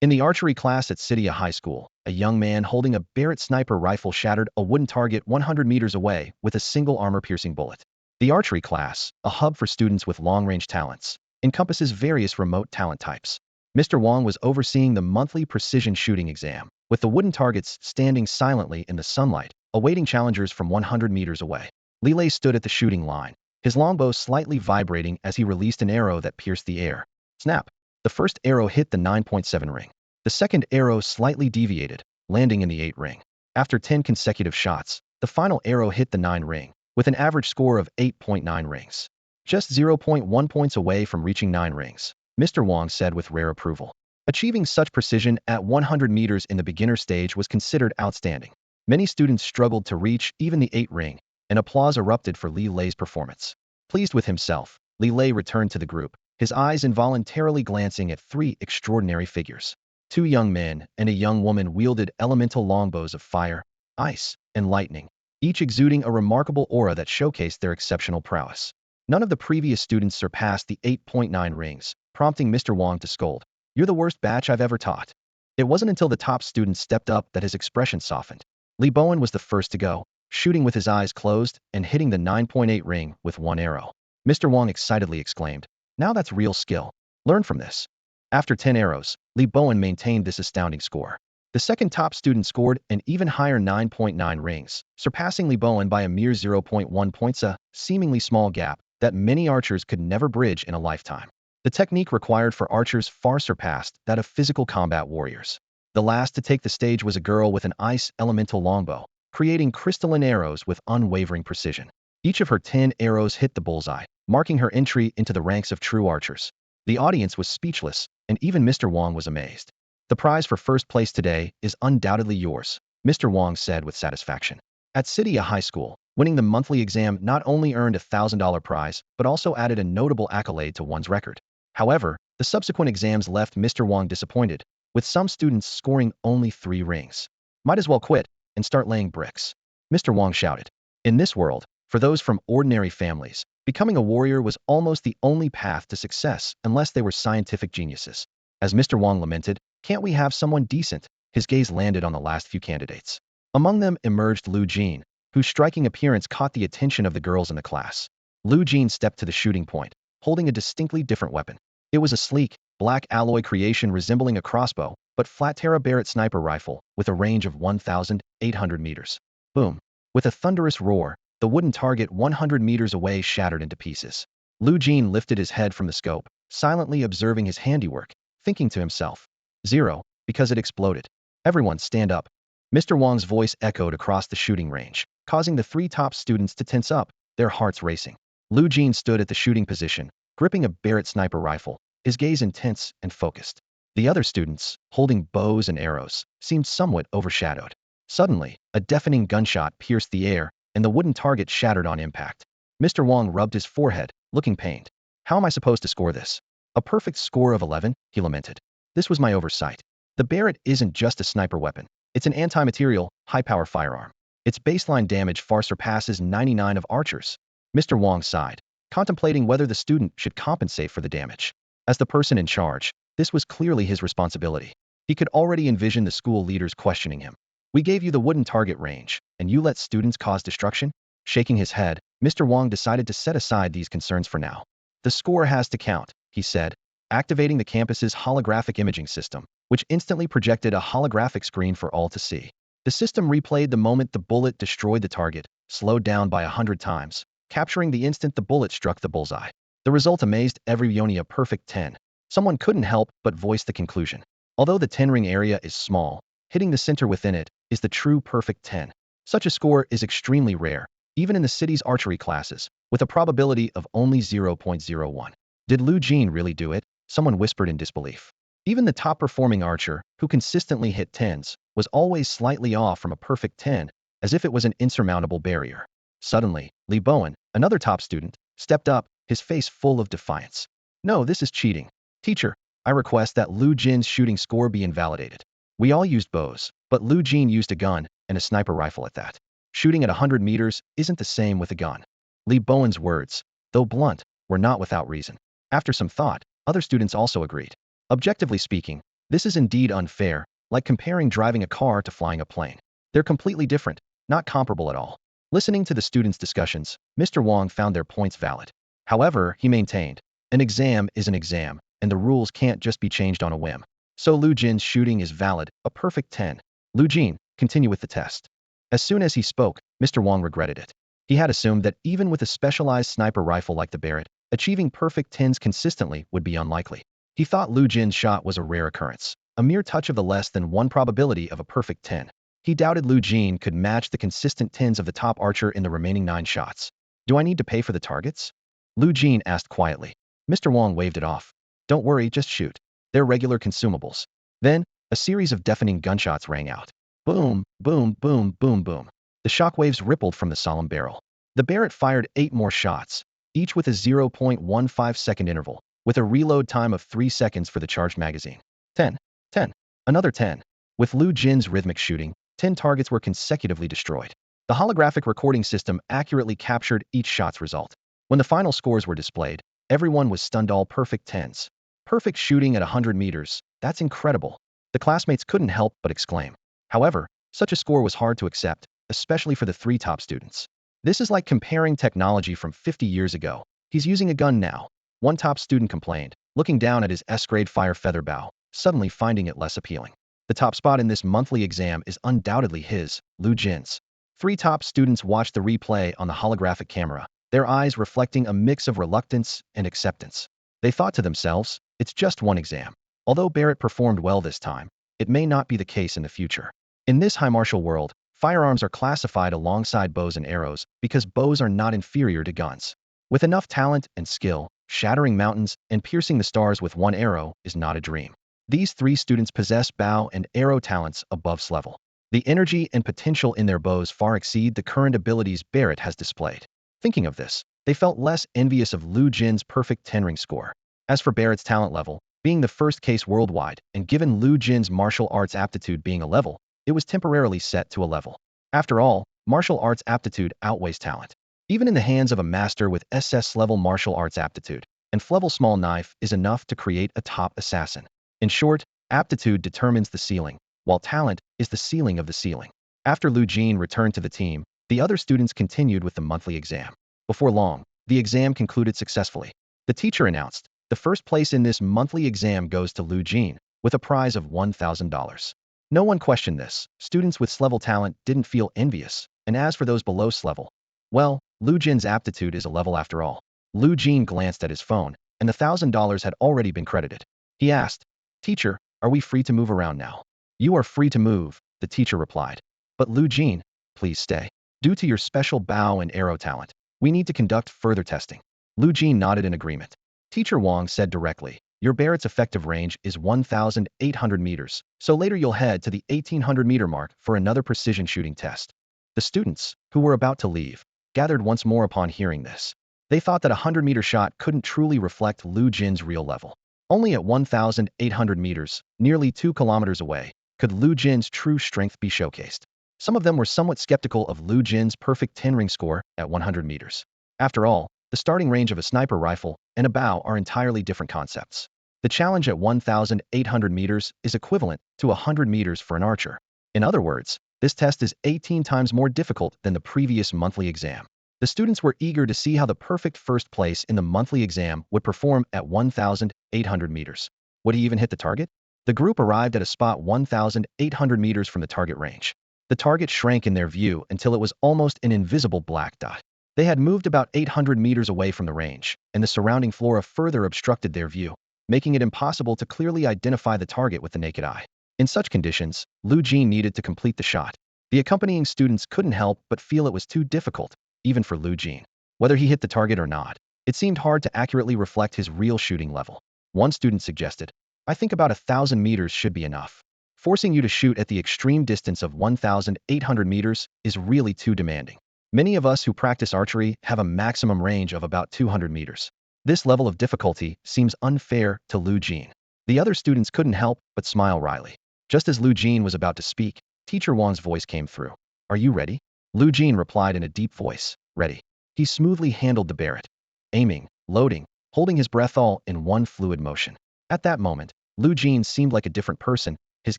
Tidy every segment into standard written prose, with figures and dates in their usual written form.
In the archery class at Cydia High School, a young man holding a Barrett sniper rifle shattered a wooden target 100 meters away with a single armor-piercing bullet. The archery class, a hub for students with long-range talents, encompasses various remote talent types. Mr. Wong was overseeing the monthly precision shooting exam, with the wooden targets standing silently in the sunlight, awaiting challengers from 100 meters away. Li Lei stood at the shooting line, his longbow slightly vibrating as he released an arrow that pierced the air. Snap! The first arrow hit the 9.7 ring. The second arrow slightly deviated, landing in the 8 ring. After 10 consecutive shots, the final arrow hit the 9 ring, with an average score of 8.9 rings. Just 0.1 points away from reaching 9 rings, Mr. Wong said with rare approval. Achieving such precision at 100 meters in the beginner stage was considered outstanding. Many students struggled to reach even the 8 ring, and applause erupted for Li Lei's performance. Pleased with himself, Li Lei returned to the group, his eyes involuntarily glancing at 3 extraordinary figures. 2 young men and a young woman wielded elemental longbows of fire, ice, and lightning, each exuding a remarkable aura that showcased their exceptional prowess. None of the previous students surpassed the 8.9 rings, prompting Mr. Wong to scold. "You're the worst batch I've ever taught." It wasn't until the top student stepped up that his expression softened. Li Bowen was the first to go, shooting with his eyes closed and hitting the 9.8 ring with 1 arrow. Mr. Wong excitedly exclaimed, "Now that's real skill. Learn from this." After 10 arrows, Li Bowen maintained this astounding score. The second top student scored an even higher 9.9 rings, surpassing Li Bowen by a mere 0.1 points, a seemingly small gap that many archers could never bridge in a lifetime. The technique required for archers far surpassed that of physical combat warriors. The last to take the stage was a girl with an ice elemental longbow, creating crystalline arrows with unwavering precision. Each of her 10 arrows hit the bullseye, marking her entry into the ranks of true archers. The audience was speechless, and even Mr. Wong was amazed. "The prize for first place today is undoubtedly yours," Mr. Wong said with satisfaction. At Cydia High School, winning the monthly exam not only earned a $1,000 prize, but also added a notable accolade to one's record. However, the subsequent exams left Mr. Wong disappointed, with some students scoring only 3 rings. "Might as well quit and start laying bricks," Mr. Wong shouted. In this world, for those from ordinary families, becoming a warrior was almost the only path to success unless they were scientific geniuses. As Mr. Wong lamented, "Can't we have someone decent?" His gaze landed on the last few candidates. Among them emerged Lu Jin, whose striking appearance caught the attention of the girls in the class. Lu Jin stepped to the shooting point, holding a distinctly different weapon. It was a sleek, black alloy creation resembling a crossbow, but flat-terra Barrett sniper rifle with a range of 1,800 meters. Boom! With a thunderous roar, the wooden target 100 meters away shattered into pieces. Lu Jin lifted his head from the scope, silently observing his handiwork, thinking to himself, "0, because it exploded. Everyone stand up." Mr. Wong's voice echoed across the shooting range, causing the 3 top students to tense up, their hearts racing. Lu Jin stood at the shooting position, gripping a Barrett sniper rifle, his gaze intense and focused. The other students, holding bows and arrows, seemed somewhat overshadowed. Suddenly, a deafening gunshot pierced the air, and the wooden target shattered on impact. Mr. Wong rubbed his forehead, looking pained. "How am I supposed to score this? A perfect score of 11, he lamented. "This was my oversight. The Barrett isn't just a sniper weapon. It's an anti-material, high-power firearm. Its baseline damage far surpasses 99 of archers." Mr. Wong sighed, contemplating whether the student should compensate for the damage. As the person in charge, this was clearly his responsibility. He could already envision the school leaders questioning him. "We gave you the wooden target range, and you let students cause destruction?" Shaking his head, Mr. Wong decided to set aside these concerns for now. "The score has to count," he said, activating the campus's holographic imaging system, which instantly projected a holographic screen for all to see. The system replayed the moment the bullet destroyed the target, slowed down by 100 times, capturing the instant the bullet struck the bullseye. The result amazed every Yoni, a perfect 10. Someone couldn't help but voice the conclusion. Although the 10-ring area is small, hitting the center within it is the true perfect 10. Such a score is extremely rare, even in the city's archery classes, with a probability of only 0.01. "Did Lu Jin really do it?" someone whispered in disbelief. Even the top-performing archer, who consistently hit 10s, was always slightly off from a perfect 10, as if it was an insurmountable barrier. Suddenly, Li Bowen, another top student, stepped up, his face full of defiance. "No, this is cheating. Teacher, I request that Lu Jin's shooting score be invalidated. We all used bows, but Lu Jin used a gun, and a sniper rifle at that. Shooting at 100 meters isn't the same with a gun." Li Bowen's words, though blunt, were not without reason. After some thought, other students also agreed. Objectively speaking, This is indeed unfair, like comparing driving a car to flying a plane. They're completely different, not comparable at all. Listening to the students' discussions, Mr. Wong found their points valid. However, he maintained, an exam is an exam, and the rules can't just be changed on a whim. So Lu Jin's shooting is valid, a perfect 10. Lu Jin, continue with the test. As soon as he spoke, Mr. Wong regretted it. He had assumed that even with a specialized sniper rifle like the Barrett, achieving perfect 10s consistently would be unlikely. He thought Lu Jin's shot was a rare occurrence, a mere touch of the less than 1 probability of a perfect 10. He doubted Lu Jin could match the consistent 10s of the top archer in the remaining 9 shots. Do I need to pay for the targets? Lu Jin asked quietly. Mr. Wong waved it off. Don't worry, just shoot. They're regular consumables. Then, a series of deafening gunshots rang out. Boom, boom, boom, boom, boom. The shockwaves rippled from the solemn barrel. The Barrett fired 8 more shots, each with a 0.15-second interval, with a reload time of 3 seconds for the charged magazine. 10, 10, another 10. With Lu Jin's rhythmic shooting, 10 targets were consecutively destroyed. The holographic recording system accurately captured each shot's result. When the final scores were displayed, everyone was stunned. All perfect 10s. Perfect shooting at 100 meters, that's incredible. The classmates couldn't help but exclaim. However, such a score was hard to accept, especially for the 3 top students. This is like comparing technology from 50 years ago. He's using a gun now. One top student complained, looking down at his S-grade fire feather bow, suddenly finding it less appealing. The top spot in this monthly exam is undoubtedly his, Lu Jin's. 3 top students watched the replay on the holographic camera, their eyes reflecting a mix of reluctance and acceptance. They thought to themselves, it's just one exam. Although Barrett performed well this time, it may not be the case in the future. In this high martial world, firearms are classified alongside bows and arrows because bows are not inferior to guns. With enough talent and skill, shattering mountains and piercing the stars with 1 arrow is not a dream. These 3 students possess bow and arrow talents above level. The energy and potential in their bows far exceed the current abilities Barrett has displayed. Thinking of this, they felt less envious of Lu Jin's perfect 10-ring score. As for Barrett's talent level, being the first case worldwide, and given Lu Jin's martial arts aptitude being a level, it was temporarily set to a level. After all, martial arts aptitude outweighs talent. Even in the hands of a master with SS-level martial arts aptitude, an F-level small knife is enough to create a top assassin. In short, aptitude determines the ceiling, while talent is the ceiling of the ceiling. After Lu Jin returned to the team, the other students continued with the monthly exam. Before long, the exam concluded successfully. The teacher announced, the first place in this monthly exam goes to Lu Jin, with a prize of $1,000. No one questioned this. Students with S-level talent didn't feel envious, and as for those below S-level, well, Lu Jin's aptitude is a level after all. Lu Jin glanced at his phone, and the $1,000 had already been credited. He asked, Teacher, are we free to move around now? You are free to move, the teacher replied. But Lu Jin, please stay. Due to your special bow and arrow talent, we need to conduct further testing. Lu Jin nodded in agreement. Teacher Wong said directly, your Barrett's effective range is 1,800 meters, so later you'll head to the 1,800-meter mark for another precision shooting test. The students, who were about to leave, gathered once more upon hearing this. They thought that a 100-meter shot couldn't truly reflect Lu Jin's real level. Only at 1,800 meters, nearly 2 kilometers away, could Lu Jin's true strength be showcased. Some of them were somewhat skeptical of Lu Jin's perfect 10-ring score at 100 meters. After all, the starting range of a sniper rifle and a bow are entirely different concepts. The challenge at 1,800 meters is equivalent to 100 meters for an archer. In other words, this test is 18 times more difficult than the previous monthly exam. The students were eager to see how the perfect first place in the monthly exam would perform at 1,800 meters. Would he even hit the target? The group arrived at a spot 1,800 meters from the target range. The target shrank in their view until it was almost an invisible black dot. They had moved about 800 meters away from the range, and the surrounding flora further obstructed their view, making it impossible to clearly identify the target with the naked eye. In such conditions, Lu Jin needed to complete the shot. The accompanying students couldn't help but feel it was too difficult, even for Lu Jin. Whether he hit the target or not, it seemed hard to accurately reflect his real shooting level. One student suggested, I think about 1,000 meters should be enough. Forcing you to shoot at the extreme distance of 1,800 meters is really too demanding. Many of us who practice archery have a maximum range of about 200 meters. This level of difficulty seems unfair to Lu Jin. The other students couldn't help but smile wryly. Just as Lu Jin was about to speak, Teacher Wang's voice came through. Are you ready? Lu Jin replied in a deep voice, ready. He smoothly handled the Barrett, aiming, loading, holding his breath all in one fluid motion. At that moment, Lu Jin seemed like a different person, his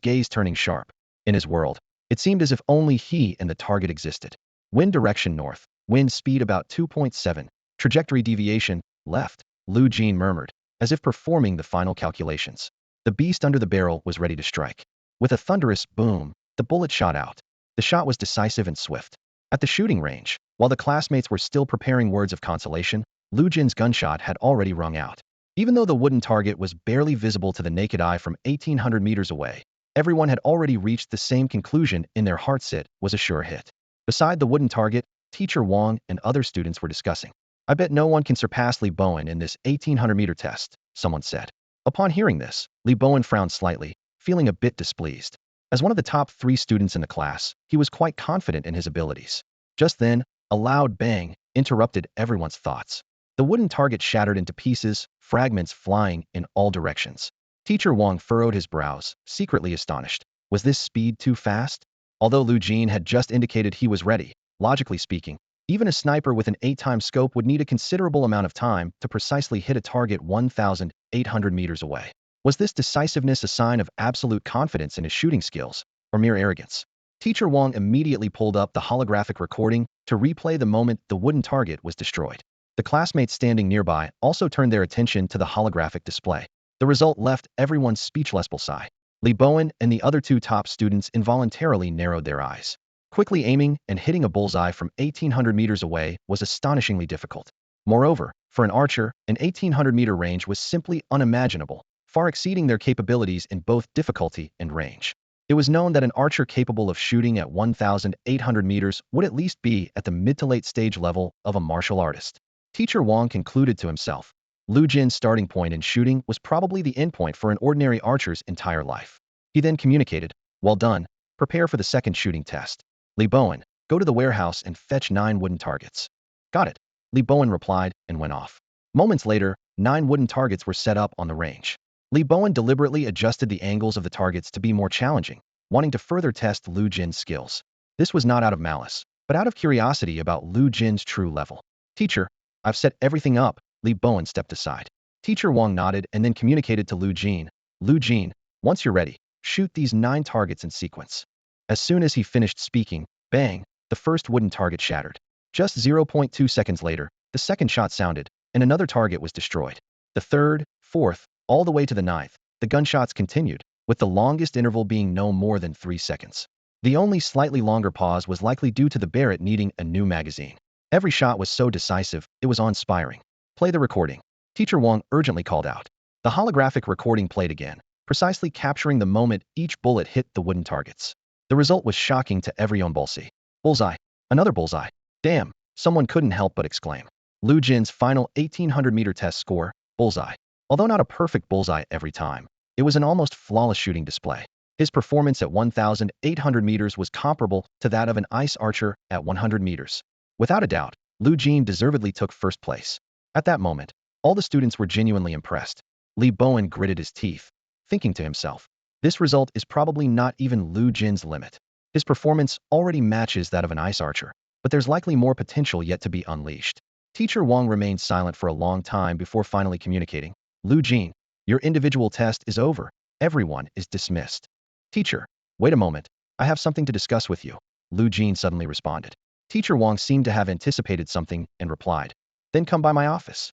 gaze turning sharp. In his world, it seemed as if only he and the target existed. Wind direction north, wind speed about 2.7, trajectory deviation left, Lu Jin murmured, as if performing the final calculations. The beast under the barrel was ready to strike. With a thunderous boom, the bullet shot out. The shot was decisive and swift. At the shooting range, while the classmates were still preparing words of consolation, Lu Jin's gunshot had already rung out. Even though the wooden target was barely visible to the naked eye from 1,800 meters away, everyone had already reached the same conclusion in their hearts: it was a sure hit. Beside the wooden target, Teacher Wang and other students were discussing. I bet no one can surpass Li Bowen in this 1,800-meter test, someone said. Upon hearing this, Li Bowen frowned slightly, feeling a bit displeased. As one of the top 3 students in the class, he was quite confident in his abilities. Just then, a loud bang interrupted everyone's thoughts. The wooden target shattered into pieces, fragments flying in all directions. Teacher Wang furrowed his brows, secretly astonished. Was this speed too fast? Although Lu Jin had just indicated he was ready, logically speaking, even a sniper with an 8-times scope would need a considerable amount of time to precisely hit a target 1,800 meters away. Was this decisiveness a sign of absolute confidence in his shooting skills, or mere arrogance? Teacher Wang immediately pulled up the holographic recording to replay the moment the wooden target was destroyed. The classmates standing nearby also turned their attention to the holographic display. The result left everyone speechless. Sigh. Li Bowen and the other 2 top students involuntarily narrowed their eyes. Quickly aiming and hitting a bullseye from 1,800 meters away was astonishingly difficult. Moreover, for an archer, an 1,800-meter range was simply unimaginable, far exceeding their capabilities in both difficulty and range. It was known that an archer capable of shooting at 1,800 meters would at least be at the mid to late stage level of a martial artist. Teacher Wang concluded to himself. Lu Jin's starting point in shooting was probably the endpoint for an ordinary archer's entire life. He then communicated, "Well done, prepare for the second shooting test. Li Bowen, go to the warehouse and fetch 9 wooden targets." "Got it," Li Bowen replied and went off. Moments later, 9 wooden targets were set up on the range. Li Bowen deliberately adjusted the angles of the targets to be more challenging, wanting to further test Lu Jin's skills. This was not out of malice, but out of curiosity about Lu Jin's true level. "Teacher, I've set everything up." Li Bowen stepped aside. Teacher Wang nodded and then communicated to Lu Jin. "Lu Jin, once you're ready, shoot these 9 targets in sequence." As soon as he finished speaking, bang, the first wooden target shattered. Just 0.2 seconds later, the second shot sounded, and another target was destroyed. The third, fourth, all the way to the 9th, the gunshots continued, with the longest interval being no more than 3 seconds. The only slightly longer pause was likely due to the Barrett needing a new magazine. Every shot was so decisive, it was awe-inspiring. "Play the recording," Teacher Wang urgently called out. The holographic recording played again, precisely capturing the moment each bullet hit the wooden targets. The result was shocking to everyone. Bullseye. Another bullseye. Damn, someone couldn't help but exclaim. Lu Jin's final 1,800-meter test score, bullseye. Although not a perfect bullseye every time, it was an almost flawless shooting display. His performance at 1,800 meters was comparable to that of an ice archer at 100 meters. Without a doubt, Lu Jin deservedly took first place. At that moment, all the students were genuinely impressed. Li Bowen gritted his teeth, thinking to himself, this result is probably not even Lu Jin's limit. His performance already matches that of an ice archer, but there's likely more potential yet to be unleashed. Teacher Wang remained silent for a long time before finally communicating. "Lu Jin, your individual test is over. Everyone is dismissed." "Teacher, wait a moment. I have something to discuss with you," Lu Jin suddenly responded. Teacher Wang seemed to have anticipated something and replied, "Then come by my office."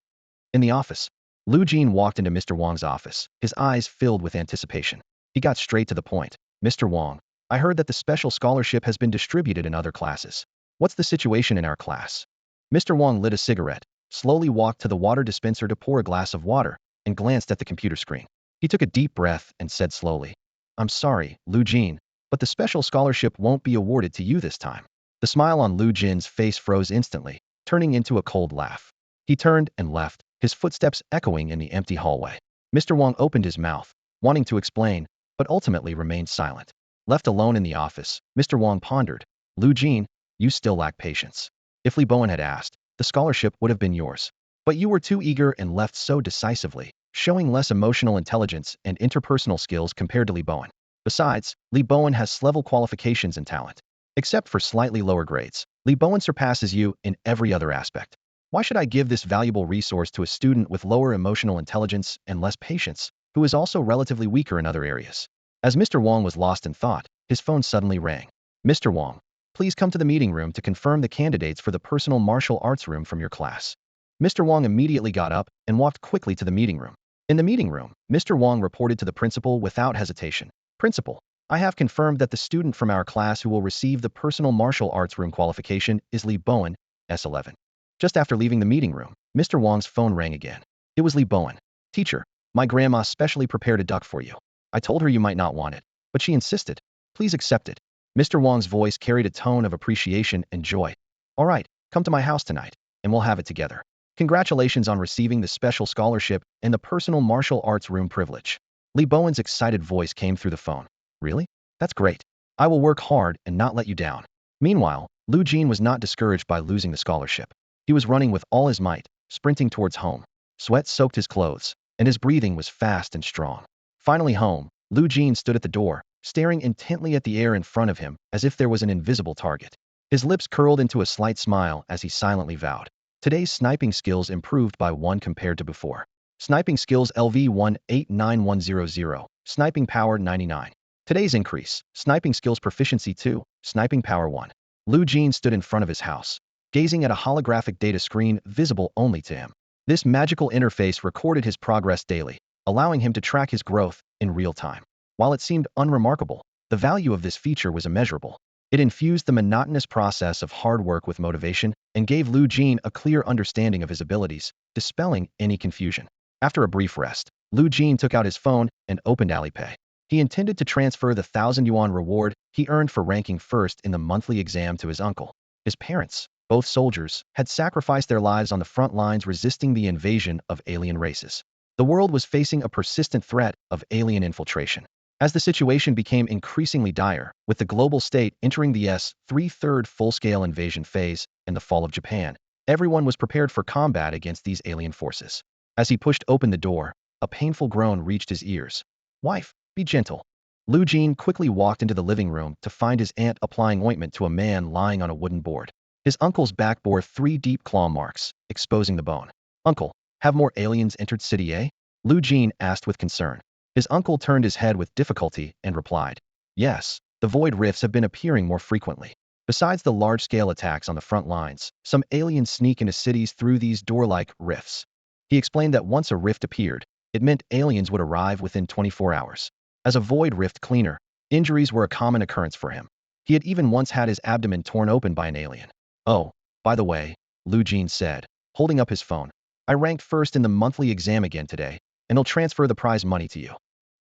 In the office, Lu Jin walked into Mr. Wang's office, his eyes filled with anticipation. He got straight to the point. "Mr. Wang, I heard that the special scholarship has been distributed in other classes. What's the situation in our class?" Mr. Wang lit a cigarette, slowly walked to the water dispenser to pour a glass of water, and glanced at the computer screen. He took a deep breath and said slowly, "I'm sorry, Lu Jin, but the special scholarship won't be awarded to you this time." The smile on Lu Jin's face froze instantly, turning into a cold laugh. He turned and left, his footsteps echoing in the empty hallway. Mr. Wang opened his mouth, wanting to explain, but ultimately remained silent. Left alone in the office, Mr. Wang pondered. "Lu Jin, you still lack patience. If Li Bowen had asked, the scholarship would have been yours. But you were too eager and left so decisively, showing less emotional intelligence and interpersonal skills compared to Li Bowen. Besides, Li Bowen has level qualifications and talent. Except for slightly lower grades, Li Bowen surpasses you in every other aspect. Why should I give this valuable resource to a student with lower emotional intelligence and less patience?" who is also relatively weaker in other areas. As Mr. Wong was lost in thought, his phone suddenly rang. Mr. Wong, please come to the meeting room to confirm the candidates for the personal martial arts room from your class. Mr. Wong immediately got up and walked quickly to the meeting room. In the meeting room, Mr. Wong reported to the principal without hesitation. Principal, I have confirmed that the student from our class who will receive the personal martial arts room qualification is Lee Bowen, S11. Just after leaving the meeting room, Mr. Wong's phone rang again. It was Lee Bowen. Teacher, my grandma specially prepared a duck for you. I told her you might not want it, but she insisted. Please accept it. Mr. Wong's voice carried a tone of appreciation and joy. All right, come to my house tonight, and we'll have it together. Congratulations on receiving the special scholarship and the personal martial arts room privilege. Lee Bowen's excited voice came through the phone. Really? That's great. I will work hard and not let you down. Meanwhile, Lu Jin was not discouraged by losing the scholarship. He was running with all his might, sprinting towards home. Sweat soaked his clothes, and his breathing was fast and strong. Finally home, Lu Jin stood at the door, staring intently at the air in front of him as if there was an invisible target. His lips curled into a slight smile as he silently vowed. Today's sniping skills improved by 1 compared to before. Sniping skills LV 189100, sniping power 99. Today's increase, sniping skills proficiency 2, sniping power 1. Lu Jin stood in front of his house, gazing at a holographic data screen visible only to him. This magical interface recorded his progress daily, allowing him to track his growth in real time. While it seemed unremarkable, the value of this feature was immeasurable. It infused the monotonous process of hard work with motivation and gave Lu Jin a clear understanding of his abilities, dispelling any confusion. After a brief rest, Lu Jin took out his phone and opened Alipay. He intended to transfer the 1,000 yuan reward he earned for ranking first in the monthly exam to his uncle. His parents, both soldiers, had sacrificed their lives on the front lines resisting the invasion of alien races. The world was facing a persistent threat of alien infiltration. As the situation became increasingly dire, with the global state entering the S-3/3 full-scale invasion phase and the fall of Japan, everyone was prepared for combat against these alien forces. As he pushed open the door, a painful groan reached his ears. Wife, be gentle. Lu Jin quickly walked into the living room to find his aunt applying ointment to a man lying on a wooden board. His uncle's back bore 3 deep claw marks, exposing the bone. Uncle, have more aliens entered City A? Lu Jin asked with concern. His uncle turned his head with difficulty and replied, yes, the void rifts have been appearing more frequently. Besides the large-scale attacks on the front lines, some aliens sneak into cities through these door-like rifts. He explained that once a rift appeared, it meant aliens would arrive within 24 hours. As a void rift cleaner, injuries were a common occurrence for him. He had even once had his abdomen torn open by an alien. Oh, by the way, Lu Jin said, holding up his phone. I ranked first in the monthly exam again today, and he'll transfer the prize money to you.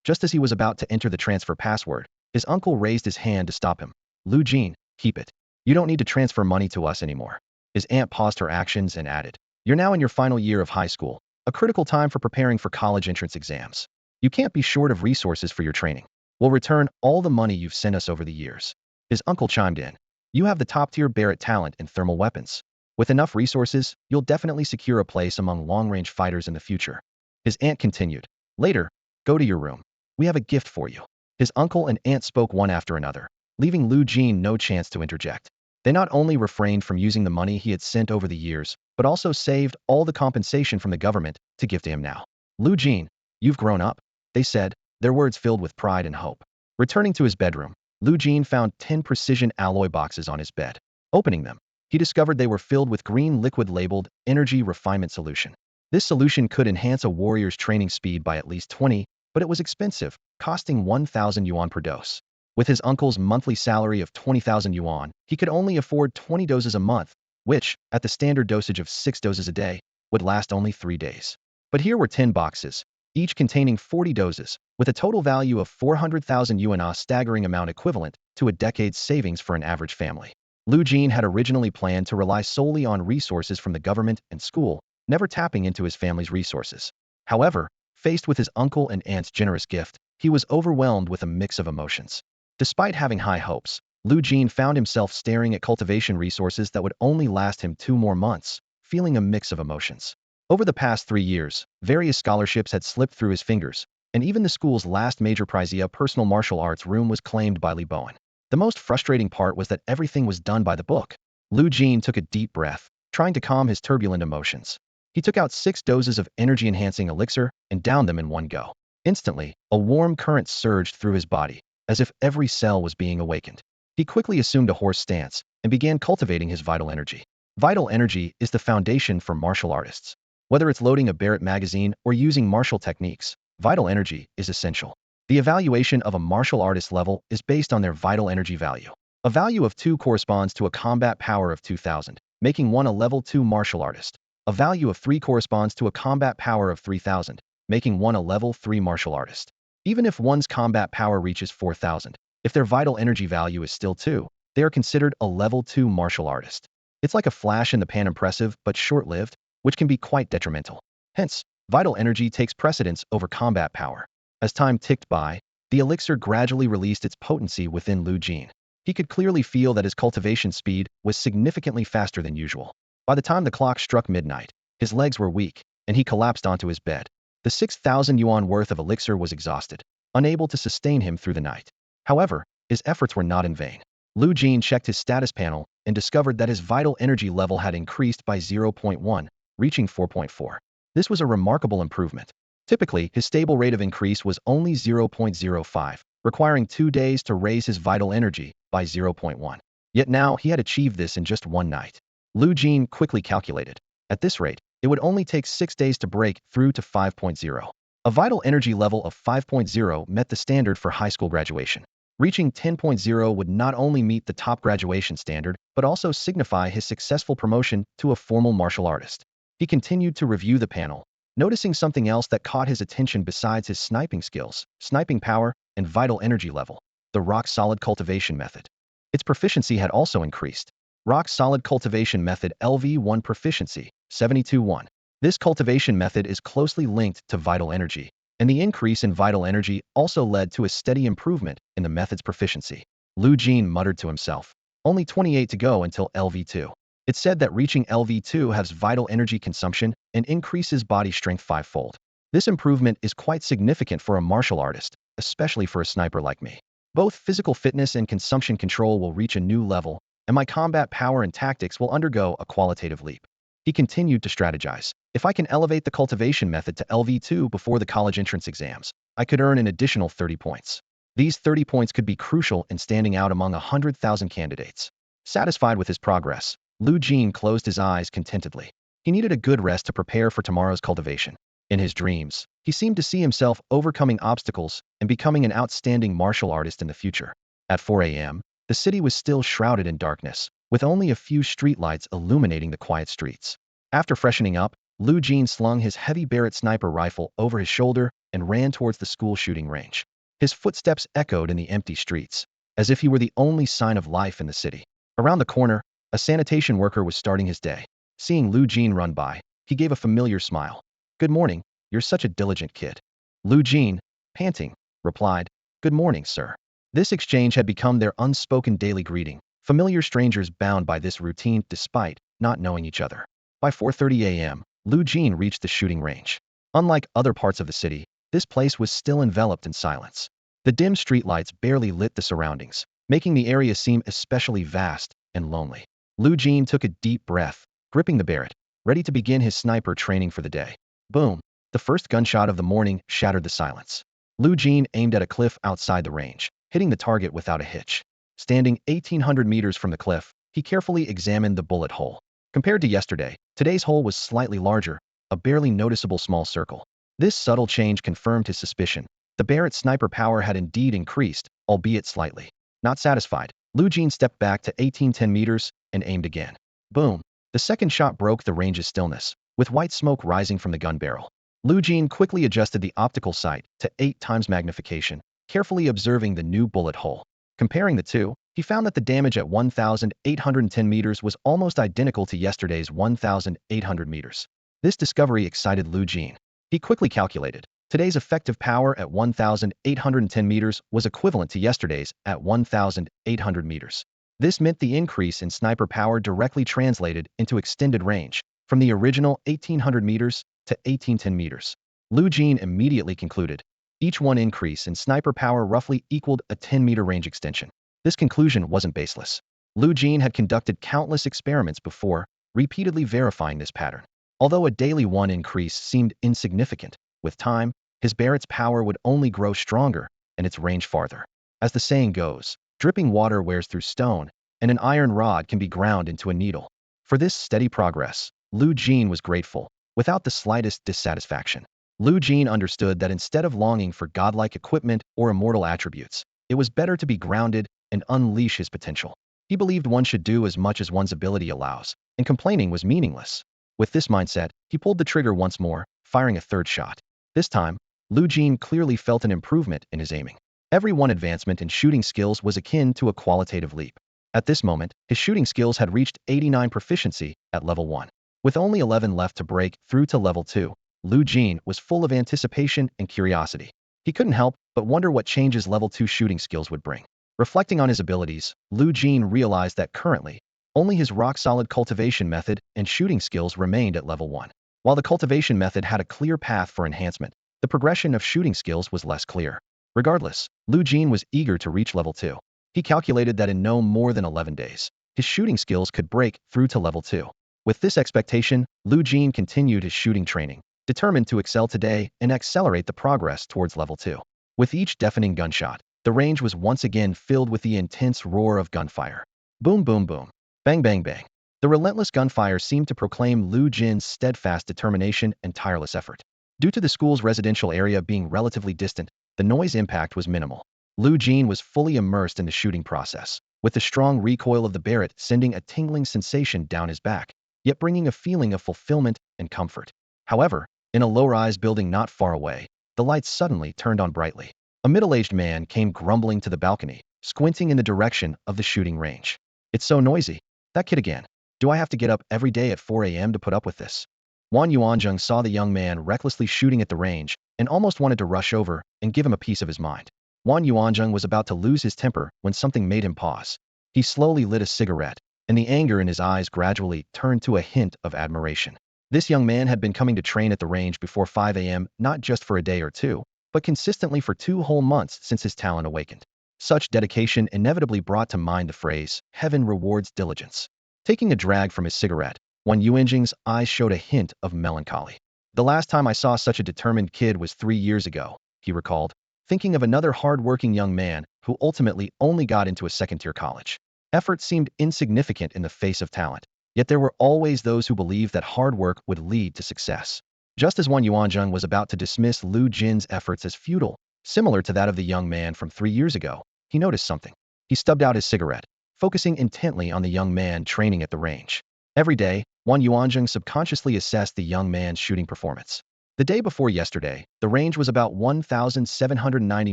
Just as he was about to enter the transfer password, his uncle raised his hand to stop him. Lu Jin, keep it. You don't need to transfer money to us anymore. His aunt paused her actions and added, you're now in your final year of high school, a critical time for preparing for college entrance exams. You can't be short of resources for your training. We'll return all the money you've sent us over the years. His uncle chimed in. You have the top-tier Barrett talent in thermal weapons. With enough resources, you'll definitely secure a place among long-range fighters in the future. His aunt continued. Later, go to your room. We have a gift for you. His uncle and aunt spoke one after another, leaving Lu Jin no chance to interject. They not only refrained from using the money he had sent over the years, but also saved all the compensation from the government to give to him now. Lu Jin, you've grown up, they said, their words filled with pride and hope. Returning to his bedroom, Lu Jin found 10 precision alloy boxes on his bed. Opening them, he discovered they were filled with green liquid labeled Energy Refinement Solution. This solution could enhance a warrior's training speed by at least 20, but it was expensive, costing 1,000 yuan per dose. With his uncle's monthly salary of 20,000 yuan, he could only afford 20 doses a month, which, at the standard dosage of 6 doses a day, would last only 3 days. But here were 10 boxes, each containing 40 doses, with a total value of 400,000 yuan, a staggering amount equivalent to a decade's savings for an average family. Lu Jin had originally planned to rely solely on resources from the government and school, never tapping into his family's resources. However, faced with his uncle and aunt's generous gift, he was overwhelmed with a mix of emotions. Despite having high hopes, Lu Jin found himself staring at cultivation resources that would only last him 2 more months, feeling a mix of emotions. Over the past 3 years, various scholarships had slipped through his fingers, and even the school's last major prize, a personal martial arts room, was claimed by Lee Bowen. The most frustrating part was that everything was done by the book. Lu Jin took a deep breath, trying to calm his turbulent emotions. He took out 6 doses of energy-enhancing elixir and downed them in one go. Instantly, a warm current surged through his body, as if every cell was being awakened. He quickly assumed a horse stance and began cultivating his vital energy. Vital energy is the foundation for martial artists. Whether it's loading a Barrett magazine or using martial techniques, vital energy is essential. The evaluation of a martial artist level is based on their vital energy value. A value of 2 corresponds to a combat power of 2000, making one a level 2 martial artist. A value of 3 corresponds to a combat power of 3000, making one a level 3 martial artist. Even if one's combat power reaches 4000, if their vital energy value is still 2, they are considered a level 2 martial artist. It's like a flash in the pan, impressive but short-lived, which can be quite detrimental. Hence, vital energy takes precedence over combat power. As time ticked by, the elixir gradually released its potency within Lu Jin. He could clearly feel that his cultivation speed was significantly faster than usual. By the time the clock struck midnight, his legs were weak, and he collapsed onto his bed. The 6,000 yuan worth of elixir was exhausted, unable to sustain him through the night. However, his efforts were not in vain. Lu Jin checked his status panel and discovered that his vital energy level had increased by 0.1, reaching 4.4. This was a remarkable improvement. Typically, his stable rate of increase was only 0.05, requiring 2 days to raise his vital energy by 0.1. Yet now he had achieved this in just one night. Lu Jin quickly calculated. At this rate, it would only take 6 days to break through to 5.0. A vital energy level of 5.0 met the standard for high school graduation. Reaching 10.0 would not only meet the top graduation standard, but also signify his successful promotion to a formal martial artist. He continued to review the panel, noticing something else that caught his attention besides his sniping skills, sniping power, and vital energy level: the rock-solid cultivation method. Its proficiency had also increased. Rock-solid cultivation method LV1 proficiency, 72-1. This cultivation method is closely linked to vital energy, and the increase in vital energy also led to a steady improvement in the method's proficiency. Lu Jin muttered to himself. Only 28 to go until LV2. It's said that reaching LV2 has vital energy consumption and increases body strength 5-fold. This improvement is quite significant for a martial artist, especially for a sniper like me. Both physical fitness and consumption control will reach a new level, and my combat power and tactics will undergo a qualitative leap. He continued to strategize. If I can elevate the cultivation method to LV2 before the college entrance exams, I could earn an additional 30 points. These 30 points could be crucial in standing out among 100,000 candidates. Satisfied with his progress, Lu Jin closed his eyes contentedly. He needed a good rest to prepare for tomorrow's cultivation. In his dreams, he seemed to see himself overcoming obstacles and becoming an outstanding martial artist in the future. At 4 a.m., the city was still shrouded in darkness, with only a few streetlights illuminating the quiet streets. After freshening up, Lu Jin slung his heavy Barrett sniper rifle over his shoulder and ran towards the school shooting range. His footsteps echoed in the empty streets, as if he were the only sign of life in the city. Around the corner, a sanitation worker was starting his day. Seeing Lu Jin run by, he gave a familiar smile. "Good morning, you're such a diligent kid." Lu Jin, panting, replied, "Good morning, sir." This exchange had become their unspoken daily greeting, familiar strangers bound by this routine despite not knowing each other. By 4:30 a.m., Lu Jin reached the shooting range. Unlike other parts of the city, this place was still enveloped in silence. The dim streetlights barely lit the surroundings, making the area seem especially vast and lonely. Lu Jin took a deep breath, gripping the Barrett, ready to begin his sniper training for the day. Boom! The first gunshot of the morning shattered the silence. Lu Jin aimed at a cliff outside the range, hitting the target without a hitch. Standing 1,800 meters from the cliff, he carefully examined the bullet hole. Compared to yesterday, today's hole was slightly larger, a barely noticeable small circle. This subtle change confirmed his suspicion. The Barrett sniper power had indeed increased, albeit slightly. Not satisfied, Lu Jin stepped back to 1810 meters and aimed again. Boom! The second shot broke the range's stillness, with white smoke rising from the gun barrel. Lu Jin quickly adjusted the optical sight to 8 times magnification, carefully observing the new bullet hole. Comparing the two, he found that the damage at 1,810 meters was almost identical to yesterday's 1,800 meters. This discovery excited Lu Jin. He quickly calculated. Today's effective power at 1,810 meters was equivalent to yesterday's at 1,800 meters. This meant the increase in sniper power directly translated into extended range, from the original 1,800 meters to 1,810 meters. Lu Jin immediately concluded. Each one increase in sniper power roughly equaled a 10-meter range extension. This conclusion wasn't baseless. Lu Jin had conducted countless experiments before, repeatedly verifying this pattern. Although a daily 1 increase seemed insignificant, with time, His Barrett's power would only grow stronger and its range farther. As the saying goes, dripping water wears through stone, and an iron rod can be ground into a needle. For this steady progress, Lu Jin was grateful, without the slightest dissatisfaction. Lu Jin understood that instead of longing for godlike equipment or immortal attributes, it was better to be grounded and unleash his potential. He believed one should do as much as one's ability allows, and complaining was meaningless. With this mindset, he pulled the trigger once more, firing a third shot. This time, Lu Jin clearly felt an improvement in his aiming. Every one advancement in shooting skills was akin to a qualitative leap. At this moment, his shooting skills had reached 89 proficiency at level 1. With only 11 left to break through to level 2, Lu Jin was full of anticipation and curiosity. He couldn't help but wonder what changes level 2 shooting skills would bring. Reflecting on his abilities, Lu Jin realized that currently, only his rock-solid cultivation method and shooting skills remained at level 1. While the cultivation method had a clear path for enhancement, the progression of shooting skills was less clear. Regardless, Lu Jin was eager to reach level 2. He calculated that in no more than 11 days, his shooting skills could break through to level 2. With this expectation, Lu Jin continued his shooting training, determined to excel today and accelerate the progress towards level 2. With each deafening gunshot, the range was once again filled with the intense roar of gunfire. Boom, boom, boom. Bang, bang, bang. The relentless gunfire seemed to proclaim Lu Jin's steadfast determination and tireless effort. Due to the school's residential area being relatively distant, the noise impact was minimal. Lu Jin was fully immersed in the shooting process, with the strong recoil of the Barrett sending a tingling sensation down his back, yet bringing a feeling of fulfillment and comfort. However, in a low-rise building not far away, the lights suddenly turned on brightly. A middle-aged man came grumbling to the balcony, squinting in the direction of the shooting range. "It's so noisy. That kid again. Do I have to get up every day at 4 a.m. to put up with this?" Wang Yuanzheng saw the young man recklessly shooting at the range and almost wanted to rush over and give him a piece of his mind. Wang Yuanzheng was about to lose his temper when something made him pause. He slowly lit a cigarette, and the anger in his eyes gradually turned to a hint of admiration. This young man had been coming to train at the range before 5 a.m. not just for a day or two, but consistently for 2 whole months since his talent awakened. Such dedication inevitably brought to mind the phrase, "Heaven rewards diligence." Taking a drag from his cigarette, Wang Yuanzheng's eyes showed a hint of melancholy. "The last time I saw such a determined kid was 3 years ago," he recalled, thinking of another hard-working young man who ultimately only got into a second-tier college. Effort seemed insignificant in the face of talent, yet there were always those who believed that hard work would lead to success. Just as Wang Yuanzheng was about to dismiss Lu Jin's efforts as futile, similar to that of the young man from 3 years ago, he noticed something. He stubbed out his cigarette, focusing intently on the young man training at the range. Every day, Wang Yuanzheng subconsciously assessed the young man's shooting performance. The day before yesterday, the range was about 1,790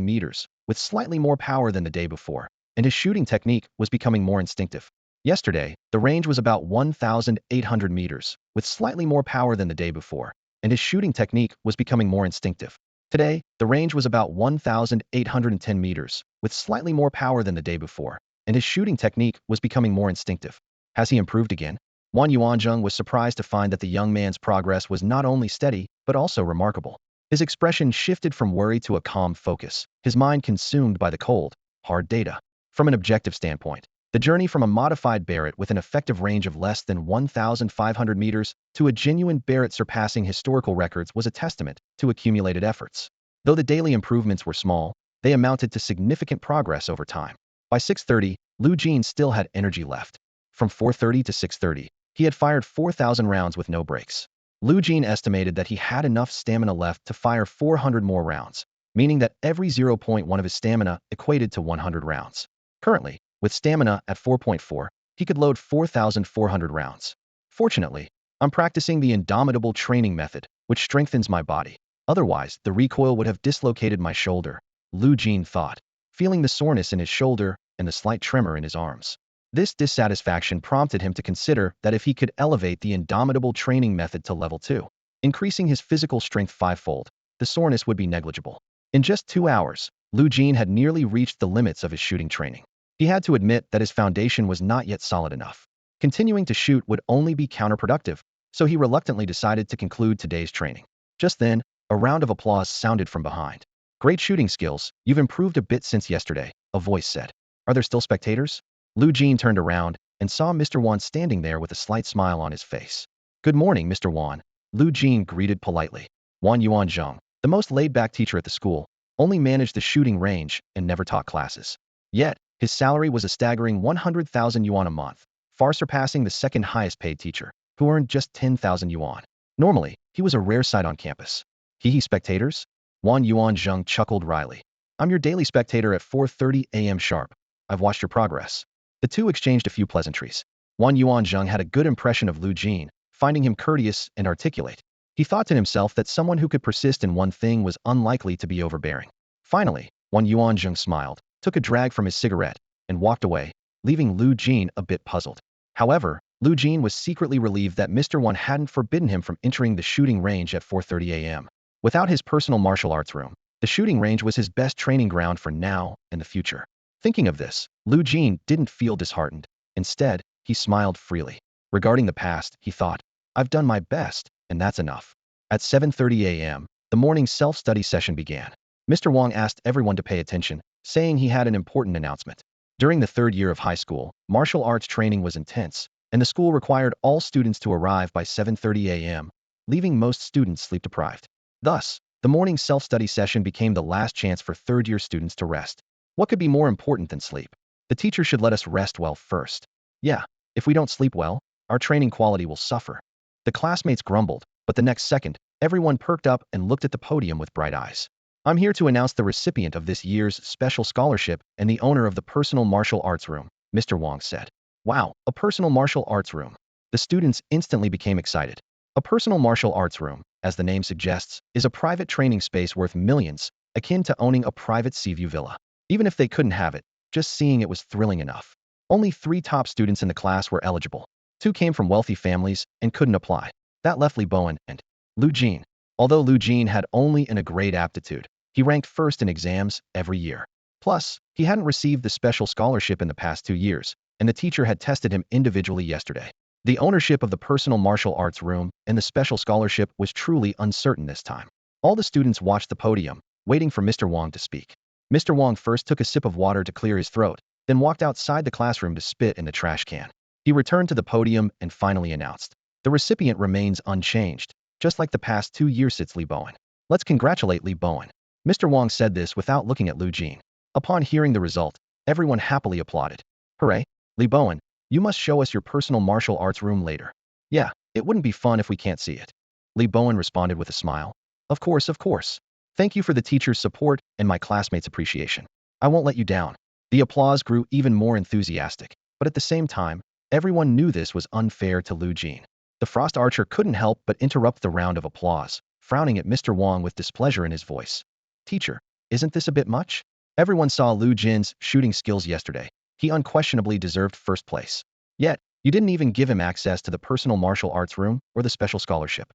meters, with slightly more power than the day before, and his shooting technique was becoming more instinctive. Yesterday, the range was about 1,800 meters, with slightly more power than the day before, and his shooting technique was becoming more instinctive. Today, the range was about 1,810 meters, with slightly more power than the day before, and his shooting technique was becoming more instinctive. Has he improved again? Wang Yuanzheng was surprised to find that the young man's progress was not only steady, but also remarkable. His expression shifted from worry to a calm focus, his mind consumed by the cold, hard data. From an objective standpoint, the journey from a modified Barrett with an effective range of less than 1,500 meters to a genuine Barrett surpassing historical records was a testament to accumulated efforts. Though the daily improvements were small, they amounted to significant progress over time. By 6:30, Lu Jin still had energy left. From 4:30 to 6:30, he had fired 4,000 rounds with no breaks. Lu Jin estimated that he had enough stamina left to fire 400 more rounds, meaning that every 0.1 of his stamina equated to 100 rounds. Currently, with stamina at 4.4, he could load 4,400 rounds. "Fortunately, I'm practicing the indomitable training method, which strengthens my body. Otherwise, the recoil would have dislocated my shoulder," Lu Jin thought, feeling the soreness in his shoulder and the slight tremor in his arms. This dissatisfaction prompted him to consider that if he could elevate the indomitable training method to level 2, increasing his physical strength 5-fold, the soreness would be negligible. In just 2 hours, Lu Jin had nearly reached the limits of his shooting training. He had to admit that his foundation was not yet solid enough. Continuing to shoot would only be counterproductive, so he reluctantly decided to conclude today's training. Just then, a round of applause sounded from behind. "Great shooting skills, you've improved a bit since yesterday," a voice said. "Are there still spectators?" Lu Jin turned around and saw Mr. Wan standing there with a slight smile on his face. "Good morning, Mr. Wan," Lu Jin greeted politely. "Wang Yuanzheng, the The most laid-back teacher at the school, only managed the shooting range and never taught classes. Yet, his salary was a staggering 100,000 yuan a month, far surpassing the second highest paid teacher, who earned just 10,000 yuan. Normally, he was a rare sight on campus. He spectators? Wan Yuan Zheng chuckled wryly. I'm your daily spectator at 4:30 a.m. sharp. I've watched your progress. The two exchanged a few pleasantries. Wan Yuan Zheng had a good impression of Lu Jin, finding him courteous and articulate. He thought to himself that someone who could persist in one thing was unlikely to be overbearing. Finally, Wan Yuan Zheng smiled, took a drag from his cigarette, and walked away, leaving Lu Jin a bit puzzled. However, Lu Jin was secretly relieved that Mr. Wan hadn't forbidden him from entering the shooting range at 4:30 a.m. Without his personal martial arts room, the shooting range was his best training ground for now and the future. Thinking of this, Lu Jin didn't feel disheartened. Instead, he smiled freely. Regarding the past, he thought, I've done my best, and that's enough. At 7:30 a.m., the morning self-study session began. Mr. Wang asked everyone to pay attention, saying he had an important announcement. During the third year of high school, martial arts training was intense, and the school required all students to arrive by 7:30 a.m., leaving most students sleep-deprived. Thus, the morning self-study session became the last chance for third-year students to rest. What could be more important than sleep? The teacher should let us rest well first. Yeah, if we don't sleep well, our training quality will suffer. The classmates grumbled, but the next second, everyone perked up and looked at the podium with bright eyes. I'm here to announce the recipient of this year's special scholarship and the owner of the personal martial arts room, Mr. Wang said. Wow, a personal martial arts room. The students instantly became excited. A personal martial arts room, as the name suggests, is a private training space worth millions, akin to owning a private sea view villa. Even if they couldn't have it, just seeing it was thrilling enough. Only 3 top students in the class were eligible. 2 came from wealthy families and couldn't apply. That left Li Bowen and Lu Jin. Although Lu Jin had only a grade aptitude, he ranked first in exams every year. Plus, he hadn't received the special scholarship in the past 2 years, and the teacher had tested him individually yesterday. The ownership of the personal martial arts room and the special scholarship was truly uncertain this time. All the students watched the podium, waiting for Mr. Wang to speak. Mr. Wang first took a sip of water to clear his throat, then walked outside the classroom to spit in the trash can. He returned to the podium and finally announced, the recipient remains unchanged, just like the past 2 years. It's Li Bowen. Let's congratulate Li Bowen. Mr. Wang said this without looking at Lu Jin. Upon hearing the result, everyone happily applauded. Hooray, Li Bowen, you must show us your personal martial arts room later. Yeah, it wouldn't be fun if we can't see it. Li Bowen responded with a smile. Of course, of course. Thank you for the teacher's support and my classmates' appreciation. I won't let you down. The applause grew even more enthusiastic, but at the same time, everyone knew this was unfair to Lu Jin. The frost archer couldn't help but interrupt the round of applause, frowning at Mr. Wang with displeasure in his voice. Teacher, isn't this a bit much? Everyone saw Lu Jin's shooting skills yesterday. He unquestionably deserved first place. Yet, you didn't even give him access to the personal martial arts room or the special scholarship.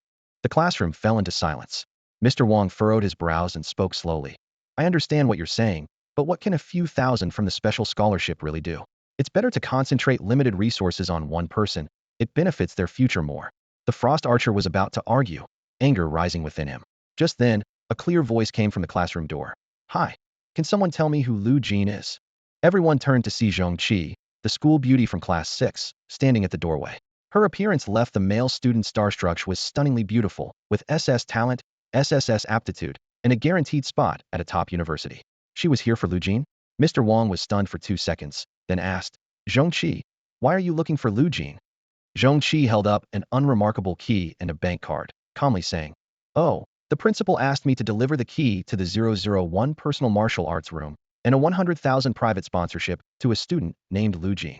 The classroom fell into silence. Mr. Wang furrowed his brows and spoke slowly. I understand what you're saying, but what can a few thousand from the special scholarship really do? It's better to concentrate limited resources on one person. It benefits their future more. The frost archer was about to argue, anger rising within him. Just then, a clear voice came from the classroom door. Hi, can someone tell me who Lu Jin is? Everyone turned to see Zhong Qi, the school beauty from class 6, standing at the doorway. Her appearance left the male student starstruck. She was stunningly beautiful, with SS talent, SSS aptitude, and a guaranteed spot at a top university. She was here for Lu Jin? Mr. Wang was stunned for 2 seconds, then asked, Zhong Qi, why are you looking for Lu Jin? Zhong Qi held up an unremarkable key and a bank card, calmly saying, Oh, the principal asked me to deliver the key to the 001 personal martial arts room and a 100,000 private sponsorship to a student named Lu Jin.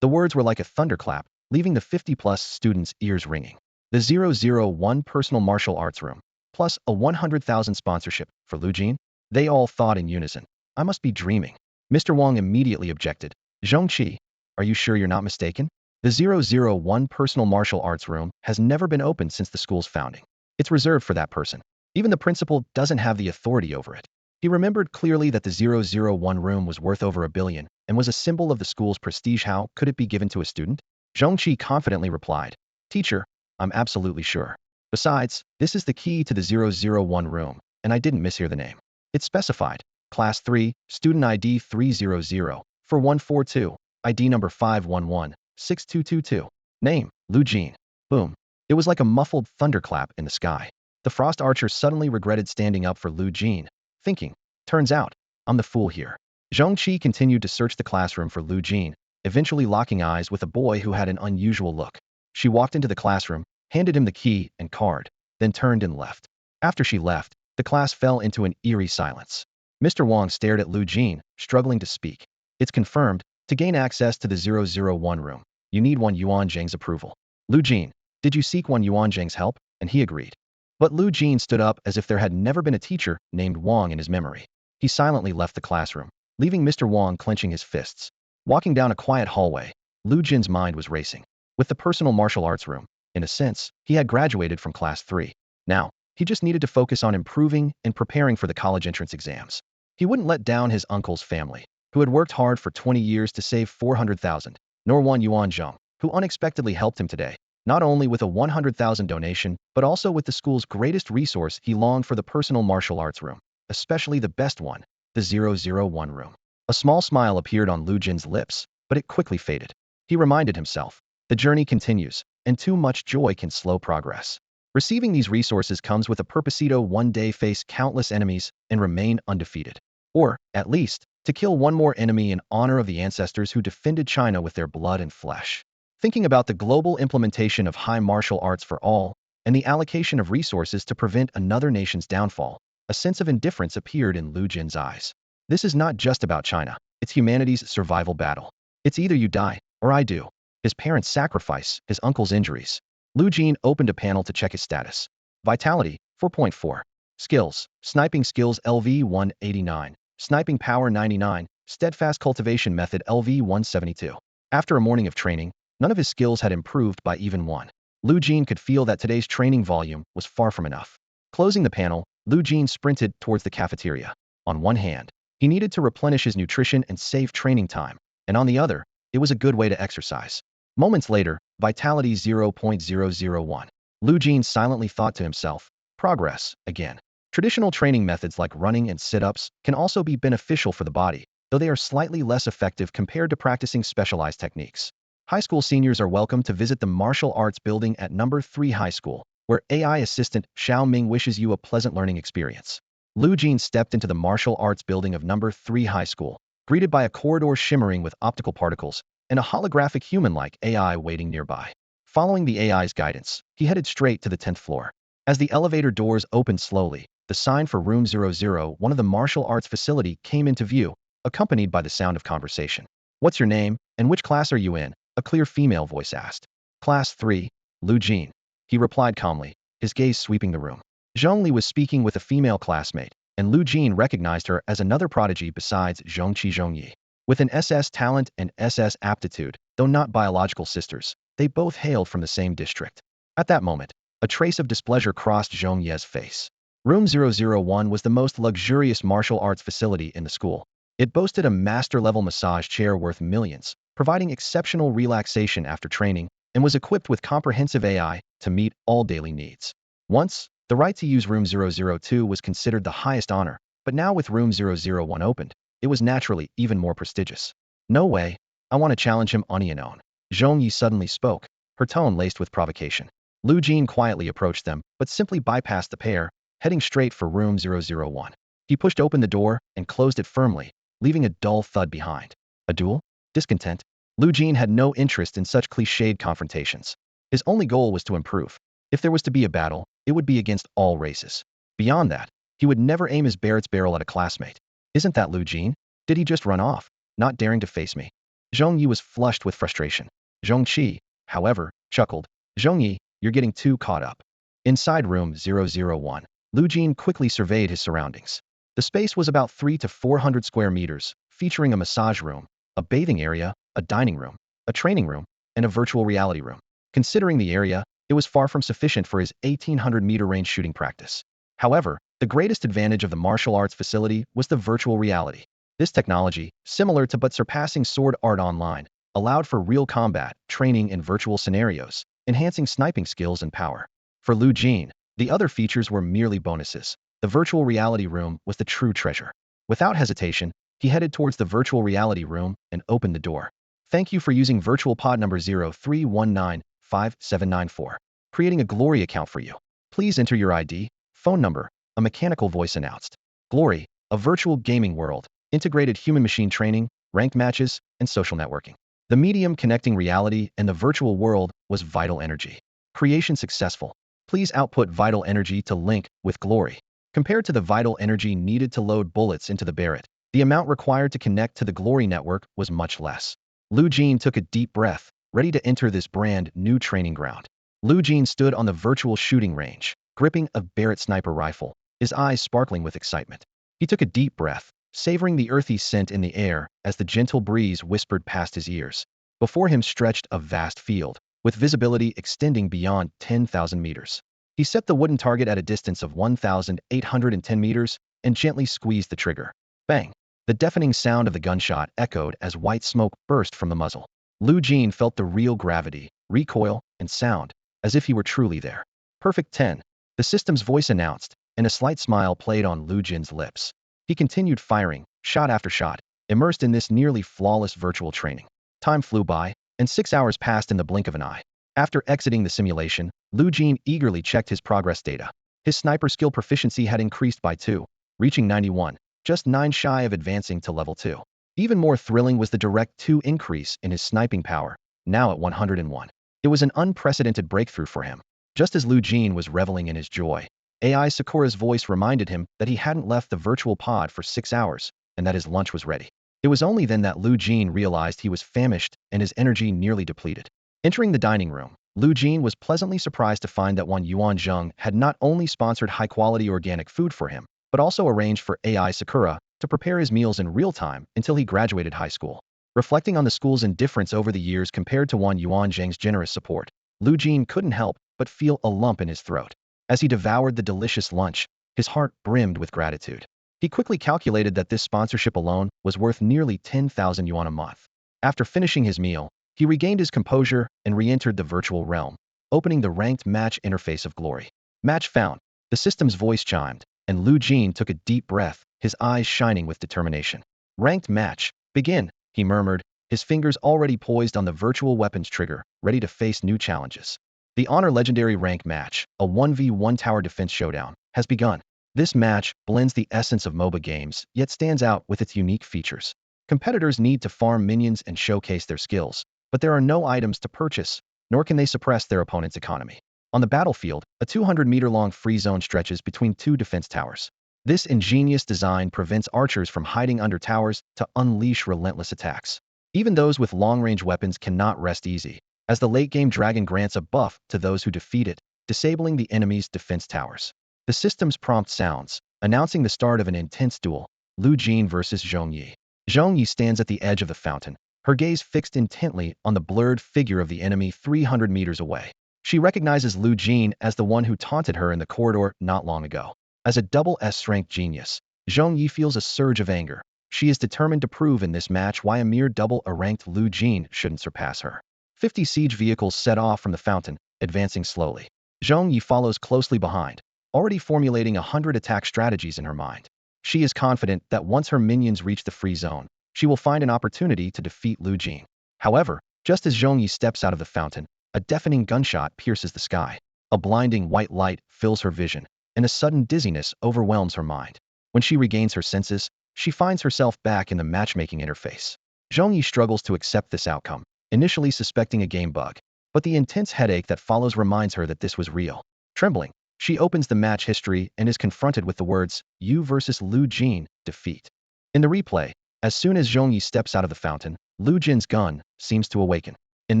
The words were like a thunderclap, leaving the 50-plus students' ears ringing. The 001 personal martial arts room, plus a 100,000 sponsorship for Lu Jin? They all thought in unison. I must be dreaming. Mr. Wang immediately objected. Zhong Qi, are you sure you're not mistaken? The 001 personal martial arts room has never been opened since the school's founding. It's reserved for that person. Even the principal doesn't have the authority over it. He remembered clearly that the 001 room was worth over $1 billion and was a symbol of the school's prestige. How could it be given to a student? Zhong Qi confidently replied, Teacher, I'm absolutely sure. Besides, this is the key to the 001 room, and I didn't mishear the name. It's specified, Class 3, Student ID 300, for 142, ID number 511, 6222. Name, Lu Jin. Boom. It was like a muffled thunderclap in the sky. The frost archer suddenly regretted standing up for Lu Jin, thinking, turns out, I'm the fool here. Zhong Qi continued to search the classroom for Lu Jin, eventually locking eyes with a boy who had an unusual look. She walked into the classroom, handed him the key and card, then turned and left. After she left, the class fell into an eerie silence. Mr. Wang stared at Lu Jin, struggling to speak. It's confirmed. To gain access to the 001 room, you need Wan Yuanzhang's approval. Lu Jin, did you seek Wan Yuanzhang's help? And he agreed. But Lu Jin stood up as if there had never been a teacher named Wang in his memory. He silently left the classroom, leaving Mr. Wang clenching his fists. Walking down a quiet hallway, Lu Jin's mind was racing. With the personal martial arts room, in a sense, he had graduated from class 3. Now, he just needed to focus on improving and preparing for the college entrance exams. He wouldn't let down his uncle's family, who had worked hard for 20 years to save 400,000, nor Wan Yuanzhang, who unexpectedly helped him today, not only with a 100,000 donation, but also with the school's greatest resource. He longed for the personal martial arts room, especially the best one, the 001 room. A small smile appeared on Lu Jin's lips, but it quickly faded. He reminded himself, the journey continues, and too much joy can slow progress. Receiving these resources comes with a purposito: one day face countless enemies and remain undefeated. Or, at least, to kill one more enemy in honor of the ancestors who defended China with their blood and flesh. Thinking about the global implementation of high martial arts for all, and the allocation of resources to prevent another nation's downfall, a sense of indifference appeared in Lu Jin's eyes. This is not just about China, it's humanity's survival battle. It's either you die, or I do. His parents' sacrifice, his uncle's injuries. Lu Jin opened a panel to check his status. Vitality, 4.4. Skills, sniping skills LV 189, sniping power 99, steadfast cultivation method LV 172. After a morning of training, none of his skills had improved by even one. Lu Jin could feel that today's training volume was far from enough. Closing the panel, Lu Jin sprinted towards the cafeteria. On one hand, he needed to replenish his nutrition and save training time, and on the other, it was a good way to exercise. Moments later, vitality 0.001. Lu Jin silently thought to himself, progress, again. Traditional training methods like running and sit-ups can also be beneficial for the body, though they are slightly less effective compared to practicing specialized techniques. High school seniors are welcome to visit the martial arts building at number 3 High School, where AI assistant Xiao Ming wishes you a pleasant learning experience. Lu Jin stepped into the martial arts building of number 3 High School, greeted by a corridor shimmering with optical particles and a holographic human-like AI waiting nearby. Following the AI's guidance, he headed straight to the 10th floor. As the elevator doors opened slowly, the sign for room 001 of the martial arts facility came into view, accompanied by the sound of conversation. What's your name, and which class are you in? A clear female voice asked. Class 3, Lu Jin. He replied calmly, his gaze sweeping the room. Zhongli was speaking with a female classmate, and Lu Jin recognized her as another prodigy besides Zhongqi Zhongyi. With an SS talent and SS aptitude, though not biological sisters, they both hailed from the same district. At that moment, a trace of displeasure crossed Zhong Ye's face. Room 001 was the most luxurious martial arts facility in the school. It boasted a master-level massage chair worth millions, providing exceptional relaxation after training, and was equipped with comprehensive AI to meet all daily needs. Once, the right to use Room 002 was considered the highest honor, but now with Room 001 opened, it was naturally even more prestigious. No way, I want to challenge him on Yanon. Zhong Yi suddenly spoke, her tone laced with provocation. Lu Jin quietly approached them, but simply bypassed the pair, heading straight for Room 001. He pushed open the door and closed it firmly, leaving a dull thud behind. A duel? Discontent? Lu Jin had no interest in such cliched confrontations. His only goal was to improve. If there was to be a battle, it would be against all races. Beyond that, he would never aim his Barrett's barrel at a classmate. Isn't that Lu Jin? Did he just run off, not daring to face me? Zhong Yi was flushed with frustration. Zhong Qi, however, chuckled. Zhong Yi, you're getting too caught up. Inside room 001, Lu Jin quickly surveyed his surroundings. The space was about 300 to 400 square meters, featuring a massage room, a bathing area, a dining room, a training room, and a virtual reality room. Considering the area, it was far from sufficient for his 1,800-meter range shooting practice. However, the greatest advantage of the martial arts facility was the virtual reality. This technology, similar to but surpassing sword art online, allowed for real combat training in virtual scenarios, enhancing sniping skills and power. For Lu Jin, the other features were merely bonuses. The virtual reality room was the true treasure. Without hesitation, he headed towards the virtual reality room and opened the door. Thank you for using virtual pod number 03195794. Creating a glory account for you. Please enter your ID, Phone number, a mechanical voice announced. Glory, a virtual gaming world, integrated human-machine training, ranked matches, and social networking. The medium connecting reality and the virtual world was vital energy. Creation successful. Please output vital energy to link with Glory. Compared to the vital energy needed to load bullets into the Barrett, the amount required to connect to the Glory network was much less. Lu Jin took a deep breath, ready to enter this brand new training ground. Lu Jin stood on the virtual shooting range, gripping a Barrett sniper rifle, his eyes sparkling with excitement. He took a deep breath, savoring the earthy scent in the air as the gentle breeze whispered past his ears. Before him stretched a vast field, with visibility extending beyond 10,000 meters. He set the wooden target at a distance of 1,810 meters and gently squeezed the trigger. Bang! The deafening sound of the gunshot echoed as white smoke burst from the muzzle. Lu Jin felt the real gravity, recoil, and sound, as if he were truly there. Perfect 10. The system's voice announced, and a slight smile played on Lu Jin's lips. He continued firing, shot after shot, immersed in this nearly flawless virtual training. Time flew by, and 6 hours passed in the blink of an eye. After exiting the simulation, Lu Jin eagerly checked his progress data. His sniper skill proficiency had increased by 2, reaching 91, just 9 shy of advancing to level 2. Even more thrilling was the direct 2 increase in his sniping power, now at 101. It was an unprecedented breakthrough for him. Just as Lu Jin was reveling in his joy, AI Sakura's voice reminded him that he hadn't left the virtual pod for 6 hours, and that his lunch was ready. It was only then that Lu Jin realized he was famished and his energy nearly depleted. Entering the dining room, Lu Jin was pleasantly surprised to find that Yuan Zheng had not only sponsored high-quality organic food for him, but also arranged for AI Sakura to prepare his meals in real time until he graduated high school. Reflecting on the school's indifference over the years compared to Yuan Zheng's generous support, Lu Jin couldn't help but feel a lump in his throat. As he devoured the delicious lunch, his heart brimmed with gratitude. He quickly calculated that this sponsorship alone was worth nearly 10,000 yuan a month. After finishing his meal, he regained his composure and re-entered the virtual realm, opening the ranked match interface of Glory. Match found. The system's voice chimed, and Lu Jin took a deep breath, his eyes shining with determination. Ranked match. Begin, he murmured, his fingers already poised on the virtual weapons trigger, ready to face new challenges. The Honor Legendary Rank Match, a 1v1 tower defense showdown, has begun. This match blends the essence of MOBA games, yet stands out with its unique features. Competitors need to farm minions and showcase their skills, but there are no items to purchase, nor can they suppress their opponent's economy. On the battlefield, a 200-meter-long free zone stretches between 2 defense towers. This ingenious design prevents archers from hiding under towers to unleash relentless attacks. Even those with long-range weapons cannot rest easy, as the late-game dragon grants a buff to those who defeat it, disabling the enemy's defense towers. The system's prompt sounds, announcing the start of an intense duel, Lu Jin versus Zhong Yi. Zhong Yi stands at the edge of the fountain, her gaze fixed intently on the blurred figure of the enemy 300 meters away. She recognizes Lu Jin as the one who taunted her in the corridor not long ago. As a double S-strength genius, Zhong Yi feels a surge of anger. She is determined to prove in this match why a mere double A-ranked Lu Jin shouldn't surpass her. 50 siege vehicles set off from the fountain, advancing slowly. Zhong Yi follows closely behind, already formulating 100 attack strategies in her mind. She is confident that once her minions reach the free zone, she will find an opportunity to defeat Lu Jin. However, just as Zhong Yi steps out of the fountain, a deafening gunshot pierces the sky. A blinding white light fills her vision, and a sudden dizziness overwhelms her mind. When she regains her senses, she finds herself back in the matchmaking interface. Zhong Yi struggles to accept this outcome, initially suspecting a game bug, but the intense headache that follows reminds her that this was real. Trembling, she opens the match history and is confronted with the words, "You versus Lu Jin, defeat." In the replay, as soon as Zhong Yi steps out of the fountain, Lu Jin's gun seems to awaken. In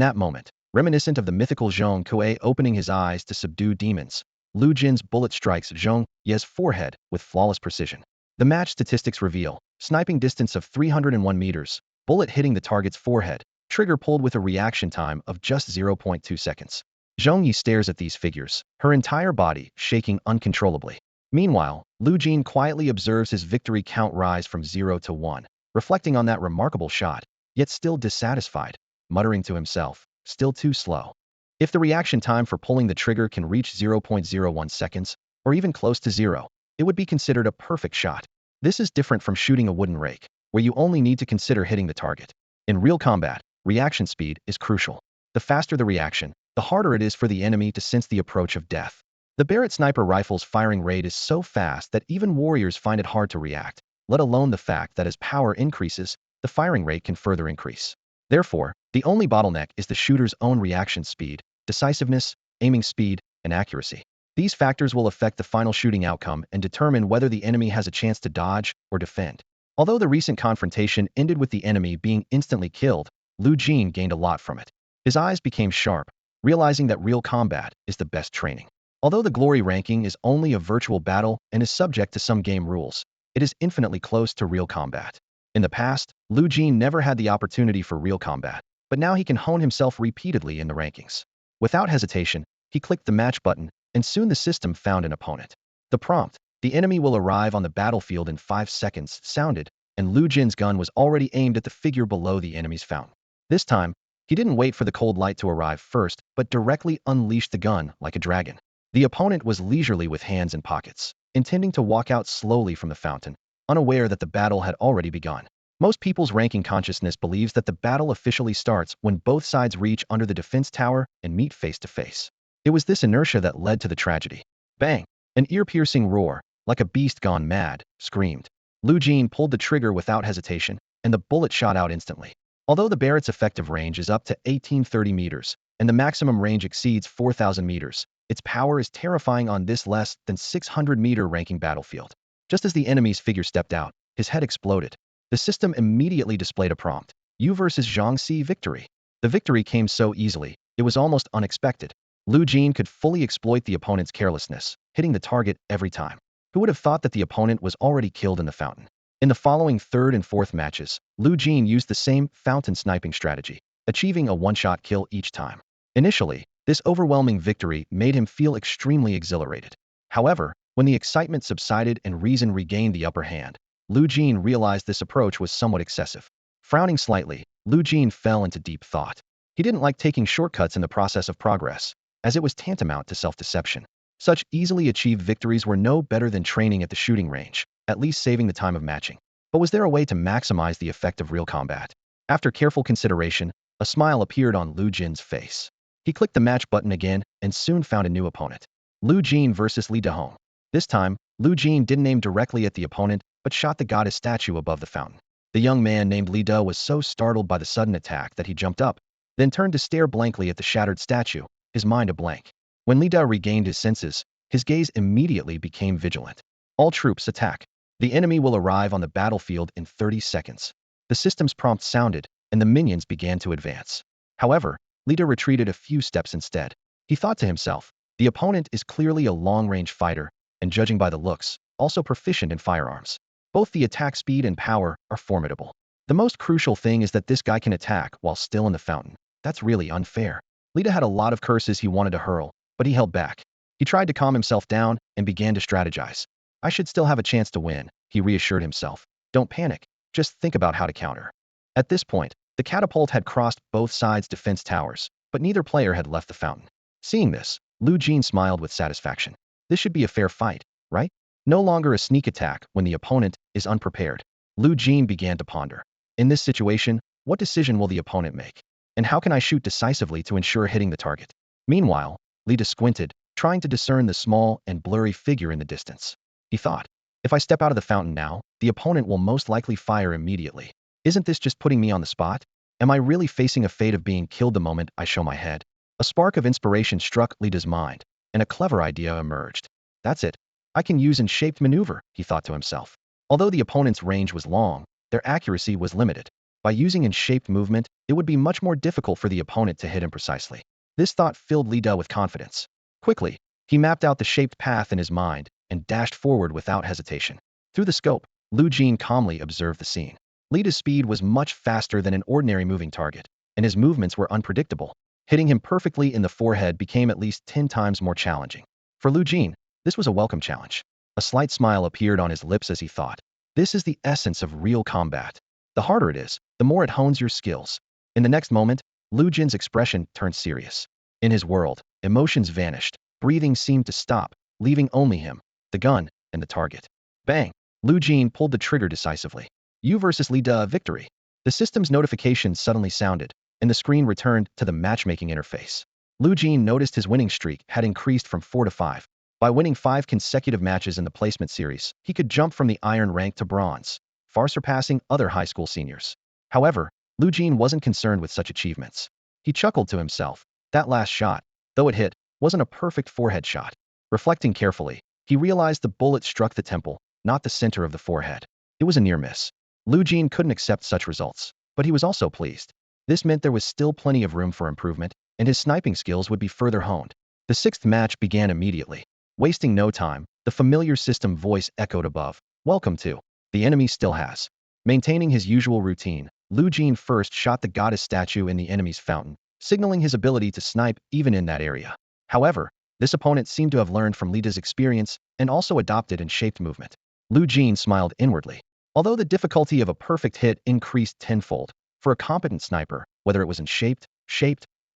that moment, reminiscent of the mythical Zhong Kuei opening his eyes to subdue demons, Lu Jin's bullet strikes Zhong Yi's forehead with flawless precision. The match statistics reveal, sniping distance of 301 meters, bullet hitting the target's forehead, trigger pulled with a reaction time of just 0.2 seconds. Zhong Yi stares at these figures, her entire body shaking uncontrollably. Meanwhile, Lu Jin quietly observes his victory count rise from 0 to 1, reflecting on that remarkable shot, yet still dissatisfied, muttering to himself, still too slow. If the reaction time for pulling the trigger can reach 0.01 seconds, or even close to 0, it would be considered a perfect shot. This is different from shooting a wooden rake, where you only need to consider hitting the target. In real combat, reaction speed is crucial. The faster the reaction, the harder it is for the enemy to sense the approach of death. The Barrett sniper rifle's firing rate is so fast that even warriors find it hard to react, let alone the fact that as power increases, the firing rate can further increase. Therefore, the only bottleneck is the shooter's own reaction speed, decisiveness, aiming speed, and accuracy. These factors will affect the final shooting outcome and determine whether the enemy has a chance to dodge or defend. Although the recent confrontation ended with the enemy being instantly killed, Lu Jin gained a lot from it. His eyes became sharp, realizing that real combat is the best training. Although the glory ranking is only a virtual battle and is subject to some game rules, it is infinitely close to real combat. In the past, Lu Jin never had the opportunity for real combat, but now he can hone himself repeatedly in the rankings. Without hesitation, he clicked the match button, and soon the system found an opponent. The prompt, "The enemy will arrive on the battlefield in 5 seconds," sounded, and Lu Jin's gun was already aimed at the figure below the enemy's fountain. This time, he didn't wait for the cold light to arrive first, but directly unleashed the gun like a dragon. The opponent was leisurely with hands in pockets, intending to walk out slowly from the fountain, unaware that the battle had already begun. Most people's ranking consciousness believes that the battle officially starts when both sides reach under the defense tower and meet face to face. It was this inertia that led to the tragedy. Bang! An ear-piercing roar, like a beast gone mad, screamed. Lu Jin pulled the trigger without hesitation, and the bullet shot out instantly. Although the Barrett's effective range is up to 1830 meters, and the maximum range exceeds 4,000 meters, its power is terrifying on this less than 600-meter ranking battlefield. Just as the enemy's figure stepped out, his head exploded. The system immediately displayed a prompt: "You versus Jiangxi victory." The victory came so easily, it was almost unexpected. Lu Jin could fully exploit the opponent's carelessness, hitting the target every time. Who would have thought that the opponent was already killed in the fountain? In the following third and fourth matches, Lu Jin used the same fountain sniping strategy, achieving a one-shot kill each time. Initially, this overwhelming victory made him feel extremely exhilarated. However, when the excitement subsided and reason regained the upper hand, Lu Jin realized this approach was somewhat excessive. Frowning slightly, Lu Jin fell into deep thought. He didn't like taking shortcuts in the process of progress, as it was tantamount to self-deception. Such easily achieved victories were no better than training at the shooting range, at least saving the time of matching. But was there a way to maximize the effect of real combat? After careful consideration, a smile appeared on Lu Jin's face. He clicked the match button again and soon found a new opponent. Lu Jin versus Li Dahong. This time, Lu Jin didn't aim directly at the opponent, but shot the goddess statue above the fountain. The young man named Li Da was so startled by the sudden attack that he jumped up, then turned to stare blankly at the shattered statue, his mind a blank. When Li Da regained his senses, his gaze immediately became vigilant. "All troops attack. The enemy will arrive on the battlefield in 30 seconds. The system's prompt sounded, and the minions began to advance. However, Li Da retreated a few steps instead. He thought to himself, the opponent is clearly a long-range fighter, and judging by the looks, also proficient in firearms. Both the attack speed and power are formidable. The most crucial thing is that this guy can attack while still in the fountain. That's really unfair." Li Da had a lot of curses he wanted to hurl, but he held back. He tried to calm himself down and began to strategize. "I should still have a chance to win," he reassured himself. "Don't panic, just think about how to counter." At this point, the catapult had crossed both sides' defense towers, but neither player had left the fountain. Seeing this, Lu Jin smiled with satisfaction. This should be a fair fight, right? No longer a sneak attack when the opponent is unprepared. Lu Jin began to ponder. In this situation, what decision will the opponent make? And how can I shoot decisively to ensure hitting the target? Meanwhile, Li Da squinted, trying to discern the small and blurry figure in the distance. He thought, if I step out of the fountain now, the opponent will most likely fire immediately. Isn't this just putting me on the spot? Am I really facing a fate of being killed the moment I show my head? A spark of inspiration struck Li Da's mind, and a clever idea emerged. That's it. I can use in shaped maneuver, he thought to himself. Although the opponent's range was long, their accuracy was limited. By using in shaped movement, it would be much more difficult for the opponent to hit him precisely. This thought filled Li Da with confidence. Quickly, he mapped out the shaped path in his mind and dashed forward without hesitation. Through the scope, Lu Jin calmly observed the scene. Li Da's speed was much faster than an ordinary moving target, and his movements were unpredictable. Hitting him perfectly in the forehead became at least 10 times more challenging. For Lu Jin, this was a welcome challenge. A slight smile appeared on his lips as he thought, this is the essence of real combat. The harder it is, the more it hones your skills. In the next moment, Lu Jin's expression turned serious. In his world, emotions vanished. Breathing seemed to stop, leaving only him, the gun, and the target. Bang! Lu Jin pulled the trigger decisively. "You versus Li Da victory." The system's notification suddenly sounded, and the screen returned to the matchmaking interface. Lu Jin noticed his winning streak had increased from 4 to 5. By winning 5 consecutive matches in the placement series, he could jump from the iron rank to bronze, far surpassing other high school seniors. However, Lu Jin wasn't concerned with such achievements. He chuckled to himself. That last shot, though it hit, wasn't a perfect forehead shot. Reflecting carefully, he realized the bullet struck the temple, not the center of the forehead. It was a near miss. Lu Jin couldn't accept such results, but he was also pleased. This meant there was still plenty of room for improvement, and his sniping skills would be further honed. The 6th match began immediately. Wasting no time, the familiar system voice echoed above. Welcome to. The enemy still has. Maintaining his usual routine, Lu Jin first shot the goddess statue in the enemy's fountain, signaling his ability to snipe even in that area. However, this opponent seemed to have learned from Lita's experience and also adopted and shaped movement. Lu Jin smiled inwardly. Although the difficulty of a perfect hit increased tenfold, for a competent sniper, whether it was in shaped,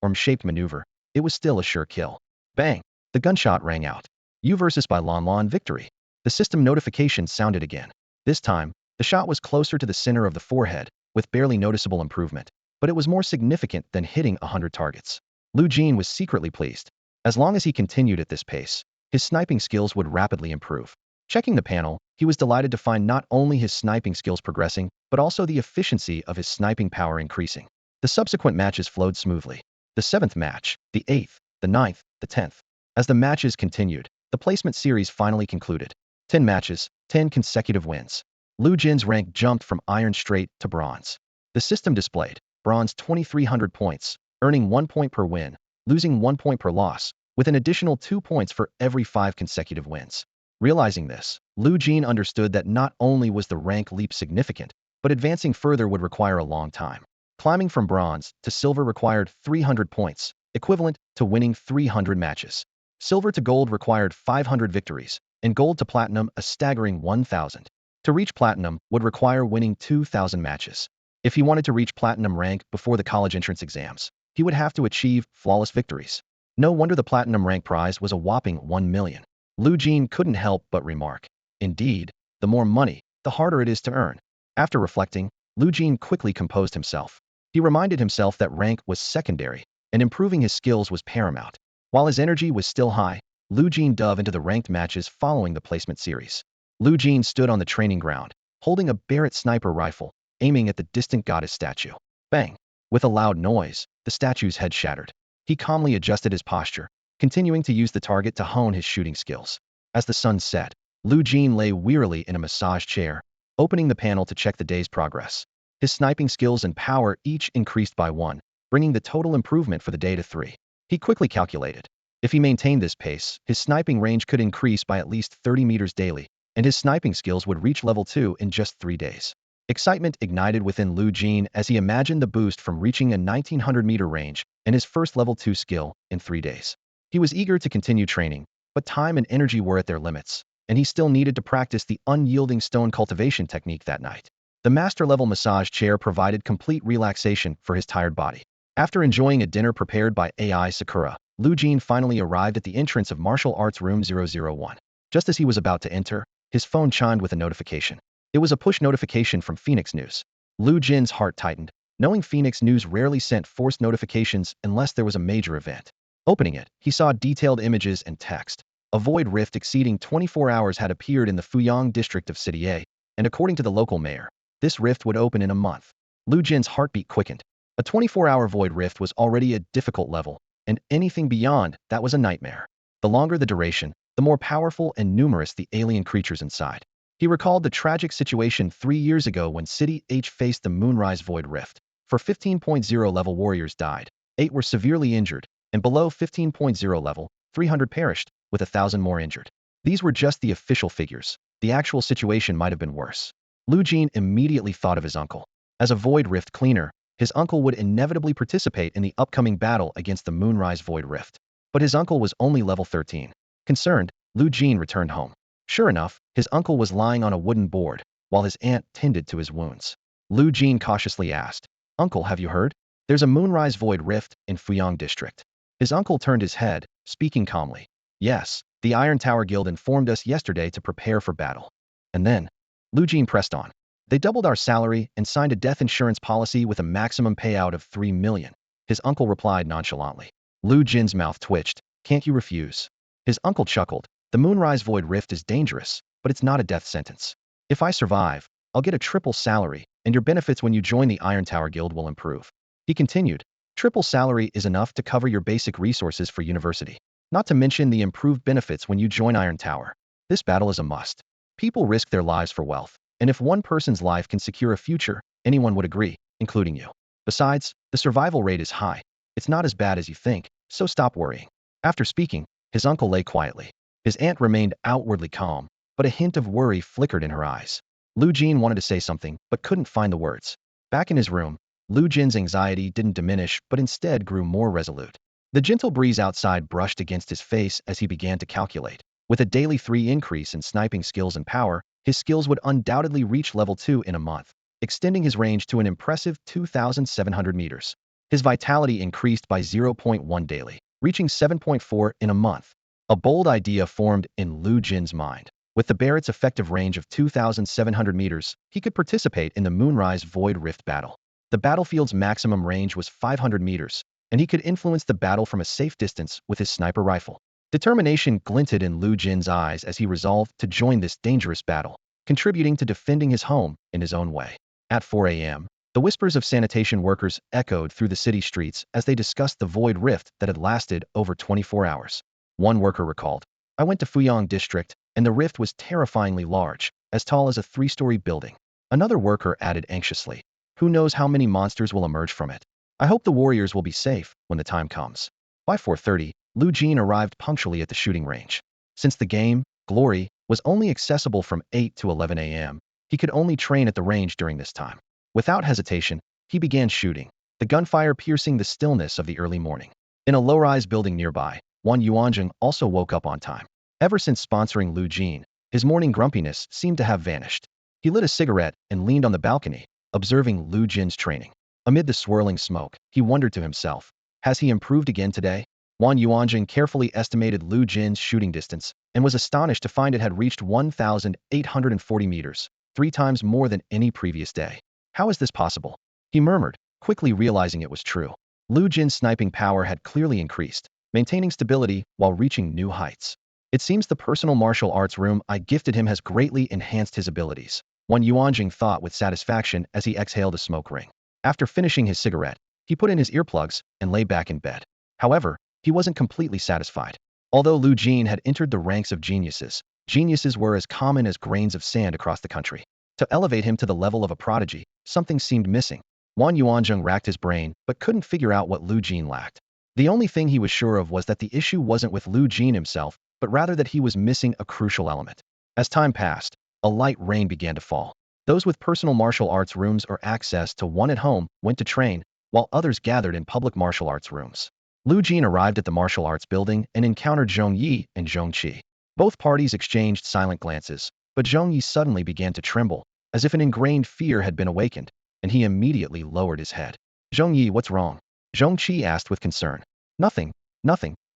or M-shaped maneuver, it was still a sure kill. Bang! The gunshot rang out. U versus by Lon Lon victory. The system notification sounded again. This time, the shot was closer to the center of the forehead, with barely noticeable improvement, but it was more significant than hitting 100 targets. Lu Jin was secretly pleased. As long as he continued at this pace, his sniping skills would rapidly improve. Checking the panel, he was delighted to find not only his sniping skills progressing, but also the efficiency of his sniping power increasing. The subsequent matches flowed smoothly. The 7th match, the 8th, the 9th, the 10th. As the matches continued, the placement series finally concluded. 10 matches, 10 consecutive wins. Lu Jin's rank jumped from iron straight to bronze. The system displayed bronze 2,300 points, earning 1 point per win, losing 1 point per loss, with an additional 2 points for every 5 consecutive wins. Realizing this, Lu Jin understood that not only was the rank leap significant, but advancing further would require a long time. Climbing from bronze to silver required 300 points, equivalent to winning 300 matches. Silver to gold required 500 victories, and gold to platinum a staggering 1,000. To reach platinum would require winning 2,000 matches. If he wanted to reach platinum rank before the college entrance exams, he would have to achieve flawless victories. No wonder the platinum rank prize was a whopping 1 million. Lu Jin couldn't help but remark. Indeed, the more money, the harder it is to earn. After reflecting, Lu Jin quickly composed himself. He reminded himself that rank was secondary, and improving his skills was paramount. While his energy was still high, Lu Jin dove into the ranked matches following the placement series. Lu Jin stood on the training ground, holding a Barrett sniper rifle, aiming at the distant goddess statue. Bang! With a loud noise, the statue's head shattered. He calmly adjusted his posture, continuing to use the target to hone his shooting skills. As the sun set, Lu Jin lay wearily in a massage chair, opening the panel to check the day's progress. His sniping skills and power each increased by 1, bringing the total improvement for the day to 3. He quickly calculated. If he maintained this pace, his sniping range could increase by at least 30 meters daily, and his sniping skills would reach level 2 in just 3 days. Excitement ignited within Lu Jin as he imagined the boost from reaching a 1900-meter range and his first level 2 skill in 3 days. He was eager to continue training, but time and energy were at their limits, and he still needed to practice the unyielding stone cultivation technique that night. The master-level massage chair provided complete relaxation for his tired body. After enjoying a dinner prepared by AI Sakura, Lu Jin finally arrived at the entrance of Martial Arts Room 001. Just as he was about to enter, his phone chimed with a notification. It was a push notification from Phoenix News. Lu Jin's heart tightened, knowing Phoenix News rarely sent forced notifications unless there was a major event. Opening it, he saw detailed images and text. A void rift exceeding 24 hours had appeared in the Fuyang district of City A, and according to the local mayor, this rift would open in a month. Lu Jin's heartbeat quickened. A 24-hour void rift was already a difficult level, and anything beyond that was a nightmare. The longer the duration, the more powerful and numerous the alien creatures inside. He recalled the tragic situation 3 years ago when City H faced the Moonrise Void Rift. For 15.0 level warriors died, 8 were severely injured, and below 15.0 level, 300 perished, with 1,000 more injured. These were just the official figures. The actual situation might have been worse. Lu Jin immediately thought of his uncle. As a Void Rift cleaner, his uncle would inevitably participate in the upcoming battle against the Moonrise Void Rift. But his uncle was only level 13. Concerned, Lu Jin returned home. Sure enough, his uncle was lying on a wooden board, while his aunt tended to his wounds. Lu Jin cautiously asked, "Uncle, have you heard? There's a Moonrise Void Rift in Fuyang District." His uncle turned his head, speaking calmly. "Yes, the Iron Tower Guild informed us yesterday to prepare for battle." And then, Lu Jin pressed on. "They doubled our salary and signed a death insurance policy with a maximum payout of 3 million. His uncle replied nonchalantly. Lu Jin's mouth twitched. "Can't you refuse?" His uncle chuckled. The Moonrise Void Rift is dangerous, but it's not a death sentence. If I survive, I'll get a triple salary, and your benefits when you join the Iron Tower Guild will improve. He continued, triple salary is enough to cover your basic resources for university. Not to mention the improved benefits when you join Iron Tower. This battle is a must. People risk their lives for wealth, and if one person's life can secure a future, anyone would agree, including you. Besides, the survival rate is high. It's not as bad as you think, so stop worrying. After speaking, his uncle lay quietly. His aunt remained outwardly calm, but a hint of worry flickered in her eyes. Lu Jin wanted to say something, but couldn't find the words. Back in his room, Lu Jin's anxiety didn't diminish, but instead grew more resolute. The gentle breeze outside brushed against his face as he began to calculate. With a daily 3 increase in sniping skills and power, his skills would undoubtedly reach level 2 in a month, extending his range to an impressive 2,700 meters. His vitality increased by 0.1 daily, reaching 7.4 in a month. A bold idea formed in Lu Jin's mind. With the Barrett's effective range of 2,700 meters, he could participate in the Moonrise Void Rift battle. The battlefield's maximum range was 500 meters, and he could influence the battle from a safe distance with his sniper rifle. Determination glinted in Lu Jin's eyes as he resolved to join this dangerous battle, contributing to defending his home in his own way. At 4 a.m., the whispers of sanitation workers echoed through the city streets as they discussed the Void Rift that had lasted over 24 hours. One worker recalled, I went to Fuyang District, and the rift was terrifyingly large, as tall as a 3-story building. Another worker added anxiously, who knows how many monsters will emerge from it? I hope the warriors will be safe when the time comes. By 4:30, Lu Jin arrived punctually at the shooting range. Since the game, Glory, was only accessible from 8 to 11 a.m., he could only train at the range during this time. Without hesitation, he began shooting, the gunfire piercing the stillness of the early morning. In a low-rise building nearby, Wan Yuanzheng also woke up on time. Ever since sponsoring Lu Jin, his morning grumpiness seemed to have vanished. He lit a cigarette and leaned on the balcony, observing Lu Jin's training. Amid the swirling smoke, he wondered to himself, has he improved again today? Wan Yuanzheng carefully estimated Lu Jin's shooting distance and was astonished to find it had reached 1,840 meters, 3 times more than any previous day. How is this possible? He murmured, quickly realizing it was true. Lu Jin's sniping power had clearly increased, maintaining stability while reaching new heights. It seems the personal martial arts room I gifted him has greatly enhanced his abilities, Wan Yuanjing thought with satisfaction as he exhaled a smoke ring. After finishing his cigarette, he put in his earplugs and lay back in bed. However, he wasn't completely satisfied. Although Lu Jin had entered the ranks of geniuses, geniuses were as common as grains of sand across the country. To elevate him to the level of a prodigy, something seemed missing. Wan Yuanzheng racked his brain but couldn't figure out what Lu Jin lacked. The only thing he was sure of was that the issue wasn't with Lu Jin himself, but rather that he was missing a crucial element. As time passed, a light rain began to fall. Those with personal martial arts rooms or access to one at home went to train, while others gathered in public martial arts rooms. Lu Jin arrived at the martial arts building and encountered Zhong Yi and Zhong Qi. Both parties exchanged silent glances, but Zhong Yi suddenly began to tremble, as if an ingrained fear had been awakened, and he immediately lowered his head. Zhong Yi, what's wrong? Zhong Qi asked with concern. Nothing,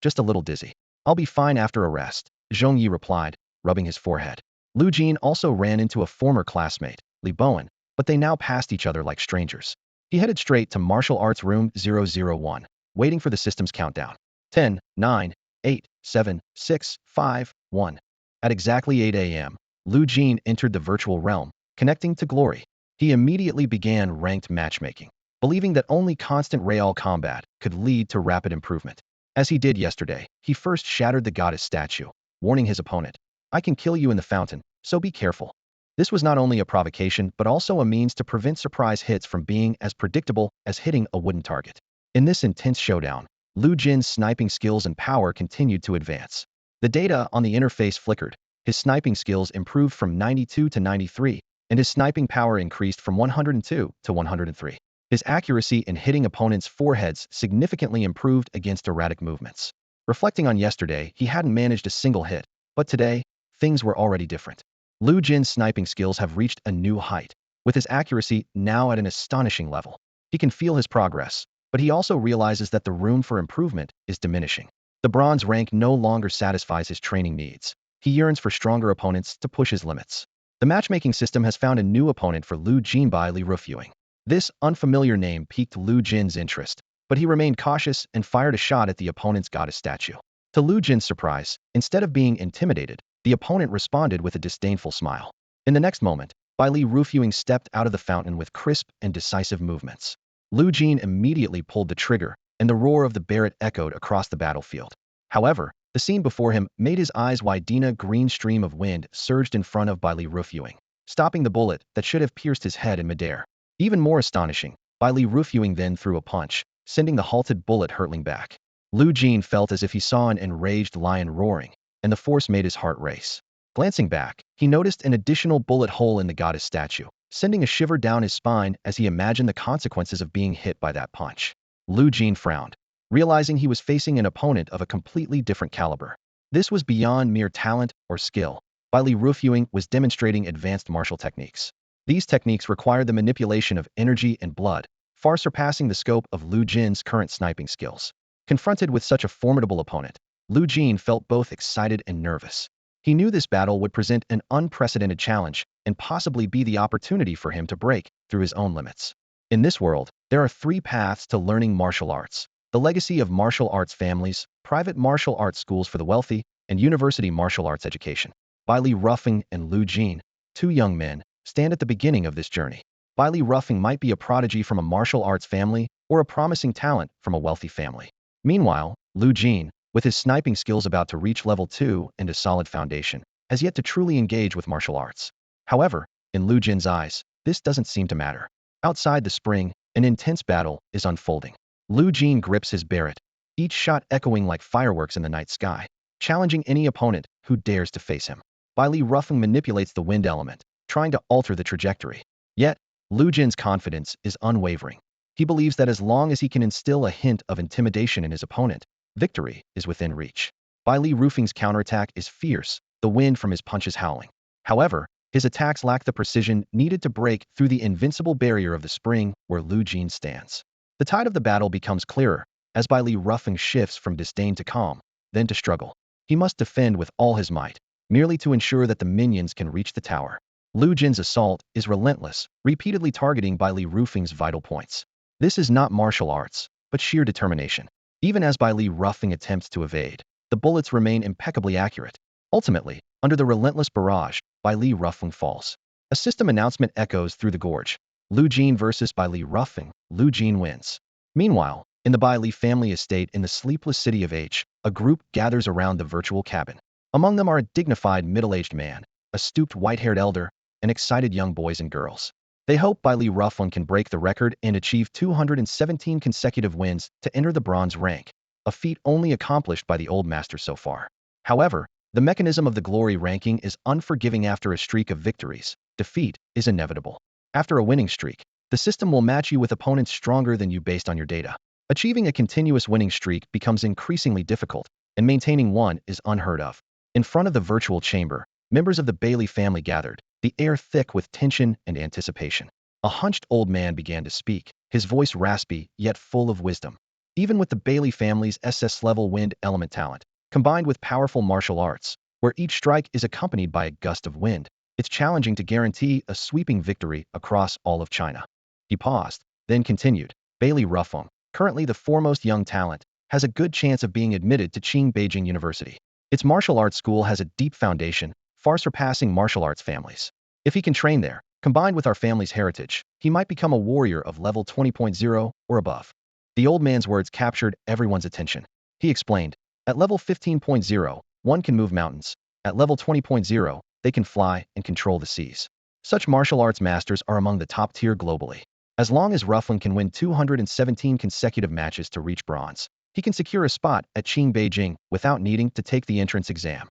just a little dizzy. I'll be fine after a rest, Zhong Yi replied, rubbing his forehead. Lu Jin also ran into a former classmate, Li Bowen, but they now passed each other like strangers. He headed straight to Martial Arts Room 001, waiting for the system's countdown. 10, 9, 8, 7, 6, 5, 1. At exactly 8 a.m., Lu Jin entered the virtual realm, connecting to Glory. He immediately began ranked matchmaking, believing that only constant real combat could lead to rapid improvement. As he did yesterday, he first shattered the goddess statue, warning his opponent, I can kill you in the fountain, so be careful. This was not only a provocation but also a means to prevent surprise hits from being as predictable as hitting a wooden target. In this intense showdown, Lu Jin's sniping skills and power continued to advance. The data on the interface flickered. His sniping skills improved from 92 to 93, and his sniping power increased from 102 to 103. His accuracy in hitting opponents' foreheads significantly improved against erratic movements. Reflecting on yesterday, he hadn't managed a single hit, but today, things were already different. Lu Jin's sniping skills have reached a new height, with his accuracy now at an astonishing level. He can feel his progress, but he also realizes that the room for improvement is diminishing. The bronze rank no longer satisfies his training needs. He yearns for stronger opponents to push his limits. The matchmaking system has found a new opponent for Lu Jin by Li Rufuing. This unfamiliar name piqued Lu Jin's interest, but he remained cautious and fired a shot at the opponent's goddess statue. To Lu Jin's surprise, instead of being intimidated, the opponent responded with a disdainful smile. In the next moment, Bai Li Rufusing stepped out of the fountain with crisp and decisive movements. Lu Jin immediately pulled the trigger, and the roar of the Barrett echoed across the battlefield. However, the scene before him made his eyes widen. A green stream of wind surged in front of Bai Li Rufusing, stopping the bullet that should have pierced his head in midair. Even more astonishing, Bai Li Rufusing then threw a punch, sending the halted bullet hurtling back. Lu Jin felt as if he saw an enraged lion roaring, and the force made his heart race. Glancing back, he noticed an additional bullet hole in the goddess statue, sending a shiver down his spine as he imagined the consequences of being hit by that punch. Lu Jin frowned, realizing he was facing an opponent of a completely different caliber. This was beyond mere talent or skill. Bai Li Rufusing was demonstrating advanced martial techniques. These techniques required the manipulation of energy and blood, far surpassing the scope of Lu Jin's current sniping skills. Confronted with such a formidable opponent, Lu Jin felt both excited and nervous. He knew this battle would present an unprecedented challenge and possibly be the opportunity for him to break through his own limits. In this world, there are three paths to learning martial arts: the legacy of martial arts families, private martial arts schools for the wealthy, and university martial arts education. Bai Li Rufusing and Lu Jin, two young men, stand at the beginning of this journey. Bai Li Rufusing might be a prodigy from a martial arts family or a promising talent from a wealthy family. Meanwhile, Lu Jin, with his sniping skills about to reach level 2 and a solid foundation, has yet to truly engage with martial arts. However, in Lu Jin's eyes, this doesn't seem to matter. Outside the spring, an intense battle is unfolding. Lu Jin grips his Barrett, each shot echoing like fireworks in the night sky, challenging any opponent who dares to face him. Bai Li Rufusing manipulates the wind element, trying to alter the trajectory. Yet, Lu Jin's confidence is unwavering. He believes that as long as he can instill a hint of intimidation in his opponent, victory is within reach. Bai Li Rufusing's counterattack is fierce, the wind from his punches howling. However, his attacks lack the precision needed to break through the invincible barrier of the spring where Lu Jin stands. The tide of the battle becomes clearer, as Bai Li Rufusing shifts from disdain to calm, then to struggle. He must defend with all his might, merely to ensure that the minions can reach the tower. Lu Jin's assault is relentless, repeatedly targeting Bai Li Rufusing's vital points. This is not martial arts, but sheer determination. Even as Bai Li Rufusing attempts to evade, the bullets remain impeccably accurate. Ultimately, under the relentless barrage, Bai Li Rufusing falls. A system announcement echoes through the gorge. Lu Jin versus Bai Li Rufusing, Lu Jin wins. Meanwhile, in the Bai Li family estate in the sleepless city of H, a group gathers around the virtual cabin. Among them are a dignified middle-aged man, a stooped white-haired elder, and excited young boys and girls. They hope Bai Li Rufusing can break the record and achieve 217 consecutive wins to enter the bronze rank, a feat only accomplished by the old master so far. However, the mechanism of the glory ranking is unforgiving. After a streak of victories, defeat is inevitable. After a winning streak, the system will match you with opponents stronger than you based on your data. Achieving a continuous winning streak becomes increasingly difficult, and maintaining one is unheard of. In front of the virtual chamber, members of the Bailey family gathered, the air thick with tension and anticipation. A hunched old man began to speak, his voice raspy yet full of wisdom. Even with the Bailey family's SS-level wind element talent, combined with powerful martial arts, where each strike is accompanied by a gust of wind, it's challenging to guarantee a sweeping victory across all of China. He paused, then continued. Bailey Rufusing, currently the foremost young talent, has a good chance of being admitted to Beijing University. Its martial arts school has a deep foundation, far surpassing martial arts families. If he can train there, combined with our family's heritage, he might become a warrior of level 20.0 or above. The old man's words captured everyone's attention. He explained, at level 15.0, one can move mountains. At level 20.0, they can fly and control the seas. Such martial arts masters are among the top tier globally. As long as Rufusing can win 217 consecutive matches to reach bronze, he can secure a spot at Beijing without needing to take the entrance exam.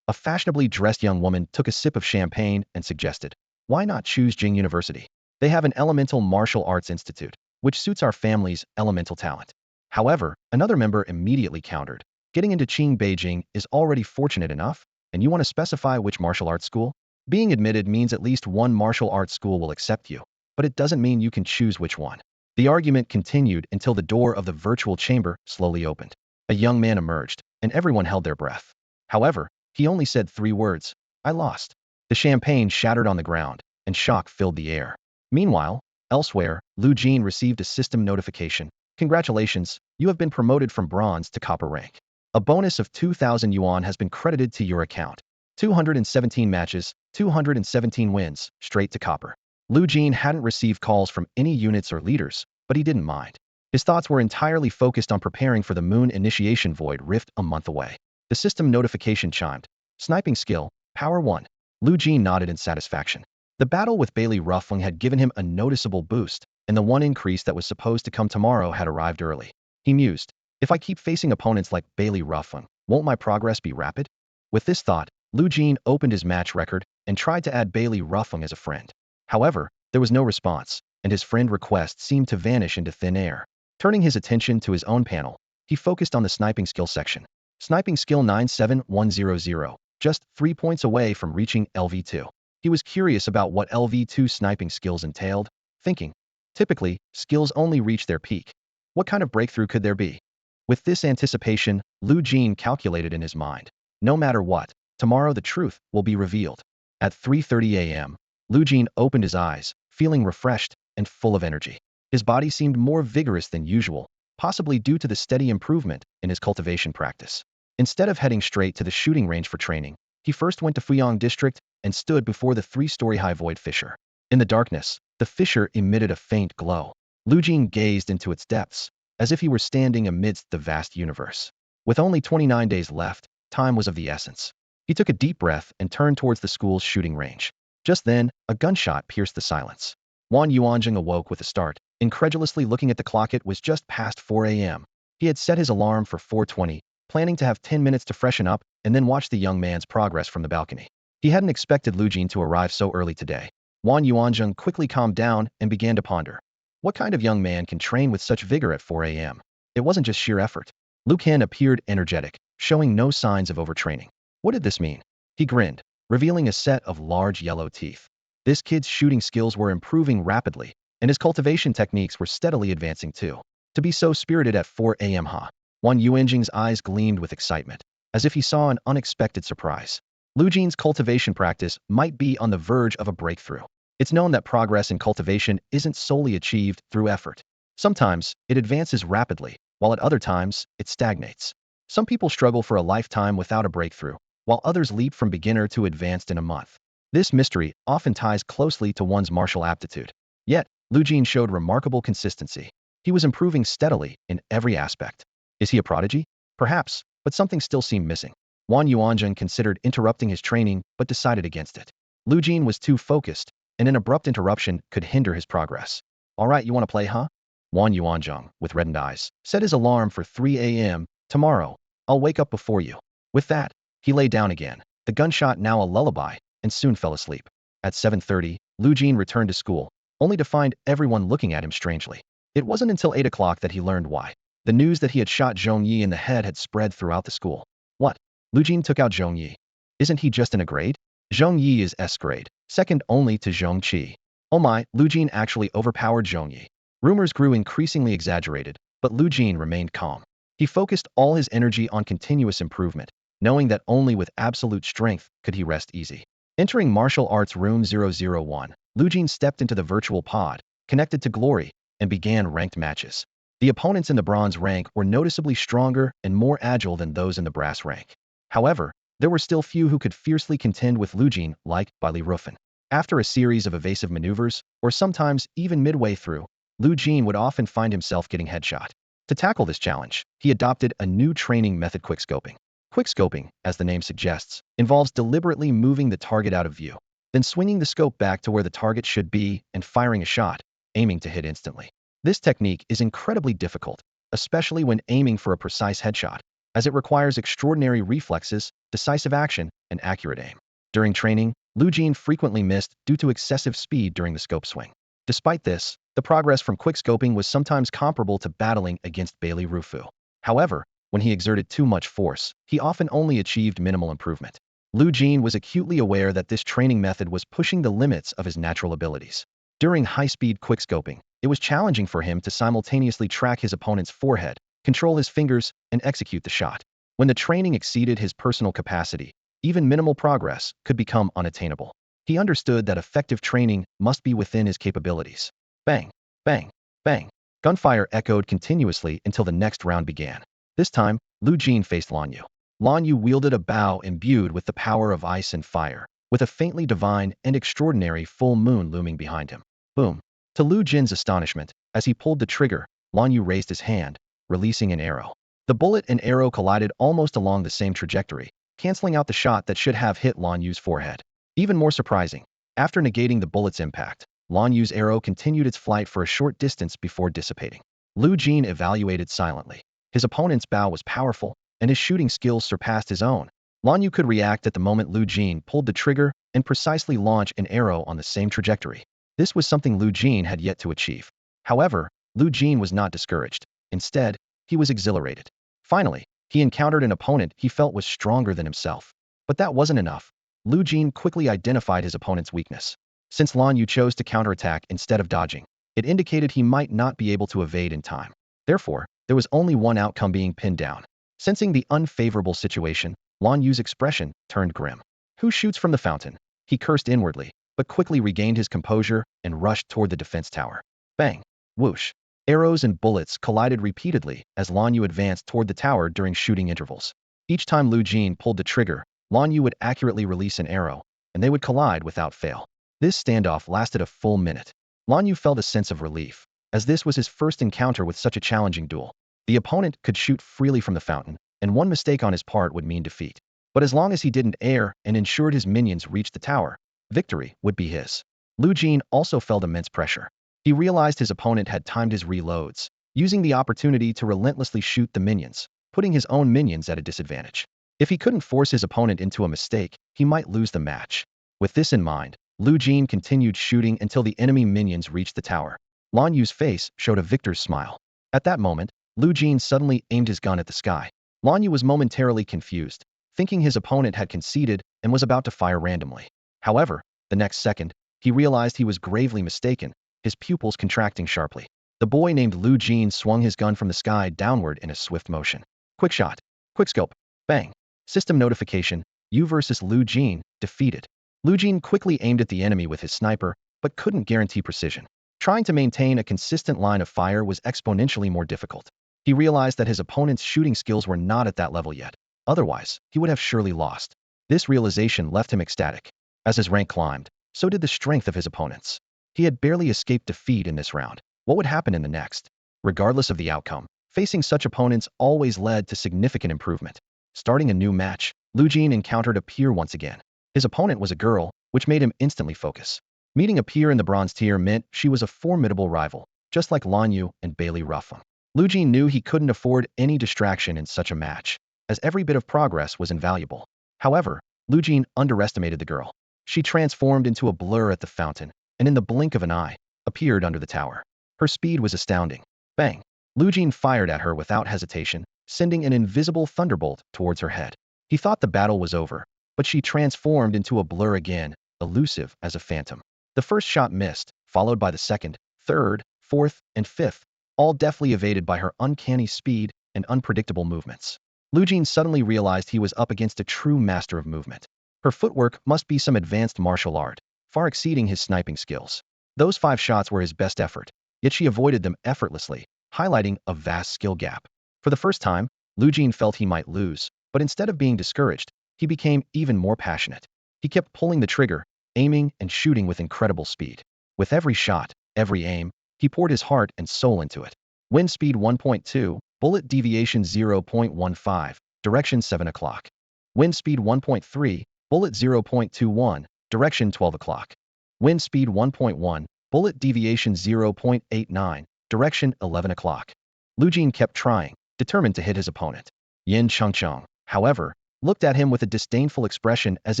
A fashionably dressed young woman took a sip of champagne and suggested, why not choose Jing University? They have an elemental martial arts institute, which suits our family's elemental talent. However, another member immediately countered, getting into Beijing is already fortunate enough, and you want to specify which martial arts school? Being admitted means at least one martial arts school will accept you, but it doesn't mean you can choose which one. The argument continued until the door of the virtual chamber slowly opened. A young man emerged, and everyone held their breath. However, he only said 3 words, I lost. The champagne shattered on the ground, and shock filled the air. Meanwhile, elsewhere, Lu Jin received a system notification. Congratulations, you have been promoted from bronze to copper rank. A bonus of 2,000 yuan has been credited to your account. 217 matches, 217 wins, straight to copper. Lu Jin hadn't received calls from any units or leaders, but he didn't mind. His thoughts were entirely focused on preparing for the Moon Initiation Void Rift a month away. The system notification chimed. Sniping skill, Power 1. Lu Jin nodded in satisfaction. The battle with Bailey Ruffling had given him a noticeable boost, and the one increase that was supposed to come tomorrow had arrived early. He mused, if I keep facing opponents like Bailey Ruffling, won't my progress be rapid? With this thought, Lu Jin opened his match record and tried to add Bailey Ruffling as a friend. However, there was no response, and his friend request seemed to vanish into thin air. Turning his attention to his own panel, he focused on the sniping skill section. Sniping skill 97100, just 3 points away from reaching LV2. He was curious about what LV2 sniping skills entailed, thinking, typically, skills only reach their peak. What kind of breakthrough could there be? With this anticipation, Lu Jin calculated in his mind. No matter what, tomorrow the truth will be revealed. At 3:30 a.m., Lu Jin opened his eyes, feeling refreshed and full of energy. His body seemed more vigorous than usual, possibly due to the steady improvement in his cultivation practice. Instead of heading straight to the shooting range for training, he first went to Fuyang District and stood before the 3-story-high void fissure. In the darkness, the fissure emitted a faint glow. Lu Jin gazed into its depths, as if he were standing amidst the vast universe. With only 29 days left, time was of the essence. He took a deep breath and turned towards the school's shooting range. Just then, a gunshot pierced the silence. Wang Yuanzheng awoke with a start, incredulously looking at the clock. It was just past 4 a.m. He had set his alarm for 4:20, planning to have 10 minutes to freshen up and then watch the young man's progress from the balcony. He hadn't expected Lu Jin to arrive so early today. Wang Yuanzheng quickly calmed down and began to ponder. What kind of young man can train with such vigor at 4 a.m.? It wasn't just sheer effort. Lu Ken appeared energetic, showing no signs of overtraining. What did this mean? He grinned, revealing a set of large yellow teeth. This kid's shooting skills were improving rapidly, and his cultivation techniques were steadily advancing too. To be so spirited at 4 a.m. huh? Wang Yuanjing's eyes gleamed with excitement, as if he saw an unexpected surprise. Lu Jin's cultivation practice might be on the verge of a breakthrough. It's known that progress in cultivation isn't solely achieved through effort. Sometimes, it advances rapidly, while at other times, it stagnates. Some people struggle for a lifetime without a breakthrough, while others leap from beginner to advanced in a month. This mystery often ties closely to one's martial aptitude. Yet, Lu Jin showed remarkable consistency. He was improving steadily in every aspect. Is he a prodigy? Perhaps, but something still seemed missing. Wang Yuanzheng considered interrupting his training, but decided against it. Lu Jin was too focused, and an abrupt interruption could hinder his progress. All right, you want to play, huh? Wang Yuanzheng, with reddened eyes, set his alarm for 3 a.m. Tomorrow, I'll wake up before you. With that, he lay down again, the gunshot now a lullaby, and soon fell asleep. At 7:30, Lu Jin returned to school, only to find everyone looking at him strangely. It wasn't until 8 o'clock that he learned why. The news that he had shot Zhong Yi in the head had spread throughout the school. What? Lu Jin took out Zhong Yi. Isn't he just in a grade? Zhong Yi is S grade, second only to Zhong Qi. Oh my, Lu Jin actually overpowered Zhong Yi. Rumors grew increasingly exaggerated, but Lu Jin remained calm. He focused all his energy on continuous improvement, knowing that only with absolute strength could he rest easy. Entering Martial Arts Room 001, Lu Jin stepped into the virtual pod, connected to Glory, and began ranked matches. The opponents in the bronze rank were noticeably stronger and more agile than those in the brass rank. However, there were still few who could fiercely contend with Lu Jin, like Bailey Ruffin. After a series of evasive maneuvers, or sometimes even midway through, Lu Jin would often find himself getting headshot. To tackle this challenge, he adopted a new training method: quickscoping. Quickscoping, as the name suggests, involves deliberately moving the target out of view, then swinging the scope back to where the target should be and firing a shot, aiming to hit instantly. This technique is incredibly difficult, especially when aiming for a precise headshot, as it requires extraordinary reflexes, decisive action, and accurate aim. During training, Lu Jin frequently missed due to excessive speed during the scope swing. Despite this, the progress from quickscoping was sometimes comparable to battling against Bailey Rufu. However, when he exerted too much force, he often only achieved minimal improvement. Lu Jin was acutely aware that this training method was pushing the limits of his natural abilities. During high-speed quickscoping, it was challenging for him to simultaneously track his opponent's forehead, control his fingers, and execute the shot. When the training exceeded his personal capacity, even minimal progress could become unattainable. He understood that effective training must be within his capabilities. Bang, bang, bang. Gunfire echoed continuously until the next round began. This time, Lu Jin faced Lan Yu. Lan Yu wielded a bow imbued with the power of ice and fire, with a faintly divine and extraordinary full moon looming behind him. Boom. To Lu Jin's astonishment, as he pulled the trigger, Lan Yu raised his hand, releasing an arrow. The bullet and arrow collided almost along the same trajectory, canceling out the shot that should have hit Lan Yu's forehead. Even more surprising, after negating the bullet's impact, Lan Yu's arrow continued its flight for a short distance before dissipating. Lu Jin evaluated silently. His opponent's bow was powerful, and his shooting skills surpassed his own. Lan Yu could react at the moment Lu Jin pulled the trigger and precisely launch an arrow on the same trajectory. This was something Lu Jin had yet to achieve. However, Lu Jin was not discouraged. Instead, he was exhilarated. Finally, he encountered an opponent he felt was stronger than himself. But that wasn't enough. Lu Jin quickly identified his opponent's weakness. Since Lan Yu chose to counterattack instead of dodging, it indicated he might not be able to evade in time. Therefore, there was only one outcome: being pinned down. Sensing the unfavorable situation, Lan Yu's expression turned grim. Who shoots from the fountain? He cursed inwardly, but quickly regained his composure and rushed toward the defense tower. Bang! Whoosh! Arrows and bullets collided repeatedly as Lan Yu advanced toward the tower during shooting intervals. Each time Lu Jin pulled the trigger, Lan Yu would accurately release an arrow, and they would collide without fail. This standoff lasted a full minute. Lan Yu felt a sense of relief, as this was his first encounter with such a challenging duel. The opponent could shoot freely from the fountain, and one mistake on his part would mean defeat. But as long as he didn't err and ensured his minions reached the tower, victory would be his. Lu Jin also felt immense pressure. He realized his opponent had timed his reloads, using the opportunity to relentlessly shoot the minions, putting his own minions at a disadvantage. If he couldn't force his opponent into a mistake, he might lose the match. With this in mind, Lu Jin continued shooting until the enemy minions reached the tower. Lan Yu's face showed a victor's smile. At that moment, Lu Jin suddenly aimed his gun at the sky. Lan Yu was momentarily confused, thinking his opponent had conceded and was about to fire randomly. However, the next second, he realized he was gravely mistaken, his pupils contracting sharply. The boy named Lu Jin swung his gun from the sky downward in a swift motion. Quick shot. Quickscope. Bang. System notification. You versus Lu Jin, defeated. Lu Jin quickly aimed at the enemy with his sniper, but couldn't guarantee precision. Trying to maintain a consistent line of fire was exponentially more difficult. He realized that his opponent's shooting skills were not at that level yet. Otherwise, he would have surely lost. This realization left him ecstatic. As his rank climbed, so did the strength of his opponents. He had barely escaped defeat in this round. What would happen in the next? Regardless of the outcome, facing such opponents always led to significant improvement. Starting a new match, Lu Jin encountered a peer once again. His opponent was a girl, which made him instantly focus. Meeting a peer in the bronze tier meant she was a formidable rival, just like Lan Yu and Bailey Ruffin. Lu Jin knew he couldn't afford any distraction in such a match, as every bit of progress was invaluable. However, Lu Jin underestimated the girl. She transformed into a blur at the fountain, and in the blink of an eye, appeared under the tower. Her speed was astounding. Bang! Lu Jin fired at her without hesitation, sending an invisible thunderbolt towards her head. He thought the battle was over, but she transformed into a blur again, elusive as a phantom. The first shot missed, followed by the second, third, fourth, and fifth, all deftly evaded by her uncanny speed and unpredictable movements. Lu Jin suddenly realized he was up against a true master of movement. Her footwork must be some advanced martial art, far exceeding his sniping skills. Those 5 shots were his best effort, yet she avoided them effortlessly, highlighting a vast skill gap. For the first time, Lu Jin felt he might lose, but instead of being discouraged, he became even more passionate. He kept pulling the trigger, aiming and shooting with incredible speed. With every shot, every aim, he poured his heart and soul into it. Wind speed 1.2, bullet deviation 0.15, direction 7 o'clock. Wind speed 1.3, bullet 0.21, direction 12 o'clock. Wind speed 1.1, bullet deviation 0.89, direction 11 o'clock. Lu Jin kept trying, determined to hit his opponent. Yin Chengcheng, however, looked at him with a disdainful expression as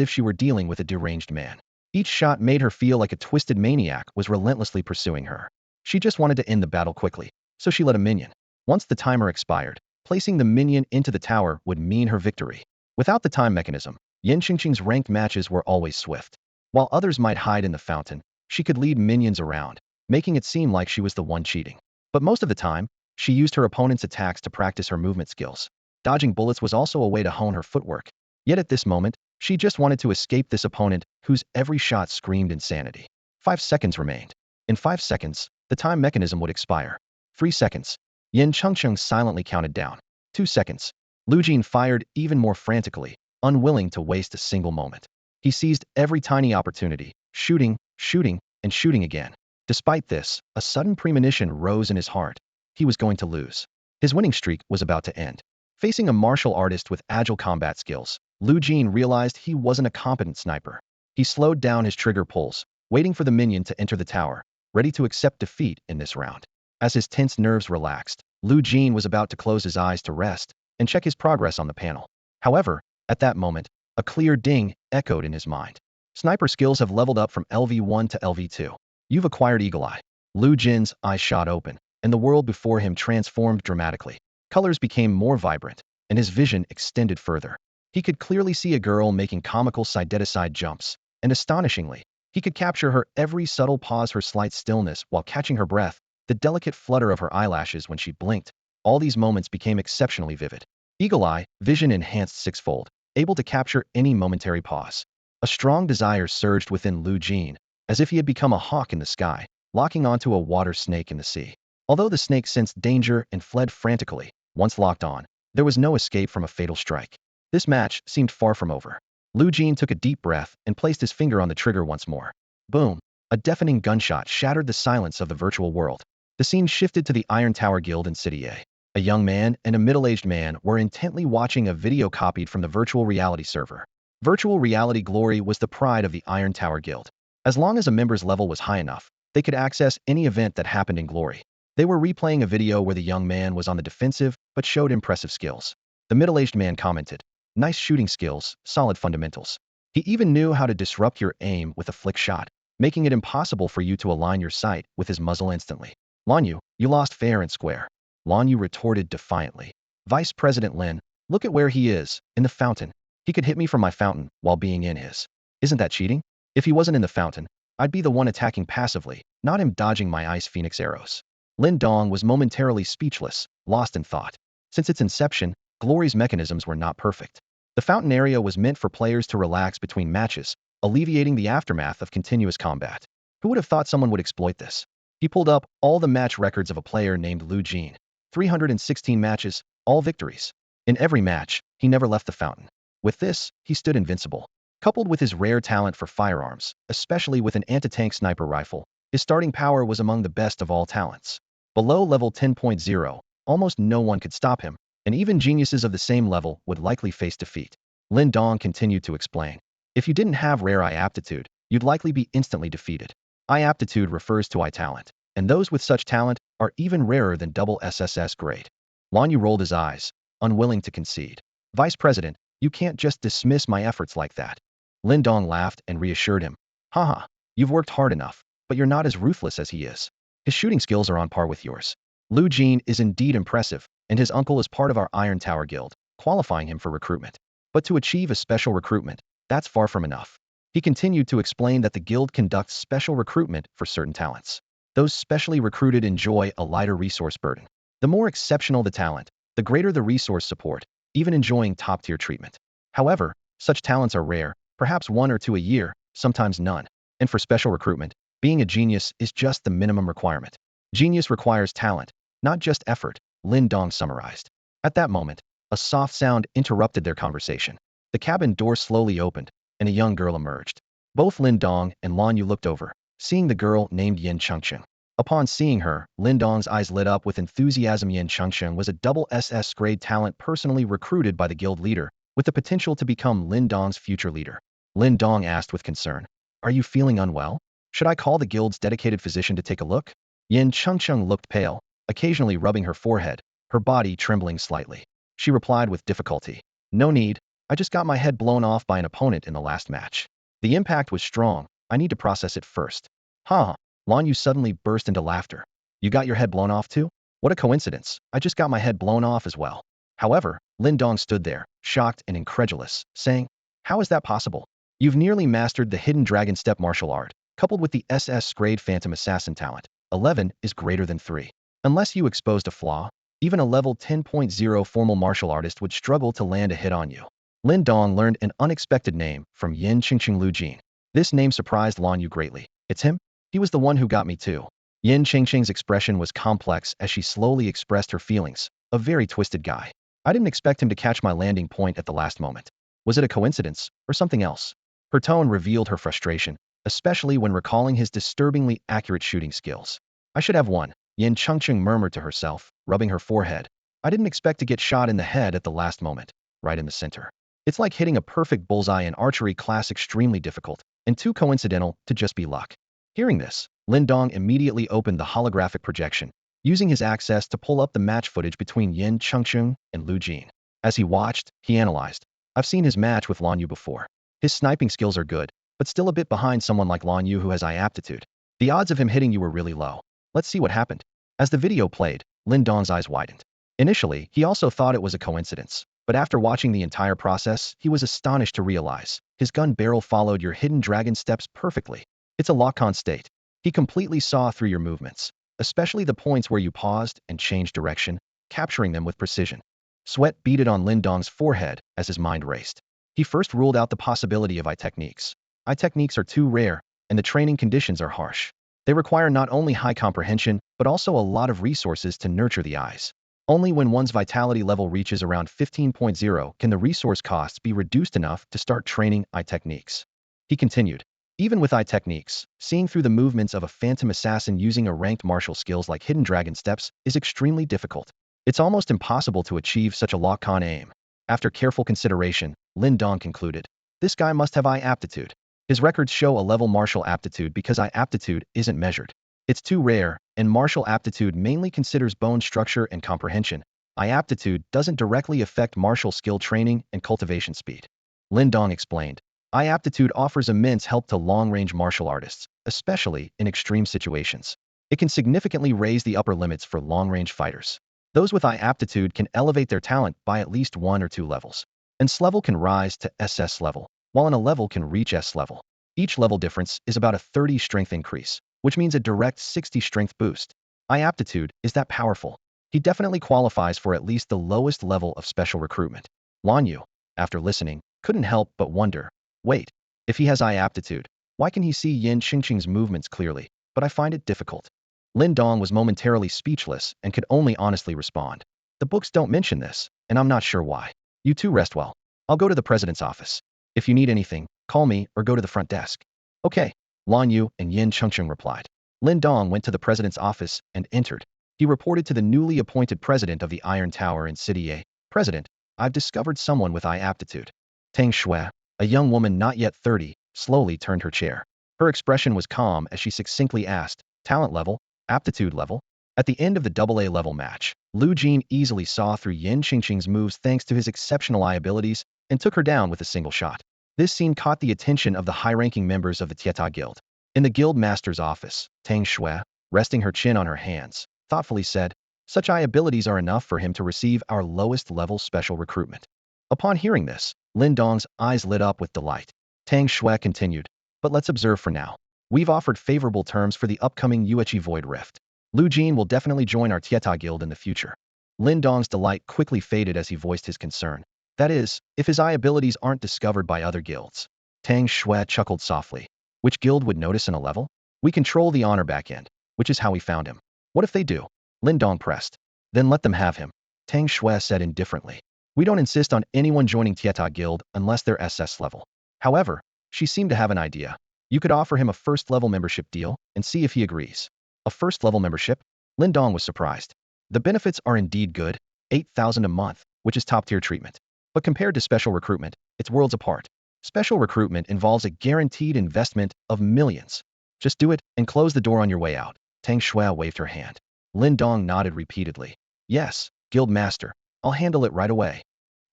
if she were dealing with a deranged man. Each shot made her feel like a twisted maniac was relentlessly pursuing her. She just wanted to end the battle quickly, so she let a minion. Once the timer expired, placing the minion into the tower would mean her victory. Without the time mechanism, Yin Qingqing's ranked matches were always swift. While others might hide in the fountain, she could lead minions around, making it seem like she was the one cheating. But most of the time, she used her opponent's attacks to practice her movement skills. Dodging bullets was also a way to hone her footwork. Yet at this moment, she just wanted to escape this opponent whose every shot screamed insanity. 5 seconds remained. In 5 seconds, the time mechanism would expire. 3 seconds. Yin Chengcheng silently counted down. 2 seconds. Lu Jin fired even more frantically, unwilling to waste a single moment. He seized every tiny opportunity, shooting, shooting, and shooting again. Despite this, a sudden premonition rose in his heart. He was going to lose. His winning streak was about to end. Facing a martial artist with agile combat skills, Lu Jin realized he wasn't a competent sniper. He slowed down his trigger pulls, waiting for the minion to enter the tower, ready to accept defeat in this round. As his tense nerves relaxed, Lu Jin was about to close his eyes to rest and check his progress on the panel. However, at that moment, a clear ding echoed in his mind. Sniper skills have leveled up from LV1 to LV2. You've acquired Eagle Eye. Lu Jin's eyes shot open, and the world before him transformed dramatically. Colors became more vibrant, and his vision extended further. He could clearly see a girl making comical side-to-side jumps, and astonishingly, he could capture her every subtle pause, her slight stillness while catching her breath, the delicate flutter of her eyelashes when she blinked. All these moments became exceptionally vivid. Eagle Eye, vision enhanced sixfold, able to capture any momentary pause. A strong desire surged within Lu Jin, as if he had become a hawk in the sky, locking onto a water snake in the sea. Although the snake sensed danger and fled frantically, once locked on, there was no escape from a fatal strike. This match seemed far from over. Lu Jin took a deep breath and placed his finger on the trigger once more. Boom! A deafening gunshot shattered the silence of the virtual world. The scene shifted to the Iron Tower Guild in City A. A young man and a middle-aged man were intently watching a video copied from the virtual reality server. Virtual reality glory was the pride of the Iron Tower Guild. As long as a member's level was high enough, they could access any event that happened in glory. They were replaying a video where the young man was on the defensive but showed impressive skills. The middle-aged man commented, "Nice shooting skills, solid fundamentals. He even knew how to disrupt your aim with a flick shot, making it impossible for you to align your sight with his muzzle instantly. Lanyu, you lost fair and square." Lanyu retorted defiantly. "Vice President Lin, look at where he is, in the fountain. He could hit me from my fountain while being in his. Isn't that cheating? If he wasn't in the fountain, I'd be the one attacking passively, not him dodging my Ice Phoenix arrows." Lin Dong was momentarily speechless, lost in thought. Since its inception, Glory's mechanisms were not perfect. The fountain area was meant for players to relax between matches, alleviating the aftermath of continuous combat. Who would have thought someone would exploit this? He pulled up all the match records of a player named Lu Jin. 316 matches, all victories. In every match, he never left the fountain. With this, he stood invincible. Coupled with his rare talent for firearms, especially with an anti-tank sniper rifle, his starting power was among the best of all talents. Below level 10.0, almost no one could stop him, and even geniuses of the same level would likely face defeat. Lin Dong continued to explain. If you didn't have rare eye aptitude, you'd likely be instantly defeated. Eye aptitude refers to eye talent, and those with such talent are even rarer than double SSS grade. Lanyu rolled his eyes, unwilling to concede. "Vice President, you can't just dismiss my efforts like that." Lin Dong laughed and reassured him. "Haha, you've worked hard enough, but you're not as ruthless as he is. His shooting skills are on par with yours. Lu Jin is indeed impressive, and his uncle is part of our Iron Tower Guild, qualifying him for recruitment. But to achieve a special recruitment, that's far from enough." He continued to explain that the guild conducts special recruitment for certain talents. Those specially recruited enjoy a lighter resource burden. The more exceptional the talent, the greater the resource support, even enjoying top-tier treatment. However, such talents are rare, perhaps 1 or 2 a year, sometimes none. And for special recruitment, being a genius is just the minimum requirement. Genius requires talent, not just effort, Lin Dong summarized. At that moment, a soft sound interrupted their conversation. The cabin door slowly opened, and a young girl emerged. Both Lin Dong and Lanyu looked over, seeing the girl named Yin Chengcheng. Upon seeing her, Lin Dong's eyes lit up with enthusiasm. Yin Chengcheng was a double SS grade talent personally recruited by the guild leader, with the potential to become Lin Dong's future leader. Lin Dong asked with concern, "Are you feeling unwell? Should I call the guild's dedicated physician to take a look?" Yin Chengcheng looked pale, occasionally rubbing her forehead, her body trembling slightly. She replied with difficulty, "No need, I just got my head blown off by an opponent in the last match. The impact was strong, I need to process it first." "Huh." Lanyu suddenly burst into laughter. "You got your head blown off too? What a coincidence, I just got my head blown off as well." However, Lin Dong stood there, shocked and incredulous, saying, "How is that possible? You've nearly mastered the hidden dragon step martial art, coupled with the SS grade phantom assassin talent. 11 is greater than 3. Unless you exposed a flaw, even a level 10.0 formal martial artist would struggle to land a hit on you." Lin Dong learned an unexpected name from Yin Chengcheng Lu Jin. This name surprised Lanyu greatly. "It's him? He was the one who got me too." Yin Chengcheng's expression was complex as she slowly expressed her feelings. "A very twisted guy. I didn't expect him to catch my landing point at the last moment. Was it a coincidence, or something else? Her tone revealed her frustration, especially when recalling his disturbingly accurate shooting skills. I should have won, Yin Chengcheng murmured to herself, rubbing her forehead. I didn't expect to get shot in the head at the last moment, right in the center. It's like hitting a perfect bullseye in archery class, extremely difficult, and too coincidental to just be luck. Hearing this, Lin Dong immediately opened the holographic projection, using his access to pull up the match footage between Yin Chengcheng and Lu Jin. As he watched, he analyzed. I've seen his match with Lan Yu before. His sniping skills are good, but still a bit behind someone like Lan Yu who has eye aptitude. The odds of him hitting you were really low. Let's see what happened. As the video played, Lin Dong's eyes widened. Initially, he also thought it was a coincidence, but after watching the entire process, he was astonished to realize his gun barrel followed your hidden dragon steps perfectly. It's a lock-on state. He completely saw through your movements, especially the points where you paused and changed direction, capturing them with precision. Sweat beaded on Lin Dong's forehead as his mind raced. He first ruled out the possibility of eye techniques. Eye techniques are too rare, and the training conditions are harsh. They require not only high comprehension, but also a lot of resources to nurture the eyes. Only when one's vitality level reaches around 15.0 can the resource costs be reduced enough to start training eye techniques. He continued. Even with eye techniques, seeing through the movements of a phantom assassin using a ranked martial skills like hidden dragon steps is extremely difficult. It's almost impossible to achieve such a lock-on aim. After careful consideration, Lin Dong concluded, this guy must have eye aptitude. His records show a level martial aptitude because eye aptitude isn't measured. It's too rare, and martial aptitude mainly considers bone structure and comprehension. Eye aptitude doesn't directly affect martial skill training and cultivation speed. Lin Dong explained, eye aptitude offers immense help to long-range martial artists, especially in extreme situations. It can significantly raise the upper limits for long-range fighters. Those with eye aptitude can elevate their talent by at least 1 or 2 levels. And S level can rise to SS level, while an A level can reach S level. Each level difference is about a 30 strength increase, which means a direct 60 strength boost. Eye aptitude is that powerful. He definitely qualifies for at least the lowest level of special recruitment. Lan Yu, after listening, couldn't help but wonder, wait, if he has eye aptitude, why can he see Yin Chengcheng's movements clearly, but I find it difficult? Lin Dong was momentarily speechless and could only honestly respond. The books don't mention this, and I'm not sure why. You two rest well. I'll go to the president's office. If you need anything, call me or go to the front desk. Okay, Lan Yu and Yin Chengcheng replied. Lin Dong went to the president's office and entered. He reported to the newly appointed president of the Iron Tower in City A. President, I've discovered someone with eye aptitude. Tang Shui, a young woman not yet 30, slowly turned her chair. Her expression was calm as she succinctly asked, talent level, aptitude level? At the end of the AA level match, Lu Jin easily saw through Yin Chengcheng's moves thanks to his exceptional eye abilities and took her down with a single shot. This scene caught the attention of the high-ranking members of the Tieta Guild. In the guild master's office, Tang Shui, resting her chin on her hands, thoughtfully said, such eye abilities are enough for him to receive our lowest level special recruitment. Upon hearing this, Lin Dong's eyes lit up with delight. Tang Shui continued, but let's observe for now. We've offered favorable terms for the upcoming Yuechi Void Rift. Lu Jin will definitely join our Tieta Guild in the future. Lin Dong's delight quickly faded as he voiced his concern. That is, if his eye abilities aren't discovered by other guilds. Tang Shui chuckled softly. Which guild would notice in a level? We control the honor backend, which is how we found him. What if they do? Lin Dong pressed. Then let them have him. Tang Shui said indifferently. We don't insist on anyone joining Tieta Guild unless they're SS level. However, she seemed to have an idea. You could offer him a first-level membership deal and see if he agrees. A first-level membership? Lin Dong was surprised. The benefits are indeed good, 8,000 a month, which is top-tier treatment. But compared to special recruitment, it's worlds apart. Special recruitment involves a guaranteed investment of millions. Just do it and close the door on your way out. Tang Shui waved her hand. Lin Dong nodded repeatedly. Yes, Guild Master. I'll handle it right away.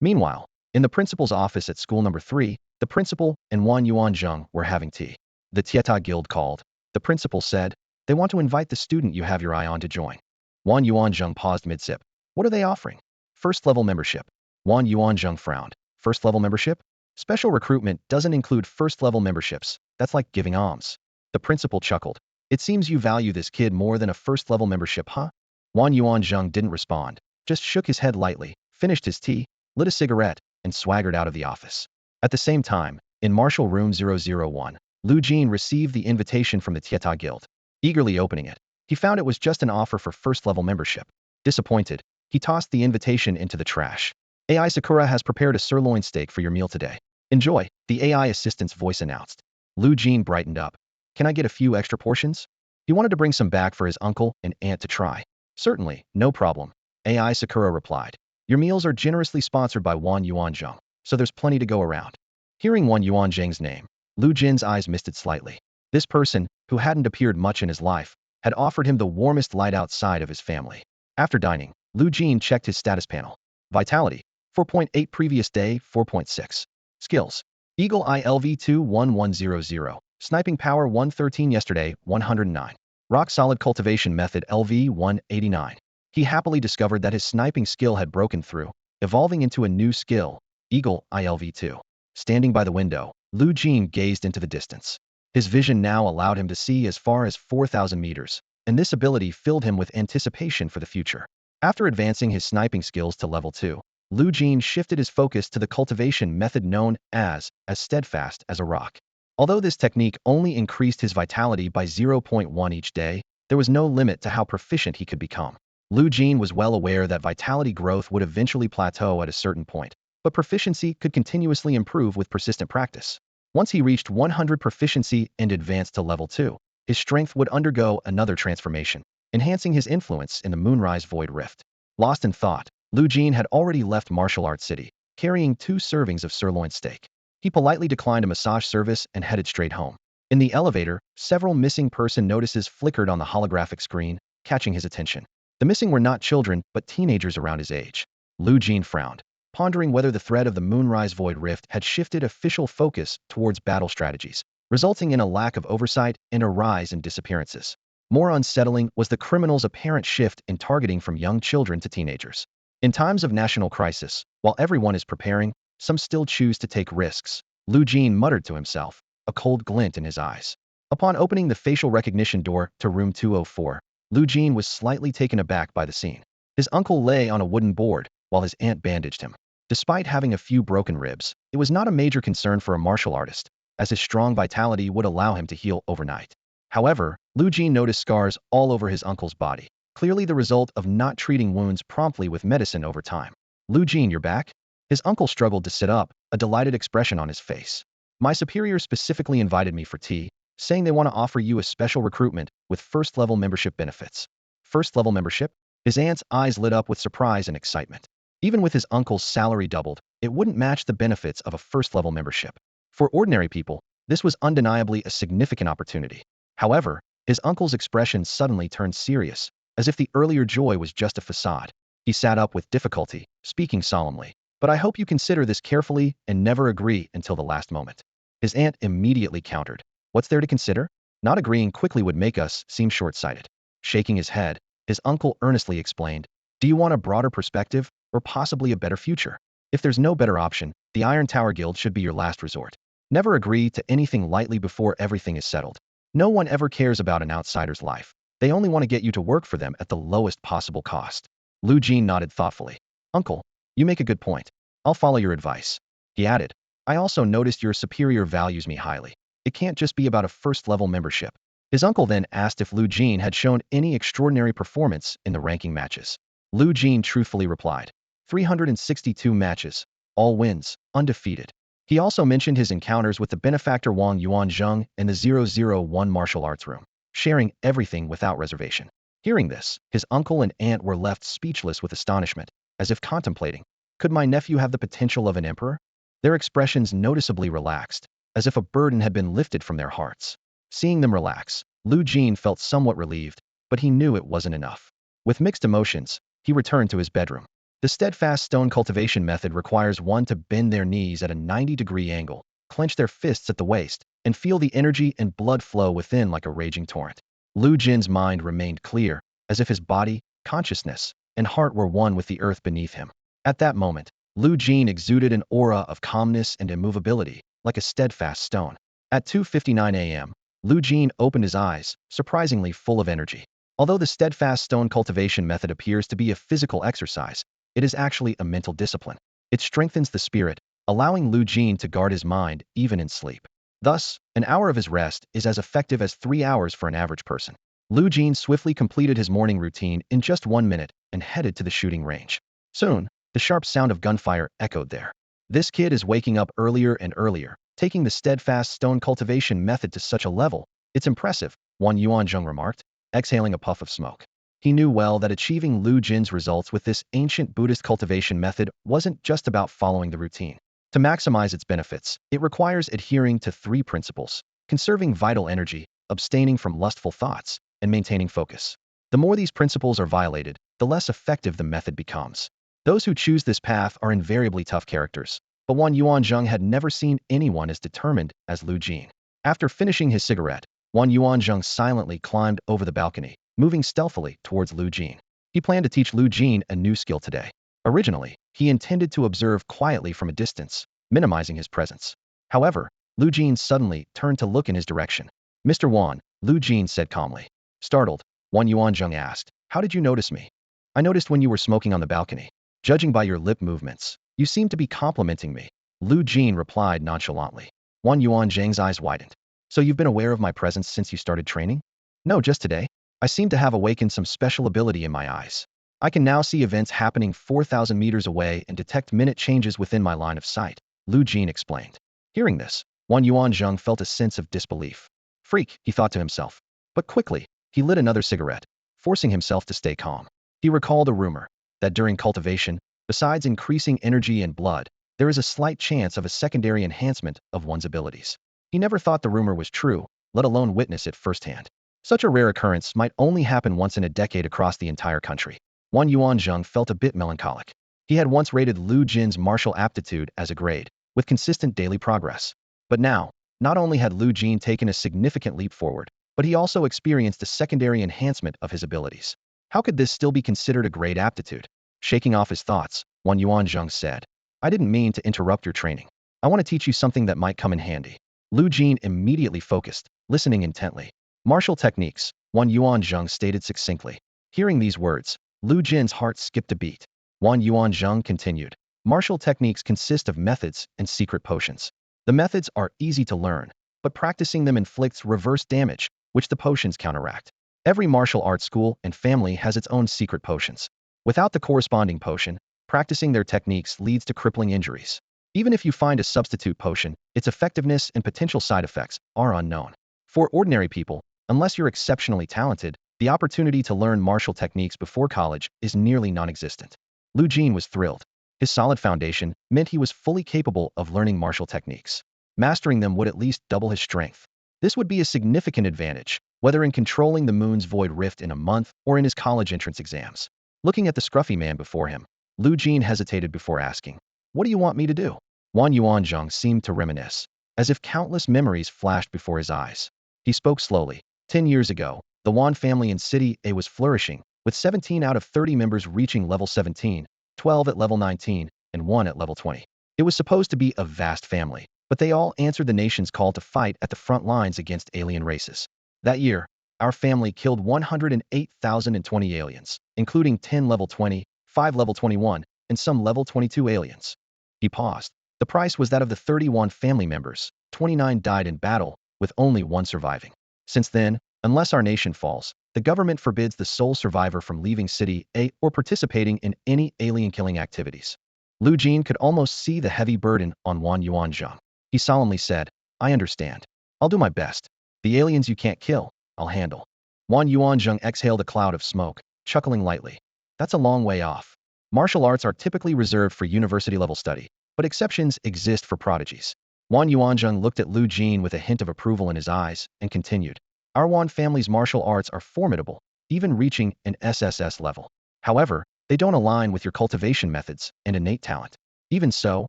Meanwhile, in the principal's office at school number 3, the principal and Wan Yuanzheng were having tea. The Tieta Guild called. The principal said, they want to invite the student you have your eye on to join. Wan Yuanzheng paused mid-sip. What are they offering? First-level membership. Wan Yuanzheng frowned. First-level membership? Special recruitment doesn't include first-level memberships. That's like giving alms. The principal chuckled. It seems you value this kid more than a first-level membership, huh? Wan Yuanzheng didn't respond, just shook his head lightly, finished his tea, lit a cigarette, and swaggered out of the office. At the same time, in Martial Room 001, Lu Jin received the invitation from the Tieta Guild. Eagerly opening it, he found it was just an offer for first-level membership. Disappointed, he tossed the invitation into the trash. AI Sakura has prepared a sirloin steak for your meal today. Enjoy, the AI assistant's voice announced. Lu Jin brightened up. Can I get a few extra portions? He wanted to bring some back for his uncle and aunt to try. Certainly, no problem. AI Sakura replied. Your meals are generously sponsored by Wan Yuanzheng, so there's plenty to go around. Hearing Wan Yuanzheng's name, Lu Jin's eyes misted slightly. This person, who hadn't appeared much in his life, had offered him the warmest light outside of his family. After dining, Lu Jin checked his status panel. Vitality, 4.8 previous day, 4.6. Skills, Eagle Eye LV2 1100, Sniping Power 113 yesterday, 109. Rock Solid Cultivation Method LV 189. He happily discovered that his sniping skill had broken through, evolving into a new skill, Eagle Eye LV2. Standing by the window, Lu Jin gazed into the distance. His vision now allowed him to see as far as 4,000 meters, and this ability filled him with anticipation for the future. After advancing his sniping skills to level 2, Lu Jin shifted his focus to the cultivation method known as steadfast as a rock. Although this technique only increased his vitality by 0.1 each day, there was no limit to how proficient he could become. Lu Jin was well aware that vitality growth would eventually plateau at a certain point, but proficiency could continuously improve with persistent practice. Once he reached 100 proficiency and advanced to level 2, his strength would undergo another transformation, enhancing his influence in the Moonrise Void Rift. Lost in thought, Lu Jin had already left Martial Arts City, carrying 2 servings of sirloin steak. He politely declined a massage service and headed straight home. In the elevator, several missing person notices flickered on the holographic screen, catching his attention. The missing were not children, but teenagers around his age. Lu Jin frowned, pondering whether the threat of the Moonrise Void Rift had shifted official focus towards battle strategies, resulting in a lack of oversight and a rise in disappearances. More unsettling was the criminals' apparent shift in targeting from young children to teenagers. In times of national crisis, while everyone is preparing, some still choose to take risks, Lu Jin muttered to himself, a cold glint in his eyes. Upon opening the facial recognition door to room 204, Lu Jin was slightly taken aback by the scene. His uncle lay on a wooden board, while his aunt bandaged him. Despite having a few broken ribs, it was not a major concern for a martial artist, as his strong vitality would allow him to heal overnight. However, Lu Jin noticed scars all over his uncle's body, clearly the result of not treating wounds promptly with medicine over time. Lu Jin, you're back? His uncle struggled to sit up, a delighted expression on his face. My superior specifically invited me for tea, saying they want to offer you a special recruitment with first-level membership benefits. First-level membership? His aunt's eyes lit up with surprise and excitement. Even with his uncle's salary doubled, it wouldn't match the benefits of a first-level membership. For ordinary people, this was undeniably a significant opportunity. However, his uncle's expression suddenly turned serious, as if the earlier joy was just a facade. He sat up with difficulty, speaking solemnly. But I hope you consider this carefully and never agree until the last moment. His aunt immediately countered. What's there to consider? Not agreeing quickly would make us seem short-sighted. Shaking his head, his uncle earnestly explained, do you want a broader perspective, or possibly a better future? If there's no better option, the Iron Tower Guild should be your last resort. Never agree to anything lightly before everything is settled. No one ever cares about an outsider's life. They only want to get you to work for them at the lowest possible cost. Lu Jin nodded thoughtfully. Uncle, you make a good point. I'll follow your advice. He added, I also noticed your superior values me highly. It can't just be about a first-level membership. His uncle then asked if Lu Jin had shown any extraordinary performance in the ranking matches. Lu Jin truthfully replied, 362 matches, all wins, undefeated. He also mentioned his encounters with the benefactor Wang Yuanzheng in the 001 martial arts room, sharing everything without reservation. Hearing this, his uncle and aunt were left speechless with astonishment, as if contemplating, could my nephew have the potential of an emperor? Their expressions noticeably relaxed, as if a burden had been lifted from their hearts. Seeing them relax, Lu Jin felt somewhat relieved, but he knew it wasn't enough. With mixed emotions, he returned to his bedroom. The steadfast stone cultivation method requires one to bend their knees at a 90-degree angle, clench their fists at the waist, and feel the energy and blood flow within like a raging torrent. Lu Jin's mind remained clear, as if his body, consciousness, and heart were one with the earth beneath him. At that moment, Lu Jin exuded an aura of calmness and immovability, like a steadfast stone. At 2:59 a.m., Lu Jin opened his eyes, surprisingly full of energy. Although the steadfast stone cultivation method appears to be a physical exercise, it is actually a mental discipline. It strengthens the spirit, allowing Lu Jin to guard his mind even in sleep. Thus, an hour of his rest is as effective as 3 hours for an average person. Lu Jin swiftly completed his morning routine in just 1 minute and headed to the shooting range. Soon, The sharp sound of gunfire echoed there. This kid is waking up earlier and earlier, taking the steadfast stone cultivation method to such a level. It's impressive, Wan Yuanzhong remarked, exhaling a puff of smoke. He knew well that achieving Lu Jin's results with this ancient Buddhist cultivation method wasn't just about following the routine. To maximize its benefits, it requires adhering to three principles: conserving vital energy, abstaining from lustful thoughts, and maintaining focus. The more these principles are violated, the less effective the method becomes. Those who choose this path are invariably tough characters, but Wan Yuanzhong had never seen anyone as determined as Lu Jin. After finishing his cigarette, Wan Yuanzhong silently climbed over the balcony, moving stealthily towards Lu Jin. He planned to teach Lu Jin a new skill today. Originally, he intended to observe quietly from a distance, minimizing his presence. However, Lu Jin suddenly turned to look in his direction. "Mr. Wan," Lu Jin said calmly. Startled, Wan Yuanzhong asked, "How did you notice me?" "I noticed when you were smoking on the balcony. Judging by your lip movements, you seem to be complimenting me," Lu Jin replied nonchalantly. Wan Yuanzhang's eyes widened. "So you've been aware of my presence since you started training?" "No, just today. I seem to have awakened some special ability in my eyes. I can now see events happening 4,000 meters away and detect minute changes within my line of sight," Lu Jin explained. Hearing this, Wan Yuanzhong felt a sense of disbelief. Freak, he thought to himself. But quickly, he lit another cigarette, forcing himself to stay calm. He recalled a rumor that during cultivation, besides increasing energy and blood, there is a slight chance of a secondary enhancement of one's abilities. He never thought the rumor was true, let alone witness it firsthand. Such a rare occurrence might only happen once in a decade across the entire country. Wan Yuanzhong felt a bit melancholic. He had once rated Lu Jin's martial aptitude as a grade, with consistent daily progress. But now, not only had Lu Jin taken a significant leap forward, but he also experienced a secondary enhancement of his abilities. How could this still be considered a grade aptitude? Shaking off his thoughts, Wan Yuanzhong said, "I didn't mean to interrupt your training. I want to teach you something that might come in handy." Lu Jin immediately focused, listening intently. "Martial techniques," Wan Yuanzhong stated succinctly. Hearing these words, Lu Jin's heart skipped a beat. Wan Yuanzhong continued. "Martial techniques consist of methods and secret potions. The methods are easy to learn, but practicing them inflicts reverse damage, which the potions counteract. Every martial arts school and family has its own secret potions. Without the corresponding potion, practicing their techniques leads to crippling injuries. Even if you find a substitute potion, its effectiveness and potential side effects are unknown. For ordinary people, unless you're exceptionally talented, the opportunity to learn martial techniques before college is nearly non-existent." Lu Jin was thrilled. His solid foundation meant he was fully capable of learning martial techniques. Mastering them would at least double his strength. This would be a significant advantage, whether in controlling the moon's void rift in a month or in his college entrance exams. Looking at the scruffy man before him, Lu Jin hesitated before asking, "What do you want me to do?" Wan Yuanzhong seemed to reminisce, as if countless memories flashed before his eyes. He spoke slowly. 10 years ago, the Wan family in City A was flourishing, with 17 out of 30 members reaching level 17, 12 at level 19, and 1 at level 20. It was supposed to be a vast family, but they all answered the nation's call to fight at the front lines against alien races. That year, our family killed 108,020 aliens, including 10 level 20, 5 level 21, and some level 22 aliens. He paused. The price was that of the 31 family members. 29 died in battle, with only one surviving. Since then, unless our nation falls, the government forbids the sole survivor from leaving City A or participating in any alien-killing activities. Lu Jin could almost see the heavy burden on Wan Yuanzhong. He solemnly said, "I understand. I'll do my best. The aliens you can't kill, I'll handle." Wan Yuanzhong exhaled a cloud of smoke, chuckling lightly. "That's a long way off. Martial arts are typically reserved for university-level study, but exceptions exist for prodigies." Wan Yuanzhong looked at Lu Jin with a hint of approval in his eyes and continued, "Our Wan family's martial arts are formidable, even reaching an SSS level. However, they don't align with your cultivation methods and innate talent. Even so,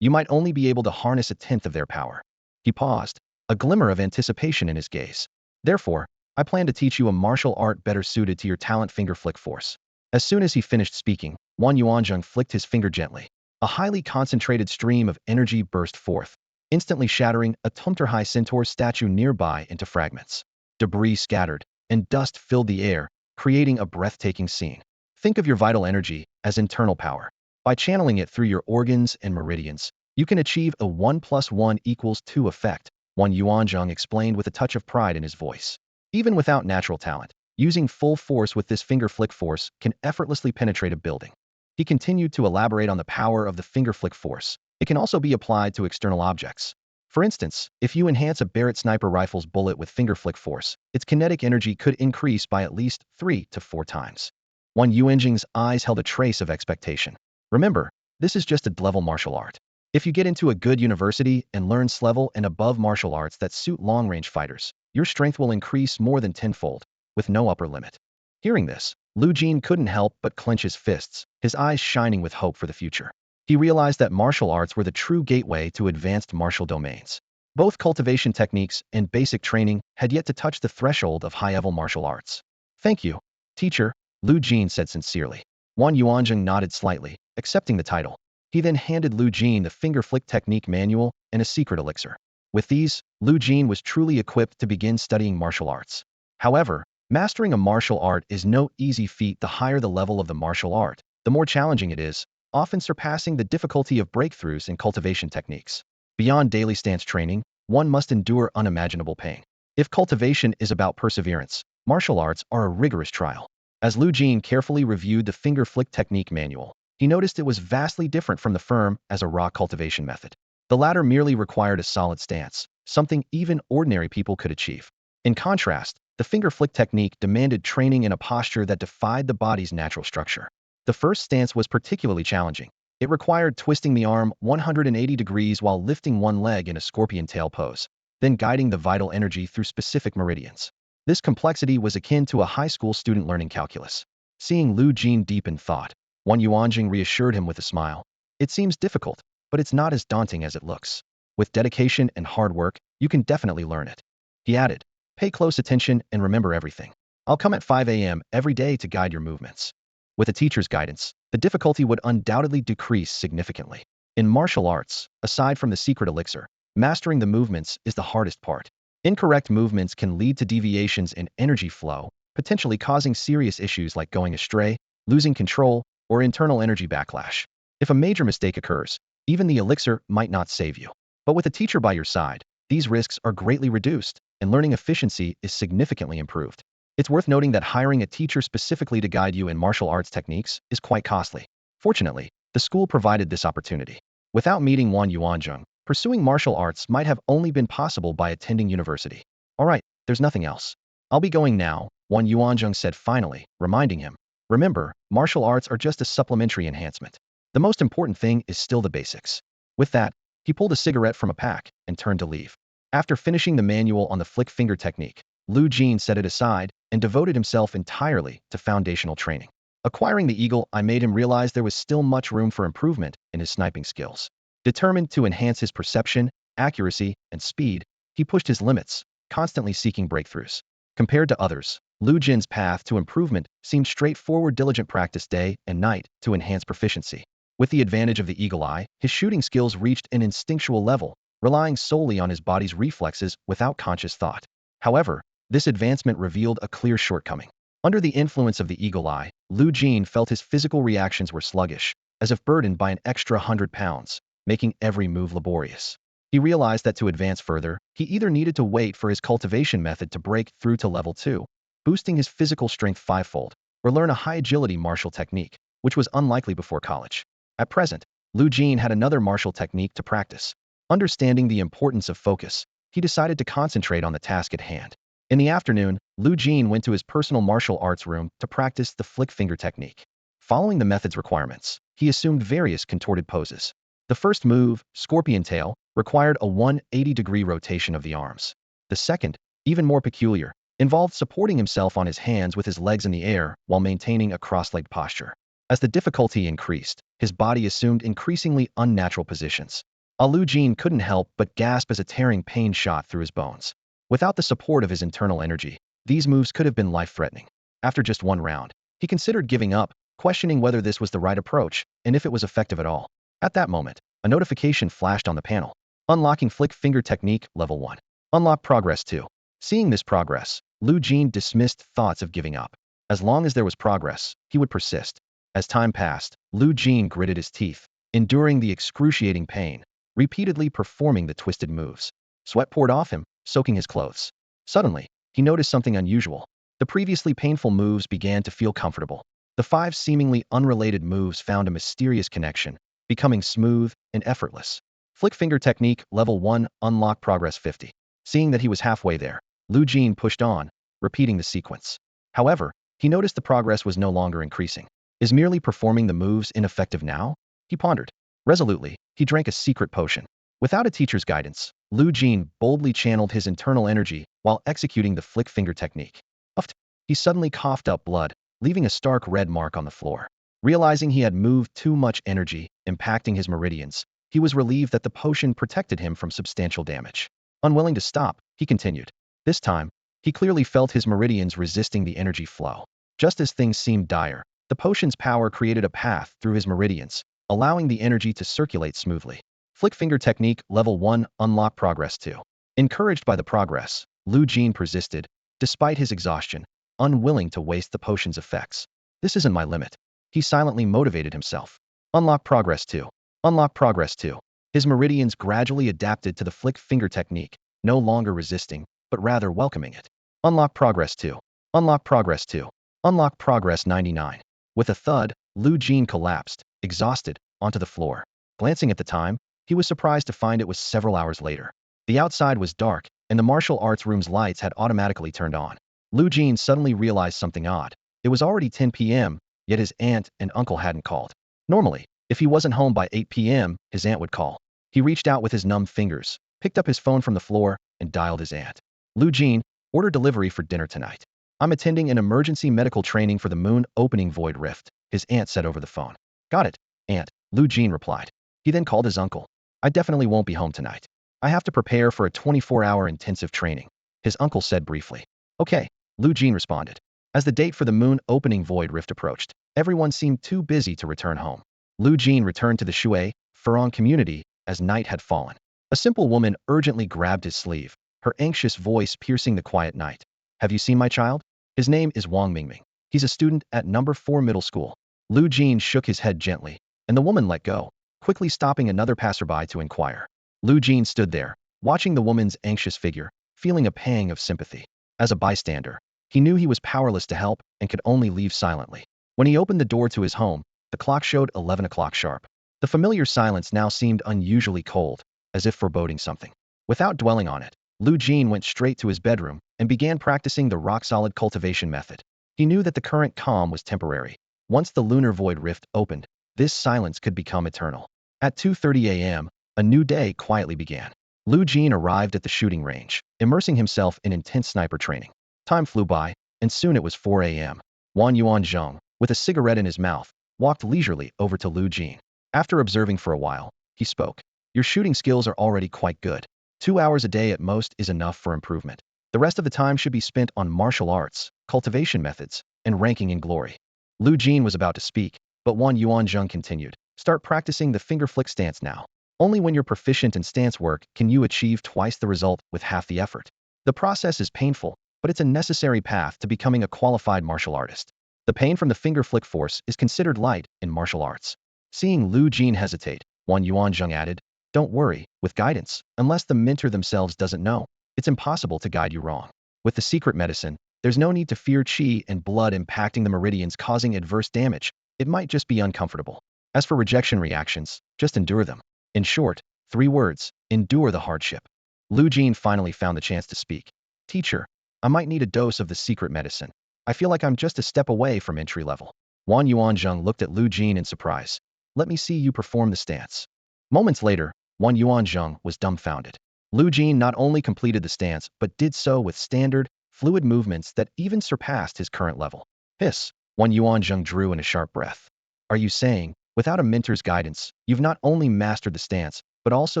you might only be able to harness a tenth of their power." He paused, a glimmer of anticipation in his gaze. "Therefore, I plan to teach you a martial art better suited to your talent, finger flick force." As soon as he finished speaking, Wan Yuanzhong flicked his finger gently. A highly concentrated stream of energy burst forth, instantly shattering a Tumterhai centaur statue nearby into fragments. Debris scattered, and dust filled the air, creating a breathtaking scene. Think of your vital energy as internal power. By channeling it through your organs and meridians, you can achieve a 1 + 1 = 2 effect, Wan Yuanzhong explained with a touch of pride in his voice. Even without natural talent, using full force with this finger flick force can effortlessly penetrate a building. He continued to elaborate on the power of the finger flick force. It can also be applied to external objects. For instance, if you enhance a Barrett sniper rifle's bullet with finger flick force, its kinetic energy could increase by at least 3 to 4 times. Yuanjing's eyes held a trace of expectation. Remember, this is just a level martial art. If you get into a good university and learn level and above martial arts that suit long-range fighters, your strength will increase more than tenfold, with no upper limit. Hearing this, Lu Jin couldn't help but clench his fists, his eyes shining with hope for the future. He realized that martial arts were the true gateway to advanced martial domains. Both cultivation techniques and basic training had yet to touch the threshold of high-level martial arts. Thank you, teacher, Lu Jin said sincerely. Yuanjing nodded slightly, accepting the title. He then handed Lu Jin the finger flick technique manual and a secret elixir. With these, Lu Jin was truly equipped to begin studying martial arts. However, mastering a martial art is no easy feat. The higher the level of the martial art, the more challenging it is, often surpassing the difficulty of breakthroughs in cultivation techniques. Beyond daily stance training, one must endure unimaginable pain. If cultivation is about perseverance, martial arts are a rigorous trial. As Lu Jin carefully reviewed the finger flick technique manual, he noticed it was vastly different from the firm as a raw cultivation method. The latter merely required a solid stance, something even ordinary people could achieve. In contrast, the finger flick technique demanded training in a posture that defied the body's natural structure. The first stance was particularly challenging. It required twisting the arm 180 degrees while lifting one leg in a scorpion tail pose, then guiding the vital energy through specific meridians. This complexity was akin to a high school student learning calculus. Seeing Lu Jin deep in thought, Yuanjing reassured him with a smile. It seems difficult, but it's not as daunting as it looks. With dedication and hard work, you can definitely learn it. He added, pay close attention and remember everything. I'll come at 5 a.m. every day to guide your movements. With a teacher's guidance, the difficulty would undoubtedly decrease significantly. In martial arts, aside from the secret elixir, mastering the movements is the hardest part. Incorrect movements can lead to deviations in energy flow, potentially causing serious issues like going astray, losing control, or internal energy backlash. If a major mistake occurs, even the elixir might not save you. But with a teacher by your side, these risks are greatly reduced, and learning efficiency is significantly improved. It's worth noting that hiring a teacher specifically to guide you in martial arts techniques is quite costly. Fortunately, the school provided this opportunity. Without meeting Yuanjing, pursuing martial arts might have only been possible by attending university. All right, there's nothing else. I'll be going now, Yuanjing said finally, reminding him. Remember, martial arts are just a supplementary enhancement. The most important thing is still the basics. With that, he pulled a cigarette from a pack and turned to leave. After finishing the manual on the flick finger technique, Lu Jin set it aside and devoted himself entirely to foundational training. Acquiring the eagle eye made him realize there was still much room for improvement in his sniping skills. Determined to enhance his perception, accuracy, and speed, he pushed his limits, constantly seeking breakthroughs. Compared to others, Lu Jin's path to improvement seemed straightforward: diligent practice day and night to enhance proficiency. With the advantage of the eagle eye, his shooting skills reached an instinctual level, relying solely on his body's reflexes without conscious thought. However, this advancement revealed a clear shortcoming. Under the influence of the eagle eye, Lu Jin felt his physical reactions were sluggish, as if burdened by an extra 100 pounds, making every move laborious. He realized that to advance further, he either needed to wait for his cultivation method to break through to level 2, boosting his physical strength fivefold, or learn a high-agility martial technique, which was unlikely before college. At present, Lu Jin had another martial technique to practice. Understanding the importance of focus, he decided to concentrate on the task at hand. In the afternoon, Lu Jin went to his personal martial arts room to practice the flick finger technique. Following the method's requirements, he assumed various contorted poses. The first move, scorpion tail, required a 180-degree rotation of the arms. The second, even more peculiar, involved supporting himself on his hands with his legs in the air while maintaining a cross-legged posture. As the difficulty increased, his body assumed increasingly unnatural positions. Lu Jin couldn't help but gasp as a tearing pain shot through his bones. Without the support of his internal energy, these moves could have been life-threatening. After just one round, he considered giving up, questioning whether this was the right approach and if it was effective at all. At that moment, a notification flashed on the panel. Unlocking flick finger technique, level 1. Unlock progress 2. Seeing this progress, Lu Jin dismissed thoughts of giving up. As long as there was progress, he would persist. As time passed, Lu Jin gritted his teeth, enduring the excruciating pain, repeatedly performing the twisted moves. Sweat poured off him, soaking his clothes. Suddenly, he noticed something unusual. The previously painful moves began to feel comfortable. The 5 seemingly unrelated moves found a mysterious connection, becoming smooth and effortless. Flick finger technique, level 1, unlock progress 50. Seeing that he was halfway there, Lu Jin pushed on, repeating the sequence. However, he noticed the progress was no longer increasing. Is merely performing the moves ineffective now? He pondered. Resolutely, he drank a secret potion. Without a teacher's guidance, Lu Jin boldly channeled his internal energy while executing the flick finger technique. Uft! He suddenly coughed up blood, leaving a stark red mark on the floor. Realizing he had moved too much energy, impacting his meridians, he was relieved that the potion protected him from substantial damage. Unwilling to stop, he continued. This time, he clearly felt his meridians resisting the energy flow. Just as things seemed dire, the potion's power created a path through his meridians, allowing the energy to circulate smoothly. Flick finger technique, level 1, unlock progress 2. Encouraged by the progress, Lu Jin persisted, despite his exhaustion, unwilling to waste the potion's effects. This isn't my limit. He silently motivated himself. Unlock progress 2. Unlock progress 2. His meridians gradually adapted to the flick finger technique, no longer resisting, but rather welcoming it. Unlock progress 2. Unlock progress 2. Unlock progress 99. With a thud, Lu Jin collapsed, exhausted, onto the floor. Glancing at the time, he was surprised to find it was several hours later. The outside was dark, and the martial arts room's lights had automatically turned on. Lu Jin suddenly realized something odd. It was already 10 p.m., yet his aunt and uncle hadn't called. Normally, if he wasn't home by 8 p.m., his aunt would call. He reached out with his numb fingers, picked up his phone from the floor, and dialed his aunt. Lu Jin, order delivery for dinner tonight. I'm attending an emergency medical training for the moon opening void rift, his aunt said over the phone. Got it, aunt, Lu Jin replied. He then called his uncle. I definitely won't be home tonight. I have to prepare for a 24-hour intensive training, his uncle said briefly. Okay, Lu Jin responded. As the date for the moon opening void rift approached, everyone seemed too busy to return home. Lu Jin returned to the Shui, Furong community as night had fallen. A simple woman urgently grabbed his sleeve, her anxious voice piercing the quiet night. Have you seen my child? His name is Wang Mingming. He's a student at number 4 middle school. Lu Jin shook his head gently, and the woman let go, quickly stopping another passerby to inquire. Lu Jin stood there, watching the woman's anxious figure, feeling a pang of sympathy. As a bystander, he knew he was powerless to help and could only leave silently. When he opened the door to his home, the clock showed 11 o'clock sharp. The familiar silence now seemed unusually cold, as if foreboding something. Without dwelling on it, Lu Jin went straight to his bedroom and began practicing the rock-solid cultivation method. He knew that the current calm was temporary. Once the lunar void rift opened, this silence could become eternal. At 2:30 a.m., a new day quietly began. Lu Jin arrived at the shooting range, immersing himself in intense sniper training. Time flew by, and soon it was 4 a.m. Wan Yuanzheng, with a cigarette in his mouth, walked leisurely over to Lu Jin. After observing for a while, he spoke. Your shooting skills are already quite good. 2 hours a day at most is enough for improvement. The rest of the time should be spent on martial arts, cultivation methods, and ranking in glory. Lu Jin was about to speak, but Wan Yuanzheng continued. Start practicing the finger flick stance now. Only when you're proficient in stance work can you achieve twice the result with half the effort. The process is painful, but it's a necessary path to becoming a qualified martial artist. The pain from the finger flick force is considered light in martial arts. Seeing Lu Jin hesitate, Wan Yuanzheng added, don't worry, with guidance, unless the mentor themselves doesn't know, it's impossible to guide you wrong. With the secret medicine, there's no need to fear qi and blood impacting the meridians causing adverse damage. It might just be uncomfortable. As for rejection reactions, just endure them. In short, 3 words, endure the hardship. Lu Jin finally found the chance to speak. Teacher, I might need a dose of the secret medicine. I feel like I'm just a step away from entry level. Wan Yuanzheng looked at Lu Jin in surprise. Let me see you perform the stance. Moments later, Wan Yuanzheng was dumbfounded. Lu Jin not only completed the stance but did so with standard, fluid movements that even surpassed his current level. Hiss, Wan Yuanzheng drew in a sharp breath. Are you saying, without a mentor's guidance, you've not only mastered the stance, but also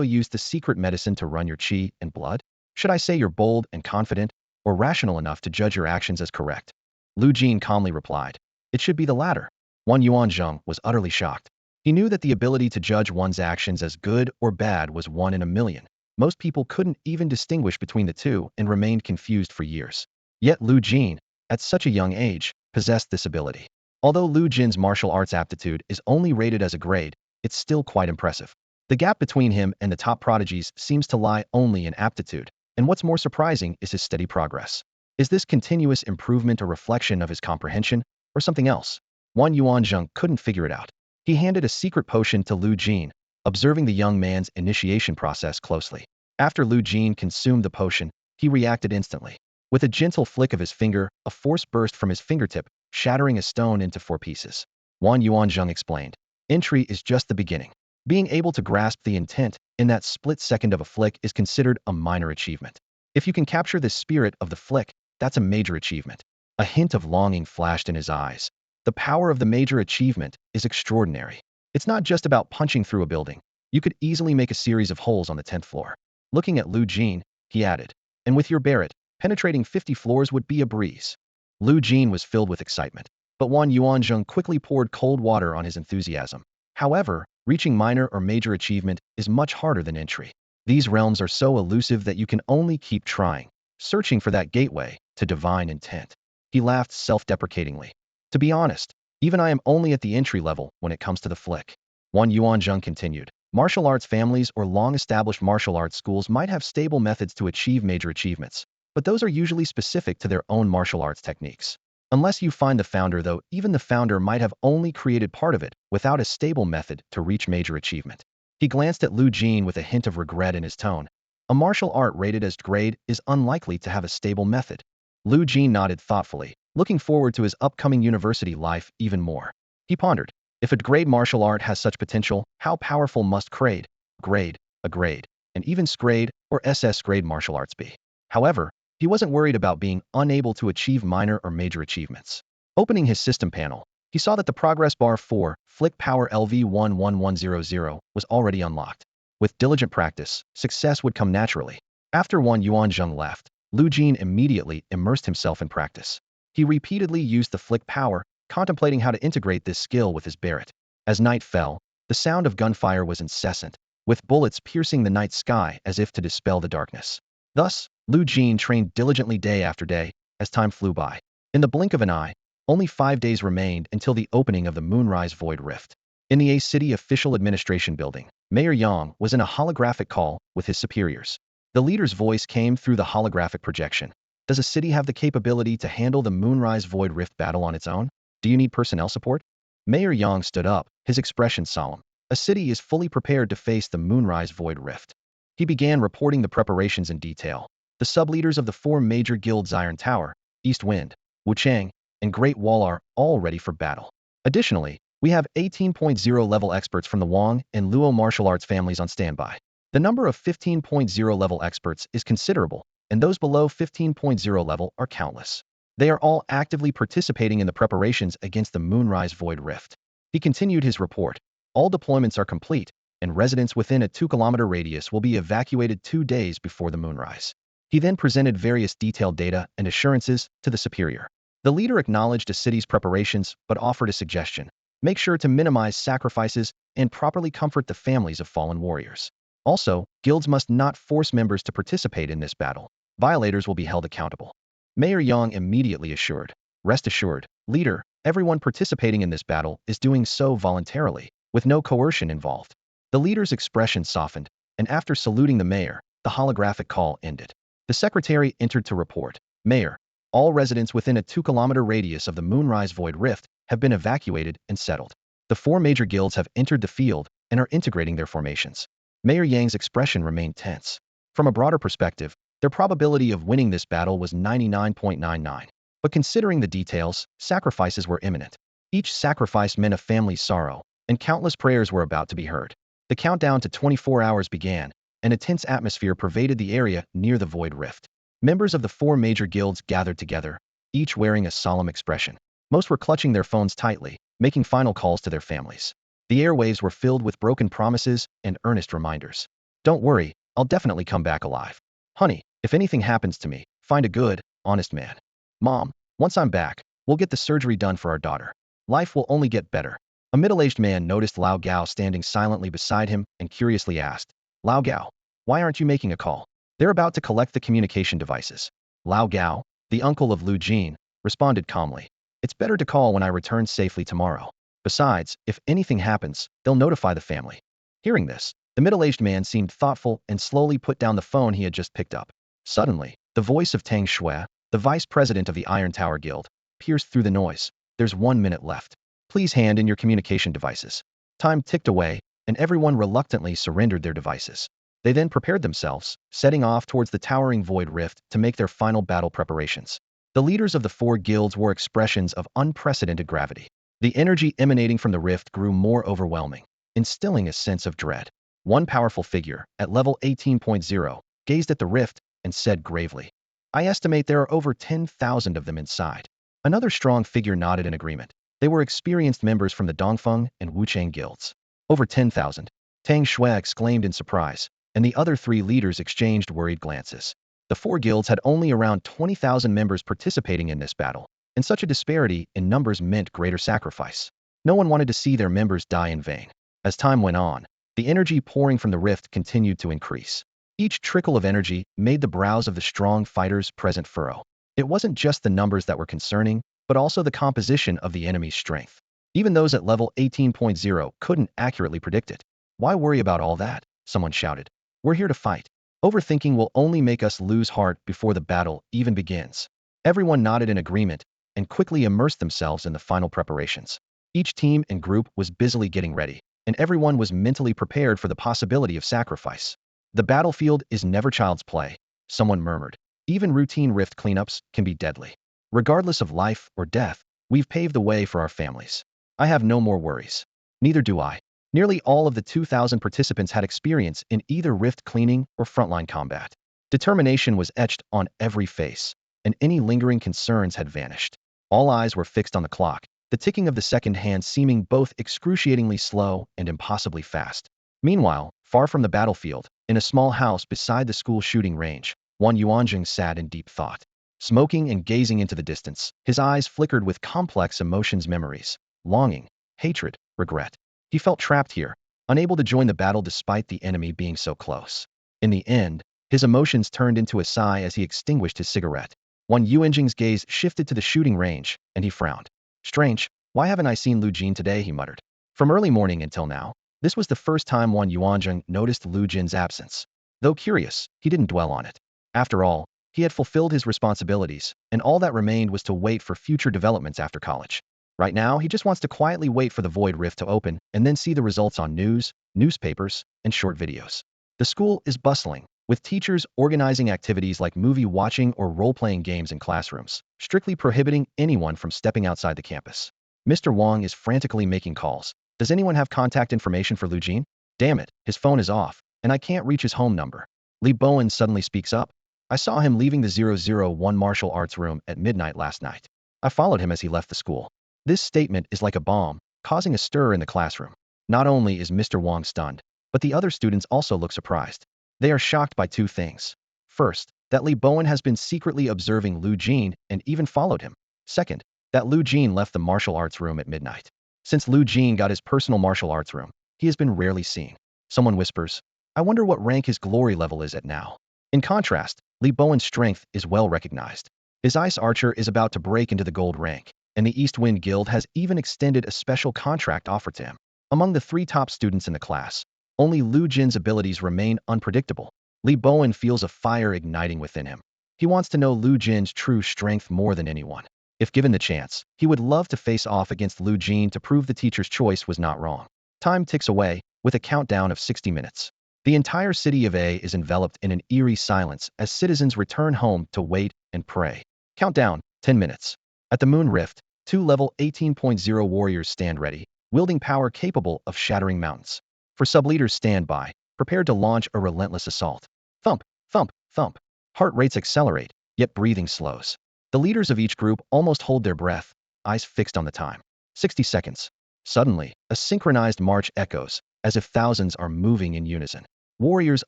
used the secret medicine to run your qi and blood? Should I say you're bold and confident, or rational enough to judge your actions as correct? Lu Jin calmly replied. It should be the latter. Wan Yuanzheng was utterly shocked. He knew that the ability to judge one's actions as good or bad was 1 in a million. Most people couldn't even distinguish between the two and remained confused for years. Yet Lu Jin, at such a young age, possessed this ability. Although Lu Jin's martial arts aptitude is only rated as a grade, it's still quite impressive. The gap between him and the top prodigies seems to lie only in aptitude, and what's more surprising is his steady progress. Is this continuous improvement a reflection of his comprehension, or something else? Wan Yuanzheng couldn't figure it out. He handed a secret potion to Lu Jin, observing the young man's initiation process closely. After Lu Jin consumed the potion, he reacted instantly. With a gentle flick of his finger, a force burst from his fingertip, shattering a stone into 4 pieces. Wan Yuanzheng explained, "Entry is just the beginning. Being able to grasp the intent in that split second of a flick is considered a minor achievement. If you can capture the spirit of the flick, that's a major achievement." A hint of longing flashed in his eyes. The power of the major achievement is extraordinary. It's not just about punching through a building. You could easily make a series of holes on the 10th floor. Looking at Lu Jin, he added, "And with your Barrett, penetrating 50 floors would be a breeze." Lu Jin was filled with excitement, but Wan Yuanzheng quickly poured cold water on his enthusiasm. However, reaching minor or major achievement is much harder than entry. These realms are so elusive that you can only keep trying, searching for that gateway to divine intent. He laughed self-deprecatingly. "To be honest, even I am only at the entry level when it comes to the flick." Wan Yuanzheng continued, "Martial arts families or long-established martial arts schools might have stable methods to achieve major achievements, but those are usually specific to their own martial arts techniques. Unless you find the founder, though, even the founder might have only created part of it without a stable method to reach major achievement." He glanced at Lu Jin with a hint of regret in his tone. A martial art rated as grade is unlikely to have a stable method. Lu Jin nodded thoughtfully, looking forward to his upcoming university life even more. He pondered, if a grade martial art has such potential, how powerful must grade, a grade, and even grade or SS grade martial arts be? However, he wasn't worried about being unable to achieve minor or major achievements. Opening his system panel, he saw that the progress bar for Flick Power LV11100 was already unlocked. With diligent practice, success would come naturally. After Wan Yuanzheng left, Lu Jin immediately immersed himself in practice. He repeatedly used the Flick Power, contemplating how to integrate this skill with his Barrett. As night fell, the sound of gunfire was incessant, with bullets piercing the night sky as if to dispel the darkness. Thus, Lu Jin trained diligently day after day, as time flew by. In the blink of an eye, only 5 days remained until the opening of the Moonrise Void Rift. In the A City Official Administration Building, Mayor Yang was in a holographic call with his superiors. The leader's voice came through the holographic projection. "Does a city have the capability to handle the Moonrise Void Rift battle on its own? Do you need personnel support?" Mayor Yang stood up, his expression solemn. "A city is fully prepared to face the Moonrise Void Rift." He began reporting the preparations in detail. The sub-leaders of the 4 major guilds, Iron Tower, East Wind, Wuchang, and Great Wall, are all ready for battle. Additionally, we have 18.0 level experts from the Wang and Luo martial arts families on standby. The number of 15.0 level experts is considerable, and those below 15.0 level are countless. They are all actively participating in the preparations against the Moonrise Void Rift. He continued his report. All deployments are complete, and residents within a 2-kilometer radius will be evacuated 2 days before the moonrise. He then presented various detailed data and assurances to the superior. The leader acknowledged the city's preparations but offered a suggestion. Make sure to minimize sacrifices and properly comfort the families of fallen warriors. Also, guilds must not force members to participate in this battle. Violators will be held accountable. Mayor Yang immediately assured, "Rest assured, leader, everyone participating in this battle is doing so voluntarily, with no coercion involved." The leader's expression softened, and after saluting the mayor, the holographic call ended. The secretary entered to report, "Mayor, all residents within a 2-kilometer radius of the Moonrise Void Rift have been evacuated and settled. The 4 major guilds have entered the field and are integrating their formations." Mayor Yang's expression remained tense. From a broader perspective, their probability of winning this battle was 99.99. But considering the details, sacrifices were imminent. Each sacrifice meant a family's sorrow, and countless prayers were about to be heard. The countdown to 24 hours began, and a tense atmosphere pervaded the area near the Void Rift. Members of the 4 major guilds gathered together, each wearing a solemn expression. Most were clutching their phones tightly, making final calls to their families. The airwaves were filled with broken promises and earnest reminders. "Don't worry, I'll definitely come back alive. Honey, if anything happens to me, find a good, honest man. Mom, once I'm back, we'll get the surgery done for our daughter. Life will only get better." A middle-aged man noticed Lao Gao standing silently beside him and curiously asked, "Lao Gao, why aren't you making a call?" "They're about to collect the communication devices." Lao Gao, the uncle of Lu Jin, responded calmly, "It's better to call when I return safely tomorrow. Besides, if anything happens, they'll notify the family." Hearing this, the middle-aged man seemed thoughtful and slowly put down the phone he had just picked up. Suddenly, the voice of Tang Shui, the vice president of the Iron Tower Guild, pierced through the noise. "There's 1 minute left. Please hand in your communication devices. Time ticked away, and everyone reluctantly surrendered their devices. They then prepared themselves, setting off towards the towering void rift to make their final battle preparations. The leaders of the four guilds wore expressions of unprecedented gravity. The energy emanating from the rift grew more overwhelming, instilling a sense of dread. One powerful figure, at level 18.0, gazed at the rift and said gravely, "I estimate there are over 10,000 of them inside." Another strong figure nodded in agreement. They were experienced members from the Dongfeng and Wuchang guilds. "Over 10,000. Tang Shui exclaimed in surprise, and the other three leaders exchanged worried glances. The four guilds had only around 20,000 members participating in this battle, and such a disparity in numbers meant greater sacrifice. No one wanted to see their members die in vain. As time went on, the energy pouring from the rift continued to increase. Each trickle of energy made the brows of the strong fighters present furrow. It wasn't just the numbers that were concerning, but also the composition of the enemy's strength. Even those at level 18.0 couldn't accurately predict it. "Why worry about all that?" someone shouted. "We're here to fight. Overthinking will only make us lose heart before the battle even begins." Everyone nodded in agreement and quickly immersed themselves in the final preparations. Each team and group was busily getting ready, and everyone was mentally prepared for the possibility of sacrifice. "The battlefield is never child's play," someone murmured. "Even routine rift cleanups can be deadly. Regardless of life or death, we've paved the way for our families. I have no more worries." "Neither do I." Nearly all of the 2,000 participants had experience in either rift cleaning or frontline combat. Determination was etched on every face, and any lingering concerns had vanished. All eyes were fixed on the clock, the ticking of the second hand seeming both excruciatingly slow and impossibly fast. Meanwhile, far from the battlefield, in a small house beside the school shooting range, Wan Yuanjing sat in deep thought. Smoking and gazing into the distance, his eyes flickered with complex emotions, memories, longing, hatred, regret. He felt trapped here, unable to join the battle despite the enemy being so close. In the end, his emotions turned into a sigh as he extinguished his cigarette. Wan Yuanjing's gaze shifted to the shooting range, and he frowned. "Strange, why haven't I seen Lu Jin today?" he muttered. From early morning until now, this was the first time Wan Yuanjing noticed Lu Jin's absence. Though curious, he didn't dwell on it. After all, he had fulfilled his responsibilities, and all that remained was to wait for future developments after college. Right now, he just wants to quietly wait for the void rift to open and then see the results on news, newspapers, and short videos. The school is bustling, with teachers organizing activities like movie watching or role-playing games in classrooms, strictly prohibiting anyone from stepping outside the campus. Mr. Wang is frantically making calls. "Does anyone have contact information for Lu Jin? Damn it, his phone is off, and I can't reach his home number." Li Bowen suddenly speaks up. "I saw him leaving the 001 martial arts room at midnight last night. I followed him as he left the school." This statement is like a bomb, causing a stir in the classroom. Not only is Mr. Wang stunned, but the other students also look surprised. They are shocked by two things. First, that Li Bowen has been secretly observing Lu Jin and even followed him. Second, that Lu Jin left the martial arts room at midnight. Since Lu Jin got his personal martial arts room, he has been rarely seen. Someone whispers, "I wonder what rank his glory level is at now." In contrast, Li Bowen's strength is well recognized. His ice archer is about to break into the gold rank, and the East Wind Guild has even extended a special contract offer to him. Among the three top students in the class, only Lu Jin's abilities remain unpredictable. Li Bowen feels a fire igniting within him. He wants to know Lu Jin's true strength more than anyone. If given the chance, he would love to face off against Lu Jin to prove the teacher's choice was not wrong. Time ticks away, with a countdown of 60 minutes. The entire city of A is enveloped in an eerie silence as citizens return home to wait and pray. Countdown, 10 minutes. At the Moon Rift, two level 18.0 warriors stand ready, wielding power capable of shattering mountains. For sub-leaders stand by, prepared to launch a relentless assault. Thump, thump, thump. Heart rates accelerate, yet breathing slows. The leaders of each group almost hold their breath, eyes fixed on the time. 60 seconds. Suddenly, a synchronized march echoes, as if thousands are moving in unison. Warriors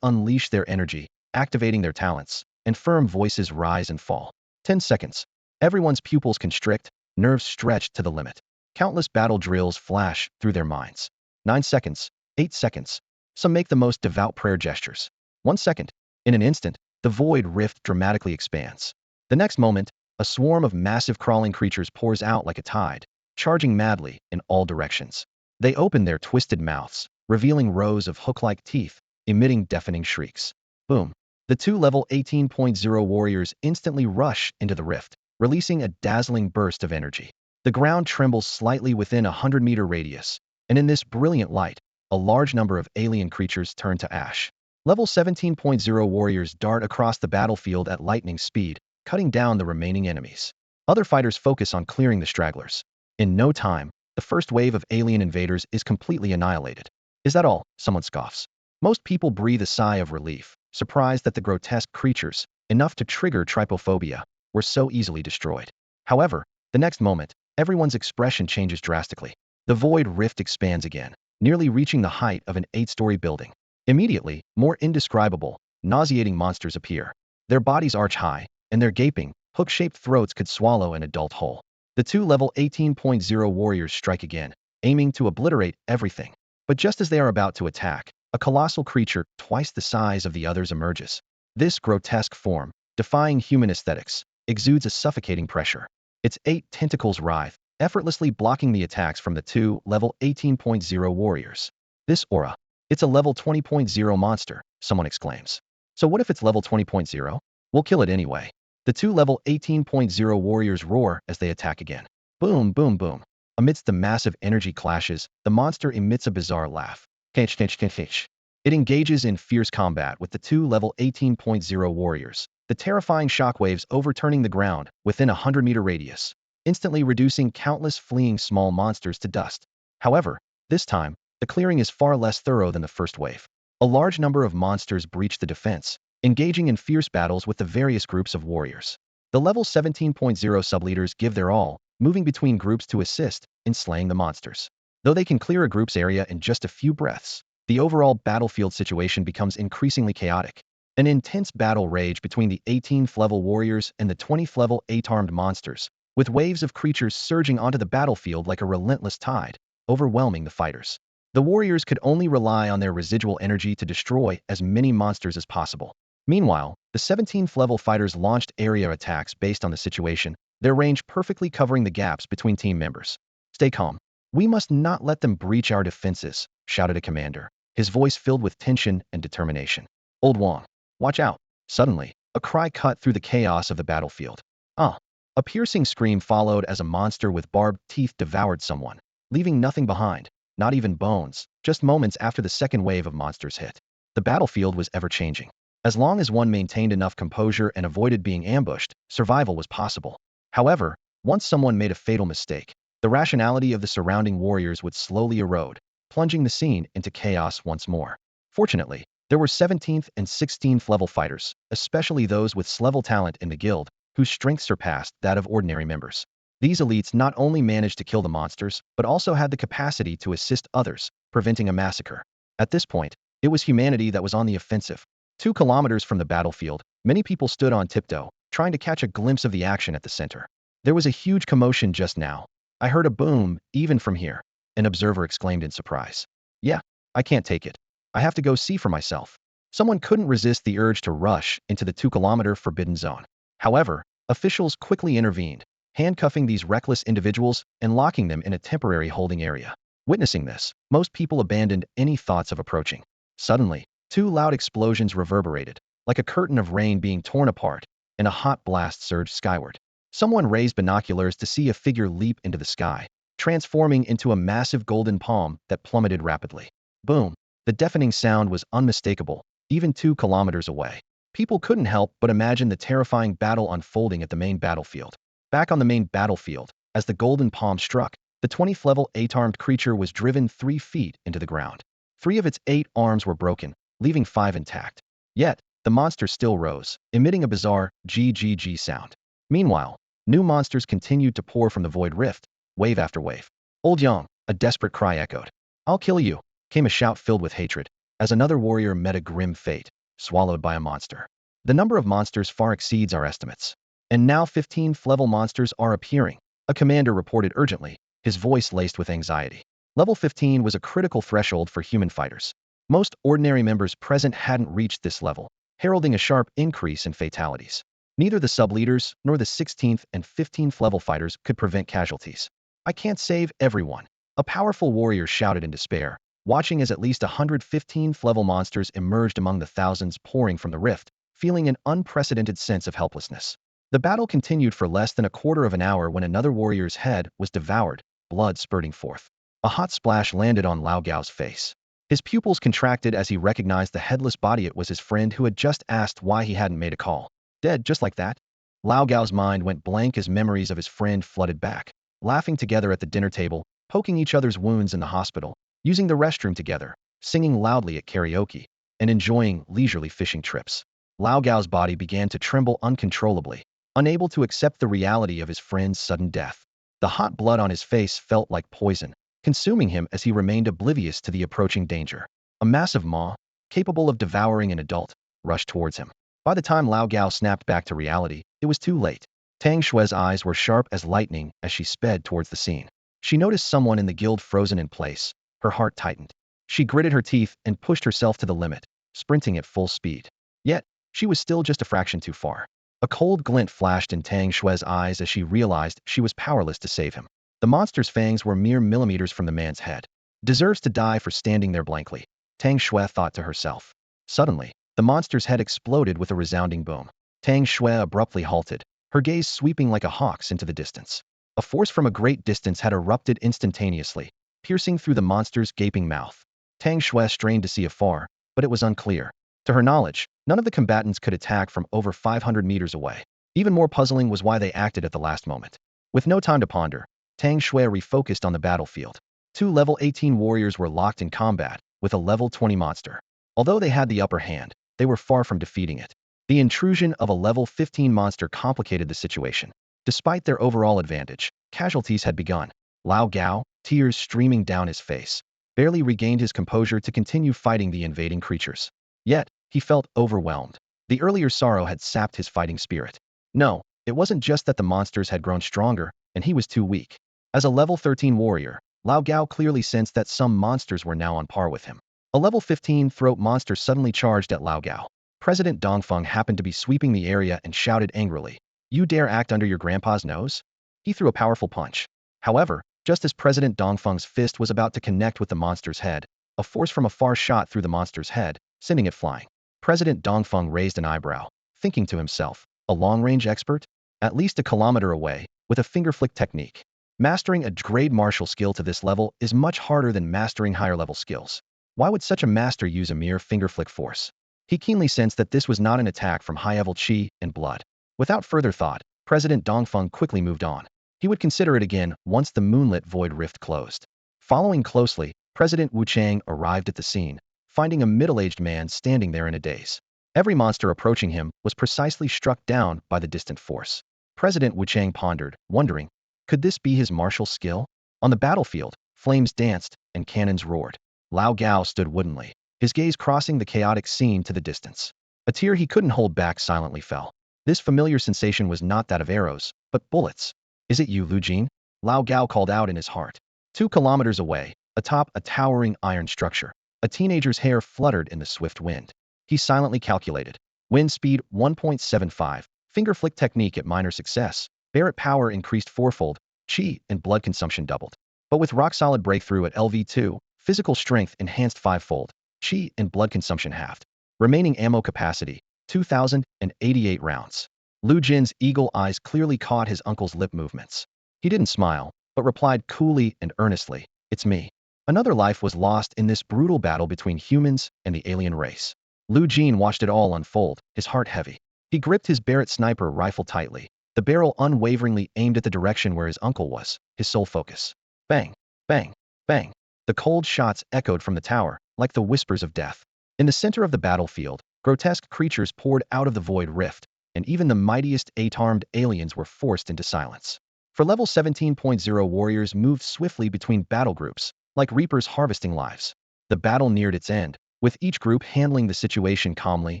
unleash their energy, activating their talents, and firm voices rise and fall. 10 seconds. Everyone's pupils constrict, nerves stretched to the limit. Countless battle drills flash through their minds. 9 seconds. 8 seconds. Some make the most devout prayer gestures. 1 second. In an instant, the void rift dramatically expands. The next moment, a swarm of massive crawling creatures pours out like a tide, charging madly in all directions. They open their twisted mouths, revealing rows of hook-like teeth, emitting deafening shrieks. Boom. The two level 18.0 warriors instantly rush into the rift, releasing a dazzling burst of energy. The ground trembles slightly within a 100-meter radius, and in this brilliant light, a large number of alien creatures turn to ash. Level 17.0 warriors dart across the battlefield at lightning speed, cutting down the remaining enemies. Other fighters focus on clearing the stragglers. In no time, the first wave of alien invaders is completely annihilated. Is that all? Someone scoffs. Most people breathe a sigh of relief, surprised that the grotesque creatures, enough to trigger trypophobia, were so easily destroyed. However, the next moment, everyone's expression changes drastically. The void rift expands again, nearly reaching the height of an 8-story building. Immediately, more indescribable, nauseating monsters appear. Their bodies arch high, and their gaping, hook-shaped throats could swallow an adult whole. The two level 18.0 warriors strike again, aiming to obliterate everything. But just as they are about to attack, a colossal creature twice the size of the others emerges. This grotesque form, defying human aesthetics, exudes a suffocating pressure. Its 8 tentacles writhe, effortlessly blocking the attacks from the two level 18.0 warriors. This aura, it's a level 20.0 monster, someone exclaims. So what if it's level 20.0? We'll kill it anyway. The two level 18.0 warriors roar as they attack again. Boom, boom, boom. Amidst the massive energy clashes, the monster emits a bizarre laugh. It engages in fierce combat with the two level 18.0 warriors, the terrifying shockwaves overturning the ground within a 100-meter radius, instantly reducing countless fleeing small monsters to dust. However, this time, the clearing is far less thorough than the first wave. A large number of monsters breach the defense, engaging in fierce battles with the various groups of warriors. The level 17.0 subleaders give their all, moving between groups to assist in slaying the monsters. Though they can clear a group's area in just a few breaths, the overall battlefield situation becomes increasingly chaotic. An intense battle rage between the 18th level warriors and the 20th level 8-armed monsters, with waves of creatures surging onto the battlefield like a relentless tide, overwhelming the fighters. The warriors could only rely on their residual energy to destroy as many monsters as possible. Meanwhile, the 17th level fighters launched area attacks based on the situation, their range perfectly covering the gaps between team members. Stay calm. We must not let them breach our defenses, shouted a commander, his voice filled with tension and determination. Old Wong, watch out. Suddenly, a cry cut through the chaos of the battlefield. Ah! A piercing scream followed as a monster with barbed teeth devoured someone, leaving nothing behind, not even bones, just moments after the second wave of monsters hit. The battlefield was ever-changing. As long as one maintained enough composure and avoided being ambushed, survival was possible. However, once someone made a fatal mistake, the rationality of the surrounding warriors would slowly erode, plunging the scene into chaos once more. Fortunately, there were 17th and 16th level fighters, especially those with level talent in the guild, whose strength surpassed that of ordinary members. These elites not only managed to kill the monsters, but also had the capacity to assist others, preventing a massacre. At this point, it was humanity that was on the offensive. 2 kilometers from the battlefield, many people stood on tiptoe, trying to catch a glimpse of the action at the center. There was a huge commotion just now. I heard a boom, even from here, an observer exclaimed in surprise. Yeah, I can't take it. I have to go see for myself. Someone couldn't resist the urge to rush into the 2-kilometer forbidden zone. However, officials quickly intervened, handcuffing these reckless individuals and locking them in a temporary holding area. Witnessing this, most people abandoned any thoughts of approaching. Suddenly, 2 loud explosions reverberated, like a curtain of rain being torn apart, and a hot blast surged skyward. Someone raised binoculars to see a figure leap into the sky, transforming into a massive golden palm that plummeted rapidly. Boom! The deafening sound was unmistakable, even 2 kilometers away. People couldn't help but imagine the terrifying battle unfolding at the main battlefield. Back on the main battlefield, as the golden palm struck, the 20th level 8-armed creature was driven 3 feet into the ground. 3 of its 8 arms were broken, leaving 5 intact. Yet, the monster still rose, emitting a bizarre GGG sound. Meanwhile, new monsters continued to pour from the void rift, wave after wave. Old Yang, a desperate cry echoed. I'll kill you, came a shout filled with hatred, as another warrior met a grim fate, swallowed by a monster. The number of monsters far exceeds our estimates. And now 15th level monsters are appearing, a commander reported urgently, his voice laced with anxiety. Level 15 was a critical threshold for human fighters. Most ordinary members present hadn't reached this level, heralding a sharp increase in fatalities. Neither the sub-leaders nor the 16th and 15th level fighters could prevent casualties. I can't save everyone, a powerful warrior shouted in despair, watching as at least 115th level monsters emerged among the thousands pouring from the rift, feeling an unprecedented sense of helplessness. The battle continued for less than a quarter of an hour when another warrior's head was devoured, blood spurting forth. A hot splash landed on Lao Gao's face. His pupils contracted as he recognized the headless body. It was his friend who had just asked why he hadn't made a call. Dead just like that? Lao Gao's mind went blank as memories of his friend flooded back. Laughing together at the dinner table, poking each other's wounds in the hospital, using the restroom together, singing loudly at karaoke, and enjoying leisurely fishing trips. Lao Gao's body began to tremble uncontrollably, unable to accept the reality of his friend's sudden death. The hot blood on his face felt like poison, consuming him as he remained oblivious to the approaching danger. A massive maw, capable of devouring an adult, rushed towards him. By the time Lao Gao snapped back to reality, it was too late. Tang Xue's eyes were sharp as lightning as she sped towards the scene. She noticed someone in the guild frozen in place. Her heart tightened. She gritted her teeth and pushed herself to the limit, sprinting at full speed. Yet, she was still just a fraction too far. A cold glint flashed in Tang Xue's eyes as she realized she was powerless to save him. The monster's fangs were mere millimeters from the man's head. Deserves to die for standing there blankly, Tang Xue thought to herself. Suddenly, the monster's head exploded with a resounding boom. Tang Xue abruptly halted, her gaze sweeping like a hawk's into the distance. A force from a great distance had erupted instantaneously, piercing through the monster's gaping mouth. Tang Xue strained to see afar, but it was unclear. To her knowledge, none of the combatants could attack from over 500 meters away. Even more puzzling was why they acted at the last moment. With no time to ponder, Tang Xue refocused on the battlefield. Two level 18 warriors were locked in combat with a level 20 monster. Although they had the upper hand, they were far from defeating it. The intrusion of a level 15 monster complicated the situation. Despite their overall advantage, casualties had begun. Lao Gao, tears streaming down his face, barely regained his composure to continue fighting the invading creatures. Yet, he felt overwhelmed. The earlier sorrow had sapped his fighting spirit. No, it wasn't just that the monsters had grown stronger, and he was too weak. As a level 13 warrior, Lao Gao clearly sensed that some monsters were now on par with him. A level 15 throat monster suddenly charged at Lao Gao. President Dongfeng happened to be sweeping the area and shouted angrily, "You dare act under your grandpa's nose?" He threw a powerful punch. However, just as President Dongfeng's fist was about to connect with the monster's head, a force from afar shot through the monster's head, sending it flying. President Dongfeng raised an eyebrow, thinking to himself, a long-range expert? At least a kilometer away, with a finger flick technique. Mastering a grade martial skill to this level is much harder than mastering higher-level skills. Why would such a master use a mere finger flick force? He keenly sensed that this was not an attack from high-level qi and blood. Without further thought, President Dongfeng quickly moved on. He would consider it again once the moonlit void rift closed. Following closely, President Wu Chang arrived at the scene, finding a middle-aged man standing there in a daze. Every monster approaching him was precisely struck down by the distant force. President Wu Chang pondered, wondering, could this be his martial skill? On the battlefield, flames danced and cannons roared. Lao Gao stood woodenly, his gaze crossing the chaotic scene to the distance. A tear he couldn't hold back silently fell. This familiar sensation was not that of arrows, but bullets. "Is it you, Lu Jin?" Lao Gao called out in his heart. 2 kilometers away, atop a towering iron structure, a teenager's hair fluttered in the swift wind. He silently calculated. Wind speed 1.75, finger flick technique at minor success. Barrett power increased fourfold, chi and blood consumption doubled. But with rock-solid breakthrough at LV2, physical strength enhanced fivefold, chi and blood consumption halved. Remaining ammo capacity, 2,088 rounds. Lu Jin's eagle eyes clearly caught his uncle's lip movements. He didn't smile, but replied coolly and earnestly, "It's me." Another life was lost in this brutal battle between humans and the alien race. Lu Jin watched it all unfold, his heart heavy. He gripped his Barrett sniper rifle tightly, the barrel unwaveringly aimed at the direction where his uncle was, his sole focus. Bang, bang, bang. The cold shots echoed from the tower, like the whispers of death. In the center of the battlefield, grotesque creatures poured out of the void rift, and even the mightiest 8-armed aliens were forced into silence. For level 17.0 warriors moved swiftly between battle groups, like reapers harvesting lives. The battle neared its end, with each group handling the situation calmly,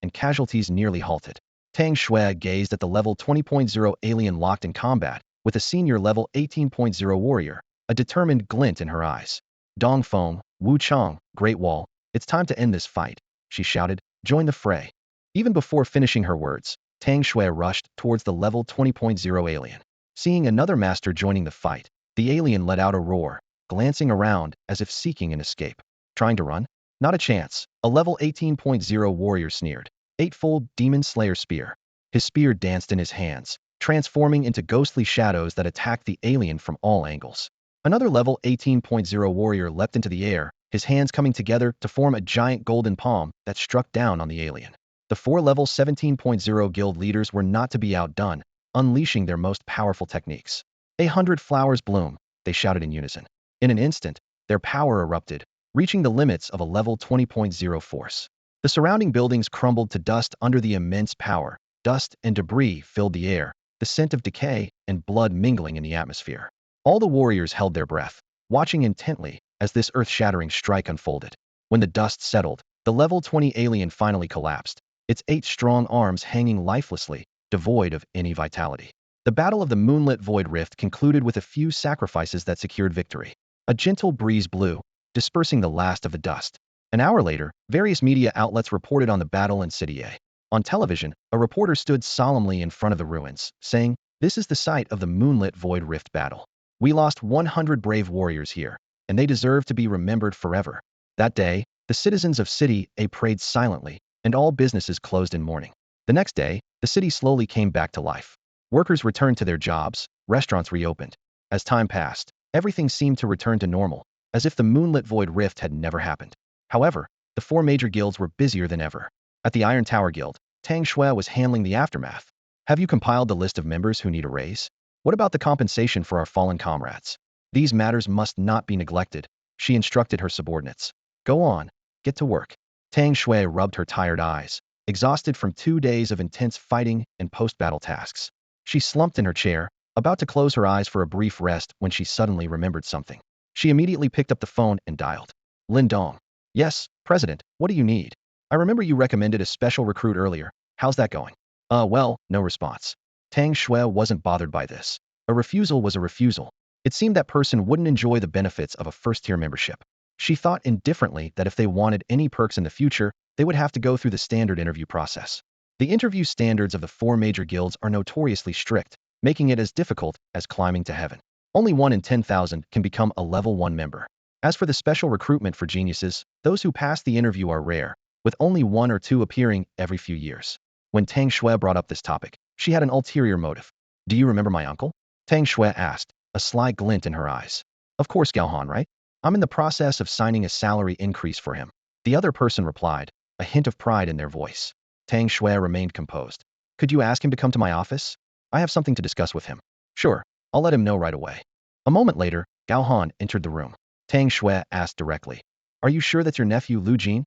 and casualties nearly halted. Tang Xue gazed at the level 20.0 alien locked in combat, with a senior level 18.0 warrior, a determined glint in her eyes. "Dongfeng, Wu Chang, Great Wall, it's time to end this fight," she shouted, "join the fray." Even before finishing her words, Tang Xue rushed towards the level 20.0 alien. Seeing another master joining the fight, the alien let out a roar, glancing around as if seeking an escape. Trying to run? Not a chance, a level 18.0 warrior sneered. Eightfold Demon Slayer Spear. His spear danced in his hands, transforming into ghostly shadows that attacked the alien from all angles. Another level 18.0 warrior leapt into the air, his hands coming together to form a giant golden palm that struck down on the alien. The four level 17.0 guild leaders were not to be outdone, unleashing their most powerful techniques. 100 flowers bloom, they shouted in unison. In an instant, their power erupted, reaching the limits of a level 20.0 force. The surrounding buildings crumbled to dust under the immense power. Dust and debris filled the air, the scent of decay and blood mingling in the atmosphere. All the warriors held their breath, watching intently as this earth-shattering strike unfolded. When the dust settled, the level 20 alien finally collapsed, its 8 strong arms hanging lifelessly, devoid of any vitality. The Battle of the Moonlit Void Rift concluded with a few sacrifices that secured victory. A gentle breeze blew, dispersing the last of the dust. An hour later, various media outlets reported on the battle in City A. On television, a reporter stood solemnly in front of the ruins, saying, "This is the site of the Moonlit Void Rift battle. We lost 100 brave warriors here, and they deserve to be remembered forever." That day, the citizens of City A prayed silently, and all businesses closed in mourning. The next day, the city slowly came back to life. Workers returned to their jobs, restaurants reopened. As time passed, everything seemed to return to normal, as if the Moonlit Void Rift had never happened. However, the four major guilds were busier than ever. At the Iron Tower Guild, Tang Shui was handling the aftermath. "Have you compiled the list of members who need a raise? What about the compensation for our fallen comrades? These matters must not be neglected," she instructed her subordinates. "Go on, get to work." Tang Shui rubbed her tired eyes, exhausted from 2 days of intense fighting and post-battle tasks. She slumped in her chair, about to close her eyes for a brief rest when she suddenly remembered something. She immediately picked up the phone and dialed. Lin Dong. "Yes, President, what do you need? I remember you recommended a special recruit earlier. How's that going?" Well, no response. Tang Shui wasn't bothered by this. A refusal was a refusal. It seemed that person wouldn't enjoy the benefits of a first-tier membership. She thought indifferently that if they wanted any perks in the future, they would have to go through the standard interview process. The interview standards of the four major guilds are notoriously strict, making it as difficult as climbing to heaven. Only 1 in 10,000 can become a level 1 member. As for the special recruitment for geniuses, those who pass the interview are rare, with only 1 or 2 appearing every few years. When Tang Shui brought up this topic, she had an ulterior motive. "Do you remember my uncle?" Tang Shui asked, a sly glint in her eyes. "Of course, Gaohan, right? I'm in the process of signing a salary increase for him." The other person replied, a hint of pride in their voice. Tang Shui remained composed. "Could you ask him to come to my office? I have something to discuss with him." "Sure, I'll let him know right away." A moment later, Gaohan entered the room. Tang Shui asked directly, "Are you sure that's your nephew Lu Jin?"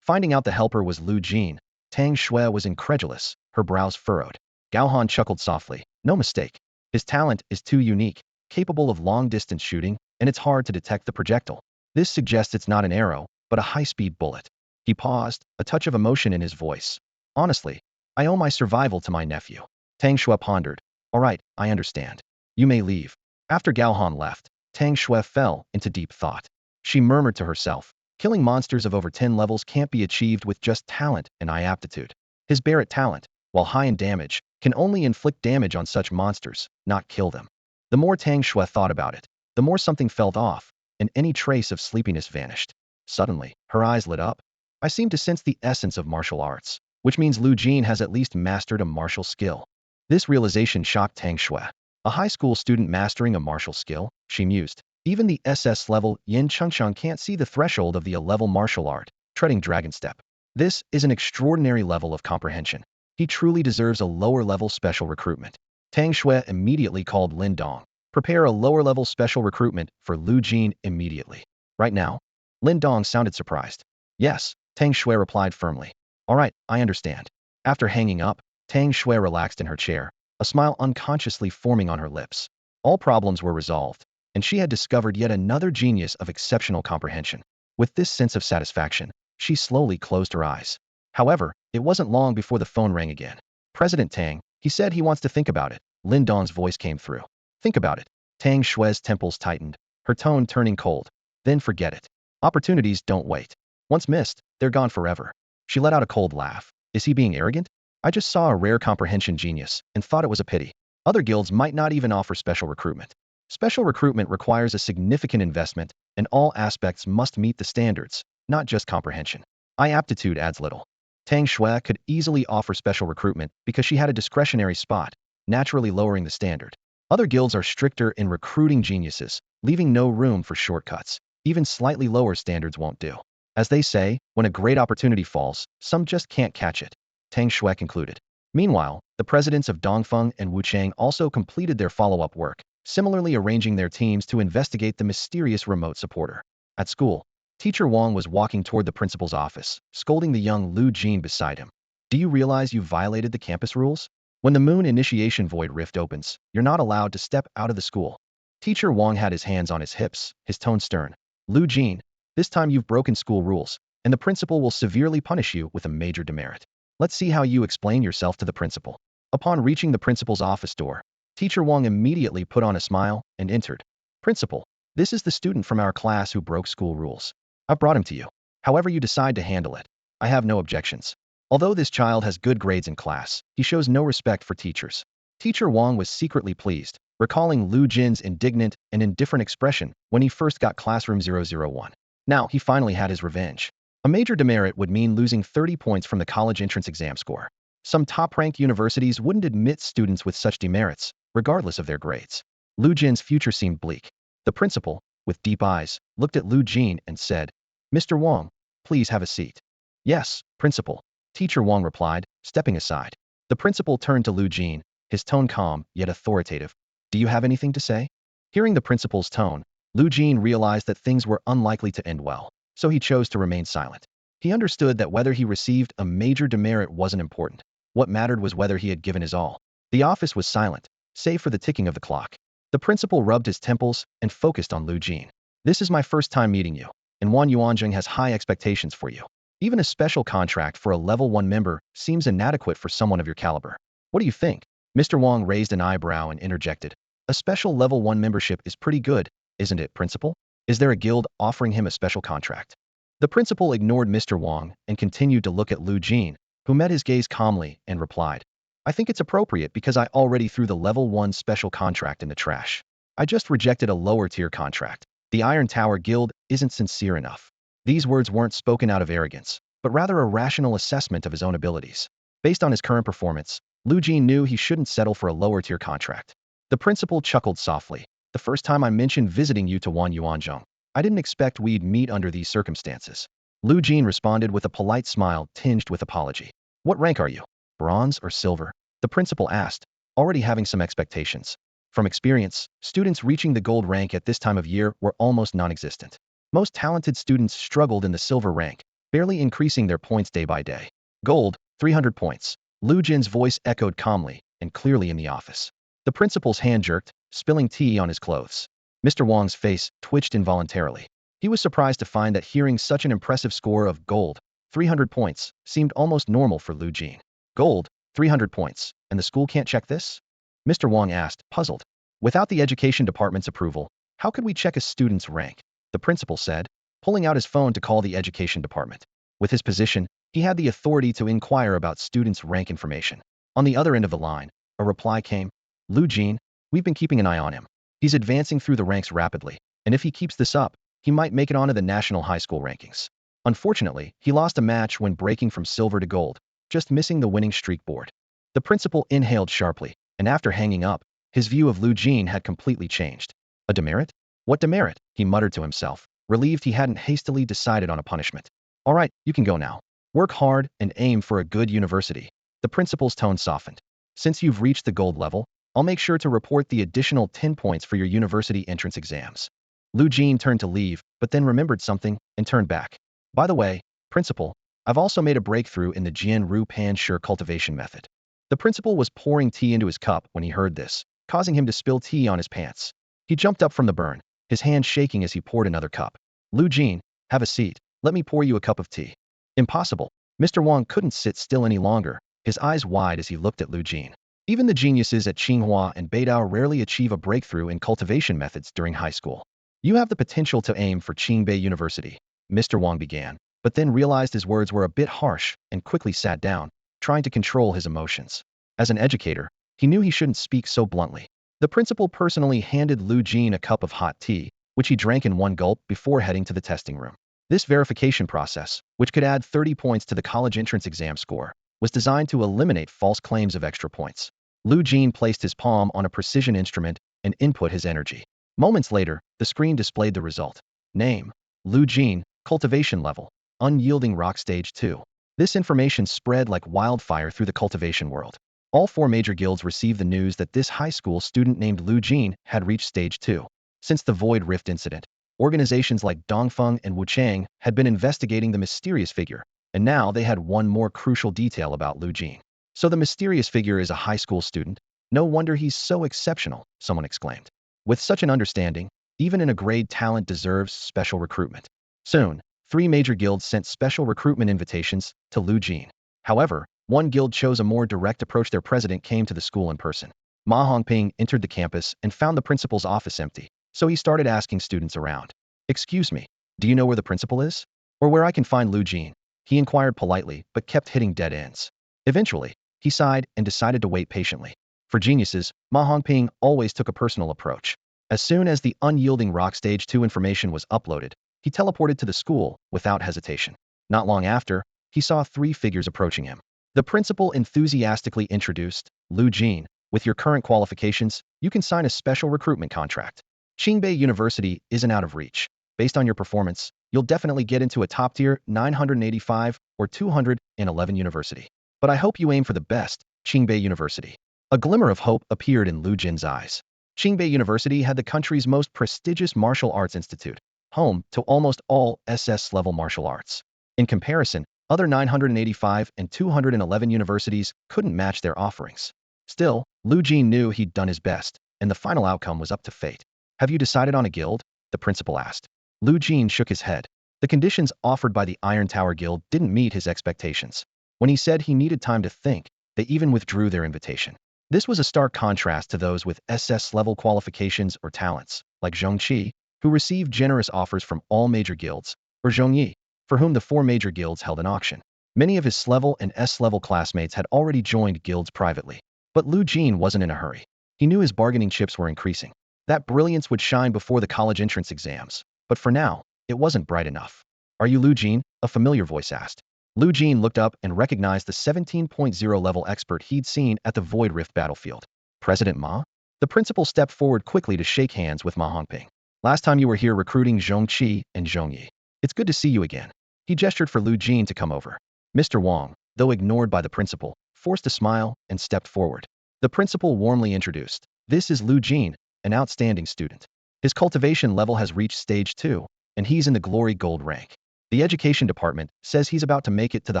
Finding out the helper was Lu Jin, Tang Shui was incredulous, her brows furrowed. Gaohan chuckled softly. "No mistake. His talent is too unique, capable of long-distance shooting, and it's hard to detect the projectile. This suggests it's not an arrow, but a high-speed bullet." He paused, a touch of emotion in his voice. "Honestly, I owe my survival to my nephew." Tang Shui pondered. "All right, I understand. You may leave." After Gaohan left, Tang Shui fell into deep thought. She murmured to herself, "Killing monsters of over 10 levels can't be achieved with just talent and eye aptitude. His Barrett talent, while high in damage, can only inflict damage on such monsters, not kill them." The more Tang Shui thought about it, the more something felt off, and any trace of sleepiness vanished. Suddenly, her eyes lit up. "I seem to sense the essence of martial arts, which means Lu Jin has at least mastered a martial skill." This realization shocked Tang Shui. A high school student mastering a martial skill, she mused. Even the SS level Yin Chengcheng can't see the threshold of the A-level martial art, treading dragon step. This is an extraordinary level of comprehension. He truly deserves a lower-level special recruitment. Tang Shui immediately called Lin Dong. "Prepare a lower-level special recruitment for Lu Jin immediately." "Right now?" Lin Dong sounded surprised. "Yes," Tang Shui replied firmly. "All right, I understand." After hanging up, Tang Shui relaxed in her chair, a smile unconsciously forming on her lips. All problems were resolved, and she had discovered yet another genius of exceptional comprehension. With this sense of satisfaction, she slowly closed her eyes. However, it wasn't long before the phone rang again. "President Tang, he said he wants to think about it." Lin Dong's voice came through. "Think about it." Tang Shui's temples tightened, her tone turning cold. "Then forget it. Opportunities don't wait. Once missed, they're gone forever." She let out a cold laugh. "Is he being arrogant? I just saw a rare comprehension genius and thought it was a pity. Other guilds might not even offer special recruitment. Special recruitment requires a significant investment, and all aspects must meet the standards, not just comprehension. Eye aptitude adds little." Tang Shui could easily offer special recruitment because she had a discretionary spot, naturally lowering the standard. Other guilds are stricter in recruiting geniuses, leaving no room for shortcuts. Even slightly lower standards won't do. As they say, when a great opportunity falls, some just can't catch it. Tang Shui concluded. Meanwhile, the presidents of Dongfeng and Wuchang also completed their follow-up work, similarly arranging their teams to investigate the mysterious remote supporter. At school, Teacher Wang was walking toward the principal's office, scolding the young Lu Jin beside him. Do you realize you violated the campus rules? When the moon initiation void rift opens, you're not allowed to step out of the school. Teacher Wang had his hands on his hips, his tone stern. Lu Jin, this time you've broken school rules, and the principal will severely punish you with a major demerit. Let's see how you explain yourself to the principal. Upon reaching the principal's office door, Teacher Wang immediately put on a smile and entered. Principal, this is the student from our class who broke school rules. I've brought him to you. However you decide to handle it, I have no objections. Although this child has good grades in class, he shows no respect for teachers. Teacher Wang was secretly pleased, recalling Lu Jin's indignant and indifferent expression when he first got classroom 001. Now, he finally had his revenge. A major demerit would mean losing 30 points from the college entrance exam score. Some top-ranked universities wouldn't admit students with such demerits, regardless of their grades. Lu Jin's future seemed bleak. The principal, with deep eyes, looked at Lu Jin and said, Mr. Wang, please have a seat. Yes, principal. Teacher Wang replied, stepping aside. The principal turned to Lu Jin, his tone calm, yet authoritative. Do you have anything to say? Hearing the principal's tone, Lu Jin realized that things were unlikely to end well, so he chose to remain silent. He understood that whether he received a major demerit wasn't important. What mattered was whether he had given his all. The office was silent, save for the ticking of the clock. The principal rubbed his temples and focused on Lu Jin. This is my first time meeting you, and Wan Yuanzheng has high expectations for you. Even a special contract for a level 1 member seems inadequate for someone of your caliber. What do you think? Mr. Wang raised an eyebrow and interjected. A special level 1 membership is pretty good, isn't it, principal? Is there a guild offering him a special contract? The principal ignored Mr. Wang and continued to look at Lu Jin, who met his gaze calmly and replied, I think it's appropriate because I already threw the level 1 special contract in the trash. I just rejected a lower tier contract. The Iron Tower Guild isn't sincere enough. These words weren't spoken out of arrogance, but rather a rational assessment of his own abilities. Based on his current performance, Lu Jin knew he shouldn't settle for a lower tier contract. The principal chuckled softly. The first time I mentioned visiting you to Wan Yuanzheng, I didn't expect we'd meet under these circumstances. Lu Jin responded with a polite smile tinged with apology. What rank are you? Bronze or silver? The principal asked, already having some expectations. From experience, students reaching the gold rank at this time of year were almost non-existent. Most talented students struggled in the silver rank, barely increasing their points day by day. Gold, 300 points. Lu Jin's voice echoed calmly and clearly in the office. The principal's hand jerked, spilling tea on his clothes. Mr. Wang's face twitched involuntarily. He was surprised to find that hearing such an impressive score of gold, 300 points, seemed almost normal for Lu Jin. Gold, 300 points, and the school can't check this? Mr. Wang asked, puzzled. Without the education department's approval, how could we check a student's rank? The principal said, pulling out his phone to call the education department. With his position, he had the authority to inquire about students' rank information. On the other end of the line, a reply came. Lu Jin, we've been keeping an eye on him. He's advancing through the ranks rapidly, and if he keeps this up, he might make it onto the national high school rankings. Unfortunately, he lost a match when breaking from silver to gold, just missing the winning streak board. The principal inhaled sharply, and after hanging up, his view of Lu Jin had completely changed. A demerit? What demerit? He muttered to himself, relieved he hadn't hastily decided on a punishment. All right, you can go now. Work hard and aim for a good university. The principal's tone softened. Since you've reached the gold level, I'll make sure to report the additional 10 points for your university entrance exams. Lu Jin turned to leave, but then remembered something and turned back. By the way, principal, I've also made a breakthrough in the Jian Ru Pan Sure cultivation method. The principal was pouring tea into his cup when he heard this, causing him to spill tea on his pants. He jumped up from the burn, his hand shaking as he poured another cup. Lu Jin, have a seat. Let me pour you a cup of tea. Impossible. Mr. Wang couldn't sit still any longer, his eyes wide as he looked at Lu Jin. Even the geniuses at Tsinghua and Beidao rarely achieve a breakthrough in cultivation methods during high school. You have the potential to aim for Qingbei University, Mr. Wang began, but then realized his words were a bit harsh and quickly sat down, trying to control his emotions. As an educator, he knew he shouldn't speak so bluntly. The principal personally handed Lu Jin a cup of hot tea, which he drank in one gulp before heading to the testing room. This verification process, which could add 30 points to the college entrance exam score, was designed to eliminate false claims of extra points. Lu Jin placed his palm on a precision instrument and input his energy. Moments later, the screen displayed the result. Name: Lu Jin, cultivation level, unyielding rock stage 2. This information spread like wildfire through the cultivation world. All 4 major guilds received the news that this high school student named Lu Jin had reached stage 2. Since the Void Rift incident, organizations like Dongfeng and Wuchang had been investigating the mysterious figure, and now they had one more crucial detail about Lu Jin. So the mysterious figure is a high school student? No wonder he's so exceptional, someone exclaimed. With such an understanding, even an A-grade talent deserves special recruitment. Soon, 3 major guilds sent special recruitment invitations to Lu Jin. However, one guild chose a more direct approach. Their president came to the school in person. Ma Hongping entered the campus and found the principal's office empty, so he started asking students around. "Excuse me, do you know where the principal is? Or where I can find Lu Jin?" He inquired politely, but kept hitting dead ends. Eventually, he sighed and decided to wait patiently. For geniuses, Ma Hongping always took a personal approach. As soon as the unyielding rock stage 2 information was uploaded, he teleported to the school without hesitation. Not long after, he saw 3 figures approaching him. The principal enthusiastically introduced, "Lu Jin, with your current qualifications, you can sign a special recruitment contract. Qingbei University isn't out of reach. Based on your performance, you'll definitely get into a top-tier 985 or 211 university. But I hope you aim for the best, Qingbei University." A glimmer of hope appeared in Lu Jin's eyes. Qingbei University had the country's most prestigious martial arts institute, home to almost all SS-level martial arts. In comparison, other 985 and 211 universities couldn't match their offerings. Still, Lu Jin knew he'd done his best, and the final outcome was up to fate. "Have you decided on a guild?" the principal asked. Lu Jin shook his head. The conditions offered by the Iron Tower Guild didn't meet his expectations. When he said he needed time to think, they even withdrew their invitation. This was a stark contrast to those with SS-level qualifications or talents, like Zhong Qi, who received generous offers from all major guilds, or Zhong Yi, for whom the 4 major guilds held an auction. Many of his S-level and S-level classmates had already joined guilds privately. But Lu Jin wasn't in a hurry. He knew his bargaining chips were increasing. That brilliance would shine before the college entrance exams. But for now, it wasn't bright enough. "Are you Lu Jin?" a familiar voice asked. Lu Jin looked up and recognized the 17.0 level expert he'd seen at the Void Rift battlefield. "President Ma?" The principal stepped forward quickly to shake hands with Ma Hongping. "Last time you were here recruiting Zhong Qi and Zhong Yi. It's good to see you again." He gestured for Lu Jin to come over. Mr. Wang, though ignored by the principal, forced a smile and stepped forward. The principal warmly introduced, "This is Lu Jin, an outstanding student. His cultivation level has reached stage 2, and he's in the Glory Gold rank. The education department says he's about to make it to the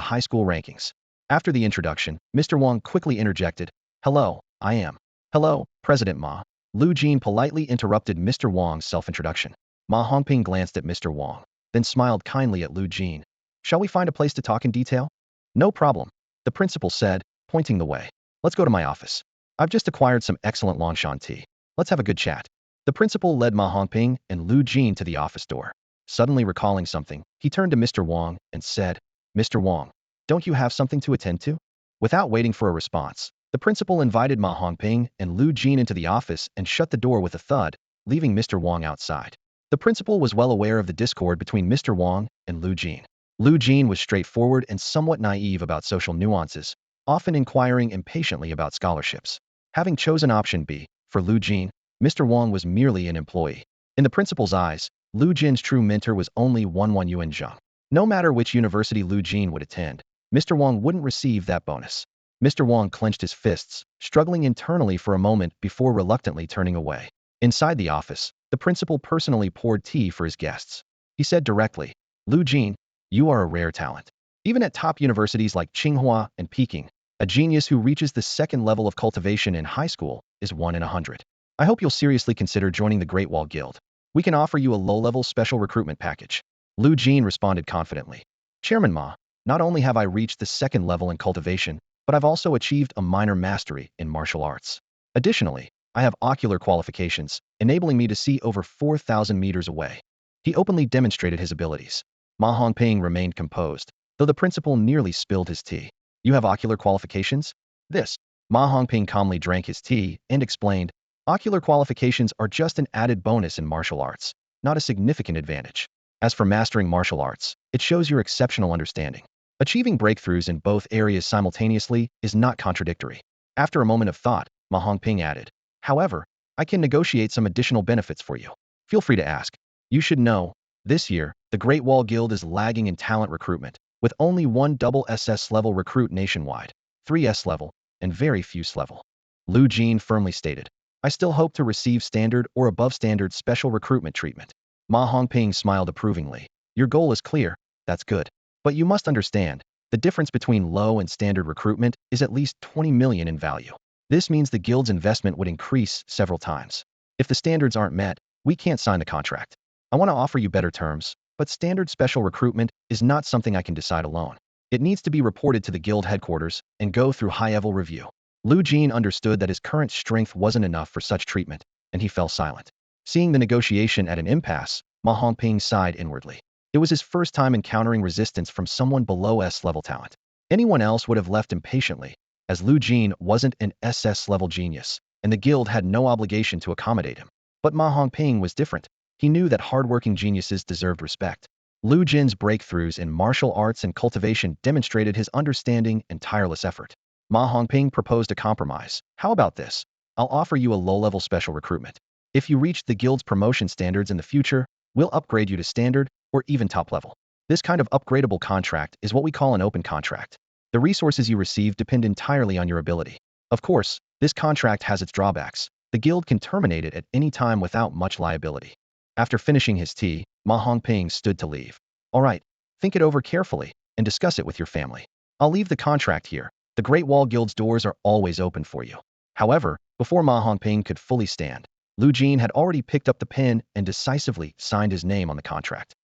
high school rankings." After the introduction, Mr. Wang quickly interjected, "Hello, I am." "Hello, President Ma." Lu Jin politely interrupted Mr. Wang's self-introduction. Ma Hongping glanced at Mr. Wang, then smiled kindly at Lu Jin. "Shall we find a place to talk in detail?" "No problem," the principal said, pointing the way. "Let's go to my office. I've just acquired some excellent Longshan tea. Let's have a good chat." The principal led Ma Hongping and Lu Jin to the office door. Suddenly recalling something, he turned to Mr. Wang and said, "Mr. Wang, don't you have something to attend to?" Without waiting for a response, the principal invited Ma Hongping and Lu Jin into the office and shut the door with a thud, leaving Mr. Wang outside. The principal was well aware of the discord between Mr. Wang and Lu Jin. Lu Jin was straightforward and somewhat naive about social nuances, often inquiring impatiently about scholarships. Having chosen option B, for Lu Jin, Mr. Wang was merely an employee. In the principal's eyes, Lu Jin's true mentor was only Yuan Zhang. No matter which university Lu Jin would attend, Mr. Wang wouldn't receive that bonus. Mr. Wang clenched his fists, struggling internally for a moment before reluctantly turning away. Inside the office, the principal personally poured tea for his guests. He said directly, "Lu Jin, you are a rare talent. Even at top universities like Tsinghua and Peking, a genius who reaches the 2nd level of cultivation in high school is 1 in 100. I hope you'll seriously consider joining the Great Wall Guild. We can offer you a low-level special recruitment package." Lu Jin responded confidently. "Chairman Ma, not only have I reached the 2nd level in cultivation, but I've also achieved a minor mastery in martial arts. Additionally, I have ocular qualifications, enabling me to see over 4,000 meters away." He openly demonstrated his abilities. Ma Hongping remained composed, though the principal nearly spilled his tea. "You have ocular qualifications?" "This." Ma Hongping calmly drank his tea and explained, "Ocular qualifications are just an added bonus in martial arts, not a significant advantage. As for mastering martial arts, it shows your exceptional understanding. Achieving breakthroughs in both areas simultaneously is not contradictory. After a moment of thought, Ma Hongping added, however, I can negotiate some additional benefits for you. Feel free to ask. You should know, this year, the Great Wall Guild is lagging in talent recruitment, with only one double SS level recruit nationwide, 3 S level, and very few S level. Lu Jin firmly stated, I still hope to receive standard or above standard special recruitment treatment. Ma Hongping smiled approvingly. Your goal is clear, that's good. But you must understand, the difference between low and standard recruitment is at least 20 million in value. This means the guild's investment would increase several times. If the standards aren't met, we can't sign the contract. I want to offer you better terms, but standard special recruitment is not something I can decide alone. It needs to be reported to the guild headquarters and go through high-level review. Lu Jin understood that his current strength wasn't enough for such treatment, and he fell silent. Seeing the negotiation at an impasse, Ma Hongping sighed inwardly. It was his first time encountering resistance from someone below S-level talent. Anyone else would have left impatiently, as Lu Jin wasn't an SS-level genius, and the guild had no obligation to accommodate him. But Ma Hongping was different. He knew that hardworking geniuses deserved respect. Lu Jin's breakthroughs in martial arts and cultivation demonstrated his understanding and tireless effort. Ma Hongping proposed a compromise. How about this? I'll offer you a low-level special recruitment. If you reach the guild's promotion standards in the future, we'll upgrade you to standard or even top level. This kind of upgradable contract is what we call an open contract. The resources you receive depend entirely on your ability. Of course, this contract has its drawbacks. The guild can terminate it at any time without much liability. After finishing his tea, Ma Hongping stood to leave. All right, think it over carefully and discuss it with your family. I'll leave the contract here. The Great Wall Guild's doors are always open for you. However, before Ma Hongping could fully stand, Lu Jin had already picked up the pen and decisively signed his name on the contract.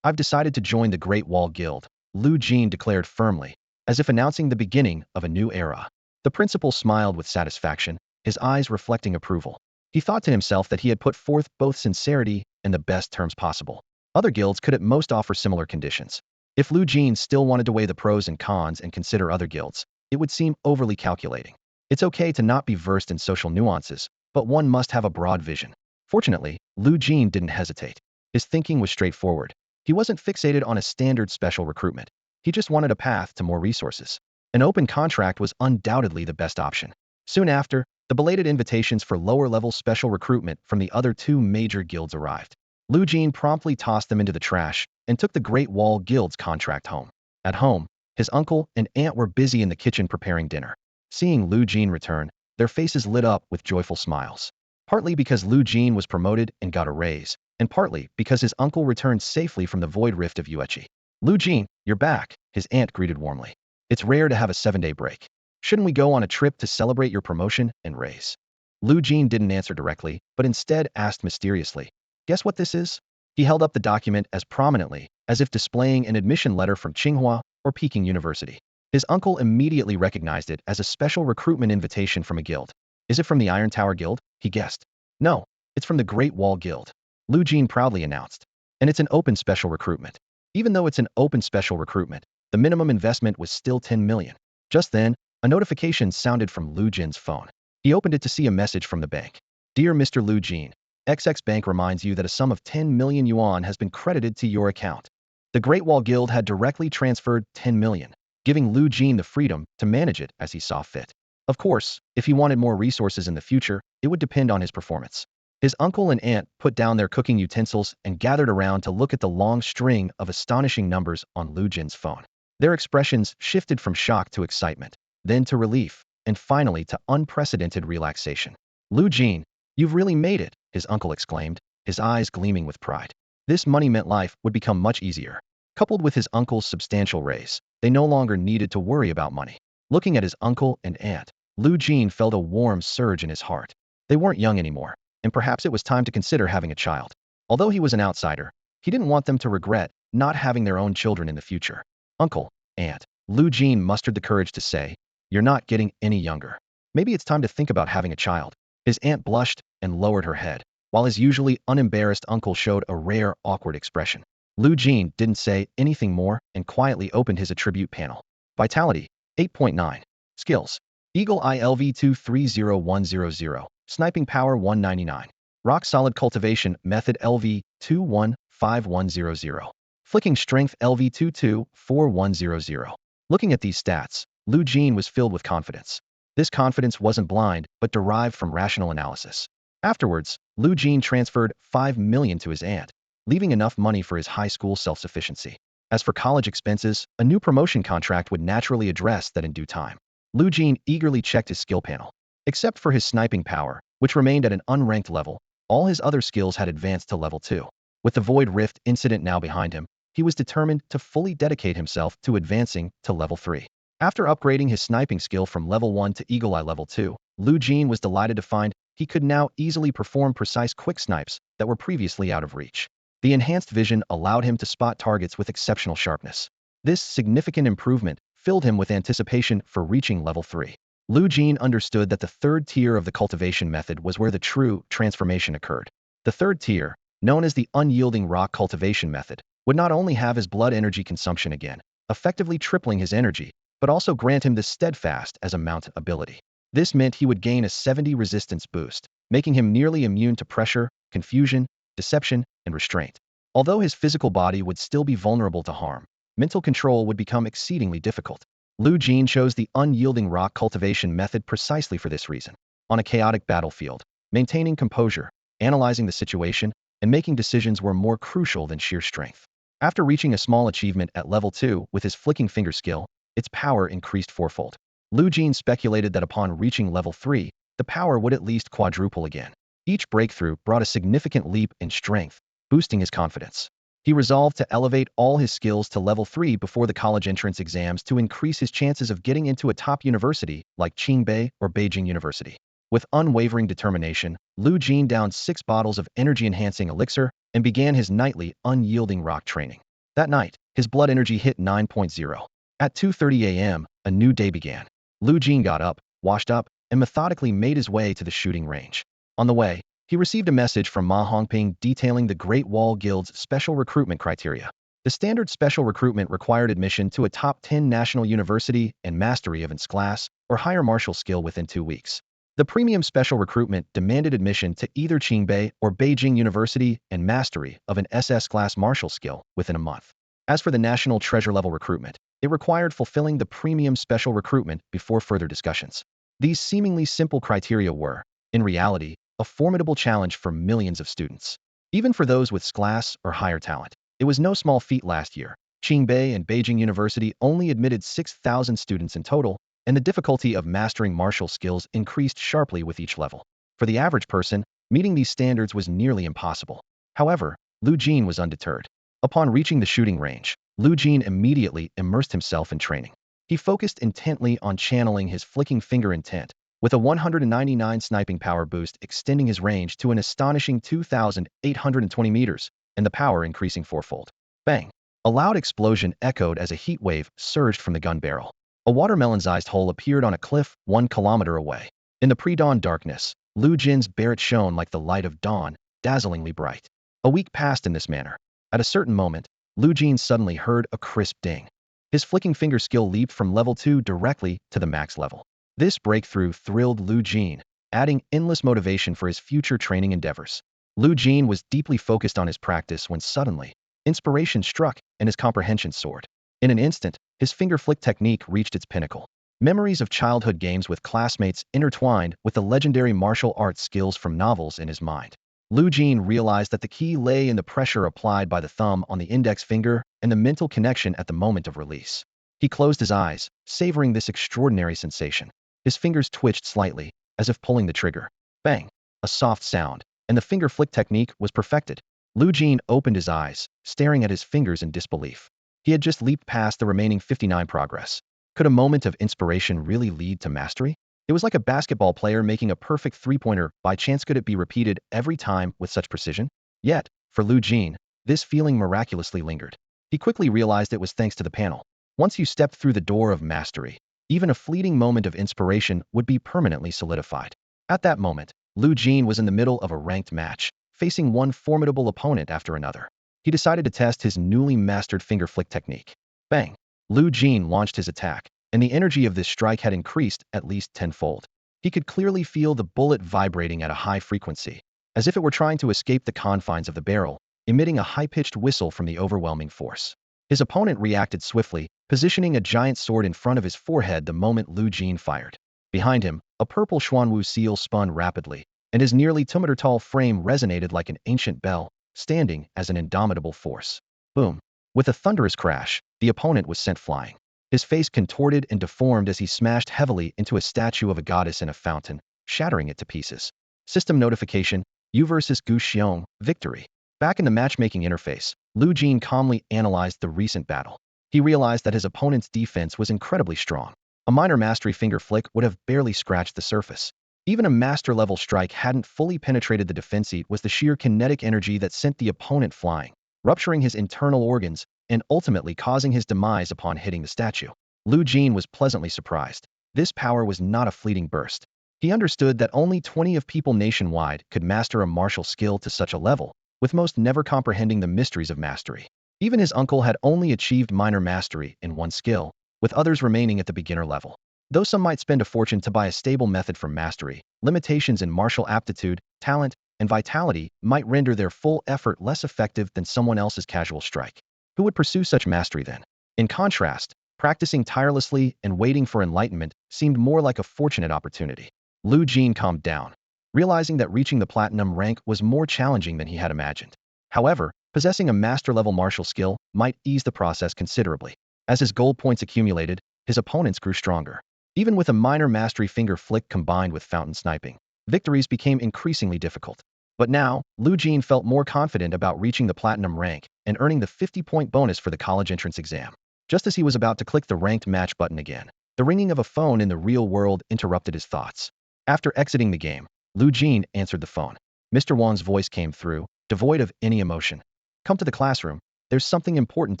I've decided to join the Great Wall Guild, Lu Jin declared firmly, as if announcing the beginning of a new era. The principal smiled with satisfaction, his eyes reflecting approval. He thought to himself that he had put forth both sincerity and the best terms possible. Other guilds could at most offer similar conditions. If Lu Jin still wanted to weigh the pros and cons and consider other guilds, it would seem overly calculating. It's okay to not be versed in social nuances, but one must have a broad vision. Fortunately, Lu Jin didn't hesitate. His thinking was straightforward. He wasn't fixated on a standard special recruitment. He just wanted a path to more resources. An open contract was undoubtedly the best option. Soon after, the belated invitations for lower-level special recruitment from the other 2 major guilds arrived. Lu Jin promptly tossed them into the trash and took the Great Wall Guild's contract home. At home, his uncle and aunt were busy in the kitchen preparing dinner. Seeing Lu Jin return, their faces lit up with joyful smiles. Partly because Lu Jin was promoted and got a raise, and partly because his uncle returned safely from the void rift of Yuechi. Lu Jin, you're back, his aunt greeted warmly. It's rare to have a 7-day break. Shouldn't we go on a trip to celebrate your promotion and raise? Lu Jin didn't answer directly, but instead asked mysteriously, guess what this is? He held up the document as prominently, as if displaying an admission letter from Tsinghua or Peking University. His uncle immediately recognized it as a special recruitment invitation from a guild. Is it from the Iron Tower Guild? He guessed. No, it's from the Great Wall Guild, Lu Jin proudly announced. And it's an open special recruitment. Even though it's an open special recruitment, the minimum investment was still 10 million. Just then, a notification sounded from Lu Jin's phone. He opened it to see a message from the bank. Dear Mr. Lu Jin, XX Bank reminds you that a sum of 10 million yuan has been credited to your account. The Great Wall Guild had directly transferred 10 million, giving Lu Jin the freedom to manage it as he saw fit. Of course, if he wanted more resources in the future, it would depend on his performance. His uncle and aunt put down their cooking utensils and gathered around to look at the long string of astonishing numbers on Lu Jin's phone. Their expressions shifted from shock to excitement, then to relief, and finally to unprecedented relaxation. Lu Jin, you've really made it, his uncle exclaimed, his eyes gleaming with pride. This money meant life would become much easier. Coupled with his uncle's substantial raise, they no longer needed to worry about money. Looking at his uncle and aunt, Lu Jin felt a warm surge in his heart. They weren't young anymore, and perhaps it was time to consider having a child. Although he was an outsider, he didn't want them to regret not having their own children in the future. Uncle, aunt, Lu Jin mustered the courage to say, you're not getting any younger. Maybe it's time to think about having a child. His aunt blushed and lowered her head, while his usually unembarrassed uncle showed a rare, awkward expression. Lu Jin didn't say anything more and quietly opened his attribute panel. Vitality, 8.9. Skills, Eagle Eye LV 230100. Sniping power 199. Rock solid cultivation method LV 21 5100. Flicking strength LV22 4100. Looking at these stats, Lu Jin was filled with confidence. This confidence wasn't blind, but derived from rational analysis. Afterwards, Lu Jin transferred 5 million to his aunt, leaving enough money for his high school self-sufficiency. As for college expenses, a new promotion contract would naturally address that in due time. Lu Jin eagerly checked his skill panel. Except for his sniping power, which remained at an unranked level, all his other skills had advanced to level 2. With the Void Rift incident now behind him, he was determined to fully dedicate himself to advancing to level 3. After upgrading his sniping skill from level 1 to Eagle Eye level 2, Lu Jin was delighted to find he could now easily perform precise quick snipes that were previously out of reach. The enhanced vision allowed him to spot targets with exceptional sharpness. This significant improvement filled him with anticipation for reaching level 3. Lu Jin understood that the third tier of the cultivation method was where the true transformation occurred. The third tier, known as the unyielding rock cultivation method, would not only have his blood energy consumption again, effectively tripling his energy, but also grant him the steadfast as a mount ability. This meant he would gain a 70 resistance boost, making him nearly immune to pressure, confusion, deception, and restraint. Although his physical body would still be vulnerable to harm, mental control would become exceedingly difficult. Lu Jin chose the unyielding rock cultivation method precisely for this reason. On a chaotic battlefield, maintaining composure, analyzing the situation, and making decisions were more crucial than sheer strength. After reaching a small achievement at level 2 with his flicking finger skill, its power increased fourfold. Lu Jin speculated that upon reaching level 3, the power would at least quadruple again. Each breakthrough brought a significant leap in strength, boosting his confidence. He resolved to elevate all his skills to level 3 before the college entrance exams to increase his chances of getting into a top university like Qingbei or Beijing University. With unwavering determination, Lu Jin downed 6 bottles of energy-enhancing elixir and began his nightly, unyielding rock training. That night, his blood energy hit 9.0. At 2:30 a.m., a new day began. Lu Jin got up, washed up, and methodically made his way to the shooting range. On the way, he received a message from Ma Hongping detailing the Great Wall Guild's special recruitment criteria. The standard special recruitment required admission to a top 10 national university and mastery of its class or higher martial skill within 2 weeks. The premium special recruitment demanded admission to either Qingbei or Beijing University and mastery of an SS class martial skill within a month. As for the national treasure level recruitment, it required fulfilling the premium special recruitment before further discussions. These seemingly simple criteria were, in reality, a formidable challenge for millions of students. Even for those with class or higher talent, it was no small feat last year. Qingbei and Beijing University only admitted 6,000 students in total, and the difficulty of mastering martial skills increased sharply with each level. For the average person, meeting these standards was nearly impossible. However, Lu Jin was undeterred. Upon reaching the shooting range, Lu Jin immediately immersed himself in training. He focused intently on channeling his flicking finger intent, with a 199 sniping power boost extending his range to an astonishing 2,820 meters, and the power increasing fourfold. Bang! A loud explosion echoed as a heat wave surged from the gun barrel. A watermelon-sized hole appeared on a cliff 1 kilometer away. In the pre-dawn darkness, Lu Jin's Barrett shone like the light of dawn, dazzlingly bright. A week passed in this manner. At a certain moment, Lu Jin suddenly heard a crisp ding. His flicking finger skill leaped from level 2 directly to the max level. This breakthrough thrilled Lu Jin, adding endless motivation for his future training endeavors. Lu Jin was deeply focused on his practice when suddenly, inspiration struck and his comprehension soared. In an instant, his finger flick technique reached its pinnacle. Memories of childhood games with classmates intertwined with the legendary martial arts skills from novels in his mind. Lu Jin realized that the key lay in the pressure applied by the thumb on the index finger and the mental connection at the moment of release. He closed his eyes, savoring this extraordinary sensation. His fingers twitched slightly, as if pulling the trigger. Bang! A soft sound, and the finger flick technique was perfected. Lu Jin opened his eyes, staring at his fingers in disbelief. He had just leaped past the remaining 59 progress. Could a moment of inspiration really lead to mastery? It was like a basketball player making a perfect three-pointer. By chance, could it be repeated every time with such precision? Yet, for Lu Jin, this feeling miraculously lingered. He quickly realized it was thanks to the panel. Once you stepped through the door of mastery, even a fleeting moment of inspiration would be permanently solidified. At that moment, Lu Jin was in the middle of a ranked match, facing one formidable opponent after another. He decided to test his newly mastered finger flick technique. Bang! Lu Jin launched his attack, and the energy of this strike had increased at least tenfold. He could clearly feel the bullet vibrating at a high frequency, as if it were trying to escape the confines of the barrel, emitting a high-pitched whistle from the overwhelming force. His opponent reacted swiftly, positioning a giant sword in front of his forehead the moment Lu Jin fired. Behind him, a purple Xuanwu seal spun rapidly, and his nearly 2-meter-tall frame resonated like an ancient bell, standing as an indomitable force. Boom! With a thunderous crash, the opponent was sent flying. His face contorted and deformed as he smashed heavily into a statue of a goddess in a fountain, shattering it to pieces. System notification: U versus Gu Xiong, victory. Back in the matchmaking interface, Lu Jin calmly analyzed the recent battle. He realized that his opponent's defense was incredibly strong. A minor mastery finger flick would have barely scratched the surface. Even a master-level strike hadn't fully penetrated the defense. It was the sheer kinetic energy that sent the opponent flying, rupturing his internal organs and ultimately causing his demise upon hitting the statue. Lu Jin was pleasantly surprised. This power was not a fleeting burst. He understood that only 20 of people nationwide could master a martial skill to such a level, with most never comprehending the mysteries of mastery. Even his uncle had only achieved minor mastery in one skill, with others remaining at the beginner level. Though some might spend a fortune to buy a stable method for mastery, limitations in martial aptitude, talent, and vitality might render their full effort less effective than someone else's casual strike. Who would pursue such mastery then? In contrast, practicing tirelessly and waiting for enlightenment seemed more like a fortunate opportunity. Lu Jin calmed down, realizing that reaching the platinum rank was more challenging than he had imagined. However, possessing a master-level martial skill might ease the process considerably. As his gold points accumulated, his opponents grew stronger. Even with a minor mastery finger flick combined with fountain sniping, victories became increasingly difficult. But now, Lu Jin felt more confident about reaching the platinum rank and earning the 50-point bonus for the college entrance exam. Just as he was about to click the ranked match button again, the ringing of a phone in the real world interrupted his thoughts. After exiting the game, Lu Jin answered the phone. Mr. Wang's voice came through, devoid of any emotion. "Come to the classroom. There's something important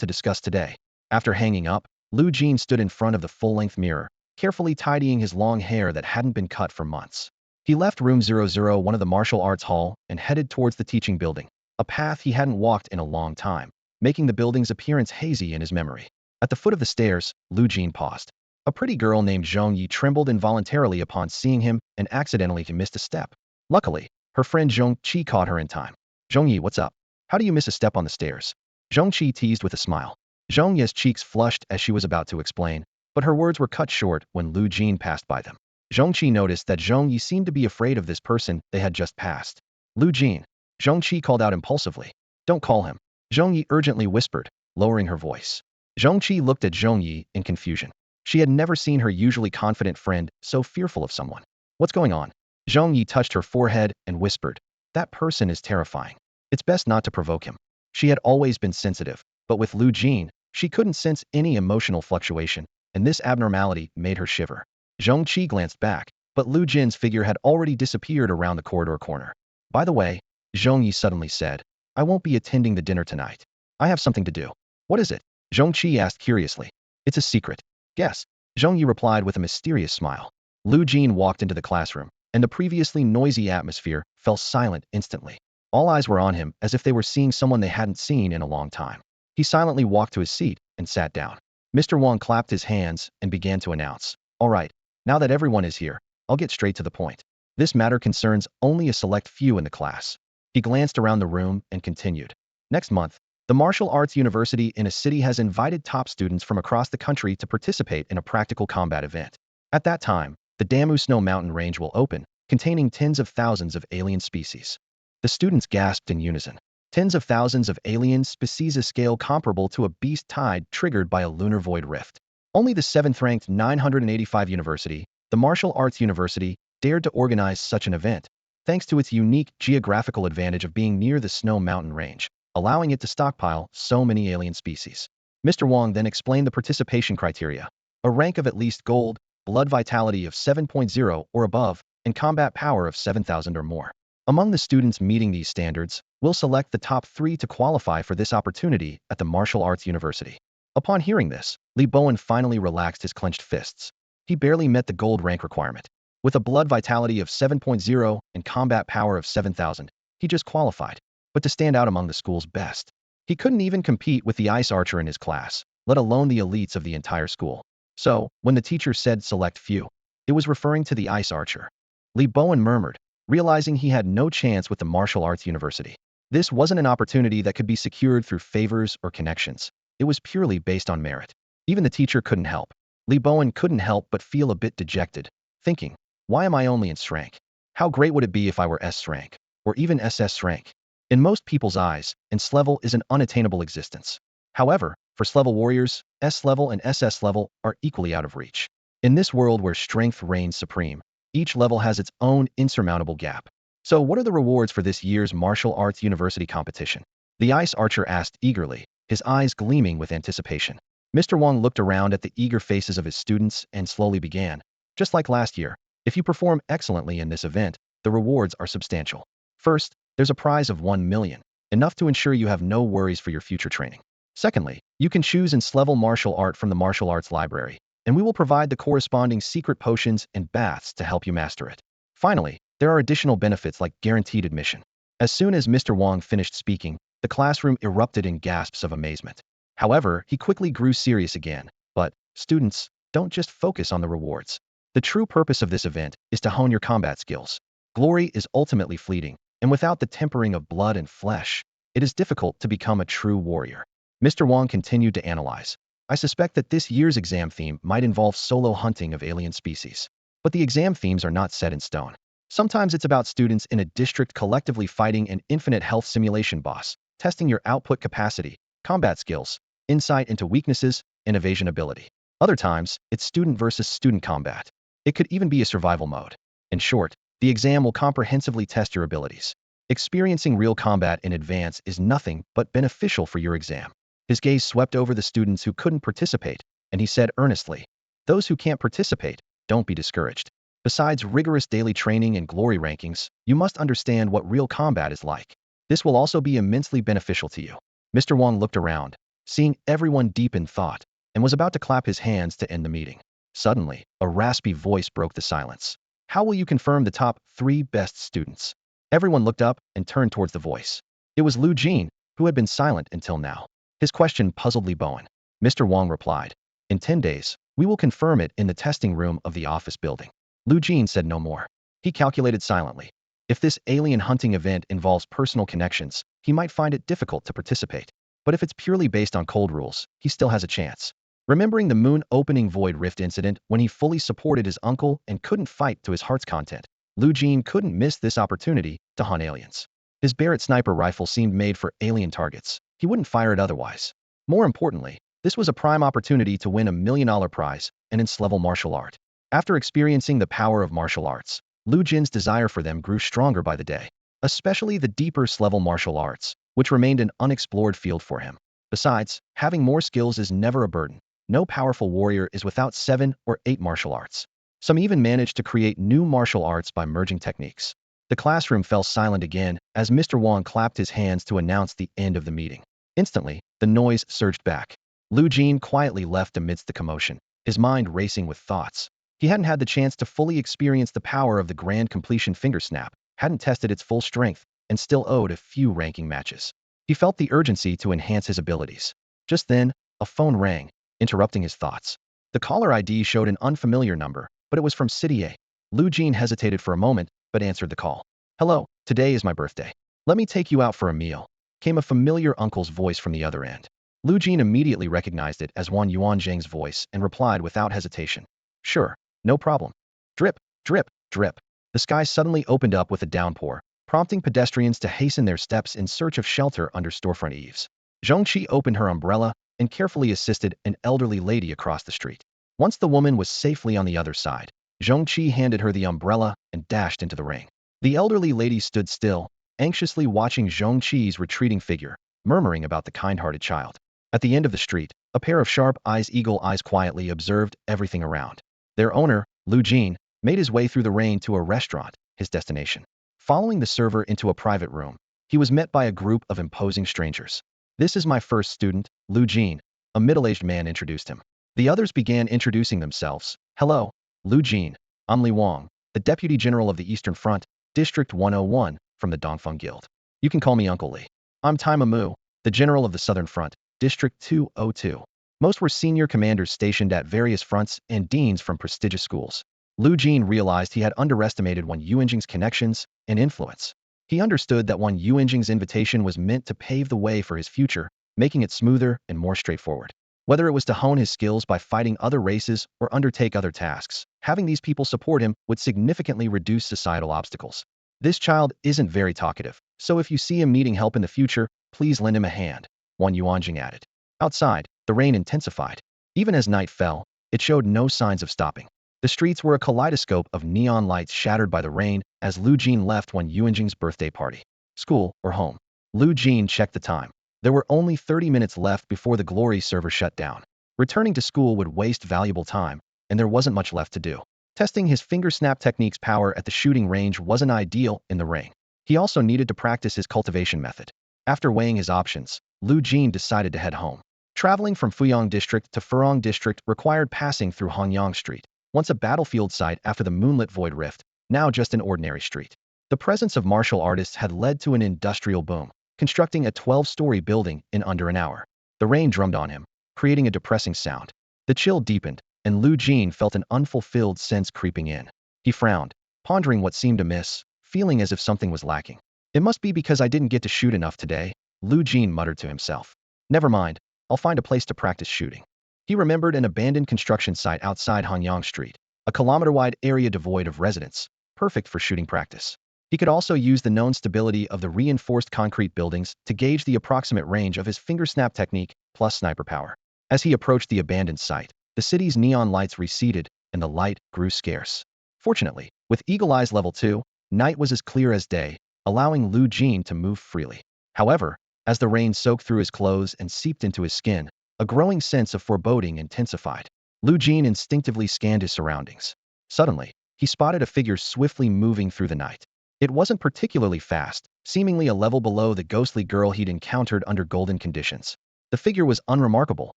to discuss today." After hanging up, Lu Jin stood in front of the full-length mirror, carefully tidying his long hair that hadn't been cut for months. He left room 001 of the martial arts hall and headed towards the teaching building, a path he hadn't walked in a long time, making the building's appearance hazy in his memory. At the foot of the stairs, Lu Jin paused. A pretty girl named Zhong Yi trembled involuntarily upon seeing him and accidentally missed a step. Luckily, her friend Zhong Qi caught her in time. "Zhong Yi, what's up? How do you miss a step on the stairs?" Zhong Qi teased with a smile. Zhong Yi's cheeks flushed as she was about to explain, but her words were cut short when Lu Jin passed by them. Zhong Qi noticed that Zhong Yi seemed to be afraid of this person they had just passed. "Lu Jin," Zhong Qi called out impulsively. "Don't call him," Zhong Yi urgently whispered, lowering her voice. Zhong Qi looked at Zhong Yi in confusion. She had never seen her usually confident friend so fearful of someone. "What's going on?" Zhong Yi touched her forehead and whispered, "That person is terrifying. It's best not to provoke him." She had always been sensitive, but with Lu Jin, she couldn't sense any emotional fluctuation, and this abnormality made her shiver. Zhong Qi glanced back, but Lu Jin's figure had already disappeared around the corridor corner. "By the way," Zhong Yi suddenly said, "I won't be attending the dinner tonight. I have something to do." "What is it?" Zhong Qi asked curiously. "It's a secret." "Guess," Zhong Yi replied with a mysterious smile. Lu Jin walked into the classroom, and the previously noisy atmosphere fell silent instantly. All eyes were on him as if they were seeing someone they hadn't seen in a long time. He silently walked to his seat and sat down. Mr. Wang clapped his hands and began to announce, "All right, now that everyone is here, I'll get straight to the point. This matter concerns only a select few in the class." He glanced around the room and continued. "Next month, the Martial Arts University in a city has invited top students from across the country to participate in a practical combat event. At that time, the Damu Snow Mountain Range will open, containing tens of thousands of alien species." The students gasped in unison. Tens of thousands of alien species, a scale comparable to a beast tide triggered by a lunar void rift. Only the 7th-ranked 985 university, the Martial Arts University, dared to organize such an event, thanks to its unique geographical advantage of being near the Snow Mountain Range, allowing it to stockpile so many alien species. Mr. Wang then explained the participation criteria: a rank of at least gold, blood vitality of 7.0 or above, and combat power of 7,000 or more. Among the students meeting these standards, we'll select the top 3 to qualify for this opportunity at the Martial Arts University. Upon hearing this, Li Bowen finally relaxed his clenched fists. He barely met the gold rank requirement. With a blood vitality of 7.0 and combat power of 7,000, he just qualified. But to stand out among the school's best, he couldn't even compete with the ice archer in his class, let alone the elites of the entire school. So, when the teacher said select few, it was referring to the ice archer. Li Bowen murmured, realizing he had no chance with the Martial Arts University. This wasn't an opportunity that could be secured through favors or connections. It was purely based on merit. Even the teacher couldn't help. Li Bowen couldn't help but feel a bit dejected, thinking, why am I only in S rank? How great would it be if I were S rank, or even SS rank? In most people's eyes, S level is an unattainable existence. However, for S level warriors, S level and SS level are equally out of reach. In this world where strength reigns supreme, each level has its own insurmountable gap. So what are the rewards for this year's martial arts university competition? The ice archer asked eagerly, his eyes gleaming with anticipation. Mr. Wong looked around at the eager faces of his students and slowly began. Just like last year, if you perform excellently in this event, the rewards are substantial. First, there's a prize of 1 million, enough to ensure you have no worries for your future training. Secondly, you can choose an S-level martial art from the martial arts library, and we will provide the corresponding secret potions and baths to help you master it. Finally, there are additional benefits like guaranteed admission. As soon as Mr. Wong finished speaking, the classroom erupted in gasps of amazement. However, he quickly grew serious again. But, students, don't just focus on the rewards. The true purpose of this event is to hone your combat skills. Glory is ultimately fleeting, and without the tempering of blood and flesh, it is difficult to become a true warrior. Mr. Wong continued to analyze. I suspect that this year's exam theme might involve solo hunting of alien species. But the exam themes are not set in stone. Sometimes it's about students in a district collectively fighting an infinite health simulation boss, testing your output capacity, combat skills, insight into weaknesses, and evasion ability. Other times, it's student versus student combat. It could even be a survival mode. In short, the exam will comprehensively test your abilities. Experiencing real combat in advance is nothing but beneficial for your exam. His gaze swept over the students who couldn't participate, and he said earnestly, those who can't participate, don't be discouraged. Besides rigorous daily training and glory rankings, you must understand what real combat is like. This will also be immensely beneficial to you. Mr. Wong looked around, seeing everyone deep in thought, and was about to clap his hands to end the meeting. Suddenly, a raspy voice broke the silence. How will you confirm the top 3 best students? Everyone looked up and turned towards the voice. It was Lu Jin, who had been silent until now. His question puzzled Li Bowen. Mr. Wong replied, in 10 days, we will confirm it in the testing room of the office building. Lu Jin said no more. He calculated silently. If this alien hunting event involves personal connections, he might find it difficult to participate. But if it's purely based on cold rules, he still has a chance. Remembering the moon opening void rift incident when he fully supported his uncle and couldn't fight to his heart's content, Lu Jin couldn't miss this opportunity to hunt aliens. His Barrett sniper rifle seemed made for alien targets. He wouldn't fire it otherwise. More importantly, this was a prime opportunity to win a $1 million prize, an S-level martial art. After experiencing the power of martial arts, Lu Jin's desire for them grew stronger by the day, especially the deeper S-level martial arts, which remained an unexplored field for him. Besides, having more skills is never a burden. No powerful warrior is without 7 or 8 martial arts. Some even managed to create new martial arts by merging techniques. The classroom fell silent again as Mr. Wong clapped his hands to announce the end of the meeting. Instantly, the noise surged back. Lu Jin quietly left amidst the commotion, his mind racing with thoughts. He hadn't had the chance to fully experience the power of the grand completion finger snap, hadn't tested its full strength, and still owed a few ranking matches. He felt the urgency to enhance his abilities. Just then, a phone rang, interrupting his thoughts. The caller ID showed an unfamiliar number, but it was from City A. Lu Jin hesitated for a moment, but answered the call. Hello, today is my birthday. Let me take you out for a meal, came a familiar uncle's voice from the other end. Lu Jin immediately recognized it as Wan Yuanzhang's voice and replied without hesitation. Sure, no problem. Drip, drip, drip. The sky suddenly opened up with a downpour, prompting pedestrians to hasten their steps in search of shelter under storefront eaves. Zhongqi opened her umbrella and carefully assisted an elderly lady across the street. Once the woman was safely on the other side, Zhongqi handed her the umbrella and dashed into the ring. The elderly lady stood still, anxiously watching Zhongqi's retreating figure, murmuring about the kind-hearted child. At the end of the street, a pair of sharp eagle eyes quietly observed everything around. Their owner, Lu Jin, made his way through the rain to a restaurant, his destination. Following the server into a private room, he was met by a group of imposing strangers. This is my first student, Lu Jin, a middle-aged man introduced him. The others began introducing themselves. Hello, Lu Jin. I'm Li Wang, the Deputy General of the Eastern Front, District 101, from the Dongfeng Guild. You can call me Uncle Li. I'm Tai Mamu, the General of the Southern Front, District 202. Most were senior commanders stationed at various fronts and deans from prestigious schools. Lu Jin realized he had underestimated Wan Yuanjing's connections and influence. He understood that Yuanjing's invitation was meant to pave the way for his future, making it smoother and more straightforward. Whether it was to hone his skills by fighting other races or undertake other tasks, having these people support him would significantly reduce societal obstacles. This child isn't very talkative, so if you see him needing help in the future, please lend him a hand, Yuanjing added. Outside, the rain intensified. Even as night fell, it showed no signs of stopping. The streets were a kaleidoscope of neon lights shattered by the rain as Lu Jin left Yuanjing's birthday party. School or home? Lu Jin checked the time. There were only 30 minutes left before the Glory server shut down. Returning to school would waste valuable time, and there wasn't much left to do. Testing his finger snap technique's power at the shooting range wasn't ideal in the ring. He also needed to practice his cultivation method. After weighing his options, Lu Jin decided to head home. Traveling from Fuyang District to Furong District required passing through Hongyang Street, once a battlefield site after the moonlit Void Rift, now just an ordinary street. The presence of martial artists had led to an industrial boom, constructing a 12-story building in under an hour. The rain drummed on him, creating a depressing sound. The chill deepened, and Lu Jin felt an unfulfilled sense creeping in. He frowned, pondering what seemed amiss, feeling as if something was lacking. It must be because I didn't get to shoot enough today, Lu Jin muttered to himself. Never mind, I'll find a place to practice shooting. He remembered an abandoned construction site outside Hanyang Street, a kilometer-wide area devoid of residents, perfect for shooting practice. He could also use the known stability of the reinforced concrete buildings to gauge the approximate range of his finger snap technique plus sniper power. As he approached the abandoned site, the city's neon lights receded and the light grew scarce. Fortunately, with Eagle Eyes Level 2, night was as clear as day, allowing Lu Jin to move freely. However, as the rain soaked through his clothes and seeped into his skin, a growing sense of foreboding intensified. Lu Jin instinctively scanned his surroundings. Suddenly, he spotted a figure swiftly moving through the night. It wasn't particularly fast, seemingly a level below the ghostly girl he'd encountered under golden conditions. The figure was unremarkable,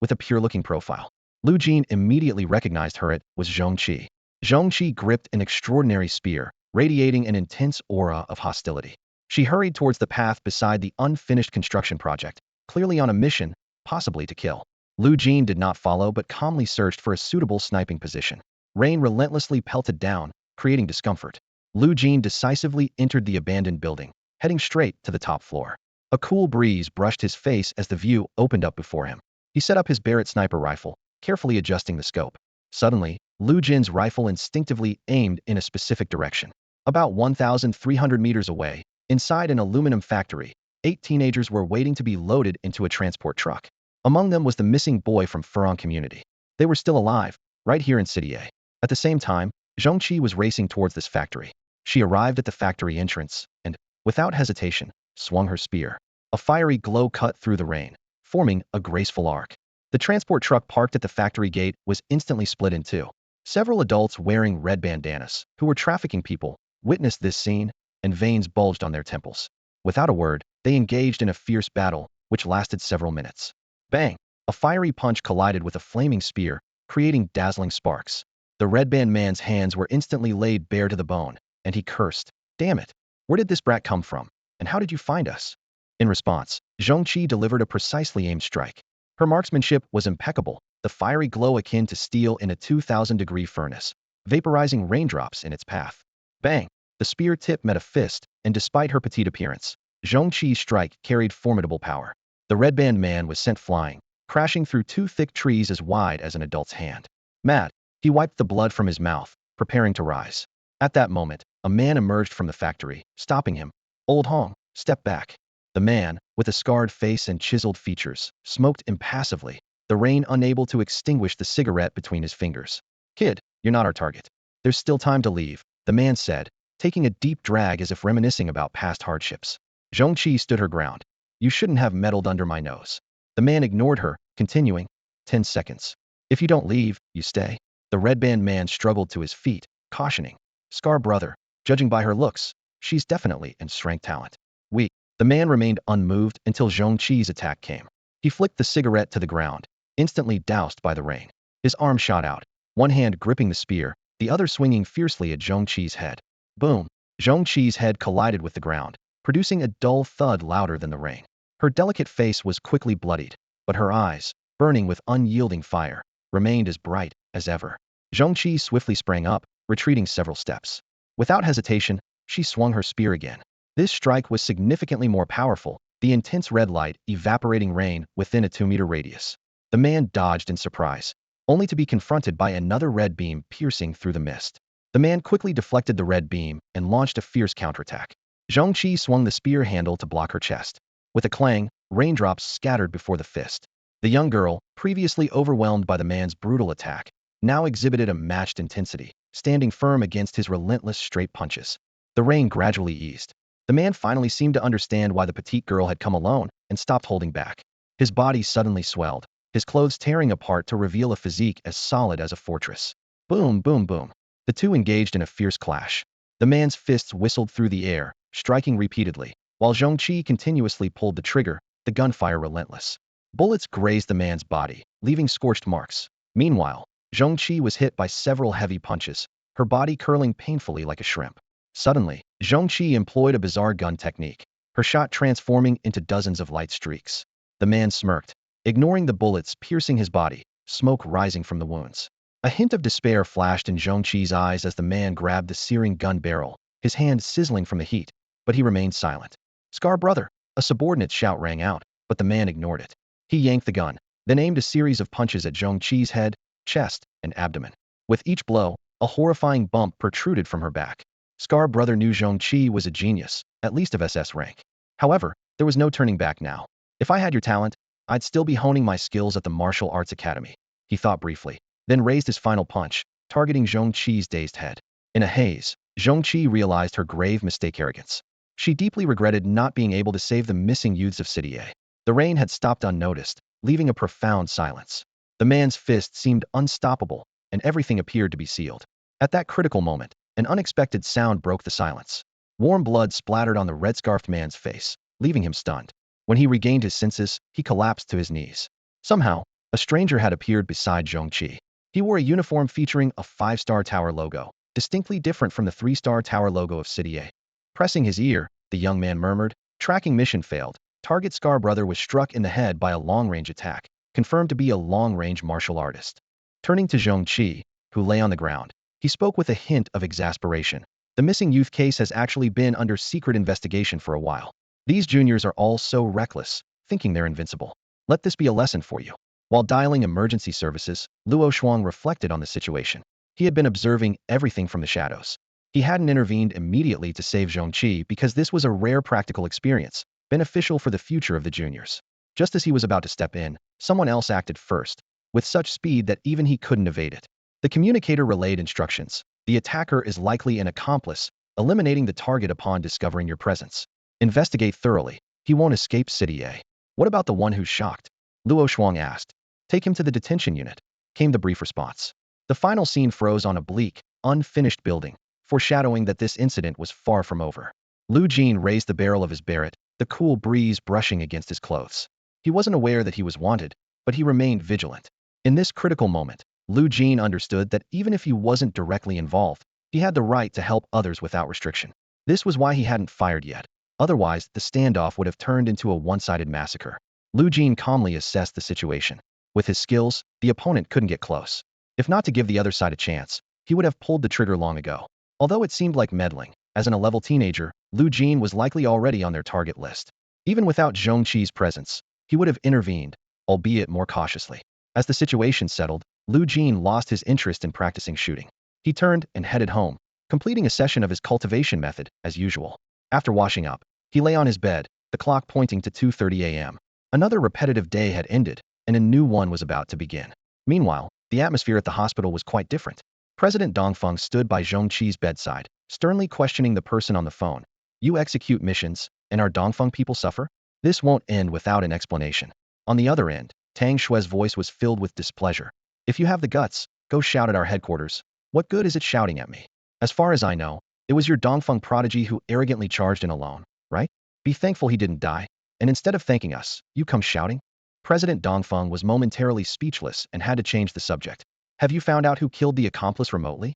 with a pure-looking profile. Lu Jin immediately recognized her. It was Zhongqi. Zhongqi gripped an extraordinary spear, radiating an intense aura of hostility. She hurried towards the path beside the unfinished construction project, clearly on a mission, possibly to kill. Lu Jin did not follow but calmly searched for a suitable sniping position. Rain relentlessly pelted down, creating discomfort. Lu Jin decisively entered the abandoned building, heading straight to the top floor. A cool breeze brushed his face as the view opened up before him. He set up his Barrett sniper rifle, carefully adjusting the scope. Suddenly, Lu Jin's rifle instinctively aimed in a specific direction. About 1,300 meters away, inside an aluminum factory, 8 teenagers were waiting to be loaded into a transport truck. Among them was the missing boy from Furong community. They were still alive, right here in City A. At the same time, Zhongqi was racing towards this factory. She arrived at the factory entrance and, without hesitation, swung her spear. A fiery glow cut through the rain, forming a graceful arc. The transport truck parked at the factory gate was instantly split in two. Several adults wearing red bandanas, who were trafficking people, witnessed this scene, and veins bulged on their temples. Without a word, they engaged in a fierce battle, which lasted several minutes. Bang! A fiery punch collided with a flaming spear, creating dazzling sparks. The red band man's hands were instantly laid bare to the bone, and he cursed. Damn it! Where did this brat come from? And how did you find us? In response, Zhongqi delivered a precisely aimed strike. Her marksmanship was impeccable, the fiery glow akin to steel in a 2,000-degree furnace, vaporizing raindrops in its path. Bang! The spear tip met a fist, and despite her petite appearance, Zhongqi's strike carried formidable power. The red band man was sent flying, crashing through 2 thick trees as wide as an adult's hand. Mad, he wiped the blood from his mouth, preparing to rise. At that moment, a man emerged from the factory, stopping him. Old Hong, step back. The man, with a scarred face and chiseled features, smoked impassively, the rain unable to extinguish the cigarette between his fingers. Kid, you're not our target. There's still time to leave, the man said, taking a deep drag as if reminiscing about past hardships. Zhongqi stood her ground. You shouldn't have meddled under my nose. The man ignored her, continuing, 10 seconds. If you don't leave, you stay. The red band man struggled to his feet, cautioning. Scar brother, judging by her looks, she's definitely in strength talent. The man remained unmoved until Zhongqi's attack came. He flicked the cigarette to the ground, instantly doused by the rain. His arm shot out, one hand gripping the spear, the other swinging fiercely at Zhongqi's head. Boom! Zhongqi's head collided with the ground, producing a dull thud louder than the rain. Her delicate face was quickly bloodied, but her eyes, burning with unyielding fire, remained as bright as ever. Zhongqi swiftly sprang up, retreating several steps. Without hesitation, she swung her spear again. This strike was significantly more powerful, the intense red light evaporating rain within a 2-meter radius. The man dodged in surprise, only to be confronted by another red beam piercing through the mist. The man quickly deflected the red beam and launched a fierce counterattack. Zhongqi swung the spear handle to block her chest. With a clang, raindrops scattered before the fist. The young girl, previously overwhelmed by the man's brutal attack, now exhibited a matched intensity, standing firm against his relentless straight punches. The rain gradually eased. The man finally seemed to understand why the petite girl had come alone and stopped holding back. His body suddenly swelled, his clothes tearing apart to reveal a physique as solid as a fortress. Boom, boom, boom. The two engaged in a fierce clash. The man's fists whistled through the air, striking repeatedly, while Zhongqi continuously pulled the trigger, the gunfire relentless. Bullets grazed the man's body, leaving scorched marks. Meanwhile, Zhongqi was hit by several heavy punches, her body curling painfully like a shrimp. Suddenly, Zhongqi employed a bizarre gun technique, her shot transforming into dozens of light streaks. The man smirked, ignoring the bullets piercing his body, smoke rising from the wounds. A hint of despair flashed in Zhongqi's eyes as the man grabbed the searing gun barrel, his hand sizzling from the heat, but he remained silent. "Scar brother!" A subordinate's shout rang out, but the man ignored it. He yanked the gun, then aimed a series of punches at Zhongqi's head, chest, and abdomen. With each blow, a horrifying bump protruded from her back. Scar brother knew Zhongqi was a genius, at least of SS rank. However, there was no turning back now. "If I had your talent, I'd still be honing my skills at the martial arts academy," he thought briefly, then raised his final punch, targeting Zhongqi's dazed head. In a haze, Zhongqi realized her grave mistake arrogance. She deeply regretted not being able to save the missing youths of City A. The rain had stopped unnoticed, leaving a profound silence. The man's fist seemed unstoppable, and everything appeared to be sealed. At that critical moment, an unexpected sound broke the silence. Warm blood splattered on the red-scarfed man's face, leaving him stunned. When he regained his senses, he collapsed to his knees. Somehow, a stranger had appeared beside Zhongqi. He wore a uniform featuring a 5-star tower logo, distinctly different from the 3-star tower logo of City A. Pressing his ear, the young man murmured, "Tracking mission failed. Target Scar brother was struck in the head by a long-range attack, confirmed to be a long-range martial artist." Turning to Zhongqi, who lay on the ground, he spoke with a hint of exasperation. "The missing youth case has actually been under secret investigation for a while. These juniors are all so reckless, thinking they're invincible. Let this be a lesson for you." While dialing emergency services, Luo Shuang reflected on the situation. He had been observing everything from the shadows. He hadn't intervened immediately to save Zhongqi because this was a rare practical experience, beneficial for the future of the juniors. Just as he was about to step in, someone else acted first, with such speed that even he couldn't evade it. The communicator relayed instructions. "The attacker is likely an accomplice, eliminating the target upon discovering your presence. Investigate thoroughly. He won't escape City A." "What about the one who's shocked?" Luo Shuang asked. "Take him to the detention unit," came the brief response. The final scene froze on a bleak, unfinished building, foreshadowing that this incident was far from over. Lu Jin raised the barrel of his Barrett, the cool breeze brushing against his clothes. He wasn't aware that he was wanted, but he remained vigilant. In this critical moment, Lu Jin understood that even if he wasn't directly involved, he had the right to help others without restriction. This was why he hadn't fired yet. Otherwise, the standoff would have turned into a one-sided massacre. Lu Jin calmly assessed the situation. With his skills, the opponent couldn't get close. If not to give the other side a chance, he would have pulled the trigger long ago. Although it seemed like meddling, as an A-level teenager, Lu Jin was likely already on their target list. Even without Zhongqi's presence, he would have intervened, albeit more cautiously. As the situation settled, Lu Jin lost his interest in practicing shooting. He turned and headed home, completing a session of his cultivation method, as usual. After washing up, he lay on his bed, the clock pointing to 2:30 a.m. Another repetitive day had ended, and a new one was about to begin. Meanwhile, the atmosphere at the hospital was quite different. President Dongfeng stood by Zhongqi's bedside, sternly questioning the person on the phone. "You execute missions, and our Dongfeng people suffer? This won't end without an explanation." On the other end, Tang Shue's voice was filled with displeasure. "If you have the guts, go shout at our headquarters. What good is it shouting at me? As far as I know, it was your Dongfeng prodigy who arrogantly charged in alone, right? Be thankful he didn't die. And instead of thanking us, you come shouting?" President Dongfeng was momentarily speechless and had to change the subject. "Have you found out who killed the accomplice remotely?"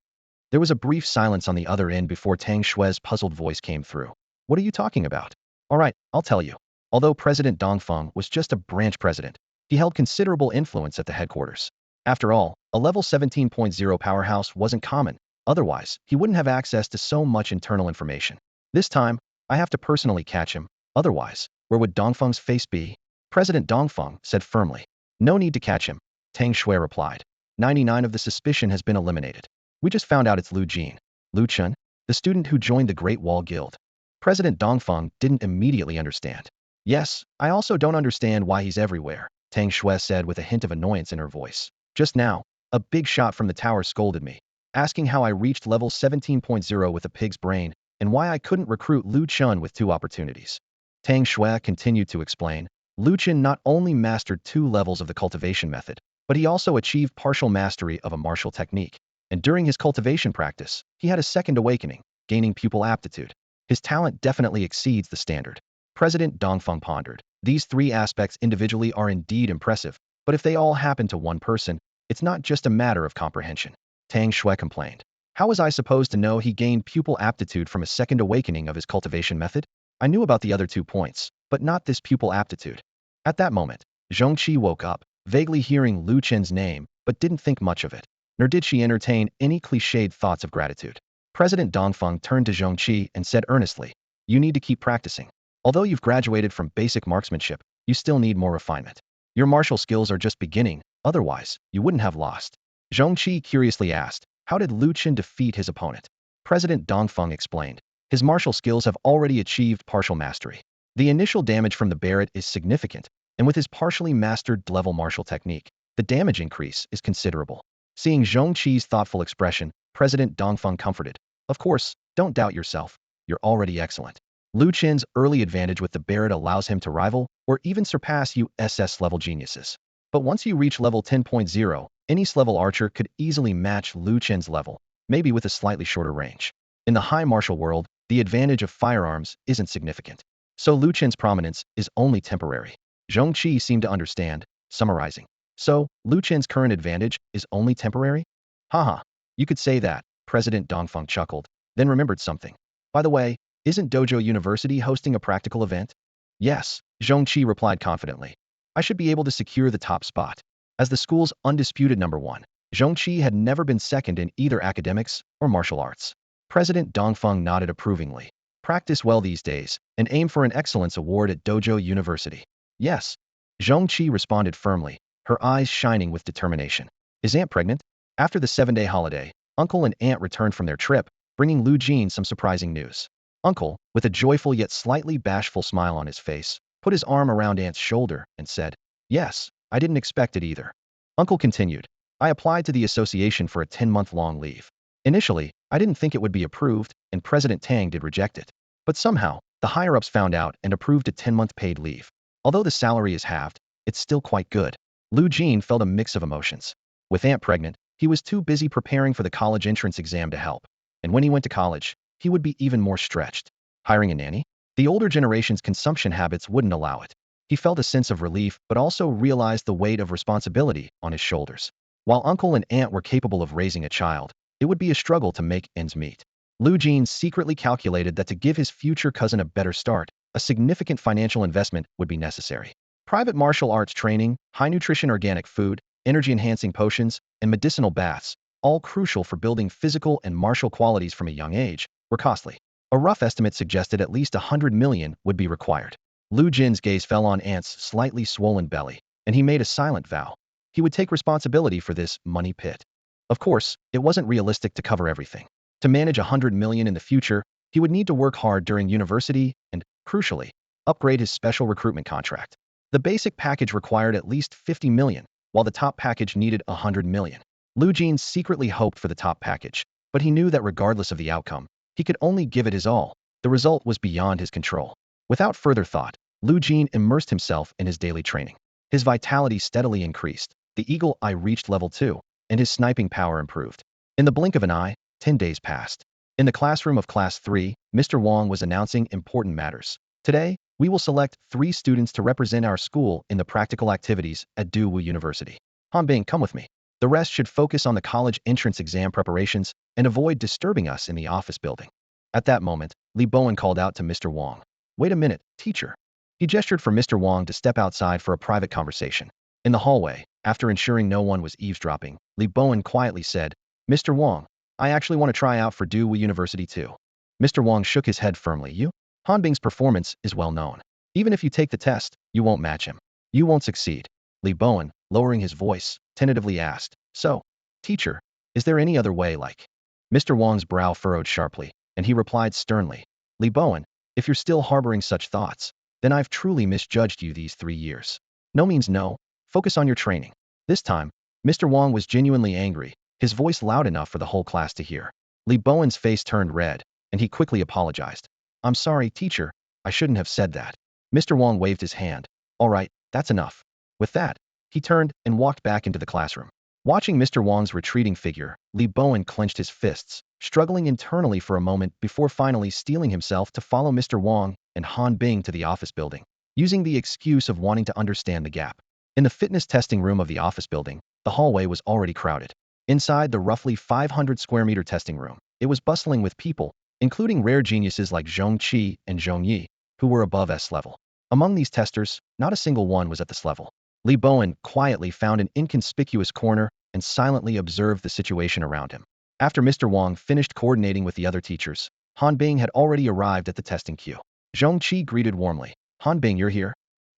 There was a brief silence on the other end before Tang Shue's puzzled voice came through. "What are you talking about?" "All right, I'll tell you." Although President Dongfeng was just a branch president, he held considerable influence at the headquarters. After all, a level 17.0 powerhouse wasn't common. Otherwise, he wouldn't have access to so much internal information. This time, I have to personally catch him. Otherwise, where would Dongfeng's face be? President Dongfeng said firmly. No need to catch him, Tang Shui replied. 99 of the suspicion has been eliminated. We just found out it's Lu Jin. Lu Chun, the student who joined the Great Wall Guild. President Dongfeng didn't immediately understand. Yes, I also don't understand why he's everywhere, Tang Shui said with a hint of annoyance in her voice. Just now, a big shot from the tower scolded me, asking how I reached level 17.0 with a pig's brain, and why I couldn't recruit Lu Chun with 2 opportunities. Tang Shui continued to explain. Lu Chun not only mastered 2 levels of the cultivation method, but he also achieved partial mastery of a martial technique. And during his cultivation practice, he had a second awakening, gaining pupil aptitude. His talent definitely exceeds the standard. President Dongfeng pondered. These 3 aspects individually are indeed impressive, but if they all happen to one person, it's not just a matter of comprehension. Tang Shui complained. How was I supposed to know he gained pupil aptitude from a second awakening of his cultivation method? I knew about the other 2 points, but not this pupil aptitude. At that moment, Zhongqi woke up, vaguely hearing Lu Chen's name, but didn't think much of it. Nor did she entertain any cliched thoughts of gratitude. President Dongfeng turned to Zhongqi and said earnestly, you need to keep practicing. Although you've graduated from basic marksmanship, you still need more refinement. Your martial skills are just beginning, otherwise, you wouldn't have lost. Zhongqi curiously asked, how did Lu Chen defeat his opponent? President Dongfeng explained, his martial skills have already achieved partial mastery. The initial damage from the Barrett is significant, and with his partially mastered level martial technique, the damage increase is considerable. Seeing Zhongqi's thoughtful expression, President Dongfeng comforted. Of course, don't doubt yourself. You're already excellent. Lu Chen's early advantage with the Barrett allows him to rival or even surpass USS-level geniuses. But once you reach level 10.0, any level archer could easily match Lu Chen's level, maybe with a slightly shorter range. In the high martial world, the advantage of firearms isn't significant. So Lu Chen's prominence is only temporary. Zhongqi seemed to understand, summarizing. So, Lu Chen's current advantage is only temporary? Haha, you could say that, President Dongfeng chuckled, then remembered something. By the way, isn't Dojo University hosting a practical event? Yes, Zhongqi replied confidently. I should be able to secure the top spot. As the school's undisputed #1, Zhongqi had never been second in either academics or martial arts. President Dongfeng nodded approvingly. Practice well these days, and aim for an excellence award at Dojo University. Yes, Zhongqi responded firmly, her eyes shining with determination. Is Aunt pregnant? After the 7-day holiday, Uncle and Aunt returned from their trip, bringing Lu Jin some surprising news. Uncle, with a joyful yet slightly bashful smile on his face, put his arm around Aunt's shoulder and said, yes, I didn't expect it either. Uncle continued, I applied to the association for a 10-month-long leave. Initially, I didn't think it would be approved, and President Tang did reject it. But somehow, the higher-ups found out and approved a 10-month paid leave. Although the salary is halved, it's still quite good. Lu Jin felt a mix of emotions. With Aunt pregnant, he was too busy preparing for the college entrance exam to help. And when he went to college, he would be even more stretched. Hiring a nanny? The older generation's consumption habits wouldn't allow it. He felt a sense of relief but also realized the weight of responsibility on his shoulders. While Uncle and Aunt were capable of raising a child, it would be a struggle to make ends meet. Lu Jin secretly calculated that to give his future cousin a better start, a significant financial investment would be necessary. Private martial arts training, high-nutrition organic food, energy-enhancing potions, and medicinal baths, all crucial for building physical and martial qualities from a young age, were costly. A rough estimate suggested at least 100 million would be required. Lu Jin's gaze fell on Ant's slightly swollen belly, and he made a silent vow. He would take responsibility for this money pit. Of course, it wasn't realistic to cover everything. To manage 100 million in the future, he would need to work hard during university and, crucially, upgrade his special recruitment contract. The basic package required at least 50 million, while the top package needed 100 million. Lu Jin secretly hoped for the top package, but he knew that regardless of the outcome, he could only give it his all. The result was beyond his control. Without further thought, Lu Jin immersed himself in his daily training. His vitality steadily increased, the eagle eye reached level 2, and his sniping power improved. In the blink of an eye, 10 days passed. In the classroom of Class 3, Mr. Wong was announcing important matters. Today, we will select 3 students to represent our school in the practical activities at Daewoo University. Hanbing, come with me. The rest should focus on the college entrance exam preparations and avoid disturbing us in the office building. At that moment, Li Bowen called out to Mr. Wong. Wait a minute, teacher. He gestured for Mr. Wong to step outside for a private conversation. In the hallway, after ensuring no one was eavesdropping, Li Bowen quietly said, Mr. Wong, I actually want to try out for Daewoo University too. Mr. Wong shook his head firmly. You? Han Bing's performance is well known. Even if you take the test, you won't match him. You won't succeed. Li Bowen, lowering his voice, tentatively asked, "So, teacher, is there any other way like?" Mr. Wang's brow furrowed sharply, and he replied sternly, "Li Bowen, if you're still harboring such thoughts, then I've truly misjudged you these 3 years. No means no. Focus on your training." This time, Mr. Wang was genuinely angry, his voice loud enough for the whole class to hear. Li Bowen's face turned red, and he quickly apologized. "I'm sorry, teacher. I shouldn't have said that." Mr. Wang waved his hand. "All right, that's enough." With that, he turned and walked back into the classroom. Watching Mr. Wang's retreating figure, Li Bowen clenched his fists, struggling internally for a moment before finally steeling himself to follow Mr. Wang and Han Bing to the office building, using the excuse of wanting to understand the gap. In the fitness testing room of the office building, the hallway was already crowded. Inside the roughly 500 square meter testing room, it was bustling with people, including rare geniuses like Zhong Qi and Zhong Yi, who were above S level. Among these testers, not a single one was at this level. Li Bowen quietly found an inconspicuous corner and silently observed the situation around him. After Mr. Wang finished coordinating with the other teachers, Han Bing had already arrived at the testing queue. Zhong Qi greeted warmly. "Han Bing, you're here?"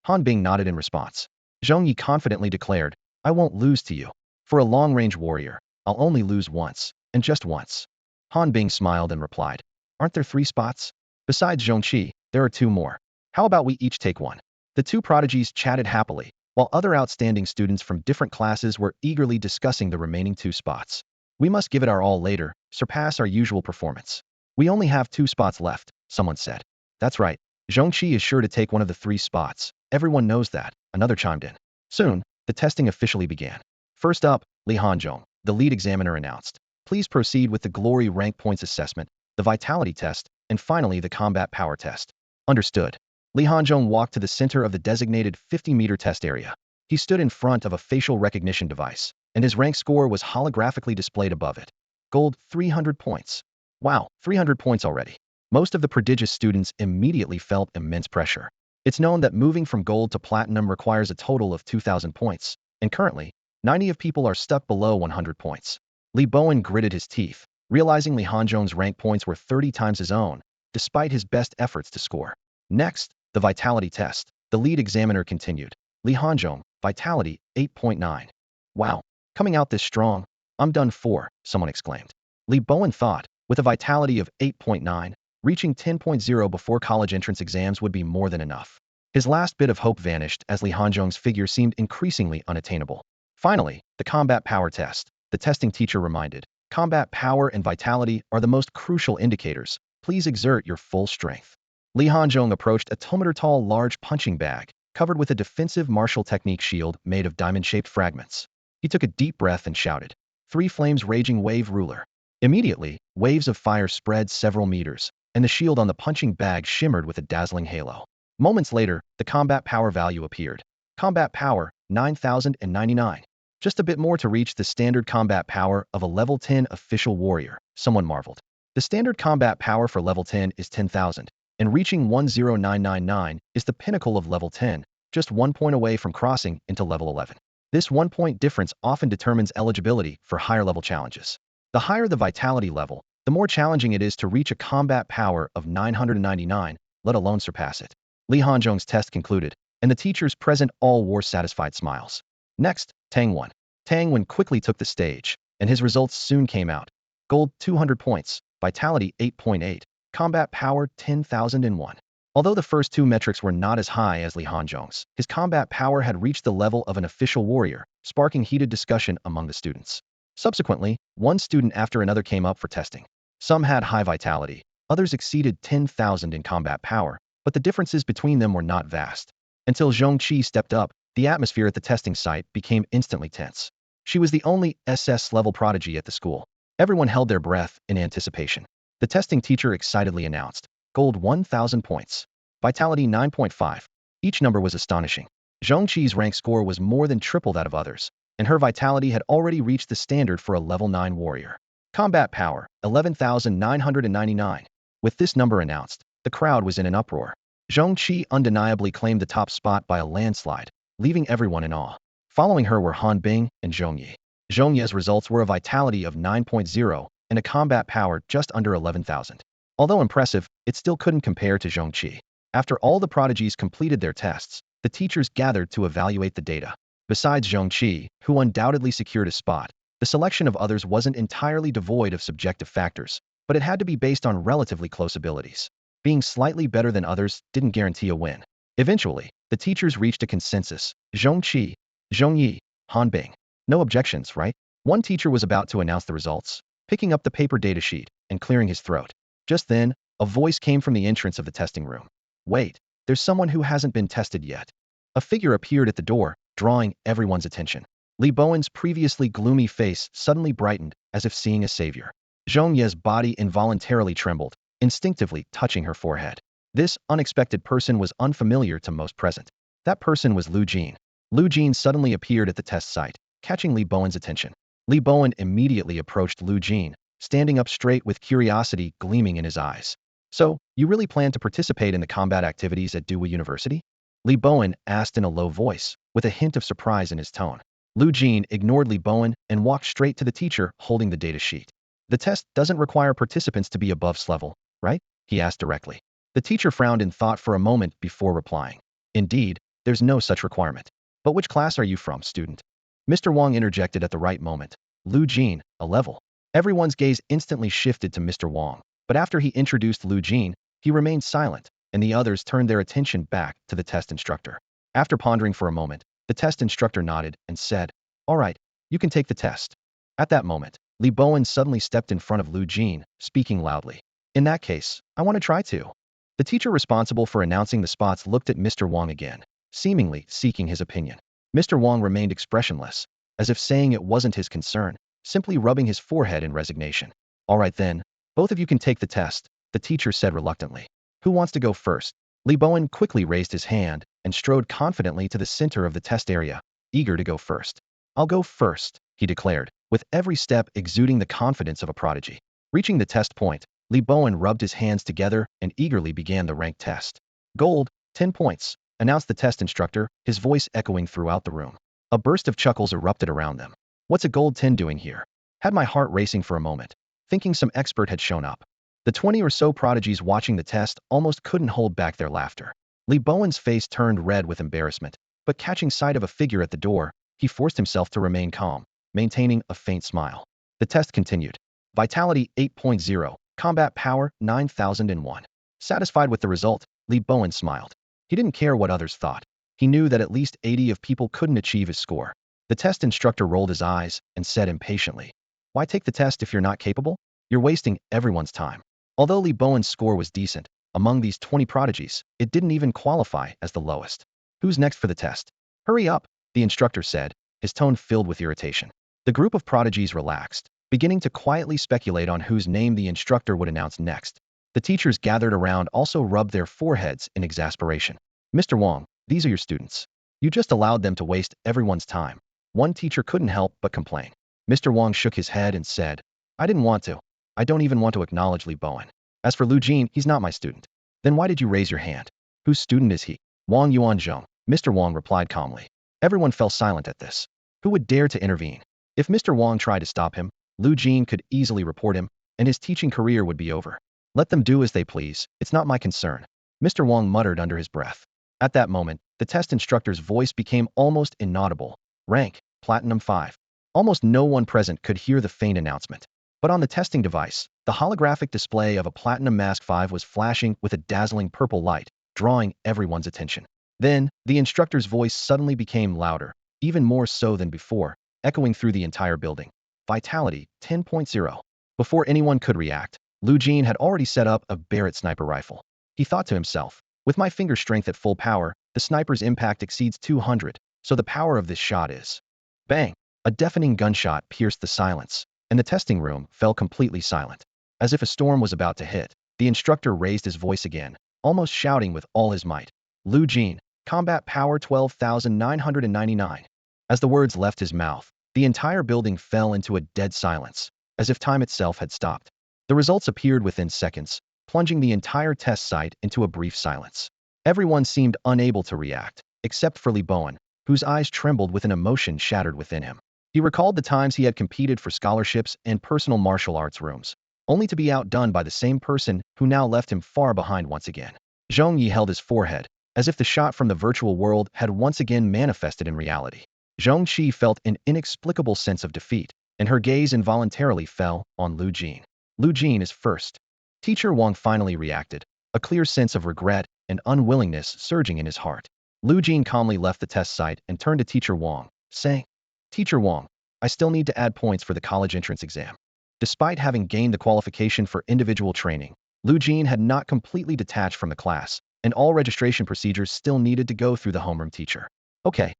Han Bing nodded in response. Zhong Yi confidently declared, "I won't lose to you. For a long-range warrior, I'll only lose once, and just once." Han Bing smiled and replied, "Aren't there 3 spots? Besides Zhong Qi, there are 2 more. How about we each take one?" The 2 prodigies chatted happily, while other outstanding students from different classes were eagerly discussing the remaining 2 spots. "We must give it our all later, surpass our usual performance. We only have 2 spots left," someone said. "That's right. Zhong Qi is sure to take one of the 3 spots. Everyone knows that," another chimed in. Soon, the testing officially began. "First up, Li Hanzhong," the lead examiner announced. "Please proceed with the glory rank points assessment, the vitality test, and finally the combat power test." "Understood." Li Hanzhong walked to the center of the designated 50-meter test area. He stood in front of a facial recognition device, and his rank score was holographically displayed above it. Gold, 300 points. Wow, 300 points already. Most of the prodigious students immediately felt immense pressure. It's known that moving from gold to platinum requires a total of 2,000 points, and currently, 90 of people are stuck below 100 points. Li Bowen gritted his teeth, realizing Li Hanzhong's rank points were 30 times his own, despite his best efforts to score. Next, the vitality test, the lead examiner continued. "Li Hanzhong, vitality, 8.9. Wow, coming out this strong. I'm done for," someone exclaimed. Li Bowen thought, with a vitality of 8.9, reaching 10.0 before college entrance exams would be more than enough. His last bit of hope vanished as Li Hanzhong's figure seemed increasingly unattainable. Finally, the combat power test, the testing teacher reminded. "Combat power and vitality are the most crucial indicators. Please exert your full strength." Li Hanzhong approached a 2-meter-tall large punching bag, covered with a defensive martial technique shield made of diamond-shaped fragments. He took a deep breath and shouted, "3 flames raging wave ruler." Immediately, waves of fire spread several meters, and the shield on the punching bag shimmered with a dazzling halo. Moments later, the combat power value appeared. Combat power, 9,099. Just a bit more to reach the standard combat power of a level 10 official warrior, someone marveled. The standard combat power for level 10 is 10,000. And reaching 10999 is the pinnacle of level 10, just 1 point away from crossing into level 11. This 1-point difference often determines eligibility for higher level challenges. The higher the vitality level, the more challenging it is to reach a combat power of 999, let alone surpass it. Li Hanzhong's test concluded, and the teachers present all wore satisfied smiles. Next, Tang Wen. Tang Wen quickly took the stage, and his results soon came out. Gold, 200 points, vitality 8.8. Combat power 10,001. Although the first 2 metrics were not as high as Li Hanzhong's, his combat power had reached the level of an official warrior, sparking heated discussion among the students. Subsequently, one student after another came up for testing. Some had high vitality, others exceeded 10,000 in combat power, but the differences between them were not vast. Until Zhong Qi stepped up, the atmosphere at the testing site became instantly tense. She was the only SS-level prodigy at the school. Everyone held their breath in anticipation. The testing teacher excitedly announced, "Gold 1,000 points. Vitality 9.5. Each number was astonishing. Zhong Qi's rank score was more than triple that of others, and her vitality had already reached the standard for a level 9 warrior. Combat power, 11,999. With this number announced, the crowd was in an uproar. Zhong Qi undeniably claimed the top spot by a landslide, leaving everyone in awe. Following her were Han Bing and Zhong Yi. Zhong Yi's results were a vitality of 9.0, and a combat power just under 11,000. Although impressive, it still couldn't compare to Zhongqi. After all the prodigies completed their tests, the teachers gathered to evaluate the data. Besides Zhongqi, who undoubtedly secured a spot, the selection of others wasn't entirely devoid of subjective factors, but it had to be based on relatively close abilities. Being slightly better than others didn't guarantee a win. Eventually, the teachers reached a consensus. Zhongqi, Zhongyi, Hanbing. No objections, right? One teacher was about to announce the results, picking up the paper datasheet and clearing his throat. Just then, a voice came from the entrance of the testing room. Wait, there's someone who hasn't been tested yet. A figure appeared at the door, drawing everyone's attention. Li Bowen's previously gloomy face suddenly brightened, as if seeing a savior. Zhong Ye's body involuntarily trembled, instinctively touching her forehead. This unexpected person was unfamiliar to most present. That person was Lu Jin. Lu Jin suddenly appeared at the test site, catching Li Bowen's attention. Li Bowen immediately approached Lu Jin, standing up straight with curiosity gleaming in his eyes. So, you really plan to participate in the combat activities at Dewey University? Li Bowen asked in a low voice, with a hint of surprise in his tone. Lu Jin ignored Li Bowen and walked straight to the teacher holding the data sheet. The test doesn't require participants to be above level, right? He asked directly. The teacher frowned in thought for a moment before replying. Indeed, there's no such requirement. But which class are you from, student? Mr. Wang interjected at the right moment. Lu Jin, a level. Everyone's gaze instantly shifted to Mr. Wang, but after he introduced Lu Jin, he remained silent, and the others turned their attention back to the test instructor. After pondering for a moment, the test instructor nodded and said, "All right, you can take the test." At that moment, Li Bowen suddenly stepped in front of Lu Jin, speaking loudly. "In that case, I want to try too." The teacher responsible for announcing the spots looked at Mr. Wang again, seemingly seeking his opinion. Mr. Wang remained expressionless, as if saying it wasn't his concern, simply rubbing his forehead in resignation. "All right then, both of you can take the test," the teacher said reluctantly. "Who wants to go first?" Li Bowen quickly raised his hand and strode confidently to the center of the test area, eager to go first. "I'll go first," he declared, with every step exuding the confidence of a prodigy. Reaching the test point, Li Bowen rubbed his hands together and eagerly began the rank test. "Gold, 10 points," announced the test instructor, his voice echoing throughout the room. A burst of chuckles erupted around them. "What's a gold 10 doing here?" Had my heart racing for a moment, thinking some expert had shown up. The 20 or so prodigies watching the test almost couldn't hold back their laughter. Li Bowen's face turned red with embarrassment, but catching sight of a figure at the door, he forced himself to remain calm, maintaining a faint smile. The test continued. Vitality 8.0, combat power 9001. Satisfied with the result, Li Bowen smiled. He didn't care what others thought. He knew that at least 80 of people couldn't achieve his score. The test instructor rolled his eyes and said impatiently, "Why take the test if you're not capable? You're wasting everyone's time." Although Li Bowen's score was decent, among these 20 prodigies, it didn't even qualify as the lowest. "Who's next for the test?" "Hurry up," the instructor said, his tone filled with irritation. The group of prodigies relaxed, beginning to quietly speculate on whose name the instructor would announce next. The teachers gathered around also rubbed their foreheads in exasperation. "Mr. Wang, these are your students. You just allowed them to waste everyone's time." One teacher couldn't help but complain. Mr. Wang shook his head and said, "I didn't want to. I don't even want to acknowledge Li Bowen. As for Lu Jin, he's not my student." "Then why did you raise your hand? Whose student is he?" "Wang Yuanzhong," Mr. Wang replied calmly. Everyone fell silent at this. Who would dare to intervene? If Mr. Wang tried to stop him, Lu Jin could easily report him, and his teaching career would be over. "Let them do as they please, it's not my concern," Mr. Wang muttered under his breath. At that moment, the test instructor's voice became almost inaudible. "Rank, Platinum 5. Almost no one present could hear the faint announcement. But on the testing device, the holographic display of a Platinum Mask 5 was flashing with a dazzling purple light, drawing everyone's attention. Then, the instructor's voice suddenly became louder, even more so than before, echoing through the entire building. Vitality 10.0. Before anyone could react, Lu Jin had already set up a Barrett sniper rifle. He thought to himself, "With my finger strength at full power, the sniper's impact exceeds 200, so the power of this shot is..." Bang! A deafening gunshot pierced the silence, and the testing room fell completely silent. As if a storm was about to hit, the instructor raised his voice again, almost shouting with all his might. "Lu Jin, combat power 12,999. As the words left his mouth, the entire building fell into a dead silence, as if time itself had stopped. The results appeared within seconds, plunging the entire test site into a brief silence. Everyone seemed unable to react, except for Li Bowen, whose eyes trembled with an emotion shattered within him. He recalled the times he had competed for scholarships and personal martial arts rooms. only to be outdone by the same person who now left him far behind once again. Zhong Yi held his forehead, as if the shot from the virtual world had once again manifested in reality. Zhong Qi felt an inexplicable sense of defeat, and her gaze involuntarily fell on Lu Jin. Lu Jin is first. Teacher Wang finally reacted, a clear sense of regret and unwillingness surging in his heart. Lu Jin calmly left the test site and turned to Teacher Wang, saying, "Teacher Wang, I still need to add points for the college entrance exam." Despite having gained the qualification for individual training, Lu Jin had not completely detached from the class, and all registration procedures still needed to go through the homeroom teacher. Okay,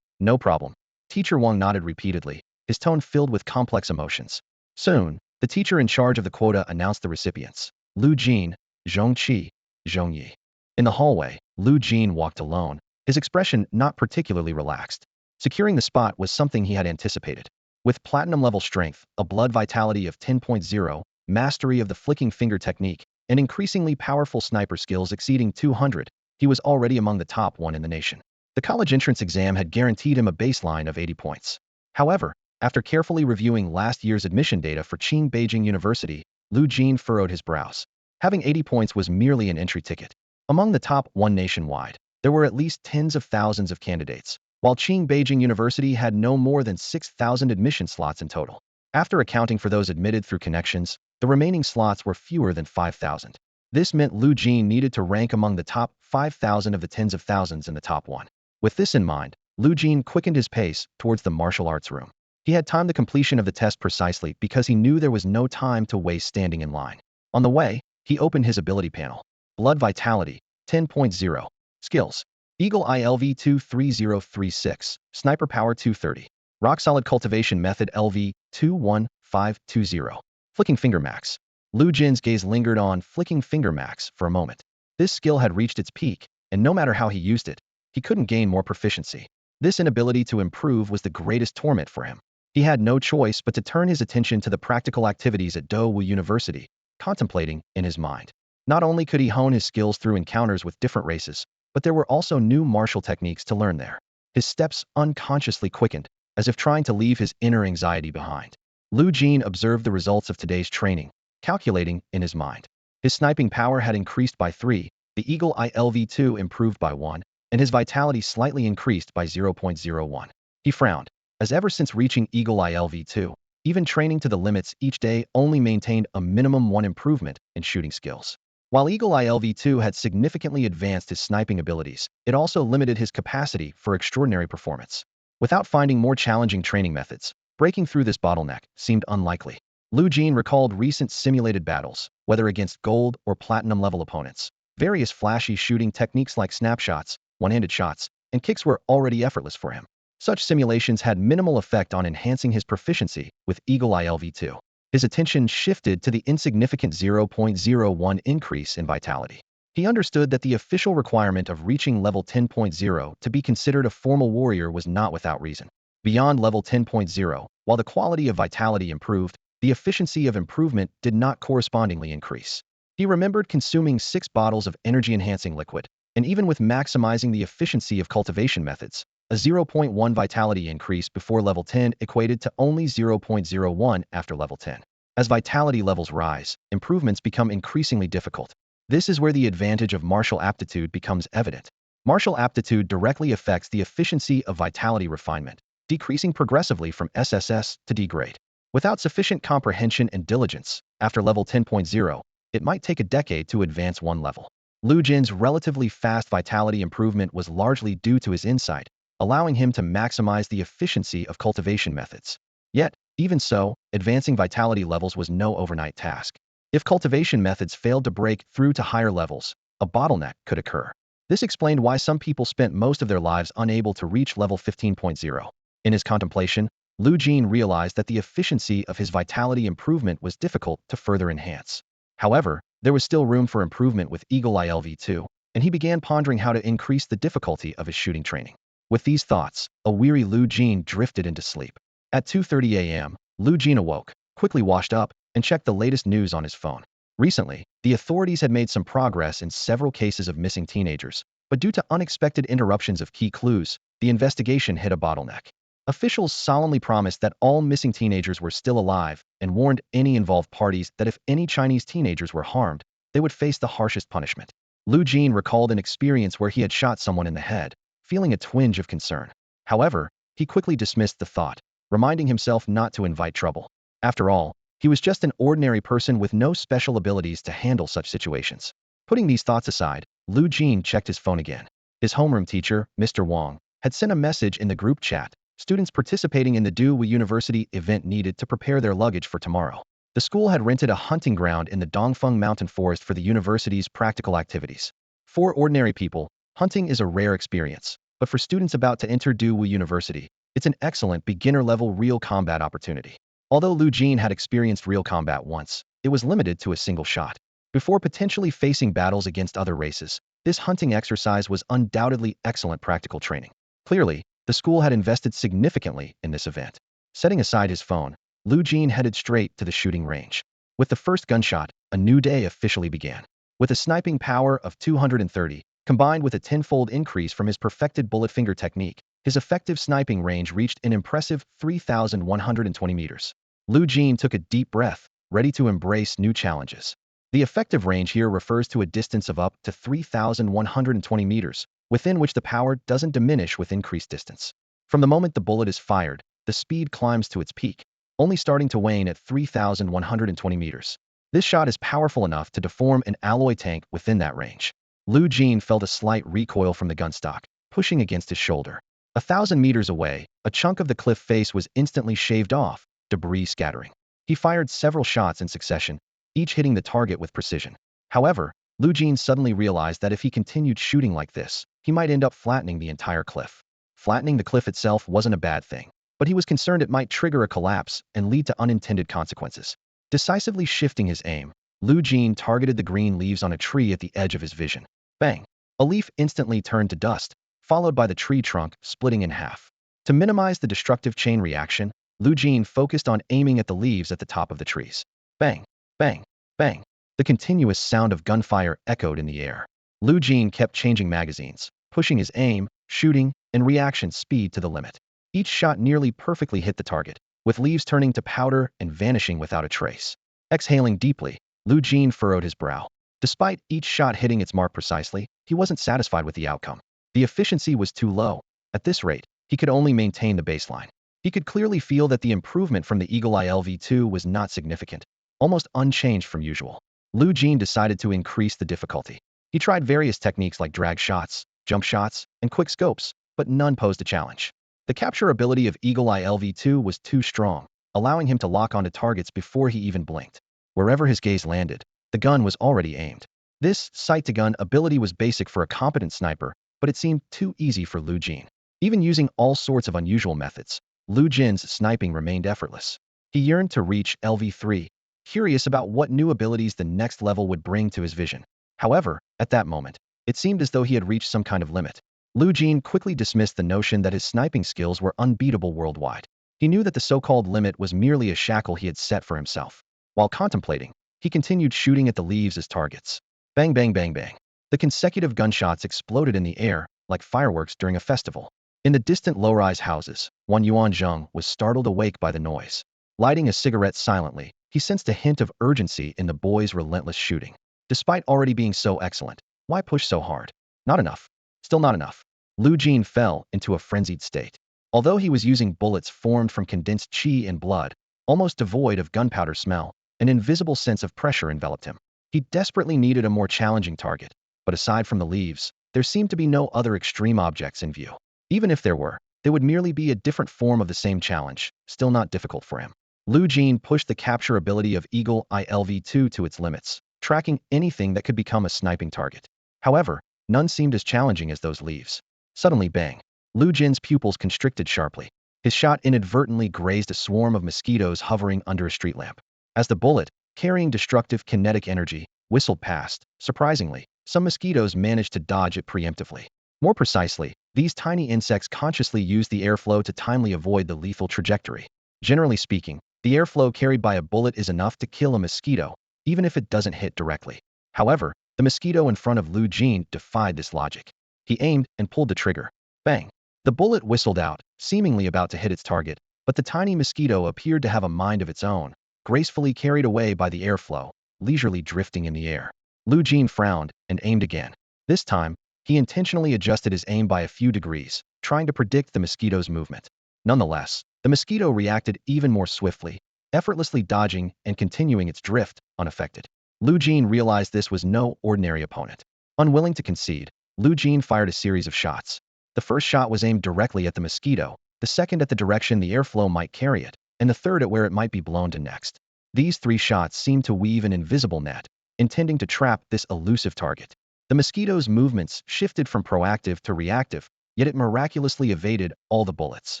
no problem. Teacher Wang nodded repeatedly, his tone filled with complex emotions. Soon, the teacher in charge of the quota announced the recipients: Lu Jin, Zhong Qi, Zhong Yi. In the hallway, Lu Jin walked alone, his expression not particularly relaxed. Securing the spot was something he had anticipated. With platinum-level strength, a blood vitality of 10.0, mastery of the flicking finger technique, and increasingly powerful sniper skills exceeding 200, he was already among the top 1 in the nation. The college entrance exam had guaranteed him a baseline of 80 points. However, after carefully reviewing last year's admission data for Beijing University, Lu Jin furrowed his brows. Having 80 points was merely an entry ticket. Among the top 1 nationwide, there were at least tens of thousands of candidates, while Beijing University had no more than 6,000 admission slots in total. After accounting for those admitted through connections, the remaining slots were fewer than 5,000. This meant Lu Jin needed to rank among the top 5,000 of the tens of thousands in the top 1. With this in mind, Lu Jin quickened his pace towards the martial arts room. He had timed the completion of the test precisely because he knew there was no time to waste standing in line. On the way, he opened his ability panel. Blood Vitality, 10.0. Skills: Eagle Eye LV 23036, Sniper Power 230. Rock Solid Cultivation Method LV 21520. Flicking Finger Max. Lu Jin's gaze lingered on Flicking Finger Max for a moment. This skill had reached its peak, and no matter how he used it, he couldn't gain more proficiency. This inability to improve was the greatest torment for him. He had no choice but to turn his attention to the practical activities at Dowu University, contemplating in his mind. Not only could he hone his skills through encounters with different races, but there were also new martial techniques to learn there. His steps unconsciously quickened, as if trying to leave his inner anxiety behind. Lu Jin observed the results of today's training, calculating in his mind. His sniping power had increased by 3, the Eagle Eye LV2 improved by 1, and his vitality slightly increased by 0.01. He frowned, as ever since reaching Eagle Eye LV2, even training to the limits each day only maintained a minimum 1 improvement in shooting skills. While Eagle Eye LV2 had significantly advanced his sniping abilities, it also limited his capacity for extraordinary performance. Without finding more challenging training methods, breaking through this bottleneck seemed unlikely. Lu Jin recalled recent simulated battles, whether against gold or platinum-level opponents. Various flashy shooting techniques like snapshots, one-handed shots, and kicks were already effortless for him. Such simulations had minimal effect on enhancing his proficiency with Eagle Eye LV2. His attention shifted to the insignificant 0.01 increase in vitality. He understood that the official requirement of reaching level 10.0 to be considered a formal warrior was not without reason. Beyond level 10.0, while the quality of vitality improved, the efficiency of improvement did not correspondingly increase. He remembered consuming 6 bottles of energy-enhancing liquid, and even with maximizing the efficiency of cultivation methods, a 0.1 vitality increase before level 10 equated to only 0.01 after level 10. As vitality levels rise, improvements become increasingly difficult. This is where the advantage of martial aptitude becomes evident. Martial aptitude directly affects the efficiency of vitality refinement, decreasing progressively from SSS to D grade. Without sufficient comprehension and diligence, after level 10.0, it might take a decade to advance 1 level. Lu Jin's relatively fast vitality improvement was largely due to his insight, allowing him to maximize the efficiency of cultivation methods. Yet, even so, advancing vitality levels was no overnight task. If cultivation methods failed to break through to higher levels, a bottleneck could occur. This explained why some people spent most of their lives unable to reach level 15.0. In his contemplation, Lu Jin realized that the efficiency of his vitality improvement was difficult to further enhance. However, there was still room for improvement with Eagle Eye LV2, and he began pondering how to increase the difficulty of his shooting training. With these thoughts, a weary Lu Jin drifted into sleep. At 2:30 a.m., Lu Jin awoke, quickly washed up, and checked the latest news on his phone. Recently, the authorities had made some progress in several cases of missing teenagers, but due to unexpected interruptions of key clues, the investigation hit a bottleneck. Officials solemnly promised that all missing teenagers were still alive and warned any involved parties that if any Chinese teenagers were harmed, they would face the harshest punishment. Lu Jin recalled an experience where he had shot someone in the head, feeling a twinge of concern. However, he quickly dismissed the thought, reminding himself not to invite trouble. After all, he was just an ordinary person with no special abilities to handle such situations. Putting these thoughts aside, Lu Jin checked his phone again. His homeroom teacher, Mr. Wang, had sent a message in the group chat. Students participating in the Dewey University event needed to prepare their luggage for tomorrow. The school had rented a hunting ground in the Dongfeng Mountain Forest for the university's practical activities. For ordinary people, hunting is a rare experience, but for students about to enter Dewey University, it's an excellent beginner-level real combat opportunity. Although Lu Jin had experienced real combat once, it was limited to a single shot. Before potentially facing battles against other races, this hunting exercise was undoubtedly excellent practical training. Clearly, the school had invested significantly in this event. Setting aside his phone, Lu Jin headed straight to the shooting range. With the first gunshot, a new day officially began. With a sniping power of 230, combined with a tenfold increase from his perfected bullet finger technique, his effective sniping range reached an impressive 3,120 meters. Lu Jin took a deep breath, ready to embrace new challenges. The effective range here refers to a distance of up to 3,120 meters, within which the power doesn't diminish with increased distance. From the moment the bullet is fired, the speed climbs to its peak, only starting to wane at 3,120 meters. This shot is powerful enough to deform an alloy tank within that range. Lu Jin felt a slight recoil from the gunstock, pushing against his shoulder. 1,000 meters away, a chunk of the cliff face was instantly shaved off, debris scattering. He fired several shots in succession, each hitting the target with precision. However, Lu Jin suddenly realized that if he continued shooting like this, he might end up flattening the entire cliff. Flattening the cliff itself wasn't a bad thing, but he was concerned it might trigger a collapse and lead to unintended consequences. Decisively shifting his aim, Lu Jin targeted the green leaves on a tree at the edge of his vision. Bang! A leaf instantly turned to dust, followed by the tree trunk splitting in half. To minimize the destructive chain reaction, Lu Jin focused on aiming at the leaves at the top of the trees. Bang! Bang! Bang! The continuous sound of gunfire echoed in the air. Lu Jin kept changing magazines, pushing his aim, shooting, and reaction speed to the limit. Each shot nearly perfectly hit the target, with leaves turning to powder and vanishing without a trace. Exhaling deeply, Lu Jin furrowed his brow. Despite each shot hitting its mark precisely, he wasn't satisfied with the outcome. The efficiency was too low. At this rate, he could only maintain the baseline. He could clearly feel that the improvement from the Eagle Eye LV2 was not significant, almost unchanged from usual. Lu Jin decided to increase the difficulty. He tried various techniques like drag shots, jump shots, and quick scopes, but none posed a challenge. The capture ability of Eagle Eye LV2 was too strong, allowing him to lock onto targets before he even blinked. Wherever his gaze landed, the gun was already aimed. This sight-to-gun ability was basic for a competent sniper, but it seemed too easy for Lu Jin. Even using all sorts of unusual methods, Lu Jin's sniping remained effortless. He yearned to reach LV3, curious about what new abilities the next level would bring to his vision. However, at that moment, it seemed as though he had reached some kind of limit. Lu Jin quickly dismissed the notion that his sniping skills were unbeatable worldwide. He knew that the so-called limit was merely a shackle he had set for himself. While contemplating, he continued shooting at the leaves as targets. Bang, bang, bang, bang. The consecutive gunshots exploded in the air, like fireworks during a festival. In the distant low-rise houses, Wan Yuanzheng was startled awake by the noise. Lighting a cigarette silently, he sensed a hint of urgency in the boy's relentless shooting. Despite already being so excellent, why push so hard? Not enough. Still not enough. Lu Jin fell into a frenzied state. Although he was using bullets formed from condensed qi and blood, almost devoid of gunpowder smell, an invisible sense of pressure enveloped him. He desperately needed a more challenging target, but aside from the leaves, there seemed to be no other extreme objects in view. Even if there were, they would merely be a different form of the same challenge, still not difficult for him. Lu Jin pushed the capture ability of Eagle Eye LV2 to its limits, tracking anything that could become a sniping target. However, none seemed as challenging as those leaves. Suddenly, bang! Lu Jin's pupils constricted sharply. His shot inadvertently grazed a swarm of mosquitoes hovering under a street lamp. As the bullet, carrying destructive kinetic energy, whistled past, surprisingly, some mosquitoes managed to dodge it preemptively. More precisely, these tiny insects consciously used the airflow to timely avoid the lethal trajectory. Generally speaking, the airflow carried by a bullet is enough to kill a mosquito, even if it doesn't hit directly. However, the mosquito in front of Lu Jin defied this logic. He aimed and pulled the trigger. Bang! The bullet whistled out, seemingly about to hit its target, but the tiny mosquito appeared to have a mind of its own, gracefully carried away by the airflow, leisurely drifting in the air. Lu Jin frowned and aimed again. This time, he intentionally adjusted his aim by a few degrees, trying to predict the mosquito's movement. Nonetheless, the mosquito reacted even more swiftly, effortlessly dodging and continuing its drift, unaffected. Lu Jin realized this was no ordinary opponent. Unwilling to concede, Lu Jin fired a series of shots. The first shot was aimed directly at the mosquito, the second at the direction the airflow might carry it, and the third at where it might be blown to next. These 3 shots seemed to weave an invisible net, intending to trap this elusive target. The mosquito's movements shifted from proactive to reactive, yet it miraculously evaded all the bullets.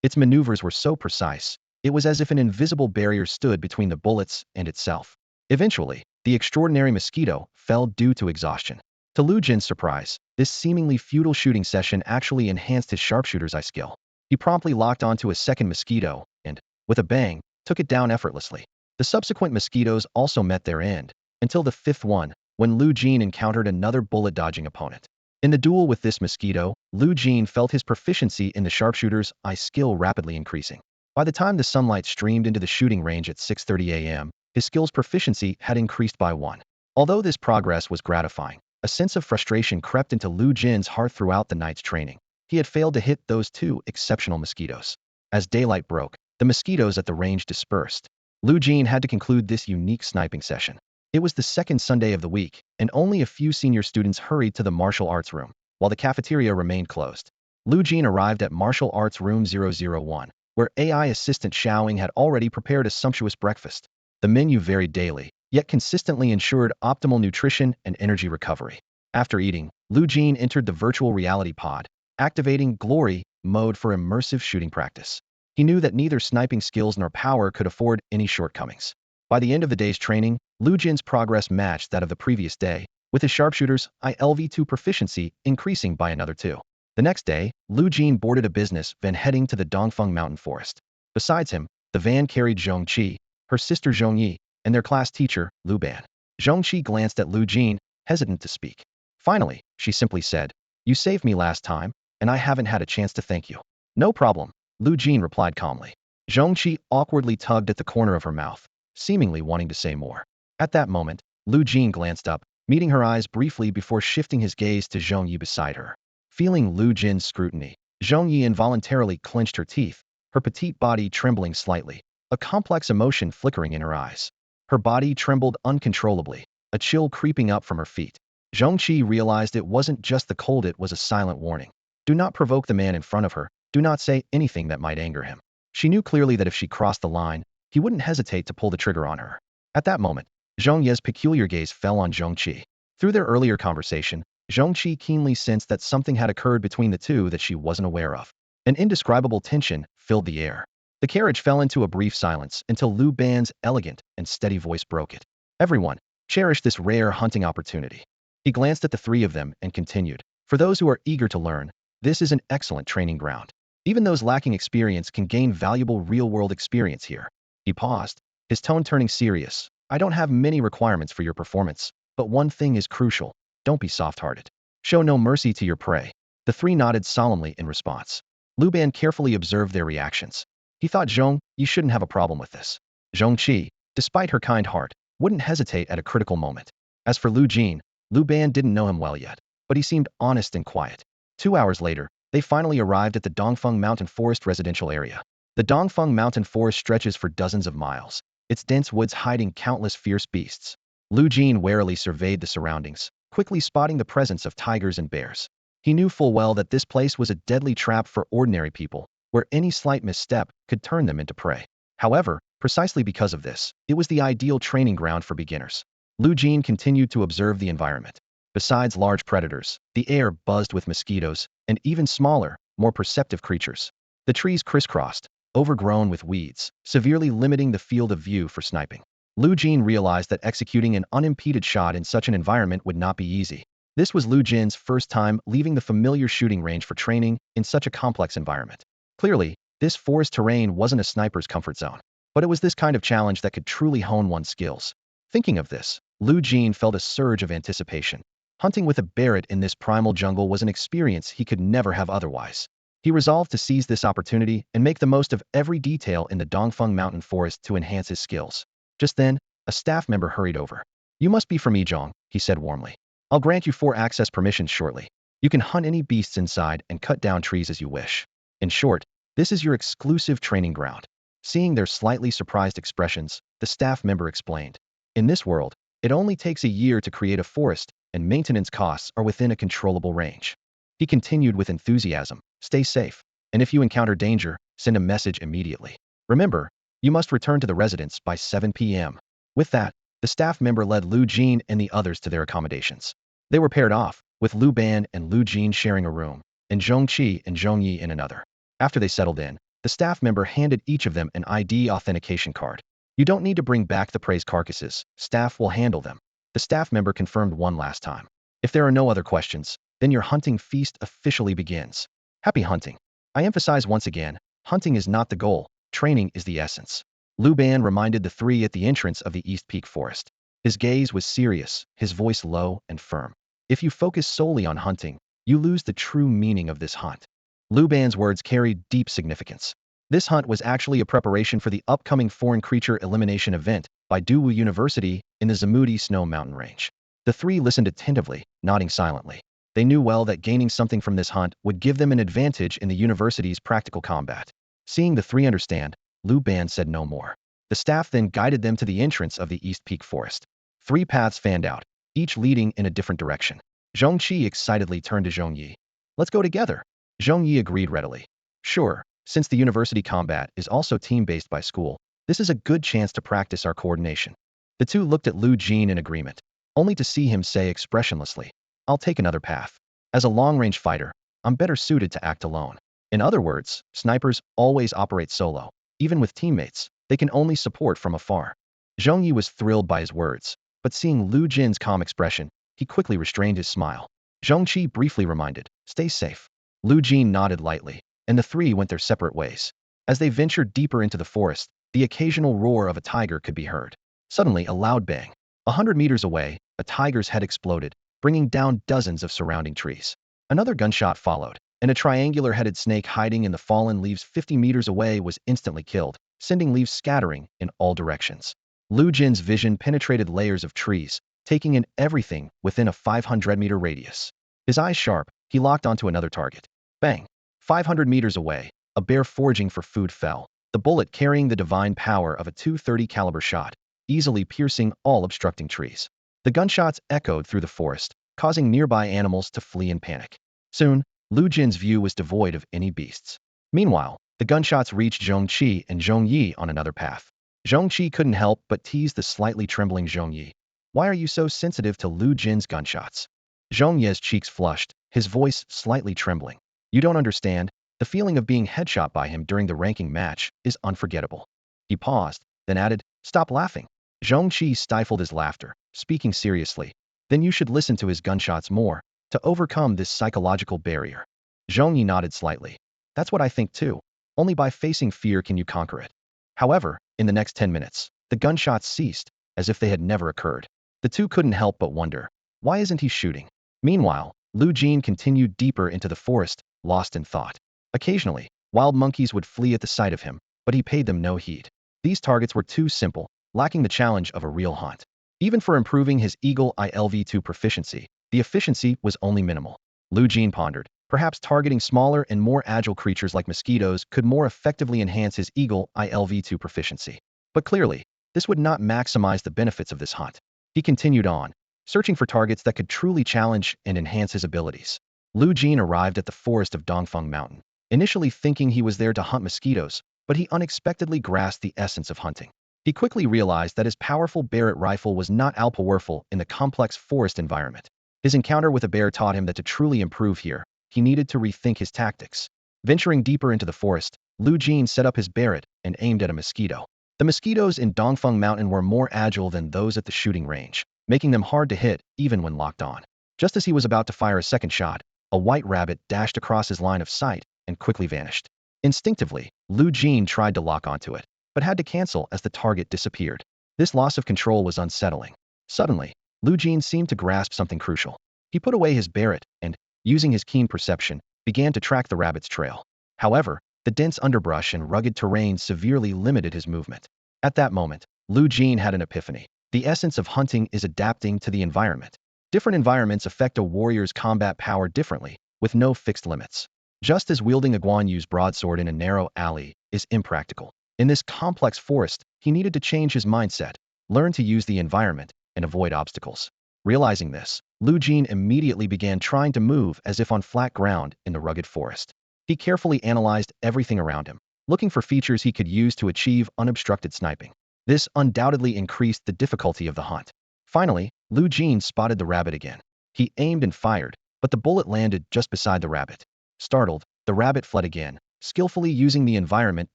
Its maneuvers were so precise, it was as if an invisible barrier stood between the bullets and itself. Eventually, the extraordinary mosquito fell due to exhaustion. To Lu Jin's surprise, this seemingly futile shooting session actually enhanced his sharpshooter's eye skill. He promptly locked onto a second mosquito and, with a bang, took it down effortlessly. The subsequent mosquitoes also met their end, until the 5th one, when Lu Jin encountered another bullet-dodging opponent. In the duel with this mosquito, Lu Jin felt his proficiency in the sharpshooter's eye skill rapidly increasing. By the time the sunlight streamed into the shooting range at 6:30 a.m., his skill's proficiency had increased by 1. Although this progress was gratifying, a sense of frustration crept into Lu Jin's heart throughout the night's training. He had failed to hit those 2 exceptional mosquitoes. As daylight broke, the mosquitoes at the range dispersed. Lu Jin had to conclude this unique sniping session. It was the second Sunday of the week, and only a few senior students hurried to the martial arts room, while the cafeteria remained closed. Lu Jin arrived at martial arts room 001, where AI assistant Xiaoying had already prepared a sumptuous breakfast. The menu varied daily, yet consistently ensured optimal nutrition and energy recovery. After eating, Lu Jin entered the virtual reality pod, activating Glory mode for immersive shooting practice. He knew that neither sniping skills nor power could afford any shortcomings. By the end of the day's training, Lu Jin's progress matched that of the previous day, with his sharpshooter's ILV2 proficiency increasing by another 2. The next day, Lu Jin boarded a business van heading to the Dongfeng Mountain Forest. Besides him, the van carried Zhongqi, her sister Zhongyi, and their class teacher, Lu Ban. Zhongqi glanced at Lu Jin, hesitant to speak. Finally, she simply said, "You saved me last time, and I haven't had a chance to thank you." "No problem," Lu Jin replied calmly. Zhongqi awkwardly tugged at the corner of her mouth, seemingly wanting to say more. At that moment, Lu Jin glanced up, meeting her eyes briefly before shifting his gaze to Zhongyi beside her. Feeling Lu Jin's scrutiny, Zhongyi involuntarily clenched her teeth, her petite body trembling slightly, a complex emotion flickering in her eyes. Her body trembled uncontrollably, a chill creeping up from her feet. Zhongqi realized it wasn't just the cold, it was a silent warning. Do not provoke the man in front of her, do not say anything that might anger him. She knew clearly that if she crossed the line, he wouldn't hesitate to pull the trigger on her. At that moment, Zhongye's peculiar gaze fell on Zhongqi. Through their earlier conversation, Zhongqi keenly sensed that something had occurred between the two that she wasn't aware of. An indescribable tension filled the air. The carriage fell into a brief silence until Lu Ban's elegant and steady voice broke it. "Everyone, cherish this rare hunting opportunity." He glanced at the 3 of them and continued, "For those who are eager to learn, this is an excellent training ground. Even those lacking experience can gain valuable real-world experience here." He paused, his tone turning serious. "I don't have many requirements for your performance, but one thing is crucial. Don't be soft-hearted. Show no mercy to your prey." The 3 nodded solemnly in response. Lu Ban carefully observed their reactions. He thought Zhong Yi shouldn't have a problem with this. Zhongqi, despite her kind heart, wouldn't hesitate at a critical moment. As for Lu Jin, Lu Ban didn't know him well yet, but he seemed honest and quiet. 2 hours later, they finally arrived at the Dongfeng Mountain Forest residential area. The Dongfeng Mountain Forest stretches for dozens of miles, its dense woods hiding countless fierce beasts. Lu Jin warily surveyed the surroundings, quickly spotting the presence of tigers and bears. He knew full well that this place was a deadly trap for ordinary people, where any slight misstep could turn them into prey. However, precisely because of this, it was the ideal training ground for beginners. Lu Jin continued to observe the environment. Besides large predators, the air buzzed with mosquitoes, and even smaller, more perceptive creatures. The trees crisscrossed, overgrown with weeds, severely limiting the field of view for sniping. Lu Jin realized that executing an unimpeded shot in such an environment would not be easy. This was Lu Jin's first time leaving the familiar shooting range for training in such a complex environment. Clearly, this forest terrain wasn't a sniper's comfort zone, but it was this kind of challenge that could truly hone one's skills. Thinking of this, Lu Jin felt a surge of anticipation. Hunting with a Barrett in this primal jungle was an experience he could never have otherwise. He resolved to seize this opportunity and make the most of every detail in the Dongfeng Mountain Forest to enhance his skills. Just then, a staff member hurried over. "You must be from Yizhong," he said warmly. "I'll grant you 4 access permissions shortly. You can hunt any beasts inside and cut down trees as you wish. In short, this is your exclusive training ground." Seeing their slightly surprised expressions, the staff member explained. "In this world, it only takes a year to create a forest, and maintenance costs are within a controllable range." He continued with enthusiasm, "Stay safe, and if you encounter danger, send a message immediately. Remember, you must return to the residence by 7 p.m. With that, the staff member led Lu Jin and the others to their accommodations. They were paired off, with Lu Ban and Lu Jin sharing a room, and Zhong Qi and Zhong Yi in another. After they settled in, the staff member handed each of them an ID authentication card. "You don't need to bring back the prey's carcasses. Staff will handle them." The staff member confirmed one last time. "If there are no other questions, then your hunting feast officially begins. Happy hunting." I emphasize once again, hunting is not the goal, training is the essence. Lu Ban reminded the 3 at the entrance of the East Peak Forest. His gaze was serious, his voice low and firm. "If you focus solely on hunting, you lose the true meaning of this hunt." Lu Ban's words carried deep significance. This hunt was actually a preparation for the upcoming foreign creature elimination event by Dawu University in the Zamudi Snow Mountain Range. The 3 listened attentively, nodding silently. They knew well that gaining something from this hunt would give them an advantage in the university's practical combat. Seeing the 3 understand, Lu Ban said no more. The staff then guided them to the entrance of the East Peak Forest. 3 paths fanned out, each leading in a different direction. Zhong Qi excitedly turned to Zhong Yi. "Let's go together." Zhong Yi agreed readily. "Sure, since the university combat is also team-based by school, this is a good chance to practice our coordination." The 2 looked at Lu Jin in agreement, only to see him say expressionlessly, "I'll take another path. As a long-range fighter, I'm better suited to act alone." In other words, snipers always operate solo. Even with teammates, they can only support from afar. Zhong Yi was thrilled by his words, but seeing Lu Jin's calm expression, he quickly restrained his smile. Zhong Qi briefly reminded, "Stay safe." Lu Jin nodded lightly, and the 3 went their separate ways. As they ventured deeper into the forest, the occasional roar of a tiger could be heard. Suddenly, a loud bang. 100 meters away, a tiger's head exploded, bringing down dozens of surrounding trees. Another gunshot followed, and a triangular-headed snake hiding in the fallen leaves 50 meters away was instantly killed, sending leaves scattering in all directions. Lu Jin's vision penetrated layers of trees, taking in everything within a 500-meter radius. His eyes sharp, he locked onto another target. Bang! 500 meters away, a bear foraging for food fell, the bullet carrying the divine power of a .230 caliber shot, easily piercing all obstructing trees. The gunshots echoed through the forest, causing nearby animals to flee in panic. Soon, Lu Jin's view was devoid of any beasts. Meanwhile, the gunshots reached Zhong Qi and Zhong Yi on another path. Zhong Qi couldn't help but tease the slightly trembling Zhong Yi. "Why are you so sensitive to Lu Jin's gunshots?" Zhong Yi's cheeks flushed, his voice slightly trembling. "You don't understand. The feeling of being headshot by him during the ranking match is unforgettable." He paused, then added, "Stop laughing." Zhong Qi stifled his laughter, speaking seriously. "Then you should listen to his gunshots more, to overcome this psychological barrier." Zhong Yi nodded slightly. "That's what I think too. Only by facing fear can you conquer it." However, in the next 10 minutes, the gunshots ceased, as if they had never occurred. The 2 couldn't help but wonder, why isn't he shooting? Meanwhile, Lu Jin continued deeper into the forest, lost in thought. Occasionally, wild monkeys would flee at the sight of him, but he paid them no heed. These targets were too simple, lacking the challenge of a real hunt. Even for improving his Eagle ILV2 proficiency, the efficiency was only minimal. Lu Jin pondered, perhaps targeting smaller and more agile creatures like mosquitoes could more effectively enhance his Eagle ILV2 proficiency. But clearly, this would not maximize the benefits of this hunt. He continued on, searching for targets that could truly challenge and enhance his abilities. Lu Jin arrived at the forest of Dongfeng Mountain, initially thinking he was there to hunt mosquitoes, but he unexpectedly grasped the essence of hunting. He quickly realized that his powerful Barrett rifle was not powerful in the complex forest environment. His encounter with a bear taught him that to truly improve here, he needed to rethink his tactics. Venturing deeper into the forest, Lu Jin set up his Barrett and aimed at a mosquito. The mosquitoes in Dongfeng Mountain were more agile than those at the shooting range, making them hard to hit even when locked on. Just as he was about to fire a second shot, a white rabbit dashed across his line of sight and quickly vanished. Instinctively, Lu Jin tried to lock onto it, but had to cancel as the target disappeared. This loss of control was unsettling. Suddenly, Lu Jin seemed to grasp something crucial. He put away his Barrett and, using his keen perception, began to track the rabbit's trail. However, the dense underbrush and rugged terrain severely limited his movement. At that moment, Lu Jin had an epiphany. The essence of hunting is adapting to the environment. Different environments affect a warrior's combat power differently, with no fixed limits. Just as wielding a Guan Yu's broadsword in a narrow alley is impractical. In this complex forest, he needed to change his mindset, learn to use the environment, and avoid obstacles. Realizing this, Lu Jin immediately began trying to move as if on flat ground in the rugged forest. He carefully analyzed everything around him, looking for features he could use to achieve unobstructed sniping. This undoubtedly increased the difficulty of the hunt. Finally, Lu Jin spotted the rabbit again. He aimed and fired, but the bullet landed just beside the rabbit. Startled, the rabbit fled again, skillfully using the environment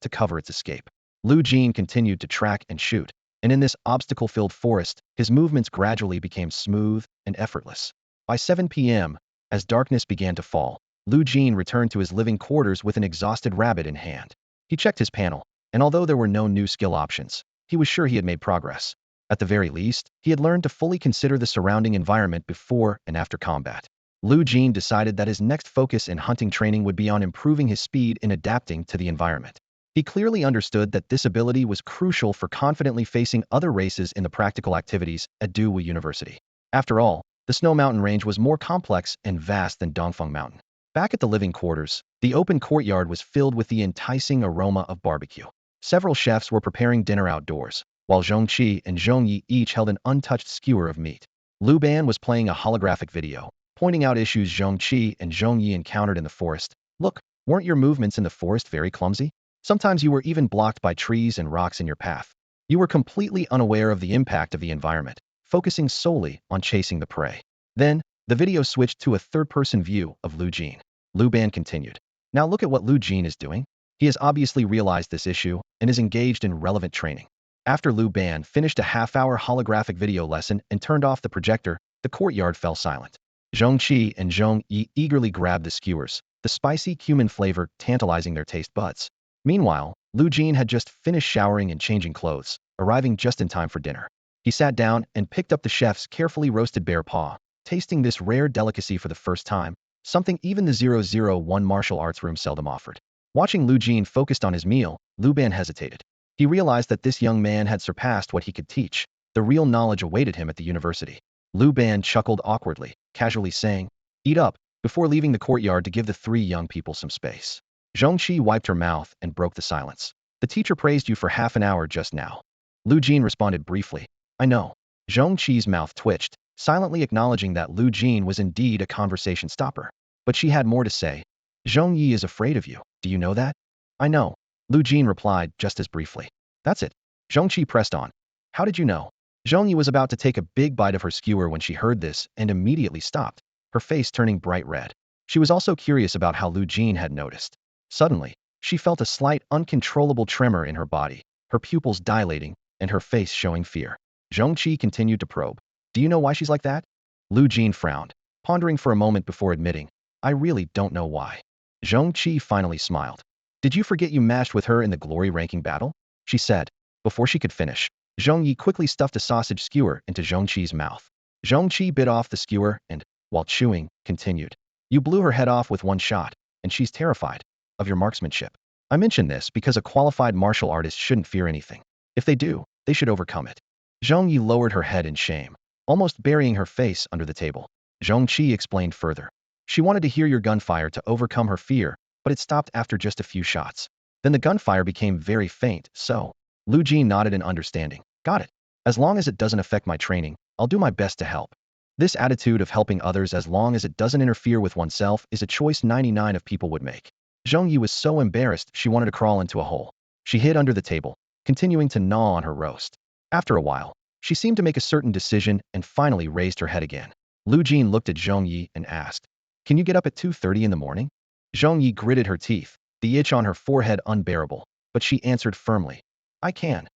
to cover its escape. Lu Jin continued to track and shoot, and in this obstacle-filled forest, his movements gradually became smooth and effortless. By 7 p.m., as darkness began to fall, Lu Jin returned to his living quarters with an exhausted rabbit in hand. He checked his panel, and although there were no new skill options, he was sure he had made progress. At the very least, he had learned to fully consider the surrounding environment before and after combat. Lu Jin decided that his next focus in hunting training would be on improving his speed in adapting to the environment. He clearly understood that this ability was crucial for confidently facing other races in the practical activities at Dewu University. After all, the Snow Mountain range was more complex and vast than Dongfeng Mountain. Back at the living quarters, the open courtyard was filled with the enticing aroma of barbecue. Several chefs were preparing dinner outdoors, while Zhongqi and Zhongyi each held an untouched skewer of meat. Lu Ban was playing a holographic video, pointing out issues Zhongqi and Zhongyi encountered in the forest. Look, weren't your movements in the forest very clumsy? Sometimes you were even blocked by trees and rocks in your path. You were completely unaware of the impact of the environment, focusing solely on chasing the prey. Then, the video switched to a third-person view of Lu Jin. Lu Ban continued. Now look at what Lu Jin is doing. He has obviously realized this issue and is engaged in relevant training. After Lu Ban finished a half-hour holographic video lesson and turned off the projector, the courtyard fell silent. Zhongqi and Zhongyi eagerly grabbed the skewers, the spicy cumin flavor tantalizing their taste buds. Meanwhile, Lu Jin had just finished showering and changing clothes, arriving just in time for dinner. He sat down and picked up the chef's carefully roasted bear paw, tasting this rare delicacy for the first time, something even the 001 martial arts room seldom offered. Watching Lu Jin focused on his meal, Lu Ban hesitated. He realized that this young man had surpassed what he could teach. The real knowledge awaited him at the university. Lu Ban chuckled awkwardly, casually saying, "Eat up," before leaving the courtyard to give the three young people some space. Zhongqi wiped her mouth and broke the silence. "The teacher praised you for half an hour just now." Lu Jin responded briefly, "I know." Zhongqi's mouth twitched, silently acknowledging that Lu Jin was indeed a conversation stopper. But she had more to say. "Zhongyi is afraid of you. Do you know that?" "I know," Lu Jin replied just as briefly. "That's it." Zhongqi pressed on. "How did you know?" Zhongyi was about to take a big bite of her skewer when she heard this and immediately stopped, her face turning bright red. She was also curious about how Lu Jin had noticed. Suddenly, she felt a slight, uncontrollable tremor in her body, her pupils dilating, and her face showing fear. Zhongqi continued to probe. "Do you know why she's like that?" Lu Jin frowned, pondering for a moment before admitting, "I really don't know why." Zhongqi finally smiled. "Did you forget you matched with her in the glory ranking battle?" she said. Before she could finish, Zhongyi quickly stuffed a sausage skewer into Zhongqi's mouth. Zhongqi bit off the skewer and, while chewing, continued. "You blew her head off with one shot, and she's terrified of your marksmanship. I mention this because a qualified martial artist shouldn't fear anything. If they do, they should overcome it." Zhongyi lowered her head in shame, almost burying her face under the table. Zhongqi explained further. "She wanted to hear your gunfire to overcome her fear, but it stopped after just a few shots. Then the gunfire became very faint, so..." Lu Jin nodded in understanding. "Got it. As long as it doesn't affect my training, I'll do my best to help." This attitude of helping others as long as it doesn't interfere with oneself is a choice 99 of people would make. Zhongyi was so embarrassed she wanted to crawl into a hole. She hid under the table, continuing to gnaw on her roast. After a while, she seemed to make a certain decision and finally raised her head again. Lu Jin looked at Zhongyi and asked, "Can you get up at 2:30 in the morning?" Zhongyi gritted her teeth, the itch on her forehead unbearable, but she answered firmly, "I can."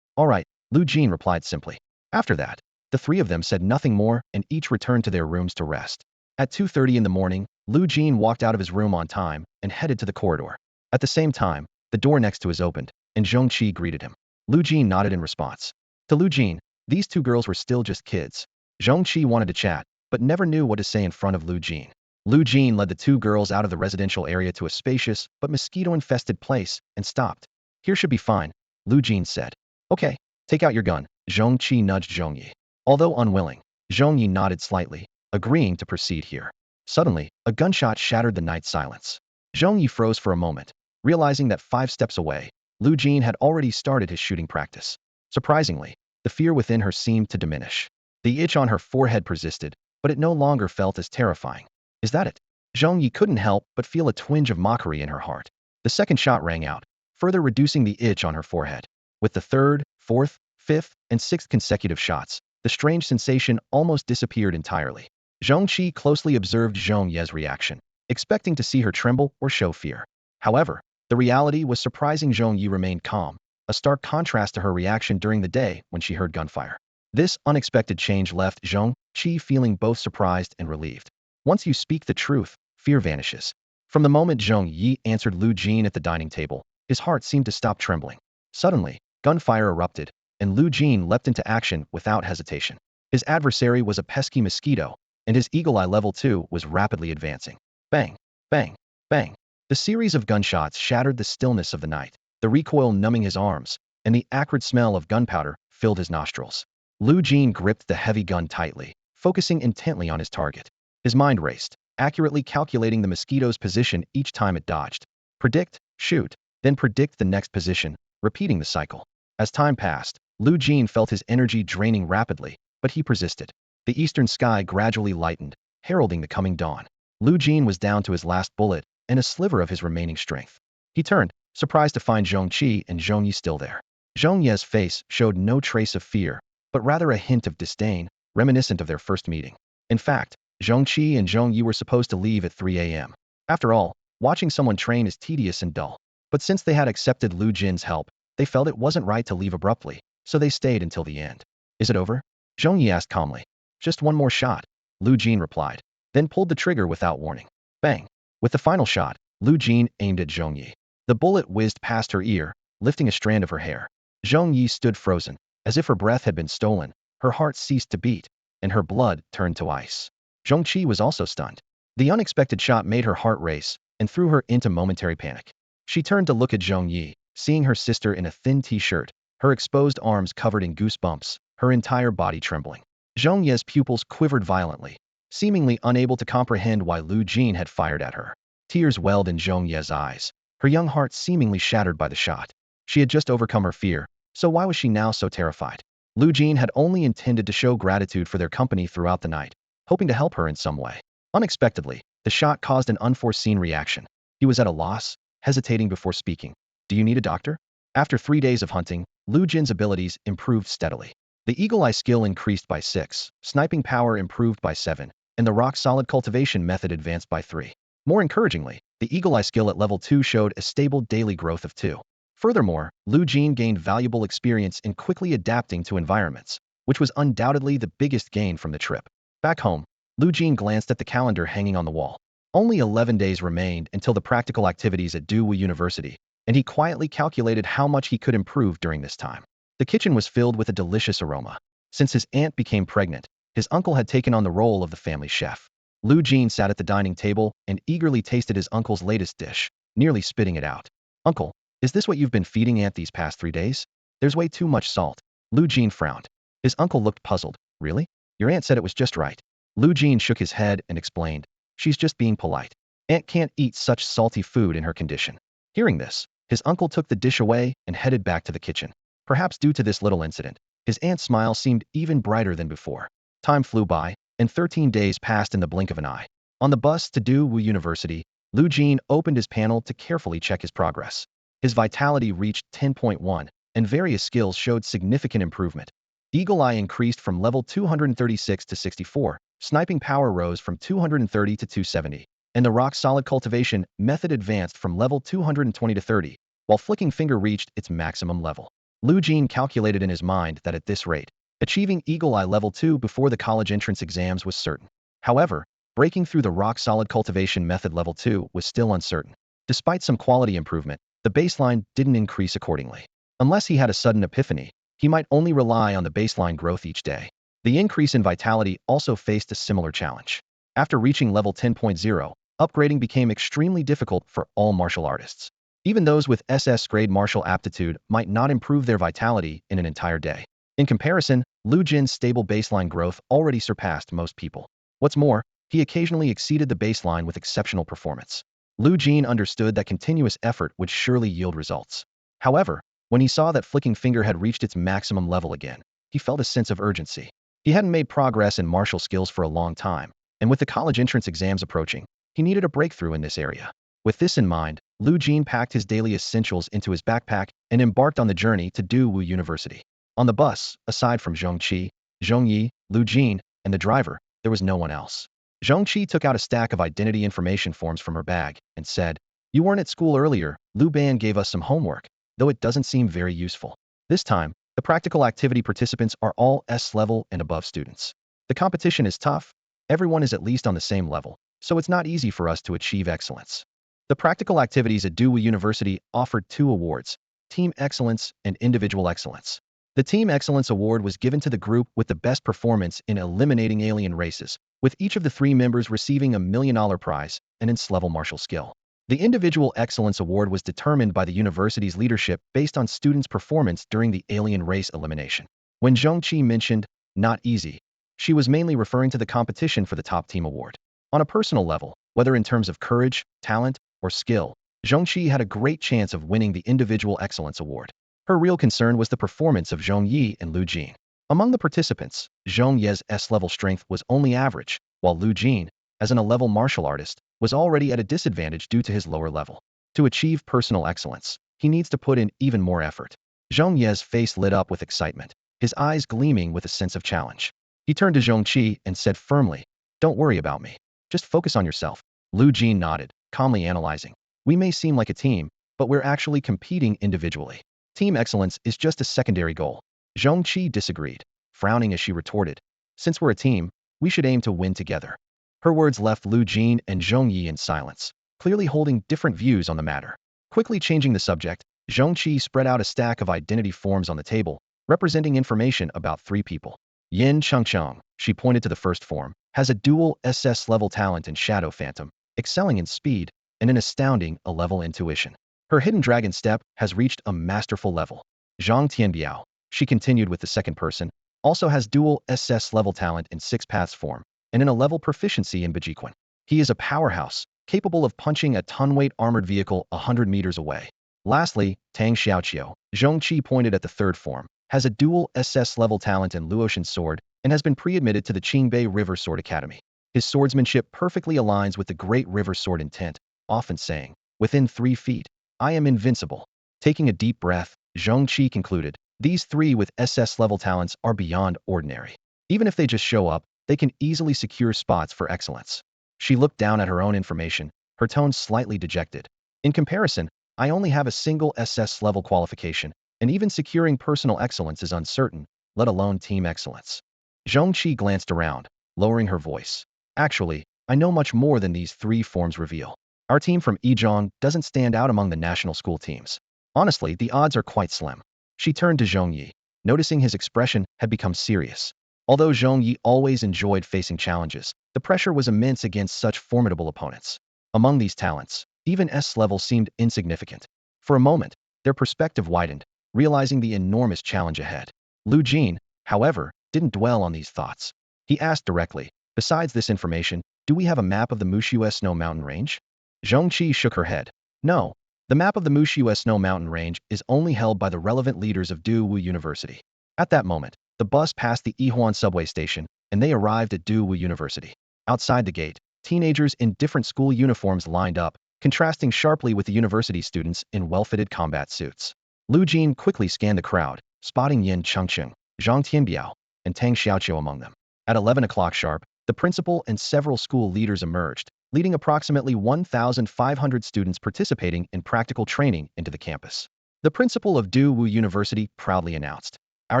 "All right," Lu Jin replied simply. After that, the three of them said nothing more and each returned to their rooms to rest. At 2:30 in the morning, Lu Jin walked out of his room on time and headed to the corridor. At the same time, the door next to his opened, and Zhongqi greeted him. Lu Jin nodded in response. To Lu Jin, these two girls were still just kids. Zhongqi wanted to chat, but never knew what to say in front of Lu Jin. Lu Jin led the two girls out of the residential area to a spacious but mosquito-infested place and stopped. Here should be fine, Lu Jin said. Okay, take out your gun, Zhong Qi nudged Zhong Yi. Although unwilling, Zhong Yi nodded slightly, agreeing to proceed here. Suddenly, a gunshot shattered the night silence. Zhong Yi froze for a moment, realizing that 5 steps away, Lu Jin had already started his shooting practice. Surprisingly, the fear within her seemed to diminish. The itch on her forehead persisted, but it no longer felt as terrifying. Is that it? Zhong Yi couldn't help but feel a twinge of mockery in her heart. The second shot rang out, further reducing the itch on her forehead. With the third, fourth, fifth, and sixth consecutive shots, the strange sensation almost disappeared entirely. Zhong Qi closely observed Zhong Ye's reaction, expecting to see her tremble or show fear. However, the reality was surprising. Zhong Yi remained calm, a stark contrast to her reaction during the day when she heard gunfire. This unexpected change left Zhong Qi feeling both surprised and relieved. Once you speak the truth, fear vanishes. From the moment Zhong Yi answered Lu Jin at the dining table, his heart seemed to stop trembling. Suddenly, gunfire erupted, and Lu Jin leapt into action without hesitation. His adversary was a pesky mosquito, and his eagle eye level 2 was rapidly advancing. Bang, bang, bang. The series of gunshots shattered the stillness of the night, the recoil numbing his arms, and the acrid smell of gunpowder filled his nostrils. Lu Jin gripped the heavy gun tightly, focusing intently on his target. His mind raced, accurately calculating the mosquito's position each time it dodged. Predict, shoot, then predict the next position, repeating the cycle. As time passed, Lu Jin felt his energy draining rapidly, but he persisted. The eastern sky gradually lightened, heralding the coming dawn. Lu Jin was down to his last bullet and a sliver of his remaining strength. He turned, surprised to find Zhong Qi and Zhong Yi still there. Zhong Ye's face showed no trace of fear, but rather a hint of disdain, reminiscent of their first meeting. In fact, Zhong Qi and Zhong Yi were supposed to leave at 3 a.m. After all, watching someone train is tedious and dull. But since they had accepted Lu Jin's help, they felt it wasn't right to leave abruptly, so they stayed until the end. Is it over? Zhong Yi asked calmly. Just one more shot, Lu Jin replied, then pulled the trigger without warning. Bang! With the final shot, Lu Jin aimed at Zhong Yi. The bullet whizzed past her ear, lifting a strand of her hair. Zhong Yi stood frozen, as if her breath had been stolen. Her heart ceased to beat, and her blood turned to ice. Zhong Qi was also stunned. The unexpected shot made her heart race and threw her into momentary panic. She turned to look at Zhong Yi, seeing her sister in a thin t-shirt, her exposed arms covered in goosebumps, her entire body trembling. Zhong Ye's pupils quivered violently, seemingly unable to comprehend why Lu Jin had fired at her. Tears welled in Zhong Ye's eyes, her young heart seemingly shattered by the shot. She had just overcome her fear, so why was she now so terrified? Lu Jin had only intended to show gratitude for their company throughout the night, hoping to help her in some way. Unexpectedly, the shot caused an unforeseen reaction. He was at a loss, hesitating before speaking. Do you need a doctor? After 3 days of hunting, Lu Jin's abilities improved steadily. The eagle eye skill increased by 6, sniping power improved by 7, and the rock-solid cultivation method advanced by 3. More encouragingly, the eagle eye skill at level 2 showed a stable daily growth of 2. Furthermore, Lu Jin gained valuable experience in quickly adapting to environments, which was undoubtedly the biggest gain from the trip. Back home, Lu Jin glanced at the calendar hanging on the wall. Only 11 days remained until the practical activities at Dewey University, and he quietly calculated how much he could improve during this time. The kitchen was filled with a delicious aroma. Since his aunt became pregnant, his uncle had taken on the role of the family chef. Lu Jin sat at the dining table and eagerly tasted his uncle's latest dish, nearly spitting it out. Uncle, is this what you've been feeding Aunt these past 3 days? There's way too much salt. Lu Jin frowned. His uncle looked puzzled. Really? Your aunt said it was just right. Lu Jin shook his head and explained. She's just being polite. Aunt can't eat such salty food in her condition. Hearing this, his uncle took the dish away and headed back to the kitchen. Perhaps due to this little incident, his aunt's smile seemed even brighter than before. Time flew by, and 13 days passed in the blink of an eye. On the bus to Dewey University, Lu Jin opened his panel to carefully check his progress. His vitality reached 10.1, and various skills showed significant improvement. Eagle Eye increased from level 236 to 64, sniping power rose from 230 to 270, and the rock-solid cultivation method advanced from level 220 to 30, while flicking finger reached its maximum level. Lu Jin calculated in his mind that at this rate, achieving Eagle Eye level 2 before the college entrance exams was certain. However, breaking through the rock-solid cultivation method level 2 was still uncertain. Despite some quality improvement, the baseline didn't increase accordingly. Unless he had a sudden epiphany, he might only rely on the baseline growth each day. The increase in vitality also faced a similar challenge. After reaching level 10.0, upgrading became extremely difficult for all martial artists. Even those with SS grade martial aptitude might not improve their vitality in an entire day. In comparison, Lu Jin's stable baseline growth already surpassed most people. What's more, he occasionally exceeded the baseline with exceptional performance. Lu Jin understood that continuous effort would surely yield results. However, when he saw that Flicking Finger had reached its maximum level again, he felt a sense of urgency. He hadn't made progress in martial skills for a long time, and with the college entrance exams approaching, he needed a breakthrough in this area. With this in mind, Lu Jin packed his daily essentials into his backpack and embarked on the journey to Daewoo University. On the bus, aside from Zhongqi, Zhongyi, Lu Jin, and the driver, there was no one else. Zhongqi took out a stack of identity information forms from her bag and said, "You weren't at school earlier. Lu Ban gave us some homework, though it doesn't seem very useful. This time, the practical activity participants are all S-level and above students. The competition is tough. Everyone is at least on the same level, so it's not easy for us to achieve excellence." The practical activities at Daewoo University offered 2 awards, Team Excellence and Individual Excellence. The Team Excellence Award was given to the group with the best performance in eliminating alien races, with each of the 3 members receiving a $1 million prize and S-level martial skill. The Individual Excellence Award was determined by the university's leadership based on students' performance during the alien race elimination. When Zhongqi mentioned, "not easy," she was mainly referring to the competition for the top team award. On a personal level, whether in terms of courage, talent, or skill, Zhongqi had a great chance of winning the Individual Excellence Award. Her real concern was the performance of Zhong Yi and Lu Jin. Among the participants, Zhong Ye's S-level strength was only average, while Lu Jin, as an A-level martial artist, was already at a disadvantage due to his lower level. To achieve personal excellence, he needs to put in even more effort. Zhong Ye's face lit up with excitement, his eyes gleaming with a sense of challenge. He turned to Zhongqi and said firmly, "Don't worry about me. Just focus on yourself." Lu Jin nodded, calmly analyzing. "We may seem like a team, but we're actually competing individually. Team excellence is just a secondary goal." Zhongqi disagreed, frowning as she retorted, "Since we're a team, we should aim to win together." Her words left Lu Jin and Zhong Yi in silence, clearly holding different views on the matter. Quickly changing the subject, Zhongqi spread out a stack of identity forms on the table, representing information about 3 people. Yin Chengcheng, she pointed to the first form, has a dual SS-level talent in Shadow Phantom, excelling in speed, and an astounding A-level intuition. Her hidden dragon step has reached a masterful level. Zhang Tianbiao, she continued with the second person, also has dual SS-level talent in 6 paths form, and an A-level proficiency in Bajiquan. He is a powerhouse, capable of punching a ton-weight armored vehicle 100 meters away. Lastly, Tang Xiaoqiu, Zhongqi pointed at the third form, has a dual SS-level talent in Luotian sword, and has been pre-admitted to the Qingbei River Sword Academy. His swordsmanship perfectly aligns with the Great River Sword intent, often saying, "Within 3 feet, I am invincible." Taking a deep breath, Zhongqi concluded, "These 3 with SS-level talents are beyond ordinary. Even if they just show up, they can easily secure spots for excellence." She looked down at her own information, her tone slightly dejected. "In comparison, I only have a single SS-level qualification, and even securing personal excellence is uncertain, let alone team excellence." Zhongqi glanced around, lowering her voice. "Actually, I know much more than these 3 forms reveal. Our team from Yizhong doesn't stand out among the national school teams. Honestly, the odds are quite slim." She turned to Zhong Yi, noticing his expression had become serious. Although Zhong Yi always enjoyed facing challenges, the pressure was immense against such formidable opponents. Among these talents, even S-level seemed insignificant. For a moment, their perspective widened, realizing the enormous challenge ahead. Lu Jin, however, didn't dwell on these thoughts. He asked directly, "Besides this information, do we have a map of the Mushue Snow Mountain Range?" Zhongqi shook her head. "No. The map of the Mushue Snow Mountain Range is only held by the relevant leaders of Daewoo University." At that moment, the bus passed the Yihuan subway station, and they arrived at Daewoo University. Outside the gate, teenagers in different school uniforms lined up, contrasting sharply with the university students in well-fitted combat suits. Lu Jin quickly scanned the crowd, spotting Yin Chengcheng, Zhang Tianbiao, and Tang Xiaoqiu among them. At 11 o'clock sharp, the principal and several school leaders emerged, leading approximately 1,500 students participating in practical training into the campus. The principal of Daewoo University proudly announced, "Our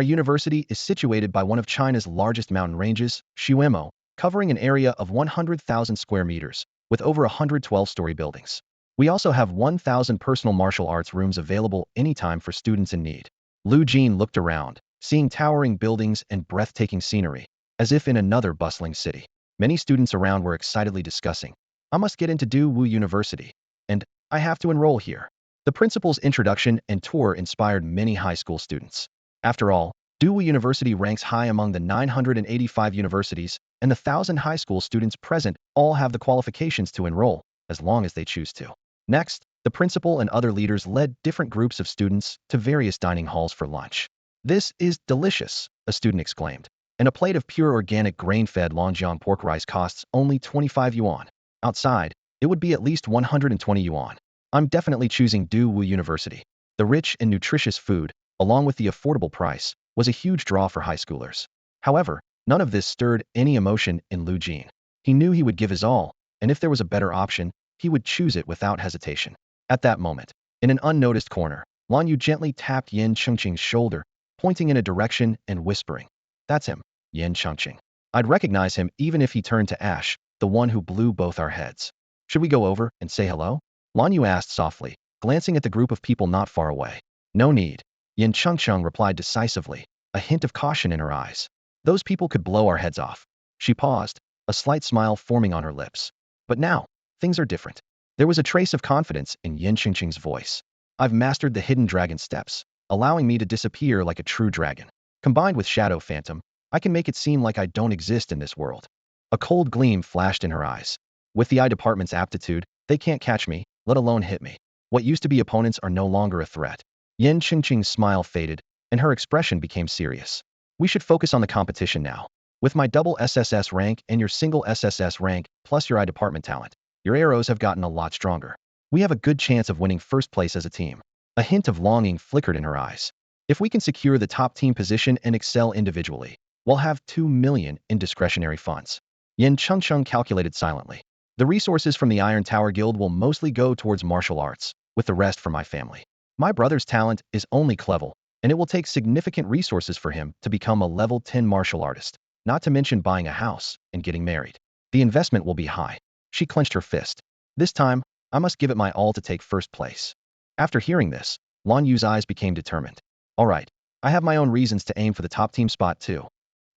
university is situated by one of China's largest mountain ranges, Xuemo, covering an area of 100,000 square meters, with over 112-story buildings. We also have 1,000 personal martial arts rooms available anytime for students in need." Lu Jin looked around, seeing towering buildings and breathtaking scenery, as if in another bustling city. Many students around were excitedly discussing, I must get into Wu University, and I have to enroll here. The principal's introduction and tour inspired many high school students. After all, Wu University ranks high among the 985 universities, and the 1,000 high school students present all have the qualifications to enroll, as long as they choose to. Next, the principal and other leaders led different groups of students to various dining halls for lunch. This is delicious, a student exclaimed. And a plate of pure organic grain-fed Longjiang pork rice costs only 25 yuan. Outside, it would be at least 120 yuan. I'm definitely choosing Wu University. The rich and nutritious food, along with the affordable price, was a huge draw for high schoolers. However, none of this stirred any emotion in Lu Jin. He knew he would give his all, and if there was a better option, he would choose it without hesitation. At that moment, in an unnoticed corner, Lan Yu gently tapped Yin Chengqing's shoulder, pointing in a direction and whispering, "That's him, Yin Chengqing. I'd recognize him even if he turned to ash, the one who blew both our heads. Should we go over and say hello?" Lan Yu asked softly, glancing at the group of people not far away. "No need," Yin Chengqing replied decisively, a hint of caution in her eyes. "Those people could blow our heads off." She paused, a slight smile forming on her lips. But now, things are different. There was a trace of confidence in Yin Chengqing's voice. "I've mastered the hidden dragon steps, allowing me to disappear like a true dragon. Combined with Shadow Phantom, I can make it seem like I don't exist in this world." A cold gleam flashed in her eyes. "With the eye department's aptitude, they can't catch me, let alone hit me. What used to be opponents are no longer a threat." Yin Chengqing's smile faded, and her expression became serious. "We should focus on the competition now. With my double SSS rank and your single SSS rank, plus your eye department talent, your arrows have gotten a lot stronger. We have a good chance of winning first place as a team." A hint of longing flickered in her eyes. "If we can secure the top team position and excel individually, we'll have 2 million in discretionary funds." Yin Chengqing calculated silently. "The resources from the Iron Tower Guild will mostly go towards martial arts, with the rest for my family. My brother's talent is only clever, and it will take significant resources for him to become a level 10 martial artist, not to mention buying a house and getting married. The investment will be high." She clenched her fist. "This time, I must give it my all to take first place." After hearing this, Lan Yu's eyes became determined. "All right, I have my own reasons to aim for the top team spot too."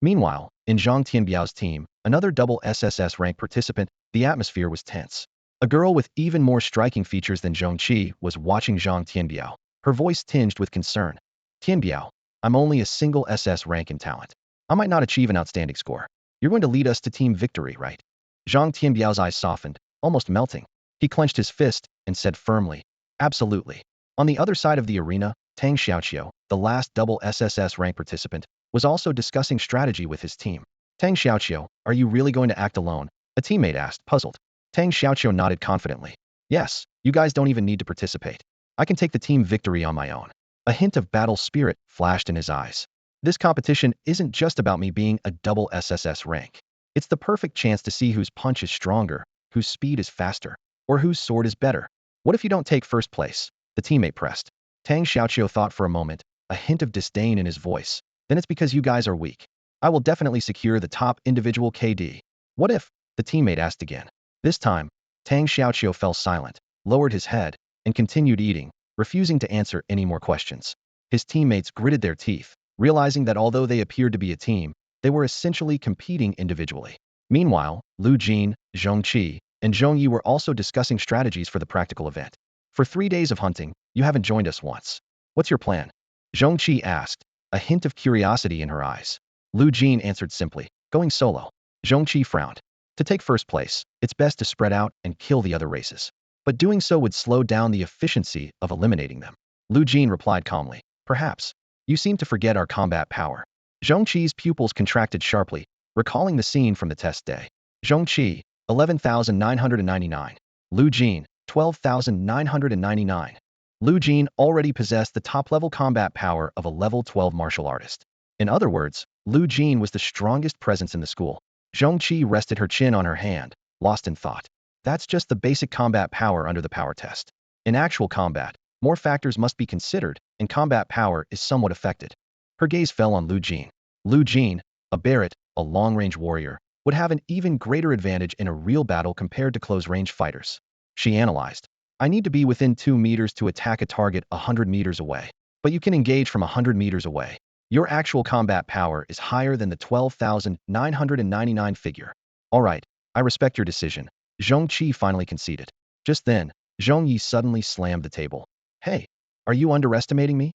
Meanwhile, in Zhang Tianbiao's team, another double SSS rank participant, the atmosphere was tense. A girl with even more striking features than Zhong Qi was watching Zhang Tianbiao, her voice tinged with concern. "Tianbiao, I'm only a single SS rank in talent. I might not achieve an outstanding score. You're going to lead us to team victory, right?" Zhang Tianbiao's eyes softened, almost melting. He clenched his fist and said firmly, "Absolutely." On the other side of the arena, Tang Xiaoqiu, the last double SSS rank participant, was also discussing strategy with his team. "Tang Xiaoqiu, are you really going to act alone?" a teammate asked, puzzled. Tang Xiaoqiu nodded confidently. "Yes, you guys don't even need to participate. I can take the team victory on my own." A hint of battle spirit flashed in his eyes. "This competition isn't just about me being a double SSS rank. It's the perfect chance to see whose punch is stronger, whose speed is faster, or whose sword is better. What if you don't take first place?" the teammate pressed. Tang Xiaoqiu thought for a moment, a hint of disdain in his voice. "Then it's because you guys are weak. I will definitely secure the top individual KD." "What if?" the teammate asked again. This time, Tang Xiaoqiu fell silent, lowered his head, and continued eating, refusing to answer any more questions. His teammates gritted their teeth, realizing that although they appeared to be a team, they were essentially competing individually. Meanwhile, Lu Jin, Zhong Qi, and Zhong Yi were also discussing strategies for the practical event. "For 3 days of hunting, you haven't joined us once. What's your plan?" Zhong Qi asked, a hint of curiosity in her eyes. Lu Jin answered simply, "Going solo." Zhong Qi frowned. "To take first place, it's best to spread out and kill the other races. But doing so would slow down the efficiency of eliminating them." Lu Jin replied calmly, "Perhaps. You seem to forget our combat power." Zhong Qi's pupils contracted sharply, recalling the scene from the test day. Zhong Qi, 11,999. Lu Jin, 12,999. Lu Jin already possessed the top-level combat power of a level 12 martial artist. In other words, Lu Jin was the strongest presence in the school. Zhong Qi rested her chin on her hand, lost in thought. That's just the basic combat power under the power test. In actual combat, more factors must be considered, and combat power is somewhat affected. Her gaze fell on Lu Jin. Lu Jin, a Barrett, a long-range warrior, would have an even greater advantage in a real battle compared to close-range fighters. She analyzed. "I need to be within 2 meters to attack a target 100 meters away. But you can engage from 100 meters away. Your actual combat power is higher than the 12,999 figure." All right, I respect your decision. Zhong Qi finally conceded. Just then, Zhong Yi suddenly slammed the table. Hey, are you underestimating me?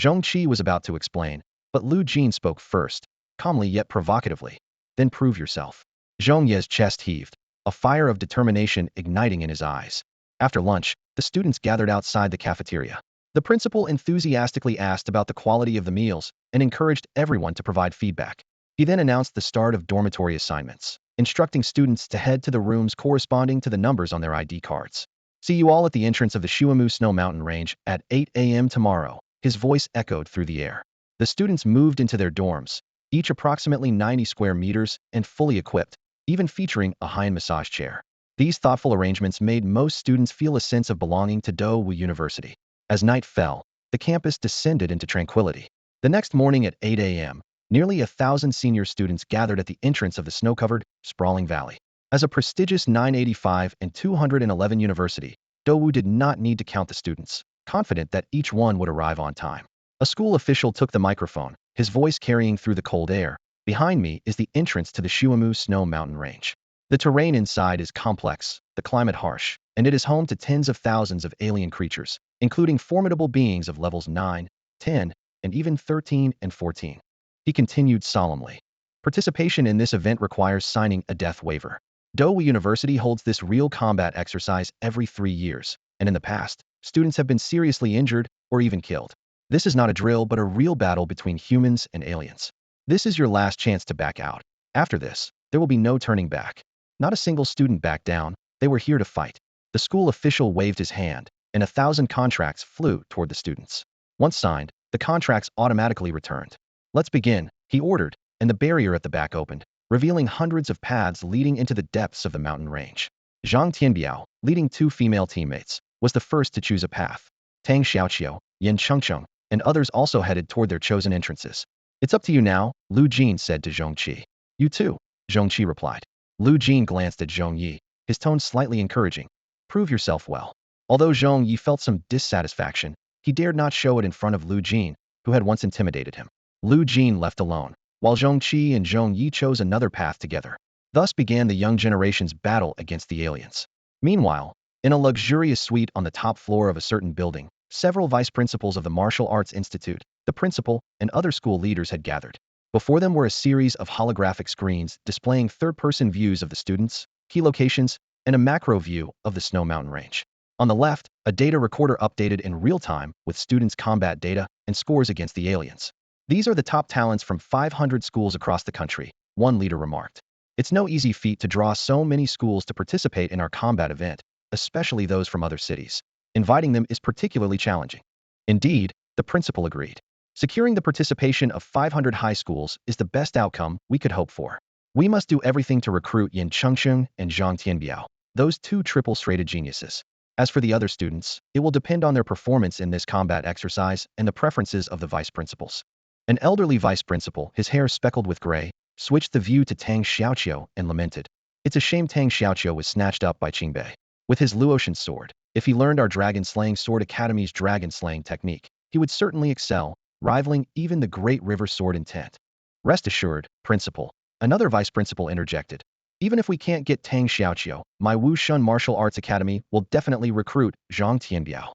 Zhong Qi was about to explain, but Lu Jin spoke first, calmly yet provocatively. Then prove yourself. Zhong Ye's chest heaved, a fire of determination igniting in his eyes. After lunch, the students gathered outside the cafeteria. The principal enthusiastically asked about the quality of the meals and encouraged everyone to provide feedback. He then announced the start of dormitory assignments, instructing students to head to the rooms corresponding to the numbers on their ID cards. See you all at the entrance of the Shuamu Snow Mountain Range at 8 a.m. tomorrow. His voice echoed through the air. The students moved into their dorms, each approximately 90 square meters and fully equipped, even featuring a high-end massage chair. These thoughtful arrangements made most students feel a sense of belonging to Dowu University. As night fell, the campus descended into tranquility. The next morning at 8 a.m., nearly 1,000 senior students gathered at the entrance of the snow-covered, sprawling valley. As a prestigious 985 and 211 university, Dowu did not need to count the students, confident that each one would arrive on time. A school official took the microphone, his voice carrying through the cold air. Behind me is the entrance to the Shuamu Snow Mountain Range. The terrain inside is complex, the climate harsh, and it is home to tens of thousands of alien creatures, including formidable beings of levels 9, 10, and even 13 and 14. He continued solemnly. Participation in this event requires signing a death waiver. Dowu University holds this real combat exercise every 3 years, and in the past, students have been seriously injured or even killed. This is not a drill but a real battle between humans and aliens. This is your last chance to back out. After this, there will be no turning back. Not a single student backed down. They were here to fight. The school official waved his hand, and 1,000 contracts flew toward the students. Once signed, the contracts automatically returned. Let's begin, he ordered, and the barrier at the back opened, revealing hundreds of paths leading into the depths of the mountain range. Zhang Tianbiao, leading 2 female teammates, was the first to choose a path. Tang Xiaoqiu, Yin Chengcheng, and others also headed toward their chosen entrances. It's up to you now, Lu Jin said to Zhong Qi. You too, Zhong Qi replied. Lu Jin glanced at Zhong Yi, his tone slightly encouraging. Prove yourself well. Although Zhong Yi felt some dissatisfaction, he dared not show it in front of Lu Jin, who had once intimidated him. Lu Jin left alone, while Zhong Qi and Zhong Yi chose another path together. Thus began the young generation's battle against the aliens. Meanwhile, in a luxurious suite on the top floor of a certain building, several vice principals of the Martial Arts Institute, the principal, and other school leaders had gathered. Before them were a series of holographic screens displaying third-person views of the students, key locations, and a macro view of the Snow Mountain Range. On the left, a data recorder updated in real time with students' combat data and scores against the aliens. These are the top talents from 500 schools across the country, one leader remarked. It's no easy feat to draw so many schools to participate in our combat event, especially those from other cities. Inviting them is particularly challenging. Indeed, the principal agreed. Securing the participation of 500 high schools is the best outcome we could hope for. We must do everything to recruit Yin Chengcheng and Zhang Tianbiao, those 2 triple-strated geniuses. As for the other students, it will depend on their performance in this combat exercise and the preferences of the vice principals. An elderly vice principal, his hair speckled with gray, switched the view to Tang Xiaoqiu and lamented. It's a shame Tang Xiaoqiu was snatched up by Qingbei. With his Luotian sword, if he learned our Dragon-Slaying Sword Academy's dragon-slaying technique, he would certainly excel, rivaling even the Great River Sword intent. Rest assured, Principal, another vice principal interjected. Even if we can't get Tang Xiaoqiu, my Wushun Martial Arts Academy will definitely recruit Zhang Tianbiao.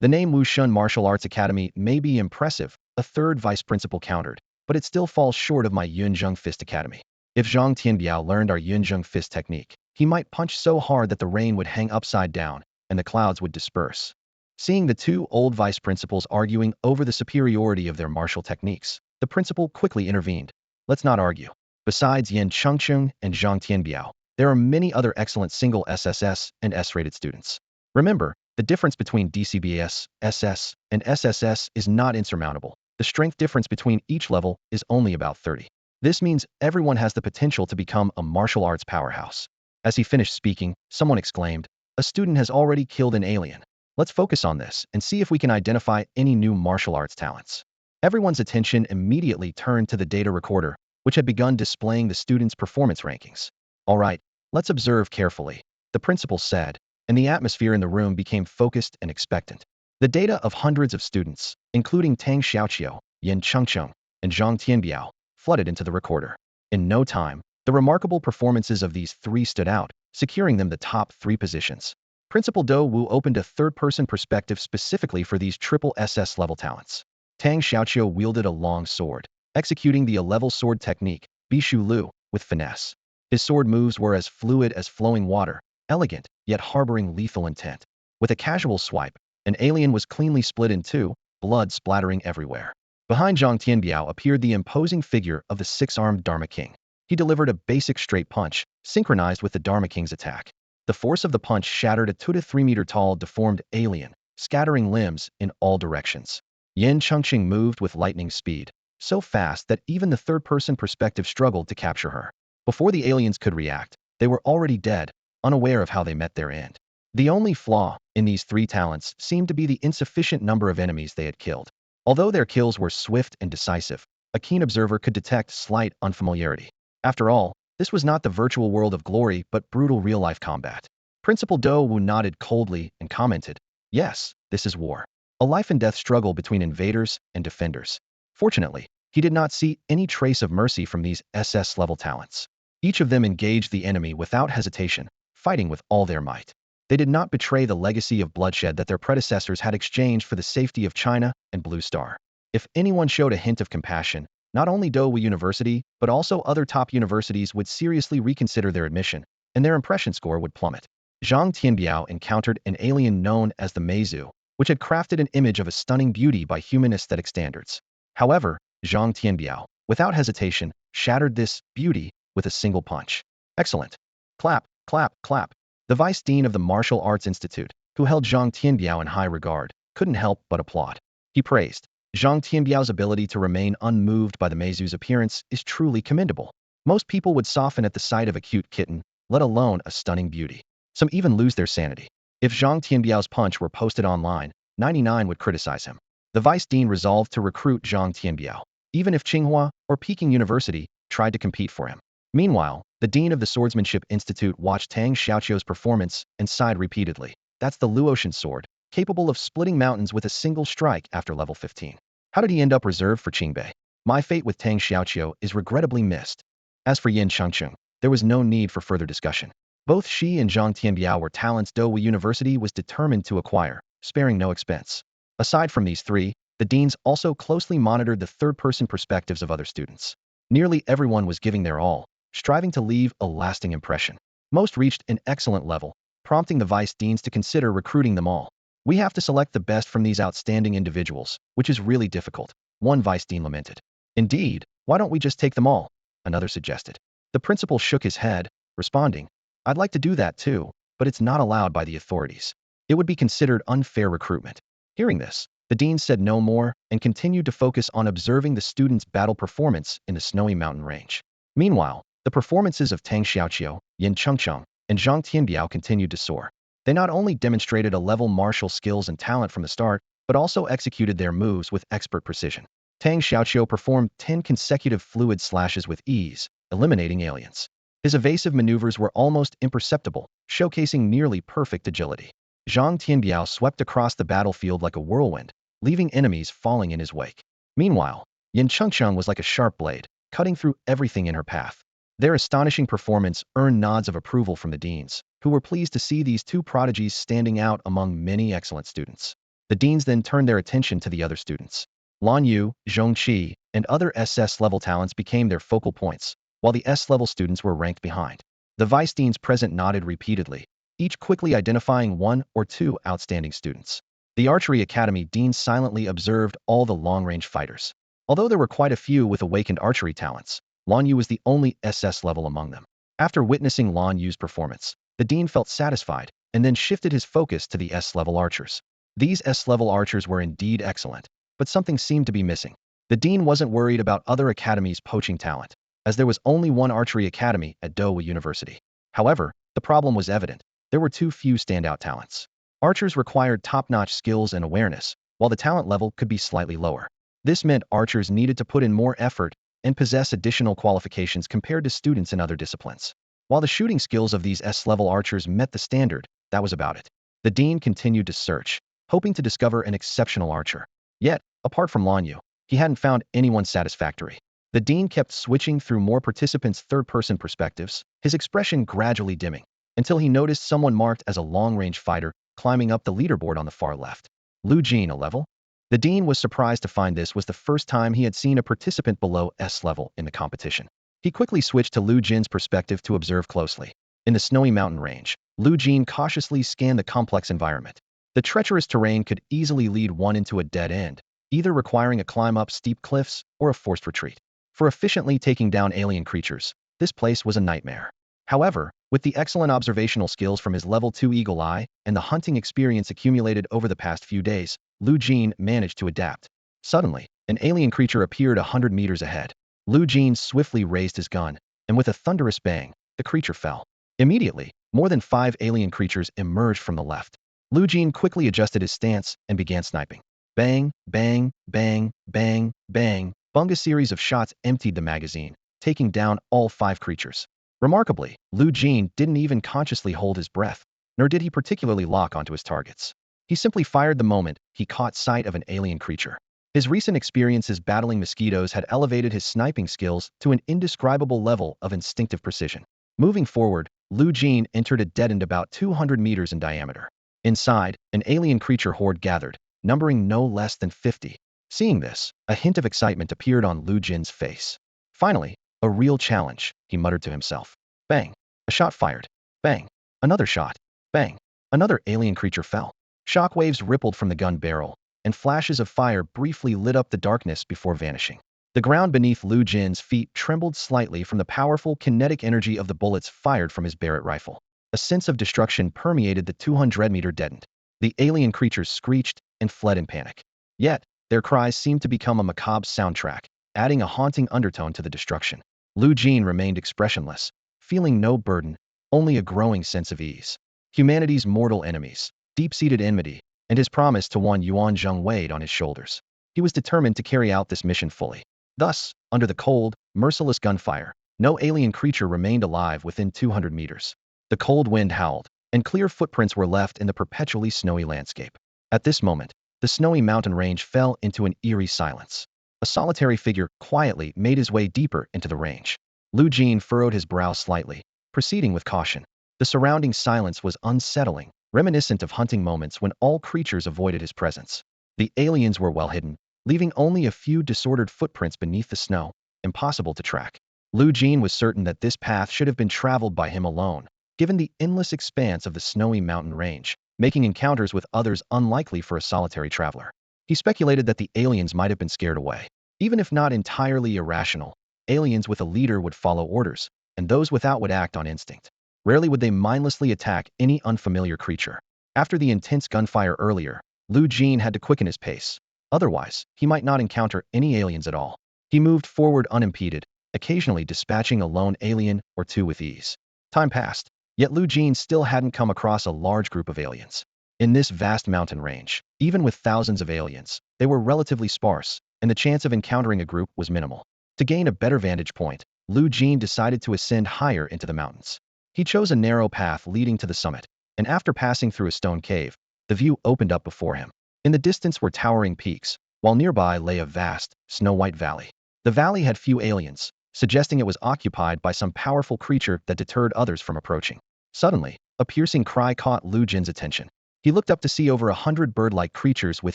The name Wushun Martial Arts Academy may be impressive, a third vice principal countered, but it still falls short of my Yunzheng Fist Academy. If Zhang Tianbiao learned our Yunzheng Fist technique, he might punch so hard that the rain would hang upside down and the clouds would disperse. Seeing the 2 old vice principals arguing over the superiority of their martial techniques, the principal quickly intervened. Let's not argue. Besides Yin Chengcheng and Zhang Tianbiao, there are many other excellent single SSS and S-rated students. Remember, the difference between DCBS, SS, and SSS is not insurmountable. The strength difference between each level is only about 30. This means everyone has the potential to become a martial arts powerhouse. As he finished speaking, someone exclaimed, a student has already killed an alien. Let's focus on this and see if we can identify any new martial arts talents. Everyone's attention immediately turned to the data recorder, which had begun displaying the students' performance rankings. All right, let's observe carefully, the principal said, and the atmosphere in the room became focused and expectant. The data of hundreds of students, including Tang Xiaoqiu, Yin Chengcheng, and Zhang Tianbiao, flooded into the recorder. In no time, The remarkable performances of these three stood out, securing them the top 3 positions. Principal Do Wu opened a third-person perspective specifically for these triple SS level talents. Tang Xiaoqiu wielded a long sword, executing the A-level sword technique, Bishu Lu, with finesse. His sword moves were as fluid as flowing water, elegant, yet harboring lethal intent. With a casual swipe, an alien was cleanly split in two, blood splattering everywhere. Behind Zhang Tianbiao appeared the imposing figure of the six-armed Dharma King. He delivered a basic straight punch, synchronized with the Dharma King's attack. The force of the punch shattered a 2 to 3 meter tall deformed alien, scattering limbs in all directions. Yin Chengqing moved with lightning speed, so fast that even the third-person perspective struggled to capture her. Before the aliens could react, they were already dead, unaware of how they met their end. The only flaw in these three talents seemed to be the insufficient number of enemies they had killed. Although their kills were swift and decisive, a keen observer could detect slight unfamiliarity. After all, this was not the virtual world of glory but brutal real-life combat. Principal Do Wu nodded coldly and commented, "Yes, this is war. A life-and-death struggle between invaders and defenders." Fortunately, he did not see any trace of mercy from these SS-level talents. Each of them engaged the enemy without hesitation, fighting with all their might. They did not betray the legacy of bloodshed that their predecessors had exchanged for the safety of China and Blue Star. If anyone showed a hint of compassion, not only Do Wu University, but also other top universities would seriously reconsider their admission, and their impression score would plummet. Zhang Tianbiao encountered an alien known as the Meizu, which had crafted an image of a stunning beauty by human aesthetic standards. However, Zhang Tianbiao, without hesitation, shattered this beauty with a single punch. Excellent. Clap, clap, clap. The vice dean of the Martial Arts Institute, who held Zhang Tianbiao in high regard, couldn't help but applaud. He praised Zhang Tianbiao's ability to remain unmoved by the Meizu's appearance is truly commendable. Most people would soften at the sight of a cute kitten, let alone a stunning beauty. Some even lose their sanity. If Zhang Tianbiao's punch were posted online, 99 would criticize him. The vice dean resolved to recruit Zhang Tianbiao, even if Tsinghua or Peking University tried to compete for him. Meanwhile, the dean of the Swordsmanship Institute watched Tang Xiaoqiu's performance and sighed repeatedly. That's the Luotian sword, capable of splitting mountains with a single strike after level 15. How did he end up reserved for Qingbei? My fate with Tang Xiaoqiu is regrettably missed. As for Yin Chengqing, there was no need for further discussion. Both she and Zhang Tianbiao were talents Do Wu University was determined to acquire, sparing no expense. Aside from these three, the deans also closely monitored the third-person perspectives of other students. Nearly everyone was giving their all, striving to leave a lasting impression. Most reached an excellent level, prompting the vice deans to consider recruiting them all. We have to select the best from these outstanding individuals, which is really difficult, one vice dean lamented. Indeed, why don't we just take them all? Another suggested. The principal shook his head, responding, I'd like to do that too, but it's not allowed by the authorities. It would be considered unfair recruitment. Hearing this, the dean said no more and continued to focus on observing the students' battle performance in the snowy mountain range. Meanwhile, the performances of Tang Xiaoqiu, Yin Chengqing, and Zhang Tianbiao continued to soar. They not only demonstrated a level martial skills and talent from the start, but also executed their moves with expert precision. Tang Xiaoqiu performed 10 consecutive fluid slashes with ease, eliminating aliens. His evasive maneuvers were almost imperceptible, showcasing nearly perfect agility. Zhang Tianbiao swept across the battlefield like a whirlwind, leaving enemies falling in his wake. Meanwhile, Yin Chengqing was like a sharp blade, cutting through everything in her path. Their astonishing performance earned nods of approval from the deans, who were pleased to see these two prodigies standing out among many excellent students. The deans then turned their attention to the other students. Lan Yu, Zhong Qi, and other SS-level talents became their focal points, while the S-level students were ranked behind. The vice deans present nodded repeatedly, each quickly identifying one or two outstanding students. The Archery Academy deans silently observed all the long-range fighters. Although there were quite a few with awakened archery talents, Lan Yu was the only SS level among them. After witnessing Lan Yu's performance, the dean felt satisfied and then shifted his focus to the S-level archers. These S-level archers were indeed excellent, but something seemed to be missing. The dean wasn't worried about other academies poaching talent, as there was only one archery academy at Do Wu University. However, the problem was evident. There were too few standout talents. Archers required top-notch skills and awareness, while the talent level could be slightly lower. This meant archers needed to put in more effort and possess additional qualifications compared to students in other disciplines. While the shooting skills of these S-level archers met the standard, that was about it. The dean continued to search, hoping to discover an exceptional archer. Yet, apart from Lan Yu, he hadn't found anyone satisfactory. The dean kept switching through more participants' third-person perspectives, his expression gradually dimming, until he noticed someone marked as a long-range fighter climbing up the leaderboard on the far left. Lu Jin, a level? The dean was surprised to find this was the first time he had seen a participant below S level in the competition. He quickly switched to Lu Jin's perspective to observe closely. In the snowy mountain range, Lu Jin cautiously scanned the complex environment. The treacherous terrain could easily lead one into a dead end, either requiring a climb up steep cliffs or a forced retreat. For efficiently taking down alien creatures, this place was a nightmare. However, with the excellent observational skills from his level 2 eagle eye and the hunting experience accumulated over the past few days, Lu Jin managed to adapt. Suddenly, an alien creature appeared 100 meters ahead. Lu Jin swiftly raised his gun, and with a thunderous bang, the creature fell. Immediately, more than 5 alien creatures emerged from the left. Lu Jin quickly adjusted his stance and began sniping. Bang, bang, bang, bang, bang. A series of shots emptied the magazine, taking down all 5 creatures. Remarkably, Lu Jin didn't even consciously hold his breath, nor did he particularly lock onto his targets. He simply fired the moment he caught sight of an alien creature. His recent experiences battling mosquitoes had elevated his sniping skills to an indescribable level of instinctive precision. Moving forward, Lu Jin entered a dead end about 200 meters in diameter. Inside, an alien creature horde gathered, numbering no less than 50. Seeing this, a hint of excitement appeared on Lu Jin's face. Finally, a real challenge, he muttered to himself. Bang! A shot fired. Bang! Another shot. Bang! Another alien creature fell. Shockwaves rippled from the gun barrel, and flashes of fire briefly lit up the darkness before vanishing. The ground beneath Lu Jin's feet trembled slightly from the powerful kinetic energy of the bullets fired from his Barrett rifle. A sense of destruction permeated the 200-meter dead end. The alien creatures screeched and fled in panic. Yet, their cries seemed to become a macabre soundtrack, adding a haunting undertone to the destruction. Lu Jin remained expressionless, feeling no burden, only a growing sense of ease. Humanity's mortal enemies, deep-seated enmity, and his promise to one Yuan Zheng weighed on his shoulders. He was determined to carry out this mission fully. Thus, under the cold, merciless gunfire, no alien creature remained alive within 200 meters. The cold wind howled, and clear footprints were left in the perpetually snowy landscape. At this moment, the snowy mountain range fell into an eerie silence. A solitary figure quietly made his way deeper into the range. Lu Jin furrowed his brow slightly, proceeding with caution. The surrounding silence was unsettling, reminiscent of hunting moments when all creatures avoided his presence. The aliens were well hidden, leaving only a few disordered footprints beneath the snow, impossible to track. Lu Jin was certain that this path should have been traveled by him alone, given the endless expanse of the snowy mountain range, making encounters with others unlikely for a solitary traveler. He speculated that the aliens might have been scared away. Even if not entirely irrational, aliens with a leader would follow orders, and those without would act on instinct. Rarely would they mindlessly attack any unfamiliar creature. After the intense gunfire earlier, Lu Jin had to quicken his pace. Otherwise, he might not encounter any aliens at all. He moved forward unimpeded, occasionally dispatching a lone alien or two with ease. Time passed, yet Lu Jin still hadn't come across a large group of aliens. In this vast mountain range, even with thousands of aliens, they were relatively sparse, and the chance of encountering a group was minimal. To gain a better vantage point, Lu Jin decided to ascend higher into the mountains. He chose a narrow path leading to the summit, and after passing through a stone cave, the view opened up before him. In the distance were towering peaks, while nearby lay a vast, snow-white valley. The valley had few aliens, suggesting it was occupied by some powerful creature that deterred others from approaching. Suddenly, a piercing cry caught Lu Jin's attention. He looked up to see over 100 bird-like creatures with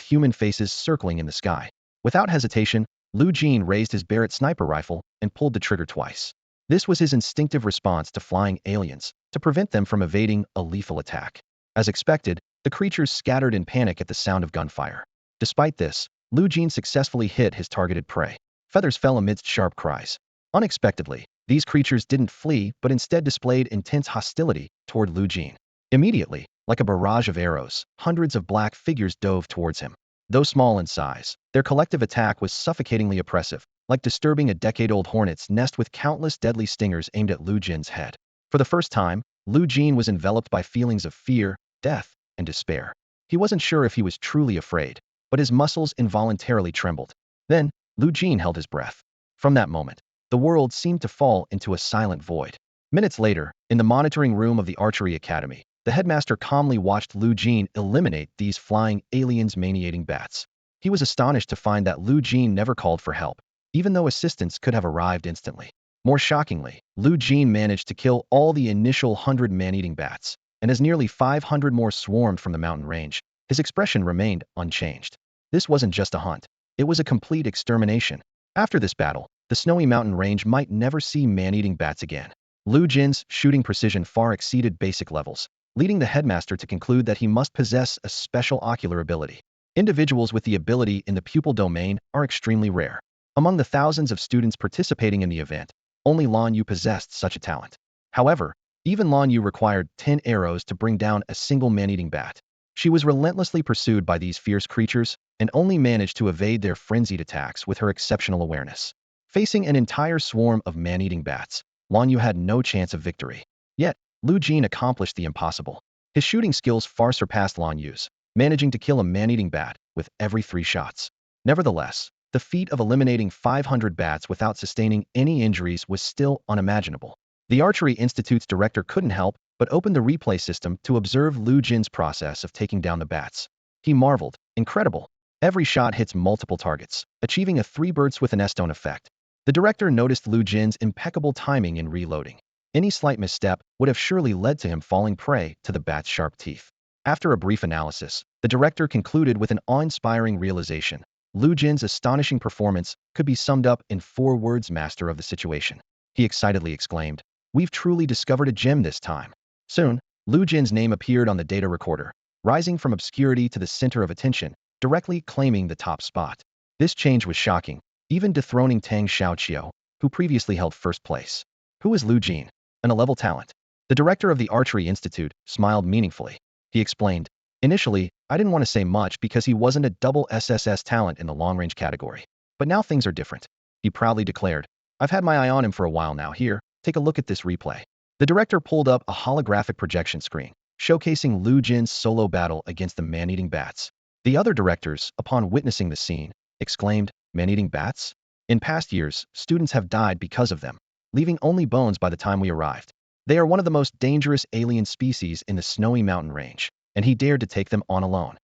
human faces circling in the sky. Without hesitation, Lu Jin raised his Barrett sniper rifle and pulled the trigger twice. This was his instinctive response to flying aliens, to prevent them from evading a lethal attack. As expected, the creatures scattered in panic at the sound of gunfire. Despite this, Lu Jin successfully hit his targeted prey. Feathers fell amidst sharp cries. Unexpectedly, these creatures didn't flee but instead displayed intense hostility toward Lu Jin. Immediately, like a barrage of arrows, hundreds of black figures dove towards him. Though small in size, their collective attack was suffocatingly oppressive, like disturbing a decade-old hornet's nest with countless deadly stingers aimed at Lu Jin's head. For the first time, Lu Jin was enveloped by feelings of fear, death, and despair. He wasn't sure if he was truly afraid, but his muscles involuntarily trembled. Then, Lu Jin held his breath. From that moment, the world seemed to fall into a silent void. Minutes later, in the monitoring room of the Archery Academy, the headmaster calmly watched Lu Jin eliminate these flying aliens maniating bats. He was astonished to find that Lu Jin never called for help. even though assistance could have arrived instantly. More shockingly, Lu Jin managed to kill all the initial 100 man-eating bats, and as nearly 500 more swarmed from the mountain range, his expression remained unchanged. This wasn't just a hunt. It was a complete extermination. After this battle, the snowy mountain range might never see man-eating bats again. Lu Jin's shooting precision far exceeded basic levels, leading the headmaster to conclude that he must possess a special ocular ability. Individuals with the ability in the pupil domain are extremely rare. Among the thousands of students participating in the event, only Lan Yu possessed such a talent. However, even Lan Yu required 10 arrows to bring down a single man-eating bat. She was relentlessly pursued by these fierce creatures and only managed to evade their frenzied attacks with her exceptional awareness. Facing an entire swarm of man-eating bats, Lan Yu had no chance of victory. Yet, Lu Jin accomplished the impossible. His shooting skills far surpassed Lan Yu's, managing to kill a man-eating bat with every 3 shots. Nevertheless, the feat of eliminating 500 bats without sustaining any injuries was still unimaginable. The Archery Institute's director couldn't help but opened the replay system to observe Lu Jin's process of taking down the bats. He marveled, incredible. Every shot hits multiple targets, achieving a 3 birds with an stone effect. The director noticed Lu Jin's impeccable timing in reloading. Any slight misstep would have surely led to him falling prey to the bat's sharp teeth. After a brief analysis, the director concluded with an awe-inspiring realization. Lu Jin's astonishing performance could be summed up in 4 words: master of the situation. He excitedly exclaimed, "We've truly discovered a gem this time." Soon, Lu Jin's name appeared on the data recorder, rising from obscurity to the center of attention, directly claiming the top spot. This change was shocking, even dethroning Tang Xiaoqiu, who previously held first place. Who is Lu Jin? An A-level talent. The director of the Archery Institute smiled meaningfully. He explained, "Initially, I didn't want to say much because he wasn't a double SSS talent in the long-range category. But now things are different." He proudly declared, "I've had my eye on him for a while now. Here, take a look at this replay." The director pulled up a holographic projection screen, showcasing Lu Jin's solo battle against the man-eating bats. The other directors, upon witnessing the scene, exclaimed, "Man-eating bats? In past years, students have died because of them, leaving only bones by the time we arrived. They are one of the most dangerous alien species in the snowy mountain range, and he dared to take them on alone."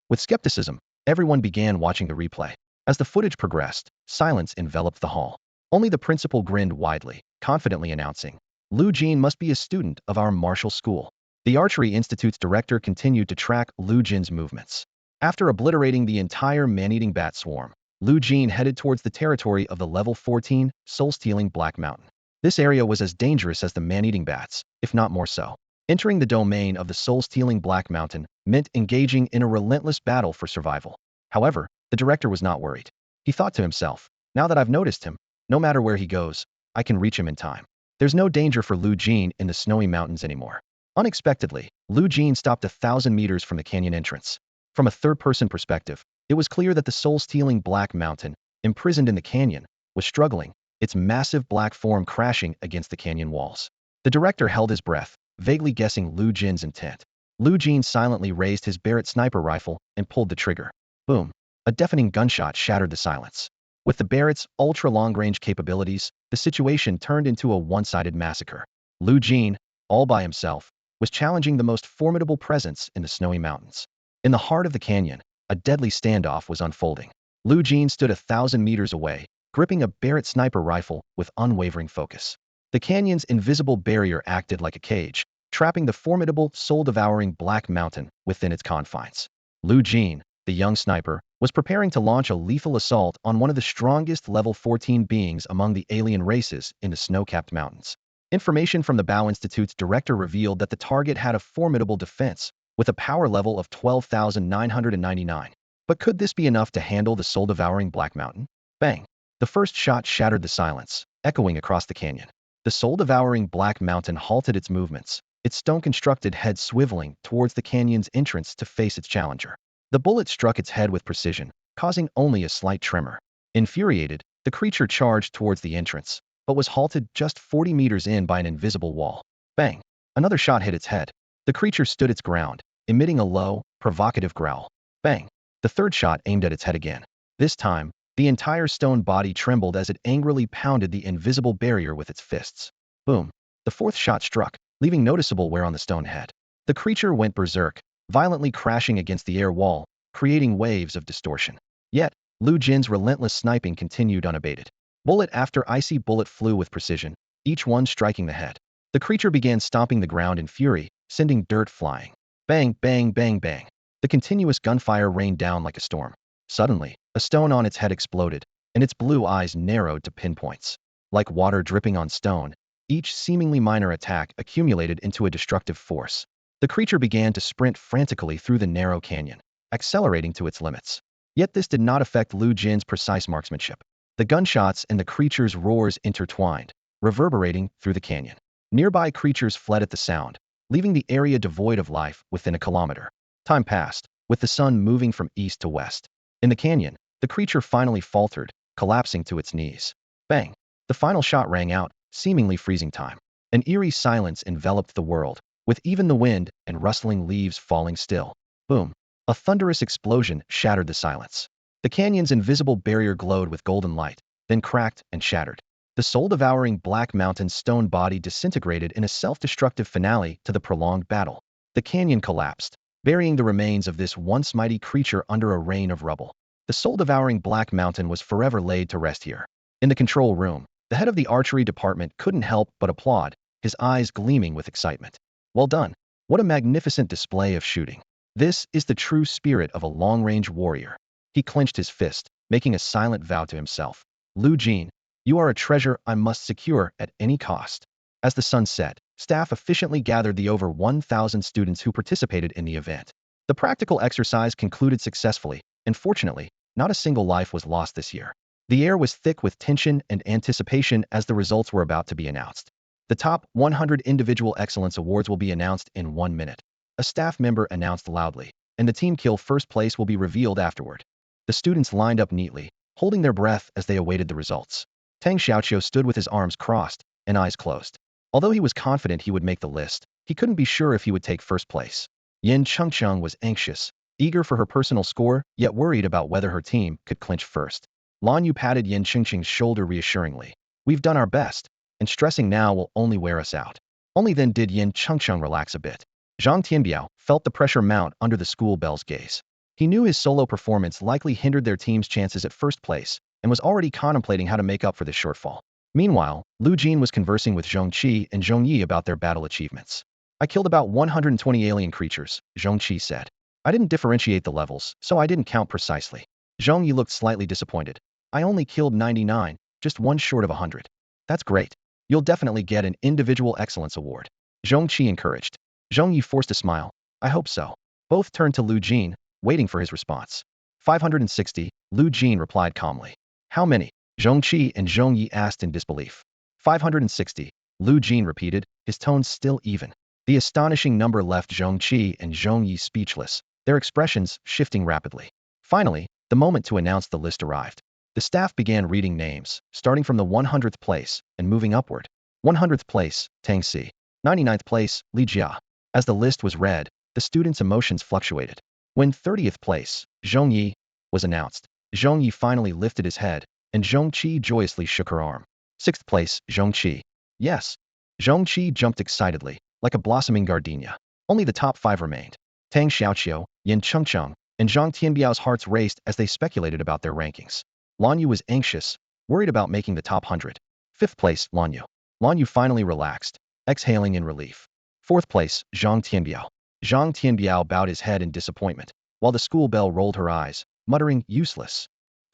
With skepticism, everyone began watching the replay. As the footage progressed, silence enveloped the hall. Only the principal grinned widely, confidently announcing, "Lu Jin must be a student of our martial school." The Archery Institute's director continued to track Lu Jin's movements. After obliterating the entire man-eating bat swarm, Lu Jin headed towards the territory of the level 14, soul-stealing Black Mountain. This area was as dangerous as the man-eating bats, if not more so. Entering the domain of the soul-stealing Black Mountain meant engaging in a relentless battle for survival. However, the director was not worried. He thought to himself, "Now that I've noticed him, no matter where he goes, I can reach him in time." There's no danger for Lu Jin in the snowy mountains anymore. Unexpectedly, Lu Jin stopped 1,000 meters from the canyon entrance. From a third-person perspective, it was clear that the soul-stealing Black Mountain, imprisoned in the canyon, was struggling, its massive black form crashing against the canyon walls. The director held his breath, vaguely guessing Lu Jin's intent. Lu Jin silently raised his Barrett sniper rifle and pulled the trigger. Boom! A deafening gunshot shattered the silence. With the Barrett's ultra-long-range capabilities, the situation turned into a one-sided massacre. Lu Jin, all by himself, was challenging the most formidable presence in the snowy mountains. In the heart of the canyon, a deadly standoff was unfolding. Lu Jin stood 1,000 meters away, gripping a Barrett sniper rifle with unwavering focus. The canyon's invisible barrier acted like a cage, trapping the formidable, soul-devouring Black Mountain within its confines. Lu Jin, the young sniper, was preparing to launch a lethal assault on one of the strongest level 14 beings among the alien races in the snow-capped mountains. Information from the Bao Institute's director revealed that the target had a formidable defense, with a power level of 12,999. But could this be enough to handle the soul-devouring Black Mountain? Bang! The first shot shattered the silence, echoing across the canyon. The soul-devouring Black Mountain halted its movements, its stone-constructed head swiveling towards the canyon's entrance to face its challenger. The bullet struck its head with precision, causing only a slight tremor. Infuriated, the creature charged towards the entrance, but was halted just 40 meters in by an invisible wall. Bang! Another shot hit its head. The creature stood its ground, emitting a low, provocative growl. Bang! The third shot aimed at its head again. This time, the entire stone body trembled as it angrily pounded the invisible barrier with its fists. Boom! The fourth shot struck, leaving noticeable wear on the stone head. The creature went berserk, violently crashing against the air wall, creating waves of distortion. Yet, Lu Jin's relentless sniping continued unabated. Bullet after icy bullet flew with precision, each one striking the head. The creature began stomping the ground in fury, sending dirt flying. Bang, bang, bang, bang. The continuous gunfire rained down like a storm. Suddenly, a stone on its head exploded, and its blue eyes narrowed to pinpoints. Like water dripping on stone, each seemingly minor attack accumulated into a destructive force. The creature began to sprint frantically through the narrow canyon, accelerating to its limits. Yet this did not affect Lu Jin's precise marksmanship. The gunshots and the creature's roars intertwined, reverberating through the canyon. Nearby creatures fled at the sound, leaving the area devoid of life within a kilometer. Time passed, with the sun moving from east to west. In the canyon, the creature finally faltered, collapsing to its knees. Bang! The final shot rang out, seemingly freezing time. An eerie silence enveloped the world, with even the wind and rustling leaves falling still. Boom! A thunderous explosion shattered the silence. The canyon's invisible barrier glowed with golden light, then cracked and shattered. The soul-devouring Black Mountain's stone body disintegrated in a self-destructive finale to the prolonged battle. The canyon collapsed, burying the remains of this once mighty creature under a rain of rubble. The soul-devouring Black Mountain was forever laid to rest here. In the control room, the head of the archery department couldn't help but applaud, his eyes gleaming with excitement. Well done. What a magnificent display of shooting. This is the true spirit of a long-range warrior. He clenched his fist, making a silent vow to himself. Lu Jin, you are a treasure I must secure at any cost. As the sun set, staff efficiently gathered the over 1,000 students who participated in the event. The practical exercise concluded successfully, and fortunately, not a single life was lost this year. The air was thick with tension and anticipation as the results were about to be announced. The top 100 individual excellence awards will be announced in 1 minute. A staff member announced loudly, and the team kill first place will be revealed afterward. The students lined up neatly, holding their breath as they awaited the results. Tang Xiaoqiu stood with his arms crossed and eyes closed. Although he was confident he would make the list, he couldn't be sure if he would take first place. Yin Chengcheng was anxious, eager for her personal score, yet worried about whether her team could clinch first. Lan Yu patted Yin Chengcheng's shoulder reassuringly. We've done our best, and stressing now will only wear us out. Only then did Yin Chengcheng relax a bit. Zhang Tianbiao felt the pressure mount under the school bell's gaze. He knew his solo performance likely hindered their team's chances at first place, and was already contemplating how to make up for this shortfall. Meanwhile, Lu Jin was conversing with Zhong Qi and Zhong Yi about their battle achievements. I killed about 120 alien creatures, Zhong Qi said. I didn't differentiate the levels, so I didn't count precisely. Zhong Yi looked slightly disappointed. I only killed 99, just one short of 100. That's great. You'll definitely get an individual excellence award. Zhong Qi encouraged. Zhong Yi forced a smile. I hope so. Both turned to Lu Jin, waiting for his response. 560, Lu Jin replied calmly. How many? Zhong Qi and Zhong Yi asked in disbelief. 560, Lu Jin repeated, his tone still even. The astonishing number left Zhong Qi and Zhong Yi speechless, their expressions shifting rapidly. Finally, the moment to announce the list arrived. The staff began reading names, starting from the 100th place and moving upward. 100th place, Tang Si. 99th place, Li Jia. As the list was read, the students' emotions fluctuated. When 30th place, Zhong Yi, was announced, Zhong Yi finally lifted his head, and Zhong Qi joyously shook her arm. 6th place, Zhong Qi. Yes. Zhong Qi jumped excitedly, like a blossoming gardenia. Only the top 5 remained. Tang Xiaoqiu, Yin Chengcheng, and Zhang Tianbiao's hearts raced as they speculated about their rankings. Lan Yu was anxious, worried about making the top 100. 5th place, Lan Yu. Lan Yu finally relaxed, exhaling in relief. 4th place, Zhang Tianbiao. Zhang Tianbiao bowed his head in disappointment, while the school bell rolled her eyes, muttering, useless.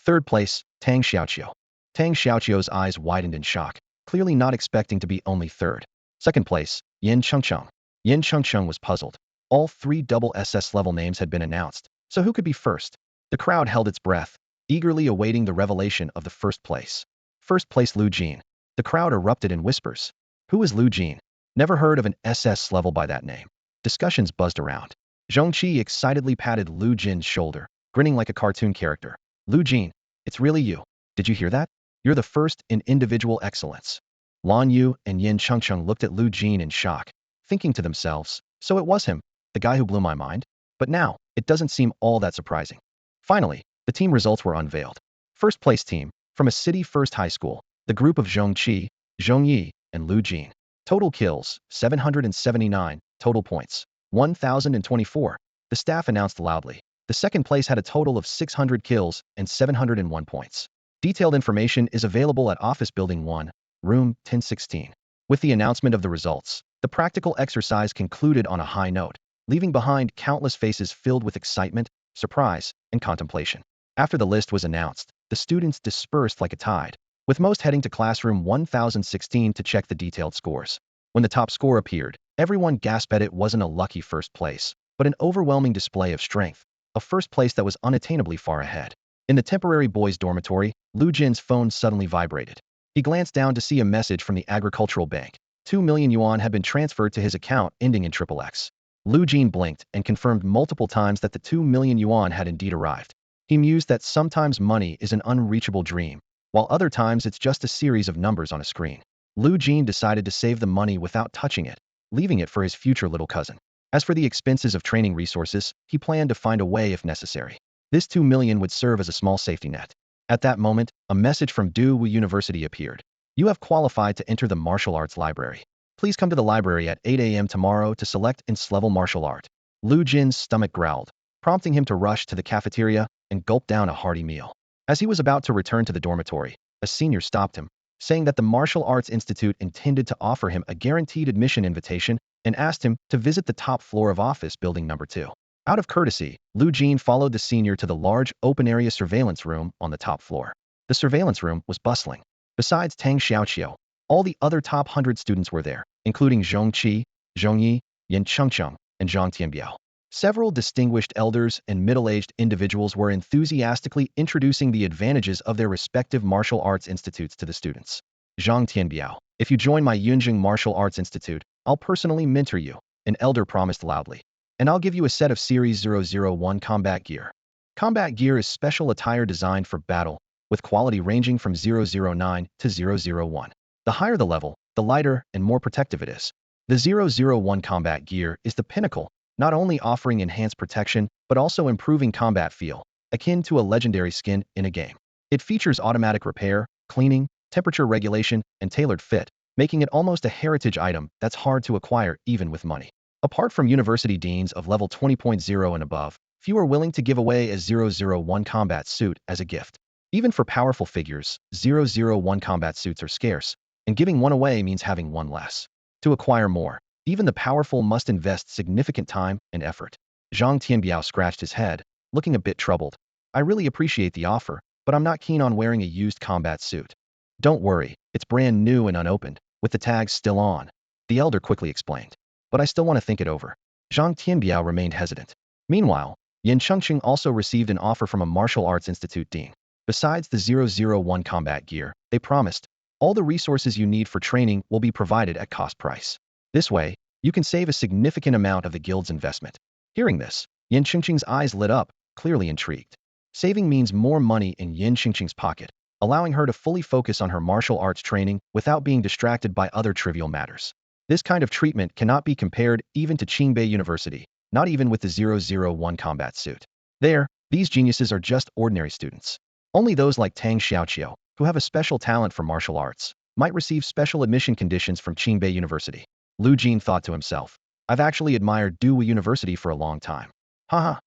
3rd place, Tang Xiaoqiu. Tang Xiaoqiu's eyes widened in shock, clearly not expecting to be only 3rd. 2nd place, Yin Chengcheng. Yin Chengcheng was puzzled. All 3 double SS level names had been announced, so who could be first? The crowd held its breath, eagerly awaiting the revelation of the 1st place. 1st place Lu Jin. The crowd erupted in whispers. Who is Lu Jin? Never heard of an SS level by that name. Discussions buzzed around. Zhong Qi excitedly patted Lu Jin's shoulder, grinning like a cartoon character. Lu Jin, it's really you. Did you hear that? You're the first in individual excellence. Lan Yu and Yin Chengcheng looked at Lu Jin in shock, thinking to themselves, so it was him, the guy who blew my mind? But now, it doesn't seem all that surprising. Finally, the team results were unveiled. 1st place team, from a city first high school, the group of Zhong Qi, Zhong Yi, and Lu Jin. Total kills, 779, total points, 1,024. The staff announced loudly. The second place had a total of 600 kills and 701 points. Detailed information is available at Office Building 1, Room 1016. With the announcement of the results, the practical exercise concluded on a high note, leaving behind countless faces filled with excitement, surprise, and contemplation. After the list was announced, the students dispersed like a tide, with most heading to classroom 1016 to check the detailed scores. When the top score appeared, everyone gasped at it wasn't a lucky first place, but an overwhelming display of strength, a first place that was unattainably far ahead. In the temporary boys' dormitory, Lu Jin's phone suddenly vibrated. He glanced down to see a message from the agricultural bank. 2 million yuan had been transferred to his account ending in XXX. Lu Jin blinked and confirmed multiple times that the 2 million yuan had indeed arrived. He mused that sometimes money is an unreachable dream, while other times it's just a series of numbers on a screen. Lu Jin decided to save the money without touching it, leaving it for his future little cousin. As for the expenses of training resources, he planned to find a way if necessary. This 2 million would serve as a small safety net. At that moment, a message from Daewoo University appeared. You have qualified to enter the martial arts library. Please come to the library at 8 a.m. tomorrow to select ins-level martial art. Lu Jin's stomach growled, prompting him to rush to the cafeteria and gulp down a hearty meal. As he was about to return to the dormitory, a senior stopped him, saying that the Martial Arts Institute intended to offer him a guaranteed admission invitation and asked him to visit the top floor of Office Building number 2. Out of courtesy, Lu Jin followed the senior to the large open-area surveillance room on the top floor. The surveillance room was bustling. Besides Tang Xiaoqiu, all the other top 100 students were there, including Zhong Qi, Zhong Yi, Yan Chengcheng, and Zhang Tianbiao. Several distinguished elders and middle-aged individuals were enthusiastically introducing the advantages of their respective martial arts institutes to the students. Zhang Tianbiao, if you join my Yunjing Martial Arts Institute, I'll personally mentor you, an elder promised loudly. And I'll give you a set of Series 001 combat gear. Combat gear is special attire designed for battle, with quality ranging from 009 to 001. The higher the level, the lighter and more protective it is. The 001 combat gear is the pinnacle, not only offering enhanced protection, but also improving combat feel, akin to a legendary skin in a game. It features automatic repair, cleaning, temperature regulation, and tailored fit, making it almost a heritage item that's hard to acquire even with money. Apart from university deans of level 20.0 and above, few are willing to give away a 001 combat suit as a gift. Even for powerful figures, 001 combat suits are scarce, and giving one away means having one less. To acquire more, even the powerful must invest significant time and effort. Zhang Tianbiao scratched his head, looking a bit troubled. I really appreciate the offer, but I'm not keen on wearing a used combat suit. Don't worry, it's brand new and unopened, with the tags still on, the elder quickly explained. But I still want to think it over. Zhang Tianbiao remained hesitant. Meanwhile, Yan Chengcheng also received an offer from a martial arts institute dean. Besides the 001 combat gear, they promised, all the resources you need for training will be provided at cost price. This way, you can save a significant amount of the guild's investment. Hearing this, Yan Chengcheng's eyes lit up, clearly intrigued. Saving means more money in Yan Chengcheng's pocket, allowing her to fully focus on her martial arts training without being distracted by other trivial matters. This kind of treatment cannot be compared even to Qingbei University, not even with the 001 combat suit. There, these geniuses are just ordinary students. Only those like Tang Xiaoqiu, who have a special talent for martial arts, might receive special admission conditions from Qingbei University. Lu Jin thought to himself, I've actually admired Daewoo University for a long time. Haha.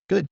Good.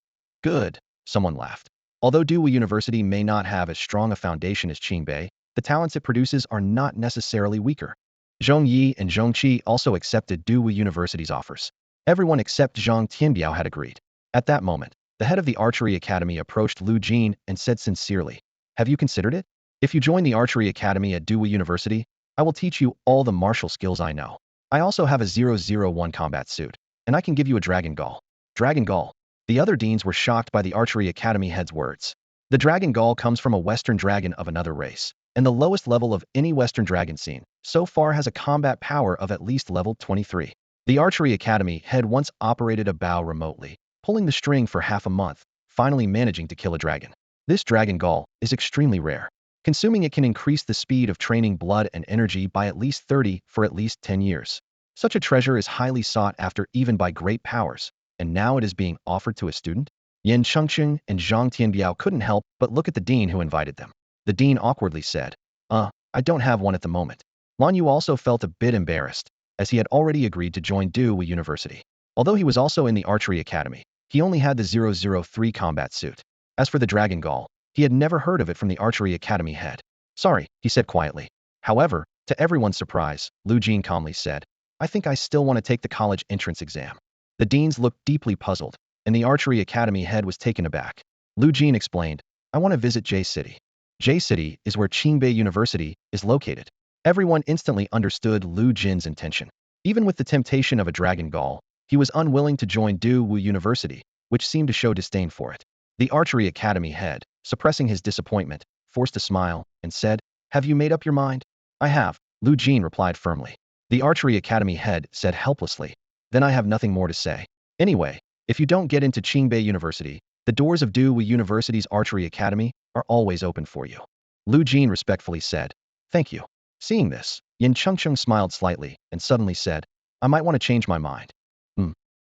Good. Someone laughed. Although Daewoo University may not have as strong a foundation as Qingbei, the talents it produces are not necessarily weaker. Zhong Yi and Zhong Qi also accepted Daewoo University's offers. Everyone except Zhang Tianbiao had agreed. At that moment, the head of the archery academy approached Lu Jin and said sincerely, have you considered it? If you join the archery academy at Daewoo University, I will teach you all the martial skills I know. I also have a 001 combat suit, and I can give you a Dragon Gall. Dragon Gall. The other deans were shocked by the archery academy head's words. The Dragon Gall comes from a Western dragon of another race, and the lowest level of any Western dragon seen so far has a combat power of at least level 23. The archery academy head once operated a bow remotely, pulling the string for half a month, finally managing to kill a dragon. This Dragon Gall is extremely rare. Consuming it can increase the speed of training blood and energy by at least 30 for at least 10 years. Such a treasure is highly sought after even by great powers, and now it is being offered to a student? Yan Chengcheng and Zhang Tianbiao couldn't help but look at the dean who invited them. The dean awkwardly said, I don't have one at the moment. Lan Yu also felt a bit embarrassed, as he had already agreed to join Daewoo University. Although he was also in the archery academy, He only had the 003 combat suit. As for the Dragon Gall, he had never heard of it from the Archery Academy head. Sorry, he said quietly. However, to everyone's surprise, Lu Jin calmly said, I think I still want to take the college entrance exam. The deans looked deeply puzzled, and the Archery Academy head was taken aback. Lu Jin explained, I want to visit J-City. J-City is where Qingbei University is located. Everyone instantly understood Lu Jin's intention. Even with the temptation of a Dragon Gall, he was unwilling to join Daewu University, which seemed to show disdain for it. The Archery Academy head, suppressing his disappointment, forced a smile and said, Have you made up your mind? I have, Lu Jin replied firmly. The Archery Academy head said helplessly, Then I have nothing more to say. Anyway, if you don't get into Qingbei University, the doors of Daewu University's Archery Academy are always open for you. Lu Jin respectfully said, Thank you. Seeing this, Yin Chengcheng smiled slightly and suddenly said, I might want to change my mind.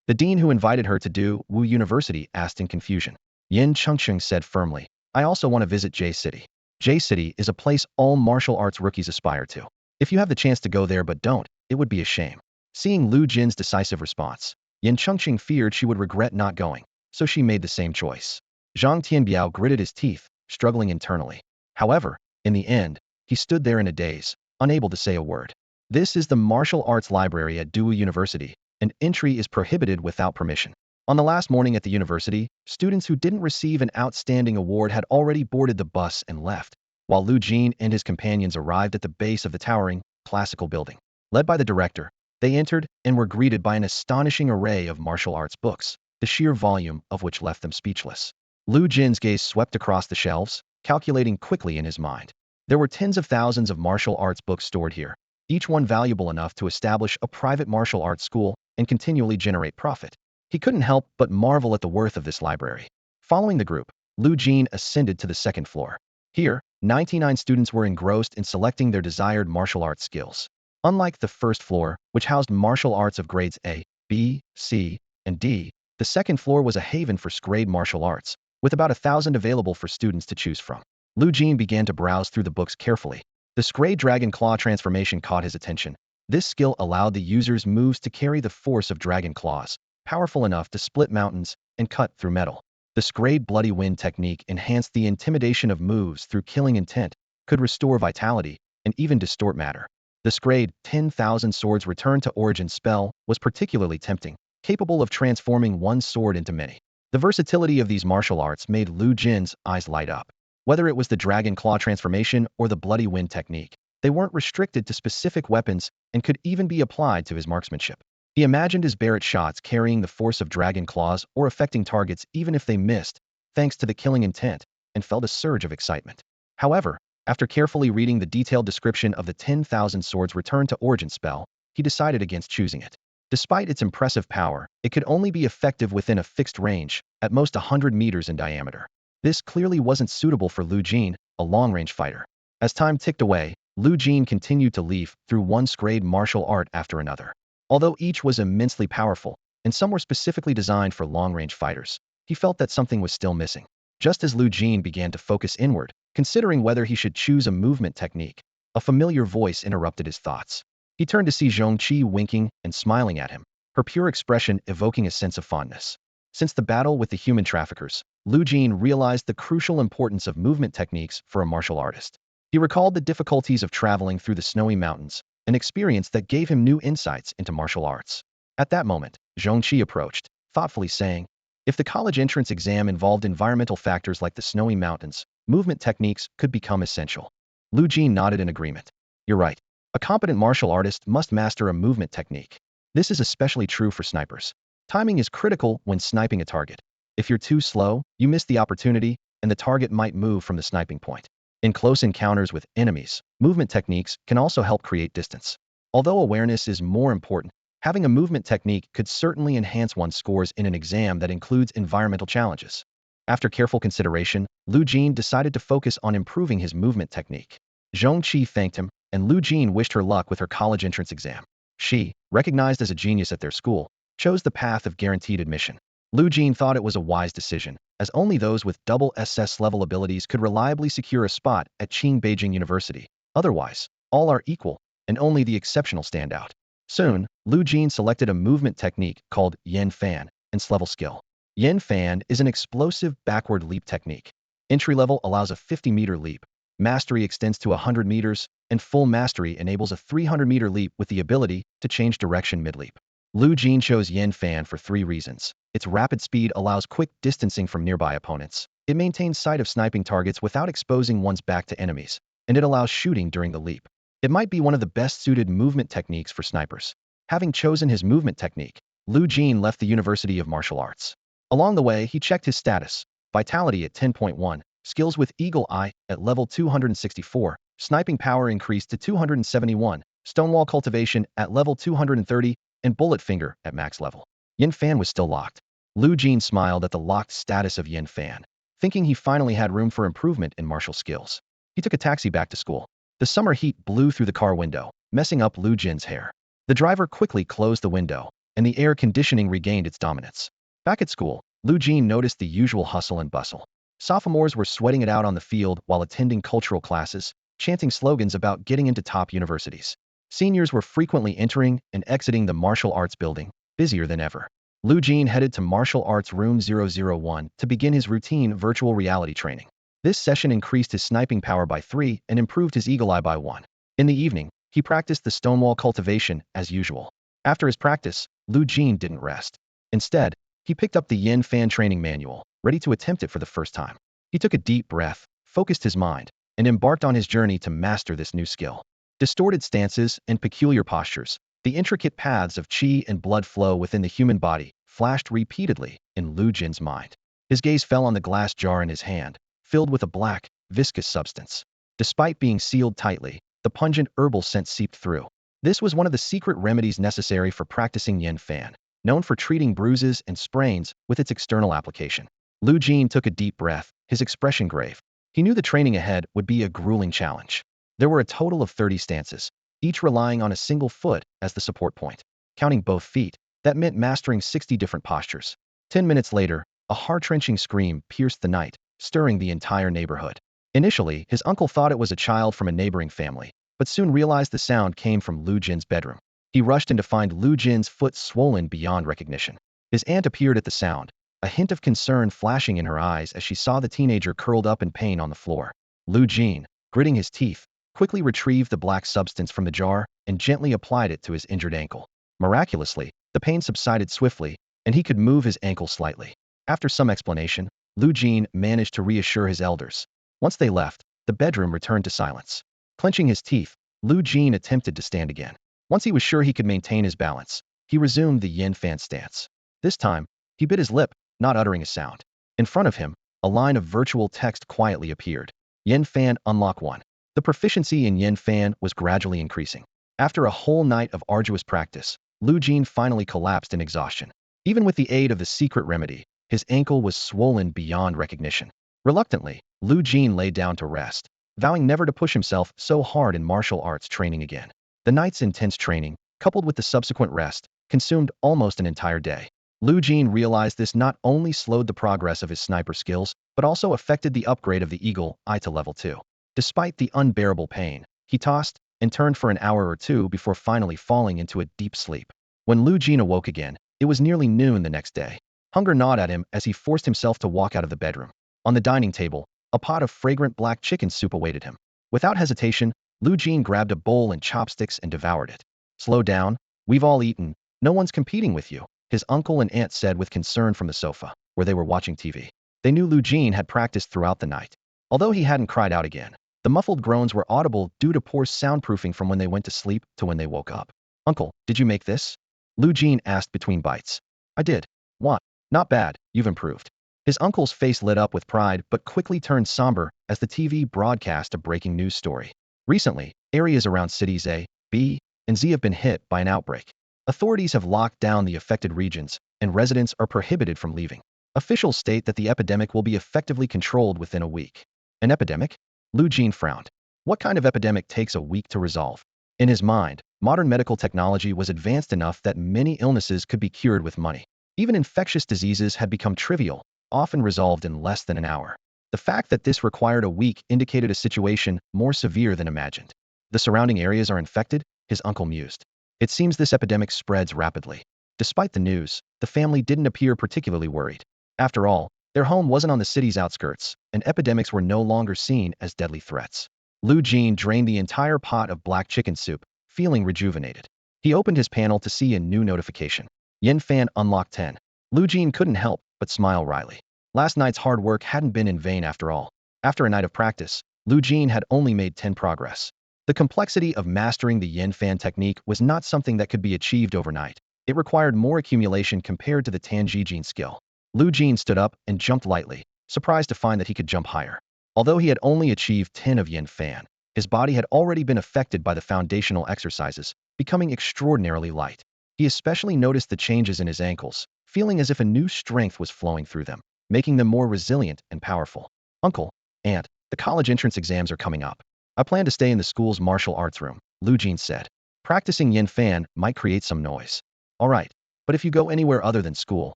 The dean who invited her to Daewu University asked in confusion. Yin Chengcheng said firmly, I also want to visit J-City. J-City is a place all martial arts rookies aspire to. If you have the chance to go there but don't, it would be a shame. Seeing Lu Jin's decisive response, Yin Chengcheng feared she would regret not going, so she made the same choice. Zhang Tianbiao gritted his teeth, struggling internally. However, in the end, he stood there in a daze, unable to say a word. This is the martial arts library at Daewu University, and entry is prohibited without permission. On the last morning at the university, students who didn't receive an outstanding award had already boarded the bus and left, while Lu Jin and his companions arrived at the base of the towering, classical building. Led by the director, they entered and were greeted by an astonishing array of martial arts books, the sheer volume of which left them speechless. Lu Jin's gaze swept across the shelves, calculating quickly in his mind. There were tens of thousands of martial arts books stored here, each one valuable enough to establish a private martial arts school and continually generate profit. He couldn't help but marvel at the worth of this library. Following the group, Lu Jin ascended to the second floor. Here, 99 students were engrossed in selecting their desired martial arts skills. Unlike the first floor, which housed martial arts of grades A, B, C, and D, the second floor was a haven for grade martial arts, with about 1,000 available for students to choose from. Lu Jin began to browse through the books carefully. The Scray Dragon Claw transformation caught his attention. This skill allowed the user's moves to carry the force of dragon claws, powerful enough to split mountains and cut through metal. The Scrayed Bloody Wind technique enhanced the intimidation of moves through killing intent, could restore vitality, and even distort matter. The Scrayed 10,000 Swords Return to Origin spell was particularly tempting, capable of transforming one sword into many. The versatility of these martial arts made Lu Jin's eyes light up. Whether it was the Dragon Claw transformation or the Bloody Wind technique, they weren't restricted to specific weapons and could even be applied to his marksmanship. He imagined his Barrett shots carrying the force of dragon claws or affecting targets even if they missed, thanks to the killing intent, and felt a surge of excitement. However, after carefully reading the detailed description of the 10,000 Swords Return to Origin spell, he decided against choosing it. Despite its impressive power, it could only be effective within a fixed range, at most 100 meters in diameter. This clearly wasn't suitable for Lu Jin, a long-range fighter. As time ticked away, Lu Jin continued to leaf through one Scrayed martial art after another. Although each was immensely powerful, and some were specifically designed for long-range fighters, he felt that something was still missing. Just as Lu Jin began to focus inward, considering whether he should choose a movement technique, a familiar voice interrupted his thoughts. He turned to see Zhongqi winking and smiling at him, her pure expression evoking a sense of fondness. Since the battle with the human traffickers, Lu Jin realized the crucial importance of movement techniques for a martial artist. He recalled the difficulties of traveling through the snowy mountains, an experience that gave him new insights into martial arts. At that moment, Zhongqi approached, thoughtfully saying, If the college entrance exam involved environmental factors like the snowy mountains, movement techniques could become essential. Lu Jin nodded in agreement. You're right. A competent martial artist must master a movement technique. This is especially true for snipers. Timing is critical when sniping a target. If you're too slow, you miss the opportunity, and the target might move from the sniping point. In close encounters with enemies, movement techniques can also help create distance. Although awareness is more important, having a movement technique could certainly enhance one's scores in an exam that includes environmental challenges. After careful consideration, Lu Jin decided to focus on improving his movement technique. Zhongqi thanked him, and Lu Jin wished her luck with her college entrance exam. She, recognized as a genius at their school, chose the path of guaranteed admission. Lu Jin thought it was a wise decision, as only those with double SS level abilities could reliably secure a spot at Qingbei University. Otherwise, all are equal, and only the exceptional stand out. Soon, Lu Jin selected a movement technique called Yen Fan, and level skill. Yin Fan is an explosive backward leap technique. Entry level allows a 50-meter leap. Mastery extends to 100 meters, and full mastery enables a 300-meter leap with the ability to change direction mid-leap. Lu Jin chose Yin Fan for 3 reasons. Its rapid speed allows quick distancing from nearby opponents. It maintains sight of sniping targets without exposing one's back to enemies, and it allows shooting during the leap. It might be one of the best-suited movement techniques for snipers. Having chosen his movement technique, Lu Jin left the University of Martial Arts. Along the way, he checked his status: vitality at 10.1, skills with Eagle Eye at level 264, sniping power increased to 271, stonewall cultivation at level 230, and bullet finger at max level. Yin Fan was still locked. Lu Jin smiled at the locked status of Yin Fan, thinking he finally had room for improvement in martial skills. He took a taxi back to school. The summer heat blew through the car window, messing up Lu Jin's hair. The driver quickly closed the window, and the air conditioning regained its dominance. Back at school, Lu Jin noticed the usual hustle and bustle. Sophomores were sweating it out on the field while attending cultural classes, chanting slogans about getting into top universities. Seniors were frequently entering and exiting the martial arts building, busier than ever. Lu Jin headed to Martial Arts Room 001 to begin his routine virtual reality training. This session increased his sniping power by 3 and improved his eagle eye by 1. In the evening, he practiced the stonewall cultivation as usual. After his practice, Lu Jin didn't rest. Instead, he picked up the Yin Fan training manual, ready to attempt it for the first time. He took a deep breath, focused his mind, and embarked on his journey to master this new skill. Distorted stances and peculiar postures, the intricate paths of qi and blood flow within the human body, flashed repeatedly in Lu Jin's mind. His gaze fell on the glass jar in his hand, filled with a black, viscous substance. Despite being sealed tightly, the pungent herbal scent seeped through. This was one of the secret remedies necessary for practicing Yin Fan, known for treating bruises and sprains with its external application. Lu Jin took a deep breath, his expression grave. He knew the training ahead would be a grueling challenge. There were a total of 30 stances, each relying on a single foot as the support point. Counting both feet, that meant mastering 60 different postures. 10 minutes later, a heart-wrenching scream pierced the night, stirring the entire neighborhood. Initially, his uncle thought it was a child from a neighboring family, but soon realized the sound came from Lu Jin's bedroom. He rushed in to find Lu Jin's foot swollen beyond recognition. His aunt appeared at the sound, a hint of concern flashing in her eyes as she saw the teenager curled up in pain on the floor. Lu Jin, gritting his teeth, quickly retrieved the black substance from the jar and gently applied it to his injured ankle. Miraculously, the pain subsided swiftly, and he could move his ankle slightly. After some explanation, Lu Jin managed to reassure his elders. Once they left, the bedroom returned to silence. Clenching his teeth, Lu Jin attempted to stand again. Once he was sure he could maintain his balance, he resumed the Yin Fan stance. This time, he bit his lip, not uttering a sound. In front of him, a line of virtual text quietly appeared. Yin Fan Unlock 1. The proficiency in Yin Fan was gradually increasing. After a whole night of arduous practice, Lu Jin finally collapsed in exhaustion. Even with the aid of the secret remedy, his ankle was swollen beyond recognition. Reluctantly, Lu Jin lay down to rest, vowing never to push himself so hard in martial arts training again. The night's intense training, coupled with the subsequent rest, consumed almost an entire day. Lu Jin realized this not only slowed the progress of his sniper skills, but also affected the upgrade of the Eagle Eye to level 2. Despite the unbearable pain, he tossed and turned for an hour or two before finally falling into a deep sleep. When Lu Jin awoke again, it was nearly noon the next day. Hunger gnawed at him as he forced himself to walk out of the bedroom. On the dining table, a pot of fragrant black chicken soup awaited him. Without hesitation, Lu Jin grabbed a bowl and chopsticks and devoured it. "Slow down, we've all eaten, no one's competing with you," his uncle and aunt said with concern from the sofa, where they were watching TV. They knew Lu Jin had practiced throughout the night. Although he hadn't cried out again, the muffled groans were audible due to poor soundproofing from when they went to sleep to when they woke up. "Uncle, did you make this?" Lu Jin asked between bites. "I did. What? Not bad, you've improved." His uncle's face lit up with pride but quickly turned somber as the TV broadcast a breaking news story. Recently, areas around cities A, B, and Z have been hit by an outbreak. Authorities have locked down the affected regions, and residents are prohibited from leaving. Officials state that the epidemic will be effectively controlled within a week. An epidemic? Lu Jin frowned. What kind of epidemic takes a week to resolve? In his mind, modern medical technology was advanced enough that many illnesses could be cured with money. Even infectious diseases had become trivial, often resolved in less than an hour. The fact that this required a week indicated a situation more severe than imagined. The surrounding areas are infected, his uncle mused. It seems this epidemic spreads rapidly. Despite the news, the family didn't appear particularly worried. After all, their home wasn't on the city's outskirts, and epidemics were no longer seen as deadly threats. Lu Jin drained the entire pot of black chicken soup, feeling rejuvenated. He opened his panel to see a new notification. Yin Fan unlocked 10. Lu Jin couldn't help but smile wryly. Last night's hard work hadn't been in vain after all. After a night of practice, Lu Jin had only made 10 progress. The complexity of mastering the Yin Fan technique was not something that could be achieved overnight. It required more accumulation compared to the Tanjijin skill. Lu Jin stood up and jumped lightly, surprised to find that he could jump higher. Although he had only achieved 10 of Yin Fan, his body had already been affected by the foundational exercises, becoming extraordinarily light. He especially noticed the changes in his ankles, feeling as if a new strength was flowing through them, making them more resilient and powerful. Uncle, Aunt, the college entrance exams are coming up. I plan to stay in the school's martial arts room, Lu Jin said. Practicing Yin Fan might create some noise. All right, but if you go anywhere other than school,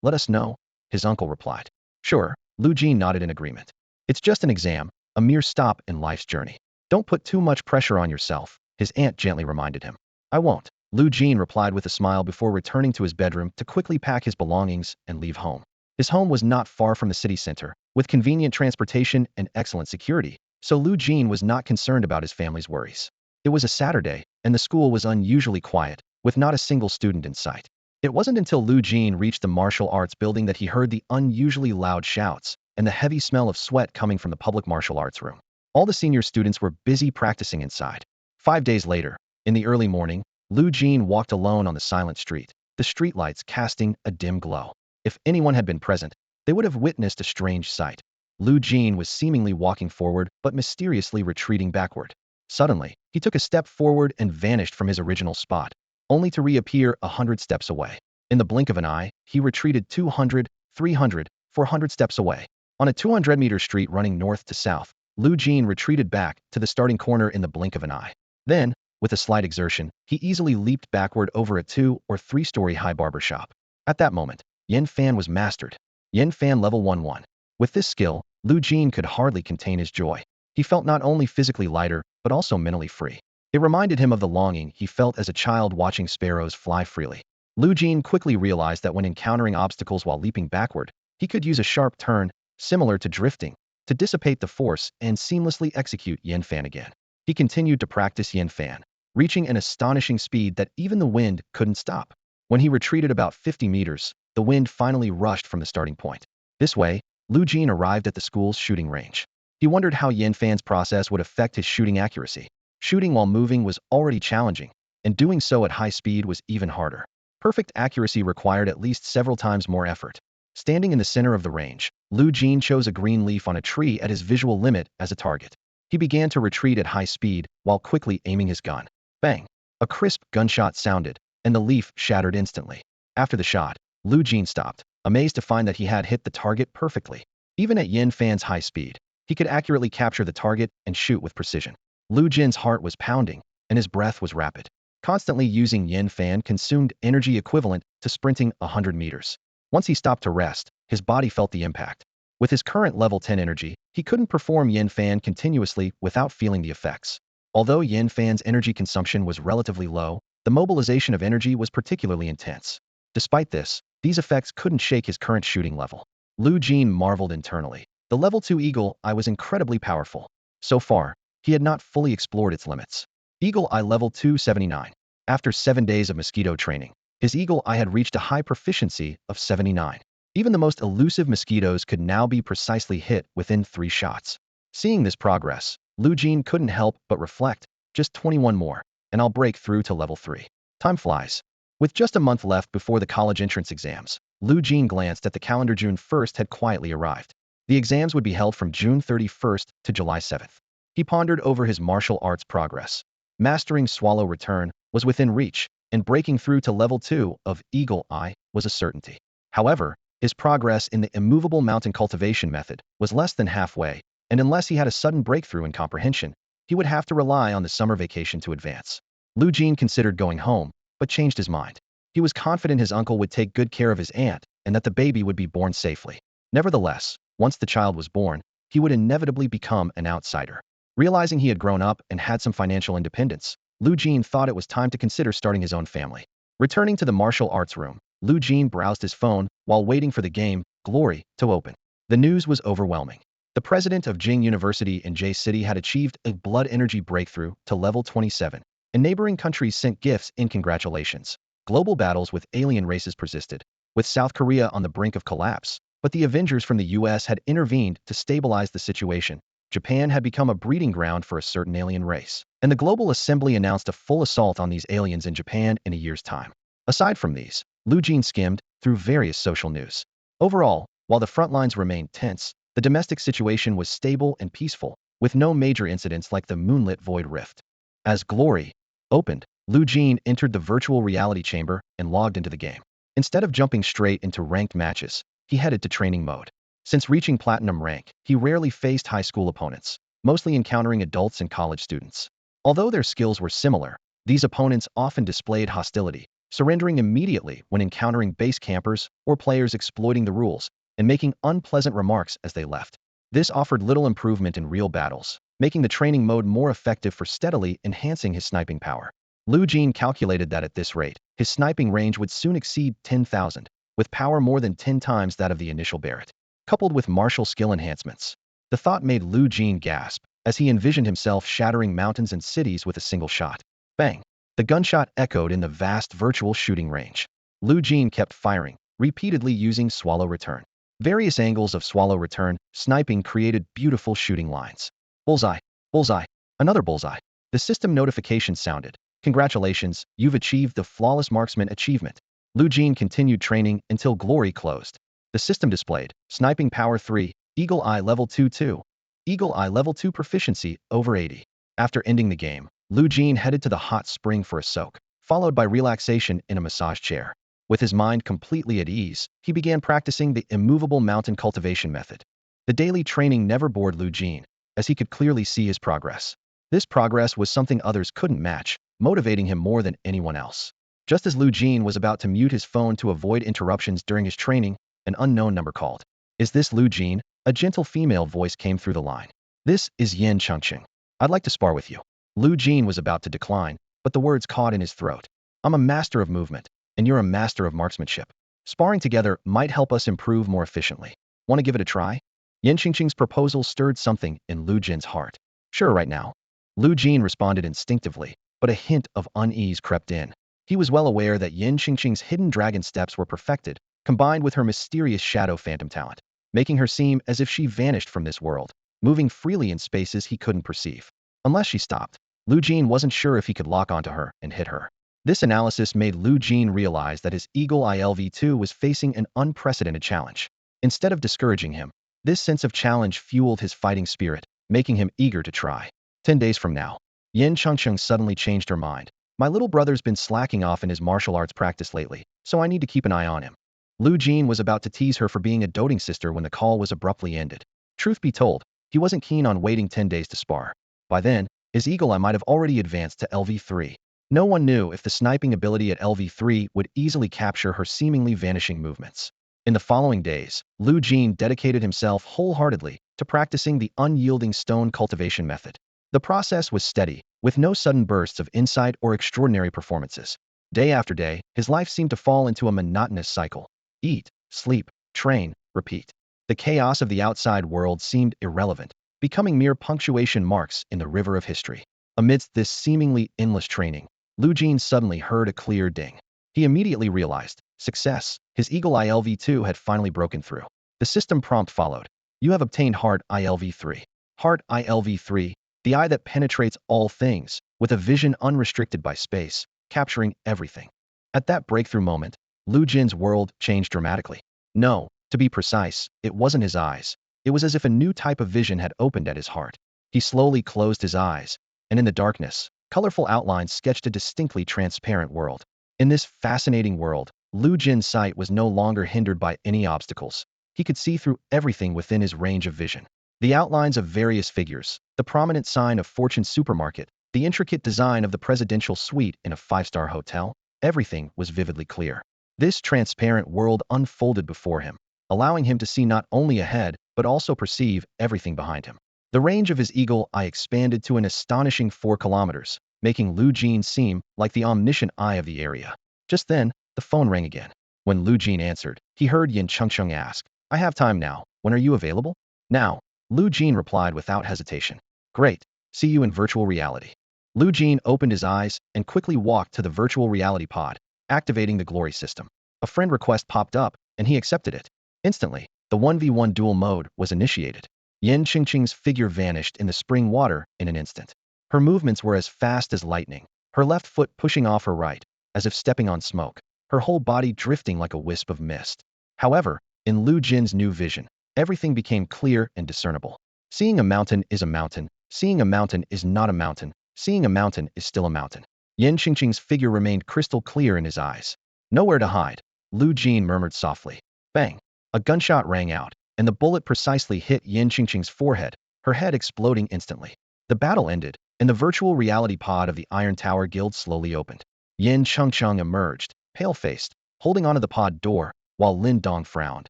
let us know, his uncle replied. Sure, Lu Jin nodded in agreement. It's just an exam, a mere stop in life's journey. Don't put too much pressure on yourself, his aunt gently reminded him. I won't, Lu Jin replied with a smile before returning to his bedroom to quickly pack his belongings and leave home. His home was not far from the city center, with convenient transportation and excellent security, so Lu Jin was not concerned about his family's worries. It was a Saturday, and the school was unusually quiet, with not a single student in sight. It wasn't until Lu Jin reached the martial arts building that he heard the unusually loud shouts and the heavy smell of sweat coming from the public martial arts room. All the senior students were busy practicing inside. 5 days later, in the early morning, Lu Jin walked alone on the silent street, the streetlights casting a dim glow. If anyone had been present, they would have witnessed a strange sight. Lu Jin was seemingly walking forward but mysteriously retreating backward. Suddenly, he took a step forward and vanished from his original spot, only to reappear 100 steps away. In the blink of an eye, he retreated 200, 300, 400 steps away. On a 200-meter street running north to south, Lu Jin retreated back to the starting corner in the blink of an eye. Then, with a slight exertion, he easily leaped backward over a 2- or 3-story high barber shop. At that moment, Yin Fan was mastered. Yin Fan level 1-1. With this skill, Lu Jin could hardly contain his joy. He felt not only physically lighter, but also mentally free. It reminded him of the longing he felt as a child watching sparrows fly freely. Lu Jin quickly realized that when encountering obstacles while leaping backward, he could use a sharp turn, similar to drifting, to dissipate the force and seamlessly execute Yin Fan again. He continued to practice Yin Fan, reaching an astonishing speed that even the wind couldn't stop. When he retreated about 50 meters, the wind finally rushed from the starting point. This way, Lu Jin arrived at the school's shooting range. He wondered how Yin Fan's process would affect his shooting accuracy. Shooting while moving was already challenging, and doing so at high speed was even harder. Perfect accuracy required at least several times more effort. Standing in the center of the range, Lu Jin chose a green leaf on a tree at his visual limit as a target. He began to retreat at high speed while quickly aiming his gun. Bang! A crisp gunshot sounded, and the leaf shattered instantly. After the shot, Lu Jin stopped, amazed to find that he had hit the target perfectly. Even at Yin Fan's high speed, he could accurately capture the target and shoot with precision. Lu Jin's heart was pounding, and his breath was rapid. Constantly using Yin Fan consumed energy equivalent to sprinting 100 meters. Once he stopped to rest, his body felt the impact. With his current level 10 energy, he couldn't perform Yin Fan continuously without feeling the effects. Although Yin Fan's energy consumption was relatively low, the mobilization of energy was particularly intense. Despite this, these effects couldn't shake his current shooting level. Lu Jin marveled internally. The level 2 Eagle Eye was incredibly powerful. So far, he had not fully explored its limits. Eagle Eye level 279. After 7 days of mosquito training, his Eagle Eye had reached a high proficiency of 79. Even the most elusive mosquitoes could now be precisely hit within 3 shots. Seeing this progress, Lu Jin couldn't help but reflect, just 21 more, and I'll break through to level 3. Time flies. With just a month left before the college entrance exams, Lu Jin glanced at the calendar. June 1st had quietly arrived. The exams would be held from June 31st to July 7th. He pondered over his martial arts progress. Mastering Swallow Return was within reach, and breaking through to level 2 of Eagle Eye was a certainty. However, his progress in the immovable mountain cultivation method was less than halfway, and unless he had a sudden breakthrough in comprehension, he would have to rely on the summer vacation to advance. Lu Jin considered going home, but changed his mind. He was confident his uncle would take good care of his aunt and that the baby would be born safely. Nevertheless, once the child was born, he would inevitably become an outsider. Realizing he had grown up and had some financial independence, Lu Jin thought it was time to consider starting his own family. Returning to the martial arts room, Lu Jin browsed his phone while waiting for the game glory, to open. The news was overwhelming. The president of Jing University in J City had achieved a blood energy breakthrough to level 27, and neighboring countries sent gifts in congratulations. Global battles with alien races persisted, with South Korea on the brink of collapse, but the Avengers from the US had intervened to stabilize the situation. Japan had become a breeding ground for a certain alien race, and the Global Assembly announced a full assault on these aliens in Japan in a year's time. Aside from these, Lu Jin skimmed through various social news. Overall, while the front lines remained tense, the domestic situation was stable and peaceful, with no major incidents like the moonlit void rift. As Glory opened, Lu Jin entered the virtual reality chamber and logged into the game. Instead of jumping straight into ranked matches, he headed to training mode. Since reaching platinum rank, he rarely faced high school opponents, mostly encountering adults and college students. Although their skills were similar, these opponents often displayed hostility, surrendering immediately when encountering base campers or players exploiting the rules and making unpleasant remarks as they left. This offered little improvement in real battles, making the training mode more effective for steadily enhancing his sniping power. Lu Jin calculated that at this rate, his sniping range would soon exceed 10,000, with power more than 10 times that of the initial Barrett. Coupled with martial skill enhancements, the thought made Lu Jin gasp as he envisioned himself shattering mountains and cities with a single shot. Bang! The gunshot echoed in the vast virtual shooting range. Lu Jin kept firing, repeatedly using Swallow Return. Various angles of Swallow Return sniping created beautiful shooting lines. Bullseye! Bullseye! Another bullseye! The system notification sounded. Congratulations, you've achieved the Flawless Marksman achievement. Lu Jin continued training until Glory closed. The system displayed, Sniping Power 3, Eagle Eye Level 2-2. Eagle Eye Level 2 Proficiency, over 80. After ending the game, Lu Jin headed to the hot spring for a soak, followed by relaxation in a massage chair. With his mind completely at ease, he began practicing the immovable mountain cultivation method. The daily training never bored Lu Jin, as he could clearly see his progress. This progress was something others couldn't match, motivating him more than anyone else. Just as Lu Jin was about to mute his phone to avoid interruptions during his training, an unknown number called. Is this Lu Jin? A gentle female voice came through the line. This is Yin Chengqing. I'd like to spar with you. Lu Jin was about to decline, but the words caught in his throat. I'm a master of movement, and you're a master of marksmanship. Sparring together might help us improve more efficiently. Want to give it a try? Yin Chengqing's proposal stirred something in Lu Jin's heart. Sure, right now. Lu Jin responded instinctively, but a hint of unease crept in. He was well aware that Yin Chengqing's hidden dragon steps were perfected, combined with her mysterious shadow phantom talent, making her seem as if she vanished from this world, moving freely in spaces he couldn't perceive. Unless she stopped, Lu Jin wasn't sure if he could lock onto her and hit her. This analysis made Lu Jin realize that his Eagle Eye LV2 was facing an unprecedented challenge. Instead of discouraging him, this sense of challenge fueled his fighting spirit, making him eager to try. 10 days from now, Yin Chengqing suddenly changed her mind. My little brother's been slacking off in his martial arts practice lately, so I need to keep an eye on him. Lu Jin was about to tease her for being a doting sister when the call was abruptly ended. Truth be told, he wasn't keen on waiting 10 days to spar. By then, his Eagle Eye might have already advanced to LV3. No one knew if the sniping ability at LV3 would easily capture her seemingly vanishing movements. In the following days, Lu Jin dedicated himself wholeheartedly to practicing the unyielding stone cultivation method. The process was steady, with no sudden bursts of insight or extraordinary performances. Day after day, his life seemed to fall into a monotonous cycle. Eat, sleep, train, repeat. The chaos of the outside world seemed irrelevant, becoming mere punctuation marks in the river of history. Amidst this seemingly endless training, Lu Jin suddenly heard a clear ding. He immediately realized, success, his Eagle Eye LV2 had finally broken through. The system prompt followed. You have obtained Heart Eye LV3. Heart Eye LV3, the eye that penetrates all things, with a vision unrestricted by space, capturing everything. At that breakthrough moment, Lu Jin's world changed dramatically. No, to be precise, it wasn't his eyes. It was as if a new type of vision had opened at his heart. He slowly closed his eyes, and in the darkness, colorful outlines sketched a distinctly transparent world. In this fascinating world, Lu Jin's sight was no longer hindered by any obstacles. He could see through everything within his range of vision. The outlines of various figures, the prominent sign of Fortune Supermarket, the intricate design of the presidential suite in a five-star hotel, everything was vividly clear. This transparent world unfolded before him, allowing him to see not only ahead, but also perceive everything behind him. The range of his Eagle Eye expanded to an astonishing 4 kilometers, making Lu Jin seem like the omniscient eye of the area. Just then, the phone rang again. When Lu Jin answered, he heard Yin Chengqing ask, I have time now. When are you available? Now, Lu Jin replied without hesitation. Great. See you in virtual reality. Lu Jin opened his eyes and quickly walked to the virtual reality pod, activating the glory system. A friend request popped up, and he accepted it. Instantly, the 1v1 duel mode was initiated. Yen Qingqing's figure vanished in the spring water in an instant. Her movements were as fast as lightning, her left foot pushing off her right, as if stepping on smoke, her whole body drifting like a wisp of mist. However, in Lu Jin's new vision, everything became clear and discernible. Seeing a mountain is a mountain, seeing a mountain is not a mountain, seeing a mountain is still a mountain. Yen Qingqing's figure remained crystal clear in his eyes. Nowhere to hide, Lu Jin murmured softly. Bang! A gunshot rang out, and the bullet precisely hit Yen Qingqing's forehead, her head exploding instantly. The battle ended, and the virtual reality pod of the Iron Tower Guild slowly opened. Yen Qingqing emerged, pale-faced, holding onto the pod door, while Lin Dong frowned,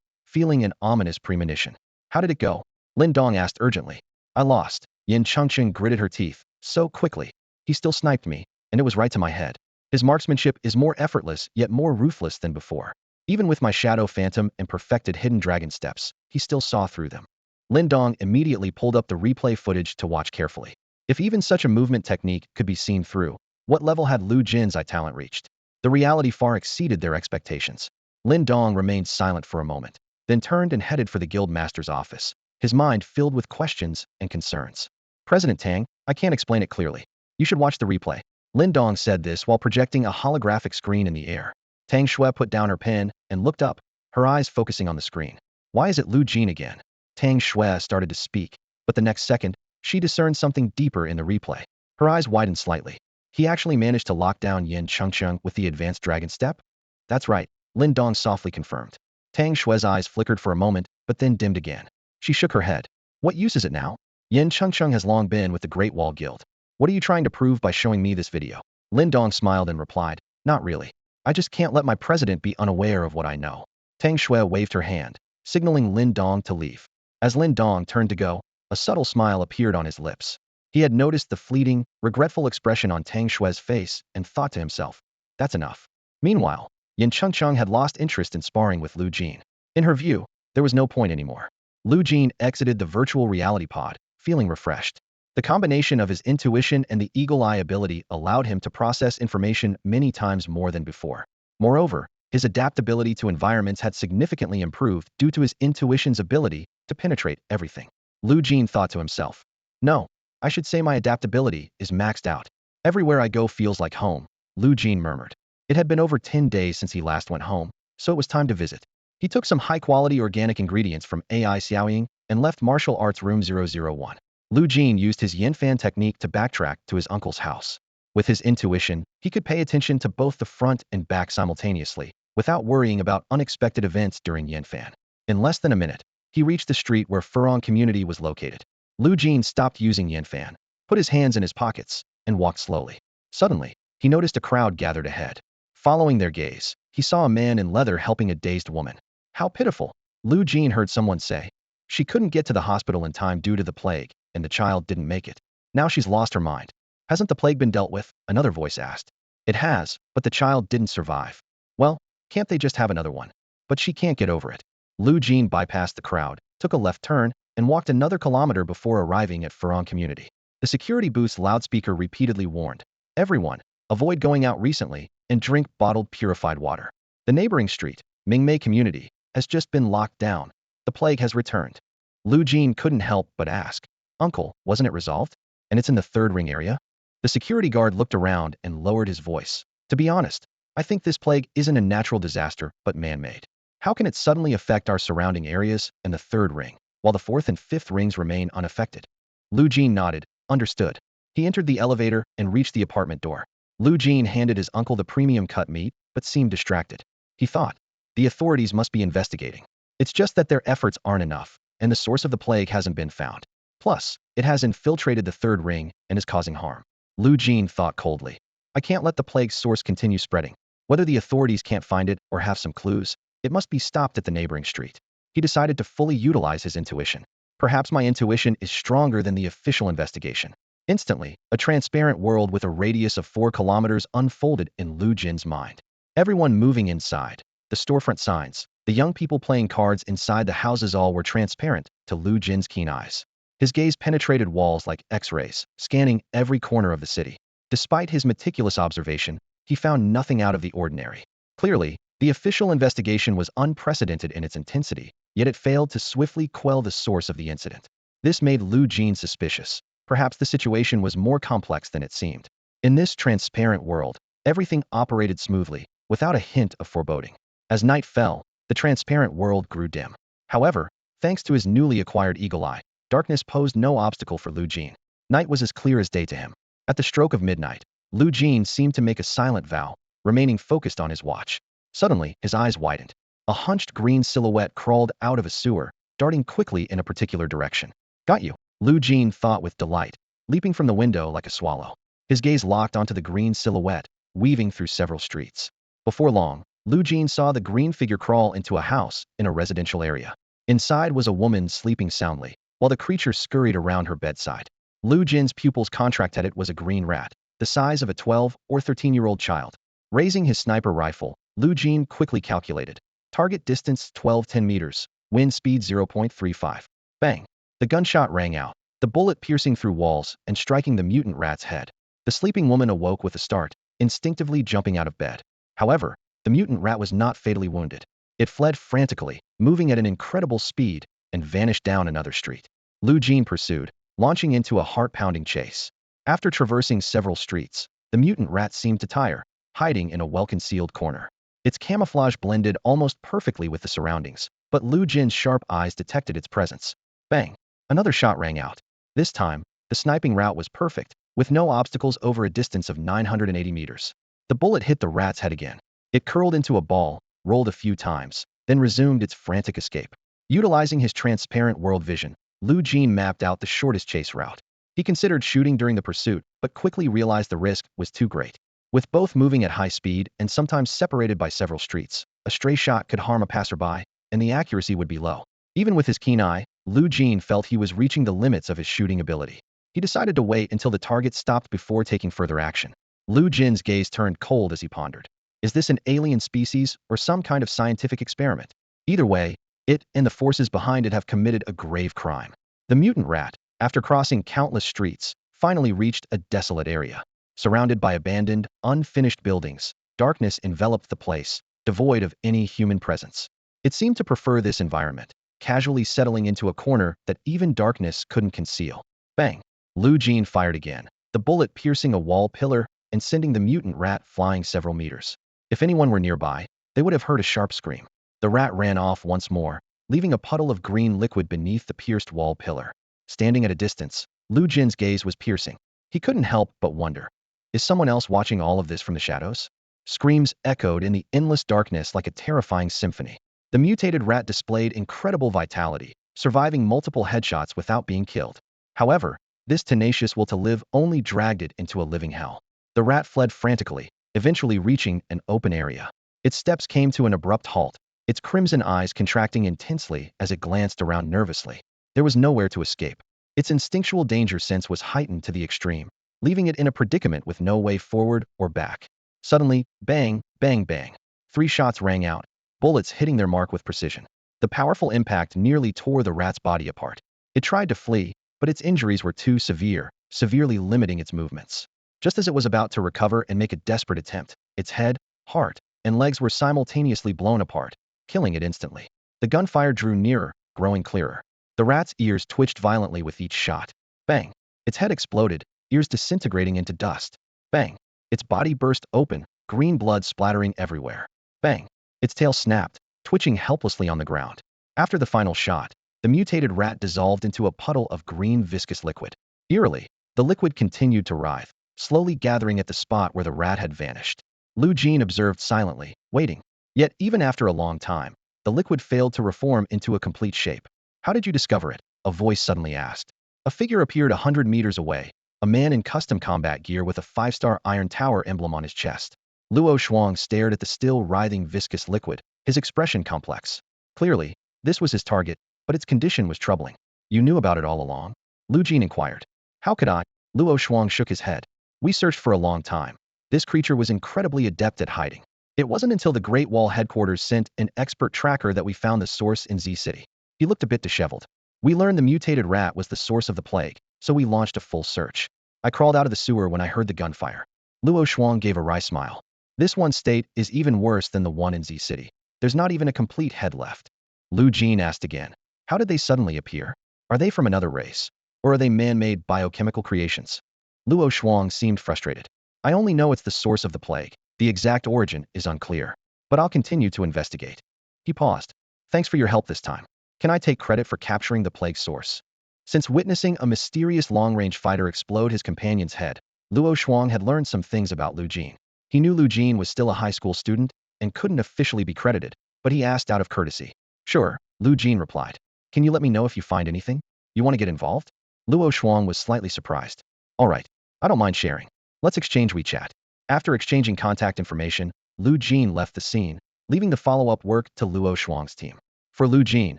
feeling an ominous premonition. How did it go? Lin Dong asked urgently. I lost. Yen Qingqing gritted her teeth. So quickly. He still sniped me, and it was right to my head. His marksmanship is more effortless yet more ruthless than before. Even with my shadow phantom and perfected hidden dragon steps, he still saw through them. Lin Dong immediately pulled up the replay footage to watch carefully. If even such a movement technique could be seen through, what level had Lu Jin's eye talent reached? The reality far exceeded their expectations. Lin Dong remained silent for a moment, then turned and headed for the guild master's office, his mind filled with questions and concerns. President Tang, I can't explain it clearly. You should watch the replay. Lin Dong said this while projecting a holographic screen in the air. Tang Shui put down her pen and looked up, her eyes focusing on the screen. Why is it Lu Jin again? Tang Shui started to speak, but the next second, she discerned something deeper in the replay. Her eyes widened slightly. He actually managed to lock down Yen Qingqing with the advanced dragon step? That's right, Lin Dong softly confirmed. Tang Shui's eyes flickered for a moment, but then dimmed again. She shook her head. What use is it now? Yen Qingqing has long been with the Great Wall Guild. What are you trying to prove by showing me this video? Lin Dong smiled and replied, not really. I just can't let my president be unaware of what I know. Tang Shui waved her hand, signaling Lin Dong to leave. As Lin Dong turned to go, a subtle smile appeared on his lips. He had noticed the fleeting, regretful expression on Tang Shui's face and thought to himself, that's enough. Meanwhile, Yen Qingqing had lost interest in sparring with Lu Jin. In her view, there was no point anymore. Lu Jin exited the virtual reality pod, feeling refreshed. The combination of his intuition and the eagle eye ability allowed him to process information many times more than before. Moreover, his adaptability to environments had significantly improved due to his intuition's ability to penetrate everything. Lu Jin thought to himself, no, I should say my adaptability is maxed out. Everywhere I go feels like home, Lu Jin murmured. It had been over 10 days since he last went home, so it was time to visit. He took some high-quality organic ingredients from AI Xiaoying and left martial arts room 001. Lu Jin used his Yanfan technique to backtrack to his uncle's house. With his intuition, he could pay attention to both the front and back simultaneously, without worrying about unexpected events during Yanfan. In less than a minute, he reached the street where Furong community was located. Lu Jin stopped using Yanfan, put his hands in his pockets, and walked slowly. Suddenly, he noticed a crowd gathered ahead. Following their gaze, he saw a man in leather helping a dazed woman. How pitiful, Lu Jin heard someone say. She couldn't get to the hospital in time due to the plague, and the child didn't make it. Now she's lost her mind. Hasn't the plague been dealt with? Another voice asked. It has, but the child didn't survive. Well, can't they just have another one? But she can't get over it. Lu Jin bypassed the crowd, took a left turn, and walked another kilometer before arriving at Furong community. The security booth's loudspeaker repeatedly warned, everyone, avoid going out recently and drink bottled purified water. The neighboring street, Mingmei community, has just been locked down. The plague has returned. Lu Jin couldn't help but ask, Uncle, wasn't it resolved? And it's in the third ring area? The security guard looked around and lowered his voice. To be honest, I think this plague isn't a natural disaster, but man-made. How can it suddenly affect our surrounding areas and the third ring, while the fourth and fifth rings remain unaffected? Lu Jin nodded, understood. He entered the elevator and reached the apartment door. Lu Jin handed his uncle the premium cut meat, but seemed distracted. He thought, the authorities must be investigating. It's just that their efforts aren't enough, and the source of the plague hasn't been found. Plus, it has infiltrated the third ring and is causing harm. Lu Jin thought coldly. I can't let the plague's source continue spreading. Whether the authorities can't find it or have some clues, it must be stopped at the neighboring street. He decided to fully utilize his intuition. Perhaps my intuition is stronger than the official investigation. Instantly, a transparent world with a radius of 4 kilometers unfolded in Lu Jin's mind. Everyone moving inside. The storefront signs, The young people playing cards inside the houses all were transparent to Lu Jin's keen eyes. His gaze penetrated walls like X-rays, scanning every corner of the city. Despite his meticulous observation, he found nothing out of the ordinary. Clearly, the official investigation was unprecedented in its intensity, yet it failed to swiftly quell the source of the incident. This made Lu Jin suspicious. Perhaps the situation was more complex than it seemed. In this transparent world, everything operated smoothly, without a hint of foreboding. As night fell, the transparent world grew dim. However, thanks to his newly acquired eagle eye, darkness posed no obstacle for Lu Jin. Night was as clear as day to him. At the stroke of midnight, Lu Jin seemed to make a silent vow, remaining focused on his watch. Suddenly, his eyes widened. A hunched green silhouette crawled out of a sewer, darting quickly in a particular direction. Got you, Lu Jin thought with delight, leaping from the window like a swallow. His gaze locked onto the green silhouette, weaving through several streets. Before long, Lu Jin saw the green figure crawl into a house in a residential area. Inside was a woman sleeping soundly, while the creature scurried around her bedside. Lu Jin's pupils contracted. It was a green rat, the size of a 12 or 13-year-old child. Raising his sniper rifle, Lu Jin quickly calculated. Target distance 10 meters, wind speed 0.35. Bang! The gunshot rang out, the bullet piercing through walls and striking the mutant rat's head. The sleeping woman awoke with a start, instinctively jumping out of bed. However, the mutant rat was not fatally wounded. It fled frantically, moving at an incredible speed, and vanished down another street. Lu Jin pursued, launching into a heart-pounding chase. After traversing several streets, the mutant rat seemed to tire, hiding in a well-concealed corner. Its camouflage blended almost perfectly with the surroundings, but Lu Jin's sharp eyes detected its presence. Bang! Another shot rang out. This time, the sniping route was perfect, with no obstacles over a distance of 980 meters. The bullet hit the rat's head again. It curled into a ball, rolled a few times, then resumed its frantic escape. Utilizing his transparent world vision, Lu Jin mapped out the shortest chase route. He considered shooting during the pursuit, but quickly realized the risk was too great. With both moving at high speed and sometimes separated by several streets, a stray shot could harm a passerby, and the accuracy would be low. Even with his keen eye, Lu Jin felt he was reaching the limits of his shooting ability. He decided to wait until the target stopped before taking further action. Lu Jin's gaze turned cold as he pondered. Is this an alien species or some kind of scientific experiment? Either way, it and the forces behind it have committed a grave crime. The mutant rat, after crossing countless streets, finally reached a desolate area. Surrounded by abandoned, unfinished buildings, darkness enveloped the place, devoid of any human presence. It seemed to prefer this environment, casually settling into a corner that even darkness couldn't conceal. Bang! Lu Jin fired again, the bullet piercing a wall pillar and sending the mutant rat flying several meters. If anyone were nearby, they would have heard a sharp scream. The rat ran off once more, leaving a puddle of green liquid beneath the pierced wall pillar. Standing at a distance, Lu Jin's gaze was piercing. He couldn't help but wonder. Is someone else watching all of this from the shadows? Screams echoed in the endless darkness like a terrifying symphony. The mutated rat displayed incredible vitality, surviving multiple headshots without being killed. However, this tenacious will to live only dragged it into a living hell. The rat fled frantically, eventually reaching an open area. Its steps came to an abrupt halt, its crimson eyes contracting intensely as it glanced around nervously. There was nowhere to escape. Its instinctual danger sense was heightened to the extreme, leaving it in a predicament with no way forward or back. Suddenly, bang, bang, bang. 3 shots rang out, bullets hitting their mark with precision. The powerful impact nearly tore the rat's body apart. It tried to flee, but its injuries were too severe, severely limiting its movements. Just as it was about to recover and make a desperate attempt, its head, heart, and legs were simultaneously blown apart, killing it instantly. The gunfire drew nearer, growing clearer. The rat's ears twitched violently with each shot. Bang! Its head exploded, ears disintegrating into dust. Bang! Its body burst open, green blood splattering everywhere. Bang! Its tail snapped, twitching helplessly on the ground. After the final shot, the mutated rat dissolved into a puddle of green viscous liquid. Eerily, the liquid continued to writhe, slowly gathering at the spot where the rat had vanished. Lu Jin observed silently, waiting. Yet even after a long time, the liquid failed to reform into a complete shape. How did you discover it? A voice suddenly asked. A figure appeared 100 meters away, a man in custom combat gear with a 5-star Iron Tower emblem on his chest. Luo Shuang stared at the still writhing viscous liquid, his expression complex. Clearly, this was his target, but its condition was troubling. You knew about it all along? Lu Jin inquired. How could I? Luo Shuang shook his head. We searched for a long time. This creature was incredibly adept at hiding. It wasn't until the Great Wall headquarters sent an expert tracker that we found the source in Z City. He looked a bit disheveled. We learned the mutated rat was the source of the plague, so we launched a full search. I crawled out of the sewer when I heard the gunfire. Luo Shuang gave a wry smile. This one's state is even worse than the one in Z City. There's not even a complete head left. Lu Jin asked again. How did they suddenly appear? Are they from another race? Or are they man-made biochemical creations? Luo Shuang seemed frustrated. I only know it's the source of the plague. The exact origin is unclear. But I'll continue to investigate. He paused. Thanks for your help this time. Can I take credit for capturing the plague source? Since witnessing a mysterious long-range fighter explode his companion's head, Luo Shuang had learned some things about Lu Jin. He knew Lu Jin was still a high school student and couldn't officially be credited, but he asked out of courtesy. Sure, Lu Jin replied. Can you let me know if you find anything? You want to get involved? Luo Shuang was slightly surprised. All right, I don't mind sharing. Let's exchange WeChat. After exchanging contact information, Lu Jin left the scene, leaving the follow-up work to Luo Shuang's team. For Lu Jin,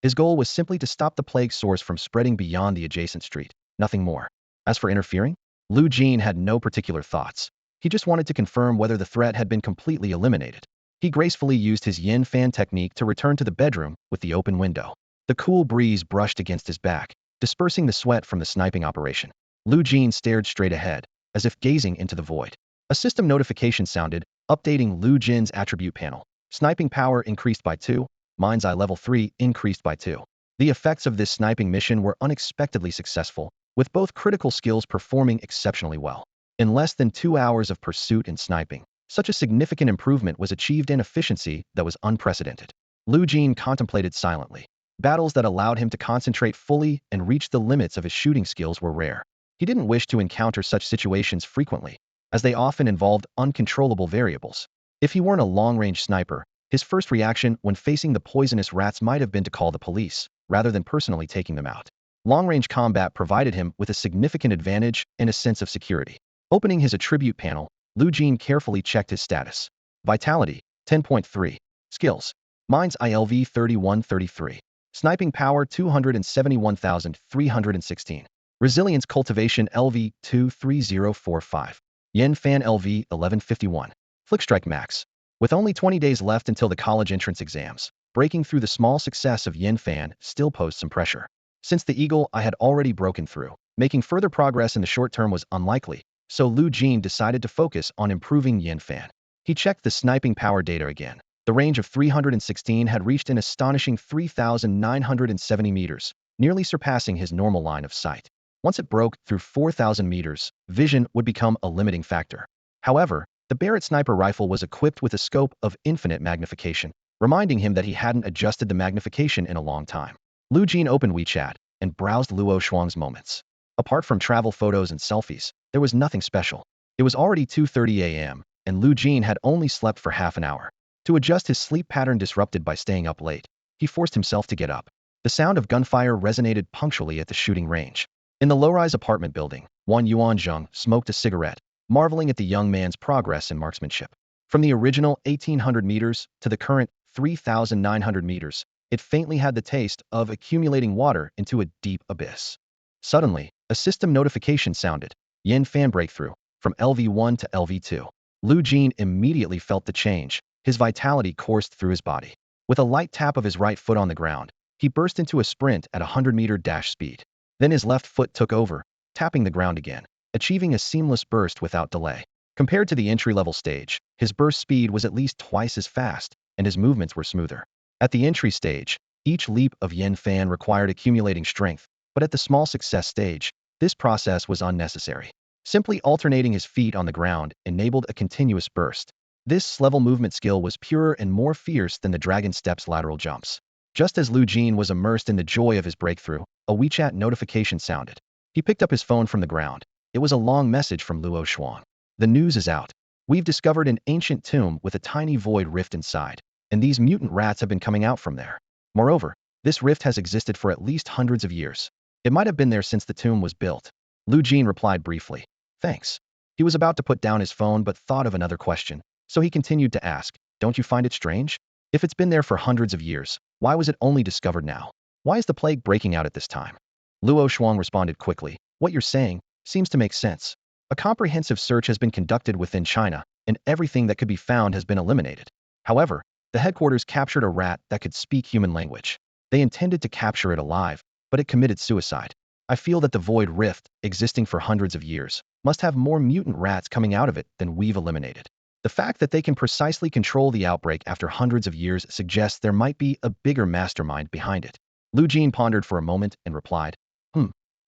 his goal was simply to stop the plague source from spreading beyond the adjacent street, nothing more. As for interfering, Lu Jin had no particular thoughts. He just wanted to confirm whether the threat had been completely eliminated. He gracefully used his yin fan technique to return to the bedroom with the open window. The cool breeze brushed against his back, dispersing the sweat from the sniping operation. Lu Jin stared straight ahead, as if gazing into the void. A system notification sounded, updating Lu Jin's attribute panel. Sniping power increased by 2, Mind's Eye level 3 increased by 2. The effects of this sniping mission were unexpectedly successful, with both critical skills performing exceptionally well. In less than 2 hours of pursuit and sniping, such a significant improvement was achieved in efficiency that was unprecedented. Lu Jin contemplated silently. Battles that allowed him to concentrate fully and reach the limits of his shooting skills were rare. He didn't wish to encounter such situations frequently, as they often involved uncontrollable variables. If he weren't a long-range sniper, his first reaction when facing the poisonous rats might have been to call the police, rather than personally taking them out. Long-range combat provided him with a significant advantage and a sense of security. Opening his attribute panel, Lu Jin carefully checked his status. Vitality, 10.3. Skills, Mind's Eye LV 3133. Sniping power 271,316. Resilience Cultivation LV 23045. Yin Fan LV 1151. Flickstrike Max. With only 20 days left until the college entrance exams, breaking through the small success of Yin Fan still posed some pressure. Since the Eagle I had already broken through, making further progress in the short term was unlikely, so Lu Jin decided to focus on improving Yin Fan. He checked the sniping power data again. The range of 316 had reached an astonishing 3,970 meters, nearly surpassing his normal line of sight. Once it broke through 4,000 meters, vision would become a limiting factor. However, the Barrett sniper rifle was equipped with a scope of infinite magnification, reminding him that he hadn't adjusted the magnification in a long time. Lu Jin opened WeChat and browsed Luo Shuang's moments. Apart from travel photos and selfies, there was nothing special. It was already 2:30 a.m., and Lu Jin had only slept for half an hour. To adjust his sleep pattern disrupted by staying up late, he forced himself to get up. The sound of gunfire resonated punctually at the shooting range. In the low-rise apartment building, Wang Yuanzheng smoked a cigarette, marveling at the young man's progress in marksmanship. From the original 1,800 meters to the current 3,900 meters, it faintly had the taste of accumulating water into a deep abyss. Suddenly, a system notification sounded. Yin Fan breakthrough, from LV1 to LV2. Lu Jin immediately felt the change. His vitality coursed through his body. With a light tap of his right foot on the ground, he burst into a sprint at 100-meter dash speed. Then his left foot took over, tapping the ground again, achieving a seamless burst without delay. Compared to the entry-level stage, his burst speed was at least twice as fast, and his movements were smoother. At the entry stage, each leap of Yin Fan required accumulating strength, but at the small success stage, this process was unnecessary. Simply alternating his feet on the ground enabled a continuous burst. This level movement skill was purer and more fierce than the Dragon Step's lateral jumps. Just as Lu Jin was immersed in the joy of his breakthrough, a WeChat notification sounded. He picked up his phone from the ground. It was a long message from Luo Shuang. The news is out. We've discovered an ancient tomb with a tiny void rift inside, and these mutant rats have been coming out from there. Moreover, this rift has existed for at least hundreds of years. It might have been there since the tomb was built. Lu Jin replied briefly. Thanks. He was about to put down his phone but thought of another question, so he continued to ask, don't you find it strange? If it's been there for hundreds of years, why was it only discovered now? Why is the plague breaking out at this time? Luo Shuang responded quickly. What you're saying seems to make sense. A comprehensive search has been conducted within China, and everything that could be found has been eliminated. However, the headquarters captured a rat that could speak human language. They intended to capture it alive, but it committed suicide. I feel that the void rift, existing for hundreds of years, must have more mutant rats coming out of it than we've eliminated. The fact that they can precisely control the outbreak after hundreds of years suggests there might be a bigger mastermind behind it. Lu Jin pondered for a moment and replied,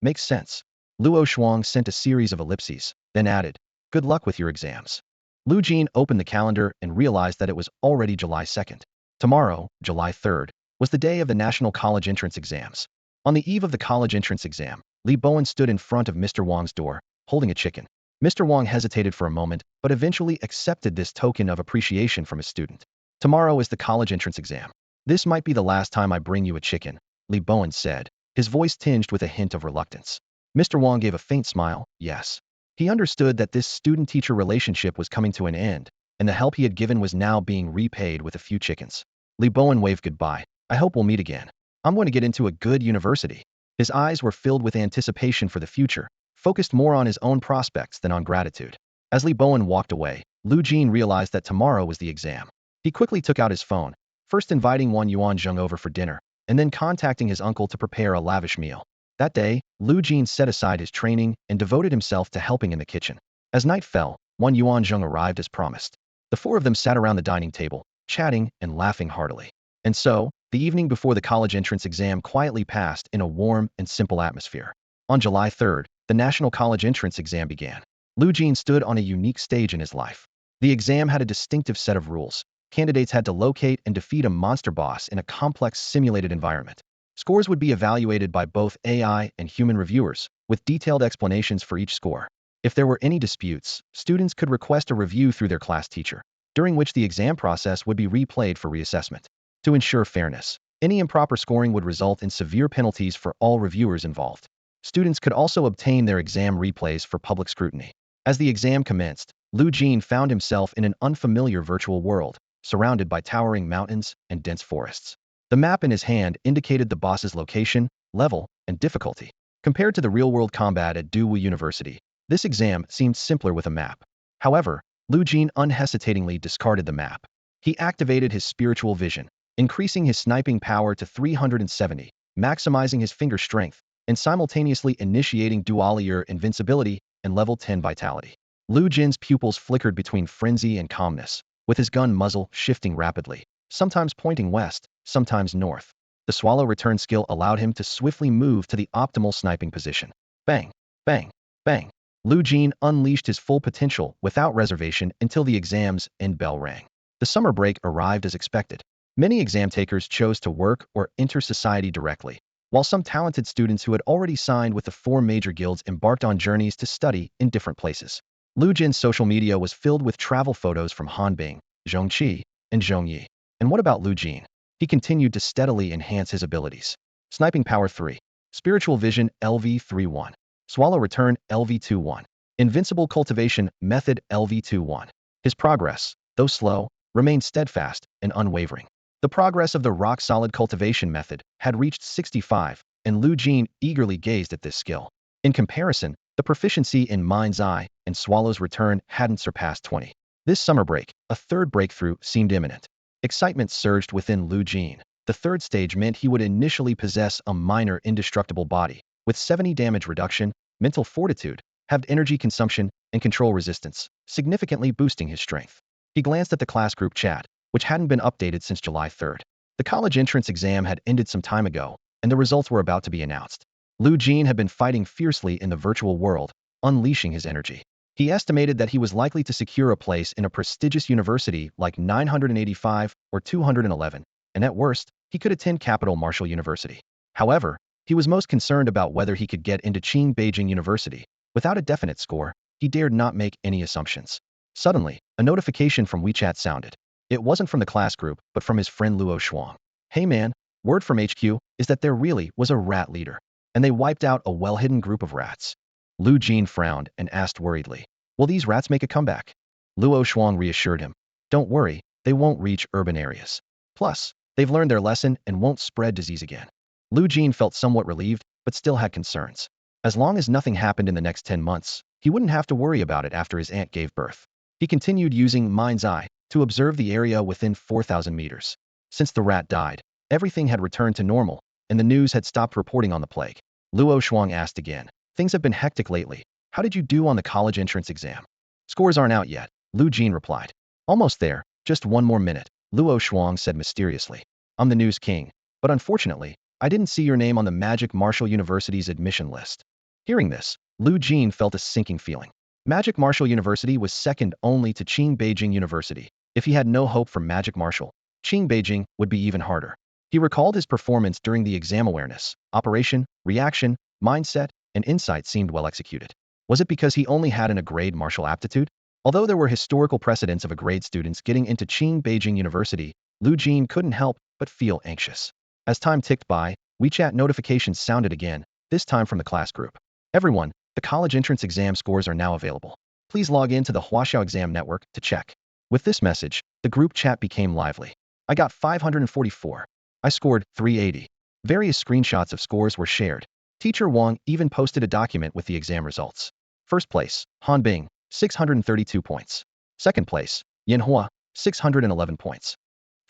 makes sense. Luo Shuang sent a series of ellipses, then added, good luck with your exams. Lu Jin opened the calendar and realized that it was already July 2nd. Tomorrow, July 3rd, was the day of the National College Entrance Exams. On the eve of the college entrance exam, Li Bowen stood in front of Mr. Wang's door, holding a chicken. Mr. Wang hesitated for a moment, but eventually accepted this token of appreciation from his student. Tomorrow is the college entrance exam. This might be the last time I bring you a chicken, Li Bowen said, his voice tinged with a hint of reluctance. Mr. Wang gave a faint smile, yes. He understood that this student-teacher relationship was coming to an end, and the help he had given was now being repaid with a few chickens. Li Bowen waved goodbye. I hope we'll meet again. I'm going to get into a good university. His eyes were filled with anticipation for the future, focused more on his own prospects than on gratitude. As Li Bowen walked away, Lu Jin realized that tomorrow was the exam. He quickly took out his phone, first inviting Wan Yuanzheng over for dinner, and then contacting his uncle to prepare a lavish meal. That day, Lu Jin set aside his training and devoted himself to helping in the kitchen. As night fell, Wan Yuanzheng arrived as promised. The four of them sat around the dining table, chatting and laughing heartily. And so, the evening before the college entrance exam quietly passed in a warm and simple atmosphere. On July 3rd, the National College Entrance Exam began. Lu Jin stood on a unique stage in his life. The exam had a distinctive set of rules. Candidates had to locate and defeat a monster boss in a complex simulated environment. Scores would be evaluated by both AI and human reviewers, with detailed explanations for each score. If there were any disputes, students could request a review through their class teacher, during which the exam process would be replayed for reassessment. To ensure fairness, any improper scoring would result in severe penalties for all reviewers involved. Students could also obtain their exam replays for public scrutiny. As the exam commenced, Lu Jin found himself in an unfamiliar virtual world, surrounded by towering mountains and dense forests. The map in his hand indicated the boss's location, level, and difficulty. Compared to the real-world combat at Dewu University, this exam seemed simpler with a map. However, Lu Jin unhesitatingly discarded the map. He activated his spiritual vision, increasing his sniping power to 370, maximizing his finger strength, and simultaneously initiating dual-ear invincibility and level 10 vitality. Lu Jin's pupils flickered between frenzy and calmness, with his gun muzzle shifting rapidly, sometimes pointing west, sometimes north. The swallow return skill allowed him to swiftly move to the optimal sniping position. Bang, bang, bang. Lu Jin unleashed his full potential without reservation until the exam's end bell rang. The summer break arrived as expected. Many exam takers chose to work or enter society directly, while some talented students who had already signed with the four major guilds embarked on journeys to study in different places. Lu Jin's social media was filled with travel photos from Hanbing, Zhongqi, and Zhongyi. And what about Lu Jin? He continued to steadily enhance his abilities. Sniping power 3. Spiritual vision LV31. Swallow return LV21. Invincible cultivation method LV21. His progress, though slow, remained steadfast and unwavering. The progress of the rock-solid cultivation method had reached 65, and Lu Jin eagerly gazed at this skill. In comparison, the proficiency in Mind's Eye and Swallow's Return hadn't surpassed 20. This summer break, a third breakthrough seemed imminent. Excitement surged within Lu Jin. The third stage meant he would initially possess a minor indestructible body, with 70 damage reduction, mental fortitude, halved energy consumption, and control resistance, significantly boosting his strength. He glanced at the class group chat, which hadn't been updated since July 3rd. The college entrance exam had ended some time ago, and the results were about to be announced. Lu Jin had been fighting fiercely in the virtual world, unleashing his energy. He estimated that he was likely to secure a place in a prestigious university like 985 or 211, and at worst, he could attend Capital Martial University. However, he was most concerned about whether he could get into Qing Beijing University. Without a definite score, he dared not make any assumptions. Suddenly, a notification from WeChat sounded. It wasn't from the class group, but from his friend Luo Shuang. Hey man, word from HQ is that there really was a rat leader, and they wiped out a well-hidden group of rats. Lu Jin frowned and asked worriedly, will these rats make a comeback? Luo Shuang reassured him. Don't worry, they won't reach urban areas. Plus, they've learned their lesson and won't spread disease again. Lu Jin felt somewhat relieved, but still had concerns. As long as nothing happened in the next 10 months, he wouldn't have to worry about it after his aunt gave birth. He continued using mind's eye to observe the area within 4,000 meters. Since the rat died, everything had returned to normal, and the news had stopped reporting on the plague. Luo Shuang asked again. Things have been hectic lately. How did you do on the college entrance exam? Scores aren't out yet, Lu Jin replied. Almost there, just one more minute, Luo Shuang said mysteriously. I'm the news king, but unfortunately, I didn't see your name on the Magic Martial University's admission list. Hearing this, Lu Jin felt a sinking feeling. Magic Martial University was second only to Qing Beijing University. If he had no hope from Magic Martial, Qing Beijing would be even harder. He recalled his performance during the exam. Awareness, operation, reaction, mindset, and insight seemed well executed. Was it because he only had a grade martial aptitude? Although there were historical precedents of a grade students getting into Qing Beijing University, Lu Jin couldn't help but feel anxious. As time ticked by, WeChat notifications sounded again, this time from the class group. Everyone, the college entrance exam scores are now available. Please log in to the Huaxiao Exam Network to check. With this message, the group chat became lively. I got 544. I scored 380. Various screenshots of scores were shared. Teacher Wang even posted a document with the exam results. First place, Han Bing, 632 points. Second place, Yin Hua, 611 points.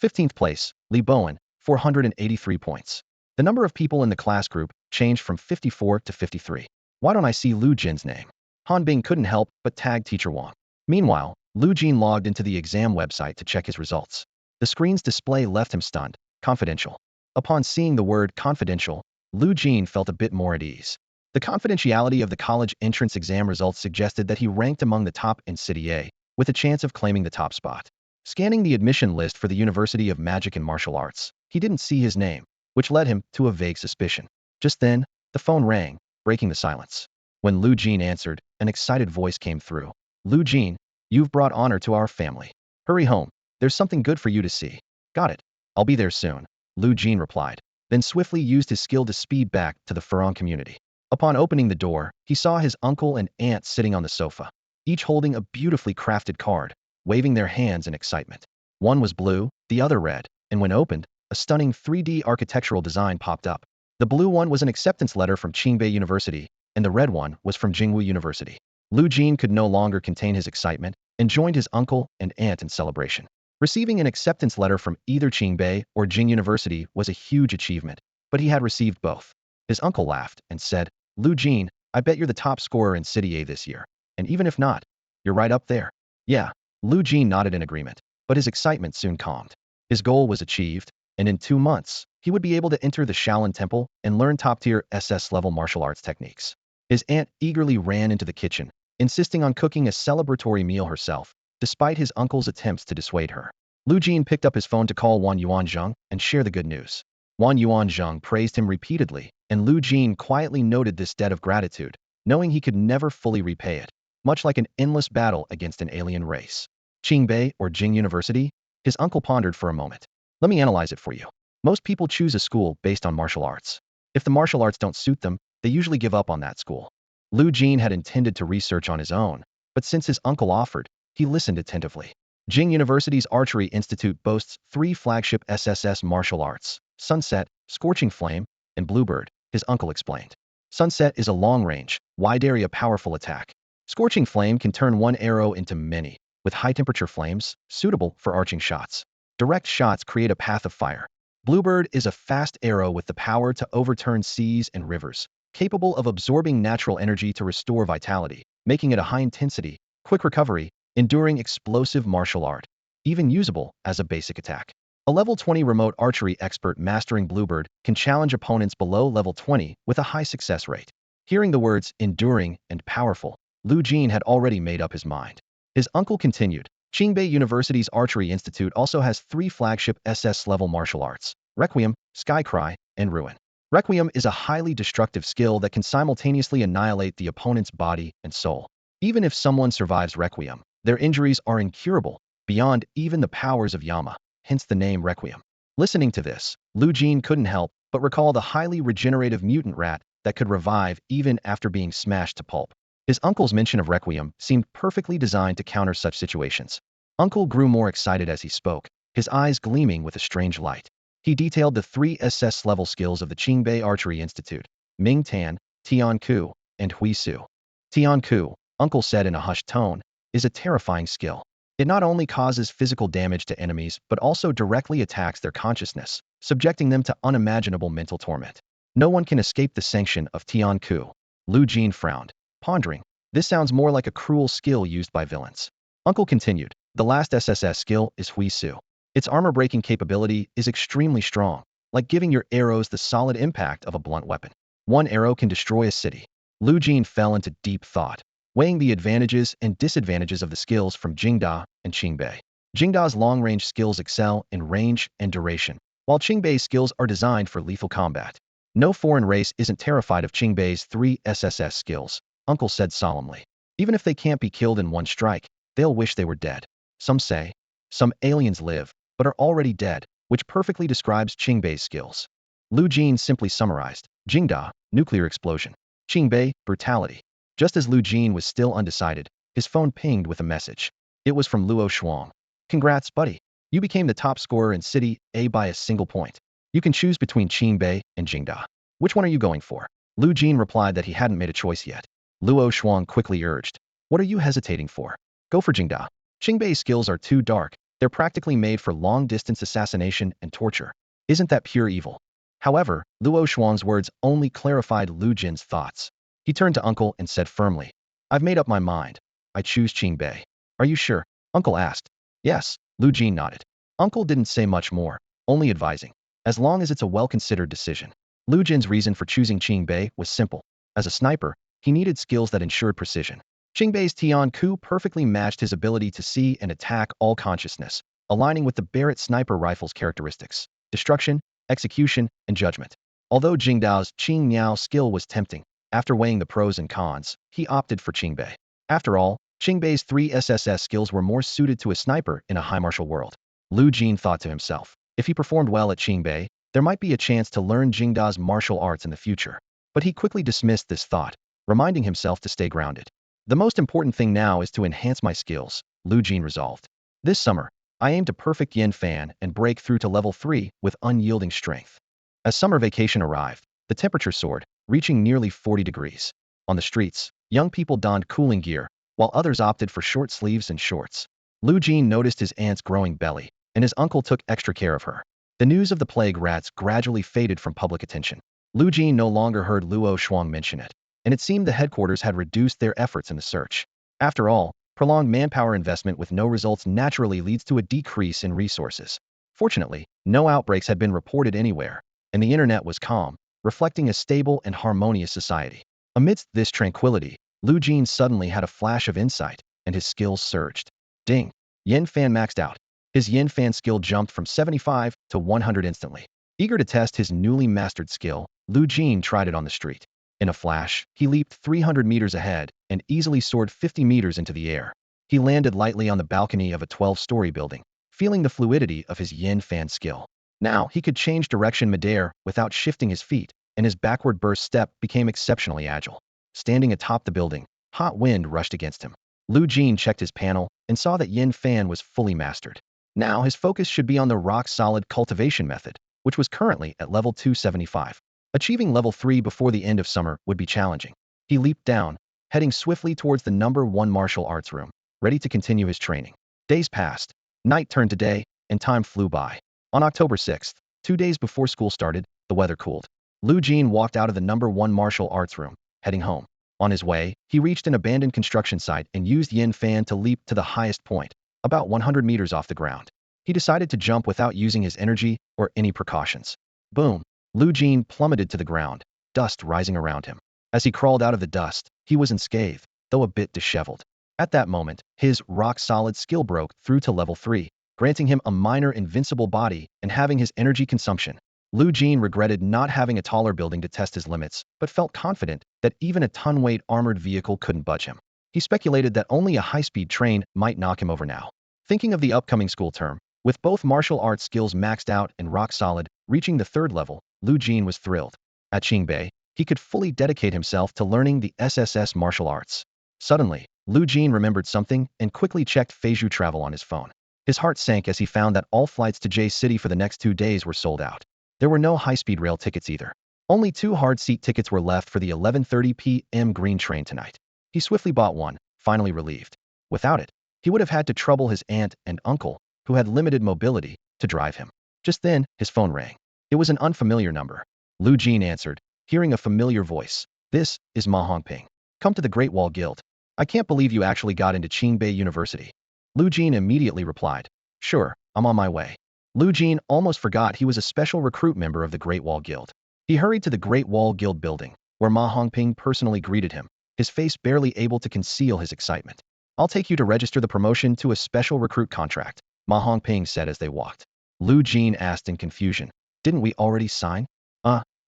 15th place, Li Bowen, 483 points. The number of people in the class group changed from 54 to 53. Why don't I see Lu Jin's name? Han Bing couldn't help but tag Teacher Wang. Meanwhile, Lu Jin logged into the exam website to check his results. The screen's display left him stunned. Confidential. Upon seeing the word confidential, Lu Jin felt a bit more at ease. The confidentiality of the college entrance exam results suggested that he ranked among the top in City A, with a chance of claiming the top spot. Scanning the admission list for the University of Magic and Martial Arts, he didn't see his name, which led him to a vague suspicion. Just then, the phone rang, breaking the silence. When Lu Jin answered, an excited voice came through. Lu Jin, you've brought honor to our family. Hurry home, there's something good for you to see. Got it. I'll be there soon, Lu Jin replied, then swiftly used his skill to speed back to the Furong community. Upon opening the door, he saw his uncle and aunt sitting on the sofa, each holding a beautifully crafted card, waving their hands in excitement. One was blue, the other red, and when opened, a stunning 3D architectural design popped up. The blue one was an acceptance letter from Qingbei University, and the red one was from Jingwu University. Lu Jin could no longer contain his excitement and joined his uncle and aunt in celebration. Receiving an acceptance letter from either Qingbei or Jing University was a huge achievement, but he had received both. His uncle laughed and said, Lu Jin, I bet you're the top scorer in City A this year. And even if not, you're right up there. Yeah, Lu Jin nodded in agreement, but his excitement soon calmed. His goal was achieved, and in 2 months, he would be able to enter the Shaolin Temple and learn top-tier SS-level martial arts techniques. His aunt eagerly ran into the kitchen, insisting on cooking a celebratory meal herself, despite his uncle's attempts to dissuade her. Lu Jin picked up his phone to call Wan Yuanzheng and share the good news. Wan Yuanzheng praised him repeatedly, and Lu Jin quietly noted this debt of gratitude, knowing he could never fully repay it, much like an endless battle against an alien race. Qingbei or Jing University? His uncle pondered for a moment. Let me analyze it for you. Most people choose a school based on martial arts. If the martial arts don't suit them, they usually give up on that school. Lu Jin had intended to research on his own, but since his uncle offered, he listened attentively. Jing University's Archery Institute boasts 3 flagship SSS martial arts, Sunset, Scorching Flame, and Bluebird, his uncle explained. Sunset is a long-range, wide-area powerful attack. Scorching Flame can turn one arrow into many, with high-temperature flames, suitable for arching shots. Direct shots create a path of fire. Bluebird is a fast arrow with the power to overturn seas and rivers, capable of absorbing natural energy to restore vitality, making it a high-intensity, quick recovery, enduring explosive martial art, even usable as a basic attack. A level 20 remote archery expert mastering Bluebird can challenge opponents below level 20 with a high success rate. Hearing the words enduring and powerful, Lu Jin had already made up his mind. His uncle continued, Qingbei University's Archery Institute also has 3 flagship SS-level martial arts, Requiem, Skycry, and Ruin. Requiem is a highly destructive skill that can simultaneously annihilate the opponent's body and soul. Even if someone survives Requiem, their injuries are incurable, beyond even the powers of Yama, hence the name Requiem. Listening to this, Lu Jin couldn't help but recall the highly regenerative mutant rat that could revive even after being smashed to pulp. His uncle's mention of Requiem seemed perfectly designed to counter such situations. Uncle grew more excited as he spoke, his eyes gleaming with a strange light. He detailed the 3 SS-level skills of the Qingbei Archery Institute, Ming Tan, Tian Ku, and Hui Su. Tian Ku, Uncle said in a hushed tone, is a terrifying skill. It not only causes physical damage to enemies but also directly attacks their consciousness, subjecting them to unimaginable mental torment. No one can escape the sanction of Tian Ku. Lu Jin frowned, pondering. This sounds more like a cruel skill used by villains. Uncle continued, the last SSS skill is Hui Su. Its armor-breaking capability is extremely strong, like giving your arrows the solid impact of a blunt weapon. One arrow can destroy a city. Lu Jin fell into deep thought, weighing the advantages and disadvantages of the skills from Jingda and Qingbei. Jingda's long-range skills excel in range and duration, while Qingbei's skills are designed for lethal combat. No foreign race isn't terrified of Qingbei's 3 SSS skills, Uncle said solemnly. Even if they can't be killed in one strike, they'll wish they were dead. Some say, some aliens live, but are already dead, which perfectly describes Qingbei's skills. Lu Jin simply summarized, Jingda, nuclear explosion. Qingbei, brutality. Just as Lu Jin was still undecided, his phone pinged with a message. It was from Luo Shuang. Congrats, buddy. You became the top scorer in City A by a single point. You can choose between Qingbei and Jingda. Which one are you going for? Lu Jin replied that he hadn't made a choice yet. Luo Shuang quickly urged, what are you hesitating for? Go for Jingda. Qingbei's skills are too dark. They're practically made for long-distance assassination and torture. Isn't that pure evil? However, Luo Shuang's words only clarified Lu Jin's thoughts. He turned to Uncle and said firmly, I've made up my mind. I choose Qingbei. Are you sure? Uncle asked. Yes, Lu Jin nodded. Uncle didn't say much more, only advising. As long as it's a well-considered decision. Lu Jin's reason for choosing Qingbei was simple. As a sniper, he needed skills that ensured precision. Qingbei's Tian Ku perfectly matched his ability to see and attack all consciousness, aligning with the Barrett sniper rifle's characteristics: destruction, execution, and judgment. Although Jingdao's Qing Miao skill was tempting, after weighing the pros and cons, he opted for Qingbei. After all, Qingbei's 3 SSS skills were more suited to a sniper in a high martial world. Lu Jin thought to himself, if he performed well at Qingbei, there might be a chance to learn Jingda's martial arts in the future. But he quickly dismissed this thought, reminding himself to stay grounded. The most important thing now is to enhance my skills, Lu Jin resolved. This summer, I aim to perfect Yin Fan and break through to level 3 with unyielding strength. As summer vacation arrived, the temperature soared, reaching nearly 40 degrees. On the streets, young people donned cooling gear, while others opted for short sleeves and shorts. Lu Jin noticed his aunt's growing belly, and his uncle took extra care of her. The news of the plague rats gradually faded from public attention. Lu Jin no longer heard Luo Shuang mention it, and it seemed the headquarters had reduced their efforts in the search. After all, prolonged manpower investment with no results naturally leads to a decrease in resources. Fortunately, no outbreaks had been reported anywhere, and the internet was calm, reflecting a stable and harmonious society. Amidst this tranquility, Lu Jin suddenly had a flash of insight, and his skills surged. Ding! Yin Fan maxed out. His Yin Fan skill jumped from 75 to 100 instantly. Eager to test his newly mastered skill, Lu Jin tried it on the street. In a flash, he leaped 300 meters ahead and easily soared 50 meters into the air. He landed lightly on the balcony of a 12-story building, feeling the fluidity of his Yin Fan skill. Now, he could change direction midair without shifting his feet, and his backward burst step became exceptionally agile. Standing atop the building, hot wind rushed against him. Lu Jin checked his panel and saw that Yin Fan was fully mastered. Now, his focus should be on the rock-solid cultivation method, which was currently at level 275. Achieving level 3 before the end of summer would be challenging. He leaped down, heading swiftly towards the #1 martial arts room, ready to continue his training. Days passed. Night turned to day, and time flew by. On October 6th, 2 days before school started, the weather cooled. Lu Jin walked out of the #1 martial arts room, heading home. On his way, he reached an abandoned construction site and used Yin Fan to leap to the highest point, about 100 meters off the ground. He decided to jump without using his energy or any precautions. Boom! Lu Jin plummeted to the ground, dust rising around him. As he crawled out of the dust, he was unscathed, though a bit disheveled. At that moment, his rock-solid skill broke through to level 3, granting him a minor invincible body and having his energy consumption. Lu Jin regretted not having a taller building to test his limits, but felt confident that even a ton-weight armored vehicle couldn't budge him. He speculated that only a high-speed train might knock him over now. Thinking of the upcoming school term, with both martial arts skills maxed out and rock-solid, reaching the 3rd level, Lu Jin was thrilled. At Qingbei, he could fully dedicate himself to learning the SSS martial arts. Suddenly, Lu Jin remembered something and quickly checked Feizhou Travel on his phone. His heart sank as he found that all flights to J City for the next 2 days were sold out. There were no high-speed rail tickets either. Only 2 hard-seat tickets were left for the 11:30 p.m. green train tonight. He swiftly bought one, finally relieved. Without it, he would have had to trouble his aunt and uncle, who had limited mobility, to drive him. Just then, his phone rang. It was an unfamiliar number. Lu Jin answered, hearing a familiar voice. This is Ma Hongping. Come to the Great Wall Guild. I can't believe you actually got into Qingbei University. Lu Jin immediately replied, sure, I'm on my way. Lu Jin almost forgot he was a special recruit member of the Great Wall Guild. He hurried to the Great Wall Guild building, where Ma Hongping personally greeted him, his face barely able to conceal his excitement. I'll take you to register the promotion to a special recruit contract, Ma Hongping said as they walked. Lu Jin asked in confusion, didn't we already sign?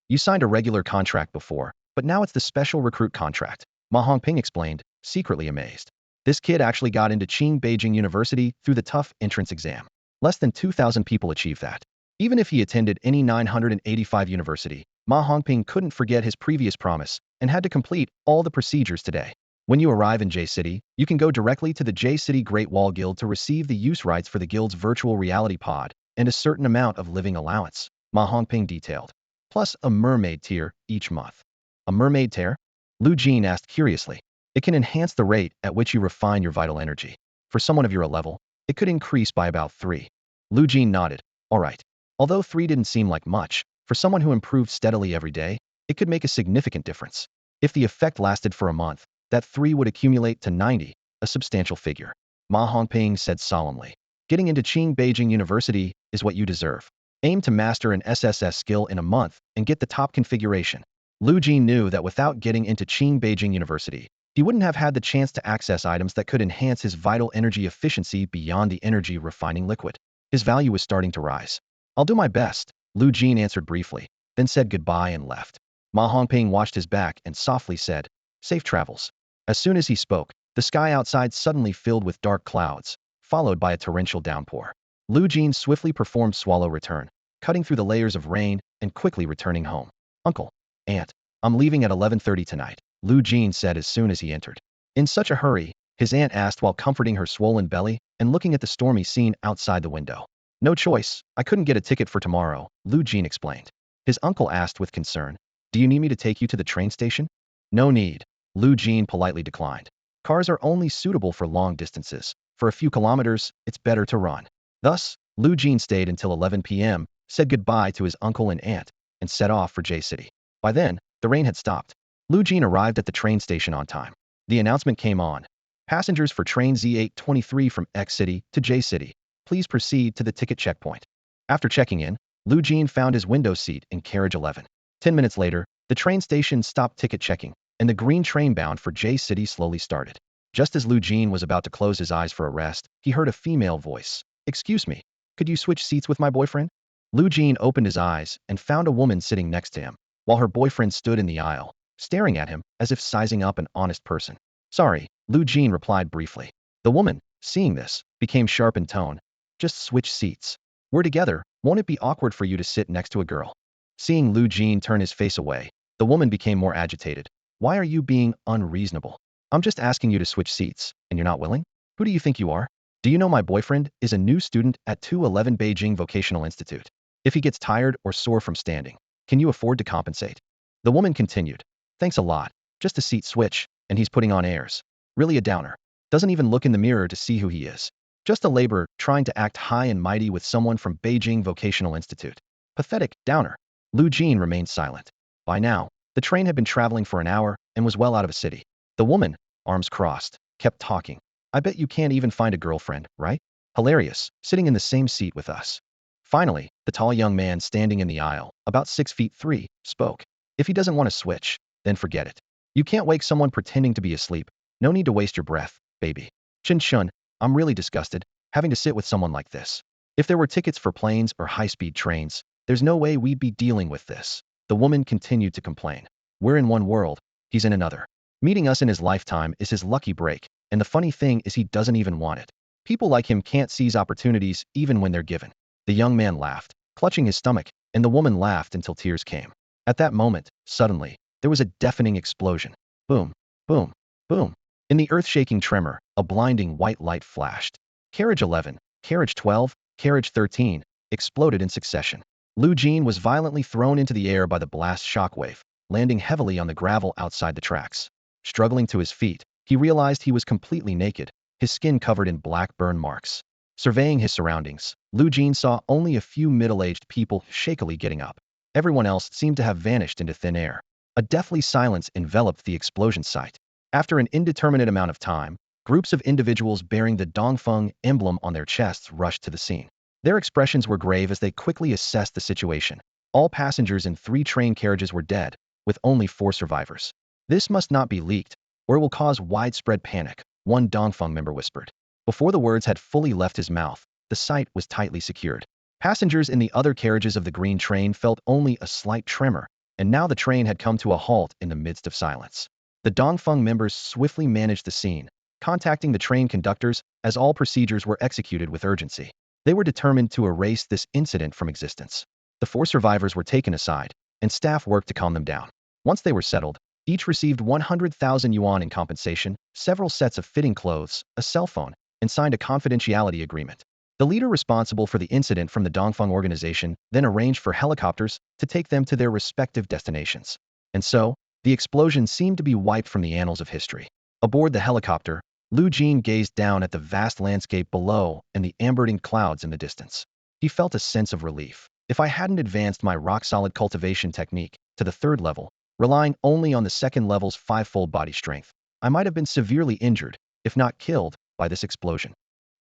You signed a regular contract before, but now it's the special recruit contract, Ma Hongping explained, secretly amazed. This kid actually got into Beijing University through the tough entrance exam. Less than 2,000 people achieve that. Even if he attended any 985 university, Ma Hongping couldn't forget his previous promise and had to complete all the procedures today. When you arrive in J-City, you can go directly to the J-City Great Wall Guild to receive the use rights for the guild's virtual reality pod and a certain amount of living allowance, Ma Hongping detailed, plus a mermaid tier each month. A mermaid tier? Lu Jin asked curiously. It can enhance the rate at which you refine your vital energy. For someone of your level, it could increase by about 3. Lu Jin nodded. All right. Although 3 didn't seem like much, for someone who improved steadily every day, it could make a significant difference. If the effect lasted for a month, that 3 would accumulate to 90, a substantial figure. Ma Hongping said solemnly. Getting into Beijing University is what you deserve. Aim to master an SSS skill in a month and get the top configuration. Lu Jin knew that without getting into Beijing University, he wouldn't have had the chance to access items that could enhance his vital energy efficiency beyond the energy refining liquid. His value was starting to rise. I'll do my best, Lu Jin answered briefly, then said goodbye and left. Ma Hongping watched his back and softly said, safe travels. As soon as he spoke, the sky outside suddenly filled with dark clouds, followed by a torrential downpour. Lu Jin swiftly performed swallow return, cutting through the layers of rain and quickly returning home. Uncle, Aunt, I'm leaving at 11:30 tonight, Lu Jin said as soon as he entered. In such a hurry, his aunt asked while comforting her swollen belly and looking at the stormy scene outside the window. No choice, I couldn't get a ticket for tomorrow, Lu Jin explained. His uncle asked with concern, do you need me to take you to the train station? No need, Lu Jin politely declined. Cars are only suitable for long distances. For a few kilometers, it's better to run. Thus, Lu Jin stayed until 11 p.m., said goodbye to his uncle and aunt, and set off for J-City. By then, the rain had stopped. Lu Jin arrived at the train station on time. The announcement came on. Passengers for train Z823 from X-City to J-City, please proceed to the ticket checkpoint. After checking in, Lu Jin found his window seat in carriage 11. 10 minutes later, the train station stopped ticket checking, and the green train bound for J-City slowly started. Just as Lu Jin was about to close his eyes for a rest, he heard a female voice. Excuse me, could you switch seats with my boyfriend? Lu Jin opened his eyes and found a woman sitting next to him, while her boyfriend stood in the aisle, staring at him as if sizing up an honest person. Sorry, Lu Jin replied briefly. The woman, seeing this, became sharp in tone. Just switch seats. We're together, won't it be awkward for you to sit next to a girl? Seeing Lu Jin turn his face away, the woman became more agitated. Why are you being unreasonable? I'm just asking you to switch seats, and you're not willing? Who do you think you are? Do you know my boyfriend is a new student at 211 Beijing Vocational Institute? If he gets tired or sore from standing, can you afford to compensate? The woman continued. Thanks a lot. Just a seat switch, and he's putting on airs. Really a downer. Doesn't even look in the mirror to see who he is. Just a laborer trying to act high and mighty with someone from Beijing Vocational Institute. Pathetic downer. Lu Jin remained silent. By now, the train had been traveling for an hour and was well out of a city. The woman, arms crossed, kept talking. I bet you can't even find a girlfriend, right? Hilarious, sitting in the same seat with us. Finally, the tall young man standing in the aisle, about 6'3", spoke. If he doesn't want to switch, then forget it. You can't wake someone pretending to be asleep. No need to waste your breath, baby. Chin Shun, I'm really disgusted, having to sit with someone like this. If there were tickets for planes or high-speed trains, there's no way we'd be dealing with this. The woman continued to complain. We're in one world, he's in another. Meeting us in his lifetime is his lucky break, and the funny thing is he doesn't even want it. People like him can't seize opportunities even when they're given. The young man laughed, clutching his stomach, and the woman laughed until tears came. At that moment, suddenly, there was a deafening explosion. Boom, boom, boom. In the earth-shaking tremor, a blinding white light flashed. Carriage 11, carriage 12, carriage 13 exploded in succession. Lu Jin was violently thrown into the air by the blast shockwave, landing heavily on the gravel outside the tracks. Struggling to his feet, he realized he was completely naked, his skin covered in black burn marks. Surveying his surroundings, Lu Jin saw only a few middle-aged people shakily getting up. Everyone else seemed to have vanished into thin air. A deathly silence enveloped the explosion site. After an indeterminate amount of time, groups of individuals bearing the Dongfeng emblem on their chests rushed to the scene. Their expressions were grave as they quickly assessed the situation. All passengers in 3 train carriages were dead, with only 4 survivors. This must not be leaked, or it will cause widespread panic, one Dongfeng member whispered. Before the words had fully left his mouth, the site was tightly secured. Passengers in the other carriages of the green train felt only a slight tremor, and now the train had come to a halt in the midst of silence. The Dongfeng members swiftly managed the scene, contacting the train conductors as all procedures were executed with urgency. They were determined to erase this incident from existence. The 4 survivors were taken aside, and staff worked to calm them down. Once they were settled, each received 100,000 yuan in compensation, several sets of fitting clothes, a cell phone, and signed a confidentiality agreement. The leader responsible for the incident from the Dongfeng organization then arranged for helicopters to take them to their respective destinations. And so, the explosion seemed to be wiped from the annals of history. Aboard the helicopter, Lu Jin gazed down at the vast landscape below and the amber-tinged clouds in the distance. He felt a sense of relief. If I hadn't advanced my rock-solid cultivation technique to the 3rd level, relying only on the 2nd level's 5-fold body strength, I might have been severely injured, if not killed, by this explosion.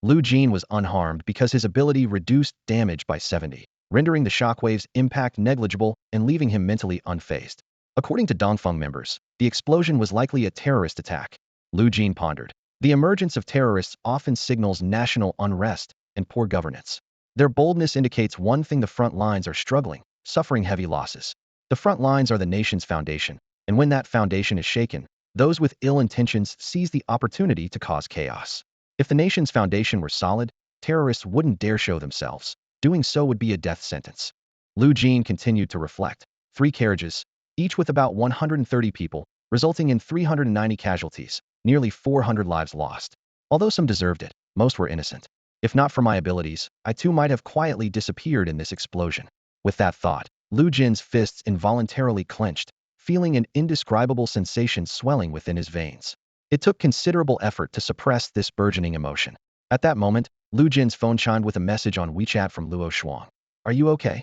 Lu Jin was unharmed because his ability reduced damage by 70, rendering the shockwave's impact negligible and leaving him mentally unfazed. According to Dongfeng members, the explosion was likely a terrorist attack. Lu Jin pondered. The emergence of terrorists often signals national unrest and poor governance. Their boldness indicates one thing: the front lines are struggling, suffering heavy losses. The front lines are the nation's foundation, and when that foundation is shaken, those with ill intentions seize the opportunity to cause chaos. If the nation's foundation were solid, terrorists wouldn't dare show themselves. Doing so would be a death sentence. Lu Jin continued to reflect. 3 carriages, each with about 130 people, resulting in 390 casualties, nearly 400 lives lost. Although some deserved it, most were innocent. If not for my abilities, I too might have quietly disappeared in this explosion. With that thought, Lu Jin's fists involuntarily clenched, feeling an indescribable sensation swelling within his veins. It took considerable effort to suppress this burgeoning emotion. At that moment, Lu Jin's phone chimed with a message on WeChat from Luo Shuang. Are you okay?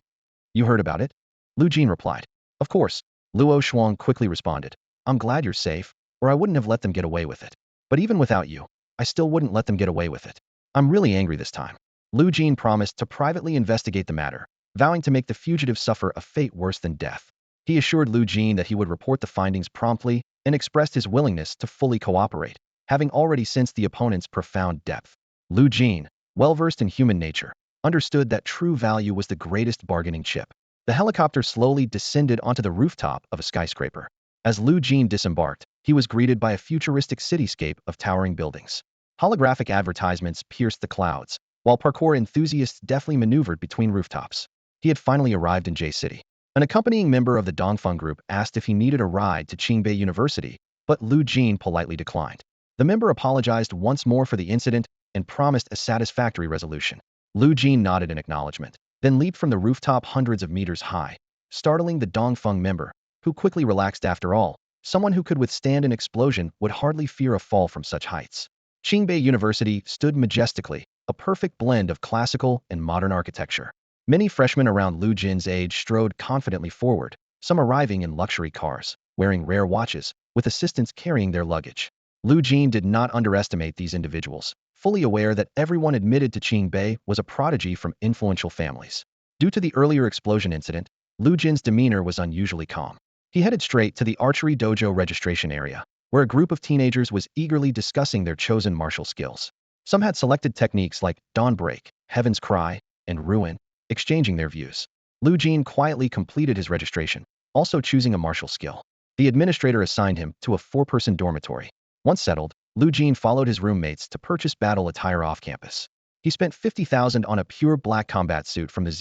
You heard about it? Lu Jin replied. Of course. Luo Shuang quickly responded. I'm glad you're safe, or I wouldn't have let them get away with it. But even without you, I still wouldn't let them get away with it. I'm really angry this time. Lu Jin promised to privately investigate the matter, vowing to make the fugitive suffer a fate worse than death. He assured Lu Jin that he would report the findings promptly and expressed his willingness to fully cooperate, having already sensed the opponent's profound depth. Lu Jin, well-versed in human nature, understood that true value was the greatest bargaining chip. The helicopter slowly descended onto the rooftop of a skyscraper. As Lu Jin disembarked, he was greeted by a futuristic cityscape of towering buildings. Holographic advertisements pierced the clouds, while parkour enthusiasts deftly maneuvered between rooftops. He had finally arrived in J-City. An accompanying member of the Dongfeng group asked if he needed a ride to Qingbei University, but Lu Jin politely declined. The member apologized once more for the incident and promised a satisfactory resolution. Lu Jin nodded in acknowledgement, then leaped from the rooftop hundreds of meters high, startling the Dongfeng member, who quickly relaxed. After all, someone who could withstand an explosion would hardly fear a fall from such heights. Qingbei University stood majestically, a perfect blend of classical and modern architecture. Many freshmen around Lu Jin's age strode confidently forward, some arriving in luxury cars, wearing rare watches, with assistants carrying their luggage. Lu Jin did not underestimate these individuals, fully aware that everyone admitted to Qingbei was a prodigy from influential families. Due to the earlier explosion incident, Lu Jin's demeanor was unusually calm. He headed straight to the archery dojo registration area, where a group of teenagers was eagerly discussing their chosen martial skills. Some had selected techniques like Dawn Break, Heaven's Cry, and Ruin, exchanging their views. Lu Jin quietly completed his registration, also choosing a martial skill. The administrator assigned him to a 4-person dormitory. Once settled, Lu Jin followed his roommates to purchase battle attire off campus. He spent 50,000 on a pure black combat suit from the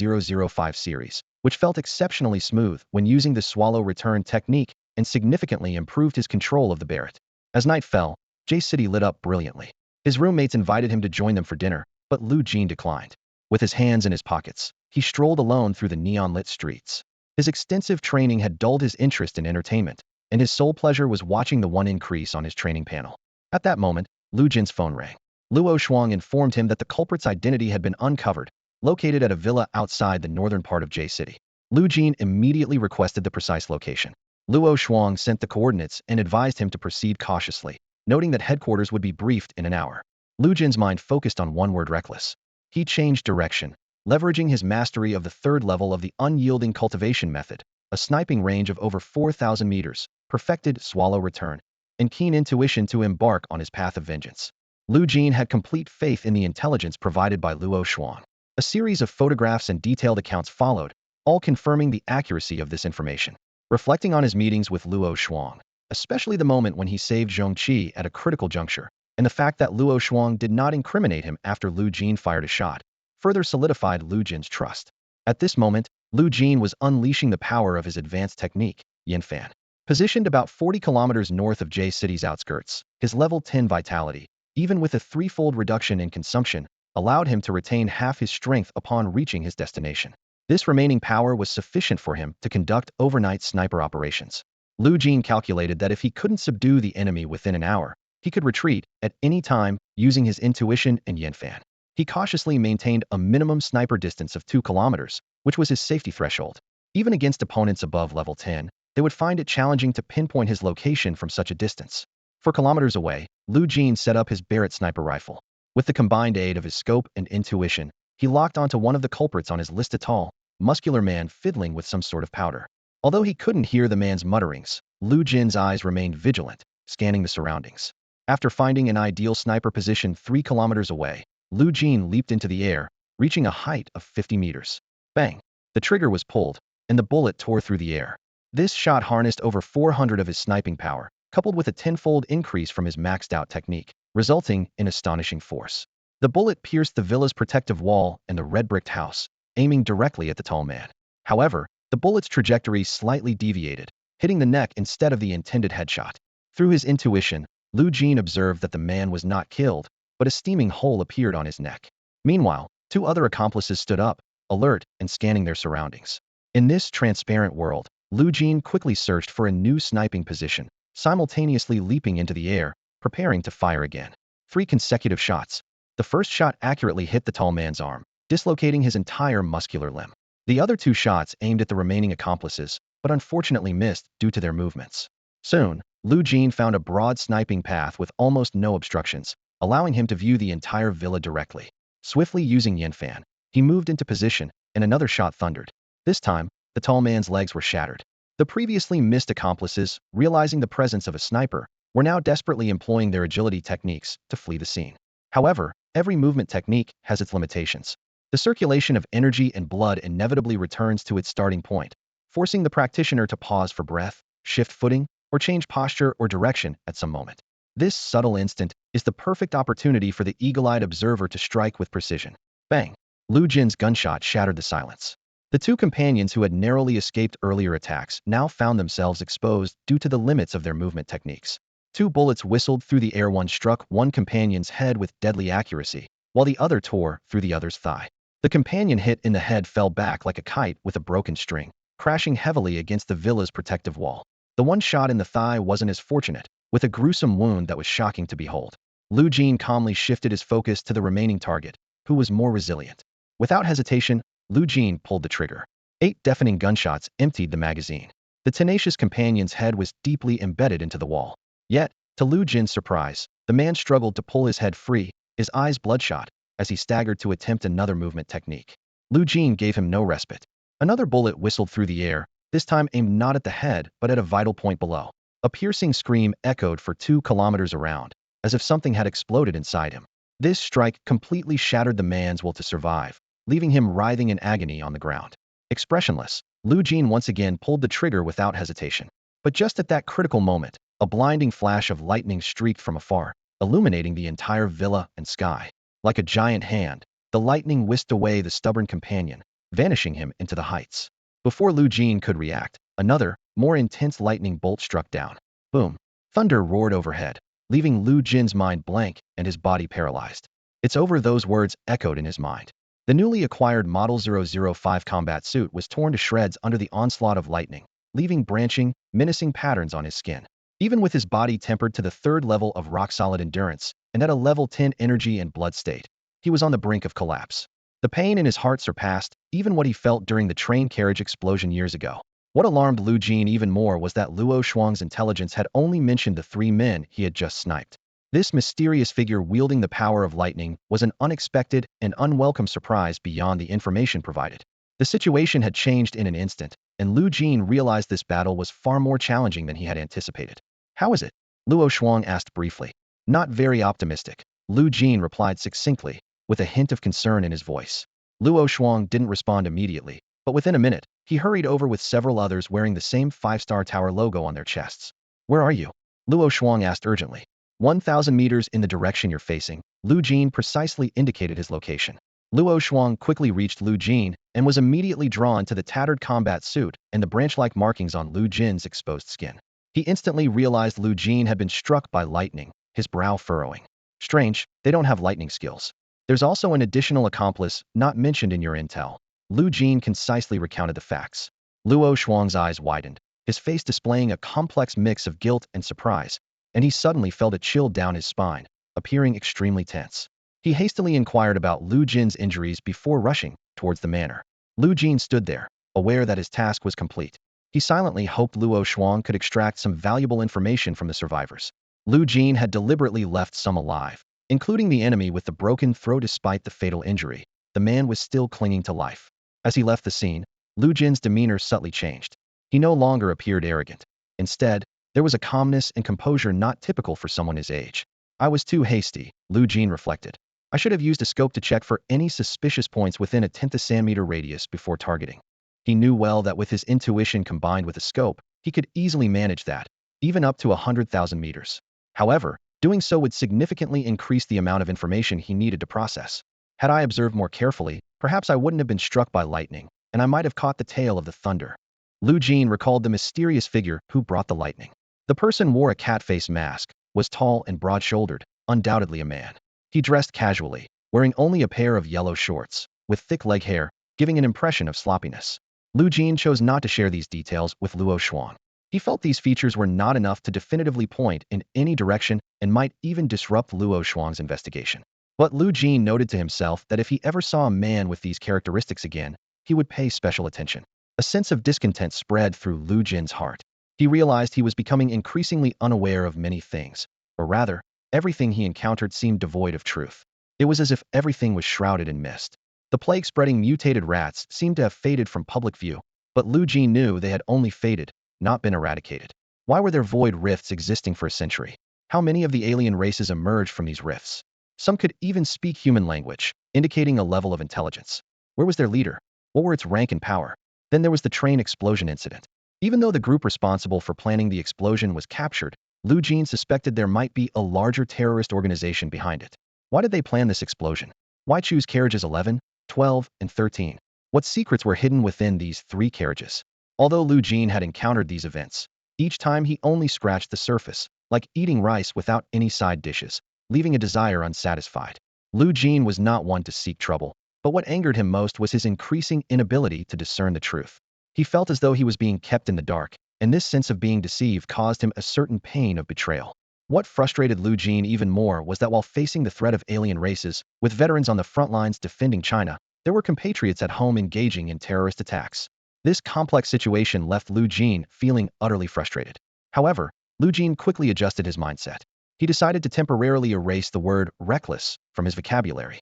005 series, which felt exceptionally smooth when using the swallow return technique and significantly improved his control of the Barrett. As night fell, J-City lit up brilliantly. His roommates invited him to join them for dinner, but Lu Jin declined. With his hands in his pockets, he strolled alone through the neon-lit streets. His extensive training had dulled his interest in entertainment, and his sole pleasure was watching the one increase on his training panel. At that moment, Lu Jin's phone rang. Luo Shuang informed him that the culprit's identity had been uncovered, located at a villa outside the northern part of J City. Lu Jin immediately requested the precise location. Luo Shuang sent the coordinates and advised him to proceed cautiously, noting that headquarters would be briefed in an hour. Lu Jin's mind focused on one word: reckless. He changed direction, leveraging his mastery of the third level of the unyielding cultivation method, a sniping range of over 4,000 meters, perfected swallow return, and keen intuition to embark on his path of vengeance. Lu Jin had complete faith in the intelligence provided by Luo Shuang. A series of photographs and detailed accounts followed, all confirming the accuracy of this information. Reflecting on his meetings with Luo Shuang, especially the moment when he saved Zhongqi at a critical juncture, and the fact that Luo Shuang did not incriminate him after Lu Jin fired a shot, further solidified Lu Jin's trust. At this moment, Lu Jin was unleashing the power of his advanced technique, Yanfan. Positioned about 40 kilometers north of J City's outskirts, his level 10 vitality, even with a threefold reduction in consumption, allowed him to retain half his strength upon reaching his destination. This remaining power was sufficient for him to conduct overnight sniper operations. Lu Jin calculated that if he couldn't subdue the enemy within an hour, he could retreat at any time using his intuition and Yanfan. He cautiously maintained a minimum sniper distance of 2 kilometers, which was his safety threshold. Even against opponents above level 10, they would find it challenging to pinpoint his location from such a distance. 4 kilometers away, Lu Jin set up his Barrett sniper rifle. With the combined aid of his scope and intuition, he locked onto one of the culprits on his list, a tall, muscular man fiddling with some sort of powder. Although he couldn't hear the man's mutterings, Lu Jin's eyes remained vigilant, scanning the surroundings. After finding an ideal sniper position 3 kilometers away, Lu Jin leaped into the air, reaching a height of 50 meters. Bang! The trigger was pulled, and the bullet tore through the air. This shot harnessed over 400 of his sniping power, coupled with a tenfold increase from his maxed-out technique, resulting in astonishing force. The bullet pierced the villa's protective wall and the red-bricked house, aiming directly at the tall man. However, the bullet's trajectory slightly deviated, hitting the neck instead of the intended headshot. Through his intuition, Lu Jin observed that the man was not killed, but a steaming hole appeared on his neck. Meanwhile, 2 other accomplices stood up, alert and scanning their surroundings. In this transparent world, Lu Jin quickly searched for a new sniping position, simultaneously leaping into the air, preparing to fire again. 3 consecutive shots. The first shot accurately hit the tall man's arm, dislocating his entire muscular limb. The other 2 shots aimed at the remaining accomplices, but unfortunately missed due to their movements. Soon, Lu Jin found a broad sniping path with almost no obstructions, allowing him to view the entire villa directly. Swiftly using Yanfan, he moved into position, and another shot thundered. This time, the tall man's legs were shattered. The previously missed accomplices, realizing the presence of a sniper, were now desperately employing their agility techniques to flee the scene. However, every movement technique has its limitations. The circulation of energy and blood inevitably returns to its starting point, forcing the practitioner to pause for breath, shift footing, or change posture or direction at some moment. This subtle instant is the perfect opportunity for the eagle-eyed observer to strike with precision. Bang! Lu Jin's gunshot shattered the silence. The 2 companions who had narrowly escaped earlier attacks now found themselves exposed due to the limits of their movement techniques. 2 bullets whistled through the air. One struck one companion's head with deadly accuracy, while the other tore through the other's thigh. The companion hit in the head fell back like a kite with a broken string, crashing heavily against the villa's protective wall. The one shot in the thigh wasn't as fortunate, with a gruesome wound that was shocking to behold. Lu Jin calmly shifted his focus to the remaining target, who was more resilient. Without hesitation, Lu Jin pulled the trigger. 8 deafening gunshots emptied the magazine. The tenacious companion's head was deeply embedded into the wall. Yet, to Lu Jin's surprise, the man struggled to pull his head free, his eyes bloodshot, as he staggered to attempt another movement technique. Lu Jin gave him no respite. Another bullet whistled through the air, this time aimed not at the head but at a vital point below. A piercing scream echoed for 2 kilometers around, as if something had exploded inside him. This strike completely shattered the man's will to survive, leaving him writhing in agony on the ground. Expressionless, Lu Jin once again pulled the trigger without hesitation. But just at that critical moment, a blinding flash of lightning streaked from afar, illuminating the entire villa and sky. Like a giant hand, the lightning whisked away the stubborn companion, vanishing him into the heights. Before Lu Jin could react, another, more intense lightning bolt struck down. Boom! Thunder roared overhead, leaving Lu Jin's mind blank and his body paralyzed. "It's over," those words echoed in his mind. The newly acquired Model 005 combat suit was torn to shreds under the onslaught of lightning, leaving branching, menacing patterns on his skin. Even with his body tempered to the third level of rock-solid endurance, and at a level 10 energy and blood state, he was on the brink of collapse. The pain in his heart surpassed even what he felt during the train carriage explosion years ago. What alarmed Lu Jin even more was that Luo Shuang's intelligence had only mentioned the 3 men he had just sniped. This mysterious figure wielding the power of lightning was an unexpected and unwelcome surprise beyond the information provided. The situation had changed in an instant, and Lu Jin realized this battle was far more challenging than he had anticipated. How is it? Luo Shuang asked briefly. Not very optimistic, Lu Jin replied succinctly, with a hint of concern in his voice. Luo Shuang didn't respond immediately, but within a minute, he hurried over with several others wearing the same 5-star tower logo on their chests. Where are you? Luo Shuang asked urgently. 1,000 meters in the direction you're facing, Lu Jin precisely indicated his location. Luo Shuang quickly reached Lu Jin and was immediately drawn to the tattered combat suit and the branch-like markings on Lu Jin's exposed skin. He instantly realized Lu Jin had been struck by lightning, his brow furrowing. Strange, they don't have lightning skills. There's also an additional accomplice not mentioned in your intel. Lu Jin concisely recounted the facts. Luo Shuang's eyes widened, his face displaying a complex mix of guilt and surprise, and he suddenly felt a chill down his spine, appearing extremely tense. He hastily inquired about Lu Jin's injuries before rushing towards the manor. Lu Jin stood there, aware that his task was complete. He silently hoped Luo Shuang could extract some valuable information from the survivors. Lu Jin had deliberately left some alive, including the enemy with the broken throat. Despite the fatal injury, the man was still clinging to life. As he left the scene, Lu Jin's demeanor subtly changed. He no longer appeared arrogant. Instead, there was a calmness and composure not typical for someone his age. I was too hasty, Lu Jin reflected. I should have used a scope to check for any suspicious points within a 10th centimeter radius before targeting. He knew well that with his intuition combined with a scope, he could easily manage that, even up to 100,000 meters. However, doing so would significantly increase the amount of information he needed to process. Had I observed more carefully, perhaps I wouldn't have been struck by lightning, and I might have caught the tail of the thunder. Lu Jin recalled the mysterious figure who brought the lightning. The person wore a cat face mask, was tall and broad-shouldered, undoubtedly a man. He dressed casually, wearing only a pair of yellow shorts, with thick leg hair, giving an impression of sloppiness. Lu Jin chose not to share these details with Luo Shuang. He felt these features were not enough to definitively point in any direction and might even disrupt Luo Shuang's investigation. But Lu Jin noted to himself that if he ever saw a man with these characteristics again, he would pay special attention. A sense of discontent spread through Lu Jin's heart. He realized he was becoming increasingly unaware of many things, or rather, everything he encountered seemed devoid of truth. It was as if everything was shrouded in mist. The plague-spreading mutated rats seemed to have faded from public view, but Lu Jin knew they had only faded, not been eradicated. Why were there void rifts existing for a century? How many of the alien races emerged from these rifts? Some could even speak human language, indicating a level of intelligence. Where was their leader? What were its rank and power? Then there was the train explosion incident. Even though the group responsible for planning the explosion was captured, Lu Jin suspected there might be a larger terrorist organization behind it. Why did they plan this explosion? Why choose carriages 11, 12, and 13? What secrets were hidden within these 3 carriages? Although Lu Jin had encountered these events, each time he only scratched the surface, like eating rice without any side dishes, leaving a desire unsatisfied. Lu Jin was not one to seek trouble, but what angered him most was his increasing inability to discern the truth. He felt as though he was being kept in the dark, and this sense of being deceived caused him a certain pain of betrayal. What frustrated Lu Jin even more was that while facing the threat of alien races, with veterans on the front lines defending China, there were compatriots at home engaging in terrorist attacks. This complex situation left Lu Jin feeling utterly frustrated. However, Lu Jin quickly adjusted his mindset. He decided to temporarily erase the word reckless from his vocabulary.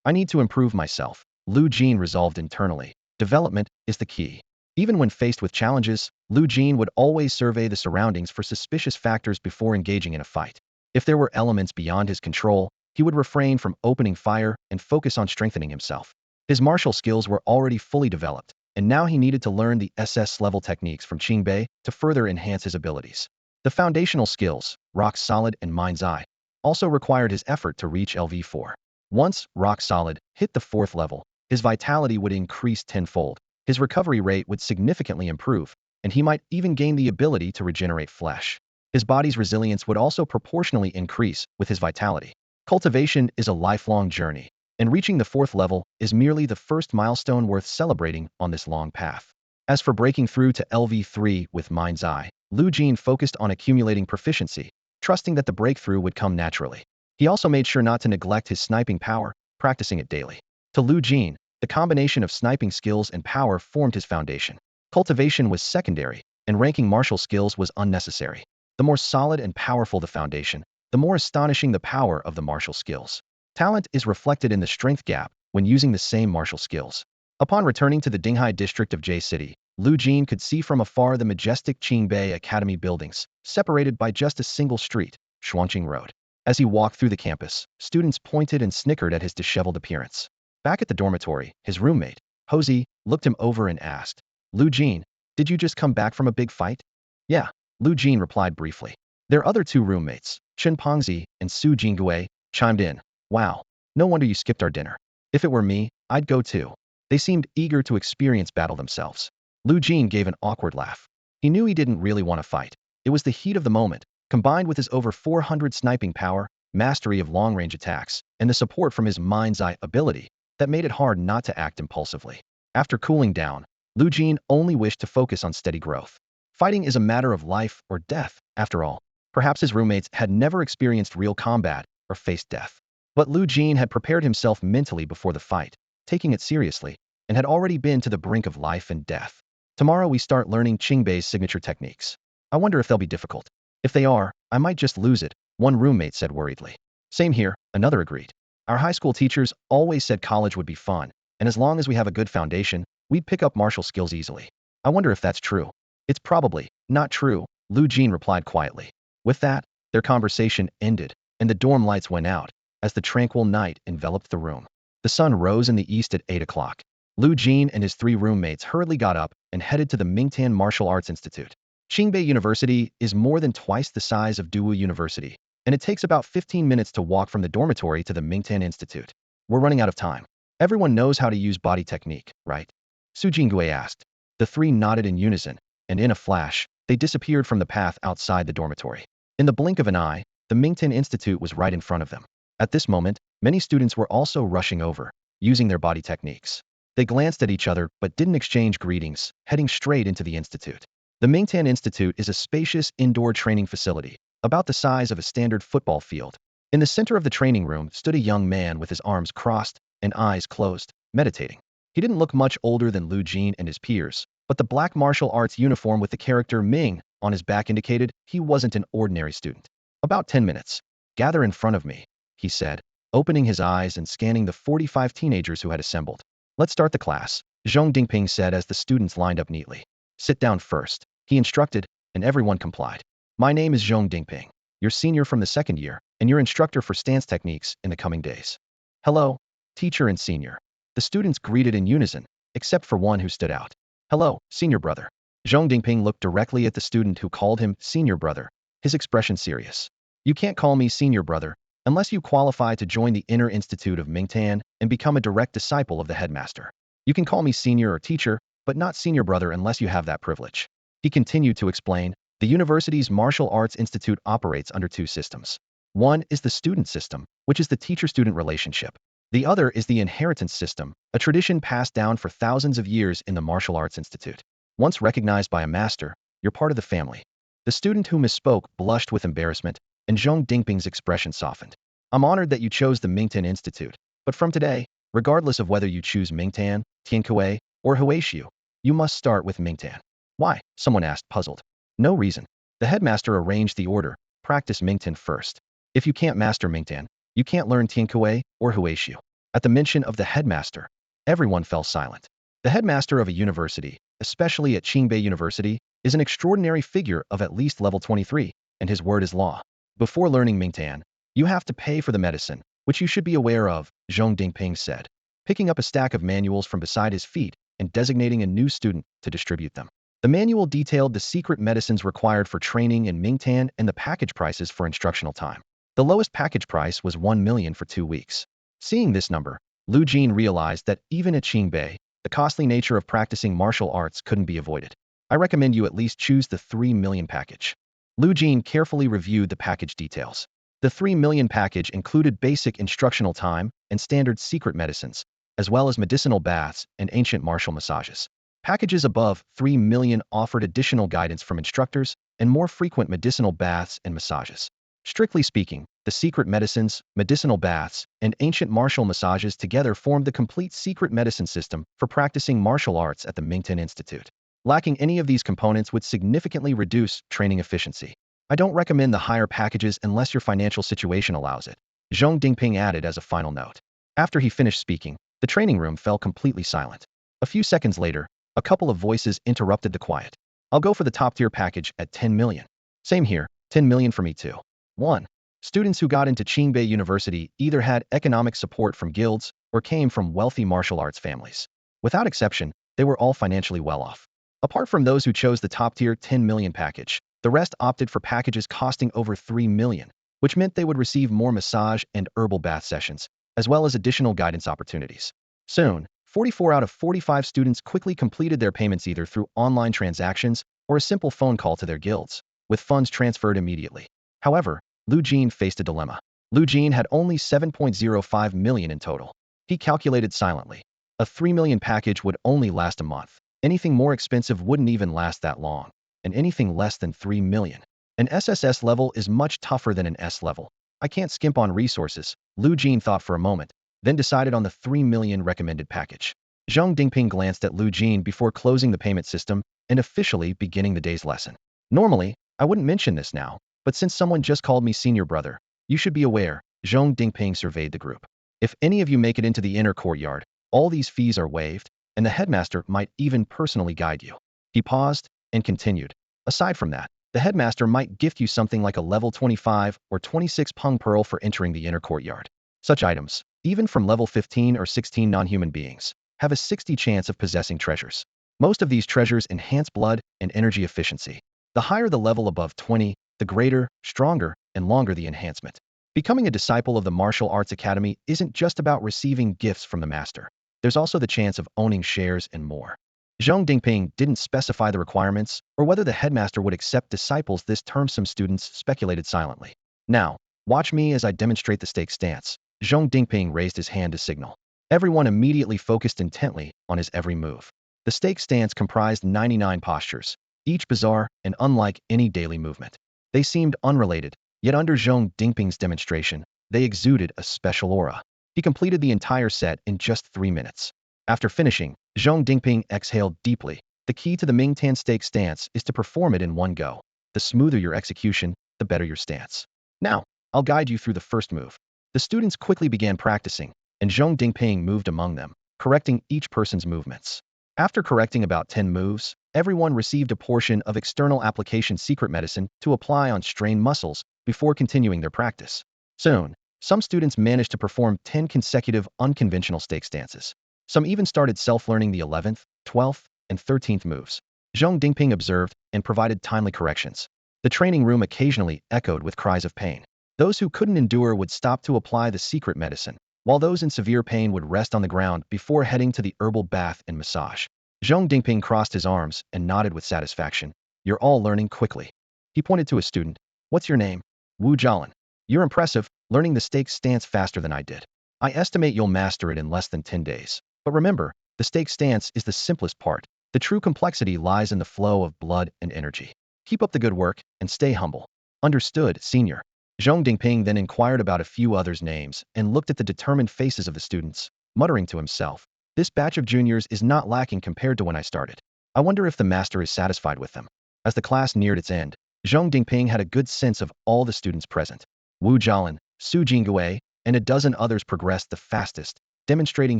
I need to improve myself, Lu Jin resolved internally. Development is the key. Even when faced with challenges, Lu Jin would always survey the surroundings for suspicious factors before engaging in a fight. If there were elements beyond his control, he would refrain from opening fire and focus on strengthening himself. His martial skills were already fully developed, and now he needed to learn the SS-level techniques from Qingbei to further enhance his abilities. The foundational skills, Rock Solid and Mind's Eye, also required his effort to reach LV4. Once Rock Solid hit the 4th level, his vitality would increase tenfold. His recovery rate would significantly improve, and he might even gain the ability to regenerate flesh. His body's resilience would also proportionally increase with his vitality. Cultivation is a lifelong journey, and reaching the 4th level is merely the first milestone worth celebrating on this long path. As for breaking through to LV3 with Mind's Eye, Lu Jin focused on accumulating proficiency, trusting that the breakthrough would come naturally. He also made sure not to neglect his sniping power, practicing it daily. To Lu Jin, the combination of sniping skills and power formed his foundation. Cultivation was secondary, and ranking martial skills was unnecessary. The more solid and powerful the foundation, the more astonishing the power of the martial skills. Talent is reflected in the strength gap when using the same martial skills. Upon returning to the Dinghai district of J City, Lu Jin could see from afar the majestic Qingbei Academy buildings, separated by just a single street, Shuangqing Road. As he walked through the campus, students pointed and snickered at his disheveled appearance. Back at the dormitory, his roommate, Hosey, looked him over and asked, Lu Jin, did you just come back from a big fight? Yeah, Lu Jin replied briefly. Their other two roommates, Chen Pongzi and Su Jingui, chimed in. Wow, no wonder you skipped our dinner. If it were me, I'd go too. They seemed eager to experience battle themselves. Lu Jin gave an awkward laugh. He knew he didn't really want to fight. It was the heat of the moment, combined with his over 400 sniping power, mastery of long-range attacks, and the support from his mind's eye ability, that made it hard not to act impulsively. After cooling down, Lu Jin only wished to focus on steady growth. Fighting is a matter of life or death, after all. Perhaps his roommates had never experienced real combat or faced death. But Lu Jin had prepared himself mentally before the fight, taking it seriously, and had already been to the brink of life and death. Tomorrow we start learning Qingbei's signature techniques. I wonder if they'll be difficult. If they are, I might just lose it, one roommate said worriedly. Same here, another agreed. Our high school teachers always said college would be fun, and as long as we have a good foundation, we'd pick up martial skills easily. I wonder if that's true. It's probably not true, Lu Jin replied quietly. With that, their conversation ended, and the dorm lights went out, as the tranquil night enveloped the room. The sun rose in the east at 8 o'clock. Lu Jin and his three roommates hurriedly got up and headed to the Mingtan Martial Arts Institute. Qingbei University is more than twice the size of Dawu University, and it takes about 15 minutes to walk from the dormitory to the Mingtan Institute. We're running out of time. Everyone knows how to use body technique, right? Su Jingui asked. The three nodded in unison, and in a flash, they disappeared from the path outside the dormitory. In the blink of an eye, the Mingtan Institute was right in front of them. At this moment, many students were also rushing over, using their body techniques. They glanced at each other but didn't exchange greetings, heading straight into the institute. The Mingtan Institute is a spacious indoor training facility, about the size of a standard football field. In the center of the training room stood a young man with his arms crossed and eyes closed, meditating. He didn't look much older than Lu Jin and his peers, but the black martial arts uniform with the character Ming on his back indicated he wasn't an ordinary student. About 10 minutes. Gather in front of me, he said, opening his eyes and scanning the 45 teenagers who had assembled. Let's start the class, Zhong Dingping said as the students lined up neatly. Sit down first, he instructed, and everyone complied. My name is Zhong Dingping, your senior from the second year, and your instructor for stance techniques in the coming days. Hello, teacher and senior. The students greeted in unison, except for one who stood out. Hello, senior brother. Zhong Dingping looked directly at the student who called him senior brother, his expression serious. You can't call me senior brother, unless you qualify to join the Inner Institute of Mingtan and become a direct disciple of the headmaster. You can call me senior or teacher, but not senior brother unless you have that privilege. He continued to explain, the university's Martial Arts Institute operates under two systems. One is the student system, which is the teacher-student relationship. The other is the inheritance system, a tradition passed down for thousands of years in the Martial Arts Institute. Once recognized by a master, you're part of the family. The student who misspoke blushed with embarrassment, and Zhong Dingping's expression softened. I'm honored that you chose the Mingtan Institute, but from today, regardless of whether you choose Mingtan, Tiankui, or Huaishu, you must start with Mingtan. Why? Someone asked, puzzled. No reason. The headmaster arranged the order, practice Mingtan first. If you can't master Mingtan, you can't learn Tiankui or Huaishu. At the mention of the headmaster, everyone fell silent. The headmaster of a university, especially at Qingbei University, is an extraordinary figure of at least level 23, and his word is law. Before learning Mingtan, you have to pay for the medicine, which you should be aware of, Zhong Dingping said, picking up a stack of manuals from beside his feet and designating a new student to distribute them. The manual detailed the secret medicines required for training in Mingtan and the package prices for instructional time. The lowest package price was 1 million for 2 weeks. Seeing this number, Lu Jin realized that even at Qingbei, the costly nature of practicing martial arts couldn't be avoided. I recommend you at least choose the 3 million package. Lu Jin carefully reviewed the package details. The 3 million package included basic instructional time and standard secret medicines, as well as medicinal baths and ancient martial massages. Packages above 3 million offered additional guidance from instructors and more frequent medicinal baths and massages. Strictly speaking, the secret medicines, medicinal baths, and ancient martial massages together formed the complete secret medicine system for practicing martial arts at the Mingtan Institute. Lacking any of these components would significantly reduce training efficiency. I don't recommend the higher packages unless your financial situation allows it, Zhong Dingping added as a final note. After he finished speaking, the training room fell completely silent. A few seconds later, a couple of voices interrupted the quiet. I'll go for the top-tier package at 10 million. Same here, 10 million for me too. 1. Students who got into Qingbei University either had economic support from guilds or came from wealthy martial arts families. Without exception, they were all financially well off. Apart from those who chose the top-tier 10 million package, the rest opted for packages costing over 3 million, which meant they would receive more massage and herbal bath sessions, as well as additional guidance opportunities. Soon, 44 out of 45 students quickly completed their payments either through online transactions or a simple phone call to their guilds, with funds transferred immediately. However, Lu Jin faced a dilemma. Lu Jin had only 7.05 million in total. He calculated silently. A 3 million package would only last a month. Anything more expensive wouldn't even last that long, and anything less than 3 million. An SSS level is much tougher than an S level. I can't skimp on resources, Lu Jin thought for a moment, then decided on the 3 million recommended package. Zhong Dingping glanced at Lu Jin before closing the payment system and officially beginning the day's lesson. Normally, I wouldn't mention this now, but since someone just called me senior brother, you should be aware, Zhong Dingping surveyed the group. If any of you make it into the inner courtyard, all these fees are waived, and the headmaster might even personally guide you. He paused and continued. Aside from that, the headmaster might gift you something like a level 25 or 26 Peng Pearl for entering the inner courtyard. Such items, even from level 15 or 16 non-human beings, have a 60 chance of possessing treasures. Most of these treasures enhance blood and energy efficiency. The higher the level above 20, the greater, stronger, and longer the enhancement. Becoming a disciple of the Martial Arts Academy isn't just about receiving gifts from the master. There's also the chance of owning shares and more. Zhong Dingping didn't specify the requirements or whether the headmaster would accept disciples this term. Some students speculated silently. Now, watch me as I demonstrate the stake stance. Zhong Dingping raised his hand to signal. Everyone immediately focused intently on his every move. The stake stance comprised 99 postures, each bizarre and unlike any daily movement. They seemed unrelated, yet under Zhong Dingping's demonstration, they exuded a special aura. He completed the entire set in just 3 minutes. After finishing, Zhong Dingping exhaled deeply. The key to the Mingtan stake stance is to perform it in one go. The smoother your execution, the better your stance. Now, I'll guide you through the first move. The students quickly began practicing, and Zhong Dingping moved among them, correcting each person's movements. After correcting about 10 moves, everyone received a portion of external application secret medicine to apply on strained muscles before continuing their practice. Soon, some students managed to perform 10 consecutive unconventional stake stances. Some even started self-learning the 11th, 12th, and 13th moves. Zhong Dingping observed and provided timely corrections. The training room occasionally echoed with cries of pain. Those who couldn't endure would stop to apply the secret medicine, while those in severe pain would rest on the ground before heading to the herbal bath and massage. Zhong Dingping crossed his arms and nodded with satisfaction. You're all learning quickly. He pointed to a student. What's your name? Wu Jialan. You're impressive, learning the stake stance faster than I did. I estimate you'll master it in less than 10 days. But remember, the stake stance is the simplest part. The true complexity lies in the flow of blood and energy. Keep up the good work and stay humble. Understood, senior. Zhong Dingping then inquired about a few others' names and looked at the determined faces of the students, muttering to himself. This batch of juniors is not lacking compared to when I started. I wonder if the master is satisfied with them. As the class neared its end, Zhong Dingping had a good sense of all the students present. Wu Jialan, Su Jingui, and a dozen others progressed the fastest, demonstrating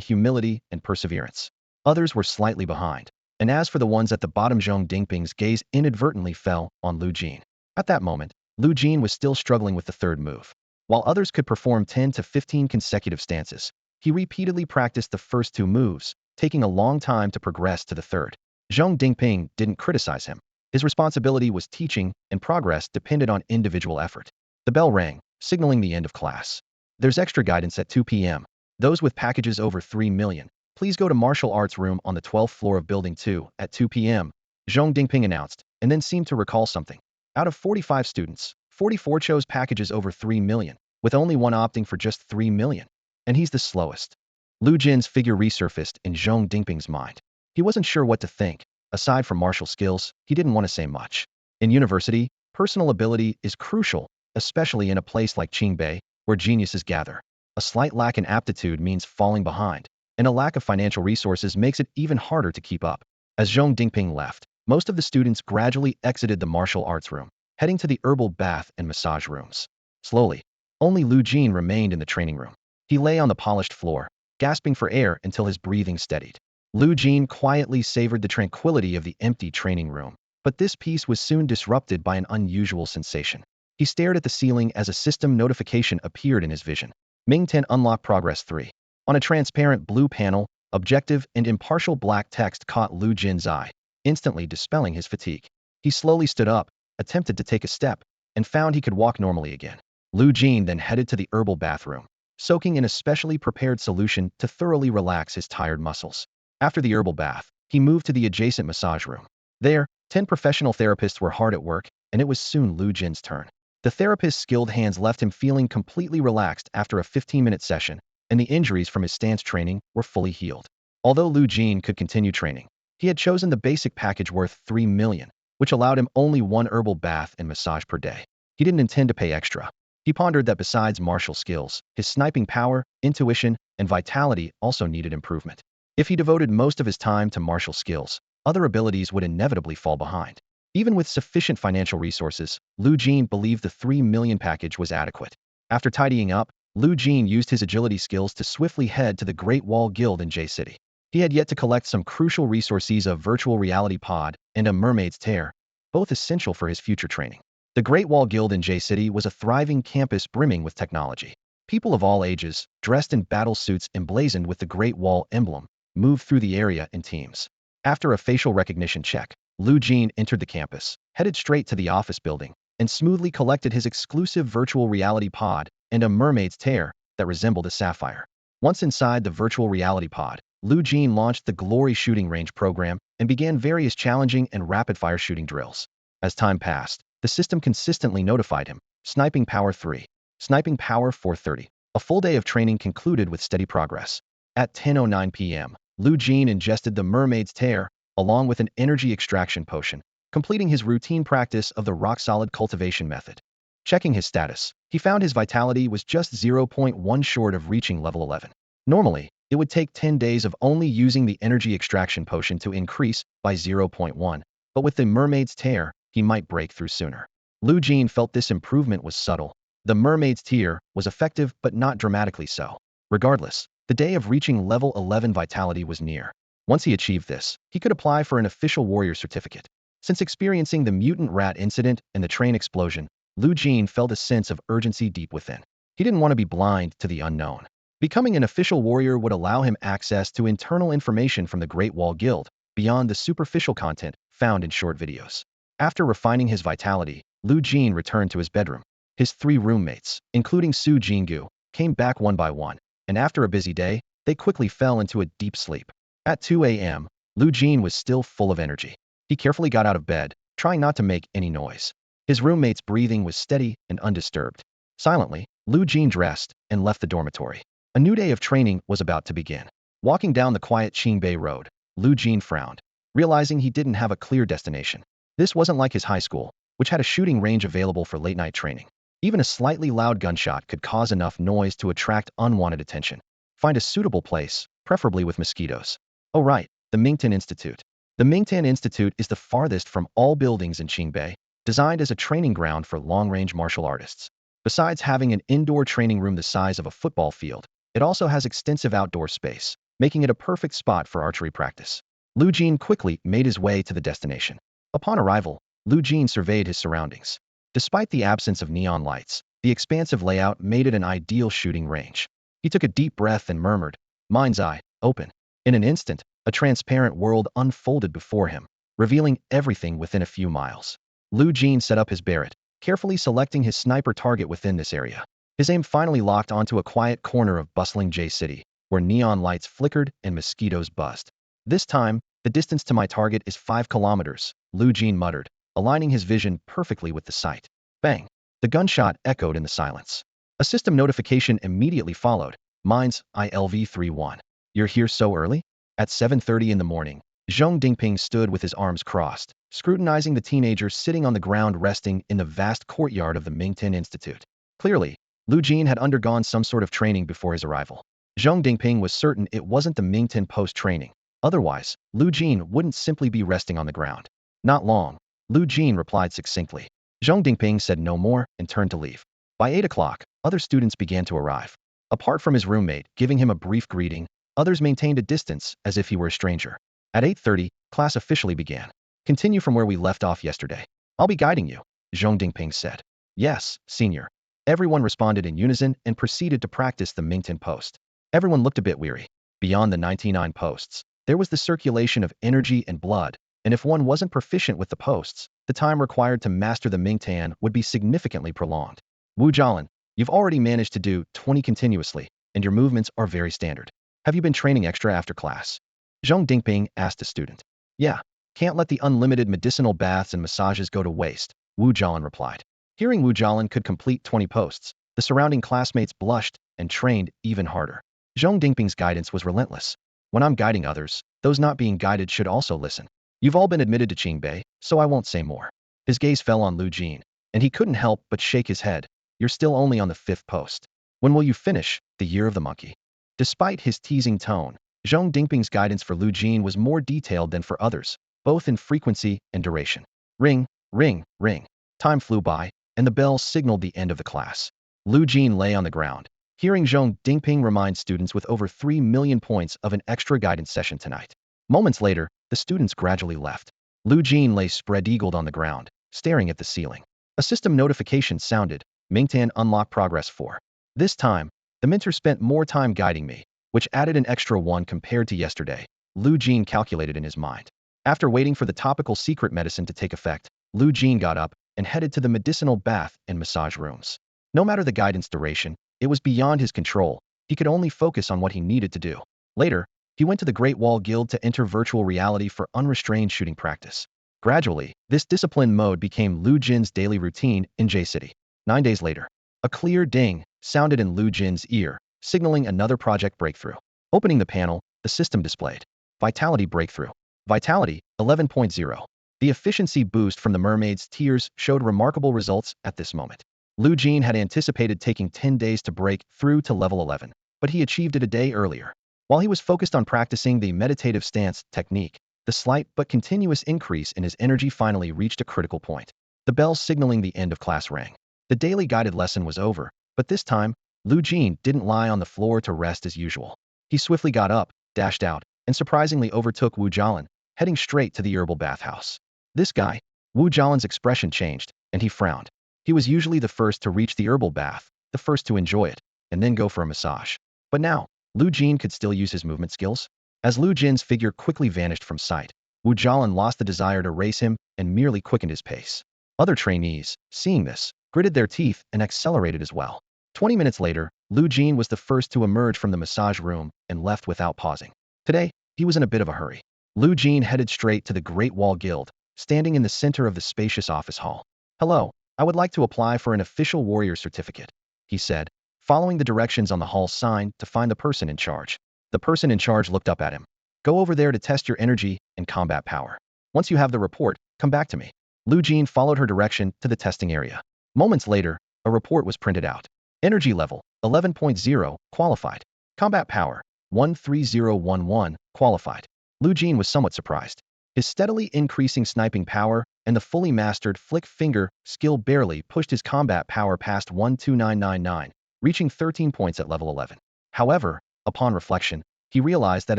humility and perseverance. Others were slightly behind, and as for the ones at the bottom, Zhong Dingping's gaze inadvertently fell on Lu Jin. At that moment, Lu Jin was still struggling with the third move. While others could perform 10 to 15 consecutive stances, he repeatedly practiced the first 2 moves, taking a long time to progress to the third. Zhong Dingping didn't criticize him. His responsibility was teaching, and progress depended on individual effort. The bell rang, signaling the end of class. There's extra guidance at 2 p.m. Those with packages over 3 million, please go to martial arts room on the 12th floor of building 2 at 2 p.m., Zhong Dingping announced, and then seemed to recall something. Out of 45 students, 44 chose packages over 3 million, with only one opting for just 3 million. And he's the slowest. Lu Jin's figure resurfaced in Zhong Dingping's mind. He wasn't sure what to think. Aside from martial skills, he didn't want to say much. In university, personal ability is crucial, especially in a place like Qingbei, where geniuses gather. A slight lack in aptitude means falling behind, and a lack of financial resources makes it even harder to keep up. As Zhong Dingping left, most of the students gradually exited the martial arts room, heading to the herbal bath and massage rooms. Slowly, only Lu Jin remained in the training room. He lay on the polished floor, gasping for air until his breathing steadied. Lu Jin quietly savored the tranquility of the empty training room, but this peace was soon disrupted by an unusual sensation. He stared at the ceiling as a system notification appeared in his vision. Ming 10 Unlock Progress 3. On a transparent blue panel, objective and impartial black text caught Lu Jin's eye, instantly dispelling his fatigue. He slowly stood up, attempted to take a step, and found he could walk normally again. Lu Jin then headed to the herbal bathroom, soaking in a specially prepared solution to thoroughly relax his tired muscles. After the herbal bath, he moved to the adjacent massage room. There, 10 professional therapists were hard at work, and it was soon Lu Jin's turn. The therapist's skilled hands left him feeling completely relaxed after a 15-minute session, and the injuries from his stance training were fully healed. Although Lu Jin could continue training, he had chosen the basic package worth 3 million, which allowed him only one herbal bath and massage per day. He didn't intend to pay extra. He pondered that besides martial skills, his sniping power, intuition, and vitality also needed improvement. If he devoted most of his time to martial skills, other abilities would inevitably fall behind. Even with sufficient financial resources, Lu Jin believed the 3 million package was adequate. After tidying up, Lu Jin used his agility skills to swiftly head to the Great Wall Guild in J City. He had yet to collect some crucial resources: a virtual reality pod and a mermaid's tear, both essential for his future training. The Great Wall Guild in J City was a thriving campus brimming with technology. People of all ages, dressed in battle suits emblazoned with the Great Wall emblem, moved through the area in teams. After a facial recognition check, Lu Jin entered the campus, headed straight to the office building, and smoothly collected his exclusive virtual reality pod and a mermaid's tear that resembled a sapphire. Once inside the virtual reality pod, Lu Jin launched the Glory Shooting Range program and began various challenging and rapid-fire shooting drills. As time passed, the system consistently notified him: Sniping Power 3, Sniping Power 430. A full day of training concluded with steady progress. At 10:09 p.m., Lu Jin ingested the mermaid's tear, along with an energy extraction potion, completing his routine practice of the rock-solid cultivation method. Checking his status, he found his vitality was just 0.1 short of reaching level 11. Normally, it would take 10 days of only using the energy extraction potion to increase by 0.1, but with the mermaid's tear, he might break through sooner. Lu Jin felt this improvement was subtle. The mermaid's tear was effective but not dramatically so. Regardless, the day of reaching level 11 vitality was near. Once he achieved this, he could apply for an official warrior certificate. Since experiencing the mutant rat incident and the train explosion, Lu Jin felt a sense of urgency deep within. He didn't want to be blind to the unknown. Becoming an official warrior would allow him access to internal information from the Great Wall Guild, beyond the superficial content found in short videos. After refining his vitality, Lu Jin returned to his bedroom. His 3 roommates, including Su Jinggu, came back one by one, and after a busy day, they quickly fell into a deep sleep. At 2 a.m., Lu Jin was still full of energy. He carefully got out of bed, trying not to make any noise. His roommate's breathing was steady and undisturbed. Silently, Lu Jin dressed and left the dormitory. A new day of training was about to begin. Walking down the quiet Qingbei Road, Lu Jin frowned, realizing he didn't have a clear destination. This wasn't like his high school, which had a shooting range available for late-night training. Even a slightly loud gunshot could cause enough noise to attract unwanted attention. Find a suitable place, preferably with mosquitoes. Oh right, the Mingtan Institute. The Mingtan Institute is the farthest from all buildings in Qingbei, designed as a training ground for long-range martial artists. Besides having an indoor training room the size of a football field, it also has extensive outdoor space, making it a perfect spot for archery practice. Lu Jin quickly made his way to the destination. Upon arrival, Lu Jin surveyed his surroundings. Despite the absence of neon lights, the expansive layout made it an ideal shooting range. He took a deep breath and murmured, "Mind's eye, open." In an instant, a transparent world unfolded before him, revealing everything within a few miles. Lu Jin set up his Barrett, carefully selecting his sniper target within this area. His aim finally locked onto a quiet corner of bustling J City, where neon lights flickered and mosquitoes buzzed. This time, the distance to my target is 5 kilometers, Lu Jin muttered, aligning his vision perfectly with the sight. Bang! The gunshot echoed in the silence. A system notification immediately followed. Mine's ILV-31. You're here so early? At 7:30 in the morning, Zhong Dingping stood with his arms crossed, scrutinizing the teenager sitting on the ground resting in the vast courtyard of the Mingtin Institute. Clearly, Lu Jin had undergone some sort of training before his arrival. Zhong Dingping was certain it wasn't the Mingtin post training. Otherwise, Lu Jin wouldn't simply be resting on the ground. Not long, Lu Jin replied succinctly. Zhong Dingping said no more and turned to leave. By 8 o'clock, other students began to arrive. Apart from his roommate giving him a brief greeting, others maintained a distance as if he were a stranger. At 8:30, class officially began. Continue from where we left off yesterday. I'll be guiding you, Zhong Dingping said. Yes, senior. Everyone responded in unison and proceeded to practice the Mingtin post. Everyone looked a bit weary. Beyond the 99 posts, there was the circulation of energy and blood, and if one wasn't proficient with the posts, the time required to master the Mingtan would be significantly prolonged. Wu Jialan, you've already managed to do 20 continuously, and your movements are very standard. Have you been training extra after class? Zhong Dingping asked a student. Yeah, can't let the unlimited medicinal baths and massages go to waste, Wu Jialan replied. Hearing Wu Jialan could complete 20 posts, the surrounding classmates blushed and trained even harder. Zhong Dingping's guidance was relentless. When I'm guiding others, those not being guided should also listen. You've all been admitted to Qingbei, so I won't say more. His gaze fell on Lu Jin, and he couldn't help but shake his head. You're still only on the 5th post. When will you finish the Year of the Monkey? Despite his teasing tone, Zhong Dingping's guidance for Lu Jin was more detailed than for others, both in frequency and duration. Ring, ring, ring. Time flew by, and the bell signaled the end of the class. Lu Jin lay on the ground, hearing Zhong Dingping remind students with over 3 million points of an extra guidance session tonight. Moments later, the students gradually left. Lu Jin lay spread-eagled on the ground, staring at the ceiling. A system notification sounded. Mingtan unlock progress 4. This time, the mentor spent more time guiding me, which added an extra 1 compared to yesterday, Lu Jin calculated in his mind. After waiting for the topical secret medicine to take effect, Lu Jin got up and headed to the medicinal bath and massage rooms. No matter the guidance duration, it was beyond his control. He could only focus on what he needed to do. Later, he went to the Great Wall Guild to enter virtual reality for unrestrained shooting practice. Gradually, this discipline mode became Lu Jin's daily routine in J City. 9 days later, a clear ding sounded in Lu Jin's ear, signaling another project breakthrough. Opening the panel, the system displayed. Vitality breakthrough. Vitality, 11.0. The efficiency boost from the mermaid's tears showed remarkable results at this moment. Lu Jin had anticipated taking 10 days to break through to level 11, but he achieved it a day earlier. While he was focused on practicing the meditative stance technique, the slight but continuous increase in his energy finally reached a critical point. The bell signaling the end of class rang. The daily guided lesson was over, but this time, Lu Jin didn't lie on the floor to rest as usual. He swiftly got up, dashed out, and surprisingly overtook Wu Jialan, heading straight to the herbal bathhouse. This guy, Wu Jialan's expression changed, and he frowned. He was usually the first to reach the herbal bath, the first to enjoy it, and then go for a massage. But now, Lu Jin could still use his movement skills. As Lu Jin's figure quickly vanished from sight, Wu Jialan lost the desire to race him and merely quickened his pace. Other trainees, seeing this, gritted their teeth and accelerated as well. 20 minutes later, Lu Jin was the first to emerge from the massage room and left without pausing. Today, he was in a bit of a hurry. Lu Jin headed straight to the Great Wall Guild, standing in the center of the spacious office hall. Hello, I would like to apply for an official warrior certificate, he said, following the directions on the hall sign to find the person in charge. The person in charge looked up at him. Go over there to test your energy and combat power. Once you have the report, come back to me. Lu Jin followed her direction to the testing area. Moments later, a report was printed out. Energy level, 11.0, qualified. Combat power, 13011, qualified. Lu Jin was somewhat surprised. His steadily increasing sniping power and the fully mastered flick finger skill barely pushed his combat power past 12999, reaching 13 points at level 11. However, upon reflection, he realized that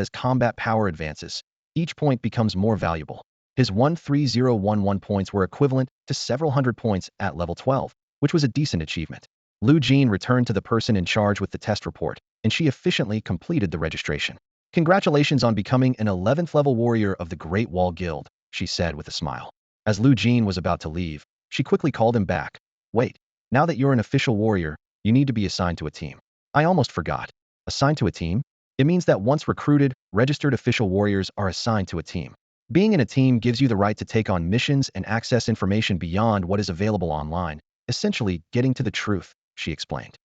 as combat power advances, each point becomes more valuable. His 13011 points were equivalent to several hundred points at level 12, which was a decent achievement. Lu Jin returned to the person in charge with the test report, and she efficiently completed the registration. Congratulations on becoming an 11th level warrior of the Great Wall Guild, she said with a smile. As Lu Jin was about to leave, she quickly called him back. Wait, now that you're an official warrior, you need to be assigned to a team. I almost forgot. Assigned to a team? It means that once recruited, registered official warriors are assigned to a team. Being in a team gives you the right to take on missions and access information beyond what is available online, essentially getting to the truth, she explained.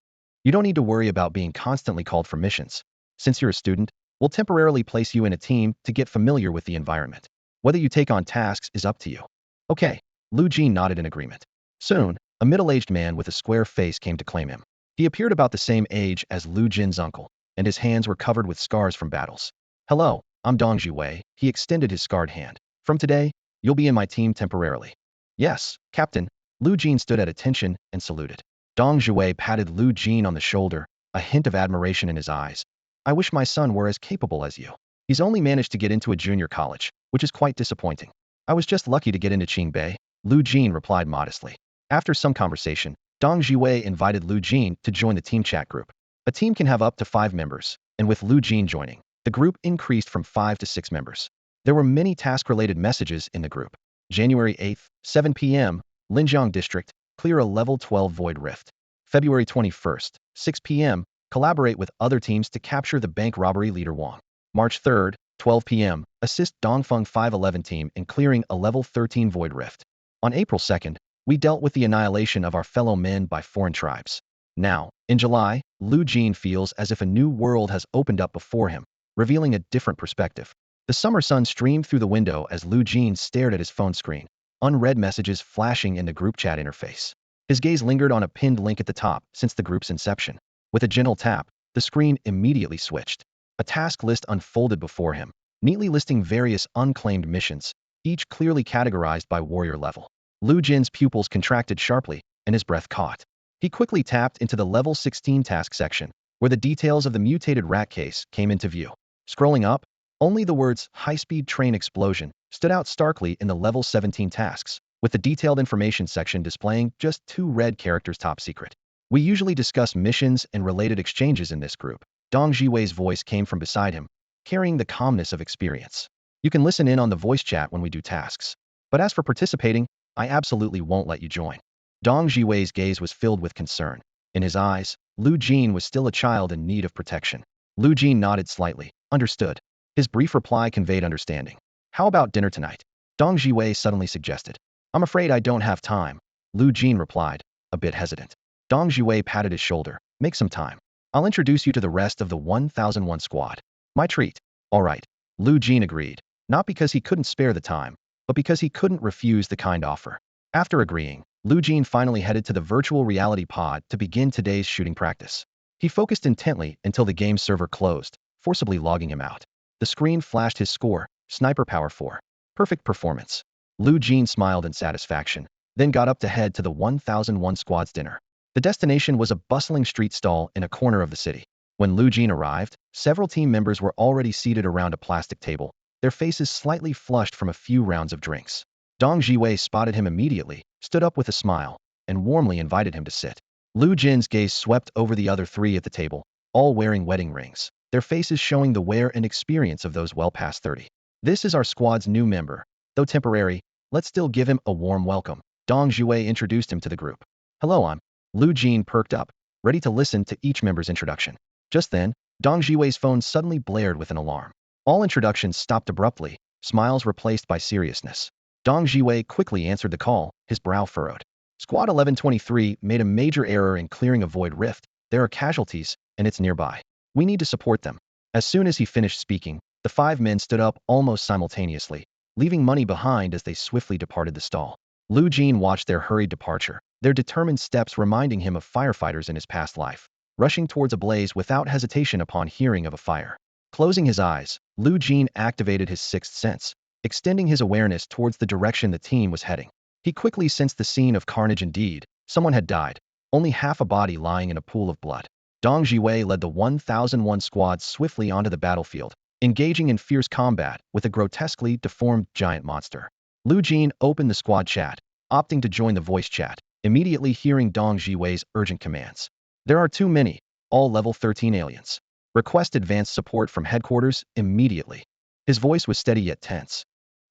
You don't need to worry about being constantly called for missions. Since you're a student, We'll temporarily place you in a team to get familiar with the environment. Whether you take on tasks is up to you. Okay, Lu Jin nodded in agreement. Soon, a middle-aged man with a square face came to claim him. He appeared about the same age as Lu Jin's uncle, and his hands were covered with scars from battles. Hello, I'm Dong Jiwei. He extended his scarred hand. From today, you'll be in my team temporarily. Yes, Captain. Lu Jin stood at attention and saluted. Dong Jiwei patted Lu Jin on the shoulder, a hint of admiration in his eyes. I wish my son were as capable as you. He's only managed to get into a junior college, which is quite disappointing. I was just lucky to get into Qingbei, Lu Jin replied modestly. After some conversation, Dong Jiwei invited Lu Jin to join the team chat group. A team can have up to 5 members, and with Lu Jin joining, the group increased from 5 to 6 members. There were many task-related messages in the group. January 8th, 7 p.m., Linjiang District, clear a level 12 void rift. February 21st, 6 p.m., collaborate with other teams to capture the bank robbery leader Wang. March 3rd, 12 p.m., assist Dongfeng 511 team in clearing a level 13 void rift. On April 2nd, we dealt with the annihilation of our fellow men by foreign tribes. Now, in July, Lu Jin feels as if a new world has opened up before him, revealing a different perspective. The summer sun streamed through the window as Lu Jin stared at his phone screen, unread messages flashing in the group chat interface. His gaze lingered on a pinned link at the top since the group's inception. With a gentle tap, the screen immediately switched. A task list unfolded before him, neatly listing various unclaimed missions, each clearly categorized by warrior level. Lu Jin's pupils contracted sharply, and his breath caught. He quickly tapped into the level 16 task section, where the details of the mutated rat case came into view. Scrolling up, only the words high-speed train explosion stood out starkly in the level 17 tasks, with the detailed information section displaying just 2 red characters top secret. We usually discuss missions and related exchanges in this group. Dong Jiwei's voice came from beside him, carrying the calmness of experience. You can listen in on the voice chat when we do tasks. But as for participating, I absolutely won't let you join. Dong Jiwei's gaze was filled with concern. In his eyes, Lu Jin was still a child in need of protection. Lu Jin nodded slightly. Understood. His brief reply conveyed understanding. How about dinner tonight? Dong Jiwei suddenly suggested. I'm afraid I don't have time, Lu Jin replied, a bit hesitant. Dong Jiwei patted his shoulder. Make some time. I'll introduce you to the rest of the 1001 squad. My treat. All right. Lu Jin agreed, not because he couldn't spare the time, but because he couldn't refuse the kind offer. After agreeing, Lu Jin finally headed to the virtual reality pod to begin today's shooting practice. He focused intently until the game server closed, forcibly logging him out. The screen flashed his score, Sniper Power 4. Perfect performance. Lu Jin smiled in satisfaction, then got up to head to the 1001 squad's dinner. The destination was a bustling street stall in a corner of the city. When Lu Jin arrived, several team members were already seated around a plastic table, their faces slightly flushed from a few rounds of drinks. Dong Jiwei spotted him immediately, stood up with a smile, and warmly invited him to sit. Lu Jin's gaze swept over the other 3 at the table, all wearing wedding rings, their faces showing the wear and experience of those well past 30. This is our squad's new member. Though temporary, let's still give him a warm welcome. Dong Jiwei introduced him to the group. Hello, I'm. Lu Jin perked up, ready to listen to each member's introduction. Just then, Dong Jiwei's phone suddenly blared with an alarm. All introductions stopped abruptly, smiles replaced by seriousness. Dong Jiwei quickly answered the call, his brow furrowed. Squad 1123 made a major error in clearing a void rift. There are casualties, and it's nearby. We need to support them. As soon as he finished speaking, the 5 men stood up almost simultaneously, leaving money behind as they swiftly departed the stall. Lu Jin watched their hurried departure, their determined steps reminding him of firefighters in his past life, rushing towards a blaze without hesitation upon hearing of a fire. Closing his eyes, Lu Jin activated his 6th sense, extending his awareness towards the direction the team was heading. He quickly sensed the scene of carnage indeed. Someone had died, only half a body lying in a pool of blood. Dong Jiwei led the 1001 squad swiftly onto the battlefield, engaging in fierce combat with a grotesquely deformed giant monster. Lu Jin opened the squad chat, opting to join the voice chat, immediately hearing Dong Jiwei's urgent commands. There are too many, all level 13 aliens. Request advanced support from headquarters immediately. His voice was steady yet tense.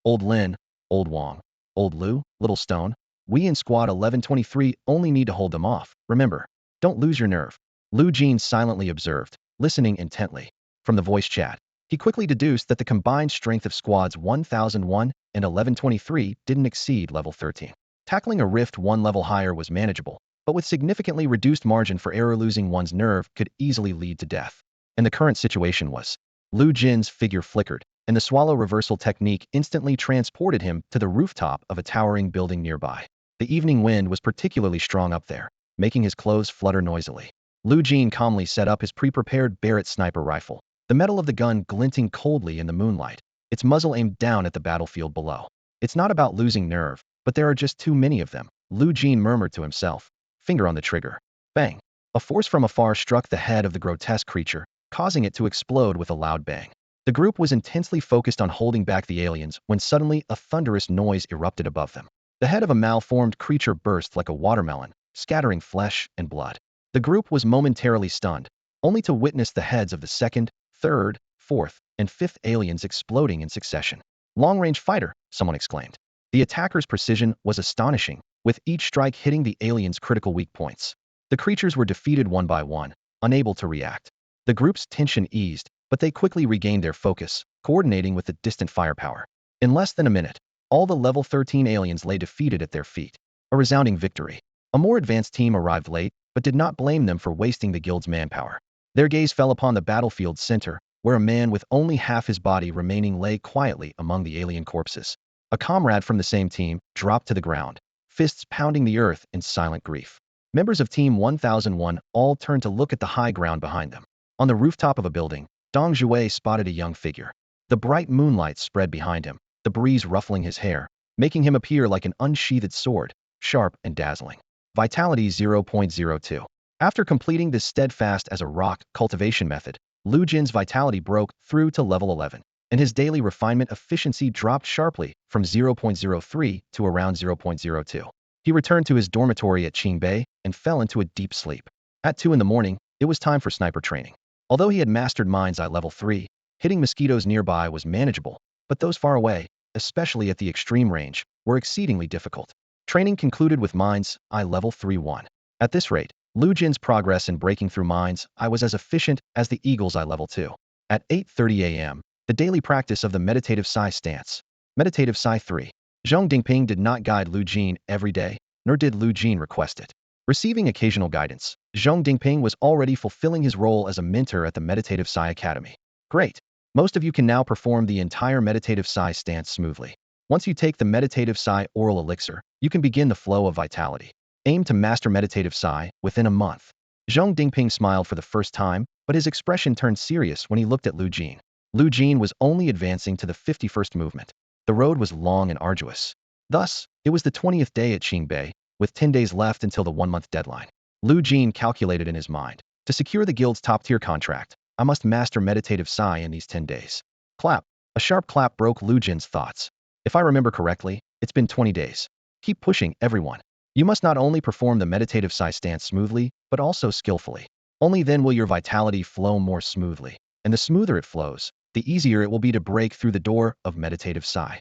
Old Lin, Old Wang, Old Lu, Little Stone, we in Squad 1123 only need to hold them off, remember. Don't lose your nerve. Lu Jin silently observed, listening intently. From the voice chat, he quickly deduced that the combined strength of Squads 1001 and 1123 didn't exceed level 13. Tackling a rift 1 level higher was manageable, but with significantly reduced margin for error, losing one's nerve could easily lead to death. And the current situation was Lu Jin's figure flickered, and the swallow reversal technique instantly transported him to the rooftop of a towering building nearby. The evening wind was particularly strong up there, making his clothes flutter noisily. Lu Jin calmly set up his pre-prepared Barrett sniper rifle, the metal of the gun glinting coldly in the moonlight, its muzzle aimed down at the battlefield below. It's not about losing nerve, but there are just too many of them, Lu Jin murmured to himself, finger on the trigger. Bang! A force from afar struck the head of the grotesque creature, causing it to explode with a loud bang. The group was intensely focused on holding back the aliens when suddenly a thunderous noise erupted above them. The head of a malformed creature burst like a watermelon, scattering flesh and blood. The group was momentarily stunned, only to witness the heads of the second, third, fourth, and fifth aliens exploding in succession. Long-range fighter, someone exclaimed. The attacker's precision was astonishing, with each strike hitting the aliens' critical weak points. The creatures were defeated one by one, unable to react. The group's tension eased, but they quickly regained their focus, coordinating with the distant firepower. In less than a minute, all the level 13 aliens lay defeated at their feet. A resounding victory. A more advanced team arrived late, but did not blame them for wasting the guild's manpower. Their gaze fell upon the battlefield's center, where a man with only half his body remaining lay quietly among the alien corpses. A comrade from the same team dropped to the ground, fists pounding the earth in silent grief. Members of Team 1001 all turned to look at the high ground behind them. On the rooftop of a building, Dong Zhuwei spotted a young figure. The bright moonlight spread behind him, the breeze ruffling his hair, making him appear like an unsheathed sword, sharp and dazzling. Vitality 0.02. After completing this steadfast as a rock cultivation method, Lu Jin's vitality broke through to level 11, and his daily refinement efficiency dropped sharply from 0.03 to around 0.02. He returned to his dormitory at Qingbei and fell into a deep sleep. At 2 in the morning, it was time for sniper training. Although he had mastered Mind's Eye level 3, hitting mosquitoes nearby was manageable, but those far away, especially at the extreme range, were exceedingly difficult. Training concluded with Mind's Eye level 3-1. At this rate, Lu Jin's progress in breaking through Mind's Eye was as efficient as the Eagle's Eye level 2. At 8:30 a.m., the daily practice of the meditative Psi stance. Meditative Psi 3. Zhong Dingping did not guide Lu Jin every day, nor did Lu Jin request it. Receiving occasional guidance, Zhong Dingping was already fulfilling his role as a mentor at the Meditative Psi Academy. Great! Most of you can now perform the entire Meditative Psi stance smoothly. Once you take the Meditative Psi oral elixir, you can begin the flow of vitality. Aim to master Meditative Psi within a month. Zhong Dingping smiled for the first time, but his expression turned serious when he looked at Lu Jin. Lu Jin was only advancing to the 51st movement. The road was long and arduous. Thus, it was the 20th day at Qingbei, with 10 days left until the 1-month deadline. Lu Jin calculated in his mind. To secure the guild's top-tier contract, I must master Meditative Psi in these 10 days. Clap. A sharp clap broke Lu Jin's thoughts. If I remember correctly, it's been 20 days. Keep pushing, everyone. You must not only perform the Meditative Psi stance smoothly, but also skillfully. Only then will your vitality flow more smoothly. And the smoother it flows, the easier it will be to break through the door of Meditative Psi.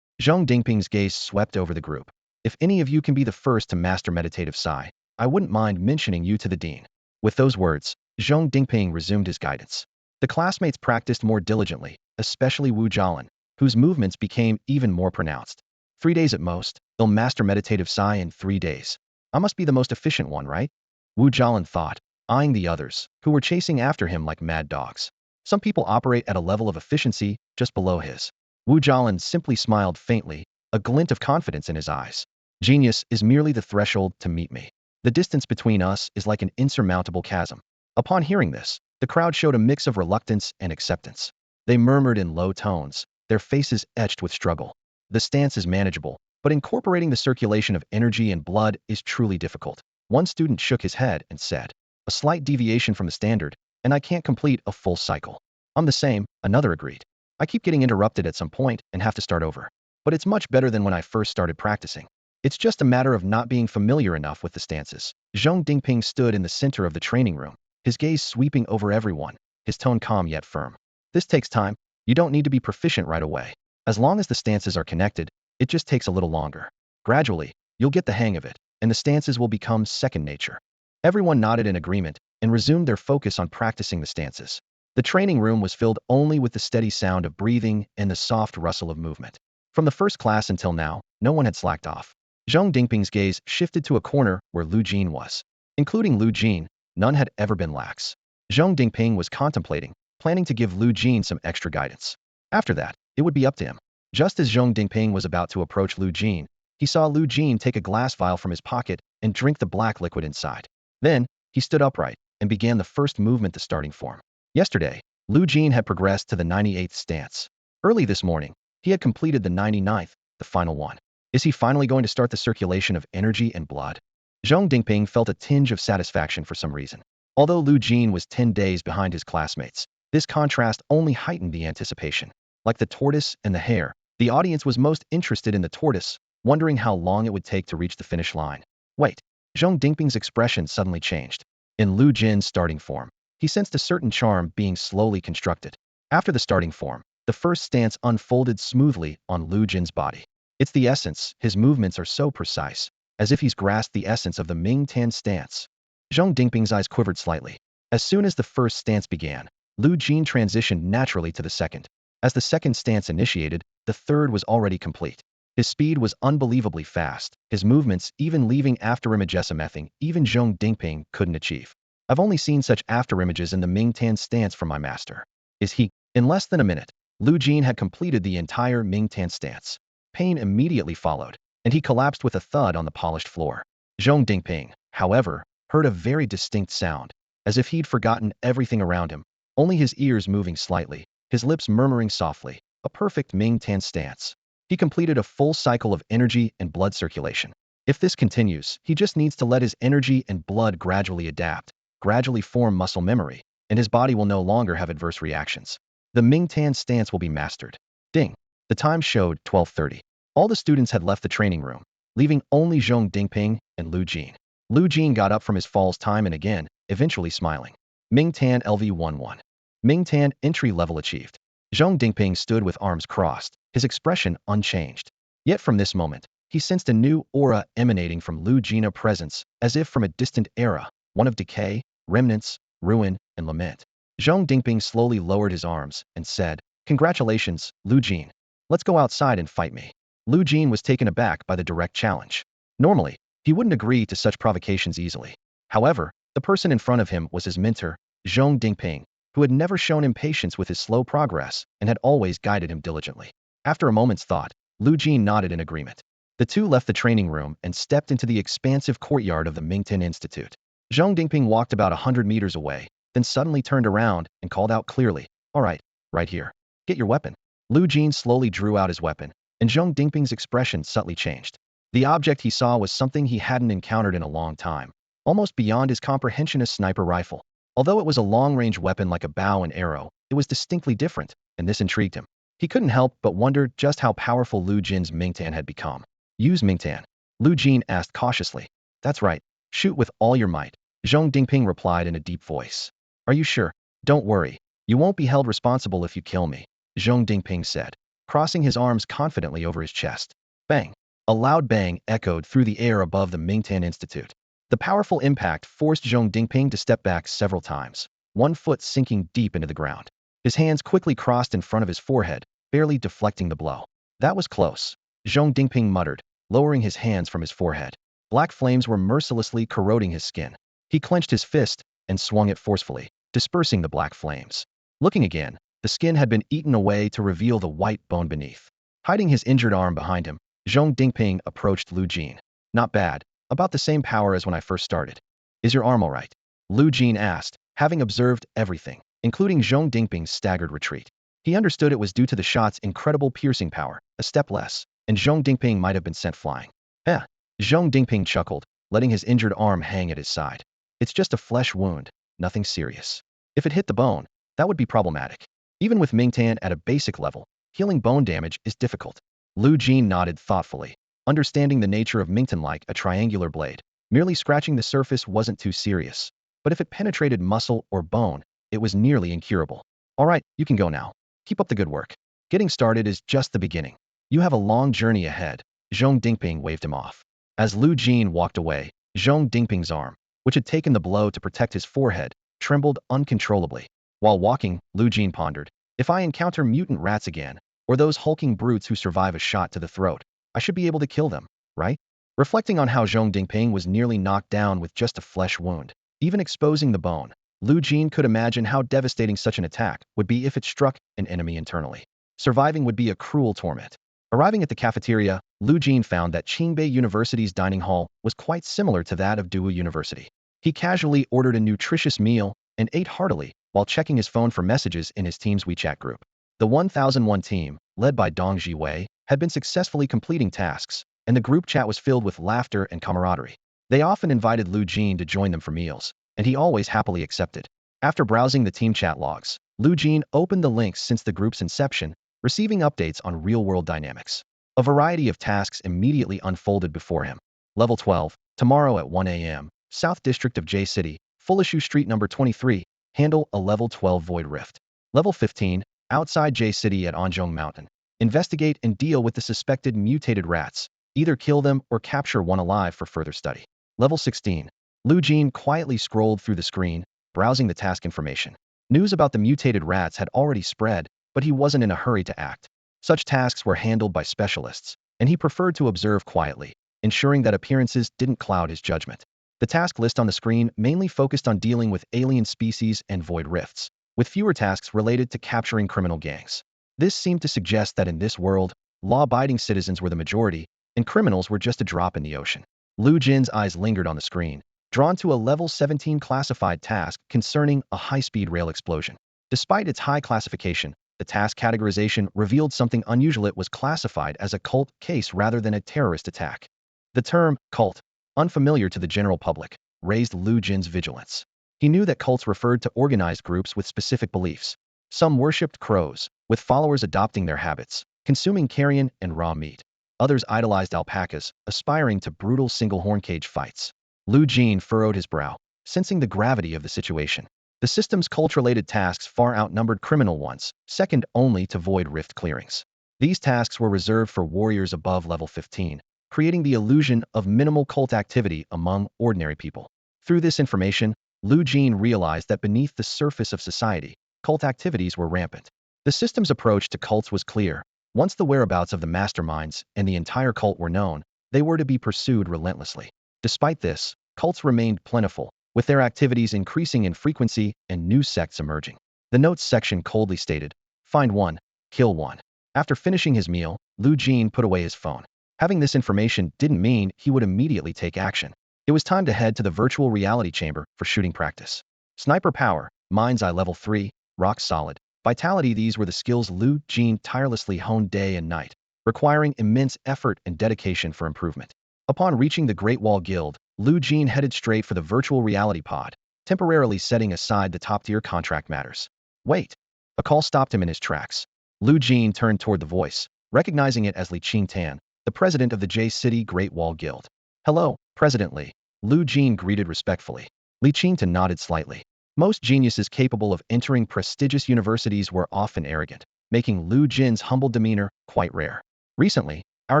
Zhong Dingping's gaze swept over the group. If any of you can be the first to master Meditative Psi, I wouldn't mind mentioning you to the dean. With those words, Zhong Dingping resumed his guidance. The classmates practiced more diligently, especially Wu Jialan, whose movements became even more pronounced. 3 days at most, they'll master Meditative Psi in 3 days. I must be the most efficient one, right? Wu Jialan thought, eyeing the others, who were chasing after him like mad dogs. Some people operate at a level of efficiency just below his. Wu Jialan simply smiled faintly, a glint of confidence in his eyes. Genius is merely the threshold to meet me. The distance between us is like an insurmountable chasm. Upon hearing this, the crowd showed a mix of reluctance and acceptance. They murmured in low tones, their faces etched with struggle. The stance is manageable, but incorporating the circulation of energy and blood is truly difficult. One student shook his head and said, a slight deviation from the standard, and I can't complete a full cycle. I'm the same, another agreed. I keep getting interrupted at some point and have to start over. But it's much better than when I first started practicing. It's just a matter of not being familiar enough with the stances. Zhong Dingping stood in the center of the training room, his gaze sweeping over everyone, his tone calm yet firm. This takes time. You don't need to be proficient right away. As long as the stances are connected, it just takes a little longer. Gradually, you'll get the hang of it, and the stances will become second nature. Everyone nodded in agreement and resumed their focus on practicing the stances. The training room was filled only with the steady sound of breathing and the soft rustle of movement. From the first class until now, no one had slacked off. Zhong Dingping's gaze shifted to a corner where Lu Jin was. Including Lu Jin, none had ever been lax. Zhong Dingping was contemplating, planning to give Lu Jin some extra guidance. After that, it would be up to him. Just as Zhong Dingping was about to approach Lu Jin, he saw Lu Jin take a glass vial from his pocket and drink the black liquid inside. Then, he stood upright and began the first movement, the starting form. Yesterday, Lu Jin had progressed to the 98th stance. Early this morning, he had completed the 99th, the final one. Is he finally going to start the circulation of energy and blood? Zhong Dingping felt a tinge of satisfaction for some reason. Although Lu Jin was 10 days behind his classmates, this contrast only heightened the anticipation. Like the tortoise and the hare, the audience was most interested in the tortoise, wondering how long it would take to reach the finish line. Wait, Zhong Dingping's expression suddenly changed. In Lu Jin's starting form, he sensed a certain charm being slowly constructed. After the starting form, the first stance unfolded smoothly on Lu Jin's body. It's the essence, his movements are so precise, as if he's grasped the essence of the Ming Tan stance. Zhong Dingping's eyes quivered slightly. As soon as the first stance began, Lu Jin transitioned naturally to the second. As the second stance initiated, the third was already complete. His speed was unbelievably fast. His movements, even leaving afterimages even Zhong Dingping couldn't achieve. I've only seen such afterimages in the Ming Tan stance from my master. Is he? In less than a minute, Lu Jin had completed the entire Ming Tan stance. Pain immediately followed, and he collapsed with a thud on the polished floor. Zhong Dingping, however, heard a very distinct sound, as if he'd forgotten everything around him, only his ears moving slightly, his lips murmuring softly, a perfect Ming Tan stance. He completed a full cycle of energy and blood circulation. If this continues, he just needs to let his energy and blood gradually adapt, gradually form muscle memory, and his body will no longer have adverse reactions. The Ming Tan stance will be mastered. Ding. The time showed 12:30. All the students had left the training room, leaving only Zhong Dingping and Lu Jin. Lu Jin got up from his falls time and again, eventually smiling. Ming Tan LV11. Ming Tan entry level achieved. Zhong Dingping stood with arms crossed, his expression unchanged. Yet from this moment, he sensed a new aura emanating from Lu Jin's presence, as if from a distant era, one of decay, remnants, ruin, and lament. Zhong Dingping slowly lowered his arms and said, "Congratulations, Lu Jin. Let's go outside and fight me." Lu Jin was taken aback by the direct challenge. Normally, he wouldn't agree to such provocations easily. However, the person in front of him was his mentor, Zhong Dingping, who had never shown him patience with his slow progress and had always guided him diligently. After a moment's thought, Lu Jin nodded in agreement. The two left the training room and stepped into the expansive courtyard of the Mingtan Institute. Zhong Dingping walked about 100 meters away, then suddenly turned around and called out clearly, "All right, right here. Get your weapon." Lu Jin slowly drew out his weapon, and Zhong Dingping's expression subtly changed. The object he saw was something he hadn't encountered in a long time, almost beyond his comprehension: a sniper rifle. Although it was a long-range weapon like a bow and arrow, it was distinctly different, and this intrigued him. He couldn't help but wonder just how powerful Lu Jin's Mingtan had become. "Use Mingtan?" Lu Jin asked cautiously. "That's right. Shoot with all your might," Zhong Dingping replied in a deep voice. "Are you sure? Don't worry. You won't be held responsible if you kill me," Zhong Dingping said, crossing his arms confidently over his chest. Bang! A loud bang echoed through the air above the Mingtan Institute. The powerful impact forced Zhong Dingping to step back several times, one foot sinking deep into the ground. His hands quickly crossed in front of his forehead, barely deflecting the blow. "That was close," Zhong Dingping muttered, lowering his hands from his forehead. Black flames were mercilessly corroding his skin. He clenched his fist and swung it forcefully, dispersing the black flames. Looking again, the skin had been eaten away to reveal the white bone beneath. Hiding his injured arm behind him, Zhong Dingping approached Lu Jin. "Not bad. About the same power as when I first started. Is your arm all right?" Lu Jin asked, having observed everything, including Zhong Dingping's staggered retreat. He understood it was due to the shot's incredible piercing power. A step less, and Zhong Dingping might have been sent flying. "Eh." Zhong Dingping chuckled, letting his injured arm hang at his side. "It's just a flesh wound, nothing serious. If it hit the bone, that would be problematic. Even with Mingtan at a basic level, healing bone damage is difficult." Lu Jin nodded thoughtfully, understanding the nature of Mingtan like a triangular blade. Merely scratching the surface wasn't too serious, but if it penetrated muscle or bone, it was nearly incurable. "All right, you can go now. Keep up the good work. Getting started is just the beginning. You have a long journey ahead." Zhong Dingping waved him off. As Lu Jin walked away, Zhong Dingping's arm, which had taken the blow to protect his forehead, trembled uncontrollably. While walking, Lu Jin pondered, "If I encounter mutant rats again, or those hulking brutes who survive a shot to the throat, I should be able to kill them, right?" Reflecting on how Zhong Dingping was nearly knocked down with just a flesh wound, even exposing the bone, Lu Jin could imagine how devastating such an attack would be if it struck an enemy internally. Surviving would be a cruel torment. Arriving at the cafeteria, Lu Jin found that Qingbei University's dining hall was quite similar to that of Dawu University. He casually ordered a nutritious meal and ate heartily while checking his phone for messages in his team's WeChat group. The 1001 team, led by Dong Jiwei, had been successfully completing tasks, and the group chat was filled with laughter and camaraderie. They often invited Lu Jin to join them for meals, and he always happily accepted. After browsing the team chat logs, Lu Jin opened the links since the group's inception, receiving updates on real-world dynamics. A variety of tasks immediately unfolded before him. Level 12, tomorrow at 1 a.m., South District of J City, Fulishu Street number 23, handle a Level 12 Void Rift. Level 15, outside J City at Anzhong Mountain. Investigate and deal with the suspected mutated rats. Either kill them or capture one alive for further study. Level 16. Lu Jin quietly scrolled through the screen, browsing the task information. News about the mutated rats had already spread, but he wasn't in a hurry to act. Such tasks were handled by specialists, and he preferred to observe quietly, ensuring that appearances didn't cloud his judgment. The task list on the screen mainly focused on dealing with alien species and void rifts, with fewer tasks related to capturing criminal gangs. This seemed to suggest that in this world, law-abiding citizens were the majority, and criminals were just a drop in the ocean. Lu Jin's eyes lingered on the screen, drawn to a Level 17 classified task concerning a high-speed rail explosion. Despite its high classification, the task categorization revealed something unusual. It was classified as a cult case rather than a terrorist attack. The term, cult, unfamiliar to the general public, raised Lu Jin's vigilance. He knew that cults referred to organized groups with specific beliefs. Some worshipped crows, with followers adopting their habits, consuming carrion and raw meat. Others idolized alpacas, aspiring to brutal single-horn cage fights. Lu Jin furrowed his brow, sensing the gravity of the situation. The system's cult-related tasks far outnumbered criminal ones, second only to void rift clearings. These tasks were reserved for warriors above level 15, creating the illusion of minimal cult activity among ordinary people. Through this information, Lu Jin realized that beneath the surface of society, cult activities were rampant. The system's approach to cults was clear. Once the whereabouts of the masterminds and the entire cult were known, they were to be pursued relentlessly. Despite this, cults remained plentiful, with their activities increasing in frequency and new sects emerging. The notes section coldly stated, "Find one, kill one." After finishing his meal, Lu Jin put away his phone. Having this information didn't mean he would immediately take action. It was time to head to the virtual reality chamber for shooting practice. Sniper power, mind's eye level 3, rock solid. Vitality. These were the skills Lu Jin tirelessly honed day and night, requiring immense effort and dedication for improvement. Upon reaching the Great Wall Guild, Lu Jin headed straight for the virtual reality pod, temporarily setting aside the top-tier contract matters. Wait! A call stopped him in his tracks. Lu Jin turned toward the voice, recognizing it as Li Qingtan, the president of the J City Great Wall Guild. "Hello, President Li." Lu Jin greeted respectfully. Li Qingtan nodded slightly. Most geniuses capable of entering prestigious universities were often arrogant, making Lu Jin's humble demeanor quite rare. "Recently, our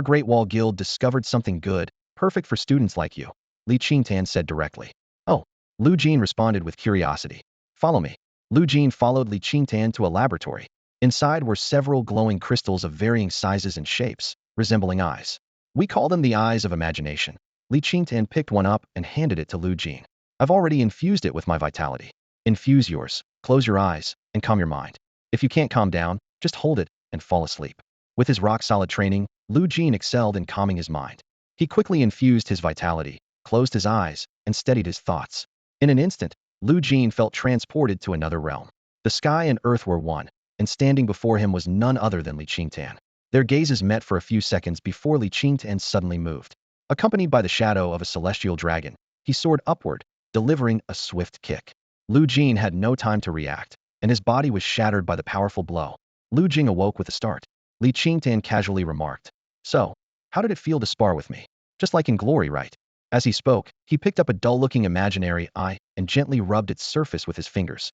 Great Wall Guild discovered something good, perfect for students like you," Li Qingtan said directly. "Oh," Lu Jin responded with curiosity. "Follow me." Lu Jin followed Li Qingtan to a laboratory. Inside were several glowing crystals of varying sizes and shapes, resembling eyes. "We call them the eyes of imagination." Li Qingtan picked one up and handed it to Lu Jin. "I've already infused it with my vitality. Infuse yours, close your eyes, and calm your mind. If you can't calm down, just hold it and fall asleep." With his rock-solid training, Lu Jin excelled in calming his mind. He quickly infused his vitality, closed his eyes, and steadied his thoughts. In an instant, Lu Jin felt transported to another realm. The sky and earth were one, and standing before him was none other than Li Qingtan. Their gazes met for a few seconds before Li Qingtan suddenly moved. Accompanied by the shadow of a celestial dragon, he soared upward, delivering a swift kick. Lu Jin had no time to react, and his body was shattered by the powerful blow. Lu Jin awoke with a start. Li Qingtan casually remarked, "So, how did it feel to spar with me? Just like in Glory, right?" As he spoke, he picked up a dull-looking imaginary eye and gently rubbed its surface with his fingers.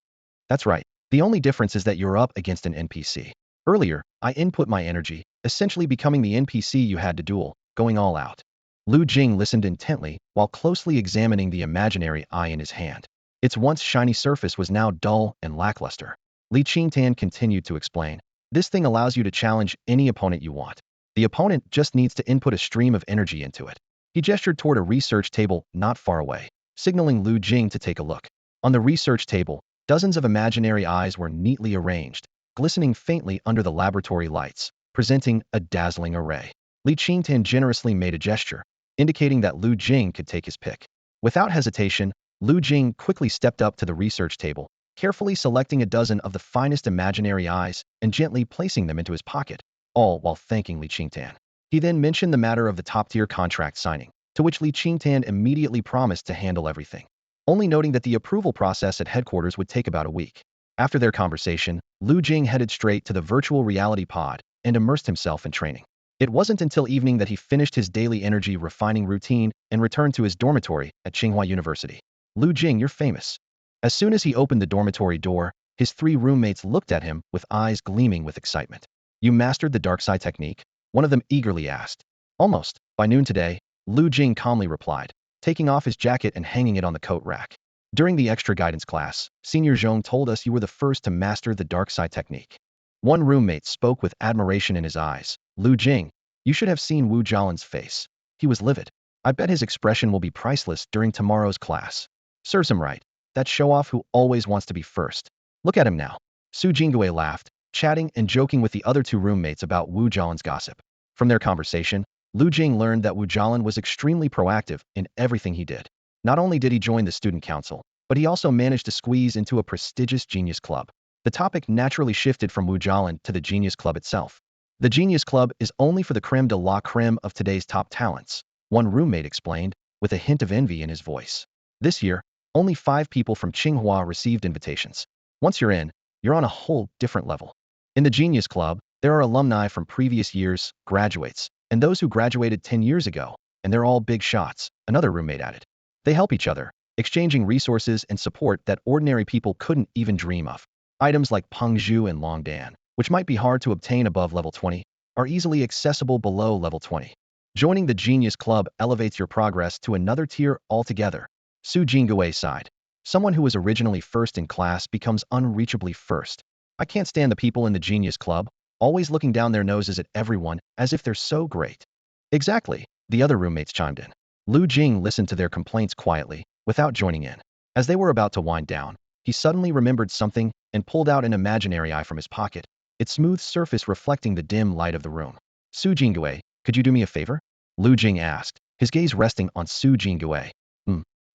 "That's right. The only difference is that you're up against an NPC. Earlier, I input my energy, essentially becoming the NPC you had to duel, going all out." Lu Jin listened intently while closely examining the imaginary eye in his hand. Its once shiny surface was now dull and lackluster. Li Qingtan continued to explain, "This thing allows you to challenge any opponent you want. The opponent just needs to input a stream of energy into it." He gestured toward a research table not far away, signaling Lu Jin to take a look. On the research table, dozens of imaginary eyes were neatly arranged, glistening faintly under the laboratory lights, presenting a dazzling array. Li Qingtian generously made a gesture, indicating that Lu Jing could take his pick. Without hesitation, Lu Jing quickly stepped up to the research table, carefully selecting a dozen of the finest imaginary eyes and gently placing them into his pocket, all while thanking Li Qingtian. He then mentioned the matter of the top-tier contract signing, to which Li Qingtian immediately promised to handle everything, only noting that the approval process at headquarters would take about a week. After their conversation, Lu Jing headed straight to the virtual reality pod and immersed himself in training. It wasn't until evening that he finished his daily energy refining routine and returned to his dormitory at Tsinghua University. Lu Jing, you're famous. As soon as he opened the dormitory door, his three roommates looked at him with eyes gleaming with excitement. You mastered the dark side technique? One of them eagerly asked. Almost. By noon today, Lu Jing calmly replied, taking off his jacket and hanging it on the coat rack. During the extra guidance class, Senior Zhong told us you were the first to master the dark side technique. One roommate spoke with admiration in his eyes. Lu Jing, you should have seen Wu Jialan's face. He was livid. I bet his expression will be priceless during tomorrow's class. Serves him right. That show-off who always wants to be first. Look at him now. Su Jingwei laughed, chatting and joking with the other two roommates about Wu Jialan's gossip. From their conversation, Lu Jing learned that Wu Jialan was extremely proactive in everything he did. Not only did he join the student council, but he also managed to squeeze into a prestigious genius club. The topic naturally shifted from Wu Jialan to the genius club itself. The genius club is only for the creme de la creme of today's top talents, one roommate explained, with a hint of envy in his voice. This year, only 5 people from Tsinghua received invitations. Once you're in, you're on a whole different level. In the genius club, there are alumni from previous years, graduates, and those who graduated 10 years ago, and they're all big shots, another roommate added. They help each other, exchanging resources and support that ordinary people couldn't even dream of. Items like Pengzhu and Longdan, which might be hard to obtain above level 20, are easily accessible below level 20. Joining the Genius Club elevates your progress to another tier altogether. Su Jingwei sighed. Someone who was originally first in class becomes unreachably first. I can't stand the people in the Genius Club, always looking down their noses at everyone as if they're so great. Exactly, the other roommates chimed in. Lu Jing listened to their complaints quietly, without joining in. As they were about to wind down, he suddenly remembered something and pulled out an imaginary eye from his pocket, its smooth surface reflecting the dim light of the room. Su Jingwei, could you do me a favor? Lu Jing asked, his gaze resting on Su Jingwei.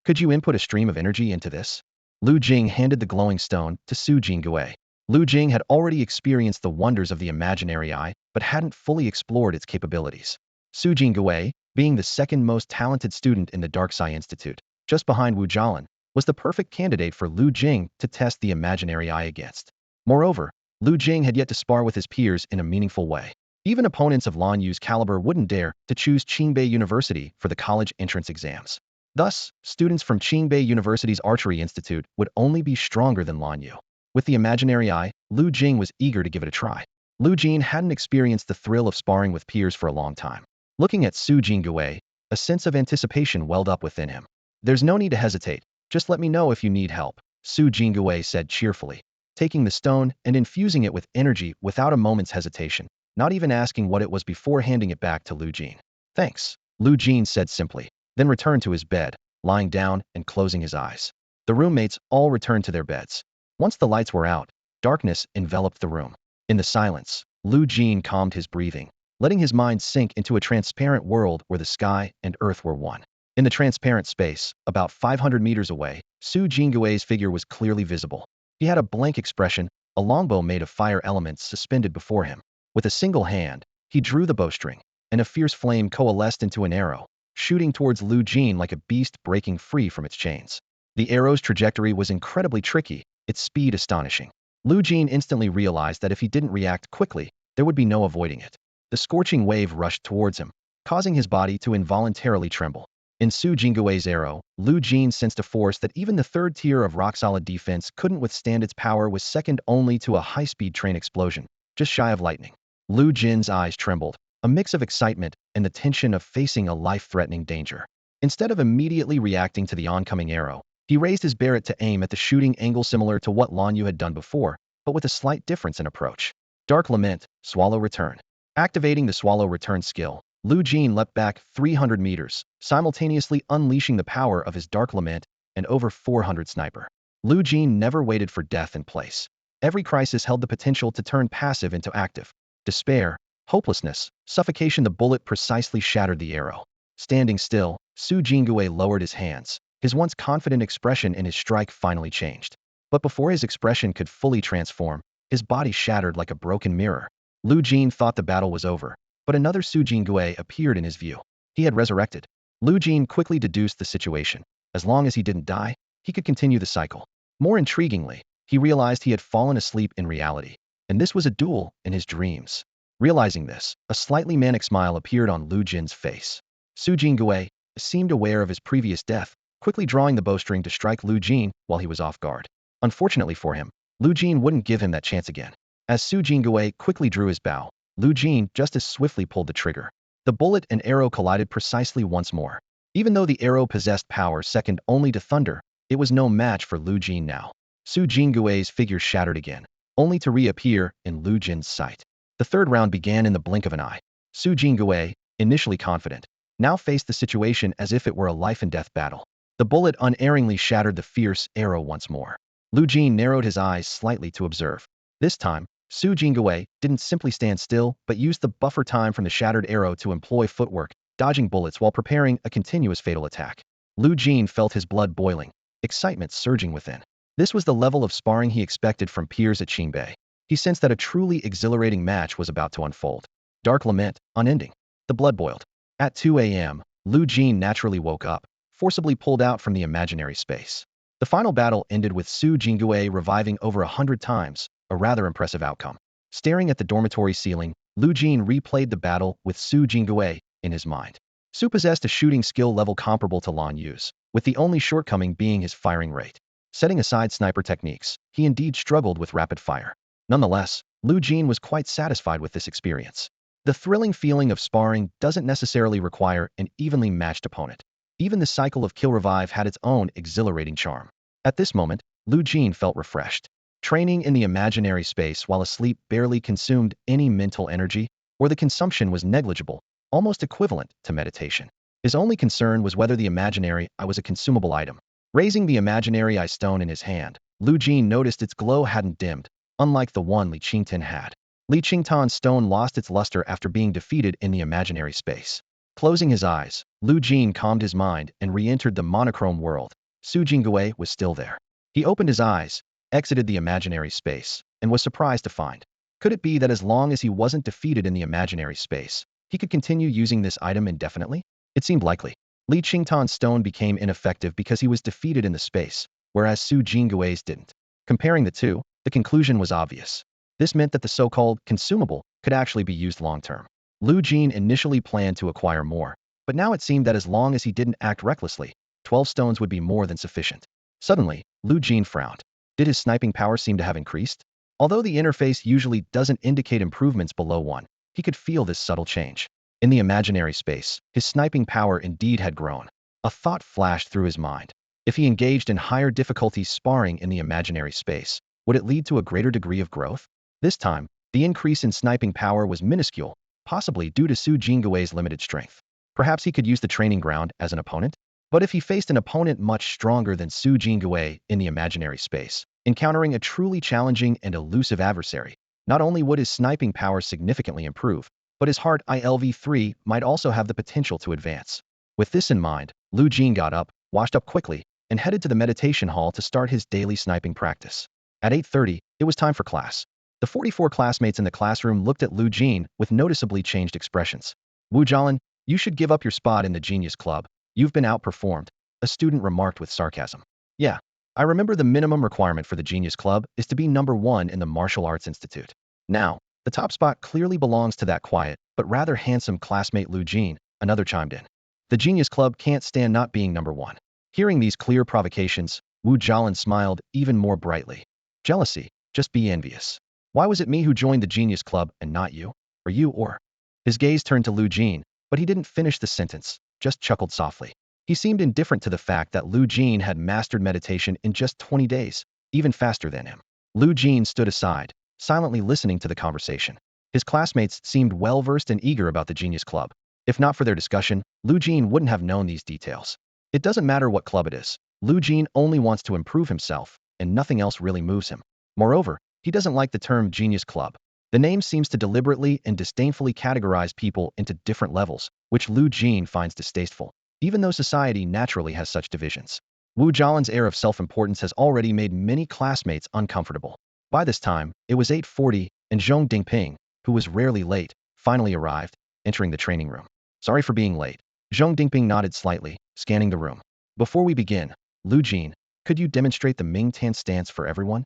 Could you input a stream of energy into this? Lu Jing handed the glowing stone to Su Jingwei. Lu Jing had already experienced the wonders of the imaginary eye, but hadn't fully explored its capabilities. Su Jingwei, being the second most talented student in the Dark Side Institute, just behind Wu Jialan, was the perfect candidate for Lu Jing to test the imaginary eye against. Moreover, Lu Jing had yet to spar with his peers in a meaningful way. Even opponents of Lan Yu's caliber wouldn't dare to choose Qingbei University for the college entrance exams. Thus, students from Qingbei University's Archery Institute would only be stronger than Lan Yu. With the imaginary eye, Lu Jing was eager to give it a try. Lu Jing hadn't experienced the thrill of sparring with peers for a long time. Looking at Su Jingwei, a sense of anticipation welled up within him. There's no need to hesitate. Just let me know if you need help, Su Jingwei said cheerfully, taking the stone and infusing it with energy without a moment's hesitation, not even asking what it was before handing it back to Lu Jing. Thanks, Lu Jing said simply, then returned to his bed, lying down and closing his eyes. The roommates all returned to their beds. Once the lights were out, darkness enveloped the room. In the silence, Lu Jing calmed his breathing, letting his mind sink into a transparent world where the sky and earth were one. In the transparent space, about 500 meters away, Su Jingwei's figure was clearly visible. He had a blank expression, a longbow made of fire elements suspended before him. With a single hand, he drew the bowstring, and a fierce flame coalesced into an arrow, shooting towards Lu Jing like a beast breaking free from its chains. The arrow's trajectory was incredibly tricky, its speed astonishing. Lu Jing instantly realized that if he didn't react quickly, there would be no avoiding it. The scorching wave rushed towards him, causing his body to involuntarily tremble. In Su Jingwei's arrow, Lu Jing sensed a force that even the third tier of rock-solid defense couldn't withstand. Its power was second only to a high-speed train explosion, just shy of lightning. Lu Jing's eyes trembled, a mix of excitement and the tension of facing a life-threatening danger. Instead of immediately reacting to the oncoming arrow, he raised his Barrett to aim at the shooting angle similar to what Lan Yu had done before, but with a slight difference in approach. Dark Lament, Swallow Return. Activating the Swallow Return skill, Lu Jing leapt back 300 meters, simultaneously unleashing the power of his Dark Lament and over 400 sniper. Lu Jin never waited for death in place. Every crisis held the potential to turn passive into active. Despair, hopelessness, suffocation. The bullet precisely shattered the arrow. Standing still, Su Jingui lowered his hands. His once confident expression in his strike finally changed. But before his expression could fully transform, his body shattered like a broken mirror. Lu Jin thought the battle was over, but another Su Jingui appeared in his view. He had resurrected. Lu Jin quickly deduced the situation. As long as he didn't die, he could continue the cycle. More intriguingly, he realized he had fallen asleep in reality, and this was a duel in his dreams. Realizing this, a slightly manic smile appeared on Lu Jin's face. Su Jingui seemed aware of his previous death, quickly drawing the bowstring to strike Lu Jin while he was off guard. Unfortunately for him, Lu Jin wouldn't give him that chance again. As Su Jingui quickly drew his bow, Lu Jin just as swiftly pulled the trigger. The bullet and arrow collided precisely once more. Even though the arrow possessed power second only to thunder, it was no match for Lu Jin now. Su Jingui's figure shattered again, only to reappear in Lu Jin's sight. The third round began in the blink of an eye. Su Jingui, initially confident, now faced the situation as if it were a life-and-death battle. The bullet unerringly shattered the fierce arrow once more. Lu Jin narrowed his eyes slightly to observe. This time, Su Jingui didn't simply stand still, but used the buffer time from the shattered arrow to employ footwork, dodging bullets while preparing a continuous fatal attack. Lu Jin felt his blood boiling, excitement surging within. This was the level of sparring he expected from peers at Qingbei. He sensed that a truly exhilarating match was about to unfold. Dark lament, unending. The blood boiled. At 2 a.m., Lu Jin naturally woke up, forcibly pulled out from the imaginary space. The final battle ended with Su Jingui reviving over 100 times, a rather impressive outcome. Staring at the dormitory ceiling, Lu Jin replayed the battle with Su Jingui in his mind. Su possessed a shooting skill level comparable to Lan Yu's, with the only shortcoming being his firing rate. Setting aside sniper techniques, he indeed struggled with rapid fire. Nonetheless, Lu Jin was quite satisfied with this experience. The thrilling feeling of sparring doesn't necessarily require an evenly matched opponent. Even the cycle of kill revive had its own exhilarating charm. At this moment, Lu Jin felt refreshed. Training in the imaginary space while asleep barely consumed any mental energy, or the consumption was negligible, almost equivalent to meditation. His only concern was whether the imaginary eye was a consumable item. Raising the imaginary eye stone in his hand, Lu Jin noticed its glow hadn't dimmed, unlike the one Li Qingtan had. Li Qingtan's stone lost its luster after being defeated in the imaginary space. Closing his eyes, Lu Jin calmed his mind and re-entered the monochrome world. Su Jingui was still there. He opened his eyes, exited the imaginary space, and was surprised to find. Could it be that as long as he wasn't defeated in the imaginary space, he could continue using this item indefinitely? It seemed likely. Li Qingtan's stone became ineffective because he was defeated in the space, whereas Su Jingui's didn't. Comparing the two, the conclusion was obvious. This meant that the so-called consumable could actually be used long-term. Lu Jin initially planned to acquire more, but now it seemed that as long as he didn't act recklessly, 12 stones would be more than sufficient. Suddenly, Lu Jin frowned. Did his sniping power seem to have increased? Although the interface usually doesn't indicate improvements below 1, he could feel this subtle change. In the imaginary space, his sniping power indeed had grown. A thought flashed through his mind. If he engaged in higher difficulty sparring in the imaginary space, would it lead to a greater degree of growth? This time, the increase in sniping power was minuscule, possibly due to Su Jingui's limited strength. Perhaps he could use the training ground as an opponent? But if he faced an opponent much stronger than Su Jingui in the imaginary space, encountering a truly challenging and elusive adversary, not only would his sniping power significantly improve, but his heart ILV3 might also have the potential to advance. With this in mind, Lu Jin got up, washed up quickly, and headed to the meditation hall to start his daily sniping practice. At 8:30, it was time for class. The 44 classmates in the classroom looked at Lu Jin with noticeably changed expressions. Wu Jialan, you should give up your spot in the Genius Club. You've been outperformed, a student remarked with sarcasm. Yeah, I remember the minimum requirement for the Genius Club is to be #1 in the Martial Arts Institute. Now, the top spot clearly belongs to that quiet, but rather handsome classmate Lu Jin, another chimed in. The Genius Club can't stand not being #1. Hearing these clear provocations, Wu Jialan smiled even more brightly. Jealousy, just be envious. Why was it me who joined the Genius Club and not you? Or you or? His gaze turned to Lu Jin, but he didn't finish the sentence, just chuckled softly. He seemed indifferent to the fact that Lu Jin had mastered meditation in just 20 days, even faster than him. Lu Jin stood aside, silently listening to the conversation. His classmates seemed well-versed and eager about the Genius Club. If not for their discussion, Lu Jin wouldn't have known these details. It doesn't matter what club it is. Lu Jin only wants to improve himself, and nothing else really moves him. Moreover, he doesn't like the term genius club. The name seems to deliberately and disdainfully categorize people into different levels, which Lu Jin finds distasteful, even though society naturally has such divisions. Wu Jialan's air of self-importance has already made many classmates uncomfortable. By this time, it was 8:40, and Zhong Dingping, who was rarely late, finally arrived, entering the training room. Sorry for being late. Zhong Dingping nodded slightly, scanning the room. Before we begin, Lu Jin, could you demonstrate the Ming Tan stance for everyone?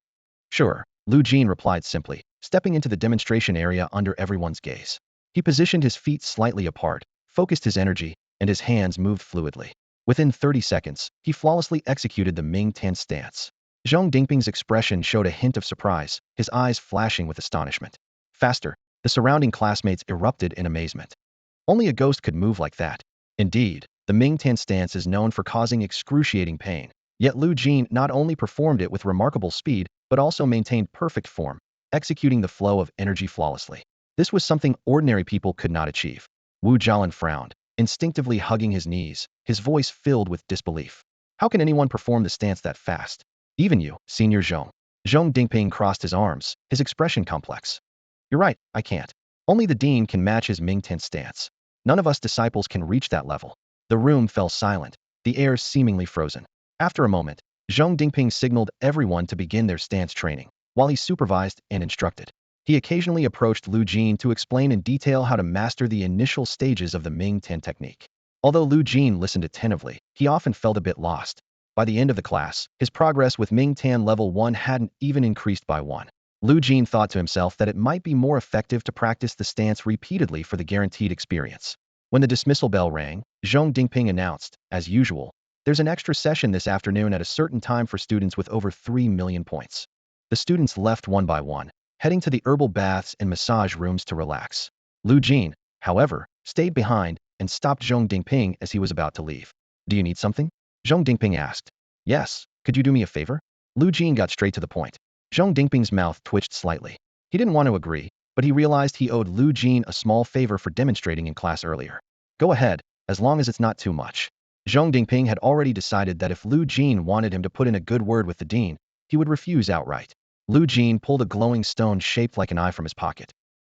Sure, Lu Jin replied simply, stepping into the demonstration area under everyone's gaze. He positioned his feet slightly apart, focused his energy, and his hands moved fluidly. Within 30 seconds, he flawlessly executed the Ming Tan stance. Zhong Dingping's expression showed a hint of surprise, his eyes flashing with astonishment. Faster, the surrounding classmates erupted in amazement. Only a ghost could move like that. Indeed, the Ming Tan stance is known for causing excruciating pain. Yet Lu Jin not only performed it with remarkable speed, but also maintained perfect form, executing the flow of energy flawlessly. This was something ordinary people could not achieve. Wu Jialan frowned, instinctively hugging his knees, his voice filled with disbelief. How can anyone perform the stance that fast? Even you, Senior Zhong. Zhong Dingping crossed his arms, his expression complex. You're right, I can't. Only the dean can match his Ming Tan stance. None of us disciples can reach that level. The room fell silent, the air seemingly frozen. After a moment, Zhong Dingping signaled everyone to begin their stance training, while he supervised and instructed. He occasionally approached Lu Jin to explain in detail how to master the initial stages of the Ming Tan technique. Although Lu Jin listened attentively, he often felt a bit lost. By the end of the class, his progress with Ming Tan level 1 hadn't even increased by 1. Lu Jin thought to himself that it might be more effective to practice the stance repeatedly for the guaranteed experience. When the dismissal bell rang, Zhong Dingping announced, as usual, there's an extra session this afternoon at a certain time for students with over 3 million points. The students left one by one, heading to the herbal baths and massage rooms to relax. Lu Jin, however, stayed behind and stopped Zhong Dingping as he was about to leave. Do you need something? Zhong Dingping asked. Yes, could you do me a favor? Lu Jin got straight to the point. Zhong Dingping's mouth twitched slightly. He didn't want to agree, but he realized he owed Lu Jin a small favor for demonstrating in class earlier. Go ahead, as long as it's not too much. Zhong Dingping had already decided that if Lu Jin wanted him to put in a good word with the dean, he would refuse outright. Lu Jin pulled a glowing stone shaped like an eye from his pocket.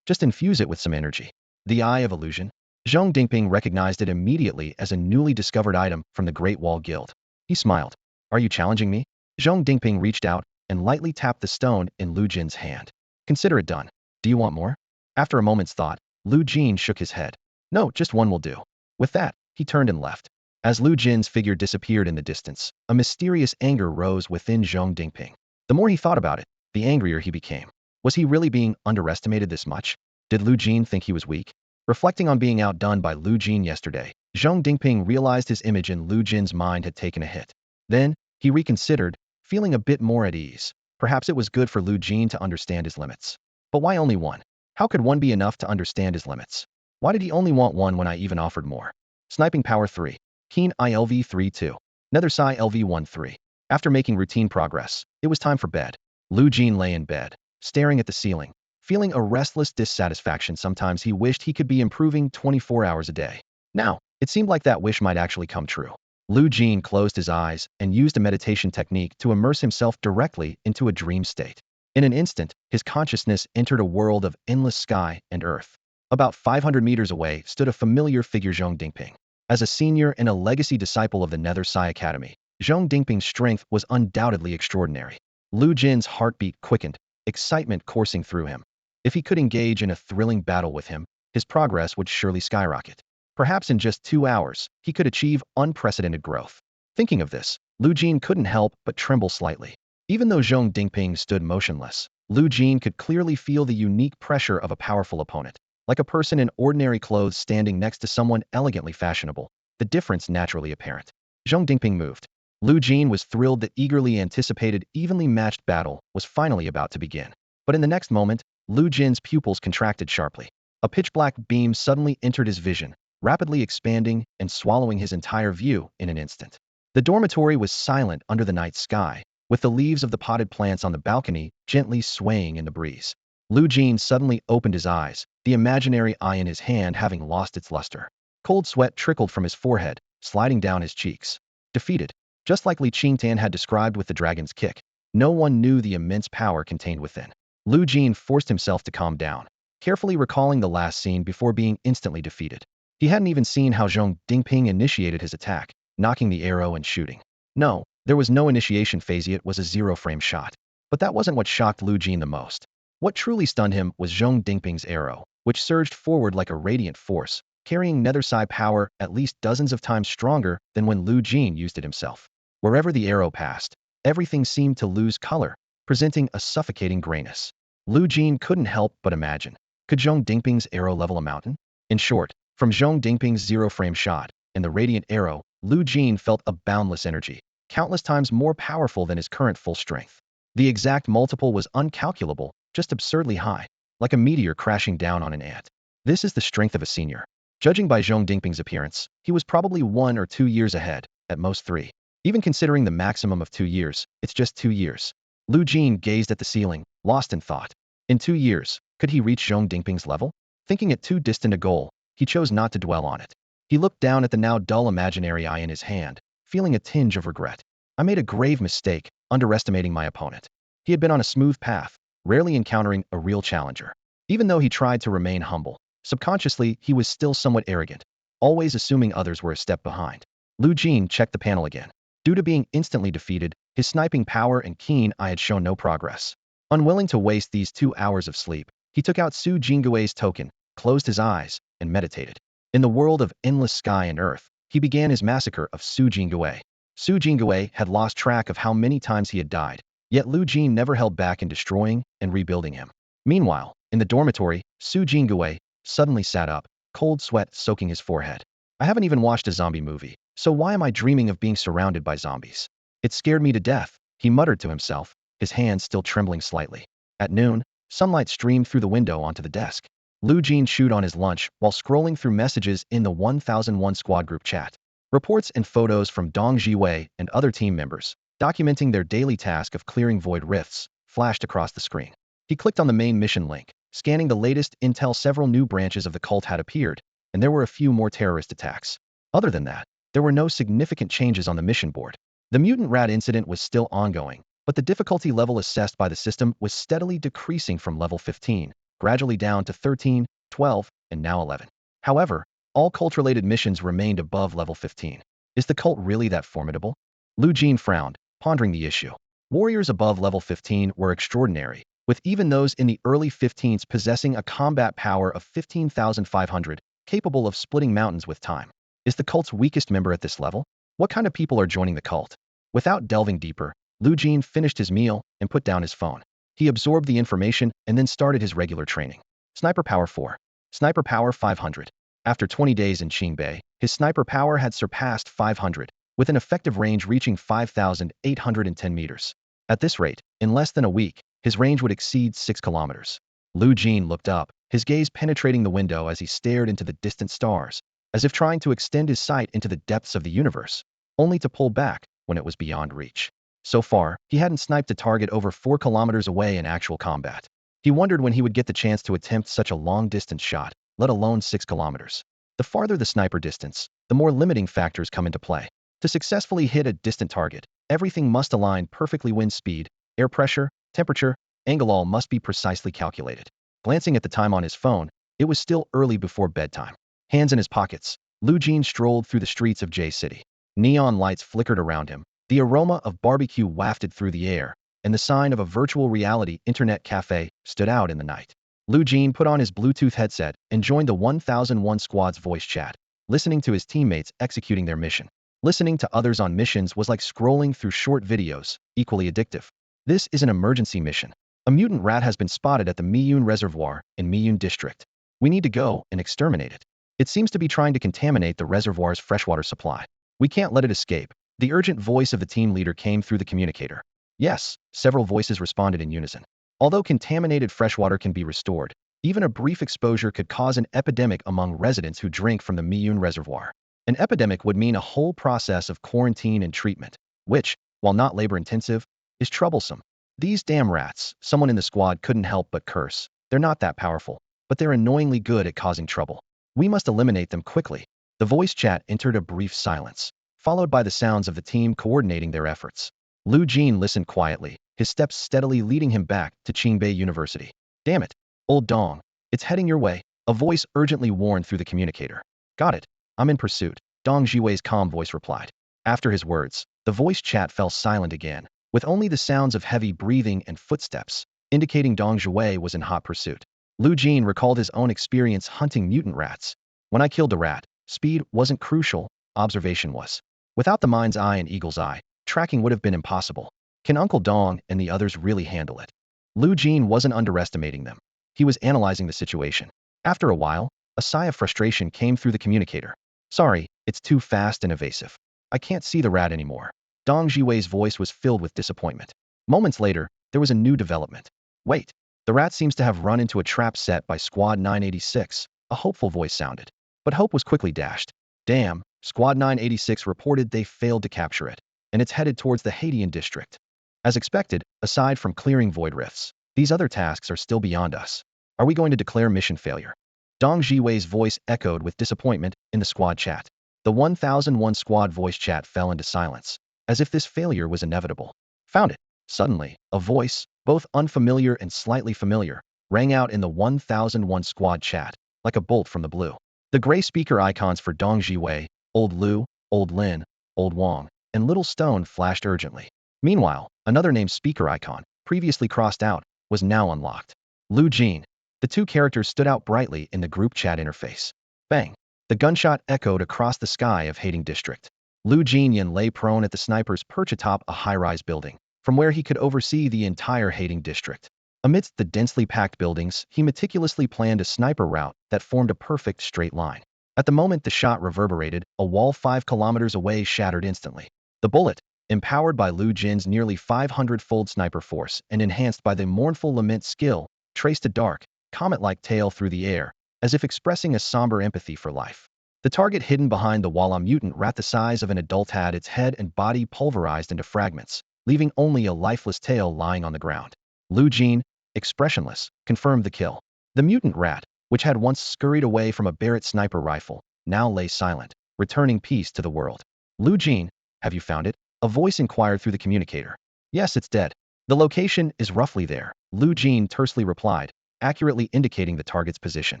Just infuse it with some energy. The Eye of Illusion? Zhong Dingping recognized it immediately as a newly discovered item from the Great Wall Guild. He smiled. Are you challenging me? Zhong Dingping reached out and lightly tapped the stone in Lu Jin's hand. Consider it done. Do you want more? After a moment's thought, Lu Jin shook his head. No, just one will do. With that, he turned and left. As Lu Jin's figure disappeared in the distance, a mysterious anger rose within Zhong Dingping. The more he thought about it, the angrier he became. Was he really being underestimated this much? Did Lu Jin think he was weak? Reflecting on being outdone by Lu Jin yesterday, Zhong Dingping realized his image in Lu Jin's mind had taken a hit. Then, he reconsidered, feeling a bit more at ease. Perhaps it was good for Lu Jin to understand his limits. But why only one? How could one be enough to understand his limits? Why did he only want one when I even offered more? Sniping Power 3. Keen ILV 3-2. Nether Psi LV 1-3. After making routine progress, it was time for bed. Lu Jin lay in bed, staring at the ceiling, feeling a restless dissatisfaction. Sometimes he wished he could be improving 24 hours a day. Now, it seemed like that wish might actually come true. Lu Jin closed his eyes and used a meditation technique to immerse himself directly into a dream state. In an instant, his consciousness entered a world of endless sky and earth. About 500 meters away stood a familiar figure, Zhong Dingping. As a senior and a legacy disciple of the Nether Psi Academy, Zhong Dingping's strength was undoubtedly extraordinary. Lu Jin's heartbeat quickened, excitement coursing through him. If he could engage in a thrilling battle with him, his progress would surely skyrocket. Perhaps in just 2 hours, he could achieve unprecedented growth. Thinking of this, Lu Jin couldn't help but tremble slightly. Even though Zhong Dingping stood motionless, Lu Jin could clearly feel the unique pressure of a powerful opponent. Like a person in ordinary clothes standing next to someone elegantly fashionable, the difference naturally apparent. Zhong Dingping moved. Lu Jin was thrilled that eagerly anticipated, evenly matched battle was finally about to begin. But in the next moment, Lu Jin's pupils contracted sharply. A pitch-black beam suddenly entered his vision, rapidly expanding and swallowing his entire view in an instant. The dormitory was silent under the night sky, with the leaves of the potted plants on the balcony gently swaying in the breeze. Lu Jin suddenly opened his eyes, the imaginary eye in his hand having lost its luster. Cold sweat trickled from his forehead, sliding down his cheeks. Defeated. Just like Li Qingtan had described with the dragon's kick. No one knew the immense power contained within. Lu Jin forced himself to calm down, carefully recalling the last scene before being instantly defeated. He hadn't even seen how Zhong Dingping initiated his attack, knocking the arrow and shooting. No, there was no initiation phase. It was a zero-frame shot. But that wasn't what shocked Lu Jin the most. What truly stunned him was Zhong Dingping's arrow, which surged forward like a radiant force, carrying netherside power at least dozens of times stronger than when Lu Jin used it himself. Wherever the arrow passed, everything seemed to lose color, presenting a suffocating grayness. Lu Jin couldn't help but imagine. Could Zhong Dingping's arrow level a mountain? In short, from Zhong Dingping's zero-frame shot and the radiant arrow, Lu Jin felt a boundless energy, countless times more powerful than his current full strength. The exact multiple was uncalculable, just absurdly high, like a meteor crashing down on an ant. This is the strength of a senior. Judging by Zhong Dingping's appearance, he was probably 1 or 2 years ahead, at most 3. Even considering the maximum of 2 years, it's just 2 years. Lu Jin gazed at the ceiling, lost in thought. In 2 years, could he reach Zhong Dingping's level? Thinking it too distant a goal, he chose not to dwell on it. He looked down at the now dull imaginary eye in his hand, feeling a tinge of regret. I made a grave mistake, underestimating my opponent. He had been on a smooth path, rarely encountering a real challenger. Even though he tried to remain humble, subconsciously he was still somewhat arrogant, always assuming others were a step behind. Lu Jin checked the panel again. Due to being instantly defeated, his sniping power and keen eye had shown no progress. Unwilling to waste these 2 hours of sleep, he took out Su Jingui's token, closed his eyes, and meditated. In the world of endless sky and earth, he began his massacre of Su Jingui. Su Jingui had lost track of how many times he had died, yet Lu Jin never held back in destroying and rebuilding him. Meanwhile, in the dormitory, Su Jingui suddenly sat up, cold sweat soaking his forehead. I haven't even watched a zombie movie, so why am I dreaming of being surrounded by zombies? It scared me to death, he muttered to himself, his hands still trembling slightly. At noon, sunlight streamed through the window onto the desk. Lu Jin chewed on his lunch while scrolling through messages in the 1001 squad group chat. Reports and photos from Dong Jiwei and other team members, documenting their daily task of clearing void rifts, flashed across the screen. He clicked on the main mission link, scanning the latest intel. Several new branches of the cult had appeared, and there were a few more terrorist attacks. Other than that, there were no significant changes on the mission board. The mutant rat incident was still ongoing, but the difficulty level assessed by the system was steadily decreasing from level 15, gradually down to 13, 12, and now 11. However, all cult-related missions remained above level 15. Is the cult really that formidable? Lu Jin frowned, pondering the issue. Warriors above level 15 were extraordinary, with even those in the early 15s possessing a combat power of 15,500, capable of splitting mountains with time. Is the cult's weakest member at this level? What kind of people are joining the cult? Without delving deeper, Lu Jin finished his meal and put down his phone. He absorbed the information and then started his regular training. Sniper Power 4. Sniper Power 500. After 20 days in Qingbei, his sniper power had surpassed 500, with an effective range reaching 5,810 meters. At this rate, in less than a week, his range would exceed 6 kilometers. Lu Jin looked up, his gaze penetrating the window as he stared into the distant stars, as if trying to extend his sight into the depths of the universe, only to pull back when it was beyond reach. So far, he hadn't sniped a target over 4 kilometers away in actual combat. He wondered when he would get the chance to attempt such a long-distance shot, let alone 6 kilometers. The farther the sniper distance, the more limiting factors come into play. To successfully hit a distant target, everything must align perfectly. Wind speed, air pressure, temperature, angle, all must be precisely calculated. Glancing at the time on his phone, it was still early before bedtime. Hands in his pockets, Lu Jin strolled through the streets of J City. Neon lights flickered around him, the aroma of barbecue wafted through the air, and the sign of a virtual reality internet cafe stood out in the night. Lu Jin put on his Bluetooth headset and joined the 1001 squad's voice chat, listening to his teammates executing their mission. Listening to others on missions was like scrolling through short videos, equally addictive. This is an emergency mission. A mutant rat has been spotted at the Miyun Reservoir in Miyun District. We need to go and exterminate it. It seems to be trying to contaminate the reservoir's freshwater supply. We can't let it escape. The urgent voice of the team leader came through the communicator. Yes, several voices responded in unison. Although contaminated freshwater can be restored, even a brief exposure could cause an epidemic among residents who drink from the Miyun Reservoir. An epidemic would mean a whole process of quarantine and treatment, which, while not labor-intensive, is troublesome. These damn rats, someone in the squad couldn't help but curse. They're not that powerful, but they're annoyingly good at causing trouble. We must eliminate them quickly. The voice chat entered a brief silence, followed by the sounds of the team coordinating their efforts. Lu Jin listened quietly, his steps steadily leading him back to Qingbei University. Damn it, old Dong. It's heading your way, a voice urgently warned through the communicator. Got it. I'm in pursuit, Dong Jiwei's calm voice replied. After his words, the voice chat fell silent again, with only the sounds of heavy breathing and footsteps, indicating Dong Jiwei was in hot pursuit. Lu Jin recalled his own experience hunting mutant rats. When I killed the rat, speed wasn't crucial, observation was. Without the mind's eye and eagle's eye, tracking would have been impossible. Can Uncle Dong and the others really handle it? Lu Jin wasn't underestimating them. He was analyzing the situation. After a while, a sigh of frustration came through the communicator. Sorry, it's too fast and evasive. I can't see the rat anymore. Dong Jiwei's voice was filled with disappointment. Moments later, there was a new development. Wait, the rat seems to have run into a trap set by Squad 986, a hopeful voice sounded. But hope was quickly dashed. Damn, Squad 986 reported they failed to capture it, and it's headed towards the Haitian district. As expected, aside from clearing void rifts, these other tasks are still beyond us. Are we going to declare mission failure? Dong Jiwei's voice echoed with disappointment in the squad chat. The 1001 squad voice chat fell into silence, as if this failure was inevitable. Found it. Suddenly, a voice, both unfamiliar and slightly familiar, rang out in the 1001 squad chat, like a bolt from the blue. The gray speaker icons for Dong Jiwei, Old Lu, Old Lin, Old Wang, and Little Stone flashed urgently. Meanwhile, another named speaker icon, previously crossed out, was now unlocked. Lu Jin. The two characters stood out brightly in the group chat interface. Bang! The gunshot echoed across the sky of Hating District. Lu Jinyan lay prone at the sniper's perch atop a high-rise building, from where he could oversee the entire Hating District. Amidst the densely packed buildings, he meticulously planned a sniper route that formed a perfect straight line. At the moment the shot reverberated, a wall 5 kilometers away shattered instantly. The bullet, empowered by Lu Jin's nearly 500-fold sniper force and enhanced by the mournful lament skill, traced a dark, comet-like tail through the air, as if expressing a somber empathy for life. The target hidden behind the wall, a mutant rat the size of an adult, had its head and body pulverized into fragments, leaving only a lifeless tail lying on the ground. Lu Jin, expressionless, confirmed the kill. The mutant rat, which had once scurried away from a Barrett sniper rifle, now lay silent, returning peace to the world. Lu Jin, have you found it? A voice inquired through the communicator. Yes, it's dead. The location is roughly there, Lu Jin tersely replied, accurately indicating the target's position.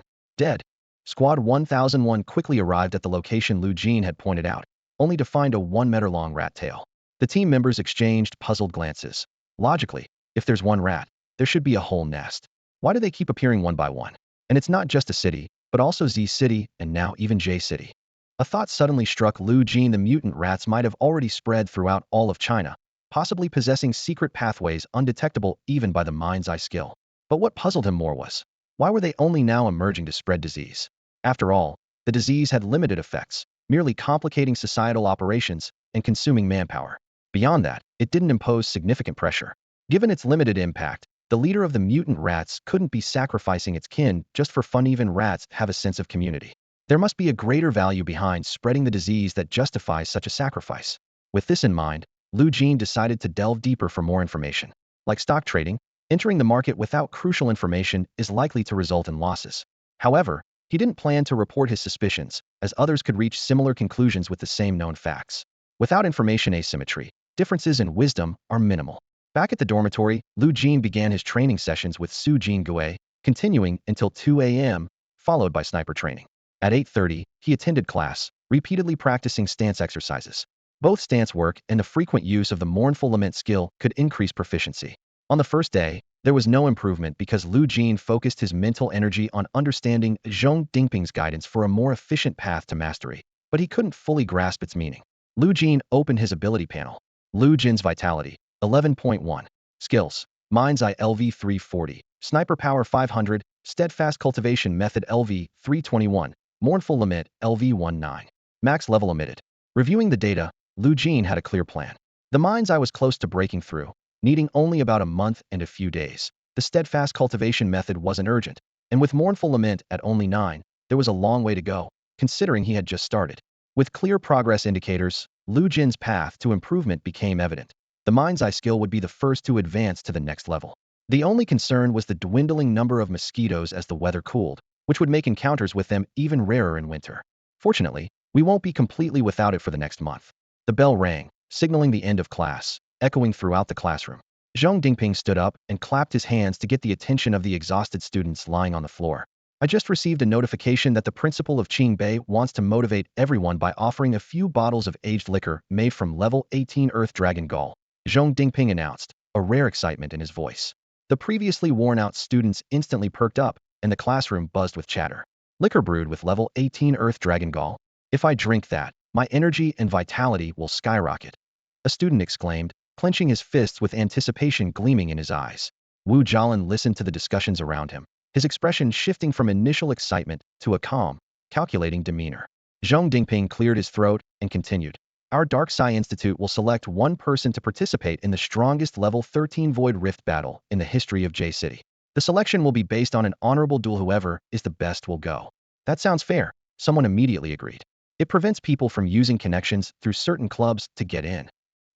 Dead. Squad 1001 quickly arrived at the location Lu Jin had pointed out, only to find a 1-meter-long rat tail. The team members exchanged puzzled glances. Logically, if there's one rat, there should be a whole nest. Why do they keep appearing one by one? And it's not just a city, but also Z City and now even J City. A thought suddenly struck Lu Jin. The mutant rats might have already spread throughout all of China, possibly possessing secret pathways undetectable even by the mind's eye skill. But what puzzled him more was, why were they only now emerging to spread disease? After all, the disease had limited effects, merely complicating societal operations and consuming manpower. Beyond that, it didn't impose significant pressure. Given its limited impact, the leader of the mutant rats couldn't be sacrificing its kin just for fun. Even rats have a sense of community. There must be a greater value behind spreading the disease that justifies such a sacrifice. With this in mind, Lu Jin decided to delve deeper for more information. Like stock trading, entering the market without crucial information is likely to result in losses. However, he didn't plan to report his suspicions, as others could reach similar conclusions with the same known facts. Without information asymmetry, differences in wisdom are minimal. Back at the dormitory, Lu Jin began his training sessions with Su Jingui, continuing until 2 a.m., followed by sniper training. At 8:30, he attended class, repeatedly practicing stance exercises. Both stance work and the frequent use of the mournful lament skill could increase proficiency. On the first day, there was no improvement because Lu Jin focused his mental energy on understanding Zhong Dingping's guidance for a more efficient path to mastery, but he couldn't fully grasp its meaning. Lu Jin opened his ability panel. Lu Jin's Vitality, 11.1. Skills, Mind's Eye LV 340, Sniper Power 500, Steadfast Cultivation Method LV 321, Mournful Lament LV 19. Max level omitted. Reviewing the data, Lu Jin had a clear plan. The Mind's Eye was close to breaking through, needing only about a month and a few days. The Steadfast Cultivation Method wasn't urgent, and with Mournful Lament at only 9, there was a long way to go, considering he had just started. With clear progress indicators, Lu Jin's path to improvement became evident. The Mind's Eye skill would be the first to advance to the next level. The only concern was the dwindling number of mosquitoes as the weather cooled, which would make encounters with them even rarer in winter. Fortunately, we won't be completely without it for the next month. The bell rang, signaling the end of class, echoing throughout the classroom. Zhong Dingping stood up and clapped his hands to get the attention of the exhausted students lying on the floor. I just received a notification that the principal of Qingbei wants to motivate everyone by offering a few bottles of aged liquor made from level 18 Earth Dragon Gall, Zhong Dingping announced, a rare excitement in his voice. The previously worn-out students instantly perked up, and the classroom buzzed with chatter. Liquor brewed with level 18 Earth Dragon Gall? If I drink that, my energy and vitality will skyrocket. A student exclaimed, clenching his fists with anticipation gleaming in his eyes. Wu Jialin listened to the discussions around him, his expression shifting from initial excitement to a calm, calculating demeanor. Zhong Dingping cleared his throat and continued. Our Dark Sai Institute will select one person to participate in the strongest level 13 Void Rift battle in the history of J City. The selection will be based on an honorable duel. Whoever is the best will go. That sounds fair, someone immediately agreed. It prevents people from using connections through certain clubs to get in.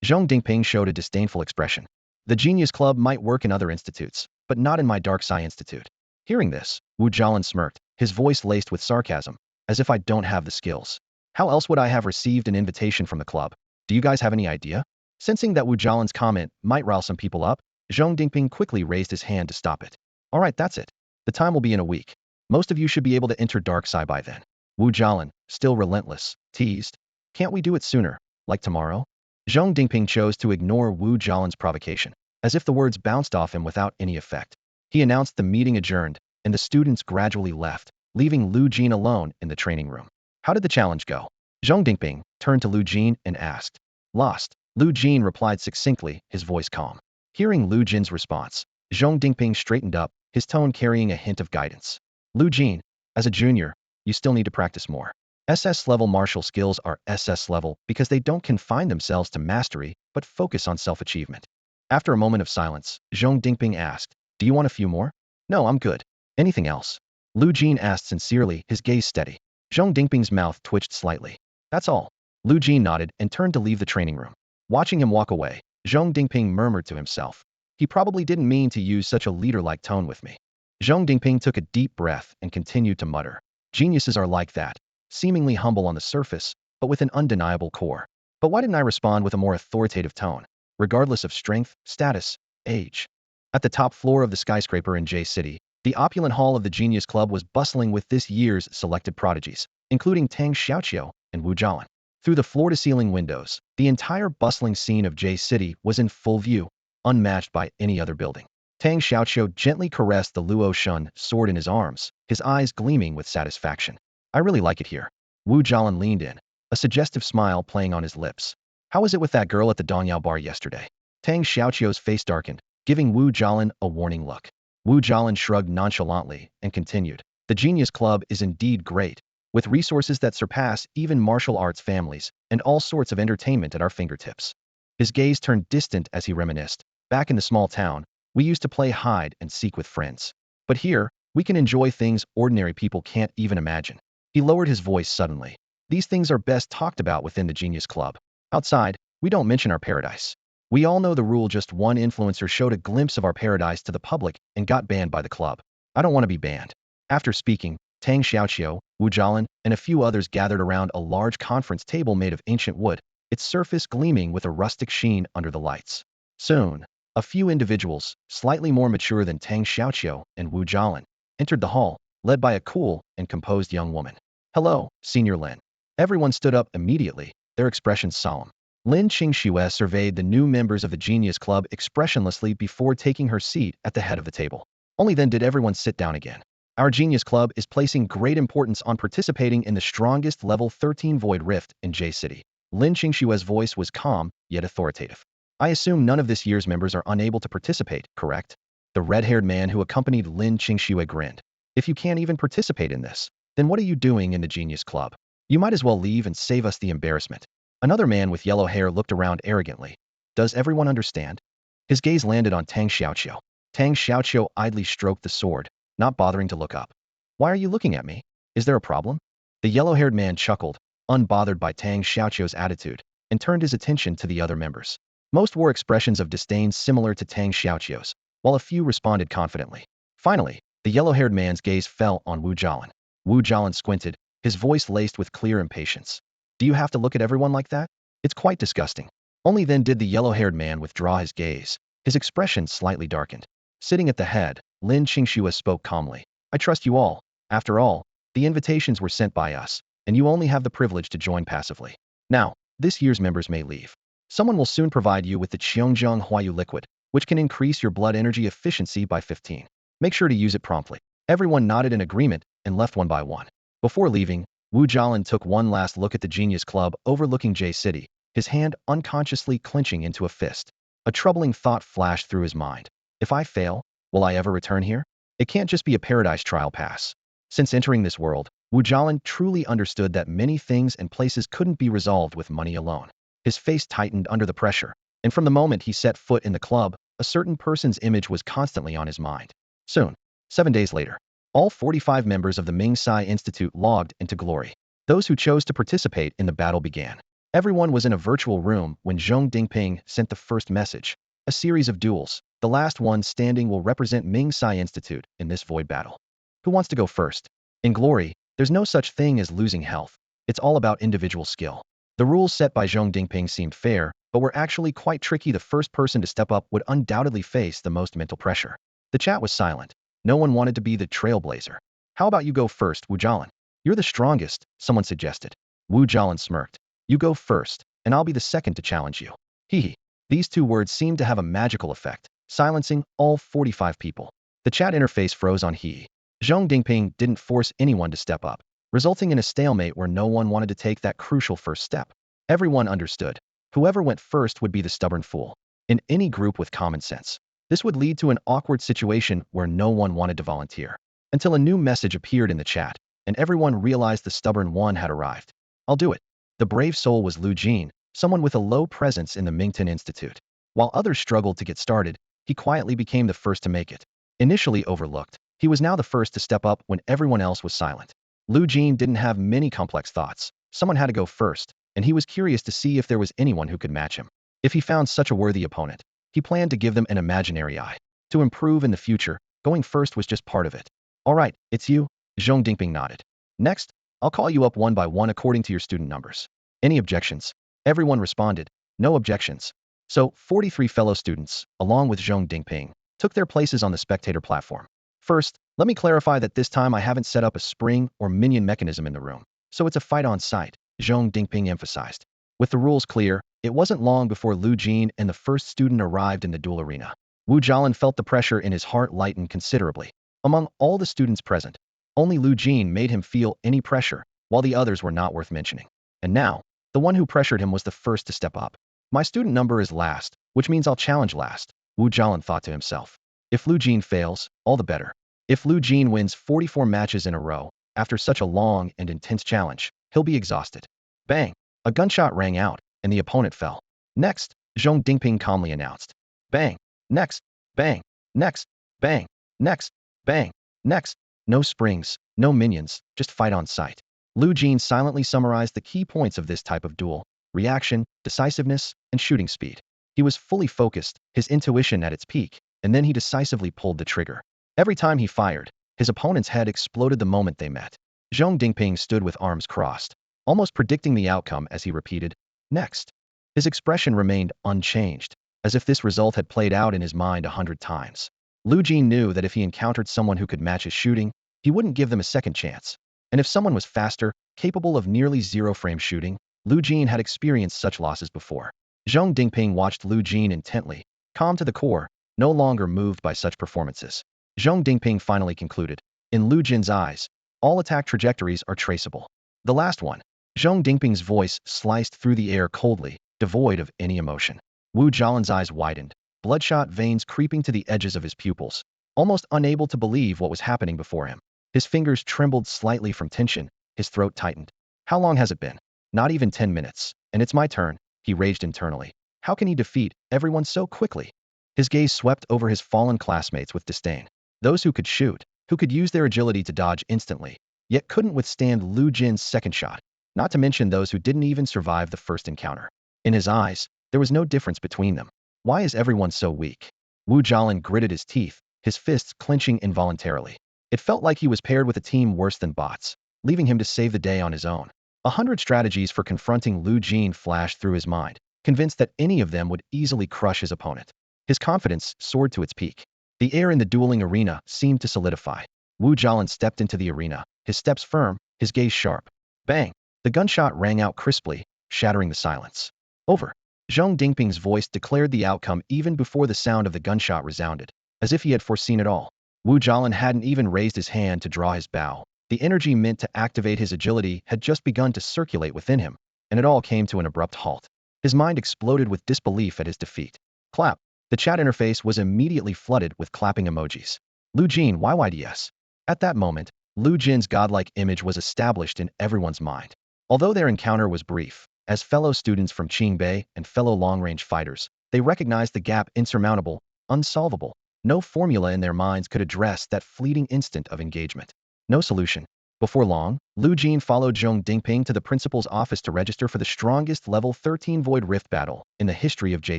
Zhong Dingping showed a disdainful expression. The Genius Club might work in other institutes, but not in my Dark Sai Institute. Hearing this, Wu Jialin smirked, his voice laced with sarcasm, as if I don't have the skills. How else would I have received an invitation from the club? Do you guys have any idea? Sensing that Wu Jialin's comment might rile some people up, Zhong Dingping quickly raised his hand to stop it. All right, that's it. The time will be in a week. Most of you should be able to enter Dark Sai by then. Wu Jialin, still relentless, teased. Can't we do it sooner, like tomorrow? Zhong Dingping chose to ignore Wu Jialin's provocation, as if the words bounced off him without any effect. He announced the meeting adjourned, and the students gradually left, leaving Lu Jin alone in the training room. How did the challenge go? Zhong Dingping turned to Lu Jin and asked. Lost. Lu Jin replied succinctly, his voice calm. Hearing Lu Jin's response, Zhong Dingping straightened up, his tone carrying a hint of guidance. Lu Jin, as a junior, you still need to practice more. SS-level martial skills are SS-level because they don't confine themselves to mastery, but focus on self-achievement. After a moment of silence, Zhong Dingping asked, do you want a few more? No, I'm good. Anything else? Lu Jin asked sincerely, his gaze steady. Zhong Dingping's mouth twitched slightly. That's all. Lu Jin nodded and turned to leave the training room. Watching him walk away, Zhong Dingping murmured to himself. He probably didn't mean to use such a leader-like tone with me. Zhong Dingping took a deep breath and continued to mutter. Geniuses are like that. Seemingly humble on the surface, but with an undeniable core. But why didn't I respond with a more authoritative tone, regardless of strength, status, age? At the top floor of the skyscraper in J City, the opulent hall of the Genius Club was bustling with this year's selected prodigies, including Tang Xiaoqiu and Wu Jialin. Through the floor-to-ceiling windows, the entire bustling scene of J City was in full view, unmatched by any other building. Tang Xiaoqiu gently caressed the Luo Shun sword in his arms, his eyes gleaming with satisfaction. I really like it here. Wu Jialin leaned in, a suggestive smile playing on his lips. How was it with that girl at the Dongyao bar yesterday? Tang Xiaoqiu's face darkened, giving Wu Jialin a warning look. Wu Jialin shrugged nonchalantly and continued. The Genius Club is indeed great, with resources that surpass even martial arts families and all sorts of entertainment at our fingertips. His gaze turned distant as he reminisced. Back in the small town, we used to play hide and seek with friends. But here, we can enjoy things ordinary people can't even imagine. He lowered his voice suddenly. These things are best talked about within the Genius Club. Outside, we don't mention our paradise. We all know the rule. Just one influencer showed a glimpse of our paradise to the public and got banned by the club. I don't want to be banned. After speaking, Tang Xiaoqiu, Wu Jialin, and a few others gathered around a large conference table made of ancient wood, its surface gleaming with a rustic sheen under the lights. Soon, a few individuals, slightly more mature than Tang Xiaoqiu and Wu Jialin, entered the hall, led by a cool and composed young woman. Hello, Senior Lin. Everyone stood up immediately, their expressions solemn. Lin Qingxue surveyed the new members of the Genius Club expressionlessly before taking her seat at the head of the table. Only then did everyone sit down again. Our Genius Club is placing great importance on participating in the strongest level 13 Void Rift in J City. Lin Qingxue's voice was calm, yet authoritative. I assume none of this year's members are unable to participate, correct? The red-haired man who accompanied Lin Qingxue grinned. If you can't even participate in this, then what are you doing in the Genius Club? You might as well leave and save us the embarrassment. Another man with yellow hair looked around arrogantly. Does everyone understand? His gaze landed on Tang Xiaoqiu. Tang Xiaoqiu idly stroked the sword, not bothering to look up. Why are you looking at me? Is there a problem? The yellow-haired man chuckled, unbothered by Tang Xiaoqiu's attitude, and turned his attention to the other members. Most wore expressions of disdain similar to Tang Xiaoqiu's, while a few responded confidently. Finally, the yellow-haired man's gaze fell on Wu Jialin. Wu Jialin squinted, his voice laced with clear impatience. Do you have to look at everyone like that? It's quite disgusting. Only then did the yellow-haired man withdraw his gaze, His expression slightly darkened. Sitting at the head, Lin Qingxue spoke calmly. I trust you all. After all, the invitations were sent by us, and you only have the privilege to join passively. Now, this year's members may leave. Someone will soon provide you with the Qiongzheng Huayu liquid, which can increase your blood energy efficiency by 15. Make sure to use it promptly. Everyone nodded in agreement and left one by one. Before leaving, Wu Jialin took one last look at the Genius Club overlooking J City, his hand unconsciously clenching into a fist. A troubling thought flashed through his mind. If I fail, will I ever return here? It can't just be a paradise trial pass. Since entering this world, Wu Jialin truly understood that many things and places couldn't be resolved with money alone. His face tightened under the pressure, and from the moment he set foot in the club, a certain person's image was constantly on his mind. Soon, 7 days later, all 45 members of the Ming Sai Institute logged into glory. Those who chose to participate in the battle began. Everyone was in a virtual room when Zhong Dingping sent the first message. A series of duels. The last one standing will represent Ming Sai Institute in this void battle. Who wants to go first? In glory, there's no such thing as losing health. It's all about individual skill. The rules set by Zhong Dingping seemed fair, but were actually quite tricky. The first person to step up would undoubtedly face the most mental pressure. The chat was silent. No one wanted to be the trailblazer. How about you go first, Wu Jialin? You're the strongest, someone suggested. Wu Jialin smirked. You go first, and I'll be the second to challenge you. Hee. These two words seemed to have a magical effect, silencing all 45 people. The chat interface froze on He. Zhong Dingping didn't force anyone to step up, resulting in a stalemate where no one wanted to take that crucial first step. Everyone understood. Whoever went first would be the stubborn fool. In any group with common sense, this would lead to an awkward situation where no one wanted to volunteer. Until a new message appeared in the chat, and everyone realized the stubborn one had arrived. I'll do it. The brave soul was Lu Jin, someone with a low presence in the Mington Institute. While others struggled to get started, he quietly became the first to make it. Initially overlooked, he was now the first to step up when everyone else was silent. Lu Jin didn't have many complex thoughts. Someone had to go first, and he was curious to see if there was anyone who could match him. If he found such a worthy opponent, he planned to give them an imaginary eye. To improve in the future, going first was just part of it. All right, it's you. Zhong Dingping nodded. Next, I'll call you up one by one according to your student numbers. Any objections? Everyone responded. No objections. So, 43 fellow students, along with Zhong Dingping, took their places on the spectator platform. First, let me clarify that this time I haven't set up a spring or minion mechanism in the room, so it's a fight on site, Zhong Dingping emphasized. With the rules clear, it wasn't long before Lu Jin and the first student arrived in the duel arena. Wu Jialin felt the pressure in his heart lighten considerably. Among all the students present, only Lu Jin made him feel any pressure, while the others were not worth mentioning. And now, the one who pressured him was the first to step up. My student number is last, which means I'll challenge last, Wu Jialin thought to himself. If Lu Jin fails, all the better. If Lu Jin wins 44 matches in a row, after such a long and intense challenge, he'll be exhausted. Bang! A gunshot rang out, and the opponent fell. Next, Zhong Dingping calmly announced. Bang! Next! Bang! Next! Bang! Next! Bang! Next! No springs, no minions, just fight on sight. Lu Jin silently summarized the key points of this type of duel: reaction, decisiveness, and shooting speed. He was fully focused, his intuition at its peak, and then he decisively pulled the trigger. Every time he fired, his opponent's head exploded the moment they met. Zhong Dingping stood with arms crossed, almost predicting the outcome as he repeated, next. His expression remained unchanged, as if this result had played out in his mind 100 times. Lu Jin knew that if he encountered someone who could match his shooting, he wouldn't give them a second chance. And if someone was faster, capable of nearly zero-frame shooting, Lu Jin had experienced such losses before. Zhong Dingping watched Lu Jin intently, calm to the core, no longer moved by such performances. Zhong Dingping finally concluded. In Lu Jin's eyes, all attack trajectories are traceable. The last one. Zhong Dingping's voice sliced through the air coldly, devoid of any emotion. Wu Jialin's eyes widened, bloodshot veins creeping to the edges of his pupils, almost unable to believe what was happening before him. His fingers trembled slightly from tension, his throat tightened. How long has it been? Not even 10 minutes, and it's my turn, he raged internally. How can he defeat everyone so quickly? His gaze swept over his fallen classmates with disdain. Those who could shoot, who could use their agility to dodge instantly, yet couldn't withstand Lu Jin's second shot, not to mention those who didn't even survive the first encounter. In his eyes, there was no difference between them. Why is everyone so weak? Wu Jialin gritted his teeth, his fists clenching involuntarily. It felt like he was paired with a team worse than bots, leaving him to save the day on his own. 100 strategies for confronting Lu Jin flashed through his mind, convinced that any of them would easily crush his opponent. His confidence soared to its peak. The air in the dueling arena seemed to solidify. Wu Jialan stepped into the arena, his steps firm, his gaze sharp. Bang! The gunshot rang out crisply, shattering the silence. Over. Zhong Dingping's voice declared the outcome even before the sound of the gunshot resounded, as if he had foreseen it all. Wu Jialan hadn't even raised his hand to draw his bow. The energy meant to activate his agility had just begun to circulate within him, and it all came to an abrupt halt. His mind exploded with disbelief at his defeat. Clap. The chat interface was immediately flooded with clapping emojis. Lu Jin YYDS. At that moment, Lu Jin's godlike image was established in everyone's mind. Although their encounter was brief, as fellow students from Qingbei and fellow long-range fighters, they recognized the gap insurmountable, unsolvable. No formula in their minds could address that fleeting instant of engagement. No solution. Before long, Lu Jin followed Zhong Dingping to the principal's office to register for the strongest level 13 Void Rift battle in the history of J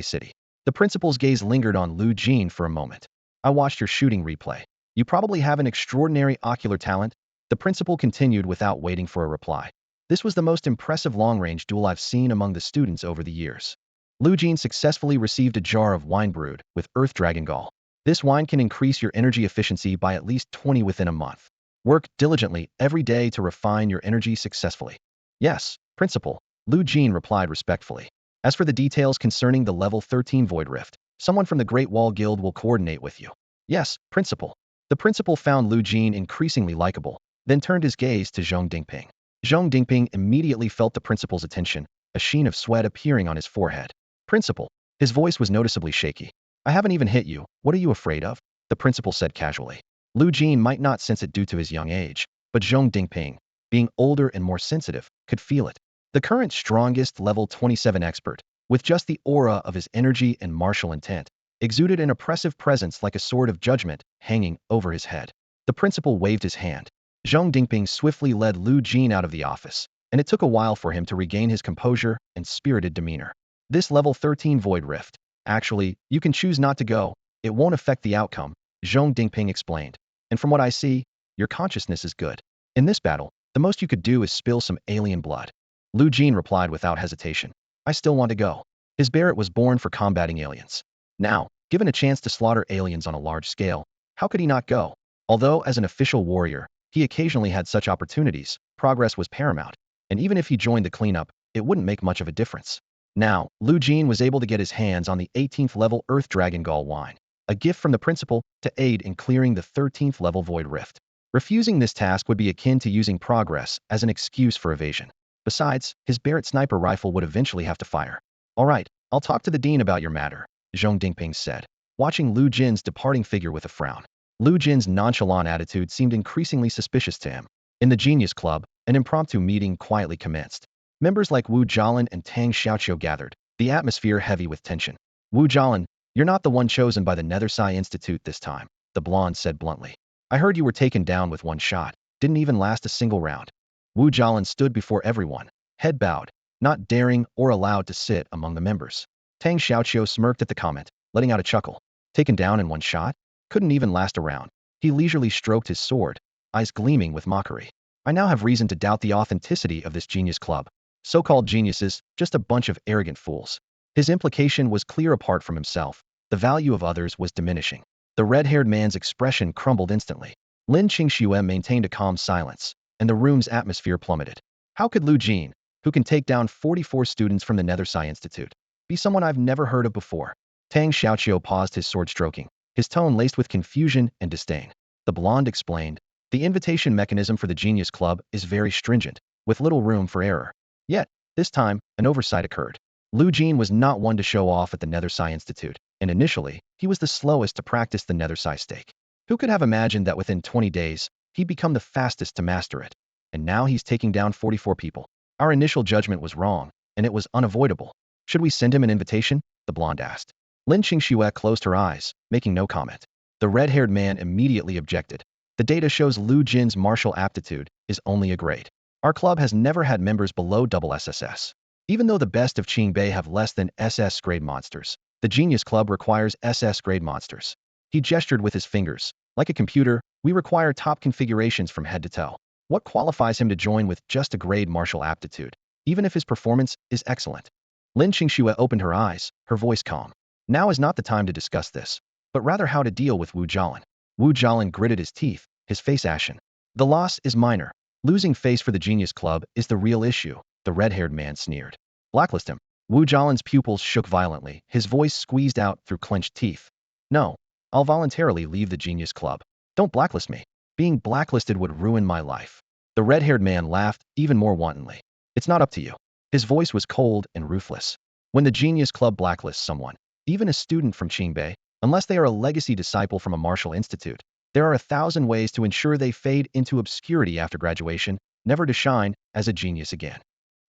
City. The principal's gaze lingered on Lu Jin for a moment. I watched your shooting replay. You probably have an extraordinary ocular talent, the principal continued without waiting for a reply. This was the most impressive long-range duel I've seen among the students over the years. Lu Jin successfully received a jar of wine brewed with Earth Dragon Gall. This wine can increase your energy efficiency by at least 20 within a month. Work diligently every day to refine your energy successfully. Yes, principal, Lu Jin replied respectfully. As for the details concerning the level 13 Void Rift, someone from the Great Wall Guild will coordinate with you. Yes, principal. The principal found Lu Jin increasingly likable, then turned his gaze to Zhong Dingping. Zhong Dingping immediately felt the principal's attention, a sheen of sweat appearing on his forehead. Principal. His voice was noticeably shaky. I haven't even hit you, what are you afraid of? The principal said casually. Lu Jin might not sense it due to his young age, but Zhong Dingping, being older and more sensitive, could feel it. The current strongest level 27 expert, with just the aura of his energy and martial intent, exuded an oppressive presence like a sword of judgment hanging over his head. The principal waved his hand. Zhong Dingping swiftly led Lu Jin out of the office, and it took a while for him to regain his composure and spirited demeanor. This level 13 Void Rift. Actually, you can choose not to go. It won't affect the outcome, Zhong Dingping explained. And from what I see, your consciousness is good. In this battle, the most you could do is spill some alien blood. Lu Jin replied without hesitation. I still want to go. His Barrett was born for combating aliens. Now, given a chance to slaughter aliens on a large scale, how could he not go? Although as an official warrior, he occasionally had such opportunities, progress was paramount, and even if he joined the cleanup, it wouldn't make much of a difference. Now, Lu Jin was able to get his hands on the 18th level Earth Dragon Gall wine, a gift from the principal to aid in clearing the 13th level Void Rift. Refusing this task would be akin to using progress as an excuse for evasion. Besides, his Barrett sniper rifle would eventually have to fire. All right, I'll talk to the dean about your matter, Zhong Dingping said, watching Lu Jin's departing figure with a frown. Lu Jin's nonchalant attitude seemed increasingly suspicious to him. In the Genius Club, an impromptu meeting quietly commenced. Members like Wu Jialan and Tang Xiaoqiu gathered, the atmosphere heavy with tension. Wu Jialan, you're not the one chosen by the Nether Psi Institute this time, the blonde said bluntly. I heard you were taken down with one shot, didn't even last a single round. Wu Jialan stood before everyone, head bowed, not daring or allowed to sit among the members. Tang Xiaoqiu smirked at the comment, letting out a chuckle. Taken down in one shot? Couldn't even last a round. He leisurely stroked his sword, eyes gleaming with mockery. I now have reason to doubt the authenticity of this Genius Club. So-called geniuses, just a bunch of arrogant fools. His implication was clear. Apart from himself, the value of others was diminishing. The red-haired man's expression crumbled instantly. Lin Qingxue maintained a calm silence, and the room's atmosphere plummeted. How could Lu Jin, who can take down 44 students from the Nether Psi Institute, be someone I've never heard of before? Tang Xiaoqiu paused, his sword stroking, his tone laced with confusion and disdain. The blonde explained, the invitation mechanism for the Genius Club is very stringent, with little room for error. Yet, this time, an oversight occurred. Lu Jin was not one to show off at the Nether Psi Institute, and initially, he was the slowest to practice the Nether Psi stake. Who could have imagined that within 20 days, he'd become the fastest to master it? And now he's taking down 44 people. Our initial judgment was wrong, and it was unavoidable. Should we send him an invitation? The blonde asked. Lin Qingxue closed her eyes, making no comment. The red-haired man immediately objected. The data shows Lu Jin's martial aptitude is only a grade. Our club has never had members below double SSS. Even though the best of Qingbei have less than SS grade monsters, the Genius Club requires SS grade monsters. He gestured with his fingers. Like a computer, we require top configurations from head to toe. What qualifies him to join with just a grade martial aptitude, even if his performance is excellent? Lin Qingxue opened her eyes, her voice calm. Now is not the time to discuss this, but rather how to deal with Wu Jialin. Wu Jialin gritted his teeth, his face ashen. The loss is minor. Losing face for the Genius Club is the real issue, the red-haired man sneered. Blacklist him. Wu Jialin's pupils shook violently, his voice squeezed out through clenched teeth. No, I'll voluntarily leave the Genius Club. Don't blacklist me. Being blacklisted would ruin my life. The red-haired man laughed, even more wantonly. It's not up to you. His voice was cold and ruthless. When the Genius Club blacklists someone, even a student from Qingbei, unless they are a legacy disciple from a martial institute, there are 1,000 ways to ensure they fade into obscurity after graduation, never to shine as a genius again.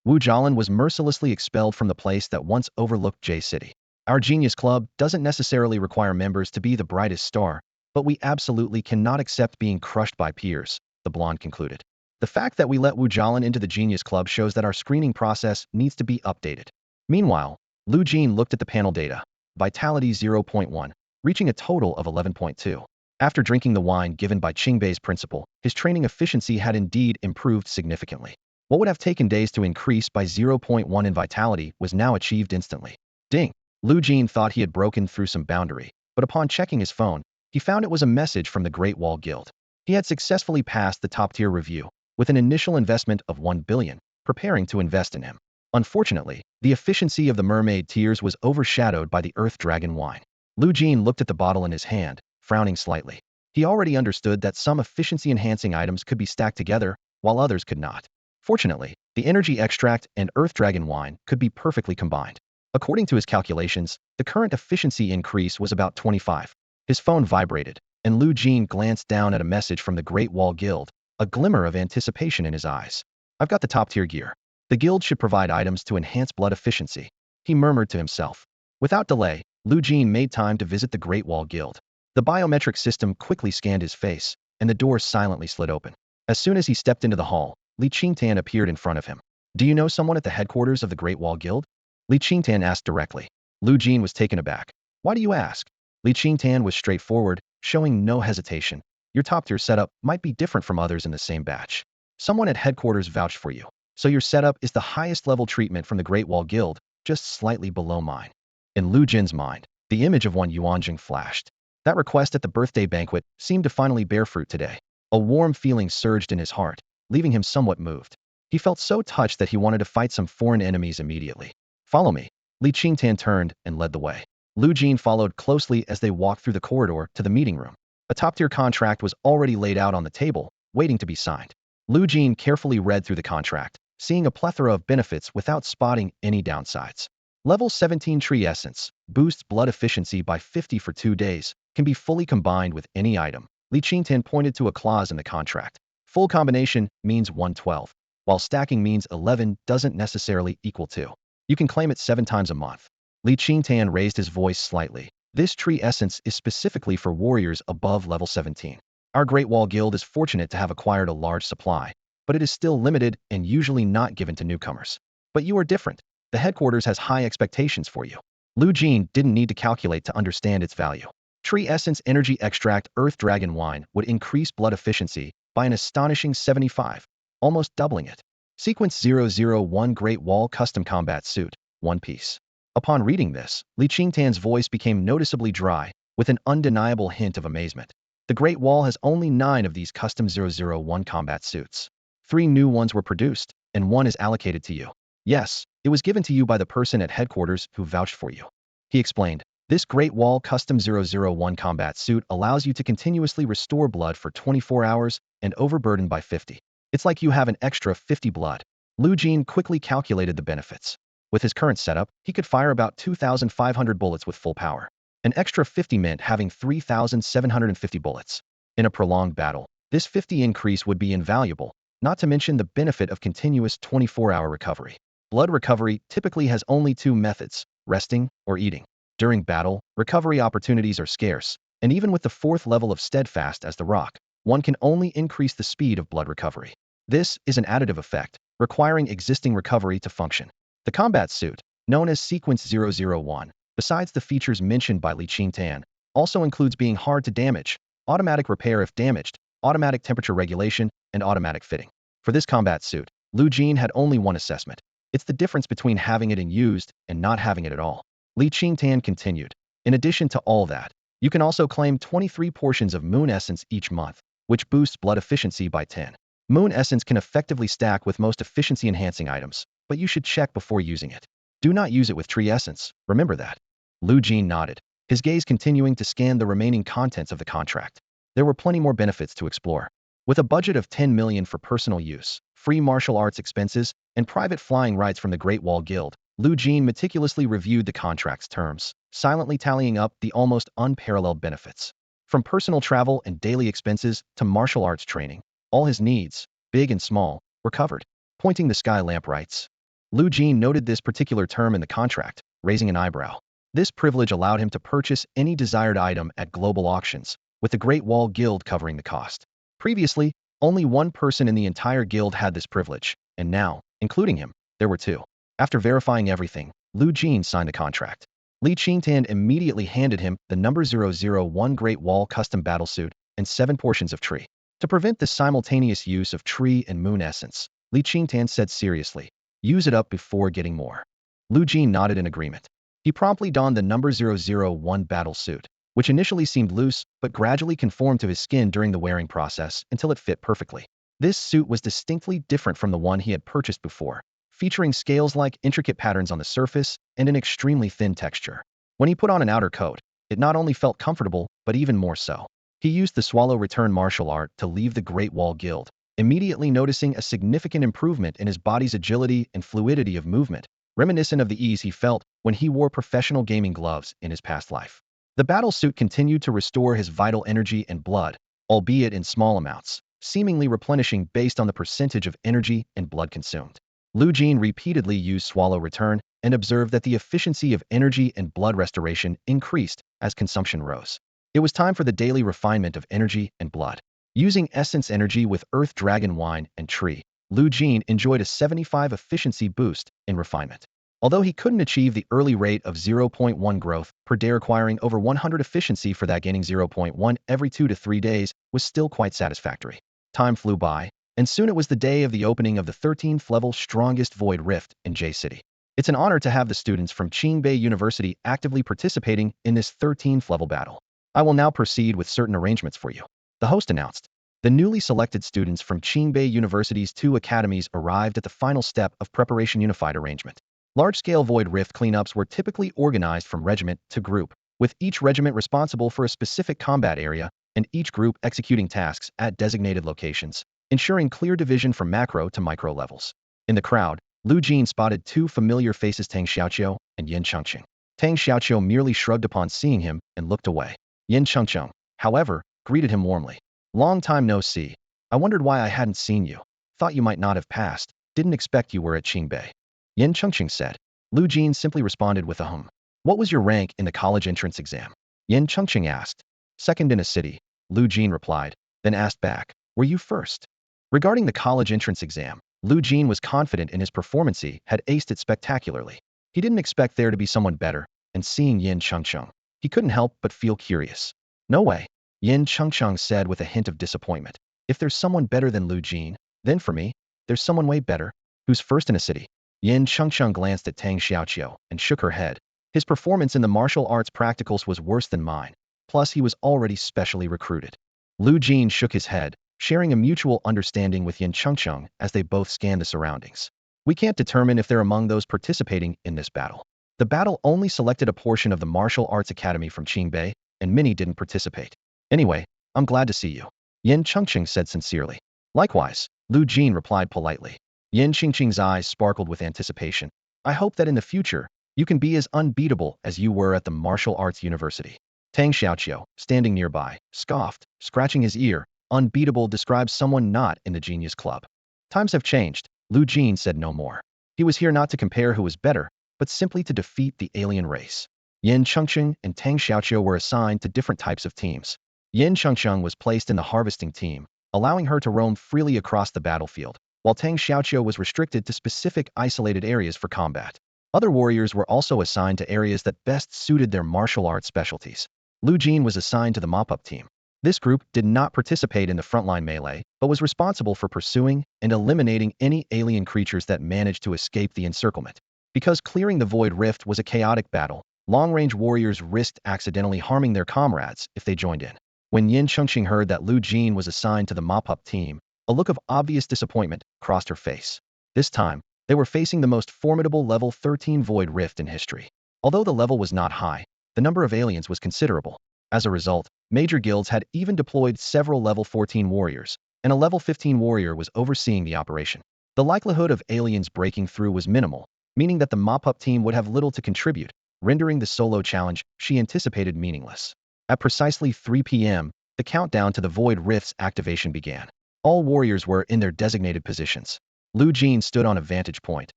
Wu Jialin was mercilessly expelled from the place that once overlooked J City. Our Genius Club doesn't necessarily require members to be the brightest star, but we absolutely cannot accept being crushed by peers, the blonde concluded. The fact that we let Wu Jialin into the Genius Club shows that our screening process needs to be updated. Meanwhile, Lu Jin looked at the panel data. Vitality 0.1, reaching a total of 11.2. After drinking the wine given by Qingbei's principal, his training efficiency had indeed improved significantly. What would have taken days to increase by 0.1 in vitality was now achieved instantly. Ding! Lu Jin thought he had broken through some boundary, but upon checking his phone, he found it was a message from the Great Wall Guild. He had successfully passed the top-tier review, with an initial investment of 1 billion, preparing to invest in him. Unfortunately, the efficiency of the mermaid tears was overshadowed by the earth dragon wine. Lu Jin looked at the bottle in his hand, frowning slightly. He already understood that some efficiency-enhancing items could be stacked together, while others could not. Fortunately, the energy extract and earth dragon wine could be perfectly combined. According to his calculations, the current efficiency increase was about 25. His phone vibrated, and Lu Jin glanced down at a message from the Great Wall Guild, a glimmer of anticipation in his eyes. I've got the top-tier gear. The guild should provide items to enhance blood efficiency. He murmured to himself. Without delay, Lu Jin made time to visit the Great Wall Guild. The biometric system quickly scanned his face, and the door silently slid open. As soon as he stepped into the hall, Li Qingtan appeared in front of him. Do you know someone at the headquarters of the Great Wall Guild? Li Qingtan asked directly. Lu Jin was taken aback. Why do you ask? Li Qingtan was straightforward, showing no hesitation. Your top-tier setup might be different from others in the same batch. Someone at headquarters vouched for you. So your setup is the highest level treatment from the Great Wall Guild, just slightly below mine. In Lu Jin's mind, the image of one Yuanjing flashed. That request at the birthday banquet seemed to finally bear fruit today. A warm feeling surged in his heart, leaving him somewhat moved. He felt so touched that he wanted to fight some foreign enemies immediately. Follow me. Li Qingtan turned and led the way. Lu Jin followed closely as they walked through the corridor to the meeting room. A top-tier contract was already laid out on the table, waiting to be signed. Lu Jin carefully read through the contract, seeing a plethora of benefits without spotting any downsides. Level 17 Tree Essence boosts blood efficiency by 50 for 2 days, can be fully combined with any item. Li Qingtan pointed to a clause in the contract. Full combination means 112, while stacking means 11 doesn't necessarily equal 2. You can claim it 7 times a month. Li Qingtan raised his voice slightly. This tree essence is specifically for warriors above level 17. Our Great Wall Guild is fortunate to have acquired a large supply, but it is still limited and usually not given to newcomers. But you are different. The headquarters has high expectations for you. Lu Jin didn't need to calculate to understand its value. Tree Essence Energy Extract Earth Dragon Wine would increase blood efficiency by an astonishing 75, almost doubling it. Sequence 001 Great Wall Custom Combat Suit, 1 piece. Upon reading this, Li Qingtan's voice became noticeably dry, with an undeniable hint of amazement. The Great Wall has only 9 of these custom 001 combat suits. 3 new ones were produced, and 1 is allocated to you. Yes, it was given to you by the person at headquarters who vouched for you. He explained, this Great Wall Custom 001 combat suit allows you to continuously restore blood for 24 hours and overburden by 50. It's like you have an extra 50 blood. Lu Jin quickly calculated the benefits. With his current setup, he could fire about 2,500 bullets with full power. An extra 50 meant having 3,750 bullets. In a prolonged battle, this 50 increase would be invaluable, not to mention the benefit of continuous 24-hour recovery. Blood recovery typically has only 2 methods, resting or eating. During battle, recovery opportunities are scarce, and even with the 4th level of steadfast as the rock, one can only increase the speed of blood recovery. This is an additive effect, requiring existing recovery to function. The combat suit, known as Sequence 001, besides the features mentioned by Li Qingtan, also includes being hard to damage, automatic repair if damaged, automatic temperature regulation, and automatic fitting. For this combat suit, Lu Jin had only one assessment. It's the difference between having it and used and not having it at all. Li Qingtan continued. In addition to all that, you can also claim 23 portions of Moon Essence each month, which boosts blood efficiency by 10. Moon Essence can effectively stack with most efficiency-enhancing items, but you should check before using it. Do not use it with Tree Essence, remember that. Lu Jin nodded, his gaze continuing to scan the remaining contents of the contract. There were plenty more benefits to explore. With a budget of 10 million for personal use, free martial arts expenses, and private flying rights from the Great Wall Guild, Lu Jin meticulously reviewed the contract's terms, silently tallying up the almost unparalleled benefits. From personal travel and daily expenses to martial arts training, all his needs, big and small, were covered. Pointing the sky lamp writes. Lu Jin noted this particular term in the contract, raising an eyebrow. This privilege allowed him to purchase any desired item at global auctions, with the Great Wall Guild covering the cost. Previously, only one person in the entire guild had this privilege, and now, including him, there were two. After verifying everything, Lu Jin signed the contract. Li Qingtan immediately handed him the number 001 Great Wall custom battlesuit and 7 portions of tree. To prevent the simultaneous use of tree and moon essence, Li Qingtan said seriously, use it up before getting more. Lu Jin nodded in agreement. He promptly donned the number 001 battlesuit, which initially seemed loose but gradually conformed to his skin during the wearing process until it fit perfectly. This suit was distinctly different from the one he had purchased before, featuring scales-like intricate patterns on the surface and an extremely thin texture. When he put on an outer coat, it not only felt comfortable, but even more so. He used the Swallow Return martial art to leave the Great Wall Guild, immediately noticing a significant improvement in his body's agility and fluidity of movement, reminiscent of the ease he felt when he wore professional gaming gloves in his past life. The battle suit continued to restore his vital energy and blood, albeit in small amounts, seemingly replenishing based on the percentage of energy and blood consumed. Lu Jin repeatedly used Swallow Return and observed that the efficiency of energy and blood restoration increased as consumption rose. It was time for the daily refinement of energy and blood. Using Essence Energy with Earth Dragon Wine and Tree, Lu Jin enjoyed a 75 efficiency boost in refinement. Although he couldn't achieve the early rate of 0.1 growth per day requiring over 100 efficiency for that, gaining 0.1 every 2 to 3 days was still quite satisfactory. Time flew by, and soon it was the day of the opening of the 13th level Strongest Void Rift in J City. It's an honor to have the students from Qingbei University actively participating in this 13th level battle. I will now proceed with certain arrangements for you. The host announced. The newly selected students from Qingbei University's 2 academies arrived at the final step of Preparation Unified Arrangement. Large-scale Void Rift cleanups were typically organized from regiment to group, with each regiment responsible for a specific combat area and each group executing tasks at designated locations, ensuring clear division from macro to micro levels. In the crowd, Lu Jin spotted 2 familiar faces, Tang Xiaoqiu and Yin Chengqing. Tang Xiaoqiu merely shrugged upon seeing him and looked away. Yin Chengqing, however, greeted him warmly. Long time no see. I wondered why I hadn't seen you. Thought you might not have passed. Didn't expect you were at Qingbei. Yin Chengqing said. Lu Jin simply responded with a hum. What was your rank in the college entrance exam? Yin Chengqing asked. Second in a city, Lu Jin replied, then asked back, were you first? Regarding the college entrance exam, Lu Jin was confident in his performance. He had aced it spectacularly. He didn't expect there to be someone better, and seeing Yin Chengqing, he couldn't help but feel curious. No way, Yin Chengqing said with a hint of disappointment. If there's someone better than Lu Jin, then for me, there's someone way better. Who's first in a city? Yin Chengqing glanced at Tang Xiaoqiu and shook her head. His performance in the martial arts practicals was worse than mine, plus he was already specially recruited. Lu Jin shook his head, sharing a mutual understanding with Yin Chengqing as they both scanned the surroundings. We can't determine if they're among those participating in this battle. The battle only selected a portion of the Martial Arts Academy from Qingbei, and many didn't participate. Anyway, I'm glad to see you, Yin Chengqing said sincerely. Likewise, Lu Jin replied politely. Yin Chengqing's eyes sparkled with anticipation. I hope that in the future, you can be as unbeatable as you were at the Martial Arts University. Tang Xiaoqiu, standing nearby, scoffed, scratching his ear. Unbeatable describes someone not in the Genius Club. Times have changed, Lu Jin said no more. He was here not to compare who was better, but simply to defeat the alien race. Yin Chengqing and Tang Xiaoqiu were assigned to different types of teams. Yin Chengqing was placed in the harvesting team, allowing her to roam freely across the battlefield, while Tang Xiaoqiu was restricted to specific isolated areas for combat. Other warriors were also assigned to areas that best suited their martial arts specialties. Lu Jin was assigned to the mop-up team. This group did not participate in the frontline melee, but was responsible for pursuing and eliminating any alien creatures that managed to escape the encirclement. Because clearing the Void Rift was a chaotic battle, Long-range warriors risked accidentally harming their comrades if they joined in. When Yin Chengqing heard that Lu Jin was assigned to the mop-up team, a look of obvious disappointment crossed her face. This time, they were facing the most formidable level 13 Void Rift in history. Although the level was not high, the number of aliens was considerable. As a result, major guilds had even deployed several level 14 warriors, and a level 15 warrior was overseeing the operation. The likelihood of aliens breaking through was minimal, meaning that the mop-up team would have little to contribute, rendering the solo challenge she anticipated meaningless. At precisely 3 p.m., the countdown to the Void Rift's activation began. All warriors were in their designated positions. Lu Jin stood on a vantage point,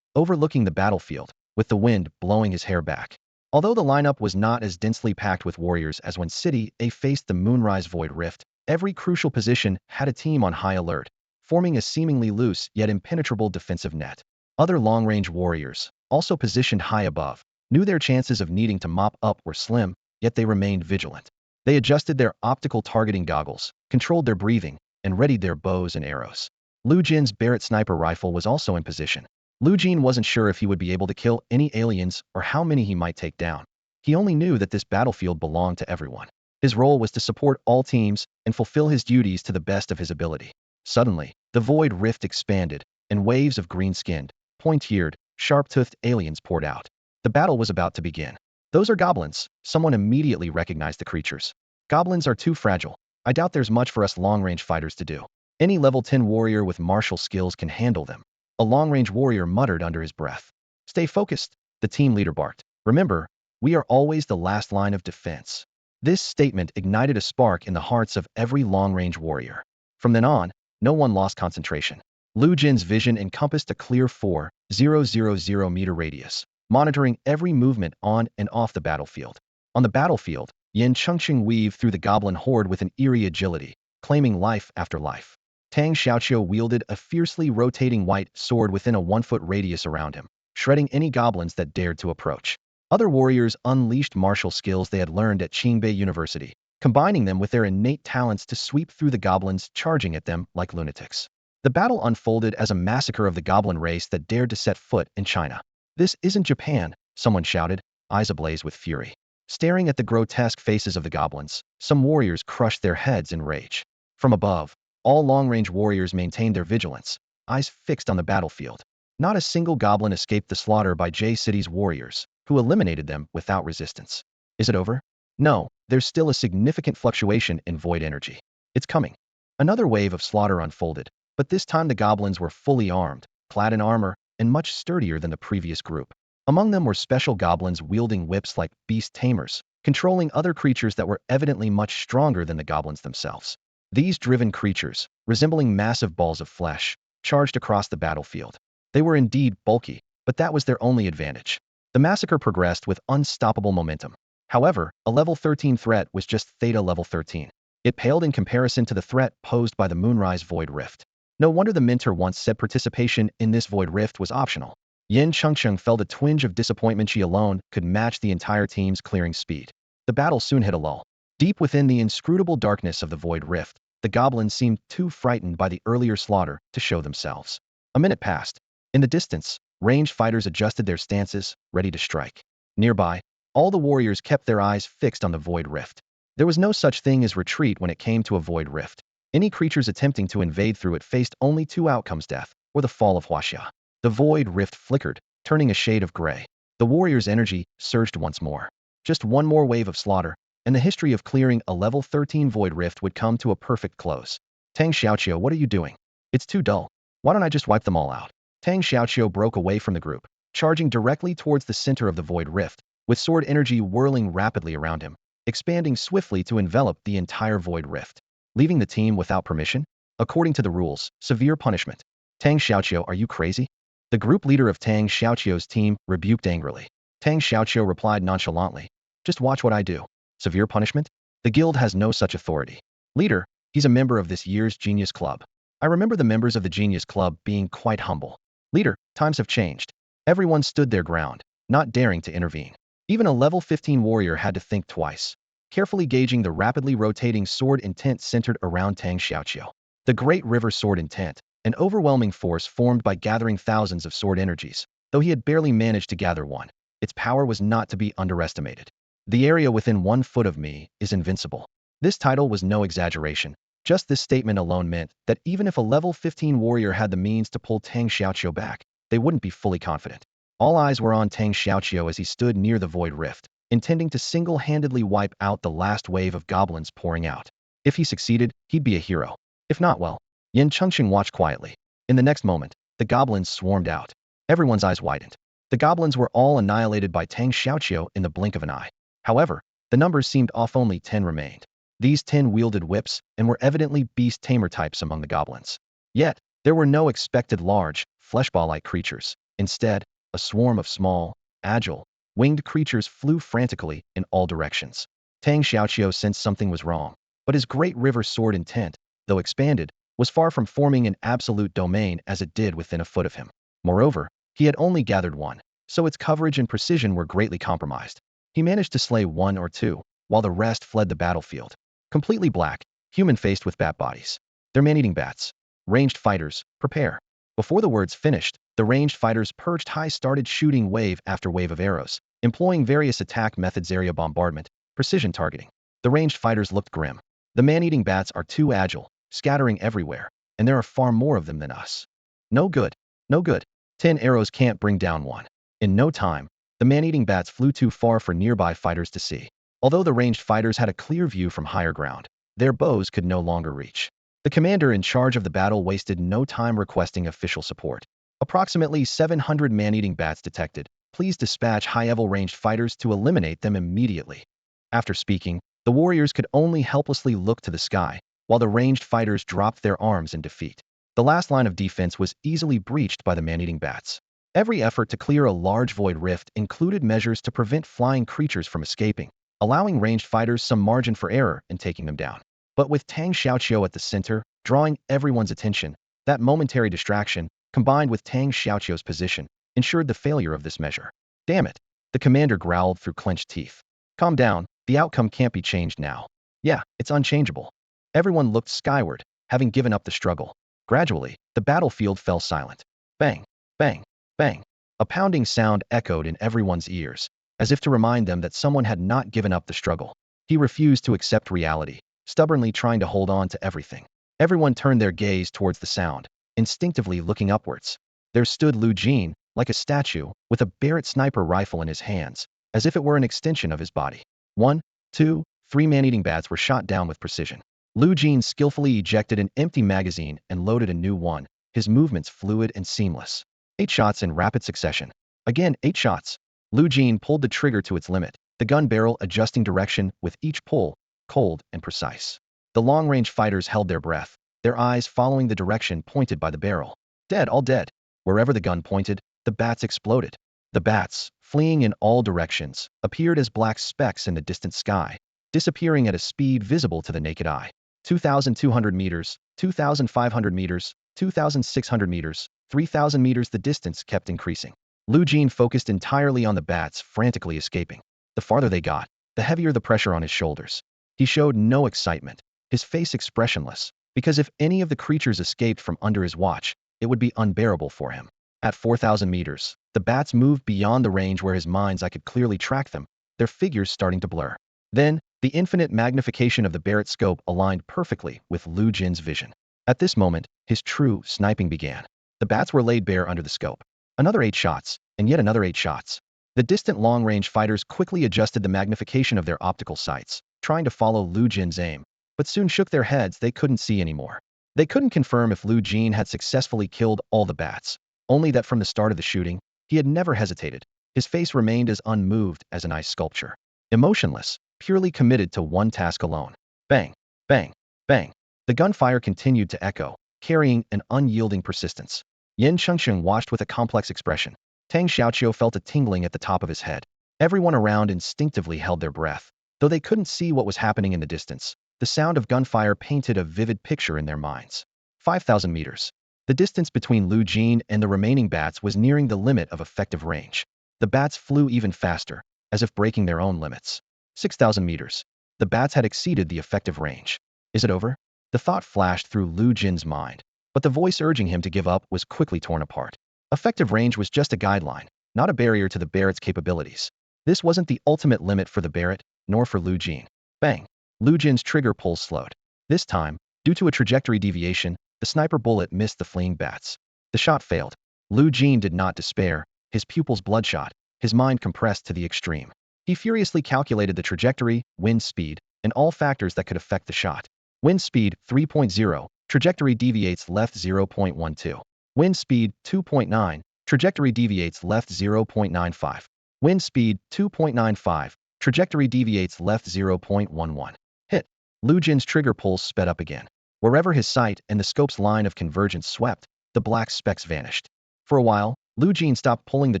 overlooking the battlefield, with the wind blowing his hair back. Although the lineup was not as densely packed with warriors as when City A faced the Moonrise Void Rift, every crucial position had a team on high alert, forming a seemingly loose yet impenetrable defensive net. Other long-range warriors, also positioned high above, knew their chances of needing to mop up were slim, yet they remained vigilant. They adjusted their optical targeting goggles, controlled their breathing, and readied their bows and arrows. Lu Jin's Barrett sniper rifle was also in position. Lu Jin wasn't sure if he would be able to kill any aliens or how many he might take down. He only knew that this battlefield belonged to everyone. His role was to support all teams and fulfill his duties to the best of his ability. Suddenly, the Void Rift expanded, and waves of green-skinned, point-eared, sharp-toothed aliens poured out. The battle was about to begin. Those are goblins. Someone immediately recognized the creatures. Goblins are too fragile. I doubt there's much for us long-range fighters to do. Any level 10 warrior with martial skills can handle them. A long-range warrior muttered under his breath. Stay focused, the team leader barked. Remember, we are always the last line of defense. This statement ignited a spark in the hearts of every long-range warrior. From then on, no one lost concentration. Lu Jin's vision encompassed a clear 4,000 meter radius, monitoring every movement on and off the battlefield. On the battlefield, Yin Chengqing weaved through the goblin horde with an eerie agility, claiming life after life. Tang Xiaoqiu wielded a fiercely rotating white sword within a 1-foot radius around him, shredding any goblins that dared to approach. Other warriors unleashed martial skills they had learned at Qingbei University, combining them with their innate talents to sweep through the goblins charging at them like lunatics. The battle unfolded as a massacre of the goblin race that dared to set foot in China. This isn't Japan, someone shouted, eyes ablaze with fury. Staring at the grotesque faces of the goblins, some warriors crushed their heads in rage. From above, all long-range warriors maintained their vigilance, eyes fixed on the battlefield. Not a single goblin escaped the slaughter by J City's warriors, who eliminated them without resistance. Is it over? No, there's still a significant fluctuation in void energy. It's coming. Another wave of slaughter unfolded, but this time the goblins were fully armed, clad in armor, and much sturdier than the previous group. Among them were special goblins wielding whips like beast tamers, controlling other creatures that were evidently much stronger than the goblins themselves. These driven creatures, resembling massive balls of flesh, charged across the battlefield. They were indeed bulky, but that was their only advantage. The massacre progressed with unstoppable momentum. However, a level 13 threat was just Theta level 13. It paled in comparison to the threat posed by the Moonrise Void Rift. No wonder the mentor once said participation in this Void Rift was optional. Yin Chengqing felt a twinge of disappointment. She alone could match the entire team's clearing speed. The battle soon hit a lull. Deep within the inscrutable darkness of the Void Rift, the goblins seemed too frightened by the earlier slaughter to show themselves. A minute passed. In the distance, ranged fighters adjusted their stances, ready to strike. Nearby, all the warriors kept their eyes fixed on the Void Rift. There was no such thing as retreat when it came to a Void Rift. Any creatures attempting to invade through it faced only two outcomes: death or the fall of Huaxia. The Void Rift flickered, turning a shade of gray. The warriors' energy surged once more. Just one more wave of slaughter, and the history of clearing a level 13 Void Rift would come to a perfect close. Tang Xiaoqiu, what are you doing? It's too dull. Why don't I just wipe them all out? Tang Xiaoqiu broke away from the group, charging directly towards the center of the Void Rift, with sword energy whirling rapidly around him, expanding swiftly to envelop the entire Void Rift. Leaving the team without permission? According to the rules, severe punishment. Tang Xiaoqiu, are you crazy? The group leader of Tang Xiaoqiu's team rebuked angrily. Tang Xiaoqiu replied nonchalantly, just watch what I do. Severe punishment? The guild has no such authority. Leader, he's a member of this year's Genius Club. I remember the members of the Genius Club being quite humble. Leader, times have changed. Everyone stood their ground, not daring to intervene. Even a level 15 warrior had to think twice, carefully gauging the rapidly rotating sword intent centered around Tang Xiaoqiu. The Great River Sword Intent, an overwhelming force formed by gathering thousands of sword energies, though he had barely managed to gather one. its power was not to be underestimated. The area within 1 foot of me is invincible. This title was no exaggeration. Just this statement alone meant that even if a level 15 warrior had the means to pull Tang Xiaoqiu back, they wouldn't be fully confident. All eyes were on Tang Xiaoqiu as he stood near the void rift, intending to single-handedly wipe out the last wave of goblins pouring out. If he succeeded, he'd be a hero. If not, well. Yin Chengxing watched quietly. In the next moment, the goblins swarmed out. Everyone's eyes widened. The goblins were all annihilated by Tang Xiaoqiu in the blink of an eye. However, the numbers seemed off. Only 10 remained. These 10 wielded whips and were evidently beast tamer types among the goblins. Yet, there were no expected large, fleshball-like creatures. Instead, a swarm of small, agile, winged creatures flew frantically in all directions. Tang Xiaoqiu sensed something was wrong, but his great river sword intent, though expanded, was far from forming an absolute domain as it did within a foot of him. Moreover, he had only gathered one, so its coverage and precision were greatly compromised. He managed to slay 1 or 2, while the rest fled the battlefield. Completely black, human-faced with bat bodies. They're man-eating bats. Ranged fighters, prepare. Before the words finished, the ranged fighters perched high started shooting wave after wave of arrows, employing various attack methods: area bombardment, precision targeting. The ranged fighters looked grim. The man-eating bats are too agile, scattering everywhere, and there are far more of them than us. No good. No good. 10 arrows can't bring down one. In no time, the man-eating bats flew too far for nearby fighters to see. Although the ranged fighters had a clear view from higher ground, their bows could no longer reach. The commander in charge of the battle wasted no time requesting official support. Approximately 700 man-eating bats detected. Please dispatch high-level ranged fighters to eliminate them immediately. After speaking, the warriors could only helplessly look to the sky, while the ranged fighters dropped their arms in defeat. The last line of defense was easily breached by the man-eating bats. Every effort to clear a large void rift included measures to prevent flying creatures from escaping, allowing ranged fighters some margin for error in taking them down. But with Tang Xiaoqiu at the center, drawing everyone's attention, that momentary distraction, combined with Tang Xiaoqiu's position, ensured the failure of this measure. Damn it! The commander growled through clenched teeth. Calm down, the outcome can't be changed now. Yeah, it's unchangeable. Everyone looked skyward, having given up the struggle. Gradually, the battlefield fell silent. Bang, bang, bang. A pounding sound echoed in everyone's ears, as if to remind them that someone had not given up the struggle. He refused to accept reality, stubbornly trying to hold on to everything. Everyone turned their gaze towards the sound, instinctively looking upwards. There stood Lu Jin, like a statue, with a Barrett sniper rifle in his hands, as if it were an extension of his body. 1, 2, 3 man-eating bats were shot down with precision. Lu Jin skillfully ejected an empty magazine and loaded a new one, his movements fluid and seamless. 8 shots in rapid succession. Again, 8 shots. Lu Jin pulled the trigger to its limit, the gun barrel adjusting direction with each pull, cold and precise. The long-range fighters held their breath, their eyes following the direction pointed by the barrel. Dead, all dead. Wherever the gun pointed, the bats exploded. The bats, fleeing in all directions, appeared as black specks in the distant sky, disappearing at a speed visible to the naked eye. 2,200 meters, 2,500 meters, 2,600 meters, 3,000 meters. The distance kept increasing. Lu Jin focused entirely on the bats frantically escaping. The farther they got, the heavier the pressure on his shoulders. He showed no excitement, his face expressionless, because if any of the creatures escaped from under his watch, it would be unbearable for him. At 4,000 meters, the bats moved beyond the range where his mind's eye could clearly track them, their figures starting to blur. Then, the infinite magnification of the Barrett scope aligned perfectly with Lu Jin's vision. At this moment, his true sniping began. The bats were laid bare under the scope. Another 8 shots, and yet another 8 shots. The distant long-range fighters quickly adjusted the magnification of their optical sights, trying to follow Lu Jin's aim, but soon shook their heads. They couldn't see anymore. They couldn't confirm if Lu Jin had successfully killed all the bats, only that from the start of the shooting, he had never hesitated. His face remained as unmoved as an ice sculpture. Emotionless, purely committed to one task alone. Bang, bang, bang. The gunfire continued to echo, carrying an unyielding persistence. Yin Chengxing watched with a complex expression. Tang Xiaoqiu felt a tingling at the top of his head. Everyone around instinctively held their breath. Though they couldn't see what was happening in the distance, the sound of gunfire painted a vivid picture in their minds. 5,000 meters. The distance between Lu Jin and the remaining bats was nearing the limit of effective range. The bats flew even faster, as if breaking their own limits. 6,000 meters. The bats had exceeded the effective range. Is it over? The thought flashed through Lu Jin's mind, but the voice urging him to give up was quickly torn apart. Effective range was just a guideline, not a barrier to the Barrett's capabilities. This wasn't the ultimate limit for the Barrett, nor for Lu Jin. Bang! Lu Jin's trigger pull slowed. This time, due to a trajectory deviation, the sniper bullet missed the fleeing bats. The shot failed. Lu Jin did not despair, his pupils bloodshot, his mind compressed to the extreme. He furiously calculated the trajectory, wind speed, and all factors that could affect the shot. Wind speed 3.0, trajectory deviates left 0.12. Wind speed 2.9, trajectory deviates left 0.95. Wind speed 2.95, trajectory deviates left 0.11. Hit. Lu Jin's trigger pulse sped up again. Wherever his sight and the scope's line of convergence swept, the black specks vanished. For a while, Lu Jin stopped pulling the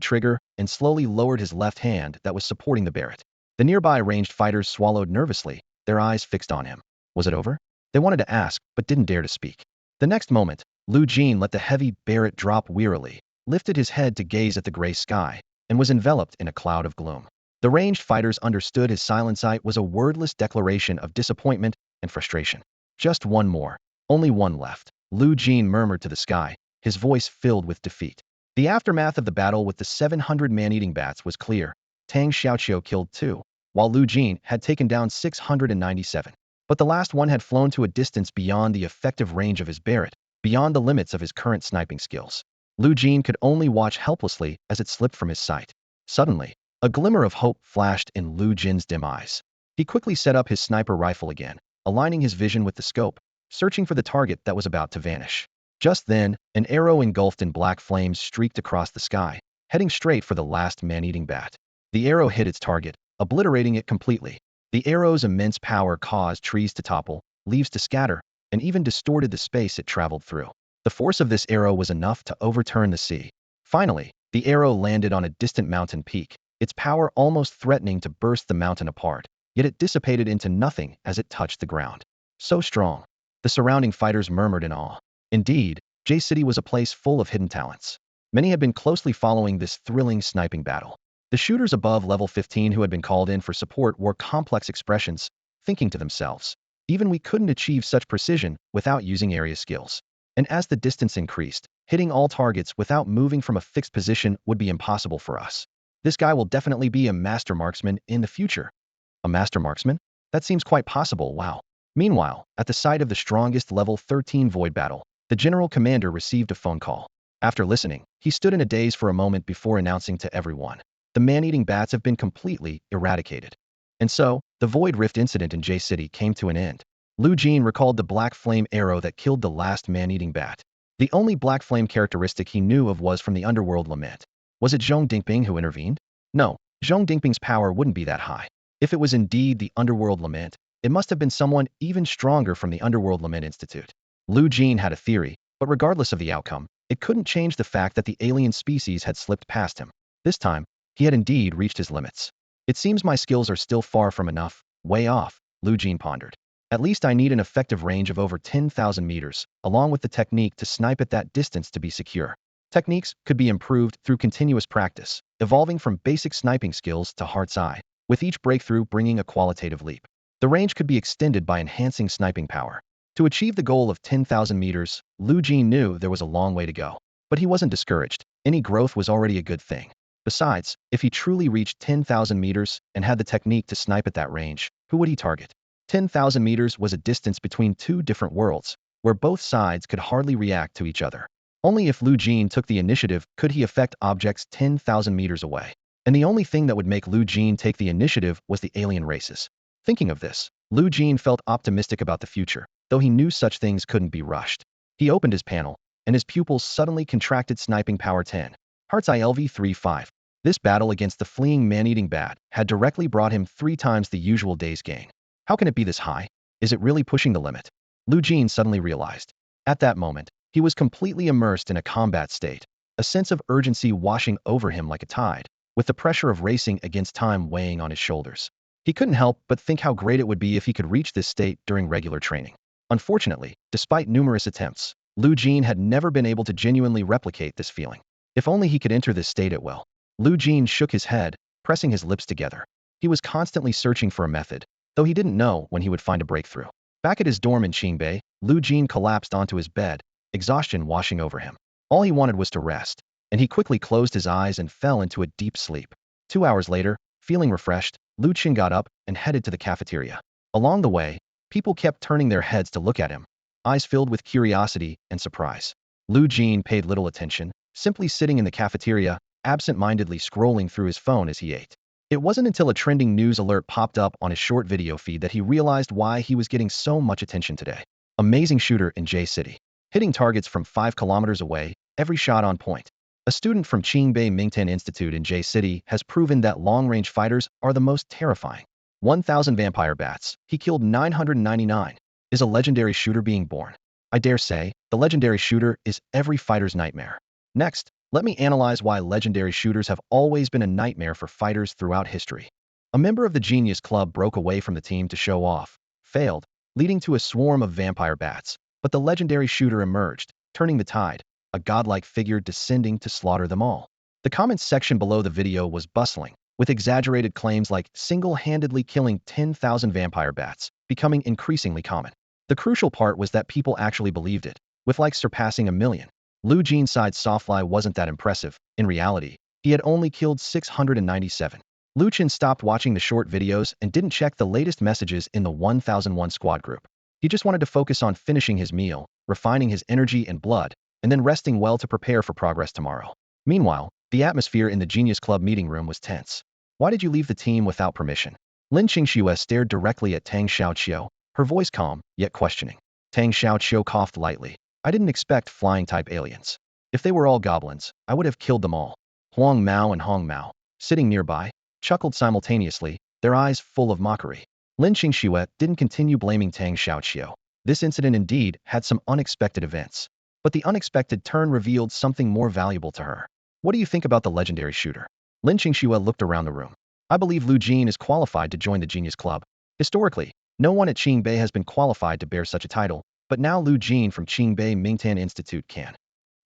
trigger and slowly lowered his left hand that was supporting the Barrett. The nearby ranged fighters swallowed nervously, their eyes fixed on him. Was it over? They wanted to ask, but didn't dare to speak. The next moment, Lu Jin let the heavy Barrett drop wearily, lifted his head to gaze at the gray sky, and was enveloped in a cloud of gloom. The ranged fighters understood his silent sight was a wordless declaration of disappointment and frustration. Just one more. Only one left. Lu Jin murmured to the sky, his voice filled with defeat. The aftermath of the battle with the 700 man-eating bats was clear. Tang Xiaoqiu killed 2, while Lu Jin had taken down 697. But the last one had flown to a distance beyond the effective range of his Barrett, beyond the limits of his current sniping skills. Lu Jin could only watch helplessly as it slipped from his sight. Suddenly, a glimmer of hope flashed in Lu Jin's dim eyes. He quickly set up his sniper rifle again, aligning his vision with the scope, searching for the target that was about to vanish. Just then, an arrow engulfed in black flames streaked across the sky, heading straight for the last man-eating bat. The arrow hit its target, obliterating it completely. The arrow's immense power caused trees to topple, leaves to scatter, and even distorted the space it traveled through. The force of this arrow was enough to overturn the sea. Finally, the arrow landed on a distant mountain peak, its power almost threatening to burst the mountain apart, yet it dissipated into nothing as it touched the ground. So strong. The surrounding fighters murmured in awe. Indeed, J City was a place full of hidden talents. Many had been closely following this thrilling sniping battle. The shooters above level 15 who had been called in for support wore complex expressions, thinking to themselves, even we couldn't achieve such precision without using area skills. And as the distance increased, hitting all targets without moving from a fixed position would be impossible for us. This guy will definitely be a master marksman in the future. A master marksman? That seems quite possible, wow. Meanwhile, at the site of the strongest level 13 void battle, the general commander received a phone call. After listening, he stood in a daze for a moment before announcing to everyone, the man-eating bats have been completely eradicated. And so, the Void Rift incident in J City came to an end. Lu Jin recalled the black flame arrow that killed the last man-eating bat. The only black flame characteristic he knew of was from the underworld lament. Was it Zhong Dingping who intervened? No, Zhong Dingping's power wouldn't be that high. If it was indeed the underworld lament, it must have been someone even stronger from the Underworld Lament Institute. Lu Jin had a theory, but regardless of the outcome, it couldn't change the fact that the alien species had slipped past him. This time, he had indeed reached his limits. It seems my skills are still far from enough, way off, Lu Jin pondered. At least I need an effective range of over 10,000 meters, along with the technique to snipe at that distance to be secure. Techniques could be improved through continuous practice, evolving from basic sniping skills to heart's eye, with each breakthrough bringing a qualitative leap. The range could be extended by enhancing sniping power. To achieve the goal of 10,000 meters, Lu Jin knew there was a long way to go. But he wasn't discouraged. Any growth was already a good thing. Besides, if he truly reached 10,000 meters and had the technique to snipe at that range, who would he target? 10,000 meters was a distance between two different worlds, where both sides could hardly react to each other. Only if Lu Jin took the initiative could he affect objects 10,000 meters away. And the only thing that would make Lu Jin take the initiative was the alien races. Thinking of this, Lu Jin felt optimistic about the future, though he knew such things couldn't be rushed. He opened his panel, and his pupils suddenly contracted. Sniping power 10. Hearts ILV 3-5. This battle against the fleeing man-eating bat had directly brought him 3 times the usual day's gain. How can it be this high? Is it really pushing the limit? Lu Jin suddenly realized. At that moment, he was completely immersed in a combat state, a sense of urgency washing over him like a tide, with the pressure of racing against time weighing on his shoulders. He couldn't help but think how great it would be if he could reach this state during regular training. Unfortunately, despite numerous attempts, Lu Jin had never been able to genuinely replicate this feeling. If only he could enter this state at will. Lu Jin shook his head, pressing his lips together. He was constantly searching for a method, though he didn't know when he would find a breakthrough. Back at his dorm in Qingbei, Lu Jin collapsed onto his bed, exhaustion washing over him. All he wanted was to rest. and he quickly closed his eyes and fell into a deep sleep. 2 hours later, feeling refreshed, Lu Jin got up and headed to the cafeteria. Along the way, people kept turning their heads to look at him, eyes filled with curiosity and surprise. Lu Jin paid little attention, simply sitting in the cafeteria, absent-mindedly scrolling through his phone as he ate. It wasn't until a trending news alert popped up on his short video feed that he realized why he was getting so much attention today. Amazing shooter in J City. Hitting targets from 5 kilometers away, every shot on point. A student from Qingbei Mingtan Institute in J City has proven that long-range fighters are the most terrifying. 1,000 vampire bats. He killed 999. Is a legendary shooter being born? I dare say, the legendary shooter is every fighter's nightmare. Next, let me analyze why legendary shooters have always been a nightmare for fighters throughout history. A member of the Genius Club broke away from the team to show off, failed, leading to a swarm of vampire bats, but the legendary shooter emerged, turning the tide, a godlike figure descending to slaughter them all. The comments section below the video was bustling, with exaggerated claims like single-handedly killing 10,000 vampire bats, becoming increasingly common. The crucial part was that people actually believed it, with likes surpassing 1 million. Lu Jin's side Softfly wasn't that impressive. In reality, he had only killed 697. Lu Jin stopped watching the short videos and didn't check the latest messages in the 1001 squad group. He just wanted to focus on finishing his meal, refining his energy and blood, and then resting well to prepare for progress tomorrow. Meanwhile, the atmosphere in the Genius Club meeting room was tense. Why did you leave the team without permission? Lin Qingxue stared directly at Tang Xiaoqiu, her voice calm, yet questioning. Tang Xiaoqiu coughed lightly. I didn't expect flying-type aliens. If they were all goblins, I would have killed them all. Huang Mao and Hong Mao, sitting nearby, chuckled simultaneously, their eyes full of mockery. Lin Qingxue didn't continue blaming Tang Xiaoqiu. This incident indeed had some unexpected events. But the unexpected turn revealed something more valuable to her. What do you think about the legendary shooter? Lin Qingxue looked around the room. I believe Lu Jin is qualified to join the Genius Club. Historically, no one at Qingbei has been qualified to bear such a title, but now Lu Jin from Qingbei Mingtan Institute can.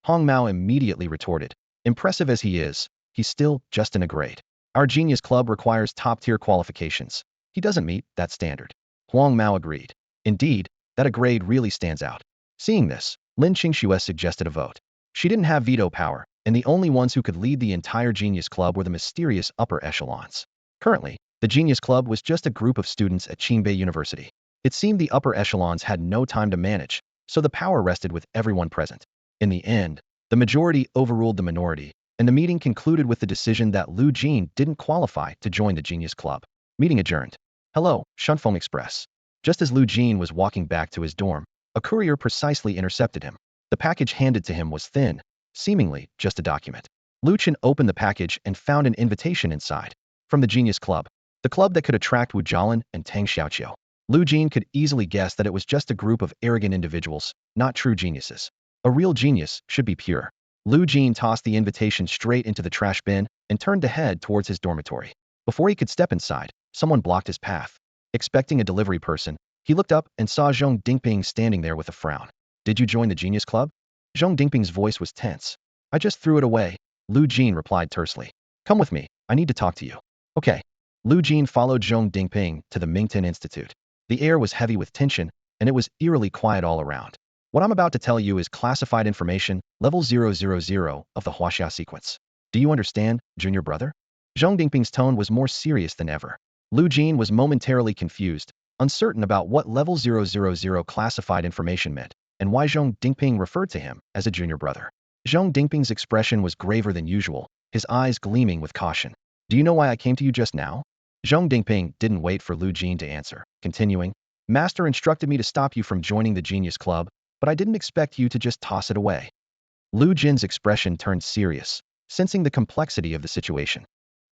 Hong Mao immediately retorted. Impressive as he is, he's still just in a grade. Our Genius Club requires top-tier qualifications. He doesn't meet that standard. Huang Mao agreed. Indeed, that a grade really stands out. Seeing this, Lin Qingxue suggested a vote. She didn't have veto power, and the only ones who could lead the entire Genius Club were the mysterious upper echelons. Currently, the Genius Club was just a group of students at Qingbei University. It seemed the upper echelons had no time to manage, so the power rested with everyone present. In the end, the majority overruled the minority, and the meeting concluded with the decision that Lu Jin didn't qualify to join the Genius Club. Meeting adjourned. Hello, Shunfeng Express. Just as Lu Jin was walking back to his dorm, a courier precisely intercepted him. The package handed to him was thin, seemingly just a document. Lu Jin opened the package and found an invitation inside. From the Genius Club, the club that could attract Wu Jialan and Tang Xiaoqiu. Lu Jin could easily guess that it was just a group of arrogant individuals, not true geniuses. A real genius should be pure. Lu Jin tossed the invitation straight into the trash bin and turned to head towards his dormitory. Before he could step inside, someone blocked his path. Expecting a delivery person, he looked up and saw Zhong Dingping standing there with a frown. Did you join the Genius Club? Zhong Dingping's voice was tense. I just threw it away, Lu Jin replied tersely. Come with me, I need to talk to you. Okay. Lu Jin followed Zhong Dingping to the Mingtan Institute. The air was heavy with tension, and it was eerily quiet all around. What I'm about to tell you is classified information, level 000 of the Huaxia sequence. Do you understand, junior brother? Zhong Dingping's tone was more serious than ever. Lu Jin was momentarily confused, uncertain about what level 000 classified information meant, and why Zhong Dingping referred to him as a junior brother. Zhong Dingping's expression was graver than usual, his eyes gleaming with caution. Do you know why I came to you just now? Zhong Dingping didn't wait for Lu Jin to answer, continuing, Master instructed me to stop you from joining the Genius Club, but I didn't expect you to just toss it away. Lu Jin's expression turned serious, sensing the complexity of the situation.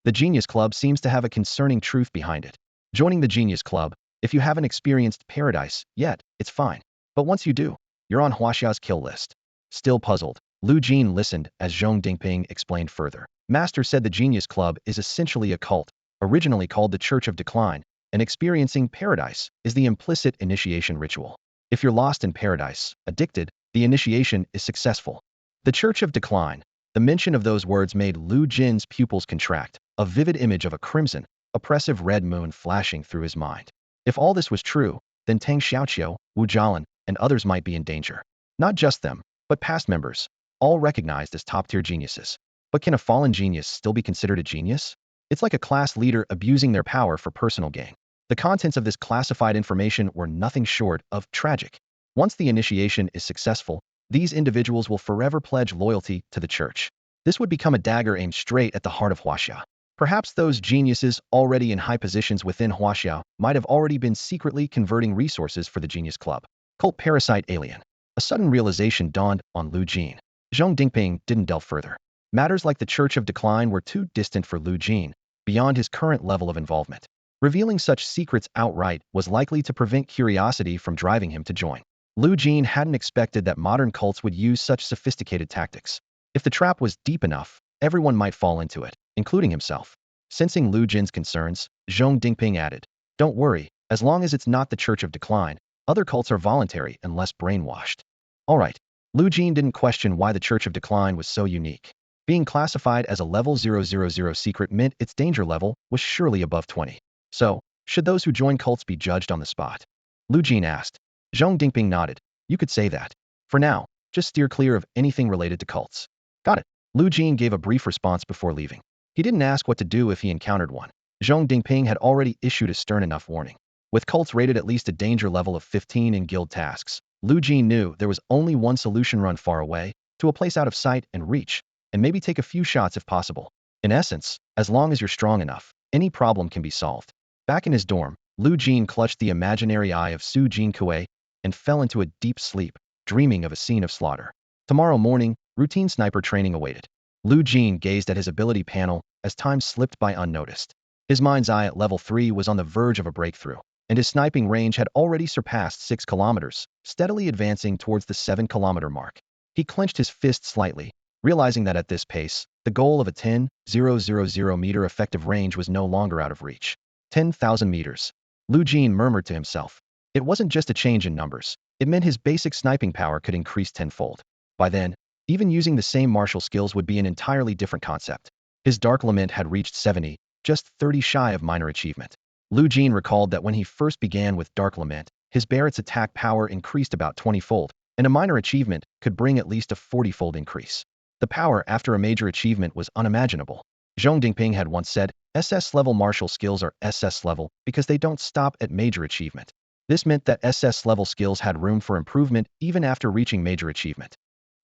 The Genius Club seems to have a concerning truth behind it. Joining the Genius Club, if you haven't experienced paradise yet, it's fine. But once you do, you're on Huaxia's kill list. Still puzzled, Lu Jin listened as Zhong Dingping explained further. Master said the Genius Club is essentially a cult, originally called the Church of Decline, and experiencing paradise is the implicit initiation ritual. If you're lost in paradise, addicted, the initiation is successful. The Church of Decline. The mention of those words made Lu Jin's pupils contract, a vivid image of a crimson, oppressive red moon flashing through his mind. If all this was true, then Tang Xiaoqiu, Wu Jialan, and others might be in danger. Not just them, but past members. all recognized as top-tier geniuses. But can a fallen genius still be considered a genius? It's like a class leader abusing their power for personal gain. The contents of this classified information were nothing short of tragic. Once the initiation is successful, these individuals will forever pledge loyalty to the church. This would become a dagger aimed straight at the heart of Huaxia. Perhaps those geniuses already in high positions within Huaxia might have already been secretly converting resources for the Genius Club. Cult parasite alien. A sudden realization dawned on Lu Jin. Zhong Dingping didn't delve further. Matters like the Church of Decline were too distant for Lu Jin, beyond his current level of involvement. Revealing such secrets outright was likely to prevent curiosity from driving him to join. Lu Jin hadn't expected that modern cults would use such sophisticated tactics. If the trap was deep enough, everyone might fall into it, including himself. Sensing Lu Jin's concerns, Zhong Dingping added, "Don't worry, as long as it's not the Church of Decline, other cults are voluntary and less brainwashed." All right. Lu Jin didn't question why the Church of Decline was so unique. Being classified as a level 000 secret meant its danger level was surely above 20. So, should those who join cults be judged on the spot? Lu Jin asked. Zhong Dingping nodded. You could say that. For now, just steer clear of anything related to cults. Got it. Lu Jin gave a brief response before leaving. He didn't ask what to do if he encountered one. Zhong Dingping had already issued a stern enough warning. With cults rated at least a danger level of 15 in guild tasks, Lu Jin knew there was only one solution: run far away, to a place out of sight and reach, and maybe take a few shots if possible. In essence, as long as you're strong enough, any problem can be solved. Back in his dorm, Lu Jin clutched the imaginary eye of Su Jinkui and fell into a deep sleep, dreaming of a scene of slaughter. Tomorrow morning, routine sniper training awaited. Lu Jin gazed at his ability panel as time slipped by unnoticed. His mind's eye at level 3 was on the verge of a breakthrough, and his sniping range had already surpassed 6 kilometers, steadily advancing towards the 7-kilometer mark. He clenched his fist slightly, realizing that at this pace, the goal of a 10,000 meter effective range was no longer out of reach. 10,000 meters. Lu Jin murmured to himself. It wasn't just a change in numbers. It meant his basic sniping power could increase tenfold. By then, even using the same martial skills would be an entirely different concept. His Dark Lament had reached 70, just 30 shy of minor achievement. Lu Jin recalled that when he first began with Dark Lament, his Barrett's attack power increased about 20-fold, and a minor achievement could bring at least a 40-fold increase. The power after a major achievement was unimaginable. Zhong Dingping had once said, SS-level martial skills are SS-level because they don't stop at major achievement. This meant that SS-level skills had room for improvement even after reaching major achievement.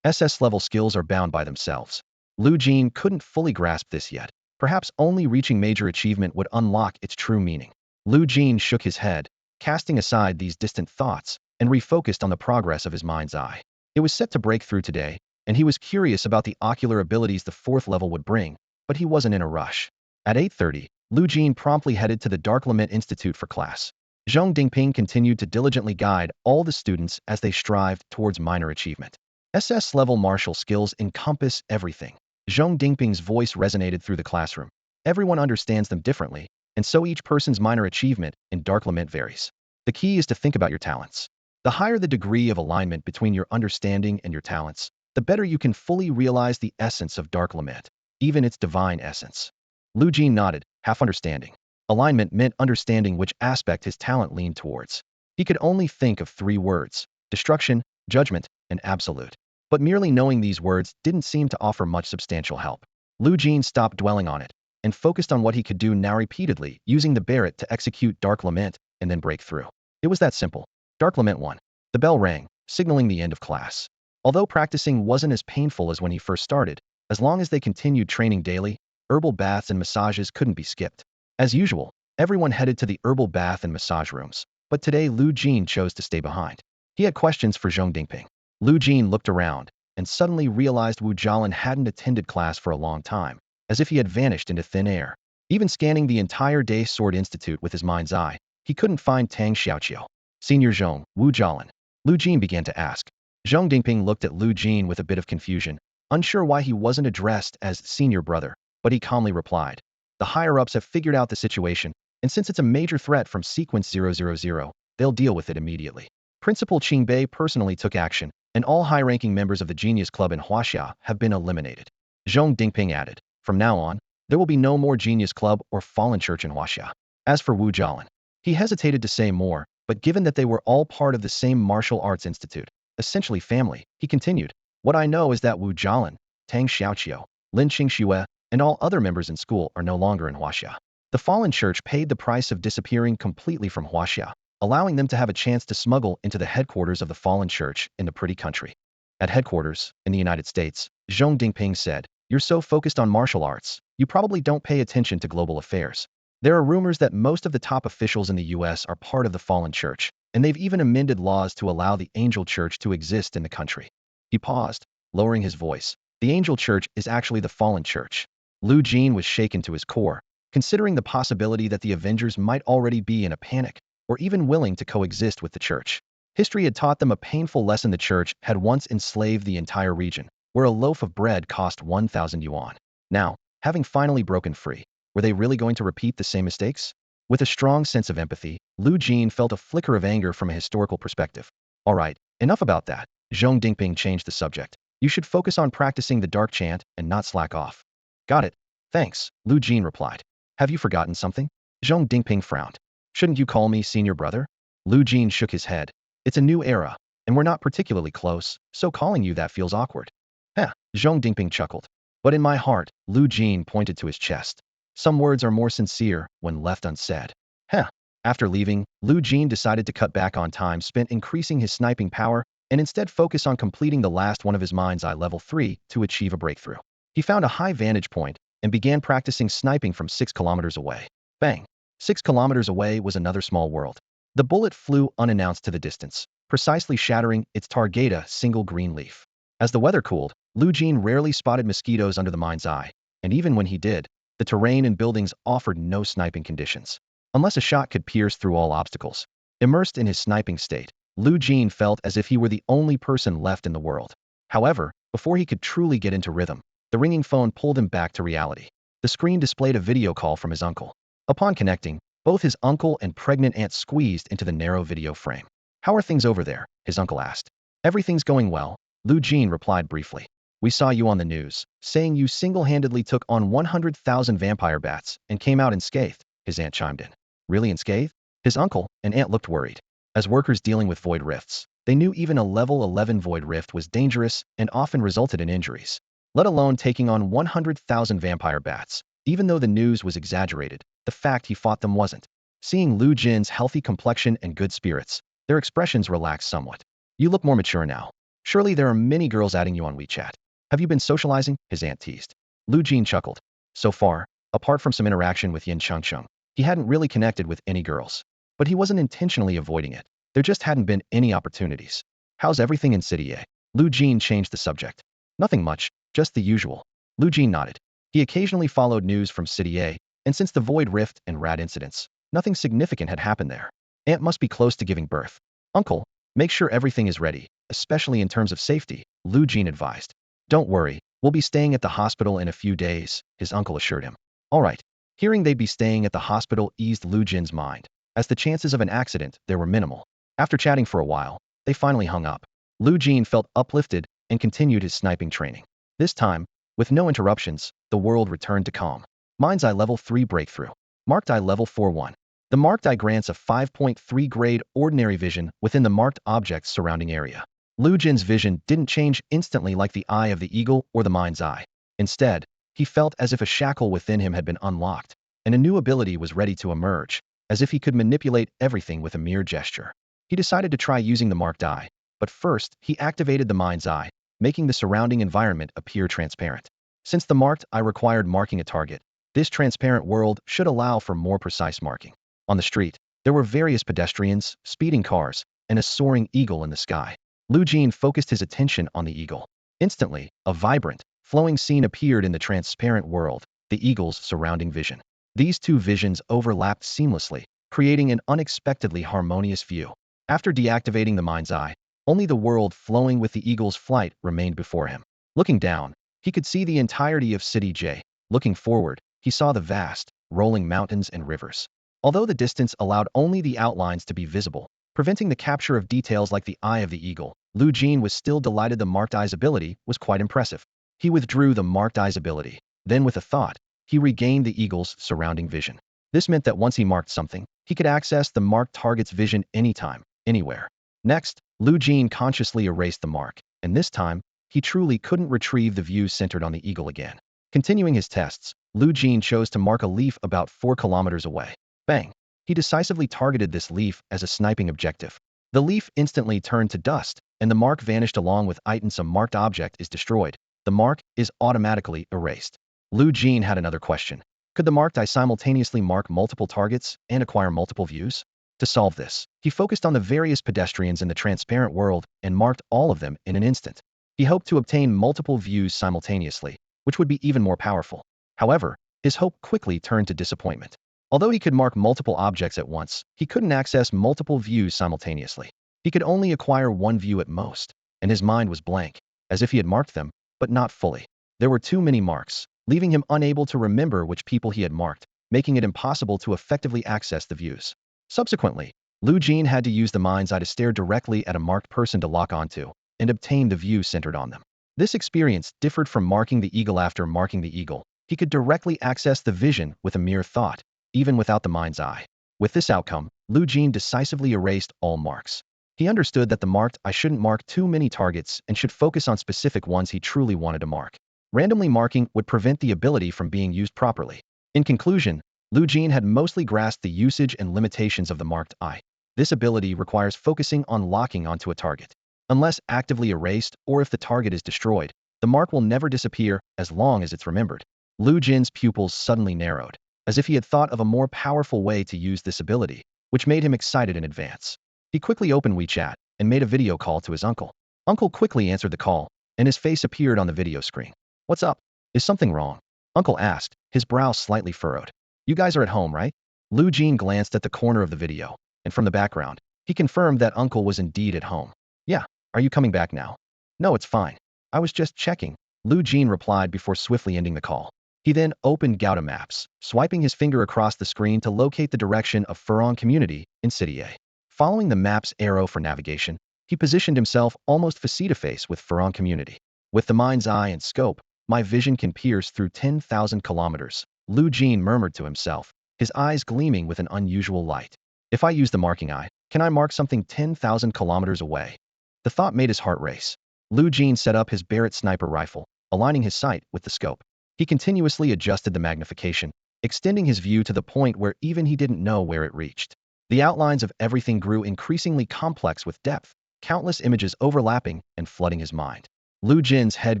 SS-level skills are bound by themselves. Lu Jin couldn't fully grasp this yet. Perhaps only reaching major achievement would unlock its true meaning. Lu Jin shook his head, casting aside these distant thoughts, and refocused on the progress of his mind's eye. It was set to break through today, and he was curious about the ocular abilities the 4th level would bring, but he wasn't in a rush. At 8:30, Lu Jin promptly headed to the Dark Lament Institute for class. Zhong Dingping continued to diligently guide all the students as they strived towards minor achievement. SS-level martial skills encompass everything. Zhong Dingping's voice resonated through the classroom. Everyone understands them differently, and so each person's minor achievement in Dark Lament varies. The key is to think about your talents. The higher the degree of alignment between your understanding and your talents, the better you can fully realize the essence of Dark Lament, even its divine essence. Lu Jin nodded, half understanding. Alignment meant understanding which aspect his talent leaned towards. He could only think of 3 words: destruction, judgment, and absolute. But merely knowing these words didn't seem to offer much substantial help. Lu Jin stopped dwelling on it and focused on what he could do now, repeatedly using the Barrett to execute Dark Lament and then break through. It was that simple. Dark Lament 1. The bell rang, signaling the end of class. Although practicing wasn't as painful as when he first started, as long as they continued training daily, herbal baths and massages couldn't be skipped. As usual, everyone headed to the herbal bath and massage rooms, but today Lu Jin chose to stay behind. He had questions for Zhong Dingping. Lu Jin looked around and suddenly realized Wu Jialin hadn't attended class for a long time, as if he had vanished into thin air. Even scanning the entire Day Sword Institute with his mind's eye, he couldn't find Tang Xiaoqiu. Senior Zhong, Wu Jialin. Lu Jin began to ask. Zhong Dingping looked at Lu Jin with a bit of confusion, unsure why he wasn't addressed as senior brother, but he calmly replied. The higher-ups have figured out the situation, and since it's a major threat from Sequence 000, they'll deal with it immediately. Principal Qingbei personally took action, and all high-ranking members of the Genius Club in Huaxia have been eliminated. Zhong Dingping added, from now on, there will be no more Genius Club or Fallen Church in Huaxia. As for Wu Jialin, he hesitated to say more, but given that they were all part of the same martial arts institute, essentially family, he continued. What I know is that Wu Jialan, Tang Xiaoqiu, Lin Qingxue, and all other members in school are no longer in Huaxia. The fallen church paid the price of disappearing completely from Huaxia, allowing them to have a chance to smuggle into the headquarters of the fallen church in the pretty country. At headquarters, in the United States, Zhong Dingping said, "You're so focused on martial arts, you probably don't pay attention to global affairs. There are rumors that most of the top officials in the US are part of the fallen church, and they've even amended laws to allow the angel church to exist in the country." He paused, lowering his voice. The angel church is actually the fallen church. Lu Jin was shaken to his core, considering the possibility that the Avengers might already be in a panic, or even willing to coexist with the church. History had taught them a painful lesson: the church had once enslaved the entire region, where a loaf of bread cost 1,000 yuan. Now, having finally broken free, were they really going to repeat the same mistakes? With a strong sense of empathy, Lu Jin felt a flicker of anger from a historical perspective. All right, enough about that. Zhong Dingping changed the subject. You should focus on practicing the dark chant and not slack off. Got it. Thanks, Lu Jin replied. Have you forgotten something? Zhong Dingping frowned. Shouldn't you call me senior brother? Lu Jin shook his head. It's a new era, and we're not particularly close, so calling you that feels awkward. Heh, Zhong Dingping chuckled. But in my heart, Lu Jin pointed to his chest. Some words are more sincere when left unsaid. Heh. After leaving, Lu Jin decided to cut back on time spent increasing his sniping power and instead focus on completing the last one of his mind's eye level 3 to achieve a breakthrough. He found a high vantage point and began practicing sniping from 6 kilometers away. Bang! 6 kilometers away was another small world. The bullet flew unannounced to the distance, precisely shattering its target, a single green leaf. As the weather cooled, Lu Jin rarely spotted mosquitoes under the mind's eye, and even when he did, the terrain and buildings offered no sniping conditions. Unless a shot could pierce through all obstacles. Immersed in his sniping state, Lu Jin felt as if he were the only person left in the world. However, before he could truly get into rhythm, the ringing phone pulled him back to reality. The screen displayed a video call from his uncle. Upon connecting, both his uncle and pregnant aunt squeezed into the narrow video frame. How are things over there? His uncle asked. Everything's going well, Lu Jin replied briefly. We saw you on the news, saying you single-handedly took on 100,000 vampire bats and came out unscathed, his aunt chimed in. Really unscathed? His uncle and aunt looked worried. As workers dealing with void rifts, they knew even a level 11 void rift was dangerous and often resulted in injuries, let alone taking on 100,000 vampire bats. Even though the news was exaggerated, the fact he fought them wasn't. Seeing Lu Jin's healthy complexion and good spirits, their expressions relaxed somewhat. You look more mature now. Surely there are many girls adding you on WeChat. Have you been socializing? His aunt teased. Lu Jin chuckled. So far, apart from some interaction with Yin Chengcheng, he hadn't really connected with any girls. But he wasn't intentionally avoiding it. There just hadn't been any opportunities. How's everything in City A? Lu Jin changed the subject. Nothing much, just the usual. Lu Jin nodded. He occasionally followed news from City A, and since the Void Rift and Rat incidents, nothing significant had happened there. Aunt must be close to giving birth. Uncle, make sure everything is ready, especially in terms of safety, Lu Jin advised. Don't worry, we'll be staying at the hospital in a few days, his uncle assured him. All right. Hearing they'd be staying at the hospital eased Lu Jin's mind, as the chances of an accident there were minimal. After chatting for a while, they finally hung up. Lu Jin felt uplifted and continued his sniping training. This time, with no interruptions, the world returned to calm. Mind's Eye Level 3 Breakthrough. Marked Eye Level 4-1. The Marked Eye grants a 5.3 grade ordinary vision within the marked object's surrounding area. Lu Jin's vision didn't change instantly like the Eye of the Eagle or the Mind's Eye. Instead, he felt as if a shackle within him had been unlocked, and a new ability was ready to emerge, as if he could manipulate everything with a mere gesture. He decided to try using the Marked Eye, but first, he activated the Mind's Eye, making the surrounding environment appear transparent. Since the Marked Eye required marking a target, this transparent world should allow for more precise marking. On the street, there were various pedestrians, speeding cars, and a soaring eagle in the sky. Lu Jin focused his attention on the eagle. Instantly, a vibrant, flowing scene appeared in the transparent world, the eagle's surrounding vision. These two visions overlapped seamlessly, creating an unexpectedly harmonious view. After deactivating the Mind's Eye, only the world flowing with the eagle's flight remained before him. Looking down, he could see the entirety of City J. Looking forward, he saw the vast, rolling mountains and rivers. Although the distance allowed only the outlines to be visible, preventing the capture of details like the Eye of the Eagle, Lu Jin was still delighted. The Marked Eye's ability was quite impressive. He withdrew the Marked Eye's ability. Then with a thought, he regained the eagle's surrounding vision. This meant that once he marked something, he could access the marked target's vision anytime, anywhere. Next, Lu Jin consciously erased the mark, and this time, he truly couldn't retrieve the views centered on the eagle again. Continuing his tests, Lu Jin chose to mark a leaf about 4 kilometers away. Bang! He decisively targeted this leaf as a sniping objective. The leaf instantly turned to dust, and the mark vanished along with items. A marked object is destroyed. The mark is automatically erased. Lu Jin had another question. Could the marked eye simultaneously mark multiple targets and acquire multiple views? To solve this, he focused on the various pedestrians in the transparent world and marked all of them in an instant. He hoped to obtain multiple views simultaneously, which would be even more powerful. However, his hope quickly turned to disappointment. Although he could mark multiple objects at once, he couldn't access multiple views simultaneously. He could only acquire one view at most, and his mind was blank, as if he had marked them, but not fully. There were too many marks, leaving him unable to remember which people he had marked, making it impossible to effectively access the views. Subsequently, Lu Jin had to use the mind's eye to stare directly at a marked person to lock onto and obtain the view centered on them. This experience differed from marking the eagle. After marking the eagle, he could directly access the vision with a mere thought, even without the mind's eye. With this outcome, Lu Jin decisively erased all marks. He understood that the marked eye shouldn't mark too many targets and should focus on specific ones he truly wanted to mark. Randomly marking would prevent the ability from being used properly. In conclusion, Lu Jin had mostly grasped the usage and limitations of the marked eye. This ability requires focusing on locking onto a target. Unless actively erased or if the target is destroyed, the mark will never disappear as long as it's remembered. Lu Jin's pupils suddenly narrowed, as if he had thought of a more powerful way to use this ability, which made him excited in advance. He quickly opened WeChat and made a video call to his uncle. Uncle quickly answered the call, and his face appeared on the video screen. "What's up? Is something wrong?" Uncle asked, his brow slightly furrowed. "You guys are at home, right?" Lu Jin glanced at the corner of the video, and from the background, he confirmed that Uncle was indeed at home. "Yeah, are you coming back now?" "No, it's fine. I was just checking," Lu Jin replied before swiftly ending the call. He then opened Gouda Maps, swiping his finger across the screen to locate the direction of Furong Community in City A. Following the map's arrow for navigation, he positioned himself almost face-to-face with Furong Community. "With the mind's eye and scope, my vision can pierce through 10,000 kilometers," Lu Jin murmured to himself, his eyes gleaming with an unusual light. "If I use the marking eye, can I mark something 10,000 kilometers away?" The thought made his heart race. Lu Jin set up his Barrett sniper rifle, aligning his sight with the scope. He continuously adjusted the magnification, extending his view to the point where even he didn't know where it reached. The outlines of everything grew increasingly complex with depth, countless images overlapping and flooding his mind. Lu Jin's head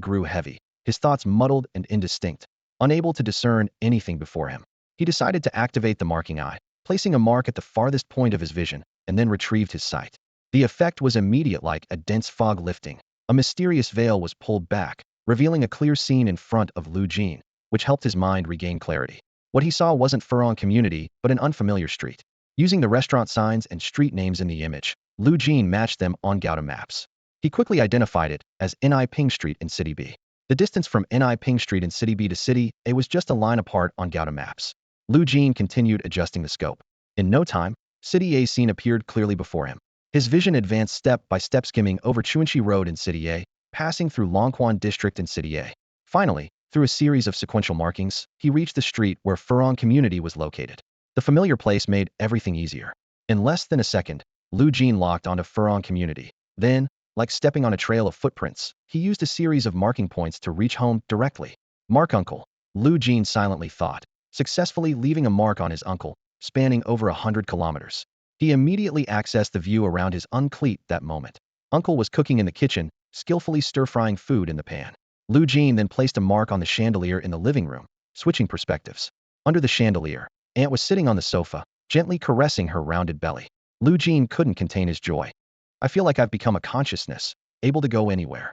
grew heavy, his thoughts muddled and indistinct, unable to discern anything before him. He decided to activate the marking eye, placing a mark at the farthest point of his vision, and then retrieved his sight. The effect was immediate, like a dense fog lifting. A mysterious veil was pulled back, revealing a clear scene in front of Lu Jin, which helped his mind regain clarity. What he saw wasn't Furong Community, but an unfamiliar street. Using the restaurant signs and street names in the image, Lu Jin matched them on Gouda Maps. He quickly identified it as Impending Street in City B. The distance from Impending Street in City B to City A was just a line apart on Gouda Maps. Lu Jin continued adjusting the scope. In no time, City A's scene appeared clearly before him. His vision advanced step by step, skimming over Chuanchi Road in City A, passing through Longquan District in City A. Finally, through a series of sequential markings, he reached the street where Furong Community was located. The familiar place made everything easier. In less than a second, Lu Jin locked onto Furong Community. Then, like stepping on a trail of footprints, he used a series of marking points to reach home directly. "Mark Uncle," Lu Jin silently thought, successfully leaving a mark on his uncle, spanning over 100 kilometers. He immediately accessed the view around his uncleat that moment. Uncle was cooking in the kitchen, skillfully stir-frying food in the pan. Lu Jin then placed a mark on the chandelier in the living room, switching perspectives. Under the chandelier, Aunt was sitting on the sofa, gently caressing her rounded belly. Lu Jin couldn't contain his joy. "I feel like I've become a consciousness, able to go anywhere,"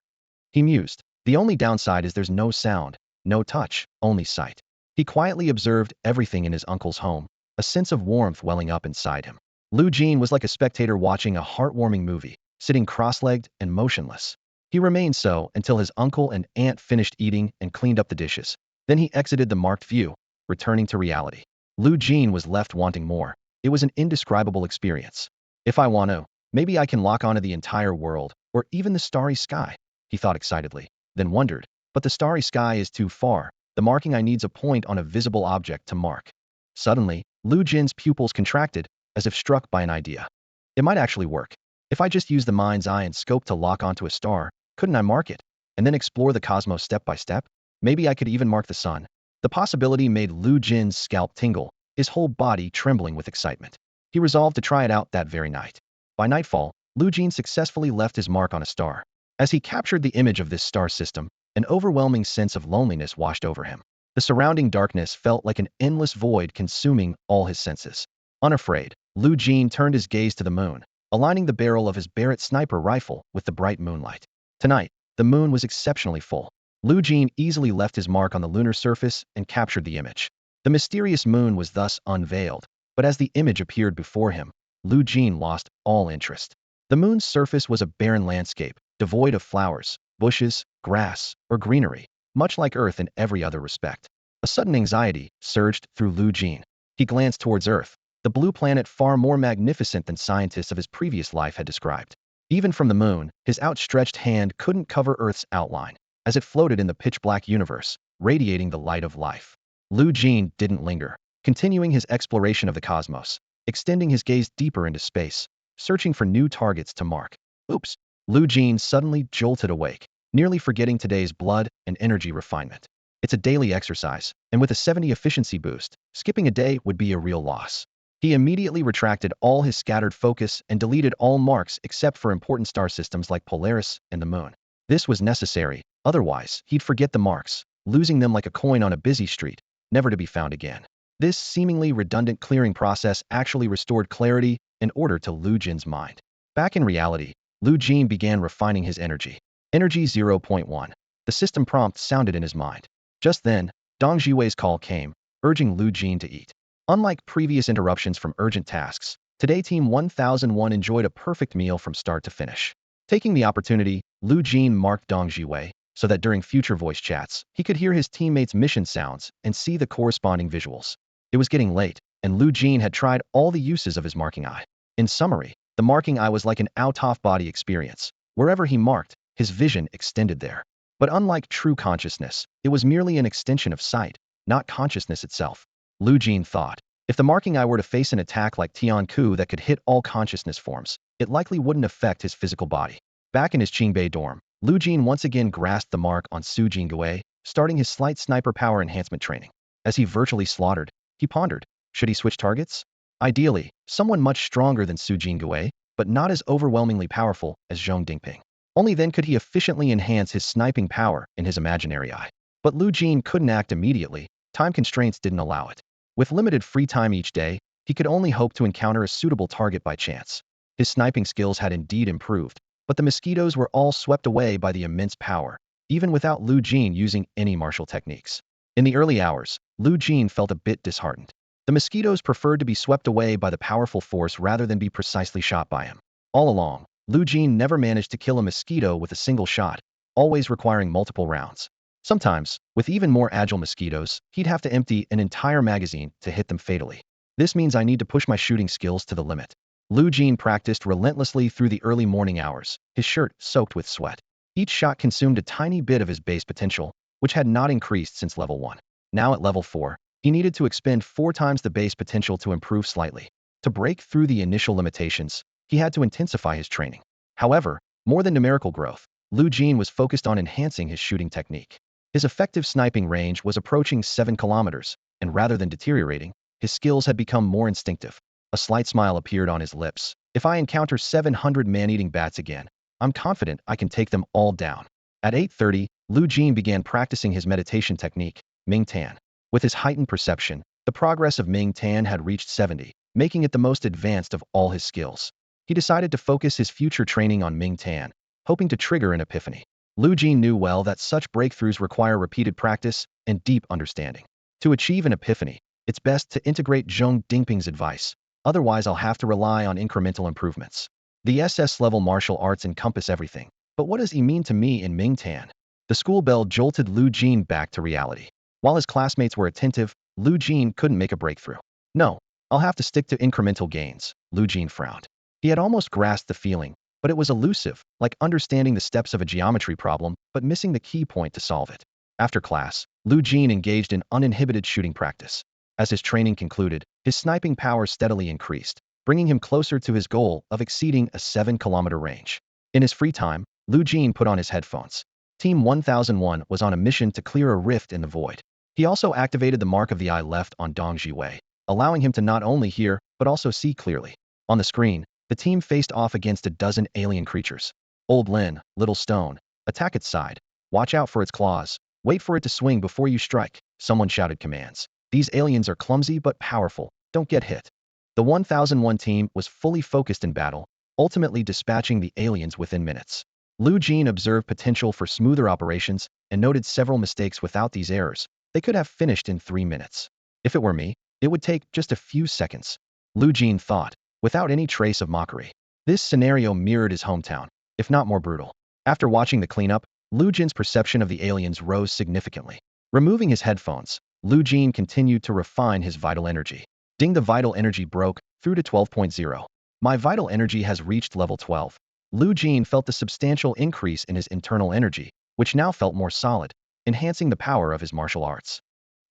he mused. "The only downside is there's no sound, no touch, only sight." He quietly observed everything in his uncle's home, a sense of warmth welling up inside him. Lu Jin was like a spectator watching a heartwarming movie, sitting cross-legged and motionless. He remained so until his uncle and aunt finished eating and cleaned up the dishes. Then he exited the marked view, returning to reality. Lu Jin was left wanting more. It was an indescribable experience. "If I want to, maybe I can lock onto the entire world, or even the starry sky," he thought excitedly, then wondered, "but the starry sky is too far. The marking eye needs a point on a visible object to mark." Suddenly, Lu Jin's pupils contracted, as if struck by an idea. "It might actually work. If I just use the mind's eye and scope to lock onto a star, couldn't I mark it?" and then explore the cosmos step by step? Maybe I could even mark the sun. The possibility made Lu Jin's scalp tingle, his whole body trembling with excitement. He resolved to try it out that very night. By nightfall, Lu Jin successfully left his mark on a star. As he captured the image of this star system, an overwhelming sense of loneliness washed over him. The surrounding darkness felt like an endless void consuming all his senses. Unafraid, Lu Jin turned his gaze to the moon, aligning the barrel of his Barrett sniper rifle with the bright moonlight. Tonight, the moon was exceptionally full. Lu Jin easily left his mark on the lunar surface and captured the image. The mysterious moon was thus unveiled, but as the image appeared before him, Lu Jin lost all interest. The moon's surface was a barren landscape, devoid of flowers, bushes, grass, or greenery, much like Earth in every other respect. A sudden anxiety surged through Lu Jin. He glanced towards Earth, the blue planet far more magnificent than scientists of his previous life had described. Even from the moon, his outstretched hand couldn't cover Earth's outline, as it floated in the pitch-black universe, radiating the light of life. Lu Jin didn't linger, continuing his exploration of the cosmos, extending his gaze deeper into space, searching for new targets to mark. Oops! Lu Jin suddenly jolted awake, nearly forgetting today's blood and energy refinement. It's a daily exercise, and with a 70 efficiency boost, skipping a day would be a real loss. He immediately retracted all his scattered focus and deleted all marks except for important star systems like Polaris and the Moon. This was necessary, otherwise he'd forget the marks, losing them like a coin on a busy street, never to be found again. This seemingly redundant clearing process actually restored clarity and order to Lu Jin's mind. Back in reality, Lu Jin began refining his energy. Energy 0.1. The system prompt sounded in his mind. Just then, Dong Jiwei's call came, urging Lu Jin to eat. Unlike previous interruptions from urgent tasks, today Team 1001 enjoyed a perfect meal from start to finish. Taking the opportunity, Lu Jin marked Dong Jiwei, so that during future voice chats, he could hear his teammates' mission sounds and see the corresponding visuals. It was getting late, and Lu Jin had tried all the uses of his marking eye. In summary, the marking eye was like an out-of-body experience. Wherever he marked, his vision extended there. But unlike true consciousness, it was merely an extension of sight, not consciousness itself. Lu Jin thought, if the marking eye were to face an attack like Tianku that could hit all consciousness forms, it likely wouldn't affect his physical body. Back in his Qingbei dorm, Lu Jin once again grasped the mark on Su Jingwei, starting his slight sniper power enhancement training. As he virtually slaughtered, he pondered, should he switch targets? Ideally, someone much stronger than Su Jingwei, but not as overwhelmingly powerful as Zhong Dingping. Only then could he efficiently enhance his sniping power in his imaginary eye. But Lu Jin couldn't act immediately, time constraints didn't allow it. With limited free time each day, he could only hope to encounter a suitable target by chance. His sniping skills had indeed improved, but the mosquitoes were all swept away by the immense power, even without Lu Jin using any martial techniques. In the early hours, Lu Jin felt a bit disheartened. The mosquitoes preferred to be swept away by the powerful force rather than be precisely shot by him. All along, Lu Jin never managed to kill a mosquito with a single shot, always requiring multiple rounds. Sometimes, with even more agile mosquitoes, he'd have to empty an entire magazine to hit them fatally. This means I need to push my shooting skills to the limit. Lu Jin practiced relentlessly through the early morning hours, his shirt soaked with sweat. Each shot consumed a tiny bit of his base potential, which had not increased since level 1. Now at level 4, he needed to expend 4 times the base potential to improve slightly. To break through the initial limitations, he had to intensify his training. However, more than numerical growth, Lu Jin was focused on enhancing his shooting technique. His effective sniping range was approaching 7 kilometers, and rather than deteriorating, his skills had become more instinctive. A slight smile appeared on his lips. If I encounter 700 man-eating bats again, I'm confident I can take them all down. At 8:30, Lu Jin began practicing his meditation technique, Ming Tan. With his heightened perception, the progress of Ming Tan had reached 70, making it the most advanced of all his skills. He decided to focus his future training on Ming Tan, hoping to trigger an epiphany. Lu Jin knew well that such breakthroughs require repeated practice and deep understanding. To achieve an epiphany, it's best to integrate Zhong Dingping's advice, otherwise I'll have to rely on incremental improvements. The SS-level martial arts encompass everything, but what does he mean to me in Ming Tan? The school bell jolted Lu Jin back to reality. While his classmates were attentive, Lu Jin couldn't make a breakthrough. No, I'll have to stick to incremental gains, Lu Jin frowned. He had almost grasped the feeling, but it was elusive, like understanding the steps of a geometry problem, but missing the key point to solve it. After class, Lu Jin engaged in uninhibited shooting practice. As his training concluded, his sniping power steadily increased, bringing him closer to his goal of exceeding a 7-kilometer range. In his free time, Lu Jin put on his headphones. Team 1001 was on a mission to clear a rift in the void. He also activated the mark of the eye left on Dongji Wei, allowing him to not only hear, but also see clearly. On the screen, the team faced off against a dozen alien creatures. Old Lin, Little Stone, attack its side. Watch out for its claws. Wait for it to swing before you strike. Someone shouted commands. These aliens are clumsy but powerful. Don't get hit. The 1001 team was fully focused in battle, ultimately dispatching the aliens within minutes. Lu Jin observed potential for smoother operations and noted several mistakes. Without these errors, they could have finished in 3 minutes. If it were me, it would take just a few seconds. Lu Jin thought, without any trace of mockery. This scenario mirrored his hometown, if not more brutal. After watching the cleanup, Lu Jin's perception of the aliens rose significantly. Removing his headphones, Lu Jin continued to refine his vital energy. Ding, the vital energy broke through to 12.0. My vital energy has reached level 12. Lu Jin felt the substantial increase in his internal energy, which now felt more solid, enhancing the power of his martial arts.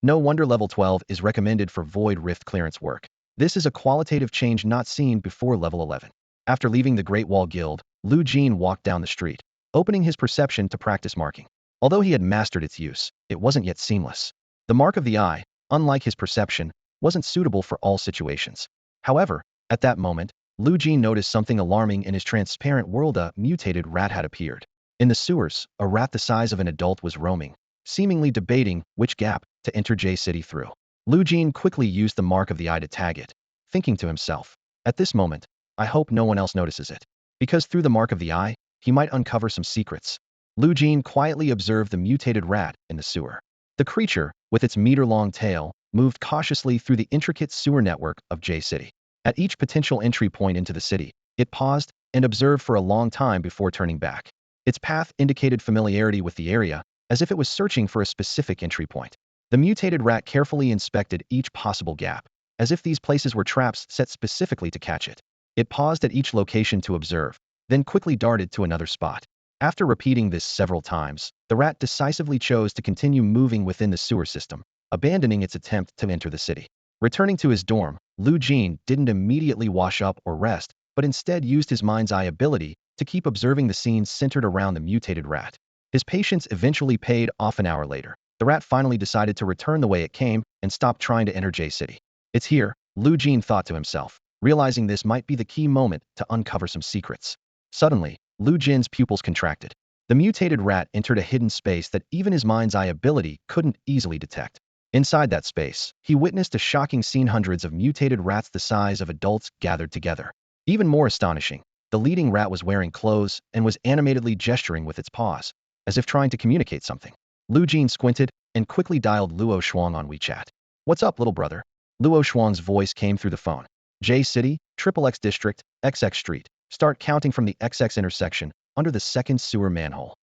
No wonder level 12 is recommended for void rift clearance work. This is a qualitative change not seen before level 11. After leaving the Great Wall Guild, Lu Jin walked down the street, opening his perception to practice marking. Although he had mastered its use, it wasn't yet seamless. The mark of the eye, unlike his perception, wasn't suitable for all situations. However, at that moment, Lu Jin noticed something alarming in his transparent world. A mutated rat had appeared. In the sewers, a rat the size of an adult was roaming, seemingly debating which gap to enter J City through. Lu Jin quickly used the mark of the eye to tag it, thinking to himself, at this moment, I hope no one else notices it. Because through the mark of the eye, he might uncover some secrets. Lu Jin quietly observed the mutated rat in the sewer. The creature, with its meter-long tail, moved cautiously through the intricate sewer network of J City. At each potential entry point into the city, it paused and observed for a long time before turning back. Its path indicated familiarity with the area, as if it was searching for a specific entry point. The mutated rat carefully inspected each possible gap, as if these places were traps set specifically to catch it. It paused at each location to observe, then quickly darted to another spot. After repeating this several times, the rat decisively chose to continue moving within the sewer system, abandoning its attempt to enter the city. Returning to his dorm, Lu Jin didn't immediately wash up or rest, but instead used his mind's eye ability to keep observing the scenes centered around the mutated rat. His patience eventually paid off. An hour later, the rat finally decided to return the way it came and stop trying to enter J City. It's here, Lu Jin thought to himself, realizing this might be the key moment to uncover some secrets. Suddenly, Lu Jin's pupils contracted. The mutated rat entered a hidden space that even his mind's eye ability couldn't easily detect. Inside that space, he witnessed a shocking scene. Hundreds of mutated rats the size of adults gathered together. Even more astonishing, the leading rat was wearing clothes and was animatedly gesturing with its paws, as if trying to communicate something. Lu Jin squinted and quickly dialed Luo Shuang on WeChat. What's up, little brother? Luo Shuang's voice came through the phone. J City, XXX District, XX Street. Start counting from the XX intersection, under the second sewer manhole.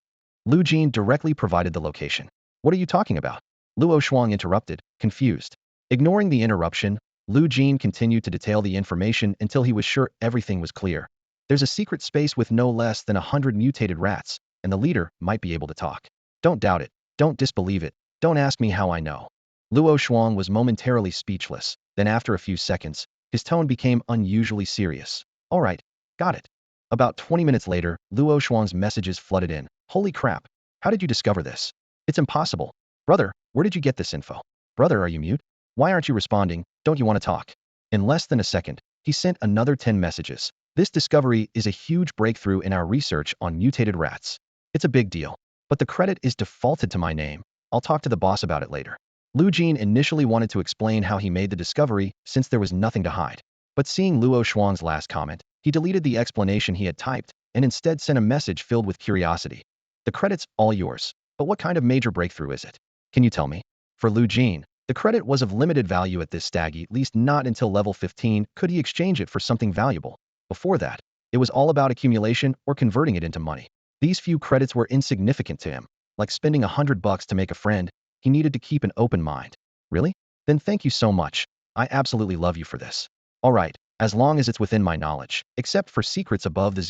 Lu Jin directly provided the location. What are you talking about? Luo Shuang interrupted, confused. Ignoring the interruption, Lu Jin continued to detail the information until he was sure everything was clear. There's a secret space with no less than 100 mutated rats, and the leader might be able to talk. Don't doubt it. Don't disbelieve it. Don't ask me how I know. Luo Shuang was momentarily speechless. Then after a few seconds, his tone became unusually serious. All right, got it. About 20 minutes later, Luo Shuang's messages flooded in. Holy crap. How did you discover this? It's impossible. Brother, where did you get this info? Brother, are you mute? Why aren't you responding? Don't you want to talk? In less than a second, he sent another 10 messages. This discovery is a huge breakthrough in our research on mutated rats. It's a big deal. But the credit is defaulted to my name. I'll talk to the boss about it later. Lu Jin initially wanted to explain how he made the discovery since there was nothing to hide. But seeing Luo Shuang's last comment, he deleted the explanation he had typed and instead sent a message filled with curiosity. The credit's all yours. But what kind of major breakthrough is it? Can you tell me? For Lu Jin, the credit was of limited value at this stage, at least not until level 15 could he exchange it for something valuable. Before that, it was all about accumulation or converting it into money. These few credits were insignificant to him, like spending $100 to make a friend. He needed to keep an open mind. Really? Then thank you so much. I absolutely love you for this. All right, as long as it's within my knowledge, except for secrets above the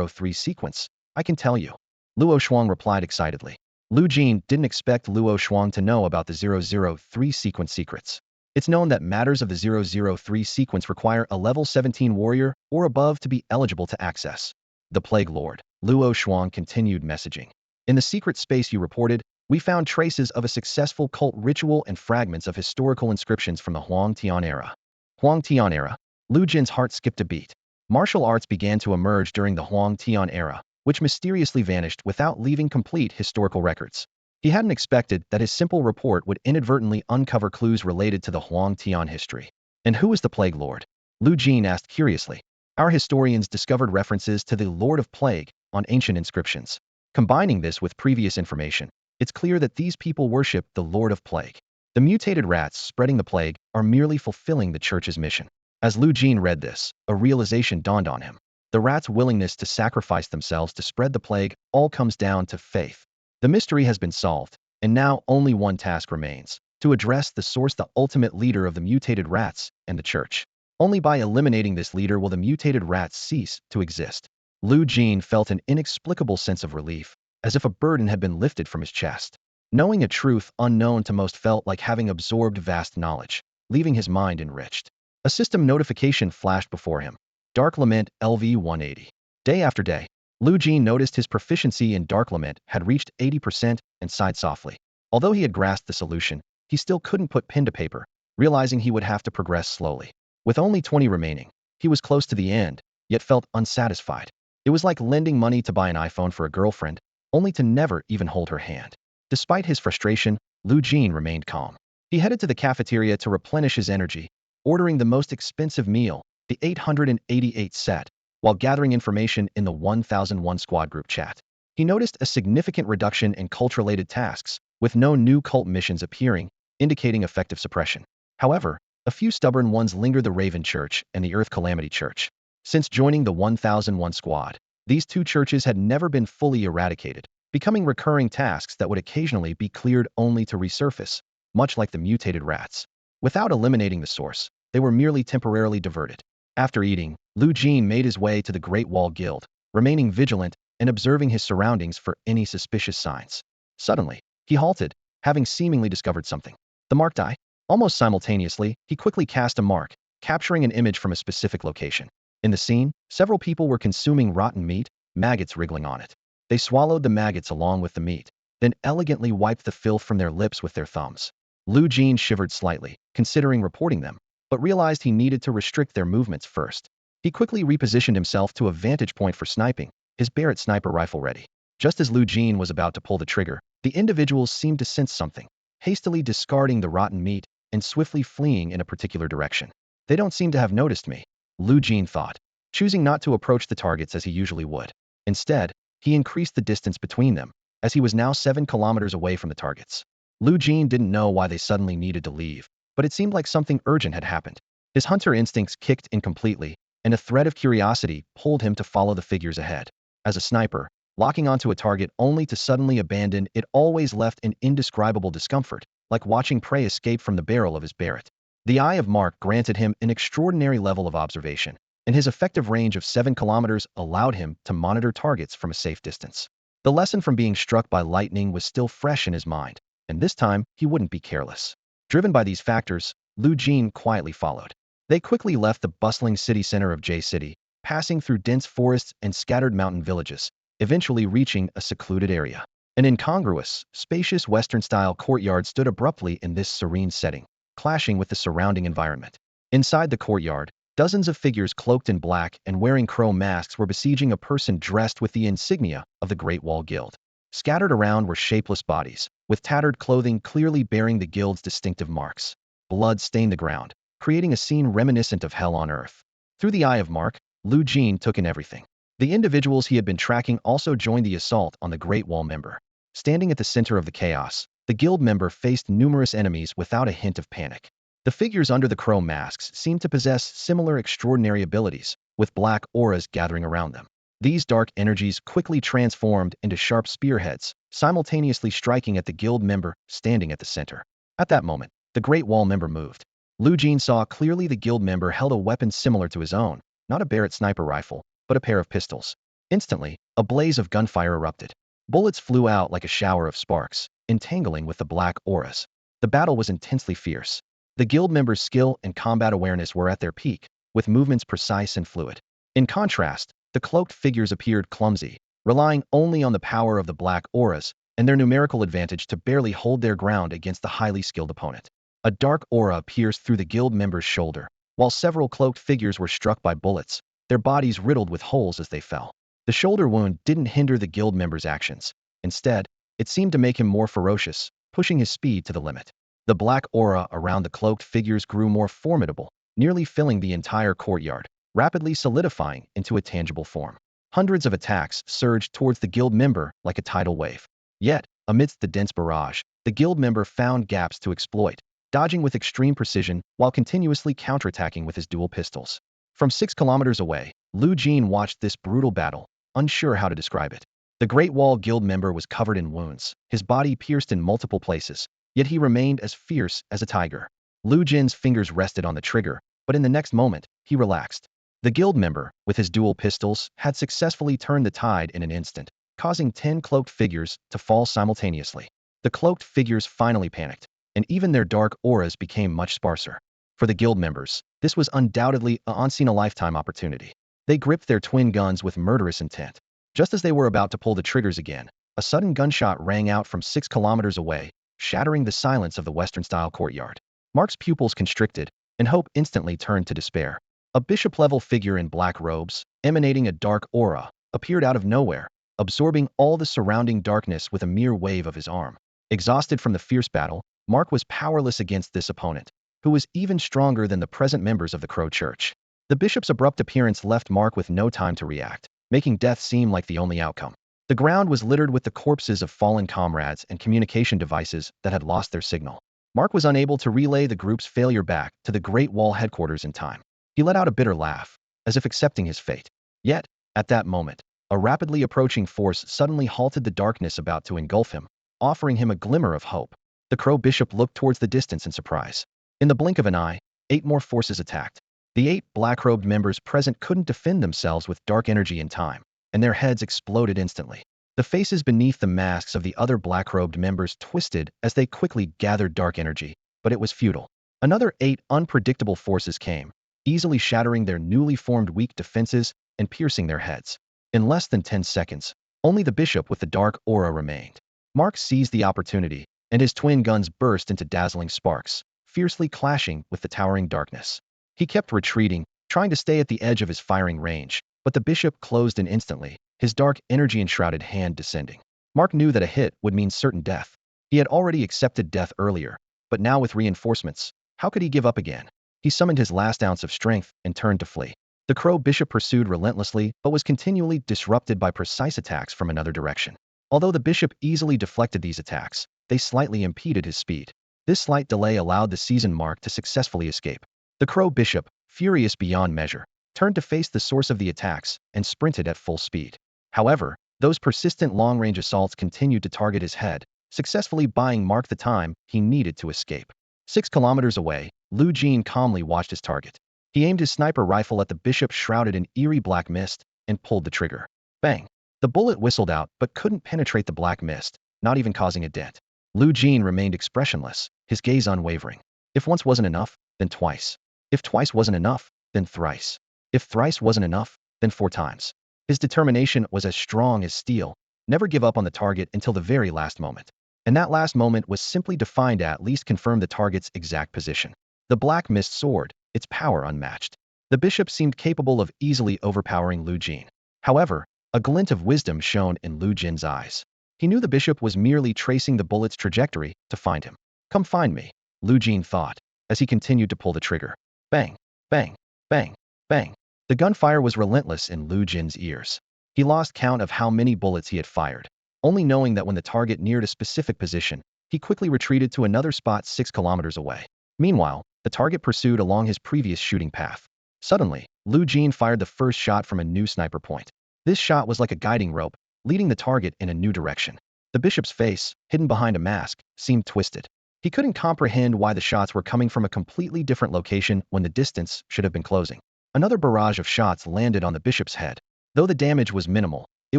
003 sequence, I can tell you. Luo Shuang replied excitedly. Lu Jin didn't expect Luo Shuang to know about the 003 sequence secrets. It's known that matters of the 003 sequence require a level 17 warrior or above to be eligible to access. The Plague Lord, Luo Shuang continued messaging. In the secret space you reported, we found traces of a successful cult ritual and fragments of historical inscriptions from the Huang Tian era. Huang Tian era. Lu Jin's heart skipped a beat. Martial arts began to emerge during the Huang Tian era, which mysteriously vanished without leaving complete historical records. He hadn't expected that his simple report would inadvertently uncover clues related to the Huang Tian history. And who is the Plague Lord? Lu Jin asked curiously. Our historians discovered references to the Lord of Plague on ancient inscriptions. Combining this with previous information, it's clear that these people worship the Lord of Plague. The mutated rats spreading the plague are merely fulfilling the church's mission. As Lu Jin read this, a realization dawned on him. The rats' willingness to sacrifice themselves to spread the plague all comes down to faith. The mystery has been solved, and now only one task remains: to address the source, the ultimate leader of the mutated rats and the church. Only by eliminating this leader will the mutated rats cease to exist. Lu Jin felt an inexplicable sense of relief, as if a burden had been lifted from his chest. Knowing a truth unknown to most felt like having absorbed vast knowledge, leaving his mind enriched. A system notification flashed before him. Dark Lament LV-180. Day after day, Lu Jin noticed his proficiency in Dark Lament had reached 80% and sighed softly. Although he had grasped the solution, he still couldn't put pen to paper, realizing he would have to progress slowly. With only 20 remaining, he was close to the end, yet felt unsatisfied. It was like lending money to buy an iPhone for a girlfriend, only to never even hold her hand. Despite his frustration, Lu Jin remained calm. He headed to the cafeteria to replenish his energy, ordering the most expensive meal, the 888 set, while gathering information in the 1001 squad group chat. He noticed a significant reduction in cult-related tasks, with no new cult missions appearing, indicating effective suppression. However, a few stubborn ones linger: the Raven Church and the Earth Calamity Church. Since joining the 1001 squad, these two churches had never been fully eradicated, becoming recurring tasks that would occasionally be cleared only to resurface, much like the mutated rats. Without eliminating the source, they were merely temporarily diverted. After eating, Lu Jin made his way to the Great Wall Guild, remaining vigilant and observing his surroundings for any suspicious signs. Suddenly, he halted, having seemingly discovered something. The marked eye. Almost simultaneously, he quickly cast a mark, capturing an image from a specific location. In the scene, several people were consuming rotten meat, maggots wriggling on it. They swallowed the maggots along with the meat, then elegantly wiped the filth from their lips with their thumbs. Lu Jin shivered slightly, considering reporting them, but realized he needed to restrict their movements first. He quickly repositioned himself to a vantage point for sniping, his Barrett sniper rifle ready. Just as Lu Jin was about to pull the trigger, the individuals seemed to sense something, hastily discarding the rotten meat and swiftly fleeing in a particular direction. They don't seem to have noticed me, Lu Jin thought, choosing not to approach the targets as he usually would. Instead, he increased the distance between them, as he was now 7 kilometers away from the targets. Lu Jin didn't know why they suddenly needed to leave, but it seemed like something urgent had happened. His hunter instincts kicked in completely, and a thread of curiosity pulled him to follow the figures ahead. As a sniper, locking onto a target only to suddenly abandon it always left an indescribable discomfort, like watching prey escape from the barrel of his Barrett. The Eye of Mark granted him an extraordinary level of observation, and his effective range of 7 kilometers allowed him to monitor targets from a safe distance. The lesson from being struck by lightning was still fresh in his mind, and this time he wouldn't be careless. Driven by these factors, Lu Jin quietly followed. They quickly left the bustling city center of J City, passing through dense forests and scattered mountain villages, eventually reaching a secluded area. An incongruous, spacious Western-style courtyard stood abruptly in this serene setting, clashing with the surrounding environment. Inside the courtyard, dozens of figures cloaked in black and wearing crow masks were besieging a person dressed with the insignia of the Great Wall Guild. Scattered around were shapeless bodies, with tattered clothing clearly bearing the guild's distinctive marks. Blood stained the ground, creating a scene reminiscent of hell on earth. Through the Eye of Mark, Lu Jin took in everything. The individuals he had been tracking also joined the assault on the Great Wall member. Standing at the center of the chaos, the guild member faced numerous enemies without a hint of panic. The figures under the crow masks seemed to possess similar extraordinary abilities, with black auras gathering around them. These dark energies quickly transformed into sharp spearheads, simultaneously striking at the guild member standing at the center. At that moment, the Great Wall member moved. Lu Jin saw clearly the guild member held a weapon similar to his own, not a Barrett sniper rifle, but a pair of pistols. Instantly, a blaze of gunfire erupted. Bullets flew out like a shower of sparks, entangling with the black auras. The battle was intensely fierce. The guild member's skill and combat awareness were at their peak, with movements precise and fluid. In contrast, the cloaked figures appeared clumsy, relying only on the power of the black auras and their numerical advantage to barely hold their ground against the highly skilled opponent. A dark aura pierced through the guild member's shoulder, while several cloaked figures were struck by bullets, their bodies riddled with holes as they fell. The shoulder wound didn't hinder the guild member's actions. Instead, it seemed to make him more ferocious, pushing his speed to the limit. The black aura around the cloaked figures grew more formidable, nearly filling the entire courtyard, rapidly solidifying into a tangible form. Hundreds of attacks surged towards the guild member like a tidal wave. Yet, amidst the dense barrage, the guild member found gaps to exploit, dodging with extreme precision while continuously counterattacking with his dual pistols. From 6 kilometers away, Lu Jin watched this brutal battle, unsure how to describe it. The Great Wall Guild member was covered in wounds, his body pierced in multiple places, yet he remained as fierce as a tiger. Lu Jin's fingers rested on the trigger, but in the next moment, he relaxed. The guild member, with his dual pistols, had successfully turned the tide in an instant, causing 10 cloaked figures to fall simultaneously. The cloaked figures finally panicked, and even their dark auras became much sparser. For the guild members, this was undoubtedly a once-in-a-lifetime opportunity. They gripped their twin guns with murderous intent. Just as they were about to pull the triggers again, a sudden gunshot rang out from 6 kilometers away, shattering the silence of the Western-style courtyard. Mark's pupils constricted, and hope instantly turned to despair. A bishop-level figure in black robes, emanating a dark aura, appeared out of nowhere, absorbing all the surrounding darkness with a mere wave of his arm. Exhausted from the fierce battle, Mark was powerless against this opponent, who was even stronger than the present members of the Crow Church. The bishop's abrupt appearance left Mark with no time to react, making death seem like the only outcome. The ground was littered with the corpses of fallen comrades and communication devices that had lost their signal. Mark was unable to relay the group's failure back to the Great Wall headquarters in time. He let out a bitter laugh, as if accepting his fate. Yet, at that moment, a rapidly approaching force suddenly halted the darkness about to engulf him, offering him a glimmer of hope. The Crow Bishop looked towards the distance in surprise. In the blink of an eye, 8 more forces attacked. The 8 black-robed members present couldn't defend themselves with dark energy in time, and their heads exploded instantly. The faces beneath the masks of the other black-robed members twisted as they quickly gathered dark energy, but it was futile. Another 8 unpredictable forces came, easily shattering their newly formed weak defenses and piercing their heads. In less than 10 seconds, only the bishop with the dark aura remained. Mark seized the opportunity, and his twin guns burst into dazzling sparks, fiercely clashing with the towering darkness. He kept retreating, trying to stay at the edge of his firing range, but the bishop closed in instantly, his dark energy-enshrouded hand descending. Mark knew that a hit would mean certain death. He had already accepted death earlier, but now with reinforcements, how could he give up again? He summoned his last ounce of strength and turned to flee. The Crow Bishop pursued relentlessly, but was continually disrupted by precise attacks from another direction. Although the bishop easily deflected these attacks, they slightly impeded his speed. This slight delay allowed the seasoned Mark to successfully escape. The Crow Bishop, furious beyond measure, turned to face the source of the attacks and sprinted at full speed. However, those persistent long-range assaults continued to target his head, successfully buying Mark the time he needed to escape. 6 kilometers away, Lu Jin calmly watched his target. He aimed his sniper rifle at the bishop shrouded in eerie black mist and pulled the trigger. Bang! The bullet whistled out but couldn't penetrate the black mist, not even causing a dent. Lu Jin remained expressionless, his gaze unwavering. If once wasn't enough, then twice. If twice wasn't enough, then thrice. If thrice wasn't enough, then 4 times. His determination was as strong as steel, never give up on the target until the very last moment. And that last moment was simply defined to at least confirm the target's exact position. The black mist soared, its power unmatched. The bishop seemed capable of easily overpowering Lu Jin. However, a glint of wisdom shone in Lu Jin's eyes. He knew the bishop was merely tracing the bullet's trajectory to find him. Come find me, Lu Jin thought, as he continued to pull the trigger. Bang, bang, bang, bang. The gunfire was relentless in Lu Jin's ears. He lost count of how many bullets he had fired, only knowing that when the target neared a specific position, he quickly retreated to another spot 6 kilometers away. Meanwhile, the target pursued along his previous shooting path. Suddenly, Lu Jin fired the first shot from a new sniper point. This shot was like a guiding rope, leading the target in a new direction. The bishop's face, hidden behind a mask, seemed twisted. He couldn't comprehend why the shots were coming from a completely different location when the distance should have been closing. Another barrage of shots landed on the bishop's head. Though the damage was minimal, it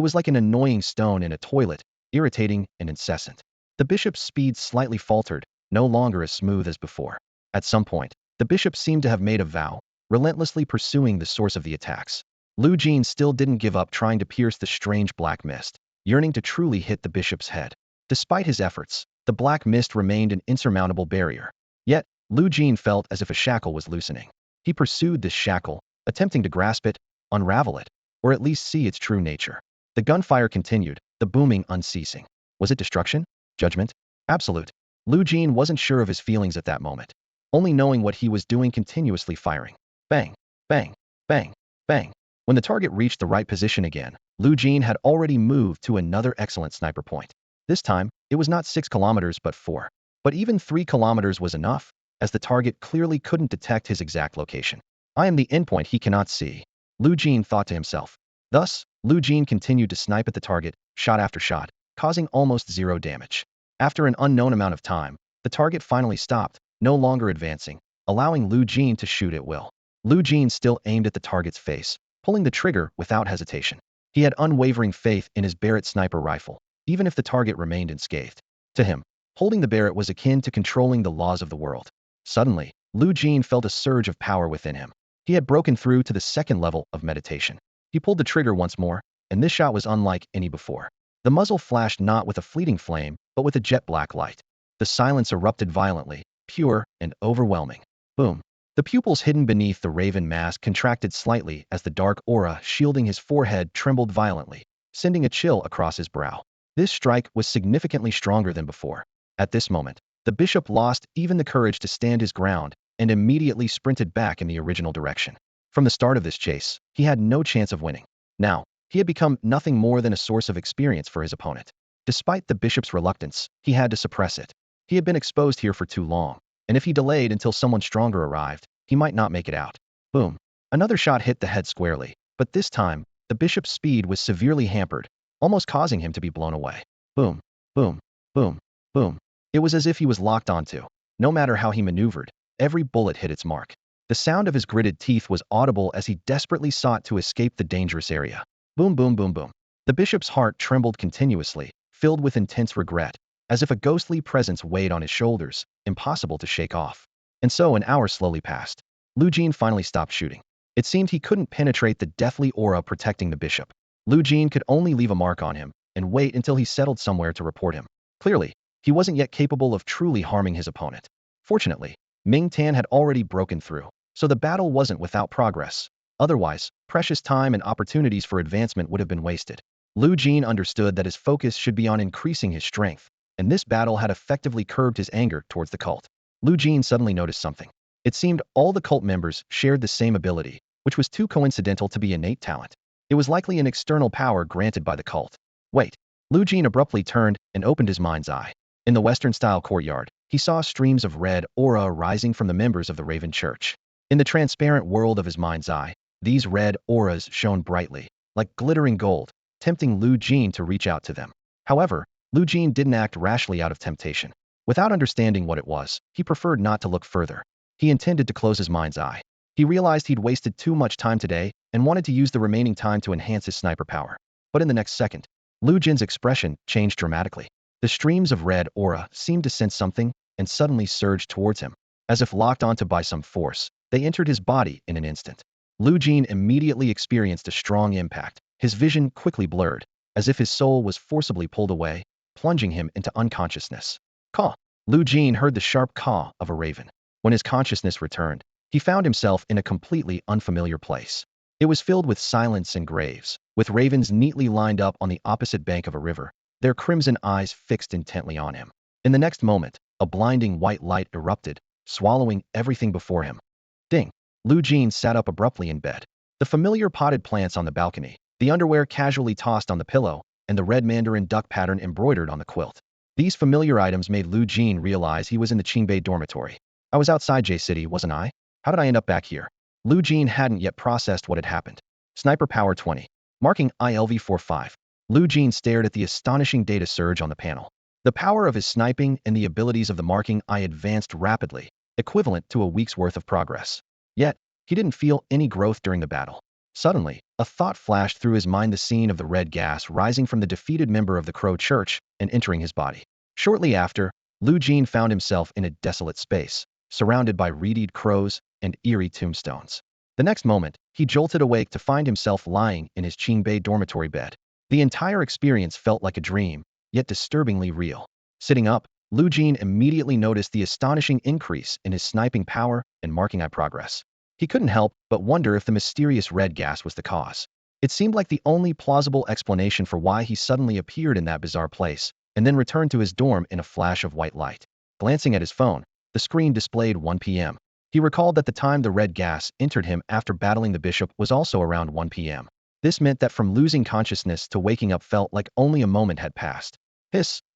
was like an annoying stone in a toilet, irritating and incessant. The bishop's speed slightly faltered, no longer as smooth as before. At some point, the bishop seemed to have made a vow, relentlessly pursuing the source of the attacks. Lu Jin still didn't give up trying to pierce the strange black mist, yearning to truly hit the bishop's head. Despite his efforts, the black mist remained an insurmountable barrier. Yet, Lu Jin felt as if a shackle was loosening. He pursued this shackle, attempting to grasp it, unravel it, or at least see its true nature. The gunfire continued, the booming unceasing. Was it destruction? Judgment? Absolute. Lu Jin wasn't sure of his feelings at that moment, only knowing what he was doing, continuously firing. Bang, bang, bang, bang. When the target reached the right position again, Lu Jin had already moved to another excellent sniper point. This time, it was not 6 kilometers but 4. But even 3 kilometers was enough, as the target clearly couldn't detect his exact location. I am the endpoint he cannot see, Lu Jin thought to himself. Thus, Lu Jin continued to snipe at the target, shot after shot, causing almost zero damage. After an unknown amount of time, the target finally stopped, no longer advancing, allowing Lu Jin to shoot at will. Lu Jin still aimed at the target's face, pulling the trigger without hesitation. He had unwavering faith in his Barrett sniper rifle, even if the target remained unscathed. To him, holding the Barrett was akin to controlling the laws of the world. Suddenly, Lu Jin felt a surge of power within him. He had broken through to the second level of meditation. He pulled the trigger once more, and this shot was unlike any before. The muzzle flashed not with a fleeting flame, but with a jet black light. The silence erupted violently, pure and overwhelming. Boom. The pupils hidden beneath the raven mask contracted slightly as the dark aura shielding his forehead trembled violently, sending a chill across his brow. This strike was significantly stronger than before. At this moment, the bishop lost even the courage to stand his ground and immediately sprinted back in the original direction. From the start of this chase, he had no chance of winning. Now, he had become nothing more than a source of experience for his opponent. Despite the bishop's reluctance, he had to suppress it. He had been exposed here for too long, and if he delayed until someone stronger arrived, he might not make it out. Boom. Another shot hit the head squarely, but this time, the bishop's speed was severely hampered, almost causing him to be blown away. Boom, boom, boom, boom. It was as if he was locked onto. No matter how he maneuvered, every bullet hit its mark. The sound of his gritted teeth was audible as he desperately sought to escape the dangerous area. Boom, boom, boom, boom. The bishop's heart trembled continuously, filled with intense regret, as if a ghostly presence weighed on his shoulders, impossible to shake off. And so an hour slowly passed. Lu Jin finally stopped shooting. It seemed he couldn't penetrate the deathly aura protecting the bishop. Lu Jin could only leave a mark on him and wait until he settled somewhere to report him. Clearly, he wasn't yet capable of truly harming his opponent. Fortunately, Ming Tan had already broken through, so the battle wasn't without progress. Otherwise, precious time and opportunities for advancement would have been wasted. Lu Jin understood that his focus should be on increasing his strength, and this battle had effectively curbed his anger towards the cult. Lu Jin suddenly noticed something. It seemed all the cult members shared the same ability, which was too coincidental to be innate talent. It was likely an external power granted by the cult. Wait. Lu Jin abruptly turned and opened his mind's eye. In the Western-style courtyard, he saw streams of red aura rising from the members of the Raven Church. In the transparent world of his mind's eye, these red auras shone brightly, like glittering gold, tempting Lu Jin to reach out to them. However, Lu Jin didn't act rashly out of temptation. Without understanding what it was, he preferred not to look further. He intended to close his mind's eye. He realized he'd wasted too much time today and wanted to use the remaining time to enhance his sniper power. But in the next second, Lu Jin's expression changed dramatically. The streams of red aura seemed to sense something and suddenly surged towards him. As if locked onto by some force, they entered his body in an instant. Lu Jin immediately experienced a strong impact. His vision quickly blurred, as if his soul was forcibly pulled away, plunging him into unconsciousness. Caw! Lu Jin heard the sharp caw of a raven. When his consciousness returned, he found himself in a completely unfamiliar place. It was filled with silence and graves, with ravens neatly lined up on the opposite bank of a river, their crimson eyes fixed intently on him. In the next moment, a blinding white light erupted, swallowing everything before him. Ding! Lu Jin sat up abruptly in bed. The familiar potted plants on the balcony, the underwear casually tossed on the pillow, and the red mandarin duck pattern embroidered on the quilt. These familiar items made Lu Jin realize he was in the Qingbei dormitory. I was outside J-City, wasn't I? How did I end up back here? Lu Jin hadn't yet processed what had happened. Sniper power 20. Marking ILV-45. Lu Jin stared at the astonishing data surge on the panel. The power of his sniping and the abilities of the marking eye advanced rapidly, equivalent to a week's worth of progress. Yet, he didn't feel any growth during the battle. Suddenly, a thought flashed through his mind, the scene of the red gas rising from the defeated member of the Crow Church and entering his body. Shortly after, Lu Jin found himself in a desolate space, surrounded by reed crows and eerie tombstones. The next moment, he jolted awake to find himself lying in his Qingbei dormitory bed. The entire experience felt like a dream, yet disturbingly real. Sitting up, Lu Jin immediately noticed the astonishing increase in his sniping power and marking eye progress. He couldn't help but wonder if the mysterious red gas was the cause. It seemed like the only plausible explanation for why he suddenly appeared in that bizarre place, and then returned to his dorm in a flash of white light. Glancing at his phone, the screen displayed 1 p.m. He recalled that the time the red gas entered him after battling the bishop was also around 1 p.m. This meant that from losing consciousness to waking up felt like only a moment had passed.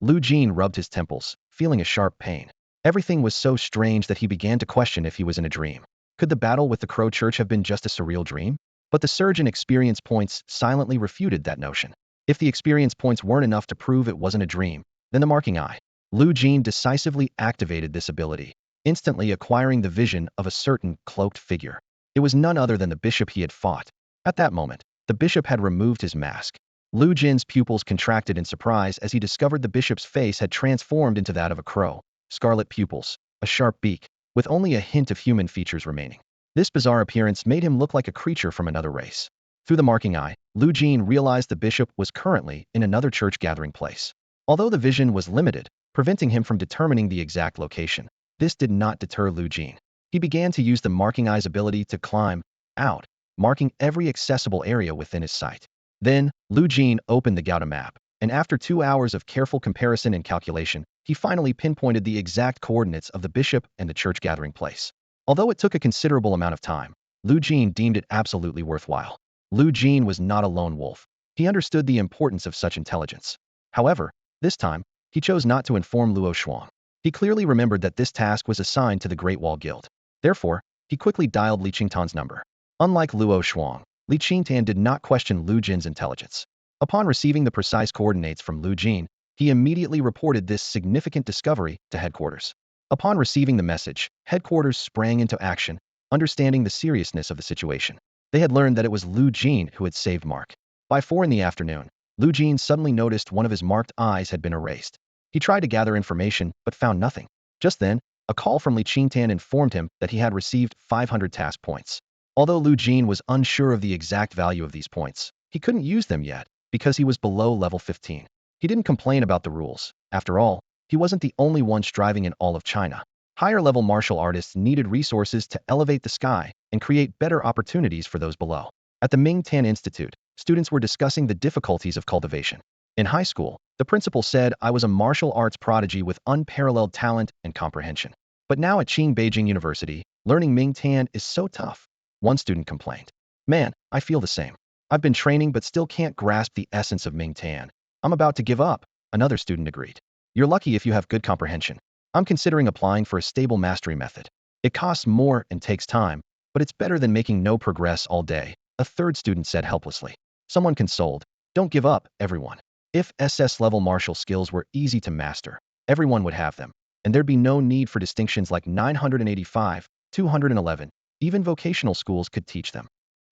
Lu Jin rubbed his temples, feeling a sharp pain. Everything was so strange that he began to question if he was in a dream. Could the battle with the Crow Church have been just a surreal dream? But the surge in experience points silently refuted that notion. If the experience points weren't enough to prove it wasn't a dream, then the marking eye. Lu Jin decisively activated this ability, instantly acquiring the vision of a certain cloaked figure. It was none other than the bishop he had fought. At that moment, the bishop had removed his mask. Lu Jin's pupils contracted in surprise as he discovered the bishop's face had transformed into that of a crow. Scarlet pupils, a sharp beak, with only a hint of human features remaining. This bizarre appearance made him look like a creature from another race. Through the marking eye, Lu Jin realized the bishop was currently in another church gathering place. Although the vision was limited, preventing him from determining the exact location, this did not deter Lu Jin. He began to use the marking eye's ability to climb out, marking every accessible area within his sight. Then, Lu Jin opened the Gauda map, and after 2 hours of careful comparison and calculation, he finally pinpointed the exact coordinates of the bishop and the church gathering place. Although it took a considerable amount of time, Lu Jin deemed it absolutely worthwhile. Lu Jin was not a lone wolf. He understood the importance of such intelligence. However, this time, he chose not to inform Luo Shuang. He clearly remembered that this task was assigned to the Great Wall Guild. Therefore, he quickly dialed Li Qingtan's number. Unlike Luo Shuang, Li Qingtan did not question Lu Jin's intelligence. Upon receiving the precise coordinates from Lu Jin, he immediately reported this significant discovery to headquarters. Upon receiving the message, headquarters sprang into action, understanding the seriousness of the situation. They had learned that it was Lu Jin who had saved Mark. By 4 in the afternoon, Lu Jin suddenly noticed one of his marked eyes had been erased. He tried to gather information, but found nothing. Just then, a call from Li Qingtan informed him that he had received 500 task points. Although Lu Jin was unsure of the exact value of these points, he couldn't use them yet, because he was below level 15. He didn't complain about the rules. After all, he wasn't the only one striving in all of China. Higher-level martial artists needed resources to elevate the sky and create better opportunities for those below. At the Ming Tan Institute, students were discussing the difficulties of cultivation. In high school, the principal said I was a martial arts prodigy with unparalleled talent and comprehension. But now at Beijing University, learning Ming Tan is so tough. One student complained. Man, I feel the same. I've been training but still can't grasp the essence of Ming Tan. I'm about to give up, another student agreed. You're lucky if you have good comprehension. I'm considering applying for a stable mastery method. It costs more and takes time, but it's better than making no progress all day, a third student said helplessly. Someone consoled. Don't give up, everyone. If SS-level martial skills were easy to master, everyone would have them, and there'd be no need for distinctions like 985, 211. Even vocational schools could teach them.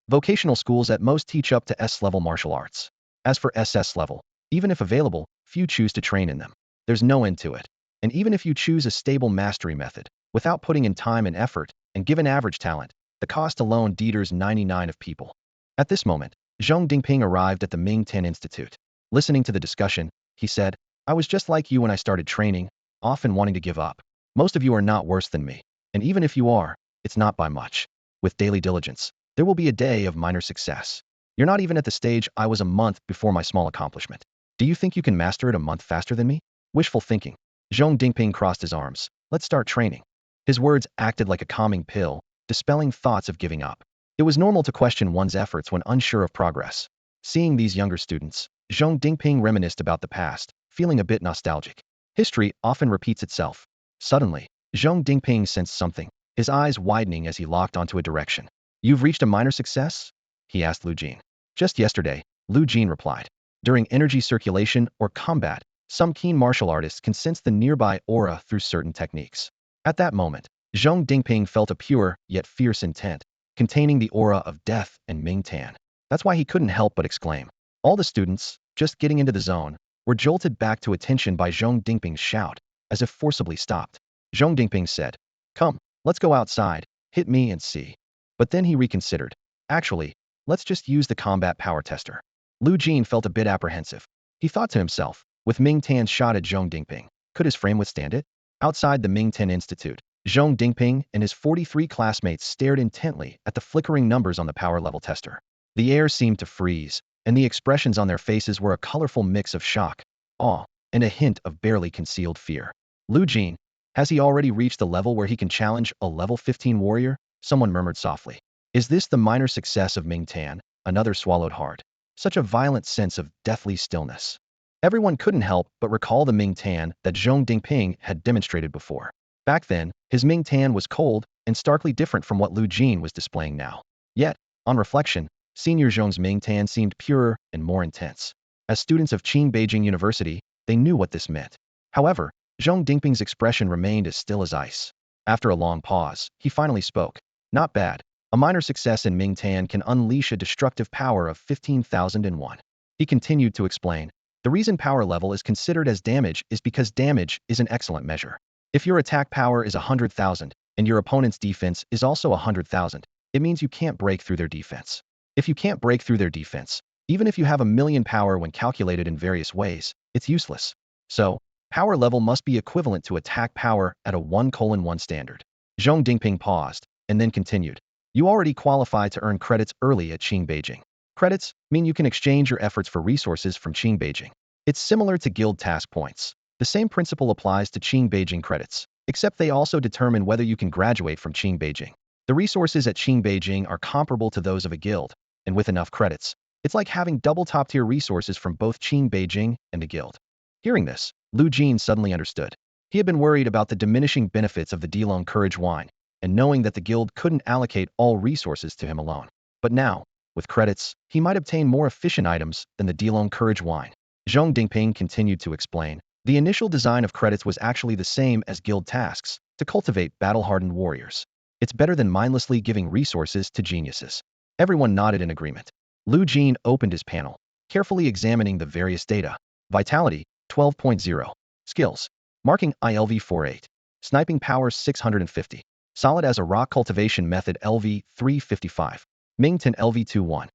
Vocational schools at most teach up to S-level martial arts. As for SS level, even if available, few choose to train in them. There's no end to it. And even if you choose a stable mastery method, without putting in time and effort, and given average talent, the cost alone deters 99 of people. At this moment, Zhong Dingping arrived at the Ming Tan Institute. Listening to the discussion, he said, I was just like you when I started training, often wanting to give up. Most of you are not worse than me. And even if you are, it's not by much. With daily diligence, there will be a day of minor success. You're not even at the stage I was a month before my small accomplishment. Do you think you can master it a month faster than me? Wishful thinking. Zhong Dingping crossed his arms. Let's start training. His words acted like a calming pill, dispelling thoughts of giving up. It was normal to question one's efforts when unsure of progress. Seeing these younger students, Zhong Dingping reminisced about the past, feeling a bit nostalgic. History often repeats itself. Suddenly, Zhong Dingping sensed something, his eyes widening as he locked onto a direction. You've reached a minor success? He asked Lu Jin. Just yesterday, Lu Jin replied. During energy circulation or combat, some keen martial artists can sense the nearby aura through certain techniques. At that moment, Zhong Dingping felt a pure, yet fierce intent, containing the aura of death and Ming Tan. That's why he couldn't help but exclaim. All the students, just getting into the zone, were jolted back to attention by Zhong Dingping's shout, as if forcibly stopped. Zhong Dingping said, Come, let's go outside, hit me and see. But then he reconsidered. Actually, let's just use the combat power tester. Lu Jin felt a bit apprehensive. He thought to himself, with Ming Tan's shot at Zhong Dingping, could his frame withstand it? Outside the Ming Tan Institute, Zhong Dingping and his 43 classmates stared intently at the flickering numbers on the power level tester. The air seemed to freeze, and the expressions on their faces were a colorful mix of shock, awe, and a hint of barely concealed fear. Lu Jin, has he already reached the level where he can challenge a level 15 warrior? Someone murmured softly. Is this the minor success of Ming Tan? Another swallowed hard. Such a violent sense of deathly stillness. Everyone couldn't help but recall the Ming Tan that Zhong Dingping had demonstrated before. Back then, his Ming Tan was cold and starkly different from what Lu Jin was displaying now. Yet, on reflection, Senior Zhong's Ming Tan seemed purer and more intense. As students of Beijing University, they knew what this meant. However, Zhong Dingping's expression remained as still as ice. After a long pause, he finally spoke. Not bad. A minor success in Ming Tan can unleash a destructive power of 15,001. He continued to explain. The reason power level is considered as damage is because damage is an excellent measure. If your attack power is 100,000, and your opponent's defense is also 100,000, it means you can't break through their defense. If you can't break through their defense, even if you have 1,000,000 power when calculated in various ways, it's useless. So, power level must be equivalent to attack power at a 1:1 standard. Zhong Dingping paused, and then continued. You already qualify to earn credits early at Beijing. Credits mean you can exchange your efforts for resources from Beijing. It's similar to guild task points. The same principle applies to Beijing credits, except they also determine whether you can graduate from Beijing. The resources at Beijing are comparable to those of a guild, and with enough credits, it's like having double top-tier resources from both Beijing and a guild. Hearing this, Lu Jin suddenly understood. He had been worried about the diminishing benefits of the Dilong Courage wine, and knowing that the guild couldn't allocate all resources to him alone. But now, with credits, he might obtain more efficient items than the Dilong Courage wine. Zhong Dingping continued to explain. The initial design of credits was actually the same as guild tasks, to cultivate battle-hardened warriors. It's better than mindlessly giving resources to geniuses. Everyone nodded in agreement. Lu Jin opened his panel, carefully examining the various data. Vitality, 12.0. Skills. Marking ILV 48. Sniping power 650. Solid as a rock cultivation method LV 355. Ming Tan LV 21.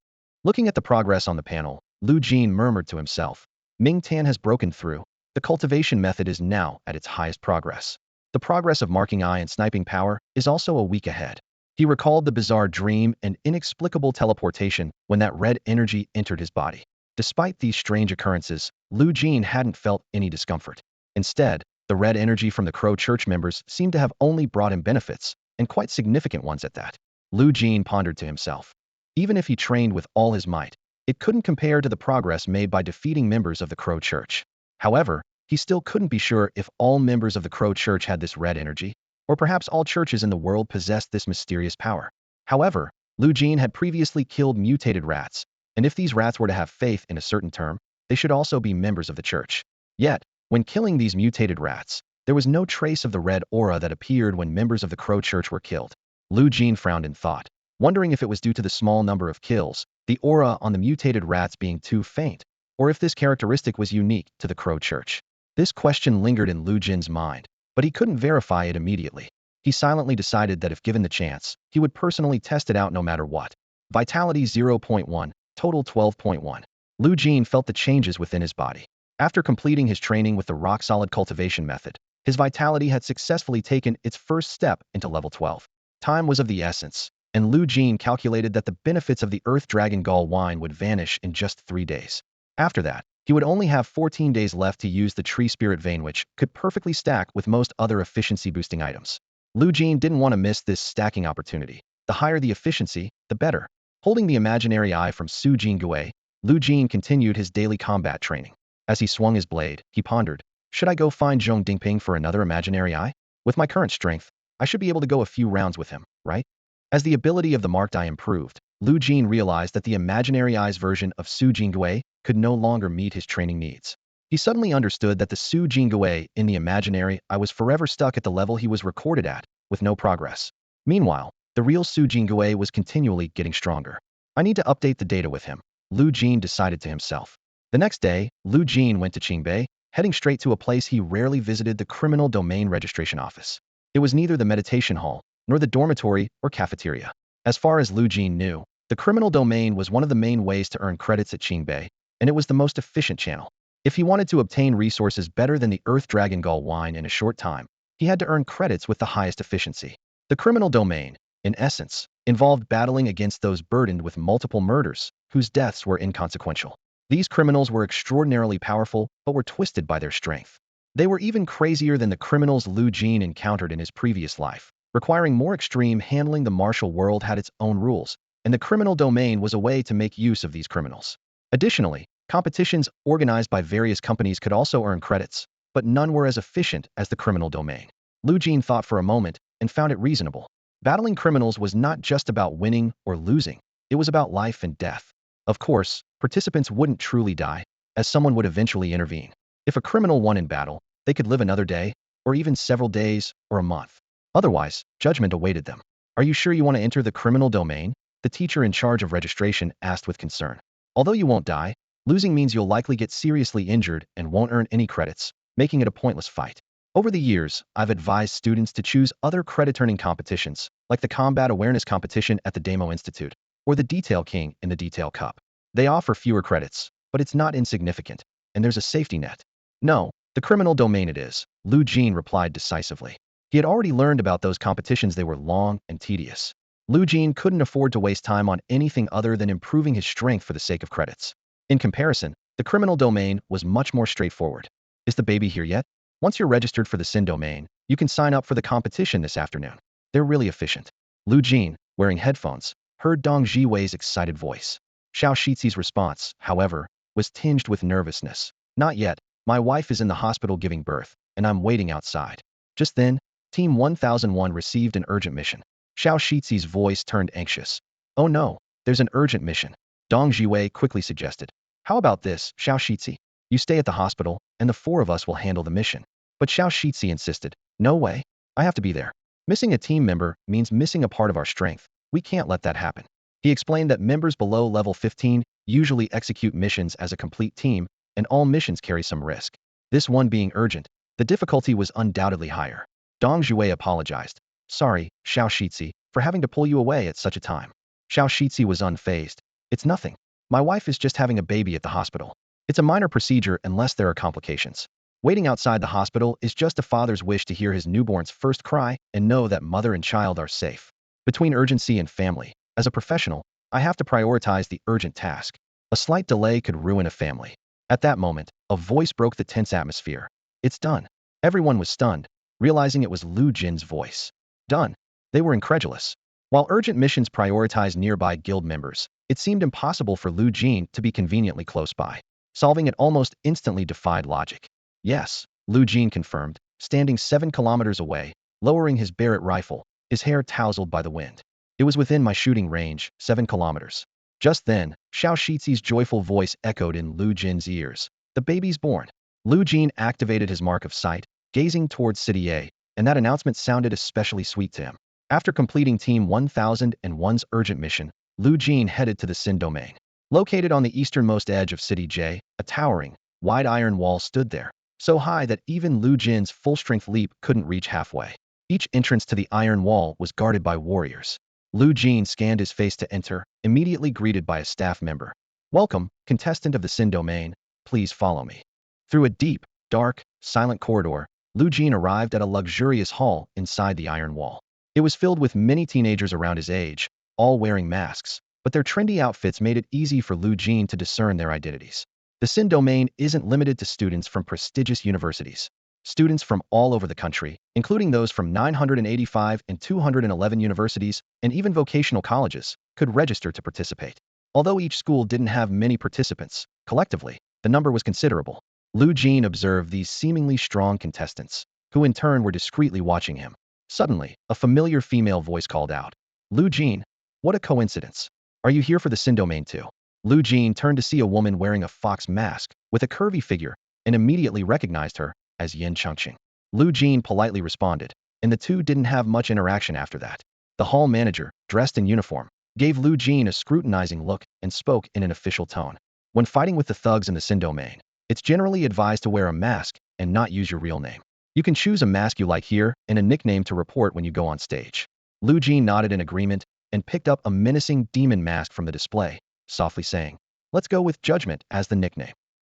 Looking at the progress on the panel, Lu Jin murmured to himself. Ming Tan has broken through. The cultivation method is now at its highest progress. The progress of marking eye and sniping power is also a week ahead. He recalled the bizarre dream and inexplicable teleportation when that red energy entered his body. Despite these strange occurrences, Lu Jin hadn't felt any discomfort. Instead, the red energy from the Crow Church members seemed to have only brought him benefits, and quite significant ones at that. Lu Jin pondered to himself. Even if he trained with all his might, it couldn't compare to the progress made by defeating members of the Crow Church. However, he still couldn't be sure if all members of the Crow Church had this red energy, or perhaps all churches in the world possessed this mysterious power. However, Lu Jin had previously killed mutated rats, and if these rats were to have faith in a certain term, they should also be members of the church. Yet, when killing these mutated rats, there was no trace of the red aura that appeared when members of the Crow Church were killed. Lu Jin frowned in thought, wondering if it was due to the small number of kills, the aura on the mutated rats being too faint, or if this characteristic was unique to the Crow Church. This question lingered in Lu Jin's mind, but he couldn't verify it immediately. He silently decided that if given the chance, he would personally test it out no matter what. Vitality 0.1, total 12.1. Lu Jin felt the changes within his body. After completing his training with the rock-solid cultivation method, his vitality had successfully taken its first step into level 12. Time was of the essence, and Lu Jin calculated that the benefits of the Earth Dragon Gall wine would vanish in just 3 days. After that, he would only have 14 days left to use the Tree Spirit Vein, which could perfectly stack with most other efficiency-boosting items. Lu Jin didn't want to miss this stacking opportunity. The higher the efficiency, the better. Holding the imaginary eye from Su Jingui, Lu Jin continued his daily combat training. As he swung his blade, he pondered, should I go find Zhong Dingping for another imaginary eye? With my current strength, I should be able to go a few rounds with him, right? As the ability of the marked eye improved, Lu Jin realized that the imaginary eye's version of Su Jingui could no longer meet his training needs. He suddenly understood that the Su Jingui in the imaginary eye was forever stuck at the level he was recorded at, with no progress. Meanwhile, the real Su Jingui was continually getting stronger. I need to update the data with him, Lu Jin decided to himself. The next day, Lu Jin went to Qingbei, heading straight to a place he rarely visited, the Criminal Domain Registration Office. It was neither the meditation hall, nor the dormitory or cafeteria. As far as Lu Jin knew, the criminal domain was one of the main ways to earn credits at Qingbei, and it was the most efficient channel. If he wanted to obtain resources better than the Earth Dragon Gall wine in a short time, he had to earn credits with the highest efficiency. The criminal domain, in essence, involved battling against those burdened with multiple murders, whose deaths were inconsequential. These criminals were extraordinarily powerful, but were twisted by their strength. They were even crazier than the criminals Lu Jin encountered in his previous life, requiring more extreme handling. The martial world had its own rules, and the criminal domain was a way to make use of these criminals. Additionally, competitions organized by various companies could also earn credits, but none were as efficient as the criminal domain. Lu Jin thought for a moment and found it reasonable. Battling criminals was not just about winning or losing, it was about life and death. Of course, participants wouldn't truly die, as someone would eventually intervene. If a criminal won in battle, they could live another day, or even several days, or a month. Otherwise, judgment awaited them. Are you sure you want to enter the criminal domain? The teacher in charge of registration asked with concern. Although you won't die, losing means you'll likely get seriously injured and won't earn any credits, making it a pointless fight. Over the years, I've advised students to choose other credit-earning competitions, like the Combat Awareness Competition at the Demo Institute, or the Detail King in the Detail Cup. They offer fewer credits, but it's not insignificant, and there's a safety net. No, the criminal domain it is, Lu Jin replied decisively. He had already learned about those competitions. They were long and tedious. Lu Jin couldn't afford to waste time on anything other than improving his strength for the sake of credits. In comparison, the criminal domain was much more straightforward. Is the baby here yet? Once you're registered for the Sin domain, you can sign up for the competition this afternoon. They're really efficient. Lu Jin, wearing headphones, heard Dong Jiwei's excited voice. Xiao Shizi's response, however, was tinged with nervousness. Not yet. My wife is in the hospital giving birth, and I'm waiting outside. Just then, Team 1001 received an urgent mission. Xiao Shizi's voice turned anxious. Oh no, there's an urgent mission. Dong Jiwei quickly suggested. How about this, Xiao Shizi? You stay at the hospital, and the four of us will handle the mission. But Xiao Shizi insisted. No way. I have to be there. Missing a team member means missing a part of our strength. We can't let that happen. He explained that members below level 15 usually execute missions as a complete team, and all missions carry some risk. This one being urgent, the difficulty was undoubtedly higher. Dong Jiwei apologized. Sorry, Xiao Shizi, for having to pull you away at such a time. Xiao Shizi was unfazed. It's nothing. My wife is just having a baby at the hospital. It's a minor procedure unless there are complications. Waiting outside the hospital is just a father's wish to hear his newborn's first cry and know that mother and child are safe. Between urgency and family, as a professional, I have to prioritize the urgent task. A slight delay could ruin a family. At that moment, a voice broke the tense atmosphere. It's done. Everyone was stunned, realizing it was Lu Jin's voice. Done. They were incredulous. While urgent missions prioritized nearby guild members, it seemed impossible for Lu Jin to be conveniently close by. Solving it almost instantly defied logic. Yes, Lu Jin confirmed, standing 7 kilometers away, lowering his Barrett rifle, his hair tousled by the wind. It was within my shooting range, 7 kilometers. Just then, Xiao Shizi's joyful voice echoed in Lu Jin's ears. The baby's born. Lu Jin activated his mark of sight, gazing towards City A, and that announcement sounded especially sweet to him. After completing Team 1001's urgent mission, Lu Jin headed to the Sin domain. Located on the easternmost edge of City J, a towering, wide iron wall stood there, so high that even Lu Jin's full-strength leap couldn't reach halfway. Each entrance to the iron wall was guarded by warriors. Lu Jin scanned his face to enter, immediately greeted by a staff member. Welcome, contestant of the Sin domain. Please follow me. Through a deep, dark, silent corridor, Lu Jin arrived at a luxurious hall inside the iron wall. It was filled with many teenagers around his age, all wearing masks, but their trendy outfits made it easy for Lu Jin to discern their identities. The Sin domain isn't limited to students from prestigious universities. Students from all over the country, including those from 985 and 211 universities, and even vocational colleges, could register to participate. Although each school didn't have many participants, collectively, the number was considerable. Lu Jin observed these seemingly strong contestants, who in turn were discreetly watching him. Suddenly, a familiar female voice called out. Lu Jin, what a coincidence. Are you here for the Sin domain too? Lu Jin turned to see a woman wearing a fox mask, with a curvy figure, and immediately recognized her as Yin Chengqing. Lu Jin politely responded, and the two didn't have much interaction after that. The hall manager, dressed in uniform, gave Lu Jin a scrutinizing look and spoke in an official tone. When fighting with the thugs in the Sin domain, it's generally advised to wear a mask and not use your real name. You can choose a mask you like here and a nickname to report when you go on stage. Lu Jin nodded in agreement, and picked up a menacing demon mask from the display, softly saying, "Let's go with Judgment" as the nickname.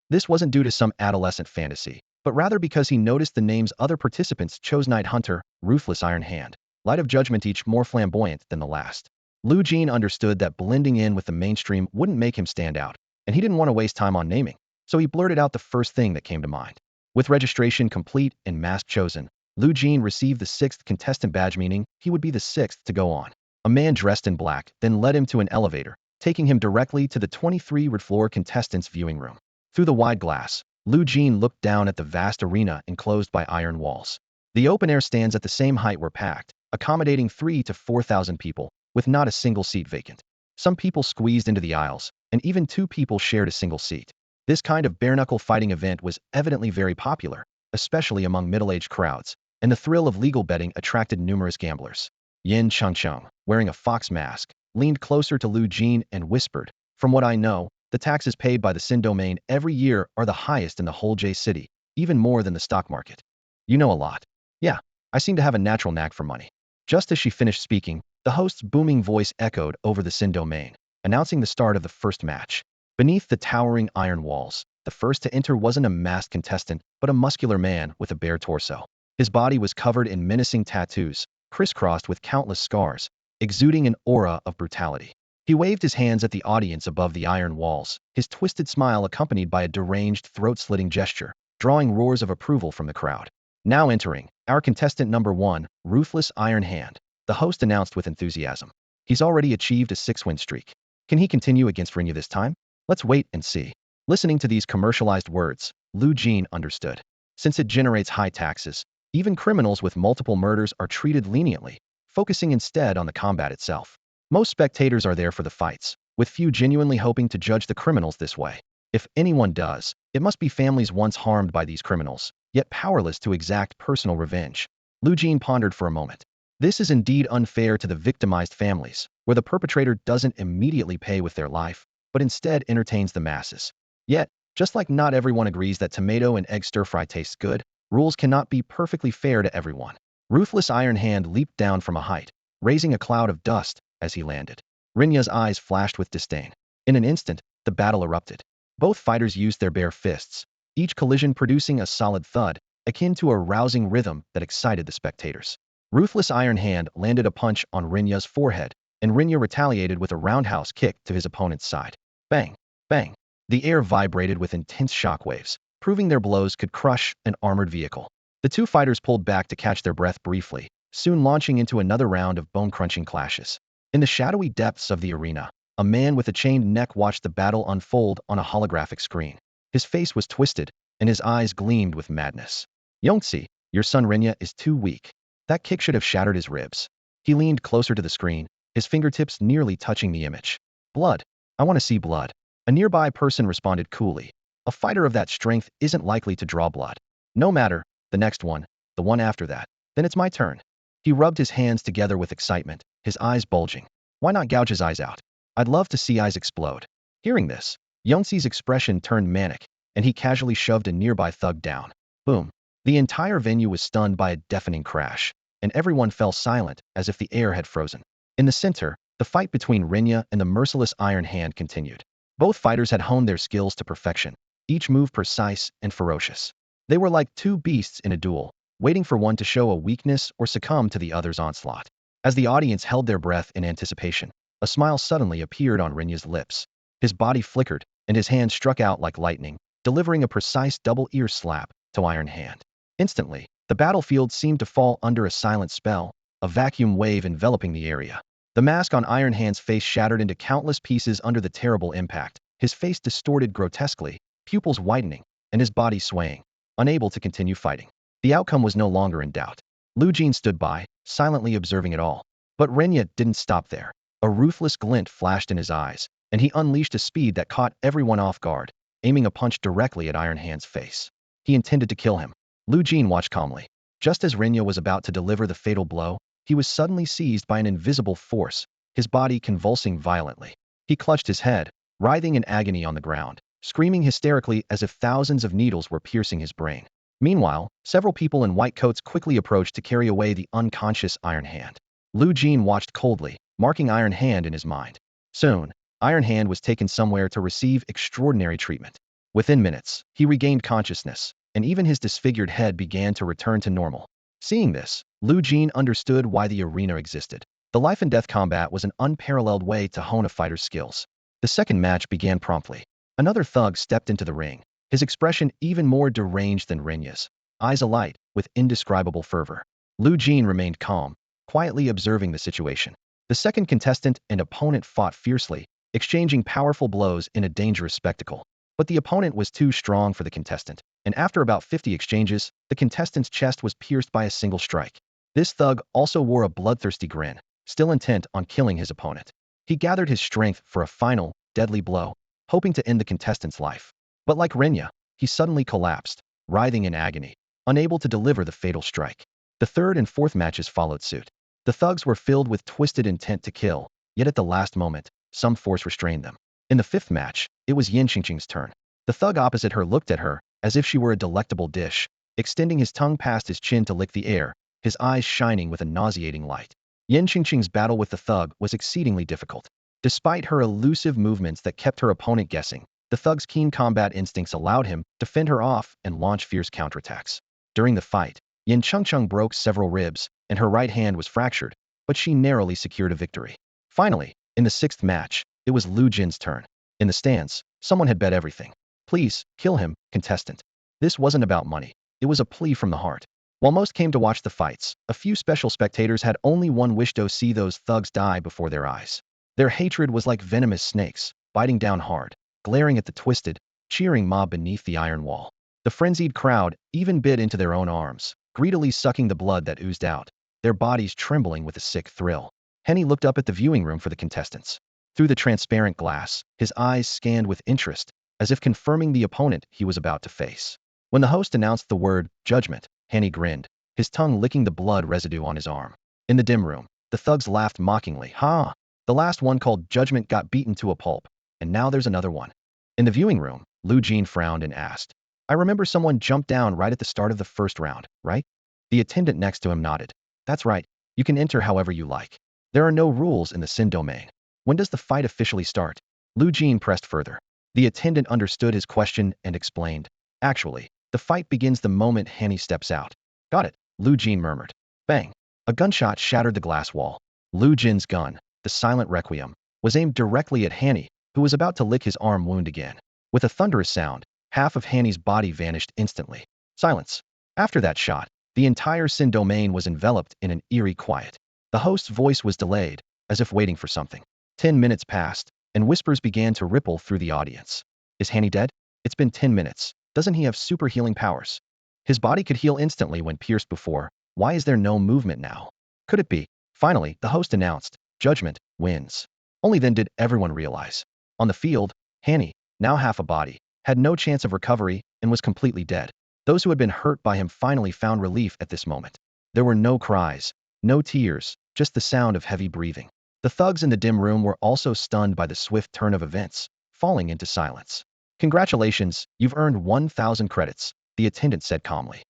This wasn't due to some adolescent fantasy, but rather because he noticed the names other participants chose: Night Hunter, Ruthless Iron Hand, Light of Judgment, each more flamboyant than the last. Lu Jin understood that blending in with the mainstream wouldn't make him stand out, and he didn't want to waste time on naming, so he blurted out the first thing that came to mind. With registration complete and mask chosen, Lu Jin received the sixth contestant badge, meaning he would be the sixth to go on. A man dressed in black then led him to an elevator, taking him directly to the 23rd floor contestants' viewing room. Through the wide glass, Lu Jin looked down at the vast arena enclosed by iron walls. The open-air stands at the same height were packed, accommodating 3,000 to 4,000 people, with not a single seat vacant. Some people squeezed into the aisles, and even 2 people shared a single seat. This kind of bare-knuckle fighting event was evidently very popular, especially among middle-aged crowds, and the thrill of legal betting attracted numerous gamblers. Yin Chengcheng, wearing a fox mask, leaned closer to Lu Jin and whispered, "From what I know, the taxes paid by the Sin domain every year are the highest in the whole J City, even more than the stock market. You know a lot." "Yeah, I seem to have a natural knack for money." Just as she finished speaking, the host's booming voice echoed over the Sin domain, announcing the start of the first match. Beneath the towering iron walls, the first to enter wasn't a masked contestant, but a muscular man with a bare torso. His body was covered in menacing tattoos, crisscrossed with countless scars, exuding an aura of brutality. He waved his hands at the audience above the iron walls, his twisted smile accompanied by a deranged, throat-slitting gesture, drawing roars of approval from the crowd. "Now entering, our contestant number 1, Ruthless Iron Hand," the host announced with enthusiasm. "He's already achieved a 6-win streak. Can he continue against Rinya this time? Let's wait and see." Listening to these commercialized words, Lu Jin understood. Since it generates high taxes, even criminals with multiple murders are treated leniently, focusing instead on the combat itself. Most spectators are there for the fights, with few genuinely hoping to judge the criminals this way. If anyone does, it must be families once harmed by these criminals, yet powerless to exact personal revenge. Lu Jin pondered for a moment. This is indeed unfair to the victimized families, where the perpetrator doesn't immediately pay with their life, but instead entertains the masses. Yet, just like not everyone agrees that tomato and egg stir-fry tastes good, rules cannot be perfectly fair to everyone. Ruthless Iron Hand leaped down from a height, raising a cloud of dust as he landed. Rinya's eyes flashed with disdain. In an instant, the battle erupted. Both fighters used their bare fists, each collision producing a solid thud, akin to a rousing rhythm that excited the spectators. Ruthless Iron Hand landed a punch on Rinya's forehead, and Rinya retaliated with a roundhouse kick to his opponent's side. Bang! Bang! The air vibrated with intense shockwaves, proving their blows could crush an armored vehicle. The 2 fighters pulled back to catch their breath briefly, soon launching into another round of bone-crunching clashes. In the shadowy depths of the arena, a man with a chained neck watched the battle unfold on a holographic screen. His face was twisted, and his eyes gleamed with madness. "Yongtze, your son Rinya is too weak. That kick should have shattered his ribs." He leaned closer to the screen, his fingertips nearly touching the image. "Blood. I want to see blood." A nearby person responded coolly. "A fighter of that strength isn't likely to draw blood." "No matter, the next one, the one after that. Then it's my turn." He rubbed his hands together with excitement, his eyes bulging. "Why not gouge his eyes out? I'd love to see eyes explode." Hearing this, Yongtze's expression turned manic, and he casually shoved a nearby thug down. Boom. The entire venue was stunned by a deafening crash, and everyone fell silent as if the air had frozen. In the center, the fight between Rinya and the merciless Iron Hand continued. Both fighters had honed their skills to perfection, each move precise and ferocious. They were like 2 beasts in a duel, waiting for one to show a weakness or succumb to the other's onslaught. As the audience held their breath in anticipation, a smile suddenly appeared on Rinya's lips. His body flickered, and his hand struck out like lightning, delivering a precise double ear slap to Iron Hand. Instantly, the battlefield seemed to fall under a silent spell, a vacuum wave enveloping the area. The mask on Iron Hand's face shattered into countless pieces under the terrible impact, his face distorted grotesquely, pupils widening, and his body swaying, unable to continue fighting. The outcome was no longer in doubt. Lu Jin stood by, silently observing it all. But Rinya didn't stop there. A ruthless glint flashed in his eyes, and he unleashed a speed that caught everyone off guard, aiming a punch directly at Iron Hand's face. He intended to kill him. Lu Jin watched calmly. Just as Rinya was about to deliver the fatal blow, he was suddenly seized by an invisible force, his body convulsing violently. He clutched his head, writhing in agony on the ground, screaming hysterically as if thousands of needles were piercing his brain. Meanwhile, several people in white coats quickly approached to carry away the unconscious Iron Hand. Lu Jin watched coldly, marking Iron Hand in his mind. Soon, Iron Hand was taken somewhere to receive extraordinary treatment. Within minutes, he regained consciousness, and even his disfigured head began to return to normal. Seeing this, Lu Jin understood why the arena existed. The life-and-death combat was an unparalleled way to hone a fighter's skills. The second match began promptly. Another thug stepped into the ring, his expression even more deranged than Renya's, eyes alight with indescribable fervor. Lu Jin remained calm, quietly observing the situation. The second contestant and opponent fought fiercely, exchanging powerful blows in a dangerous spectacle. But the opponent was too strong for the contestant, and after about 50 exchanges, the contestant's chest was pierced by a single strike. This thug also wore a bloodthirsty grin, still intent on killing his opponent. He gathered his strength for a final, deadly blow, hoping to end the contestant's life. But like Renya, he suddenly collapsed, writhing in agony, unable to deliver the fatal strike. The third and fourth matches followed suit. The thugs were filled with twisted intent to kill, yet at the last moment, some force restrained them. In the fifth match, it was Yin Qingqing's turn. The thug opposite her looked at her as if she were a delectable dish, extending his tongue past his chin to lick the air, his eyes shining with a nauseating light. Yin Qingqing's battle with the thug was exceedingly difficult. Despite her elusive movements that kept her opponent guessing, the thug's keen combat instincts allowed him to fend her off and launch fierce counterattacks. During the fight, Yin Qingqing broke several ribs, and her right hand was fractured, but she narrowly secured a victory. Finally, in the sixth match, it was Lu Jin's turn. In the stands, someone had bet everything. Please, kill him, contestant. This wasn't about money. It was a plea from the heart. While most came to watch the fights, a few special spectators had only one wish: to see those thugs die before their eyes. Their hatred was like venomous snakes, biting down hard, glaring at the twisted, cheering mob beneath the iron wall. The frenzied crowd even bit into their own arms, greedily sucking the blood that oozed out, their bodies trembling with a sick thrill. Henny looked up at the viewing room for the contestants. Through the transparent glass, his eyes scanned with interest, as if confirming the opponent he was about to face. When the host announced the word, judgment, Henny grinned, his tongue licking the blood residue on his arm. In the dim room, the thugs laughed mockingly. Ha! The last one called judgment got beaten to a pulp, and now there's another one. In the viewing room, Lu Jin frowned and asked, I remember someone jumped down right at the start of the first round, right? The attendant next to him nodded. That's right. You can enter however you like. There are no rules in the Sin domain. When does the fight officially start? Lu Jin pressed further. The attendant understood his question and explained. Actually, the fight begins the moment Henny steps out. Got it, Lu Jin murmured. Bang! A gunshot shattered the glass wall. Lu Jin's gun, the silent requiem, was aimed directly at Henny, who was about to lick his arm wound again. With a thunderous sound, half of Henny's body vanished instantly. Silence. After that shot, the entire Sin domain was enveloped in an eerie quiet. The host's voice was delayed, as if waiting for something. 10 minutes passed, and whispers began to ripple through the audience. Is Henny dead? It's been 10 minutes. Doesn't he have super healing powers? His body could heal instantly when pierced before. Why is there no movement now? Could it be? Finally, the host announced, Judgment wins. Only then did everyone realize. On the field, Henny, now half a body, had no chance of recovery and was completely dead. Those who had been hurt by him finally found relief at this moment. There were no cries, no tears, just the sound of heavy breathing. The thugs in the dim room were also stunned by the swift turn of events, falling into silence. Congratulations, you've earned 1,000 credits, the attendant said calmly.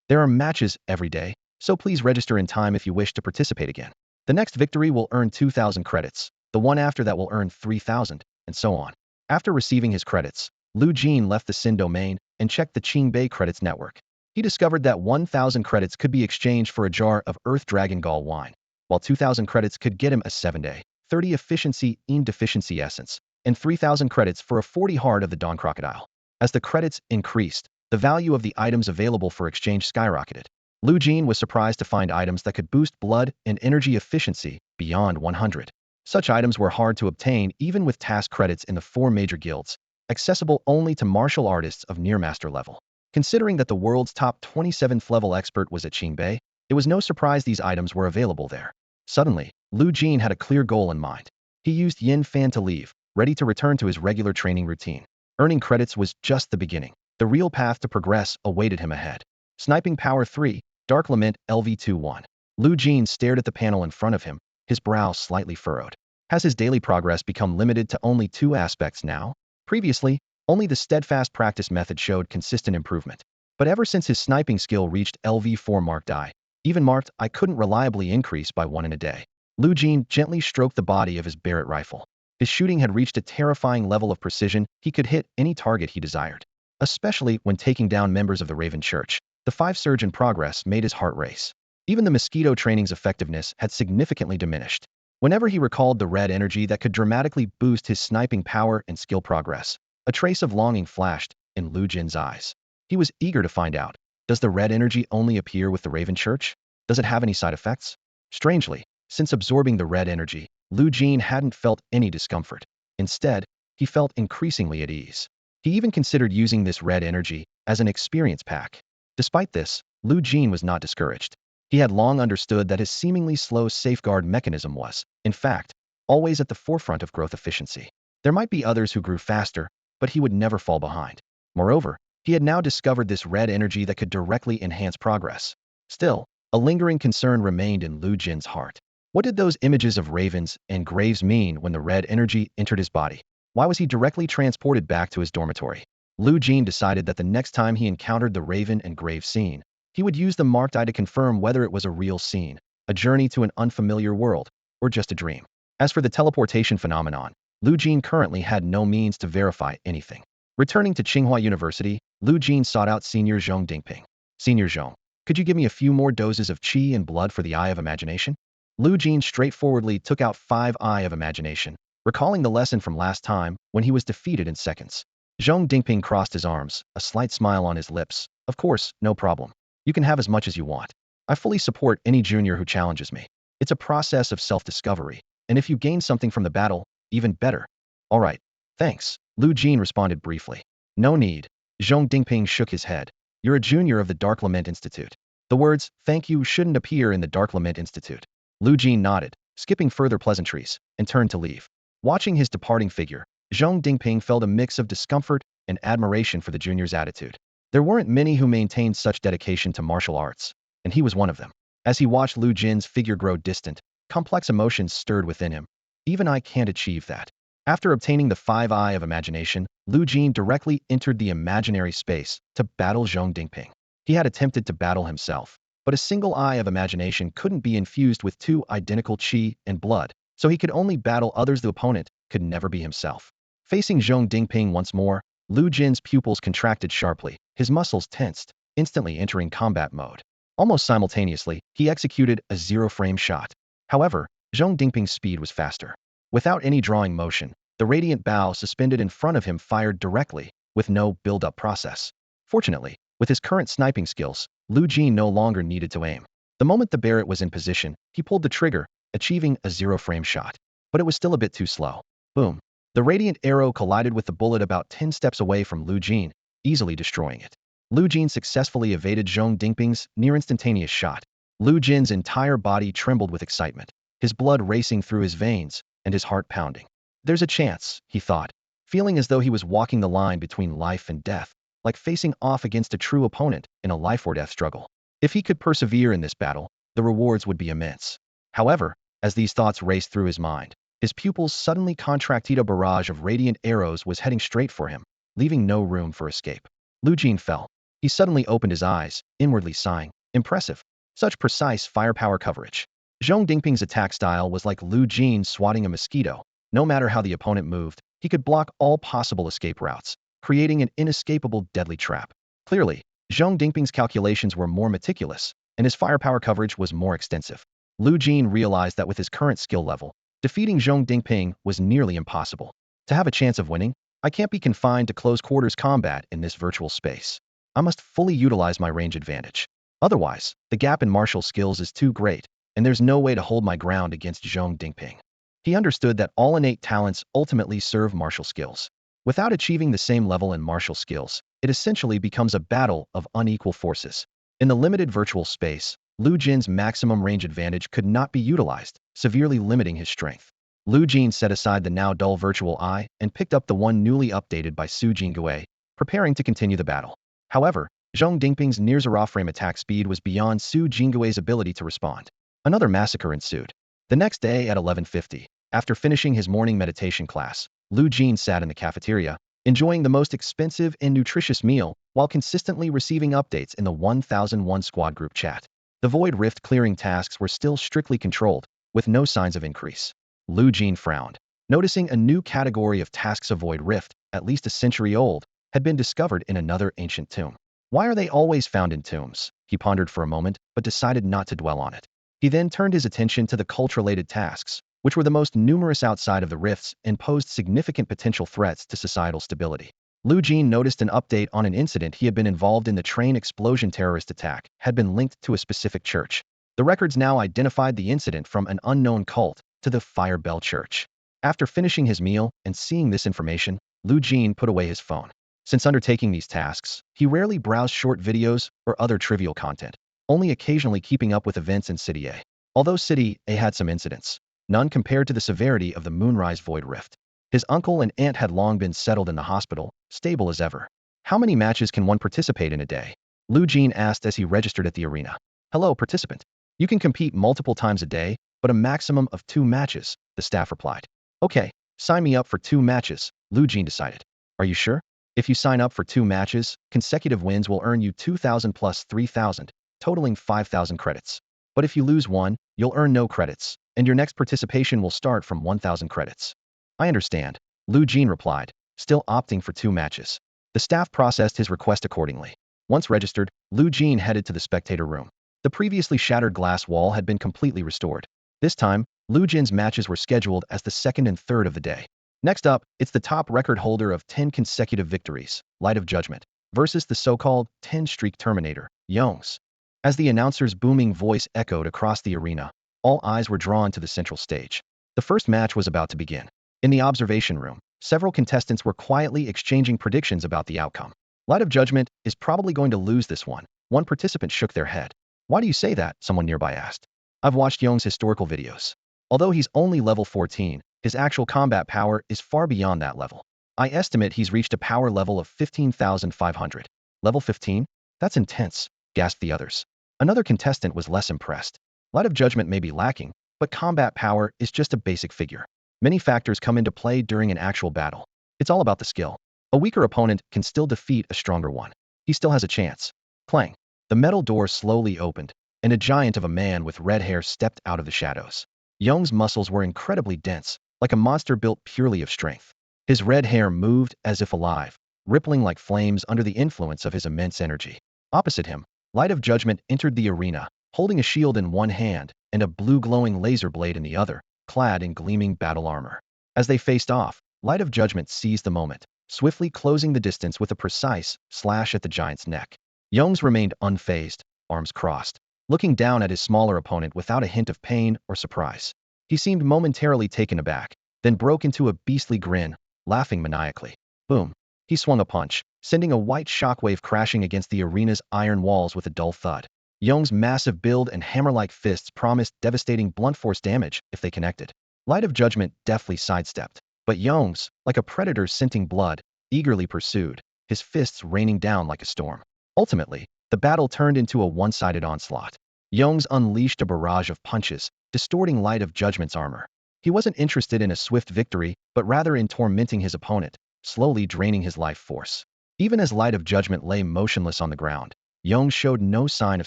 There are matches every day, so please register in time if you wish to participate again. The next victory will earn 2,000 credits, the one after that will earn 3,000, and so on. After receiving his credits, Lu Jin left the Sin domain and checked the Qingbei credits network. He discovered that 1,000 credits could be exchanged for a jar of Earth Dragon Gall wine, while 2,000 credits could get him a 7-day, 30 efficiency in deficiency essence, and 3,000 credits for a 40 heart of the Dawn Crocodile. As the credits increased, the value of the items available for exchange skyrocketed. Lu Jin was surprised to find items that could boost blood and energy efficiency beyond 100. Such items were hard to obtain even with task credits in the 4 major guilds, accessible only to martial artists of near master level. Considering that the world's top 27th level expert was at Qingbei, it was no surprise these items were available there. Suddenly, Lu Jin had a clear goal in mind. He used Yin Fan to leave, ready to return to his regular training routine. Earning credits was just the beginning. The real path to progress awaited him ahead. Sniping Power 3, Dark Lament LV21. Lu Jin stared at the panel in front of him, his brow slightly furrowed. Has his daily progress become limited to only 2 aspects now? Previously, only the steadfast practice method showed consistent improvement. But ever since his sniping skill reached LV4 marked I, even marked I couldn't reliably increase by 1 in a day. Lu Jin gently stroked the body of his Barrett rifle. His shooting had reached a terrifying level of precision. He could hit any target he desired. Especially when taking down members of the Raven Church, the 5 surge in progress made his heart race. Even the mosquito training's effectiveness had significantly diminished. Whenever he recalled the red energy that could dramatically boost his sniping power and skill progress, a trace of longing flashed in Lu Jin's eyes. He was eager to find out, does the red energy only appear with the Raven Church? Does it have any side effects? Strangely, since absorbing the red energy, Lu Jin hadn't felt any discomfort. Instead, he felt increasingly at ease. He even considered using this red energy as an experience pack. Despite this, Lu Jin was not discouraged. He had long understood that his seemingly slow safeguard mechanism was, in fact, always at the forefront of growth efficiency. There might be others who grew faster, but he would never fall behind. Moreover, he had now discovered this red energy that could directly enhance progress. Still, a lingering concern remained in Lu Jin's heart. What did those images of ravens and graves mean when the red energy entered his body? Why was he directly transported back to his dormitory? Lu Jin decided that the next time he encountered the raven and grave scene, he would use the marked eye to confirm whether it was a real scene, a journey to an unfamiliar world, or just a dream. As for the teleportation phenomenon, Lu Jin currently had no means to verify anything. Returning to Tsinghua University, Lu Jin sought out Senior Zhong Dingping. Senior Zhong, could you give me a few more doses of qi and blood for the Eye of Imagination? Lu Jin straightforwardly took out 5 Eye of Imagination, recalling the lesson from last time when he was defeated in seconds. Zhong Dingping crossed his arms, a slight smile on his lips. Of course, no problem. You can have as much as you want. I fully support any junior who challenges me. It's a process of self-discovery, and if you gain something from the battle, even better. All right, thanks, Lu Jin responded briefly. No need. Zhong Dingping shook his head. You're a junior of the Dark Lament Institute. The words, thank you, shouldn't appear in the Dark Lament Institute. Lu Jin nodded, skipping further pleasantries, and turned to leave. Watching his departing figure, Zhong Dingping felt a mix of discomfort and admiration for the junior's attitude. There weren't many who maintained such dedication to martial arts, and he was one of them. As he watched Lu Jin's figure grow distant, complex emotions stirred within him. Even I can't achieve that. After obtaining the 5 Eye of Imagination, Lu Jin directly entered the imaginary space to battle Zhong Dingping. He had attempted to battle himself, but a single Eye of Imagination couldn't be infused with 2 identical qi and blood, so he could only battle others. The opponent could never be himself. Facing Zhong Dingping once more, Lu Jin's pupils contracted sharply, his muscles tensed, instantly entering combat mode. Almost simultaneously, he executed a 0-frame shot. However, Zhong Dingping's speed was faster. Without any drawing motion, the radiant bow suspended in front of him fired directly, with no build-up process. Fortunately, with his current sniping skills, Lu Jin no longer needed to aim. The moment the Barrett was in position, he pulled the trigger, achieving a 0-frame shot. But it was still a bit too slow. Boom. The radiant arrow collided with the bullet about 10 steps away from Lu Jin, easily destroying it. Lu Jin successfully evaded Zhong Dingping's near-instantaneous shot. Lu Jin's entire body trembled with excitement, his blood racing through his veins, and his heart pounding. There's a chance, he thought, feeling as though he was walking the line between life and death, like facing off against a true opponent in a life-or-death struggle. If he could persevere in this battle, the rewards would be immense. However, as these thoughts raced through his mind, his pupils suddenly contracted. A barrage of radiant arrows was heading straight for him, leaving no room for escape. Lu Jin fell. He suddenly opened his eyes, inwardly sighing. Impressive. Such precise firepower coverage. Zhong Dingping's attack style was like Lu Jin swatting a mosquito. No matter how the opponent moved, he could block all possible escape routes, creating an inescapable deadly trap. Clearly, Zhong Dingping's calculations were more meticulous, and his firepower coverage was more extensive. Lu Jin realized that with his current skill level, defeating Zhong Dingping was nearly impossible. To have a chance of winning, I can't be confined to close-quarters combat in this virtual space. I must fully utilize my range advantage. Otherwise, the gap in martial skills is too great, and there's no way to hold my ground against Zhong Dingping. He understood that all innate talents ultimately serve martial skills. Without achieving the same level in martial skills, it essentially becomes a battle of unequal forces. In the limited virtual space, Lu Jin's maximum range advantage could not be utilized, severely limiting his strength. Lu Jin set aside the now dull virtual eye and picked up the one newly updated by Su Jingui, preparing to continue the battle. However, Zhong Dingping's near 0-frame attack speed was beyond Su Jingui's ability to respond. Another massacre ensued. The next day at 11:50, after finishing his morning meditation class, Lu Jin sat in the cafeteria, enjoying the most expensive and nutritious meal while consistently receiving updates in the 1001 squad group chat. The Void Rift clearing tasks were still strictly controlled, with no signs of increase. Lu Jin frowned, noticing a new category of tasks avoid rift, at least a century old, had been discovered in another ancient tomb. Why are they always found in tombs? He pondered for a moment, but decided not to dwell on it. He then turned his attention to the cult-related tasks, which were the most numerous outside of the rifts and posed significant potential threats to societal stability. Lu Jin noticed an update on an incident he had been involved in. The train explosion terrorist attack had been linked to a specific church. The records now identified the incident from an unknown cult to the Fire Bell Church. After finishing his meal and seeing this information, Lu Jin put away his phone. Since undertaking these tasks, he rarely browsed short videos or other trivial content, only occasionally keeping up with events in City A. Although City A had some incidents, none compared to the severity of the Moonrise Void Rift. His uncle and aunt had long been settled in the hospital, stable as ever. How many matches can one participate in a day? Lu Jin asked as he registered at the arena. Hello, participant. You can compete multiple times a day, but a maximum of 2 matches, the staff replied. Okay, sign me up for 2 matches, Lu Jin decided. Are you sure? If you sign up for 2 matches, consecutive wins will earn you 2,000 plus 3,000, totaling 5,000 credits. But if you lose one, you'll earn no credits, and your next participation will start from 1,000 credits. I understand, Lu Jin replied, still opting for 2 matches. The staff processed his request accordingly. Once registered, Lu Jin headed to the spectator room. The previously shattered glass wall had been completely restored. This time, Lu Jin's matches were scheduled as the second and third of the day. Next up, it's the top record holder of 10 consecutive victories, Light of Judgment, versus the so-called 10-streak Terminator, Youngs. As the announcer's booming voice echoed across the arena, all eyes were drawn to the central stage. The first match was about to begin. In the observation room, several contestants were quietly exchanging predictions about the outcome. Light of Judgment is probably going to lose this one. One participant shook their head. Why do you say that? Someone nearby asked. I've watched Young's historical videos. Although he's only level 14, his actual combat power is far beyond that level. I estimate he's reached a power level of 15,500. Level 15? That's intense, gasped the others. Another contestant was less impressed. Light of Judgment may be lacking, but combat power is just a basic figure. Many factors come into play during an actual battle. It's all about the skill. A weaker opponent can still defeat a stronger one. He still has a chance. Clang. The metal door slowly opened, and a giant of a man with red hair stepped out of the shadows. Young's muscles were incredibly dense, like a monster built purely of strength. His red hair moved as if alive, rippling like flames under the influence of his immense energy. Opposite him, Light of Judgment entered the arena, holding a shield in one hand and a blue glowing laser blade in the other, clad in gleaming battle armor. As they faced off, Light of Judgment seized the moment, swiftly closing the distance with a precise slash at the giant's neck. Youngs remained unfazed, arms crossed, looking down at his smaller opponent without a hint of pain or surprise. He seemed momentarily taken aback, then broke into a beastly grin, laughing maniacally. Boom. He swung a punch, sending a white shockwave crashing against the arena's iron walls with a dull thud. Young's massive build and hammer-like fists promised devastating blunt force damage if they connected. Light of Judgment deftly sidestepped, but Young's, like a predator scenting blood, eagerly pursued, his fists raining down like a storm. Ultimately, the battle turned into a one-sided onslaught. Young's unleashed a barrage of punches, distorting Light of Judgment's armor. He wasn't interested in a swift victory, but rather in tormenting his opponent, slowly draining his life force. Even as Light of Judgment lay motionless on the ground, Young showed no sign of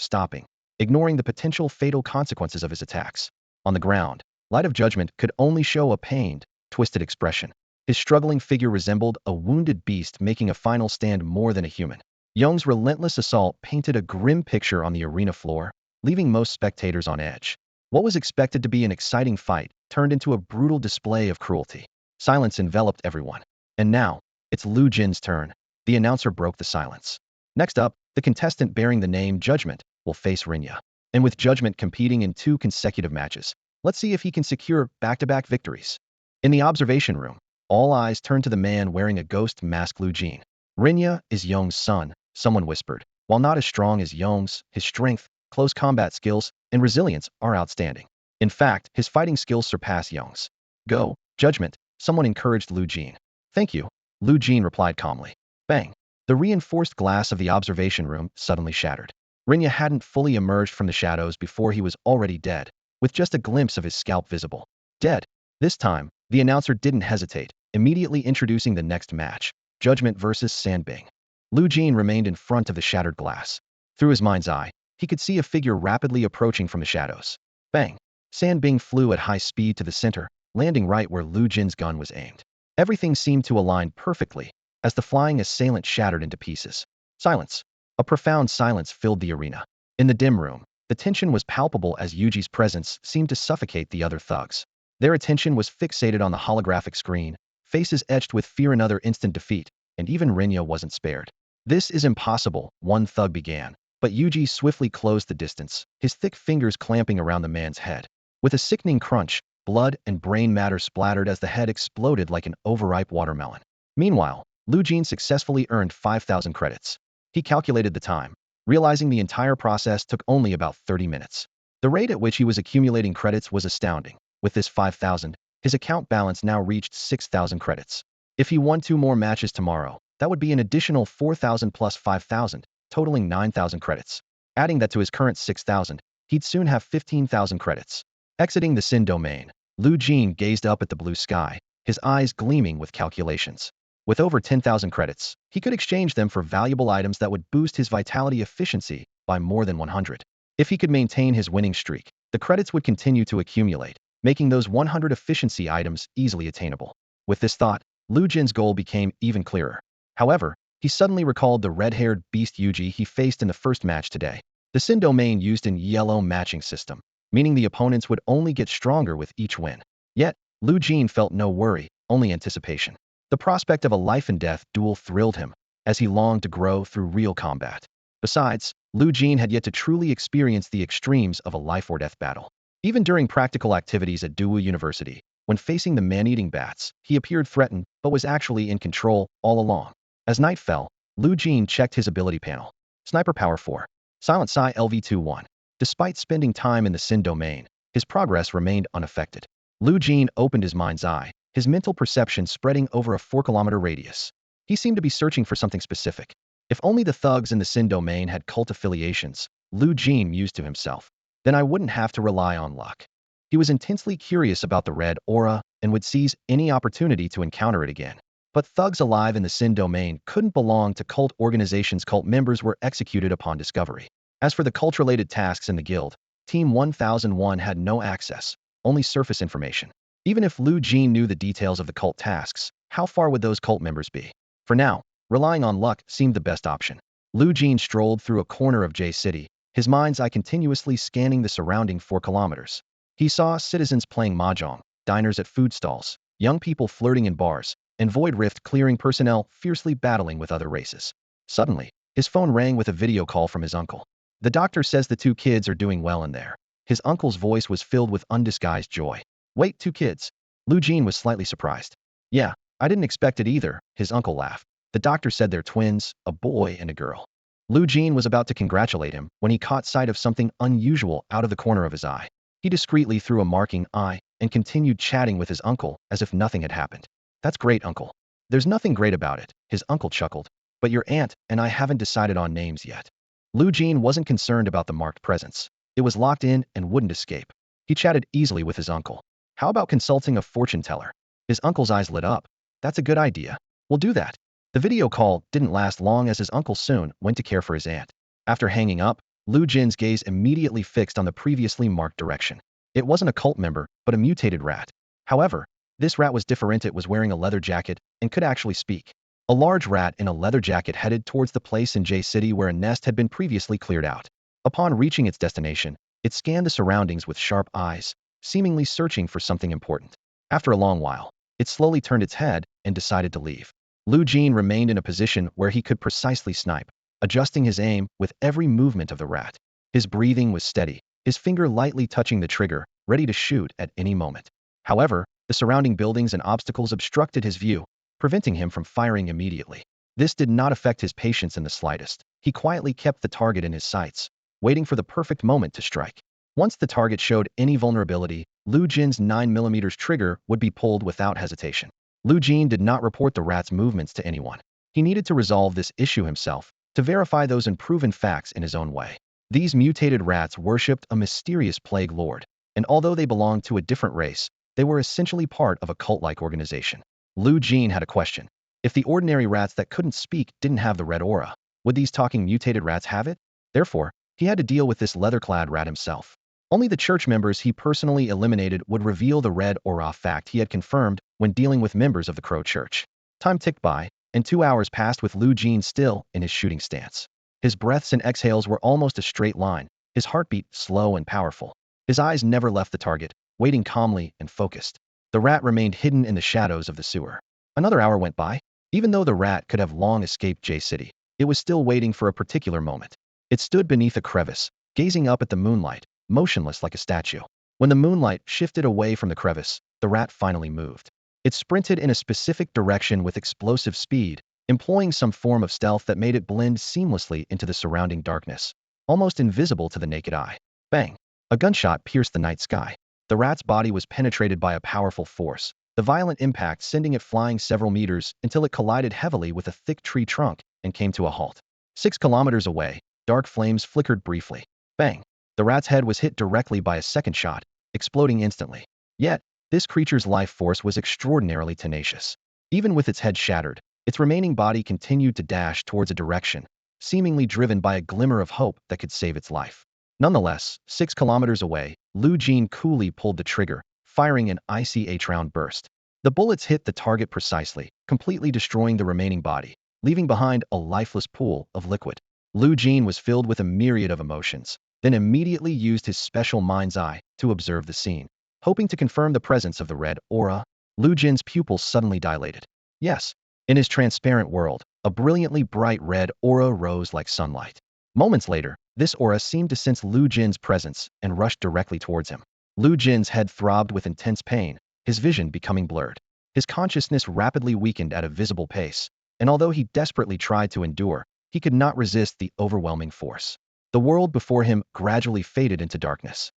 stopping, ignoring the potential fatal consequences of his attacks. On the ground, Light of Judgment could only show a pained, twisted expression. His struggling figure resembled a wounded beast making a final stand more than a human. Young's relentless assault painted a grim picture on the arena floor, leaving most spectators on edge. What was expected to be an exciting fight turned into a brutal display of cruelty. Silence enveloped everyone. And now, it's Lu Jin's turn. The announcer broke the silence. Next up, the contestant bearing the name Judgment will face Rinya. And with Judgment competing in 2 consecutive matches, let's see if he can secure back-to-back victories. In the observation room, all eyes turned to the man wearing a ghost mask. Lu Jin. Rinya is Young's son, someone whispered. While not as strong as Young's, his strength, close combat skills, and resilience are outstanding. In fact, his fighting skills surpass Young's. Go, Judgment, someone encouraged Lu Jin. Thank you, Lu Jin replied calmly. Bang. The reinforced glass of the observation room suddenly shattered. Rinya hadn't fully emerged from the shadows before he was already dead, with just a glimpse of his scalp visible. Dead. This time, the announcer didn't hesitate, immediately introducing the next match, Judgment versus Sandbing. Lu Jin remained in front of the shattered glass. Through his mind's eye, he could see a figure rapidly approaching from the shadows. Bang. San Bing flew at high speed to the center, landing right where Lu Jin's gun was aimed. Everything seemed to align perfectly as the flying assailant shattered into pieces. Silence. A profound silence filled the arena. In the dim room, the tension was palpable as Yuji's presence seemed to suffocate the other thugs. Their attention was fixated on the holographic screen, faces etched with fear and utter instant defeat, and even Rinya wasn't spared. This is impossible, one thug began, but Yuji swiftly closed the distance, his thick fingers clamping around the man's head. With a sickening crunch, blood and brain matter splattered as the head exploded like an overripe watermelon. Meanwhile, Lu Jin successfully earned 5,000 credits. He calculated the time, realizing the entire process took only about 30 minutes. The rate at which he was accumulating credits was astounding. With this 5,000, his account balance now reached 6,000 credits. If he won 2 more matches tomorrow, that would be an additional 4,000 plus 5,000, totaling 9,000 credits. Adding that to his current 6,000, he'd soon have 15,000 credits. Exiting the Sin domain, Lu Jin gazed up at the blue sky, his eyes gleaming with calculations. With over 10,000 credits, he could exchange them for valuable items that would boost his vitality efficiency by more than 100. If he could maintain his winning streak, the credits would continue to accumulate, making those 100 efficiency items easily attainable. With this thought, Lu Jin's goal became even clearer. However, he suddenly recalled the red-haired beast Yuji he faced in the first match today. The Sin domain used an yellow matching system, meaning the opponents would only get stronger with each win. Yet, Lu Jin felt no worry, only anticipation. The prospect of a life-and-death duel thrilled him, as he longed to grow through real combat. Besides, Lu Jin had yet to truly experience the extremes of a life-or-death battle. Even during practical activities at Daewoo University, when facing the man-eating bats, he appeared threatened, but was actually in control all along. As night fell, Lu Jin checked his ability panel. Sniper Power 4. Silent Psi LV-21. Despite spending time in the Sin domain, his progress remained unaffected. Lu Jin opened his mind's eye, his mental perception spreading over a 4-kilometer radius. He seemed to be searching for something specific. If only the thugs in the Sin domain had cult affiliations, Lu Jin mused to himself, then I wouldn't have to rely on luck. He was intensely curious about the red aura and would seize any opportunity to encounter it again. But thugs alive in the Sin domain couldn't belong to cult organizations. Cult members were executed upon discovery. As for the cult-related tasks in the guild, Team 1001 had no access, only surface information. Even if Lu Jin knew the details of the cult tasks, how far would those cult members be? For now, relying on luck seemed the best option. Lu Jin strolled through a corner of J City, his mind's eye continuously scanning the surrounding 4 kilometers. He saw citizens playing mahjong, diners at food stalls, young people flirting in bars, and Void Rift clearing personnel fiercely battling with other races. Suddenly, his phone rang with a video call from his uncle. The doctor says the 2 kids are doing well in there. His uncle's voice was filled with undisguised joy. Wait, 2 kids? Lu Jin was slightly surprised. Yeah, I didn't expect it either, his uncle laughed. The doctor said they're twins, a boy and a girl. Lu Jin was about to congratulate him when he caught sight of something unusual out of the corner of his eye. He discreetly threw a marking eye and continued chatting with his uncle as if nothing had happened. That's great, uncle. There's nothing great about it, his uncle chuckled. But your aunt and I haven't decided on names yet. Lu Jin wasn't concerned about the marked presence. It was locked in and wouldn't escape. He chatted easily with his uncle. How about consulting a fortune teller? His uncle's eyes lit up. That's a good idea. We'll do that. The video call didn't last long as his uncle soon went to care for his aunt. After hanging up, Lu Jin's gaze immediately fixed on the previously marked direction. It wasn't a cult member, but a mutated rat. However, this rat was different. It was wearing a leather jacket and could actually speak. A large rat in a leather jacket headed towards the place in J City where a nest had been previously cleared out. Upon reaching its destination, it scanned the surroundings with sharp eyes, seemingly searching for something important. After a long while, it slowly turned its head and decided to leave. Lu Jin remained in a position where he could precisely snipe, adjusting his aim with every movement of the rat. His breathing was steady, his finger lightly touching the trigger, ready to shoot at any moment. However, the surrounding buildings and obstacles obstructed his view, preventing him from firing immediately. This did not affect his patience in the slightest. He quietly kept the target in his sights, waiting for the perfect moment to strike. Once the target showed any vulnerability, Lu Jin's 9mm trigger would be pulled without hesitation. Lu Jin did not report the rat's movements to anyone. He needed to resolve this issue himself, to verify those unproven facts in his own way. These mutated rats worshipped a mysterious plague lord, and although they belonged to a different race, they were essentially part of a cult-like organization. Lu Jin had a question. If the ordinary rats that couldn't speak didn't have the red aura, would these talking mutated rats have it? Therefore, he had to deal with this leather-clad rat himself. Only the church members he personally eliminated would reveal the red aura fact he had confirmed when dealing with members of the Crow Church. Time ticked by, and 2 hours passed with Lu Jin still in his shooting stance. His breaths and exhales were almost a straight line, his heartbeat slow and powerful. His eyes never left the target, waiting calmly and focused. The rat remained hidden in the shadows of the sewer. Another hour went by. Even though the rat could have long escaped J City, it was still waiting for a particular moment. It stood beneath a crevice, gazing up at the moonlight, motionless like a statue. When the moonlight shifted away from the crevice, the rat finally moved. It sprinted in a specific direction with explosive speed, employing some form of stealth that made it blend seamlessly into the surrounding darkness, almost invisible to the naked eye. Bang! A gunshot pierced the night sky. The rat's body was penetrated by a powerful force, the violent impact sending it flying several meters until it collided heavily with a thick tree trunk and came to a halt. 6 kilometers away, dark flames flickered briefly. Bang! The rat's head was hit directly by a second shot, exploding instantly. Yet, this creature's life force was extraordinarily tenacious. Even with its head shattered, its remaining body continued to dash towards a direction, seemingly driven by a glimmer of hope that could save its life. Nonetheless, 6 kilometers away, Lu Jin coolly pulled the trigger, firing an icy 8-round burst. The bullets hit the target precisely, completely destroying the remaining body, leaving behind a lifeless pool of liquid. Lu Jin was filled with a myriad of emotions, then immediately used his special mind's eye to observe the scene. Hoping to confirm the presence of the red aura, Lu Jin's pupils suddenly dilated. Yes, in his transparent world, a brilliantly bright red aura rose like sunlight. Moments later, this aura seemed to sense Lu Jin's presence and rushed directly towards him. Lu Jin's head throbbed with intense pain, his vision becoming blurred. His consciousness rapidly weakened at a visible pace, and although he desperately tried to endure, he could not resist the overwhelming force. The world before him gradually faded into darkness.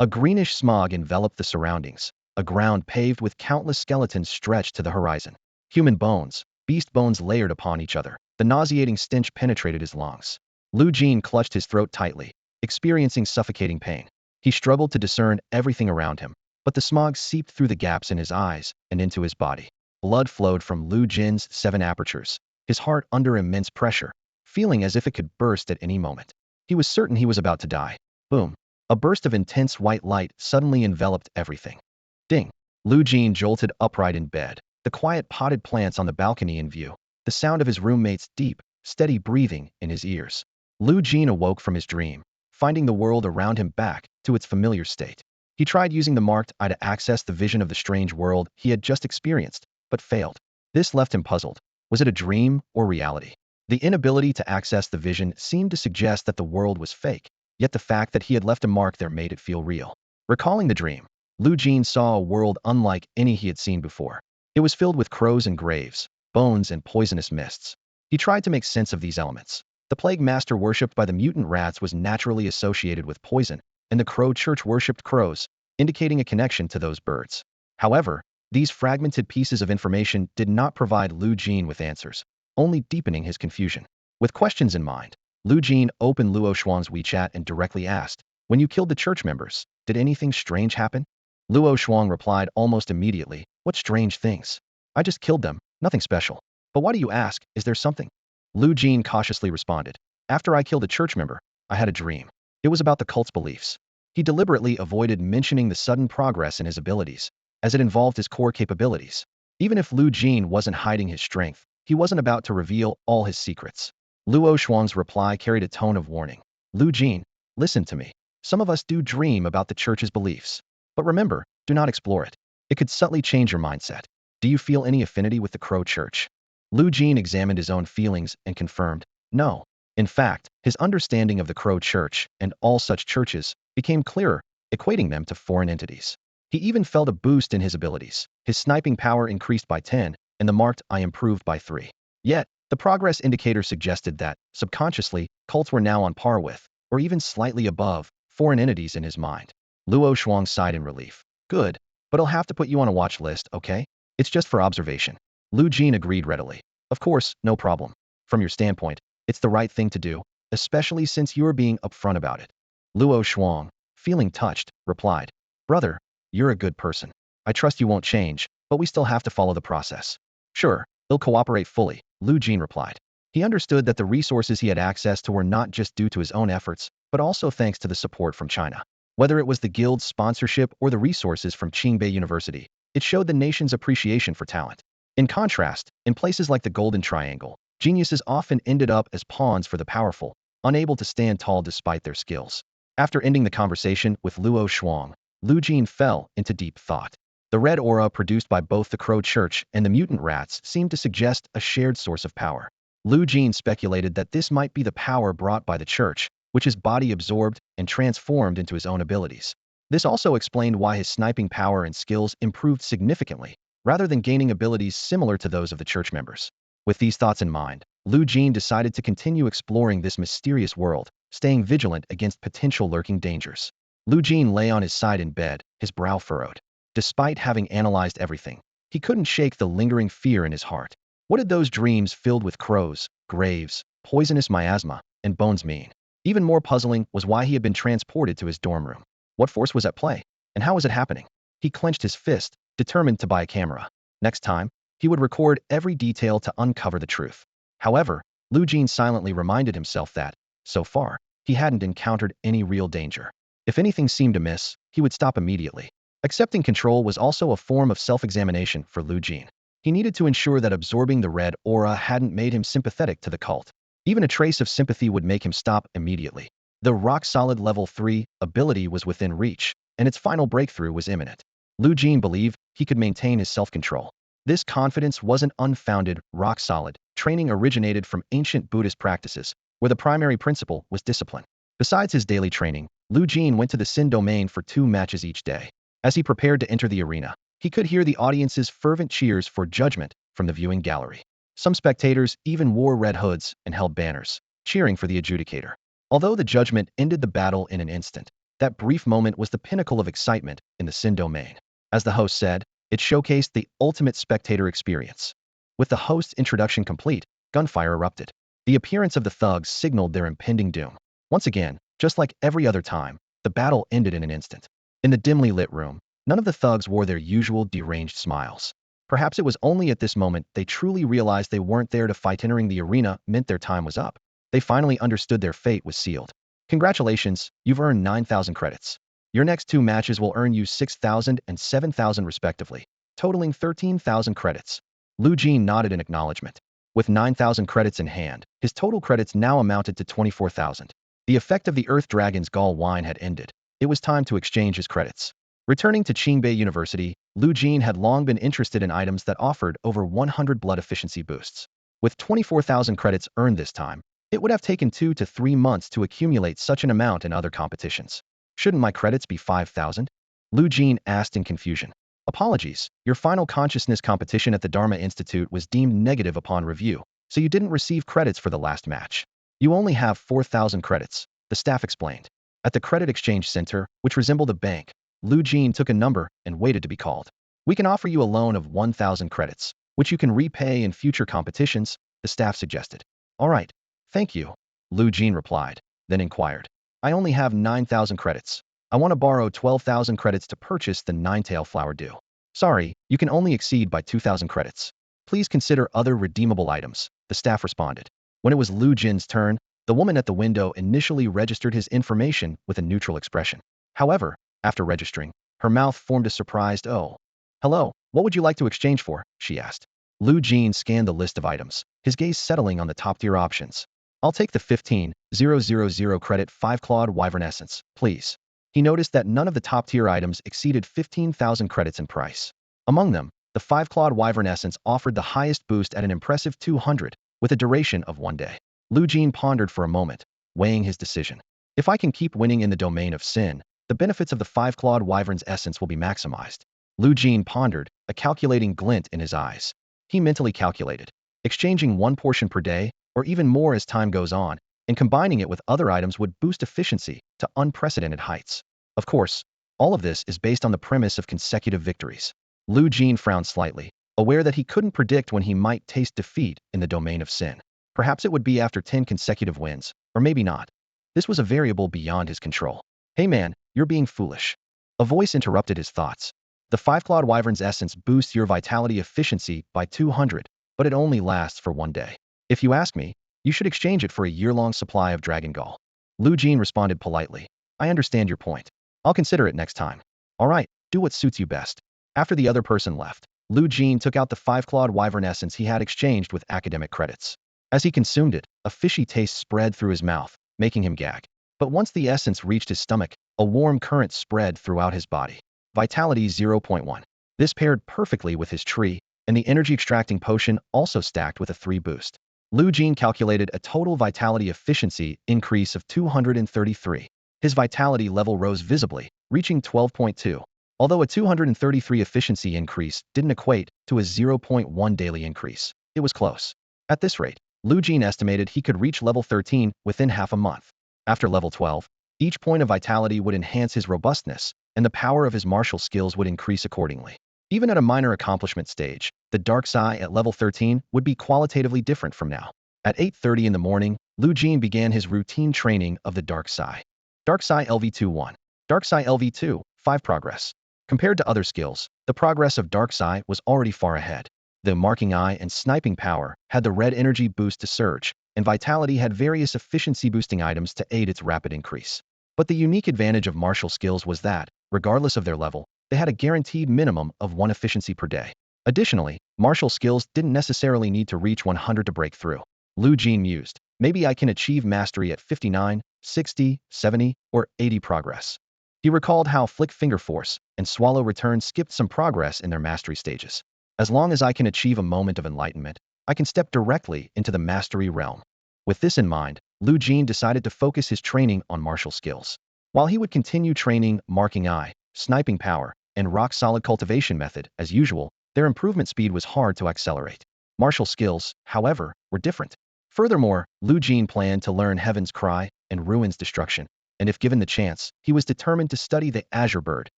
A greenish smog enveloped the surroundings, a ground paved with countless skeletons stretched to the horizon. Human bones, beast bones layered upon each other. The nauseating stench penetrated his lungs. Lu Jin clutched his throat tightly, experiencing suffocating pain. He struggled to discern everything around him, but the smog seeped through the gaps in his eyes and into his body. Blood flowed from Lu Jin's 7 apertures, his heart under immense pressure, feeling as if it could burst at any moment. He was certain he was about to die. Boom! A burst of intense white light suddenly enveloped everything. Ding! Lu Jin jolted upright in bed, the quiet potted plants on the balcony in view, the sound of his roommate's deep, steady breathing in his ears. Lu Jin awoke from his dream, finding the world around him back to its familiar state. He tried using the marked eye to access the vision of the strange world he had just experienced, but failed. This left him puzzled. Was it a dream or reality? The inability to access the vision seemed to suggest that the world was fake, yet the fact that he had left a mark there made it feel real. Recalling the dream, Lu Jin saw a world unlike any he had seen before. It was filled with crows and graves, bones and poisonous mists. He tried to make sense of these elements. The plague master worshipped by the mutant rats was naturally associated with poison, and the Crow Church worshipped crows, indicating a connection to those birds. However, these fragmented pieces of information did not provide Lu Jin with answers, only deepening his confusion. With questions in mind, Lu Jin opened Luo Shuang's WeChat and directly asked, "When you killed the church members, did anything strange happen?" Luo Shuang replied almost immediately, "What strange things? I just killed them, nothing special. But why do you ask, is there something?" Lu Jin cautiously responded, "After I killed a church member, I had a dream. It was about the cult's beliefs." He deliberately avoided mentioning the sudden progress in his abilities, as it involved his core capabilities. Even if Lu Jin wasn't hiding his strength, he wasn't about to reveal all his secrets. Luo Shuang's reply carried a tone of warning. "Lu Jin, listen to me. Some of us do dream about the church's beliefs. But remember, do not explore it. It could subtly change your mindset. Do you feel any affinity with the Crow Church?" Lu Jin examined his own feelings and confirmed, no. In fact, his understanding of the Crow Church and all such churches became clearer, equating them to foreign entities. He even felt a boost in his abilities. His sniping power increased by 10, and the marked eye improved by 3. Yet, the progress indicator suggested that, subconsciously, cults were now on par with, or even slightly above, foreign entities in his mind. Luo Shuang sighed in relief. "Good, but I'll have to put you on a watch list, okay? It's just for observation." Lu Jin agreed readily. "Of course, no problem. From your standpoint, it's the right thing to do, especially since you're being upfront about it." Luo Shuang, feeling touched, replied, "Brother, you're a good person. I trust you won't change, but we still have to follow the process." "Sure, he'll cooperate fully," Lu Jin replied. He understood that the resources he had access to were not just due to his own efforts, but also thanks to the support from China. Whether it was the guild's sponsorship or the resources from Qingbei University, it showed the nation's appreciation for talent. In contrast, in places like the Golden Triangle, geniuses often ended up as pawns for the powerful, unable to stand tall despite their skills. After ending the conversation with Luo Shuang, Lu Jin fell into deep thought. The red aura produced by both the Crow Church and the mutant rats seemed to suggest a shared source of power. Lu Jin speculated that this might be the power brought by the church, which his body absorbed and transformed into his own abilities. This also explained why his sniping power and skills improved significantly, rather than gaining abilities similar to those of the church members. With these thoughts in mind, Lu Jin decided to continue exploring this mysterious world, staying vigilant against potential lurking dangers. Lu Jin lay on his side in bed, his brow furrowed. Despite having analyzed everything, he couldn't shake the lingering fear in his heart. What did those dreams filled with crows, graves, poisonous miasma, and bones mean? Even more puzzling was why he had been transported to his dorm room. What force was at play? And how was it happening? He clenched his fist, determined to buy a camera. Next time, he would record every detail to uncover the truth. However, Lu Jin silently reminded himself that, so far, he hadn't encountered any real danger. If anything seemed amiss, he would stop immediately. Accepting control was also a form of self-examination for Lu Jin. He needed to ensure that absorbing the red aura hadn't made him sympathetic to the cult. Even a trace of sympathy would make him stop immediately. The rock-solid level 3 ability was within reach, and its final breakthrough was imminent. Lu Jin believed he could maintain his self-control. This confidence wasn't unfounded, rock-solid. Training originated from ancient Buddhist practices, where the primary principle was discipline. Besides his daily training, Lu Jin went to the Sin domain for 2 matches each day. As he prepared to enter the arena, he could hear the audience's fervent cheers for judgment from the viewing gallery. Some spectators even wore red hoods and held banners, cheering for the adjudicator. Although the judgment ended the battle in an instant, that brief moment was the pinnacle of excitement in the Sin domain. As the host said, it showcased the ultimate spectator experience. With the host's introduction complete, gunfire erupted. The appearance of the thugs signaled their impending doom. Once again, just like every other time, the battle ended in an instant. In the dimly lit room, none of the thugs wore their usual deranged smiles. Perhaps it was only at this moment they truly realized they weren't there to fight. Entering the arena meant their time was up. They finally understood their fate was sealed. Congratulations, you've earned 9,000 credits. Your next 2 matches will earn you 6,000 and 7,000 respectively, totaling 13,000 credits. Lu Jin nodded in acknowledgement. With 9,000 credits in hand, his total credits now amounted to 24,000. The effect of the Earth Dragon's gall wine had ended. It was time to exchange his credits. Returning to Qingbei University, Lu Jin had long been interested in items that offered over 100 blood efficiency boosts. With 24,000 credits earned this time, it would have taken 2 to 3 months to accumulate such an amount in other competitions. Shouldn't my credits be 5,000? Lu Jin asked in confusion. Apologies, your final consciousness competition at the Dharma Institute was deemed negative upon review, so you didn't receive credits for the last match. You only have 4,000 credits, the staff explained. At the Credit Exchange Center, which resembled a bank, Lu Jin took a number and waited to be called. We can offer you a loan of 1,000 credits, which you can repay in future competitions, the staff suggested. All right, thank you, Lu Jin replied, then inquired. I only have 9,000 credits. I want to borrow 12,000 credits to purchase the 9-tail flower dew. Sorry, you can only exceed by 2,000 credits. Please consider other redeemable items, the staff responded. When it was Lu Jin's turn, the woman at the window initially registered his information with a neutral expression. However, after registering, her mouth formed a surprised "oh." Hello, what would you like to exchange for? She asked. Lu Jin scanned the list of items, his gaze settling on the top-tier options. I'll take the 15,000 credit 5-clawed wyvern essence, please. He noticed that none of the top-tier items exceeded 15,000 credits in price. Among them, the 5-clawed wyvern essence offered the highest boost at an impressive 200, with a duration of 1 day. Lu Jin pondered for a moment, weighing his decision. If I can keep winning in the domain of sin, the benefits of the 5-clawed wyvern's essence will be maximized. Lu Jin pondered, a calculating glint in his eyes. He mentally calculated, exchanging 1 portion per day, or even more as time goes on, and combining it with other items would boost efficiency to unprecedented heights. Of course, all of this is based on the premise of consecutive victories. Lu Jin frowned slightly, aware that he couldn't predict when he might taste defeat in the domain of sin. Perhaps it would be after 10 consecutive wins, or maybe not. This was a variable beyond his control. Hey man, you're being foolish. A voice interrupted his thoughts. The 5-clawed wyvern's essence boosts your vitality efficiency by 200, but it only lasts for 1 day. If you ask me, you should exchange it for a year-long supply of dragon gall. Lu Jin responded politely. I understand your point. I'll consider it next time. All right, do what suits you best. After the other person left, Lu Jin took out the five-clawed wyvern essence he had exchanged with academic credits. As he consumed it, a fishy taste spread through his mouth, making him gag. But once the essence reached his stomach, a warm current spread throughout his body. Vitality 0.1. This paired perfectly with his tree, and the energy-extracting potion also stacked with a 3 boost. Lu Jin calculated a total vitality efficiency increase of 233. His vitality level rose visibly, reaching 12.2. Although a 233 efficiency increase didn't equate to a 0.1 daily increase, it was close. At this rate, Lu Jin estimated he could reach level 13 within half a month. After level 12, each point of vitality would enhance his robustness, and the power of his martial skills would increase accordingly. Even at a minor accomplishment stage, the Dark Sai at level 13 would be qualitatively different from now. At 8:30 in the morning, Lu Jin began his routine training of the Dark Sai. Dark Sai LV2-1. Dark Sai LV2, 5 progress. Compared to other skills, the progress of Dark Sai was already far ahead. The marking eye and sniping power had the red energy boost to surge, and vitality had various efficiency-boosting items to aid its rapid increase. But the unique advantage of martial skills was that, regardless of their level, they had a guaranteed minimum of 1 efficiency per day. Additionally, martial skills didn't necessarily need to reach 100 to break through. Lu Jin mused, maybe I can achieve mastery at 59, 60, 70, or 80 progress. He recalled how Flick Finger Force and Swallow Return skipped some progress in their mastery stages. As long as I can achieve a moment of enlightenment, I can step directly into the mastery realm. With this in mind, Lu Jin decided to focus his training on martial skills. While he would continue training Marking Eye, Sniping Power, and Rock-Solid Cultivation Method as usual, their improvement speed was hard to accelerate. Martial skills, however, were different. Furthermore, Lu Jin planned to learn Heaven's Cry and Ruin's Destruction, and if given the chance, he was determined to study the Azure Bird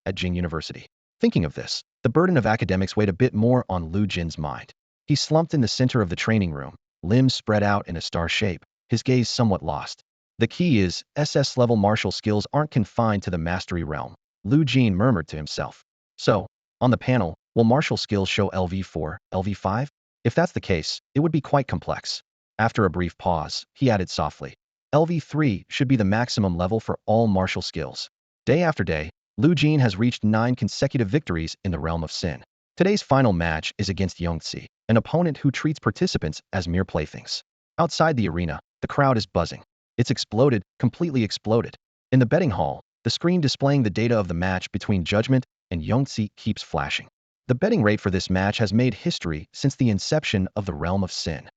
at Jing University. Thinking of this, the burden of academics weighed a bit more on Lu Jin's mind. He slumped in the center of the training room, limbs spread out in a star shape, his gaze somewhat lost. The key is, SS-level martial skills aren't confined to the mastery realm, Lu Jin murmured to himself. So, on the panel, will martial skills show LV4, LV5? If that's the case, it would be quite complex. After a brief pause, he added softly, LV3 should be the maximum level for all martial skills. Day after day, Lu Jin has reached 9 consecutive victories in the realm of sin. Today's final match is against Yongzi, an opponent who treats participants as mere playthings. Outside the arena, the crowd is buzzing. It's exploded, completely exploded. In the betting hall, the screen displaying the data of the match between Judgment and Yongzi keeps flashing. The betting rate for this match has made history since the inception of the realm of sin.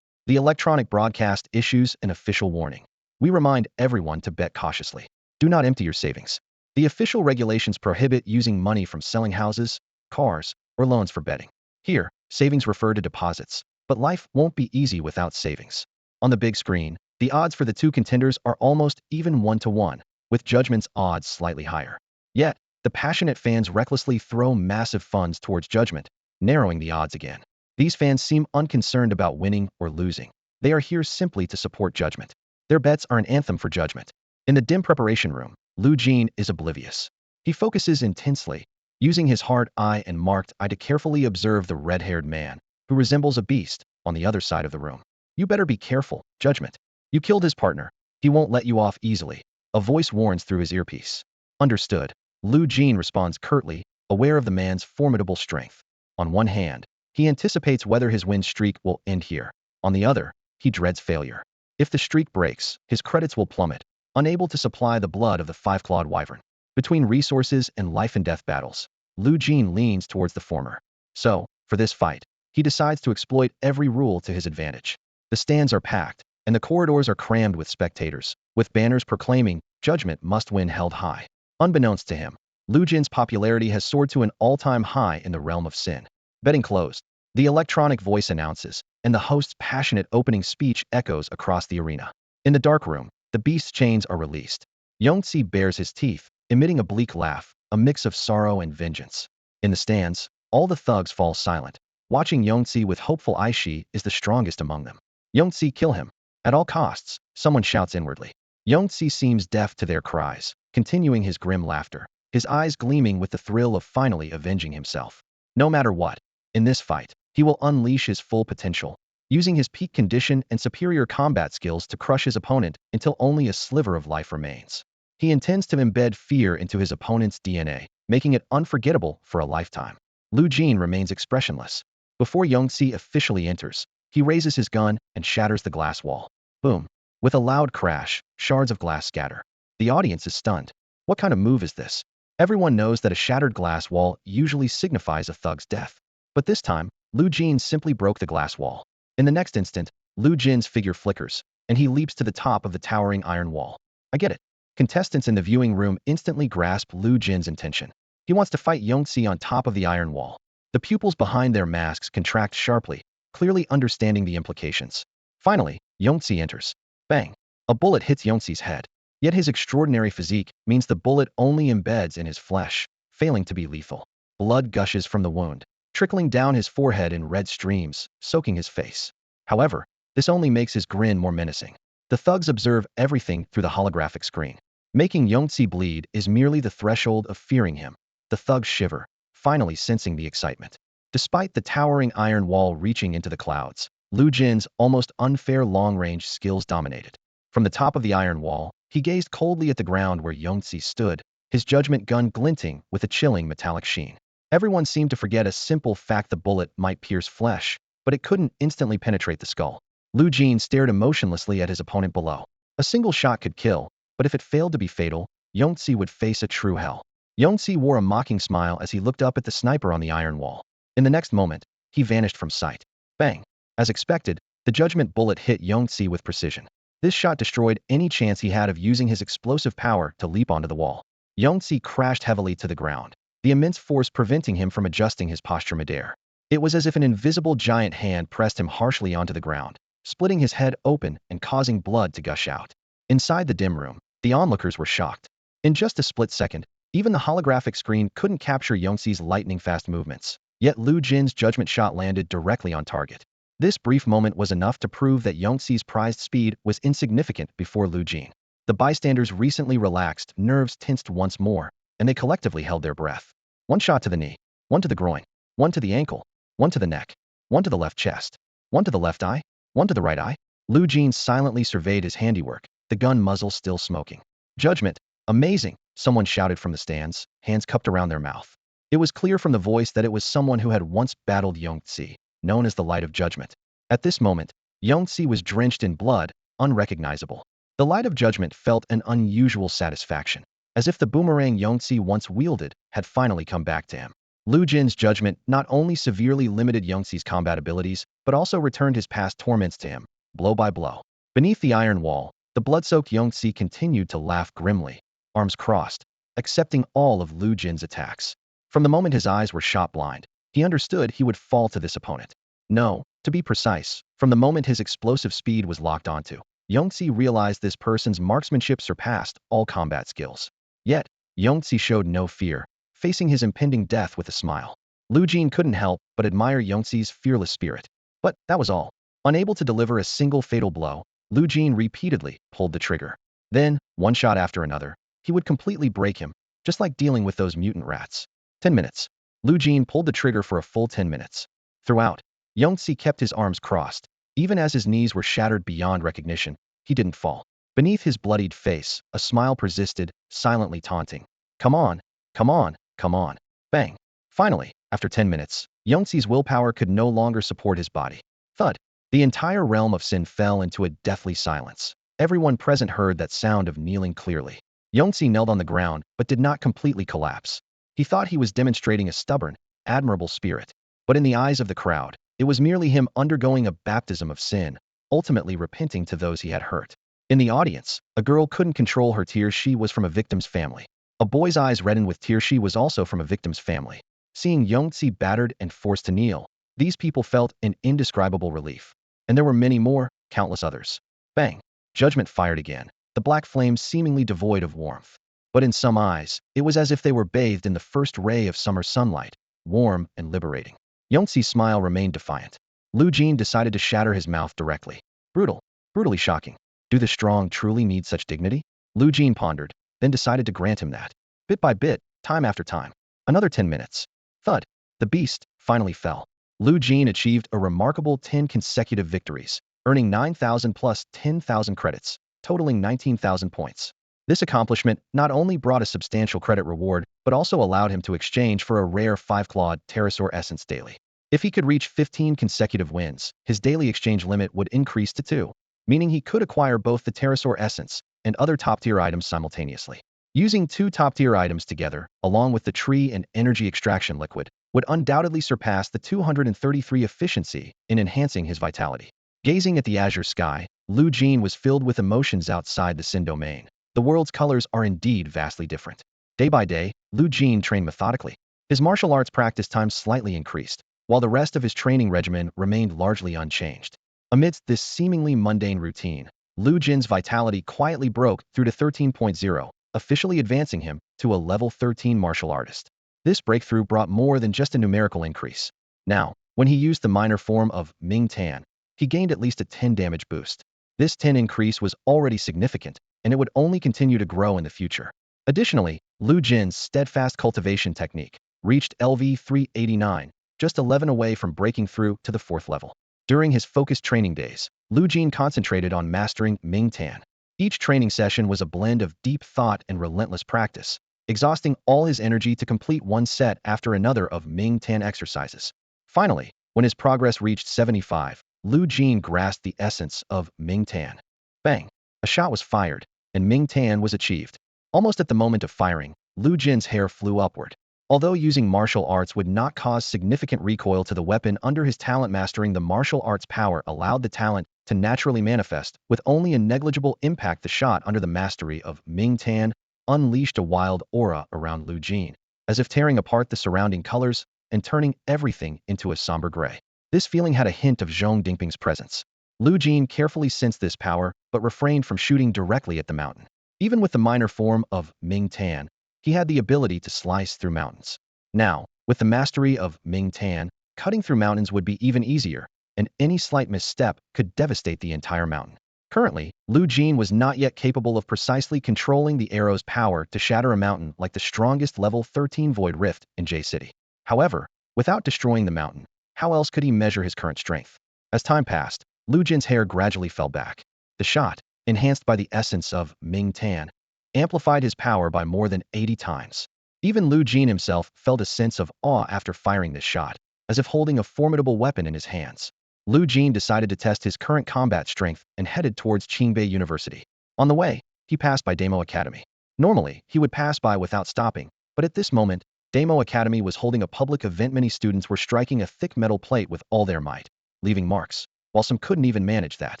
The electronic broadcast issues an official warning. We remind everyone to bet cautiously. Do not empty your savings. The official regulations prohibit using money from selling houses, cars, or loans for betting. Here, savings refer to deposits, but life won't be easy without savings. On the big screen, the odds for the two contenders are almost even 1-to-1, with Judgment's odds slightly higher. Yet, the passionate fans recklessly throw massive funds towards Judgment, narrowing the odds again. These fans seem unconcerned about winning or losing. They are here simply to support Judgment. Their bets are an anthem for Judgment. In the dim preparation room, Lu Jin is oblivious. He focuses intensely, using his hard eye and marked eye to carefully observe the red-haired man, who resembles a beast, on the other side of the room. You better be careful, Judgment. You killed his partner. He won't let you off easily. A voice warns through his earpiece. Understood. Lu Jin responds curtly, aware of the man's formidable strength. On one hand, he anticipates whether his win streak will end here. On the other, he dreads failure. If the streak breaks, his credits will plummet, unable to supply the blood of the five-clawed wyvern. Between resources and life-and-death battles, Lu Jin leans towards the former. So, for this fight, he decides to exploit every rule to his advantage. The stands are packed, and the corridors are crammed with spectators, with banners proclaiming, Judgment must win held high. Unbeknownst to him, Lu Jin's popularity has soared to an all-time high in the realm of sin. Betting closed. The electronic voice announces, and the host's passionate opening speech echoes across the arena. In the dark room, the beast's chains are released. Yongzi bares his teeth, emitting a bleak laugh, a mix of sorrow and vengeance. In the stands, all the thugs fall silent. Watching Yongzi with hopeful eye, she is the strongest among them. Yongzi, kill him. At all costs, someone shouts inwardly. Yongzi seems deaf to their cries, continuing his grim laughter, his eyes gleaming with the thrill of finally avenging himself. No matter what, in this fight, he will unleash his full potential, using his peak condition and superior combat skills to crush his opponent until only a sliver of life remains. He intends to embed fear into his opponent's DNA, making it unforgettable for a lifetime. Lu Jin remains expressionless. Before Yongzi officially enters, he raises his gun and shatters the glass wall. Boom. With a loud crash, shards of glass scatter. The audience is stunned. What kind of move is this? Everyone knows that a shattered glass wall usually signifies a thug's death. But this time, Lu Jin simply broke the glass wall. In the next instant, Lu Jin's figure flickers, and he leaps to the top of the towering iron wall. I get it. Contestants in the viewing room instantly grasp Lu Jin's intention. He wants to fight Yongzi on top of the iron wall. The pupils behind their masks contract sharply, clearly understanding the implications. Finally, Yongzi enters. Bang! A bullet hits Yongzi's head. Yet his extraordinary physique means the bullet only embeds in his flesh, failing to be lethal. Blood gushes from the wound, trickling down his forehead in red streams, soaking his face. However, this only makes his grin more menacing. The thugs observe everything through the holographic screen. Making Yongzi bleed is merely the threshold of fearing him. The thugs shiver, finally sensing the excitement. Despite the towering iron wall reaching into the clouds, Lu Jin's almost unfair long-range skills dominated. From the top of the iron wall, he gazed coldly at the ground where Yongzi stood, his judgment gun glinting with a chilling metallic sheen. Everyone seemed to forget a simple fact: the bullet might pierce flesh, but it couldn't instantly penetrate the skull. Lu Jin stared emotionlessly at his opponent below. A single shot could kill, but if it failed to be fatal, Yongzi would face a true hell. Yongzi wore a mocking smile as he looked up at the sniper on the iron wall. In the next moment, he vanished from sight. Bang! As expected, the judgment bullet hit Yongzi with precision. This shot destroyed any chance he had of using his explosive power to leap onto the wall. Yongzi crashed heavily to the ground, the immense force preventing him from adjusting his posture midair. It was as if an invisible giant hand pressed him harshly onto the ground, splitting his head open and causing blood to gush out. Inside the dim room, the onlookers were shocked. In just a split second, even the holographic screen couldn't capture Yongzi's lightning-fast movements. Yet Lu Jin's judgment shot landed directly on target. This brief moment was enough to prove that Yongzi's prized speed was insignificant before Lu Jin. The bystanders recently relaxed, nerves tensed once more, and they collectively held their breath. One shot to the knee, one to the groin, one to the ankle, one to the neck, one to the left chest, one to the left eye, one to the right eye. Lu Jin silently surveyed his handiwork, the gun muzzle still smoking. Judgment! Amazing! Someone shouted from the stands, hands cupped around their mouth. It was clear from the voice that it was someone who had once battled Yongzi, known as the Light of Judgment. At this moment, Yongzi was drenched in blood, unrecognizable. The Light of Judgment felt an unusual satisfaction, as if the boomerang Yongzi once wielded had finally come back to him. Lu Jin's judgment not only severely limited Yongzi's combat abilities, but also returned his past torments to him, blow by blow. Beneath the iron wall, the blood-soaked Yongzi continued to laugh grimly, arms crossed, accepting all of Lu Jin's attacks. From the moment his eyes were shot blind, he understood he would fall to this opponent. No, to be precise, from the moment his explosive speed was locked onto, Yongzi realized this person's marksmanship surpassed all combat skills. Yet, Yongzi showed no fear, facing his impending death with a smile. Lu Jin couldn't help but admire Yongzi's fearless spirit. But that was all. Unable to deliver a single fatal blow, Lu Jin repeatedly pulled the trigger. Then, one shot after another, he would completely break him, just like dealing with those mutant rats. 10 minutes. Lu Jin pulled the trigger for a full 10 minutes. Throughout, Yongzi kept his arms crossed. Even as his knees were shattered beyond recognition, he didn't fall. Beneath his bloodied face, a smile persisted, silently taunting. Come on, come on, come on. Bang. Finally, after 10 minutes, Yongzi's willpower could no longer support his body. Thud. The entire realm of Sin fell into a deathly silence. Everyone present heard that sound of kneeling clearly. Yongzi knelt on the ground, but did not completely collapse. He thought he was demonstrating a stubborn, admirable spirit. But in the eyes of the crowd, it was merely him undergoing a baptism of sin, ultimately repenting to those he had hurt. In the audience, a girl couldn't control her tears. She was from a victim's family. A boy's eyes reddened with tears. She was also from a victim's family. Seeing Yongzi battered and forced to kneel, these people felt an indescribable relief. And there were many more, countless others. Bang! Judgment fired again, the black flames seemingly devoid of warmth. But in some eyes, it was as if they were bathed in the first ray of summer sunlight, warm and liberating. Yongzi's smile remained defiant. Lu Jin decided to shatter his mouth directly. Brutal, brutally shocking. Do the strong truly need such dignity? Lu Jin pondered, then decided to grant him that. Bit by bit, time after time. Another 10 minutes. Thud. The beast finally fell. Lu Jin achieved a remarkable 10 consecutive victories, earning 9,000 plus 10,000 credits, totaling 19,000 points. This accomplishment not only brought a substantial credit reward, but also allowed him to exchange for a rare 5-clawed pterosaur essence daily. If he could reach 15 consecutive wins, his daily exchange limit would increase to 2, meaning he could acquire both the pterosaur essence and other top-tier items simultaneously. Using 2 top-tier items together, along with the tree and energy extraction liquid, would undoubtedly surpass the 233 efficiency in enhancing his vitality. Gazing at the azure sky, Lu Jin was filled with emotions outside the Sin domain. The world's colors are indeed vastly different. Day by day, Lu Jin trained methodically. His martial arts practice time slightly increased, while the rest of his training regimen remained largely unchanged. Amidst this seemingly mundane routine, Lu Jin's vitality quietly broke through to 13.0, officially advancing him to a level 13 martial artist. This breakthrough brought more than just a numerical increase. Now, when he used the minor form of Ming Tan, he gained at least a 10 damage boost. This 10 increase was already significant, and it would only continue to grow in the future. Additionally, Lu Jin's steadfast cultivation technique reached LV 389, just 11 away from breaking through to the 4th level. During his focused training days, Lu Jin concentrated on mastering Ming Tan. Each training session was a blend of deep thought and relentless practice, exhausting all his energy to complete one set after another of Ming Tan exercises. Finally, when his progress reached 75, Lu Jin grasped the essence of Ming Tan. Bang! A shot was fired, and Ming Tan was achieved. Almost at the moment of firing, Lu Jin's hair flew upward. Although using martial arts would not cause significant recoil to the weapon under his talent, mastering the martial arts power allowed the talent to naturally manifest, with only a negligible impact. The shot under the mastery of Ming Tan unleashed a wild aura around Lu Jin, as if tearing apart the surrounding colors and turning everything into a somber gray. This feeling had a hint of Zhong Dingping's presence. Lu Jin carefully sensed this power, but refrained from shooting directly at the mountain. Even with the minor form of Ming Tan, he had the ability to slice through mountains. Now, with the mastery of Ming Tan, cutting through mountains would be even easier, and any slight misstep could devastate the entire mountain. Currently, Lu Jin was not yet capable of precisely controlling the arrow's power to shatter a mountain like the strongest level 13 Void Rift in J City. However, without destroying the mountain, how else could he measure his current strength? As time passed, Lu Jin's hair gradually fell back. The shot, enhanced by the essence of Ming Tan, amplified his power by more than 80 times. Even Lu Jin himself felt a sense of awe after firing this shot, as if holding a formidable weapon in his hands. Lu Jin decided to test his current combat strength and headed towards Qingbei University. On the way, he passed by Demo Academy. Normally, he would pass by without stopping, but at this moment, Demo Academy was holding a public event. Many students were striking a thick metal plate with all their might, leaving marks, while some couldn't even manage that.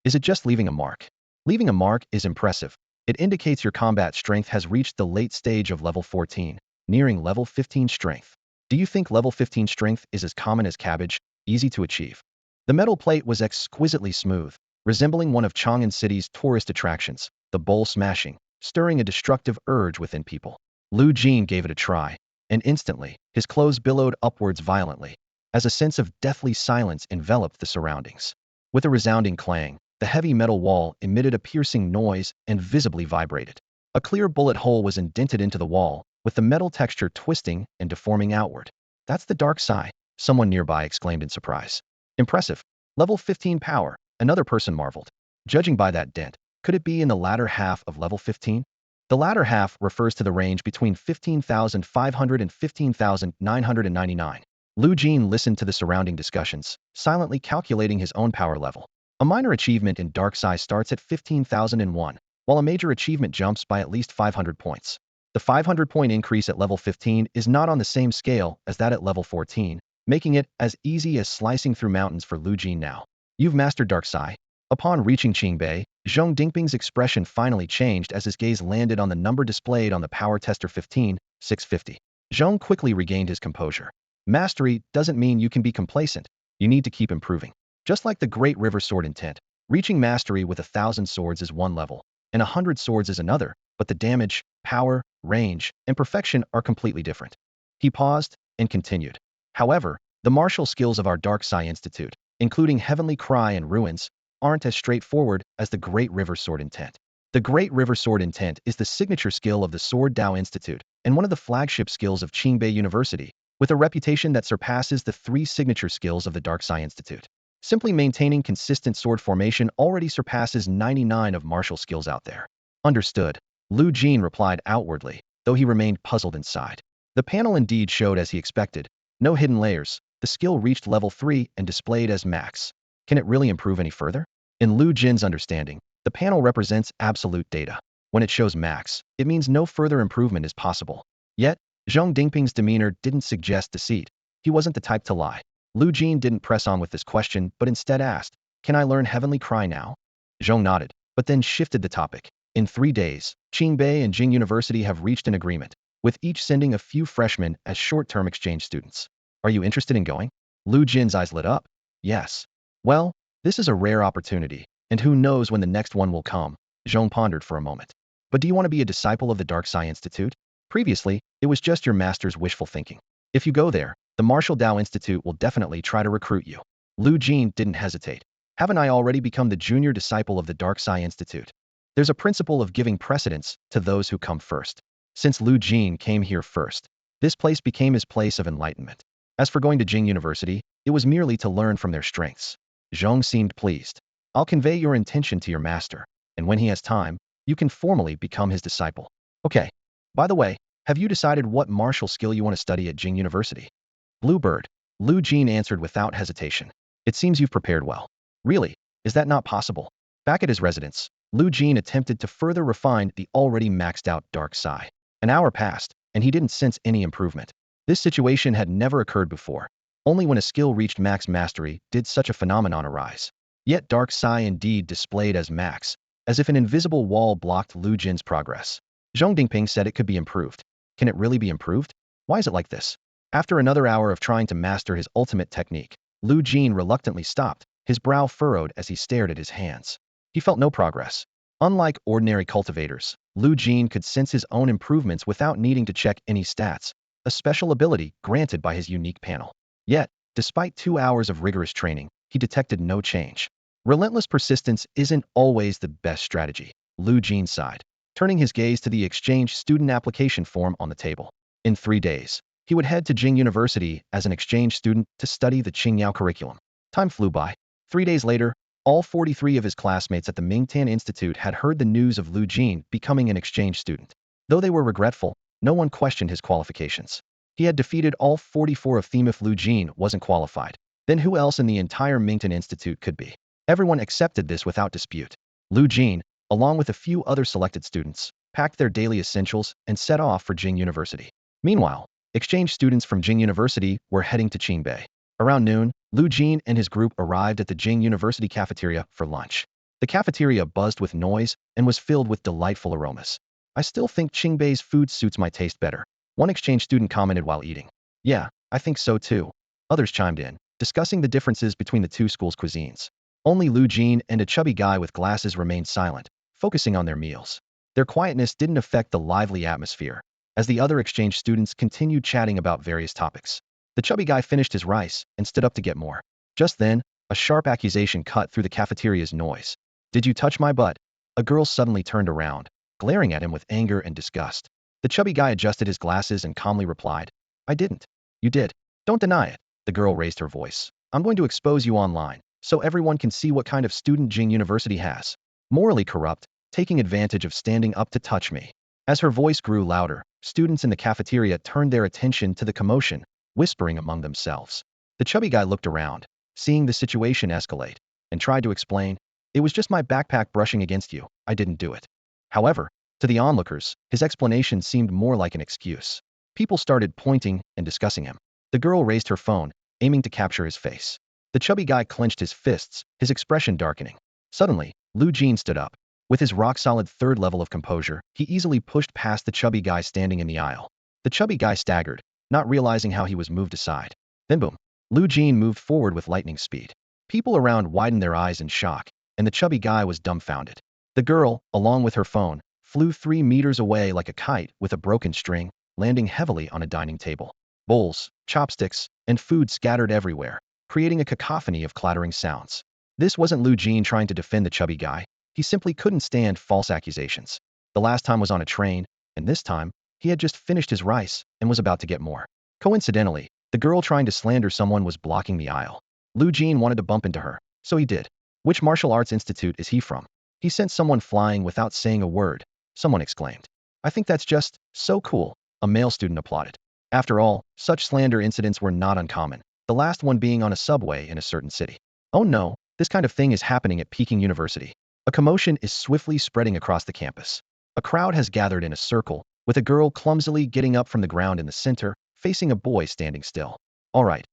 Is it just leaving a mark? Leaving a mark is impressive. It indicates your combat strength has reached the late stage of level 14, nearing level 15 strength. Do you think level 15 strength is as common as cabbage, easy to achieve? The metal plate was exquisitely smooth, resembling one of Chang'an City's tourist attractions, the bowl smashing, stirring a destructive urge within people. Lu Jin gave it a try, and instantly, his clothes billowed upwards violently, as a sense of deathly silence enveloped the surroundings. With a resounding clang, the heavy metal wall emitted a piercing noise and visibly vibrated. A clear bullet hole was indented into the wall, with the metal texture twisting and deforming outward. That's the dark side, someone nearby exclaimed in surprise. Impressive. Level 15 power, another person marveled. Judging by that dent, could it be in the latter half of level 15? The latter half refers to the range between 15,500 and 15,999. Lu Jin listened to the surrounding discussions, silently calculating his own power level. A minor achievement in Dark Side starts at 15,001, while a major achievement jumps by at least 500 points. The 500-point increase at level 15 is not on the same scale as that at level 14, making it as easy as slicing through mountains for Lu Jin now. You've mastered Dark Side. Upon reaching Qingbei, Zhong Dingping's expression finally changed as his gaze landed on the number displayed on the power tester 15,650. Zhong quickly regained his composure. Mastery doesn't mean you can be complacent. You need to keep improving. Just like the Great River Sword intent, reaching mastery with 1,000 swords is one level, and 100 swords is another, but the damage, power, range, and perfection are completely different. He paused and continued. However, the martial skills of our Dark Side Institute, including Heavenly Cry and Ruins, aren't as straightforward as the Great River Sword intent. The Great River Sword intent is the signature skill of the Sword Dao Institute and one of the flagship skills of Qingbei University, with a reputation that surpasses the 3 signature skills of the Dark Side Institute. Simply maintaining consistent sword formation already surpasses 99 of martial skills out there. Understood. Lu Jin replied outwardly, though he remained puzzled inside. The panel indeed showed as he expected. No hidden layers. The skill reached level 3 and displayed as max. Can it really improve any further? In Lu Jin's understanding, the panel represents absolute data. When it shows max, it means no further improvement is possible. Yet, Zhang Dingping's demeanor didn't suggest deceit. He wasn't the type to lie. Lu Jin didn't press on with this question, but instead asked, "Can I learn Heavenly Cry now?" Zhang nodded, but then shifted the topic. In 3 days, Qingbei and Jing University have reached an agreement, with each sending a few freshmen as short-term exchange students. Are you interested in going? Lu Jin's eyes lit up. Yes. Well, this is a rare opportunity, and who knows when the next one will come. Zhang pondered for a moment. But do you want to be a disciple of the Dark Sai Institute? Previously, it was just your master's wishful thinking. If you go there, the Martial Dao Institute will definitely try to recruit you. Lu Jin didn't hesitate. Haven't I already become the junior disciple of the Dark Sai Institute? There's a principle of giving precedence to those who come first. Since Lu Jin came here first, this place became his place of enlightenment. As for going to Jing University, it was merely to learn from their strengths. Zhang seemed pleased. I'll convey your intention to your master, and when he has time, you can formally become his disciple. Okay. By the way, have you decided what martial skill you want to study at Jing University? Bluebird. Lu Jin answered without hesitation. It seems you've prepared well. Really? Is that not possible? Back at his residence, Lu Jin attempted to further refine the already maxed out Dark Sai. An hour passed, and he didn't sense any improvement. This situation had never occurred before. Only when a skill reached max mastery did such a phenomenon arise. Yet Dark Sai indeed displayed as max, as if an invisible wall blocked Lu Jin's progress. Zhang Dingping said it could be improved. Can it really be improved? Why is it like this? After another hour of trying to master his ultimate technique, Lu Jin reluctantly stopped, his brow furrowed as he stared at his hands. He felt no progress. Unlike ordinary cultivators, Lu Jin could sense his own improvements without needing to check any stats, a special ability granted by his unique panel. Yet, despite 2 hours of rigorous training, he detected no change. Relentless persistence isn't always the best strategy, Lu Jin sighed, turning his gaze to the exchange student application form on the table. In 3 days, he would head to Jing University as an exchange student to study the Qingyao curriculum. Time flew by. 3 days later, all 43 of his classmates at the Mingtan Institute had heard the news of Lu Jin becoming an exchange student. Though they were regretful, no one questioned his qualifications. He had defeated all 44 of them. If Lu Jin wasn't qualified, then who else in the entire Mingtan Institute could be? Everyone accepted this without dispute. Lu Jin, along with a few other selected students, packed their daily essentials and set off for Jing University. Meanwhile, exchange students from Jing University were heading to Qingbei. Around noon, Lu Jin and his group arrived at the Jing University cafeteria for lunch. The cafeteria buzzed with noise and was filled with delightful aromas. I still think Qingbei's food suits my taste better, one exchange student commented while eating. Yeah, I think so too. Others chimed in, discussing the differences between the two schools' cuisines. Only Lu Jin and a chubby guy with glasses remained silent, focusing on their meals. Their quietness didn't affect the lively atmosphere, as the other exchange students continued chatting about various topics. The chubby guy finished his rice and stood up to get more. Just then, a sharp accusation cut through the cafeteria's noise. "Did you touch my butt?" A girl suddenly turned around, glaring at him with anger and disgust. The chubby guy adjusted his glasses and calmly replied, "I didn't." "You did. Don't deny it." The girl raised her voice. "I'm going to expose you online, so everyone can see what kind of student Jing University has. Morally corrupt, taking advantage of standing up to touch me." As her voice grew louder, students in the cafeteria turned their attention to the commotion, whispering among themselves. The chubby guy looked around, seeing the situation escalate, and tried to explain, "It was just my backpack brushing against you. I didn't do it." However, to the onlookers, his explanation seemed more like an excuse. People started pointing and discussing him. The girl raised her phone, aiming to capture his face. The chubby guy clenched his fists, his expression darkening. Suddenly, Lu Jin stood up. With his rock-solid third level of composure, he easily pushed past the chubby guy standing in the aisle. The chubby guy staggered, not realizing how he was moved aside. Then boom, Lu Jin moved forward with lightning speed. People around widened their eyes in shock, and the chubby guy was dumbfounded. The girl, along with her phone, flew 3 meters away like a kite with a broken string, landing heavily on a dining table. Bowls, chopsticks, and food scattered everywhere, creating a cacophony of clattering sounds. This wasn't Lu Jin trying to defend the chubby guy. He simply couldn't stand false accusations. The last time was on a train, and this time, he had just finished his rice and was about to get more. Coincidentally, the girl trying to slander someone was blocking the aisle. Lu Jin wanted to bump into her, so he did. Which martial arts institute is he from? He sent someone flying without saying a word. someone exclaimed. I think that's just so cool, a male student applauded. After all, such slander incidents were not uncommon, the last one being on a subway in a certain city. Oh no, this kind of thing is happening at Peking University. A commotion is swiftly spreading across the campus. A crowd has gathered in a circle, with a girl clumsily getting up from the ground in the center, facing a boy standing still. All right,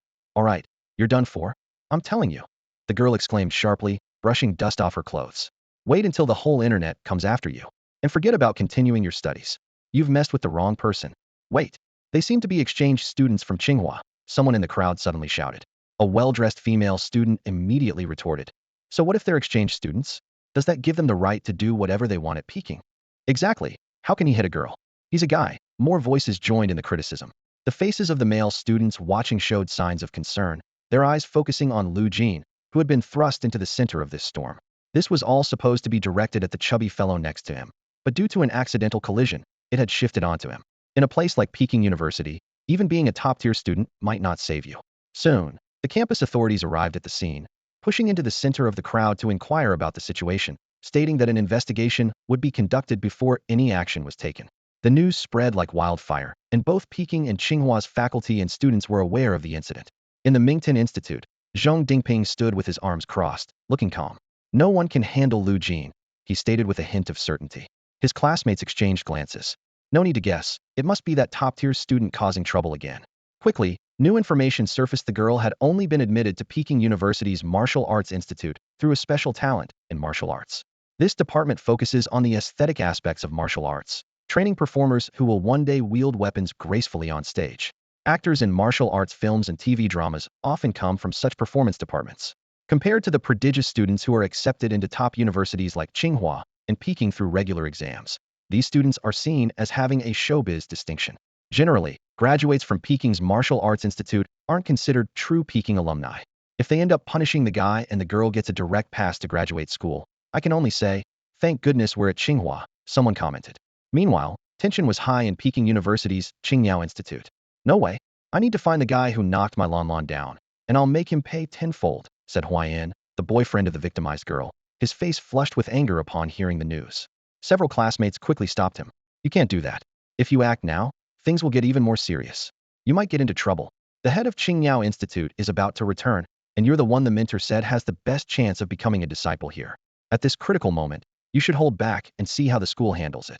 you're done for? I'm telling you, the girl exclaimed sharply, brushing dust off her clothes. Wait until the whole internet comes after you. And forget about continuing your studies. You've messed with the wrong person. Wait, they seem to be exchange students from Tsinghua, someone in the crowd suddenly shouted. A well-dressed female student immediately retorted. So what if they're exchange students? Does that give them the right to do whatever they want at Peking? Exactly. How can he hit a girl? He's a guy. More voices joined in the criticism. The faces of the male students watching showed signs of concern, their eyes focusing on Lu Jin, who had been thrust into the center of this storm. This was all supposed to be directed at the chubby fellow next to him, but due to an accidental collision, it had shifted onto him. In a place like Peking University, even being a top-tier student might not save you. Soon, the campus authorities arrived at the scene, pushing into the center of the crowd to inquire about the situation, stating that an investigation would be conducted before any action was taken. The news spread like wildfire, and both Peking and Tsinghua's faculty and students were aware of the incident. In the Mingtan Institute, Zhang Dingping stood with his arms crossed, looking calm. No one can handle Lu Jin, he stated with a hint of certainty. His classmates exchanged glances. No need to guess, it must be that top-tier student causing trouble again. Quickly, new information surfaced. The girl had only been admitted to Peking University's Martial Arts Institute through a special talent in martial arts. This department focuses on the aesthetic aspects of martial arts, training performers who will one day wield weapons gracefully on stage. Actors in martial arts films and TV dramas often come from such performance departments. Compared to the prodigious students who are accepted into top universities like Tsinghua and Peking through regular exams, these students are seen as having a showbiz distinction. Generally, graduates from Peking's Martial Arts Institute aren't considered true Peking alumni. If they end up punishing the guy and the girl gets a direct pass to graduate school, I can only say, thank goodness we're at Tsinghua, someone commented. Meanwhile, tension was high in Peking University's Tsinghua Institute. No way, I need to find the guy who knocked my Lan down, and I'll make him pay tenfold, said Huayan, the boyfriend of the victimized girl, his face flushed with anger upon hearing the news. Several classmates quickly stopped him. You can't do that. If you act now, things will get even more serious. You might get into trouble. The head of Tsinghua Institute is about to return, and you're the one the mentor said has the best chance of becoming a disciple here. At this critical moment, you should hold back and see how the school handles it.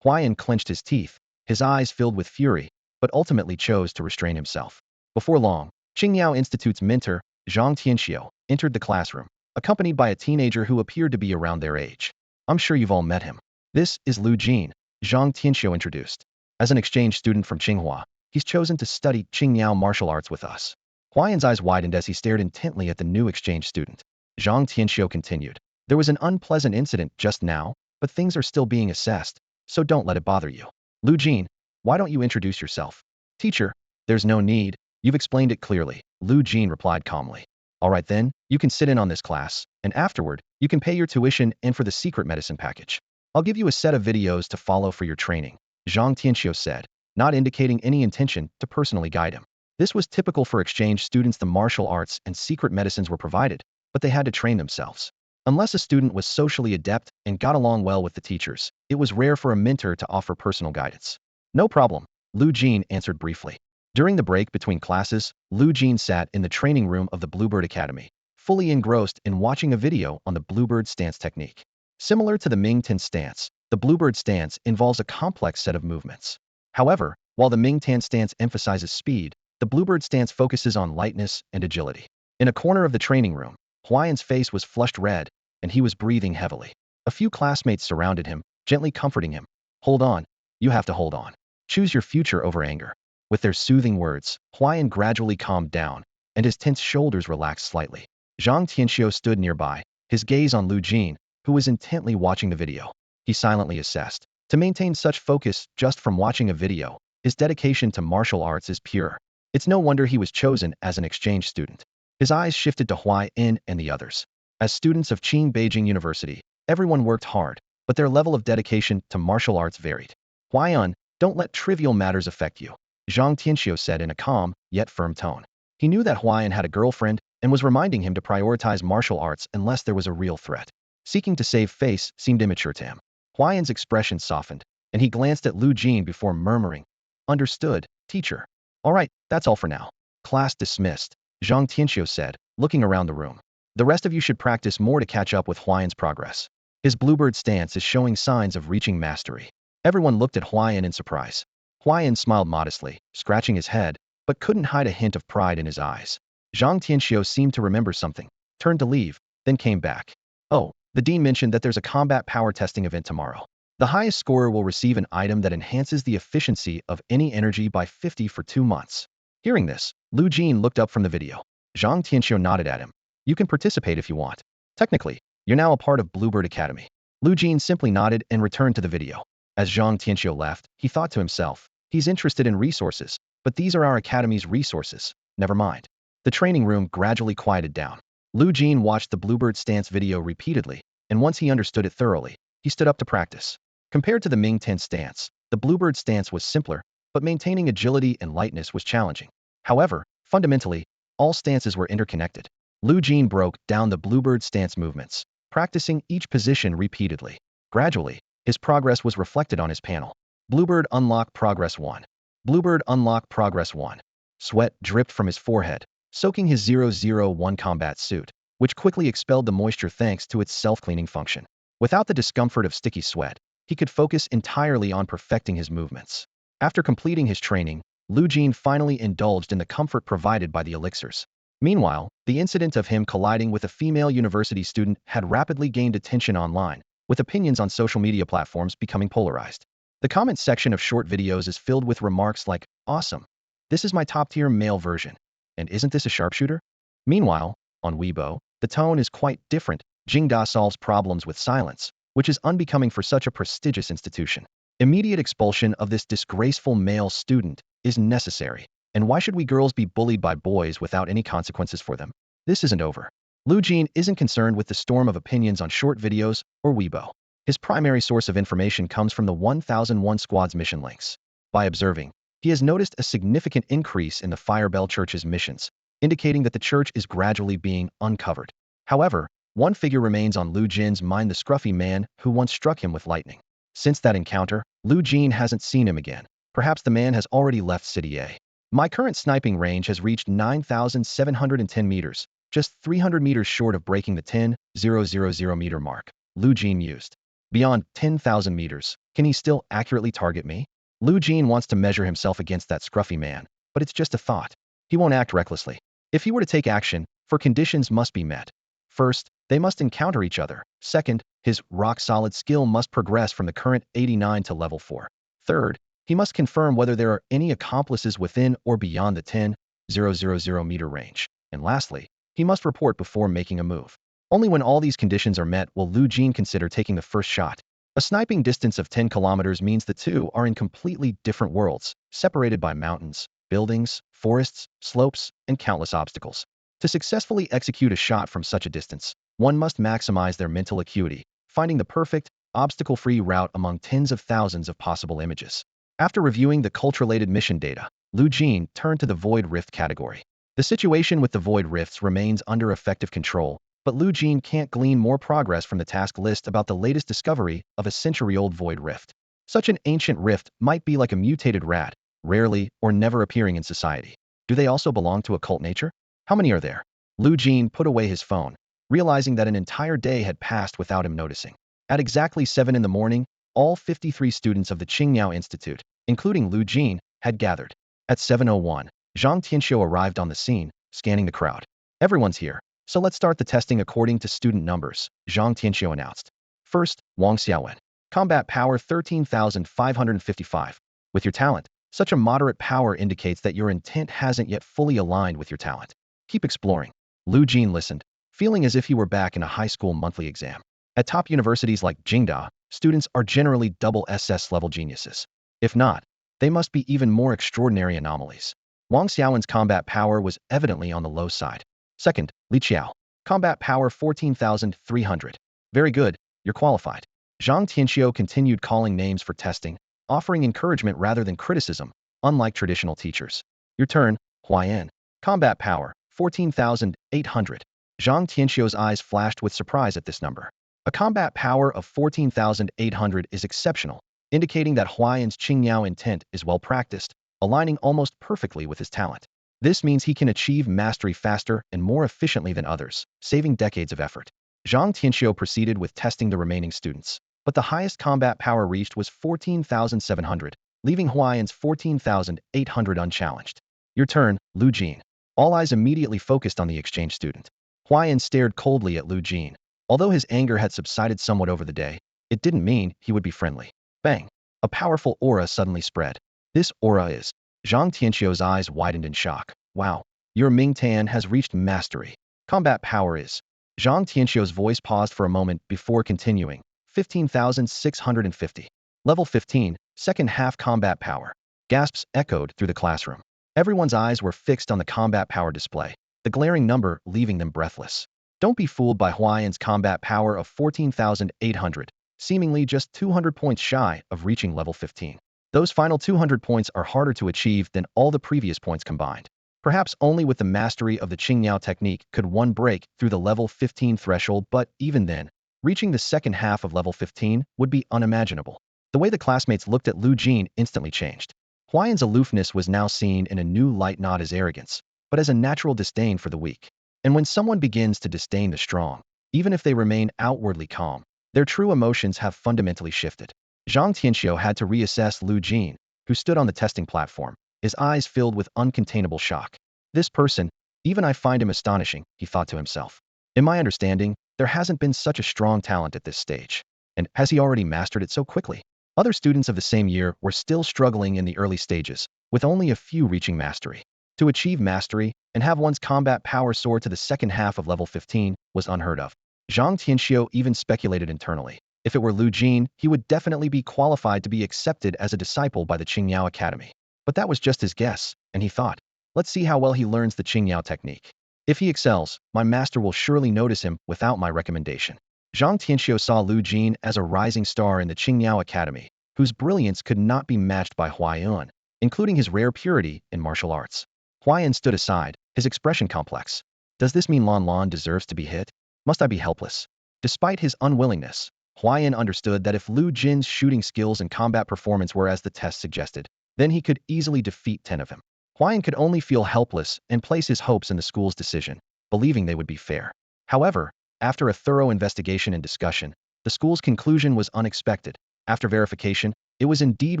Huayan clenched his teeth, his eyes filled with fury, but ultimately chose to restrain himself. Before long, Tsinghua Institute's mentor, Zhang Tianxiu, entered the classroom, accompanied by a teenager who appeared to be around their age. I'm sure you've all met him. This is Lu Jin, Zhang Tianxiu introduced. As an exchange student from Tsinghua, he's chosen to study Tsinghua martial arts with us. Huayan's eyes widened as he stared intently at the new exchange student. Zhang Tianxiu continued. There was an unpleasant incident just now, but things are still being assessed, so don't let it bother you. Lu Jin, why don't you introduce yourself? Teacher, there's no need, you've explained it clearly, Lu Jin replied calmly. All right then, you can sit in on this class, and afterward, you can pay your tuition and for the secret medicine package. I'll give you a set of videos to follow for your training, Zhang Tianxiu said, not indicating any intention to personally guide him. This was typical for exchange students. The martial arts and secret medicines were provided, but they had to train themselves. Unless a student was socially adept and got along well with the teachers, it was rare for a mentor to offer personal guidance. No problem, Lu Jin answered briefly. During the break between classes, Lu Jin sat in the training room of the Bluebird Academy, fully engrossed in watching a video on the Bluebird stance technique. Similar to the Ming-Tan stance, the Bluebird stance involves a complex set of movements. However, while the Ming-Tan stance emphasizes speed, the Bluebird stance focuses on lightness and agility. In a corner of the training room, Huayan's face was flushed red, and he was breathing heavily. A few classmates surrounded him, gently comforting him. Hold on, you have to hold on. Choose your future over anger. With their soothing words, Huayan gradually calmed down, and his tense shoulders relaxed slightly. Zhang Tianxiu stood nearby, his gaze on Lu Jin, who was intently watching the video. He silently assessed. To maintain such focus just from watching a video, his dedication to martial arts is pure. It's no wonder he was chosen as an exchange student. His eyes shifted to Huayan and the others. As students of Beijing University, everyone worked hard, but their level of dedication to martial arts varied. Huayan, don't let trivial matters affect you, Zhang Tianxiu said in a calm, yet firm tone. He knew that Huayan had a girlfriend and was reminding him to prioritize martial arts unless there was a real threat. Seeking to save face seemed immature to him. Huayan's expression softened, and he glanced at Lu Jin before murmuring, "Understood, teacher." "All right, that's all for now." "Class dismissed," Zhang Tianxiu said, looking around the room. "The rest of you should practice more to catch up with Huayan's progress. His bluebird stance is showing signs of reaching mastery." Everyone looked at Huayan in surprise. Huayan smiled modestly, scratching his head, but couldn't hide a hint of pride in his eyes. Zhang Tianxiu seemed to remember something, turned to leave, then came back. "Oh, the dean mentioned that there's a combat power testing event tomorrow. The highest scorer will receive an item that enhances the efficiency of any energy by 50 for 2 months." Hearing this, Lu Jin looked up from the video. Zhang Tianxiu nodded at him. "You can participate if you want. Technically, you're now a part of Bluebird Academy." Lu Jin simply nodded and returned to the video. As Zhang Tianxiu left, he thought to himself, "He's interested in resources, but these are our academy's resources. Never mind." The training room gradually quieted down. Lu Jin watched the Bluebird stance video repeatedly, and once he understood it thoroughly, he stood up to practice. Compared to the Ming 10 stance, the Bluebird stance was simpler, but maintaining agility and lightness was challenging. However, fundamentally, all stances were interconnected. Lu Jin broke down the Bluebird stance movements, practicing each position repeatedly. Gradually, his progress was reflected on his panel. Bluebird unlock progress 1. Bluebird unlock progress 1. Sweat dripped from his forehead, soaking his 001 combat suit, which quickly expelled the moisture thanks to its self-cleaning function. Without the discomfort of sticky sweat, he could focus entirely on perfecting his movements. After completing his training, Lu Jin finally indulged in the comfort provided by the elixirs. Meanwhile, the incident of him colliding with a female university student had rapidly gained attention online, with opinions on social media platforms becoming polarized. The comment section of short videos is filled with remarks like, "Awesome. This is my top-tier male version. And isn't this a sharpshooter?" Meanwhile, on Weibo, the tone is quite different. Jingda solves problems with silence, which is unbecoming for such a prestigious institution. Immediate expulsion of this disgraceful male student is necessary. And why should we girls be bullied by boys without any consequences for them? This isn't over. Lu Jin isn't concerned with the storm of opinions on short videos or Weibo. His primary source of information comes from the 1001 Squad's mission links. By observing, he has noticed a significant increase in the Firebell Church's missions, indicating that the church is gradually being uncovered. However, one figure remains on Lu Jin's mind: the scruffy man who once struck him with lightning. Since that encounter, Lu Jin hasn't seen him again. Perhaps the man has already left City A. "My current sniping range has reached 9,710 meters, just 300 meters short of breaking the 10,000 meter mark," Lu Jin mused. "Beyond 10,000 meters, can he still accurately target me?" Lu Jin wants to measure himself against that scruffy man, but it's just a thought. He won't act recklessly. If he were to take action, conditions must be met. First, they must encounter each other. Second, his rock-solid skill must progress from the current 89 to level 4. Third, he must confirm whether there are any accomplices within or beyond the 10,000 meter range. And lastly, he must report before making a move. Only when all these conditions are met will Lu Jin consider taking the first shot. A sniping distance of 10 kilometers means the two are in completely different worlds, separated by mountains, buildings, forests, slopes, and countless obstacles. To successfully execute a shot from such a distance, one must maximize their mental acuity, finding the perfect, obstacle-free route among tens of thousands of possible images. After reviewing the cult-related mission data, Lu Jin turned to the Void Rift category. The situation with the Void Rifts remains under effective control, but Lu Jin can't glean more progress from the task list about the latest discovery of a century-old Void Rift. Such an ancient rift might be like a mutated rat, rarely or never appearing in society. Do they also belong to a cult nature? How many are there? Lu Jin put away his phone, realizing that an entire day had passed without him noticing. At exactly 7 in the morning, all 53 students of the Qingmiao Institute, including Lu Jin, had gathered. At 7:01, Zhang Tianxiu arrived on the scene, scanning the crowd. "Everyone's here, so let's start the testing according to student numbers," Zhang Tianxiu announced. First, Wang Xiaowen. Combat power 13,555. With your talent, such a moderate power indicates that your intent hasn't yet fully aligned with your talent. Keep exploring. Lu Jin listened, feeling as if he were back in a high school monthly exam. At top universities like Jingda, students are generally double SS-level geniuses. If not, they must be even more extraordinary anomalies. Wang Xiaowen's combat power was evidently on the low side. Second, Li Qiao. Combat power 14,300. Very good, you're qualified. Zhang Tianxiu continued calling names for testing, offering encouragement rather than criticism, unlike traditional teachers. Your turn, Huayan. Combat power 14,800. Zhang Tianxiu's eyes flashed with surprise at this number. A combat power of 14,800 is exceptional, indicating that Huayan's Qingyao intent is well practiced, aligning almost perfectly with his talent. This means he can achieve mastery faster and more efficiently than others, saving decades of effort. Zhang Tianxiu proceeded with testing the remaining students, but the highest combat power reached was 14,700, leaving Huayan's 14,800 unchallenged. Your turn, Lu Jin. All eyes immediately focused on the exchange student. Huayan stared coldly at Lu Jin. Although his anger had subsided somewhat over the day, it didn't mean he would be friendly. Bang! A powerful aura suddenly spread. This aura is... Zhang Tianxiu's eyes widened in shock. Wow, your Mingtan has reached mastery. Combat power is... Zhang Tianxiu's voice paused for a moment before continuing. 15,650. Level 15, second half combat power. Gasps echoed through the classroom. Everyone's eyes were fixed on the combat power display, the glaring number leaving them breathless. Don't be fooled by Huayan's combat power of 14,800, seemingly just 200 points shy of reaching level 15. Those final 200 points are harder to achieve than all the previous points combined. Perhaps only with the mastery of the Qingyao technique could one break through the level 15 threshold, but even then, reaching the second half of level 15 would be unimaginable. The way the classmates looked at Lu Jin instantly changed. Huayan's aloofness was now seen in a new light, not as arrogance, but as a natural disdain for the weak. And when someone begins to disdain the strong, even if they remain outwardly calm, their true emotions have fundamentally shifted. Zhang Tianxiu had to reassess Lu Jin, who stood on the testing platform, his eyes filled with uncontainable shock. This person, even I find him astonishing, he thought to himself. In my understanding, there hasn't been such a strong talent at this stage. And has he already mastered it so quickly? Other students of the same year were still struggling in the early stages, with only a few reaching mastery. To achieve mastery and have one's combat power soar to the second half of level 15 was unheard of. Zhang Tianxiu even speculated internally. If it were Lu Jin, he would definitely be qualified to be accepted as a disciple by the Qingyao Academy. But that was just his guess, and he thought, let's see how well he learns the Qingyao technique. If he excels, my master will surely notice him without my recommendation. Zhang Tianxiu saw Lu Jin as a rising star in the Qingyao Academy, whose brilliance could not be matched by Huayan, including his rare purity in martial arts. Huayan stood aside, his expression complex. Does this mean Lan Lan deserves to be hit? Must I be helpless? Despite his unwillingness, Huayan understood that if Lu Jin's shooting skills and combat performance were as the test suggested, then he could easily defeat 10 of him. Huayan could only feel helpless and place his hopes in the school's decision, believing they would be fair. However, after a thorough investigation and discussion, the school's conclusion was unexpected. After verification, it was indeed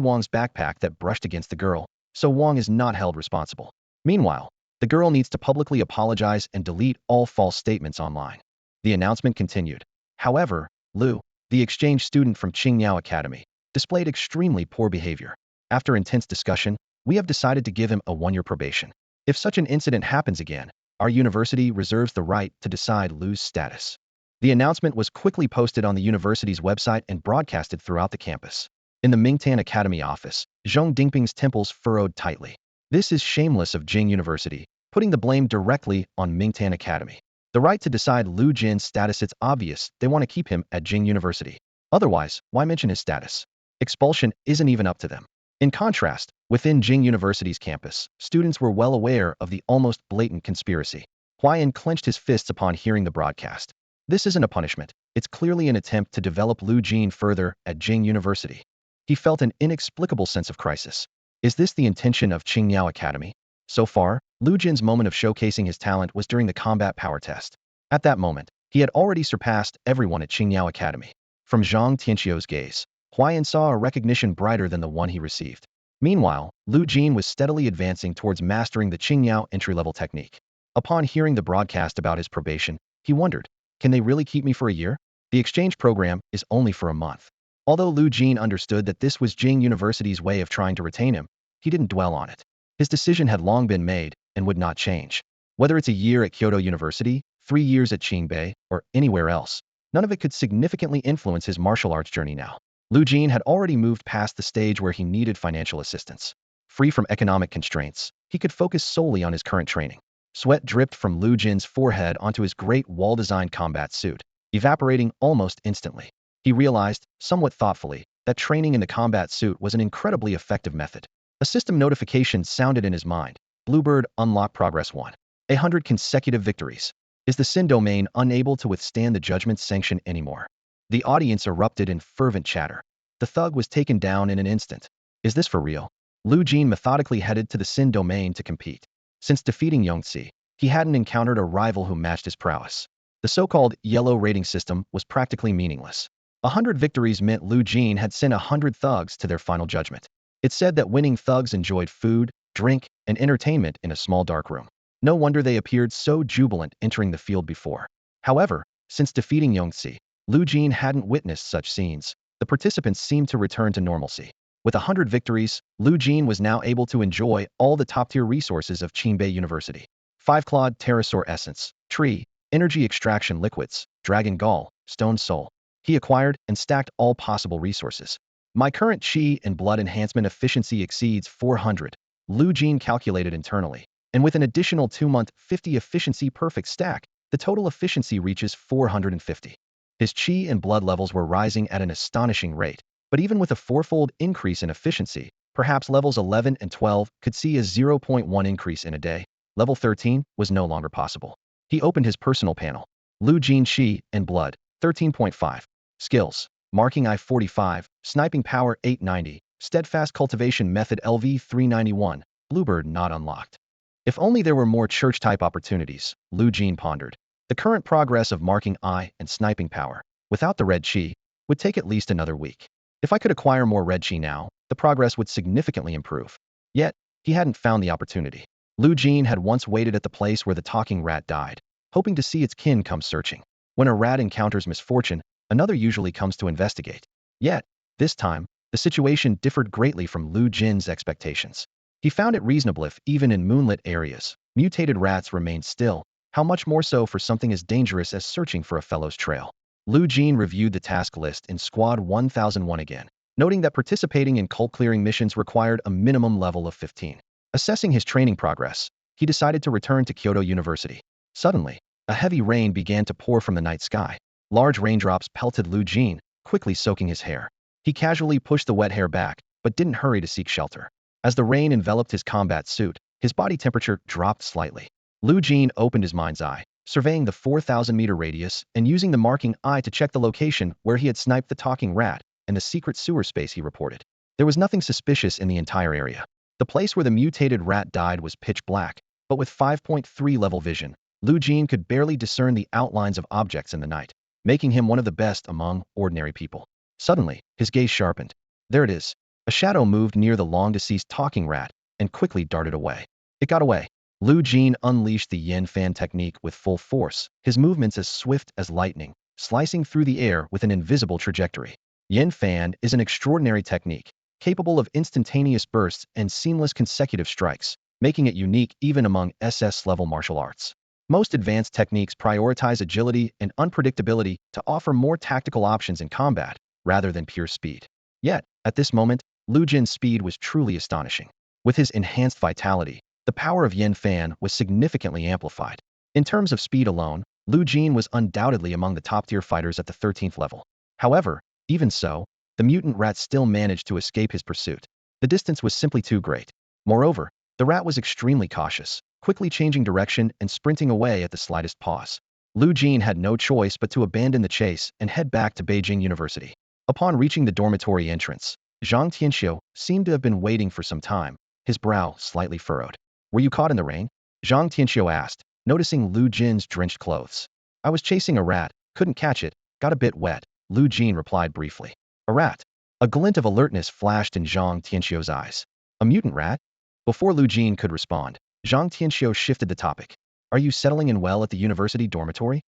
Wang's backpack that brushed against the girl, so Wang is not held responsible. Meanwhile, the girl needs to publicly apologize and delete all false statements online. The announcement continued. However, Lu, the exchange student from Qingyao Academy, displayed extremely poor behavior. After intense discussion, we have decided to give him a 1-year probation. If such an incident happens again, our university reserves the right to decide Lu's status. The announcement was quickly posted on the university's website and broadcasted throughout the campus. In the Mingtan Academy office, Zhong Dingping's temples furrowed tightly. This is shameless of Jing University, putting the blame directly on Mingtan Academy. The right to decide Lu Jin's status, it's obvious they want to keep him at Jing University. Otherwise, why mention his status? Expulsion isn't even up to them. In contrast, within Jing University's campus, students were well aware of the almost blatant conspiracy. Huayan clenched his fists upon hearing the broadcast. This isn't a punishment, it's clearly an attempt to develop Lu Jin further at Jing University. He felt an inexplicable sense of crisis. Is this the intention of Qingyao Academy? So far, Lu Jin's moment of showcasing his talent was during the combat power test. At that moment, he had already surpassed everyone at Qingyao Academy. From Zhang Tianxiu's gaze, Huayan saw a recognition brighter than the one he received. Meanwhile, Lu Jin was steadily advancing towards mastering the Qingyao entry-level technique. Upon hearing the broadcast about his probation, he wondered, can they really keep me for a year? The exchange program is only for a month. Although Lu Jin understood that this was Jing University's way of trying to retain him, he didn't dwell on it. His decision had long been made and would not change. Whether it's a year at Kyoto University, 3 years at Qingbei, or anywhere else, none of it could significantly influence his martial arts journey now. Lu Jin had already moved past the stage where he needed financial assistance. Free from economic constraints, he could focus solely on his current training. Sweat dripped from Lu Jin's forehead onto his great wall-designed combat suit, evaporating almost instantly. He realized, somewhat thoughtfully, that training in the combat suit was an incredibly effective method. A system notification sounded in his mind. Bluebird, unlock progress 1. 100 consecutive victories. Is the Sin domain unable to withstand the judgment's sanction anymore? The audience erupted in fervent chatter. The thug was taken down in an instant. Is this for real? Lu Jin methodically headed to the Sin domain to compete. Since defeating Yongzi, he hadn't encountered a rival who matched his prowess. The so-called yellow rating system was practically meaningless. 100 victories meant Lu Jin had sent 100 thugs to their final judgment. It said that winning thugs enjoyed food, drink, and entertainment in a small dark room. No wonder they appeared so jubilant entering the field before. However, since defeating Yongzi, Lu Jin hadn't witnessed such scenes. The participants seemed to return to normalcy. With 100 victories, Lu Jin was now able to enjoy all the top-tier resources of Qingbei University. 5-clawed pterosaur essence, tree, energy extraction liquids, dragon gall, stone soul. He acquired and stacked all possible resources. My current qi and blood enhancement efficiency exceeds 400, Lu Jin calculated internally. And with an additional 2-month 50 efficiency perfect stack, the total efficiency reaches 450. His qi and blood levels were rising at an astonishing rate. But even with a 4-fold increase in efficiency, perhaps levels 11 and 12 could see a 0.1 increase in a day. Level 13 was no longer possible. He opened his personal panel. Lu Jin Qi and Blood, 13.5. Skills. Marking I-45, Sniping Power 890, Steadfast Cultivation Method LV 391, Bluebird not unlocked. If only there were more church-type opportunities, Lu Jin pondered. The current progress of Marking I and Sniping Power, without the red Qi, would take at least another week. If I could acquire more red Qi now, the progress would significantly improve. Yet, he hadn't found the opportunity. Lu Jin had once waited at the place where the talking rat died, hoping to see its kin come searching. When a rat encounters misfortune, another usually comes to investigate. Yet, this time, the situation differed greatly from Lu Jin's expectations. He found it reasonable if, even in moonlit areas, mutated rats remained still, how much more so for something as dangerous as searching for a fellow's trail. Lu Jin reviewed the task list in Squad 1001 again, noting that participating in cult-clearing missions required a minimum level of 15. Assessing his training progress, he decided to return to Kyoto University. Suddenly, a heavy rain began to pour from the night sky. Large raindrops pelted Lu Jin, quickly soaking his hair. He casually pushed the wet hair back, but didn't hurry to seek shelter. As the rain enveloped his combat suit, his body temperature dropped slightly. Lu Jin opened his mind's eye, surveying the 4,000-meter radius and using the marking eye to check the location where he had sniped the talking rat and the secret sewer space he reported. There was nothing suspicious in the entire area. The place where the mutated rat died was pitch black, but with 5.3 level vision, Lu Jin could barely discern the outlines of objects in the night, making him one of the best among ordinary people. Suddenly, his gaze sharpened. There it is. A shadow moved near the long-deceased talking rat and quickly darted away. It got away. Lu Jin unleashed the Yin Fan technique with full force, his movements as swift as lightning, slicing through the air with an invisible trajectory. Yin Fan is an extraordinary technique, capable of instantaneous bursts and seamless consecutive strikes, making it unique even among SS-level martial arts. Most advanced techniques prioritize agility and unpredictability to offer more tactical options in combat, rather than pure speed. Yet, at this moment, Lu Jin's speed was truly astonishing. With his enhanced vitality, the power of Yin Fan was significantly amplified. In terms of speed alone, Lu Jin was undoubtedly among the top-tier fighters at the 13th level. However, even so, the mutant rat still managed to escape his pursuit. The distance was simply too great. Moreover, the rat was extremely cautious, quickly changing direction and sprinting away at the slightest pause. Lu Jin had no choice but to abandon the chase and head back to Beijing University. Upon reaching the dormitory entrance, Zhang Tianxiu seemed to have been waiting for some time, his brow slightly furrowed. Were you caught in the rain? Zhang Tianxiu asked, noticing Lu Jin's drenched clothes. I was chasing a rat, couldn't catch it, got a bit wet, Lu Jin replied briefly. A rat? A glint of alertness flashed in Zhang Tianxiu's eyes. A mutant rat? Before Lu Jin could respond, Zhang Tianxiu shifted the topic. Are you settling in well at the university dormitory?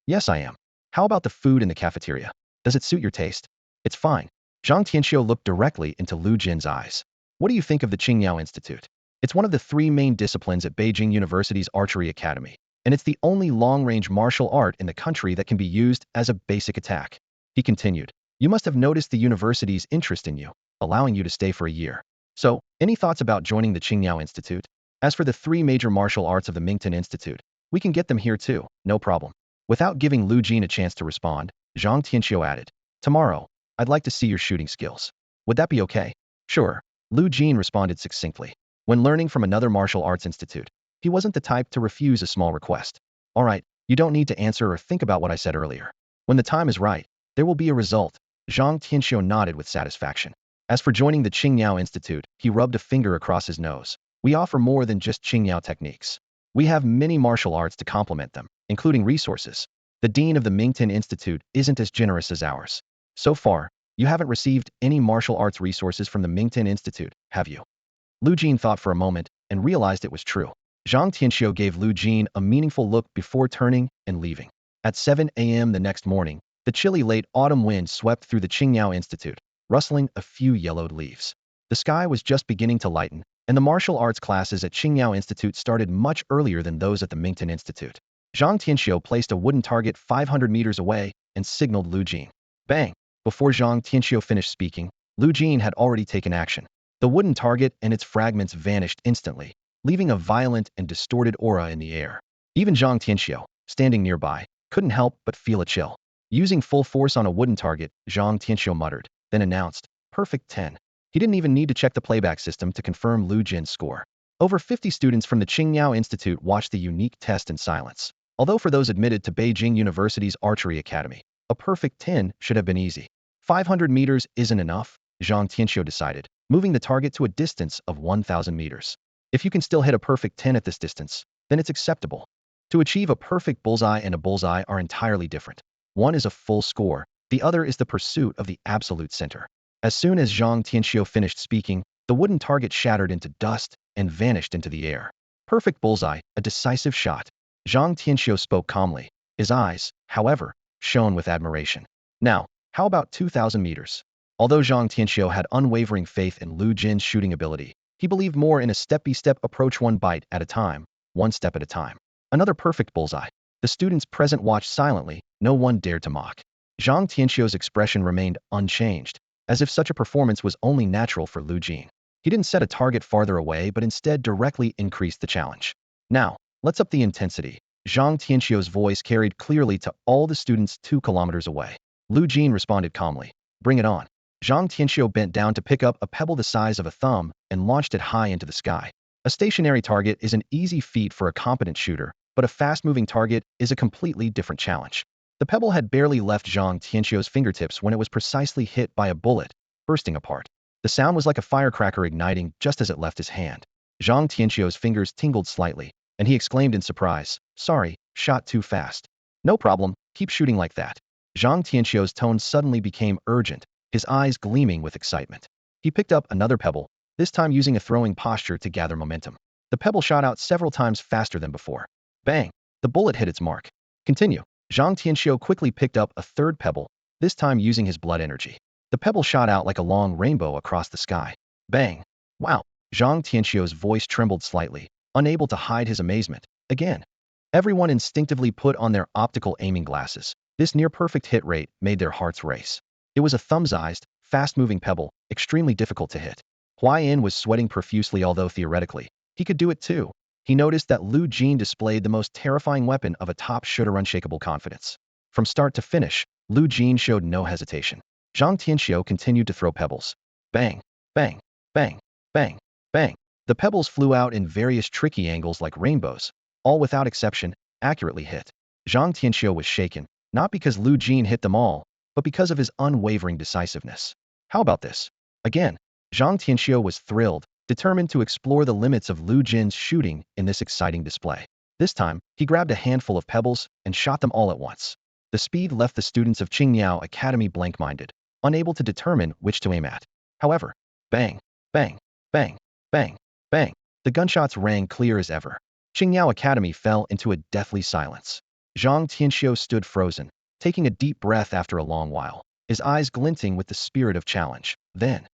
Yes, I am. How about the food in the cafeteria? Does it suit your taste? It's fine. Zhang Tianxiu looked directly into Lu Jin's eyes. What do you think of the Qingyao Institute? It's one of the 3 main disciplines at Beijing University's Archery Academy, and it's the only long-range martial art in the country that can be used as a basic attack. He continued. You must have noticed the university's interest in you, allowing you to stay for a year. So, any thoughts about joining the Qingyao Institute? As for the 3 major martial arts of the Mingtan Institute, we can get them here too, no problem. Without giving Lu Jin a chance to respond, Zhang Tianxiu added, tomorrow, I'd like to see your shooting skills. Would that be okay? Sure, Lu Jin responded succinctly. When learning from another martial arts institute, he wasn't the type to refuse a small request. All right, you don't need to answer or think about what I said earlier. When the time is right, There will be a result. Zhang Tianxiu nodded with satisfaction. As for joining the Qingyao Institute, he rubbed a finger across his nose. We offer more than just Qingyao techniques. We have many martial arts to complement them, including resources. The dean of the Mingtan Institute isn't as generous as ours. So far, you haven't received any martial arts resources from the Mingtan Institute, have you? Lu Jin thought for a moment and realized it was true. Zhang Tianxiu gave Lu Jin a meaningful look before turning and leaving. At 7 a.m. the next morning, the chilly late autumn wind swept through the Qingyao Institute, rustling a few yellowed leaves. The sky was just beginning to lighten, and the martial arts classes at Qingyao Institute started much earlier than those at the Mingtan Institute. Zhang Tianxiu placed a wooden target 500 meters away and signaled Lu Jin. Bang! Before Zhang Tianxiu finished speaking, Lu Jin had already taken action. The wooden target and its fragments vanished instantly, leaving a violent and distorted aura in the air. Even Zhang Tianxiu, standing nearby, couldn't help but feel a chill. Using full force on a wooden target, Zhang Tianxiu muttered, then announced, "Perfect 10. He didn't even need to check the playback system to confirm Lu Jin's score. Over 50 students from the Qingyao Institute watched the unique test in silence. Although for those admitted to Beijing University's Archery Academy, a perfect 10 should have been easy. 500 meters isn't enough, Zhang Tianxiu decided, moving the target to a distance of 1,000 meters. If you can still hit a perfect 10 at this distance, then it's acceptable. To achieve a perfect bullseye and a bullseye are entirely different. One is a full score, the other is the pursuit of the absolute center. As soon as Zhang Tianxiu finished speaking, the wooden target shattered into dust and vanished into the air. Perfect bullseye, a decisive shot. Zhang Tianxiu spoke calmly. His eyes, however, shone with admiration. Now, how about 2,000 meters? Although Zhang Tianxiu had unwavering faith in Lu Jin's shooting ability, he believed more in a step-by-step approach, one bite at a time, one step at a time. Another perfect bullseye. The students present watched silently, no one dared to mock. Zhang Tianxiu's expression remained unchanged, as if such a performance was only natural for Lu Jin. He didn't set a target farther away but instead directly increased the challenge. Now, let's up the intensity. Zhang Tianxiu's voice carried clearly to all the students 2 kilometers away. Lu Jin responded calmly. Bring it on. Zhang Tianxiu bent down to pick up a pebble the size of a thumb and launched it high into the sky. A stationary target is an easy feat for a competent shooter, but a fast-moving target is a completely different challenge. The pebble had barely left Zhang Tianxiu's fingertips when it was precisely hit by a bullet, bursting apart. The sound was like a firecracker igniting just as it left his hand. Zhang Tianxiu's fingers tingled slightly, and he exclaimed in surprise, "Sorry, shot too fast." "No problem, keep shooting like that." Zhang Tianxiu's tone suddenly became urgent, his eyes gleaming with excitement. He picked up another pebble, this time using a throwing posture to gather momentum. The pebble shot out several times faster than before. Bang! The bullet hit its mark. Continue. Zhang Tianxiu quickly picked up a third pebble, this time using his blood energy. The pebble shot out like a long rainbow across the sky. Bang! Wow! Zhang Tianxiu's voice trembled slightly, unable to hide his amazement. Again. Everyone instinctively put on their optical aiming glasses. This near-perfect hit rate made their hearts race. It was a thumb-sized, fast-moving pebble, extremely difficult to hit. Huayan was sweating profusely, although theoretically, he could do it too. He noticed that Lu Jin displayed the most terrifying weapon of a top shooter, unshakable confidence. From start to finish, Lu Jin showed no hesitation. Zhang Tianxiu continued to throw pebbles. Bang, bang, bang, bang, bang. The pebbles flew out in various tricky angles like rainbows, all without exception, accurately hit. Zhang Tianxiu was shaken, not because Lu Jin hit them all, but because of his unwavering decisiveness. How about this? Again, Zhang Tianxiu was thrilled, determined to explore the limits of Lu Jin's shooting in this exciting display. This time, he grabbed a handful of pebbles and shot them all at once. The speed left the students of Qingyao Academy blank-minded, unable to determine which to aim at. However, bang, bang, bang, bang, bang. The gunshots rang clear as ever. Qingyao Academy fell into a deathly silence. Zhang Tianxiu stood frozen, taking a deep breath after a long while, his eyes glinting with the spirit of challenge. Then,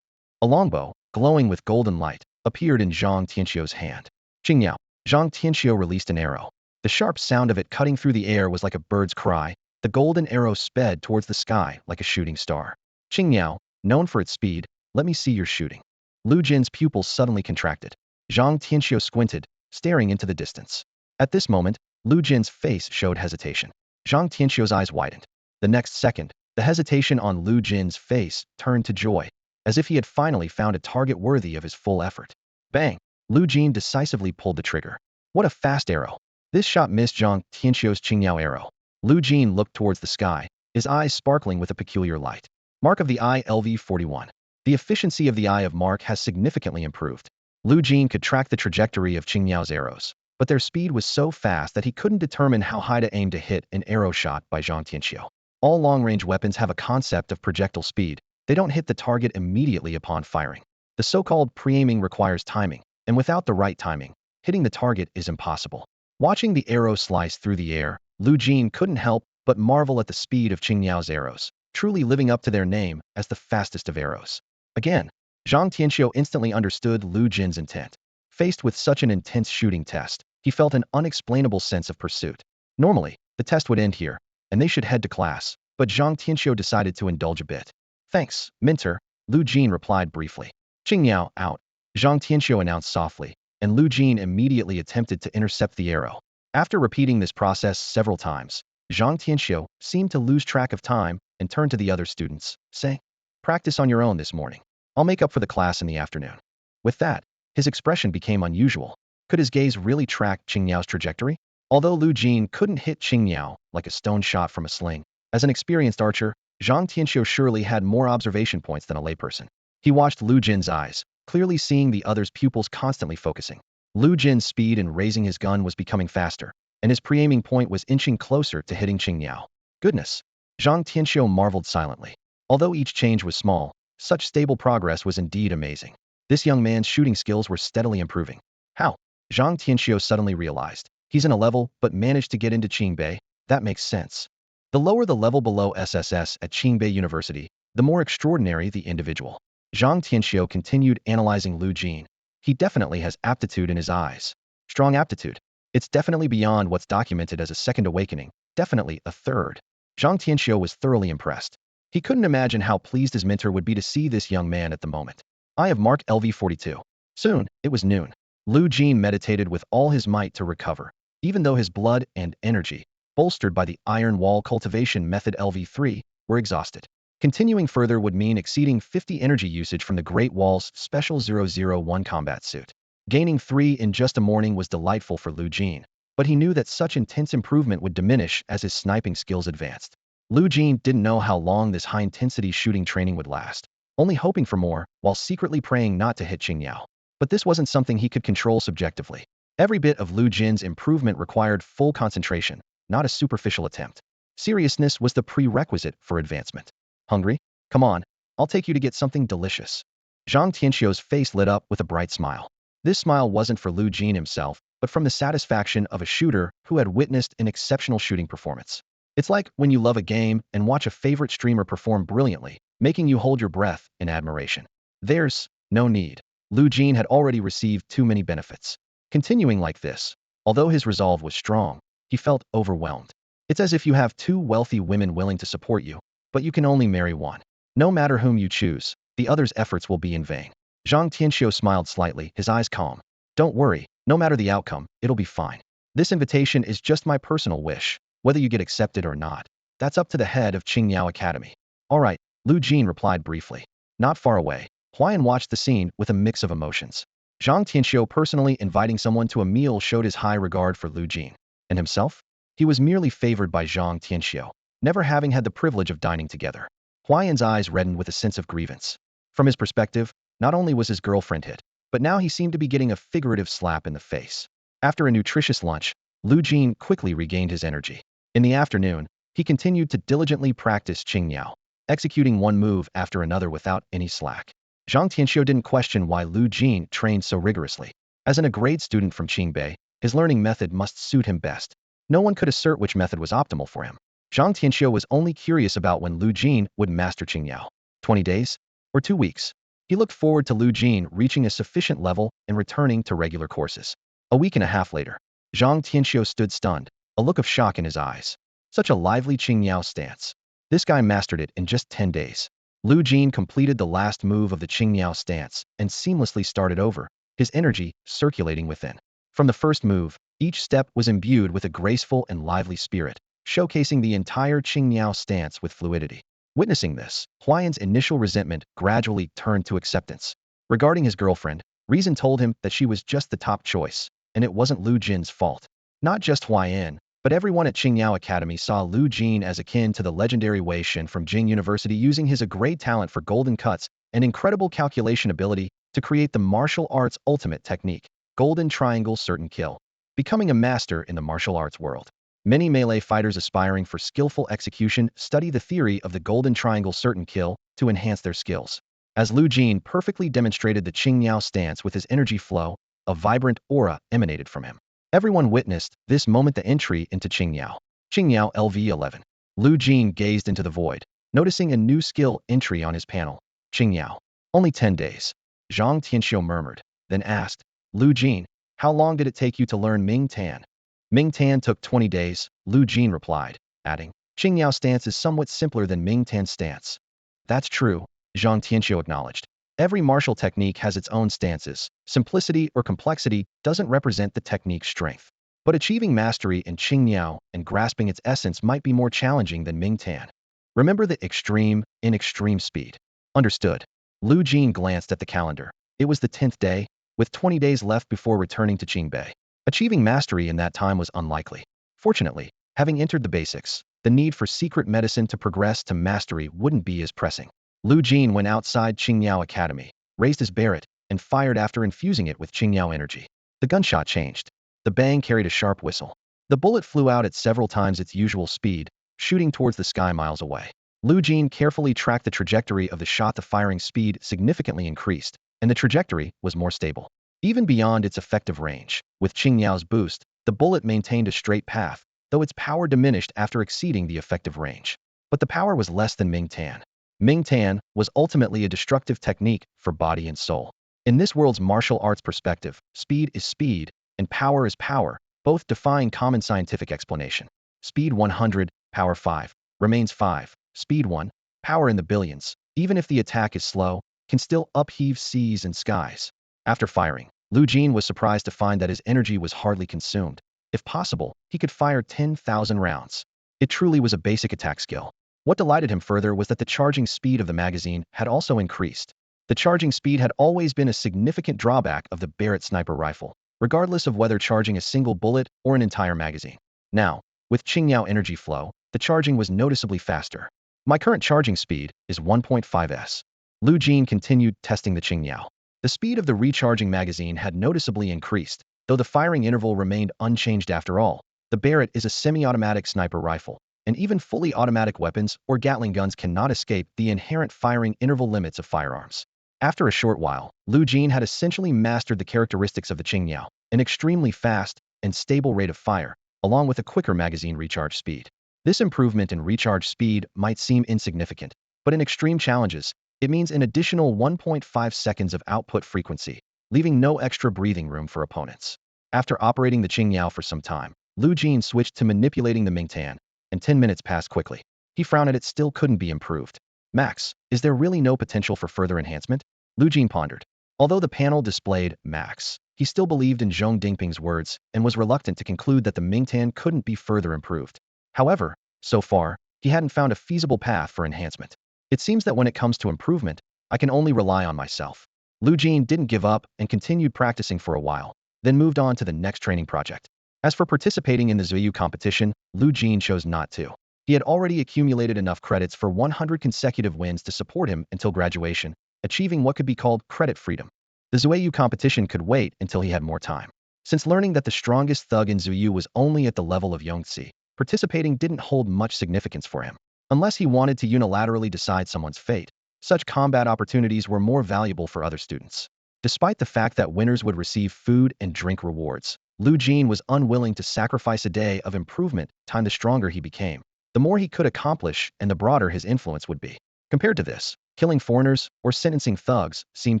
a longbow, glowing with golden light, appeared in Zhang Tianxiu's hand. Qingyao. Zhang Tianxiu released an arrow. The sharp sound of it cutting through the air was like a bird's cry. The golden arrow sped towards the sky like a shooting star. Qingyao, known for its speed, let me see your shooting. Lu Jin's pupils suddenly contracted. Zhang Tianxiu squinted, staring into the distance. At this moment, Lu Jin's face showed hesitation. Zhang Tianxiu's eyes widened. The next second, the hesitation on Lu Jin's face turned to joy, as if he had finally found a target worthy of his full effort. Bang! Lu Jin decisively pulled the trigger. What a fast arrow! This shot missed Zhang Tianxiu's Qingyao arrow. Lu Jin looked towards the sky, his eyes sparkling with a peculiar light. Mark of the Eye LV41. The efficiency of the eye of Mark has significantly improved. Lu Jin could track the trajectory of Qingyao's arrows, but their speed was so fast that he couldn't determine how high to aim to hit an arrow shot by Zhang Tianxiu. All long-range weapons have a concept of projectile speed. They don't hit the target immediately upon firing. The so-called pre-aiming requires timing, and without the right timing, hitting the target is impossible. Watching the arrow slice through the air, Lu Jin couldn't help but marvel at the speed of Qingyao's arrows, truly living up to their name as the fastest of arrows. Again, Zhang Tianxiu instantly understood Lu Jin's intent. Faced with such an intense shooting test, he felt an unexplainable sense of pursuit. Normally, the test would end here, and they should head to class, but Zhang Tianxiu decided to indulge a bit. Thanks, Mentor, Lu Jin replied briefly. Qingyao, out, Zhang Tianxiu announced softly, and Lu Jin immediately attempted to intercept the arrow. After repeating this process several times, Zhang Tianxiu seemed to lose track of time and turned to the other students, saying, "Practice on your own this morning. I'll make up for the class in the afternoon." With that, his expression became unusual. Could his gaze really track Qingyao's trajectory? Although Lu Jin couldn't hit Qingyao like a stone shot from a sling, as an experienced archer, Zhang Tianxiu surely had more observation points than a layperson. He watched Lu Jin's eyes, clearly seeing the other's pupils constantly focusing. Lu Jin's speed in raising his gun was becoming faster, and his pre-aiming point was inching closer to hitting Qingyao. Goodness! Zhang Tianxiu marveled silently. Although each change was small, such stable progress was indeed amazing. This young man's shooting skills were steadily improving. How? Zhang Tianxiu suddenly realized. He's in a level, but managed to get into Qingbei. That makes sense. The lower the level below SSS at Qingbei University, the more extraordinary the individual. Zhang Tianxiu continued analyzing Lu Jin. He definitely has aptitude in his eyes. Strong aptitude. It's definitely beyond what's documented as a second awakening, definitely a third. Zhang Tianxiu was thoroughly impressed. He couldn't imagine how pleased his mentor would be to see this young man at the moment. Eye of Mark LV42. Soon, it was noon. Lu Jin meditated with all his might to recover, even though his blood and energy, bolstered by the iron wall cultivation method LV3, were exhausted. Continuing further would mean exceeding 50 energy usage from the Great Wall's Special 001 combat suit. Gaining 3 in just a morning was delightful for Lu Jin, but he knew that such intense improvement would diminish as his sniping skills advanced. Lu Jin didn't know how long this high-intensity shooting training would last, only hoping for more, while secretly praying not to hit Qingyao. But this wasn't something he could control subjectively. Every bit of Lu Jin's improvement required full concentration, not a superficial attempt. Seriousness was the prerequisite for advancement. Hungry? Come on, I'll take you to get something delicious. Zhang Tianxiu's face lit up with a bright smile. This smile wasn't for Lu Jin himself, but from the satisfaction of a shooter who had witnessed an exceptional shooting performance. It's like when you love a game and watch a favorite streamer perform brilliantly, making you hold your breath in admiration. There's no need. Lu Jin had already received too many benefits. Continuing like this, although his resolve was strong, he felt overwhelmed. It's as if you have 2 wealthy women willing to support you, but you can only marry one. No matter whom you choose, the other's efforts will be in vain. Zhang Tianxiu smiled slightly, his eyes calm. Don't worry, no matter the outcome, it'll be fine. This invitation is just my personal wish, whether you get accepted or not. That's up to the head of Qingyao Academy. All right, Lu Jin replied briefly. Not far away, Huayan watched the scene with a mix of emotions. Zhang Tianxiu personally inviting someone to a meal showed his high regard for Lu Jin. And himself? He was merely favored by Zhang Tianxiu, never having had the privilege of dining together. Huayan's eyes reddened with a sense of grievance. From his perspective, not only was his girlfriend hit, but now he seemed to be getting a figurative slap in the face. After a nutritious lunch, Lu Jin quickly regained his energy. In the afternoon, he continued to diligently practice Qingyao, executing one move after another without any slack. Zhang Tianxiu didn't question why Lu Jin trained so rigorously. As a grade student from Qingbei, his learning method must suit him best. No one could assert which method was optimal for him. Zhang Tianxiu was only curious about when Lu Jin would master Qingyao. 20 days? Or 2 weeks? He looked forward to Lu Jin reaching a sufficient level and returning to regular courses. A week and a half later, Zhang Tianxiu stood stunned, a look of shock in his eyes. Such a lively Qingyao stance. This guy mastered it in just 10 days. Lu Jin completed the last move of the Qingyao stance and seamlessly started over, his energy circulating within. From the first move, each step was imbued with a graceful and lively spirit, showcasing the entire Qingyao stance with fluidity. Witnessing this, Huayan's initial resentment gradually turned to acceptance. Regarding his girlfriend, reason told him that she was just the top choice, and it wasn't Lu Jin's fault. Not just Huayan, But everyone at Qingyao Academy saw Lu Jin as akin to the legendary Wei Shen from Jing University, using his great talent for golden cuts and incredible calculation ability to create the martial arts ultimate technique, Golden Triangle Certain Kill, becoming a master in the martial arts world. Many melee fighters aspiring for skillful execution study the theory of the Golden Triangle Certain Kill to enhance their skills. As Lu Jin perfectly demonstrated the Qingyao stance with his energy flow, a vibrant aura emanated from him. Everyone witnessed this moment the entry into Qingyao. Qingyao LV11. Lu Jin gazed into the void, noticing a new skill entry on his panel. Qingyao. Only 10 days. Zhang Tianxiu murmured, then asked, Lu Jin, how long did it take you to learn Ming Tan? Ming Tan took 20 days, Lu Jin replied, adding, Qingyao stance is somewhat simpler than Ming Tan's stance. That's true, Zhang Tianxiu acknowledged. Every martial technique has its own stances. Simplicity or complexity doesn't represent the technique's strength. But achieving mastery in Qingyao and grasping its essence might be more challenging than Ming Tan. Remember the extreme in extreme speed. Understood. Lu Jin glanced at the calendar. It was the 10th day, with 20 days left before returning to Qingbei. Achieving mastery in that time was unlikely. Fortunately, having entered the basics, the need for secret medicine to progress to mastery wouldn't be as pressing. Lu Jin went outside Qingyao Academy, raised his Barrett, and fired after infusing it with Qingyao energy. The gunshot changed. The bang carried a sharp whistle. The bullet flew out at several times its usual speed, shooting towards the sky miles away. Lu Jin carefully tracked the trajectory of the shot. The firing speed significantly increased, and the trajectory was more stable. Even beyond its effective range, with Qingyao's boost, the bullet maintained a straight path, though its power diminished after exceeding the effective range. But the power was less than Ming Tan. Ming Tan was ultimately a destructive technique for body and soul. In this world's martial arts perspective, speed is speed, and power is power, both defying common scientific explanation. Speed 100, power 5, remains 5. Speed 1, power in the billions, even if the attack is slow, can still upheave seas and skies. After firing, Lu Jin was surprised to find that his energy was hardly consumed. If possible, he could fire 10,000 rounds. It truly was a basic attack skill. What delighted him further was that the charging speed of the magazine had also increased. The charging speed had always been a significant drawback of the Barrett sniper rifle, regardless of whether charging a single bullet or an entire magazine. Now, with Qingyao energy flow, the charging was noticeably faster. My current charging speed is 1.5s. Lu Jin continued testing the Qingyao. The speed of the recharging magazine had noticeably increased, though the firing interval remained unchanged after all. The Barrett is a semi-automatic sniper rifle, and even fully automatic weapons or Gatling guns cannot escape the inherent firing interval limits of firearms. After a short while, Lu Jin had essentially mastered the characteristics of the Qingyao, an extremely fast and stable rate of fire, along with a quicker magazine recharge speed. This improvement in recharge speed might seem insignificant, but in extreme challenges, it means an additional 1.5 seconds of output frequency, leaving no extra breathing room for opponents. After operating the Qingyao for some time, Lu Jin switched to manipulating the Ming Tan, and 10 minutes passed quickly. He frowned at it still couldn't be improved. Max, is there really no potential for further enhancement? Lu Jin pondered. Although the panel displayed Max, he still believed in Zhong Dingping's words and was reluctant to conclude that the Ming Tan couldn't be further improved. However, so far, he hadn't found a feasible path for enhancement. It seems that when it comes to improvement, I can only rely on myself. Lu Jin didn't give up and continued practicing for a while, then moved on to the next training project. As for participating in the Zuyu competition, Lu Jin chose not to. He had already accumulated enough credits for 100 consecutive wins to support him until graduation, achieving what could be called credit freedom. The Zuyu competition could wait until he had more time. Since learning that the strongest thug in Zuyu was only at the level of Yongzi, participating didn't hold much significance for him. Unless he wanted to unilaterally decide someone's fate, such combat opportunities were more valuable for other students. Despite the fact that winners would receive food and drink rewards, Lu Jin was unwilling to sacrifice a day of improvement. The stronger he became, the more he could accomplish and the broader his influence would be. Compared to this, killing foreigners or sentencing thugs seemed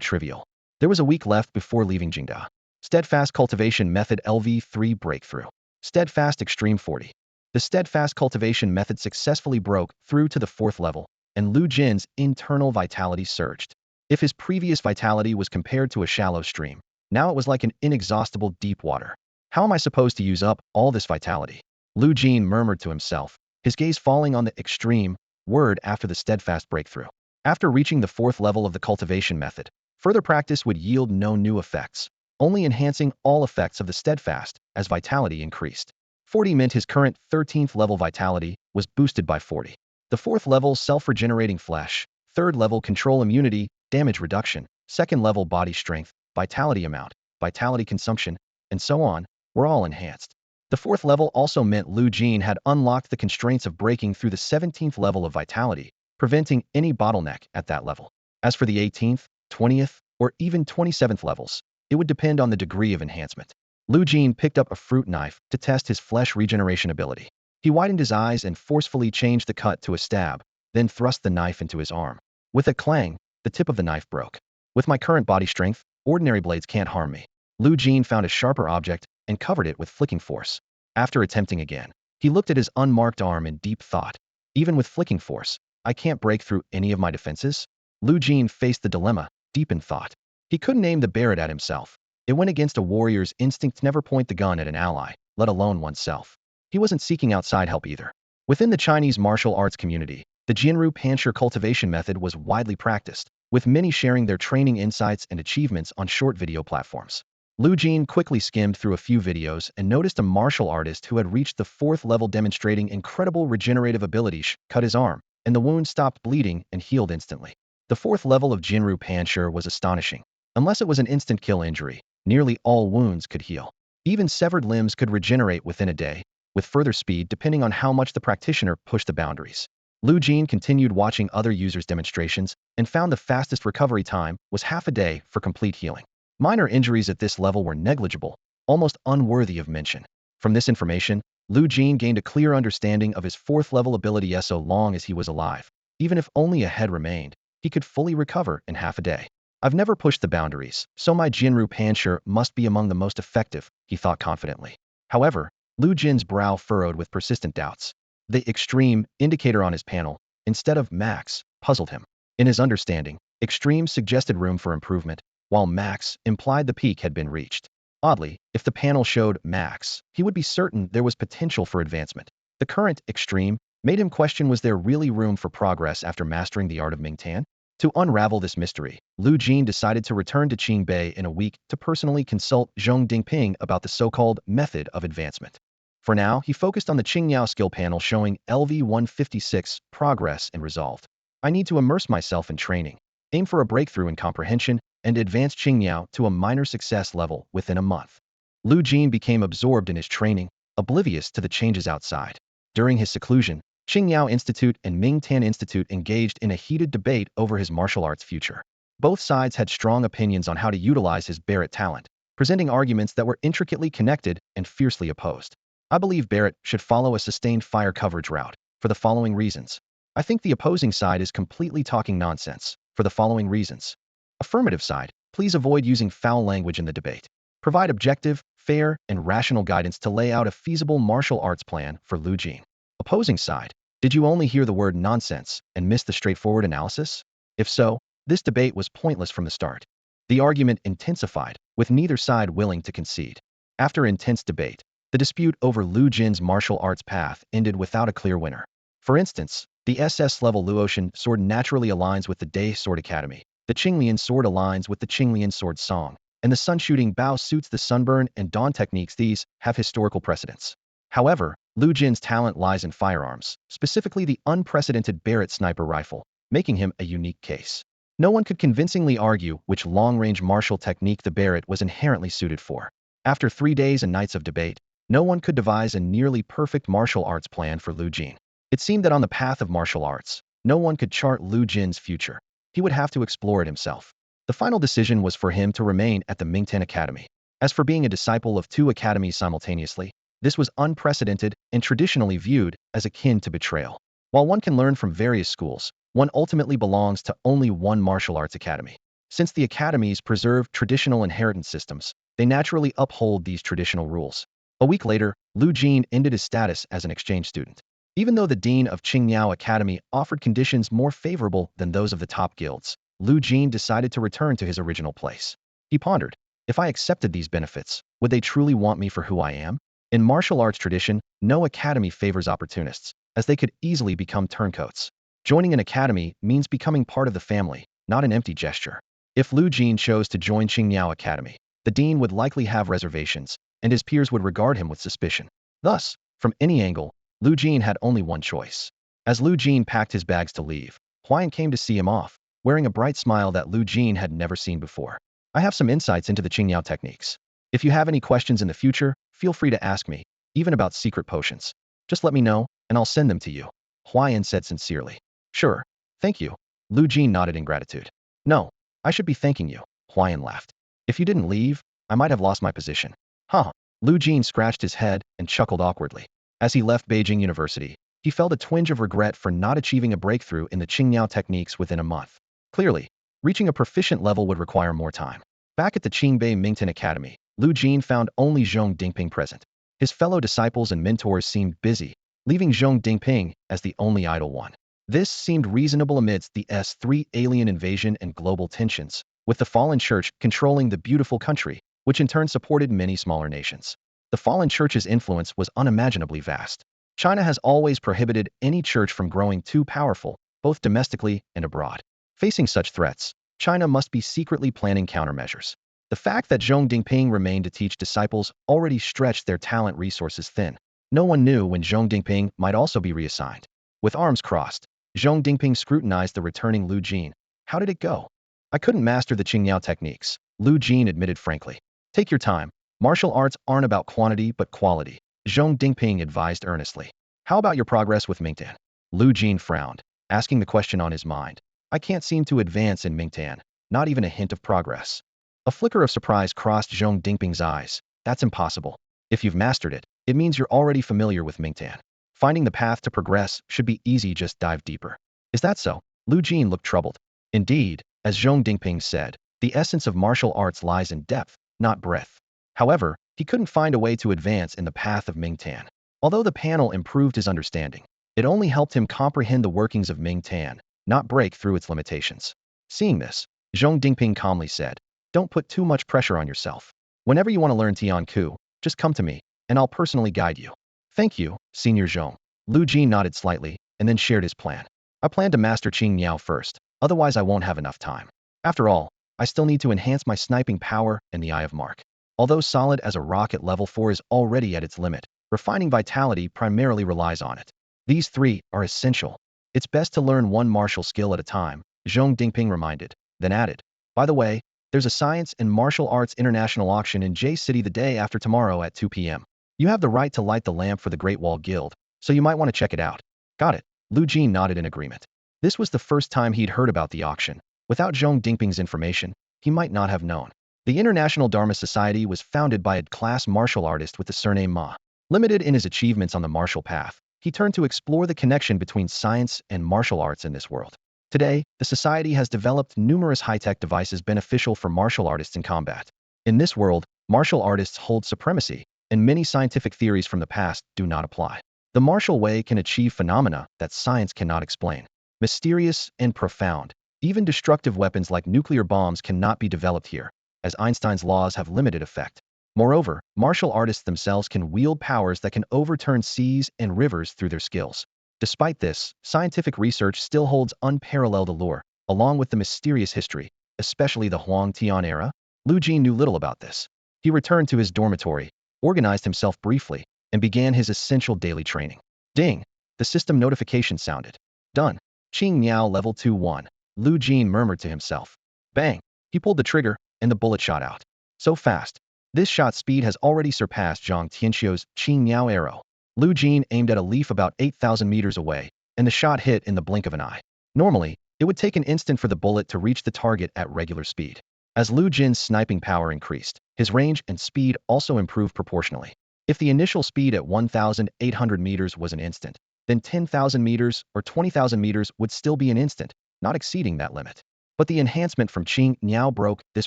trivial. There was a week left before leaving Jingda. Steadfast Cultivation Method LV3 Breakthrough. Steadfast Extreme 40. The Steadfast Cultivation Method successfully broke through to the 4th level, and Lu Jin's internal vitality surged. If his previous vitality was compared to a shallow stream, now it was like an inexhaustible deep water. How am I supposed to use up all this vitality? Lu Jin murmured to himself, his gaze falling on the extreme word after the steadfast breakthrough. After reaching the 4th level of the cultivation method, further practice would yield no new effects, only enhancing all effects of the steadfast as vitality increased. 40 meant his current 13th level vitality was boosted by 40. The 4th level self-regenerating flesh, 3rd level control immunity, damage reduction, 2nd level body strength, vitality amount, vitality consumption, and so on, were all enhanced. The 4th level also meant Lu Jin had unlocked the constraints of breaking through the 17th level of vitality, preventing any bottleneck at that level. As for the 18th, 20th, or even 27th levels, it would depend on the degree of enhancement. Lu Jin picked up a fruit knife to test his flesh regeneration ability. He widened his eyes and forcefully changed the cut to a stab, then thrust the knife into his arm. With a clang, the tip of the knife broke. With my current body strength, ordinary blades can't harm me. Lu Jin found a sharper object and covered it with flicking force. After attempting again, he looked at his unmarked arm in deep thought. Even with flicking force, I can't break through any of my defenses? Lu Jin faced the dilemma, deep in thought. He couldn't aim the Barrett at himself. It went against a warrior's instinct to never point the gun at an ally, let alone oneself. He wasn't seeking outside help either. Within the Chinese martial arts community, the Jinru Pancher cultivation method was widely practiced, with many sharing their training insights and achievements on short video platforms. Lu Jin quickly skimmed through a few videos and noticed a martial artist who had reached the 4th level demonstrating incredible regenerative abilities cut his arm, and the wound stopped bleeding and healed instantly. The 4th level of Jinru Pancher was astonishing. Unless it was an instant kill injury, nearly all wounds could heal. Even severed limbs could regenerate within a day, with further speed depending on how much the practitioner pushed the boundaries. Lu Jin continued watching other users' demonstrations and found the fastest recovery time was half a day for complete healing. Minor injuries at this level were negligible, almost unworthy of mention. From this information, Lu Jin gained a clear understanding of his 4th level ability so long as he was alive. Even if only a head remained, he could fully recover in half a day. I've never pushed the boundaries, so my Jinru Pancher must be among the most effective, he thought confidently. However, Lu Jin's brow furrowed with persistent doubts. The extreme indicator on his panel, instead of max, puzzled him. In his understanding, extreme suggested room for improvement, while max implied the peak had been reached. Oddly, if the panel showed max, he would be certain there was potential for advancement. The current extreme made him question was there really room for progress after mastering the art of Mingtan? To unravel this mystery, Lu Jin decided to return to Qingbei in a week to personally consult Zhong Dingping about the so-called method of advancement. For now, he focused on the Qingyao skill panel showing LV-156, progress and resolved. I need to immerse myself in training, aim for a breakthrough in comprehension, and advance Qingyao to a minor success level within a month. Lu Jin became absorbed in his training, oblivious to the changes outside. During his seclusion, Qingyao Institute and Mingtan Institute engaged in a heated debate over his martial arts future. Both sides had strong opinions on how to utilize his Barrett talent, presenting arguments that were intricately connected and fiercely opposed. I believe Barrett should follow a sustained fire coverage route, for the following reasons. I think the opposing side is completely talking nonsense, for the following reasons. Affirmative side, please avoid using foul language in the debate. Provide objective, fair, and rational guidance to lay out a feasible martial arts plan for Lu Jin. Opposing side, did you only hear the word nonsense and miss the straightforward analysis? If so, this debate was pointless from the start. The argument intensified, with neither side willing to concede. After intense debate, the dispute over Lu Jin's martial arts path ended without a clear winner. For instance, the SS-level Luotian sword naturally aligns with the Dai Sword Academy, the Qinglian sword aligns with the Qinglian sword song, and the sun-shooting bow suits the sunburn and dawn techniques. These have historical precedence. However, Lu Jin's talent lies in firearms, specifically the unprecedented Barrett sniper rifle, making him a unique case. No one could convincingly argue which long-range martial technique the Barrett was inherently suited for. After 3 days and nights of debate, no one could devise a nearly perfect martial arts plan for Lu Jin. It seemed that on the path of martial arts, no one could chart Lu Jin's future. He would have to explore it himself. The final decision was for him to remain at the Mingtan Academy. As for being a disciple of 2 academies simultaneously, this was unprecedented and traditionally viewed as akin to betrayal. While one can learn from various schools, one ultimately belongs to only one martial arts academy. Since the academies preserve traditional inheritance systems, they naturally uphold these traditional rules. A week later, Lu Jin ended his status as an exchange student. Even though the dean of Qingyao Academy offered conditions more favorable than those of the top guilds, Lu Jin decided to return to his original place. He pondered, if I accepted these benefits, would they truly want me for who I am? In martial arts tradition, no academy favors opportunists, as they could easily become turncoats. Joining an academy means becoming part of the family, not an empty gesture. If Lu Jin chose to join Qingyao Academy, the dean would likely have reservations, and his peers would regard him with suspicion. Thus, from any angle, Lu Jin had only one choice. As Lu Jin packed his bags to leave, Huayan came to see him off, wearing a bright smile that Lu Jin had never seen before. I have some insights into the Qingyao techniques. If you have any questions in the future, feel free to ask me, even about secret potions. Just let me know, and I'll send them to you. Huayan said sincerely. Sure. Thank you. Lu Jin nodded in gratitude. No, I should be thanking you. Huayan laughed. If you didn't leave, I might have lost my position. Huh. Lu Jin scratched his head and chuckled awkwardly. As he left Beijing University, he felt a twinge of regret for not achieving a breakthrough in the Qingyao techniques within a month. Clearly, reaching a proficient level would require more time. Back at the Qingbei Mingtan Academy, Lu Jin found only Zhong Dingping present. His fellow disciples and mentors seemed busy, leaving Zhong Dingping as the only idle one. This seemed reasonable amidst the S3 alien invasion and global tensions, with the fallen church controlling the beautiful country, which in turn supported many smaller nations. The fallen church's influence was unimaginably vast. China has always prohibited any church from growing too powerful, both domestically and abroad. Facing such threats, China must be secretly planning countermeasures. The fact that Zhong Dingping remained to teach disciples already stretched their talent resources thin. No one knew when Zhong Dingping might also be reassigned. With arms crossed, Zhong Dingping scrutinized the returning Lu Jin. How did it go? I couldn't master the Qingyao techniques, Lu Jin admitted frankly. Take your time. Martial arts aren't about quantity but quality, Zhong Dingping advised earnestly. How about your progress with Mingtan? Lu Jin frowned, asking the question on his mind. I can't seem to advance in Mingtan, not even a hint of progress. A flicker of surprise crossed Zhong Dingping's eyes. That's impossible. If you've mastered it, it means you're already familiar with Mingtan. Finding the path to progress should be easy, just dive deeper. Is that so? Lu Jin looked troubled. Indeed, as Zhong Dingping said, the essence of martial arts lies in depth, not breadth. However, he couldn't find a way to advance in the path of Mingtan. Although the panel improved his understanding, it only helped him comprehend the workings of Mingtan, not break through its limitations. Seeing this, Zhong Dingping calmly said, don't put too much pressure on yourself. Whenever you want to learn Tianku, just come to me, and I'll personally guide you. Thank you, Senior Zhong. Lu Jin nodded slightly, and then shared his plan. I plan to master Qingyao first, otherwise I won't have enough time. After all, I still need to enhance my sniping power and the Eye of Mark. Although solid as a rock at level 4 is already at its limit, refining vitality primarily relies on it. These three are essential. It's best to learn one martial skill at a time, Zhong Dingping reminded, then added. By the way, there's a Science and Martial Arts International auction in J City the day after tomorrow at 2 p.m. You have the right to light the lamp for the Great Wall Guild, so you might want to check it out. Got it. Lu Jin nodded in agreement. This was the first time he'd heard about the auction. Without Zhong Dingping's information, he might not have known. The International Dharma Society was founded by a class martial artist with the surname Ma. Limited in his achievements on the martial path, he turned to explore the connection between science and martial arts in this world. Today, the society has developed numerous high-tech devices beneficial for martial artists in combat. In this world, martial artists hold supremacy, and many scientific theories from the past do not apply. The martial way can achieve phenomena that science cannot explain. Mysterious and profound. Even destructive weapons like nuclear bombs cannot be developed here, as Einstein's laws have limited effect. Moreover, martial artists themselves can wield powers that can overturn seas and rivers through their skills. Despite this, scientific research still holds unparalleled allure, along with the mysterious history, especially the Huang Tian era. Lu Jin knew little about this. He returned to his dormitory, organized himself briefly, and began his essential daily training. Ding! The system notification sounded. Done. Qingyao level 2-1. Lu Jin murmured to himself. Bang! He pulled the trigger, and the bullet shot out. So fast. This shot speed has already surpassed Zhang Tianxiu's Qingyao arrow. Lu Jin aimed at a leaf about 8,000 meters away, and the shot hit in the blink of an eye. Normally, it would take an instant for the bullet to reach the target at regular speed. As Lu Jin's sniping power increased, his range and speed also improved proportionally. If the initial speed at 1,800 meters was an instant, then 10,000 meters or 20,000 meters would still be an instant, not exceeding that limit. But the enhancement from Qingyao broke this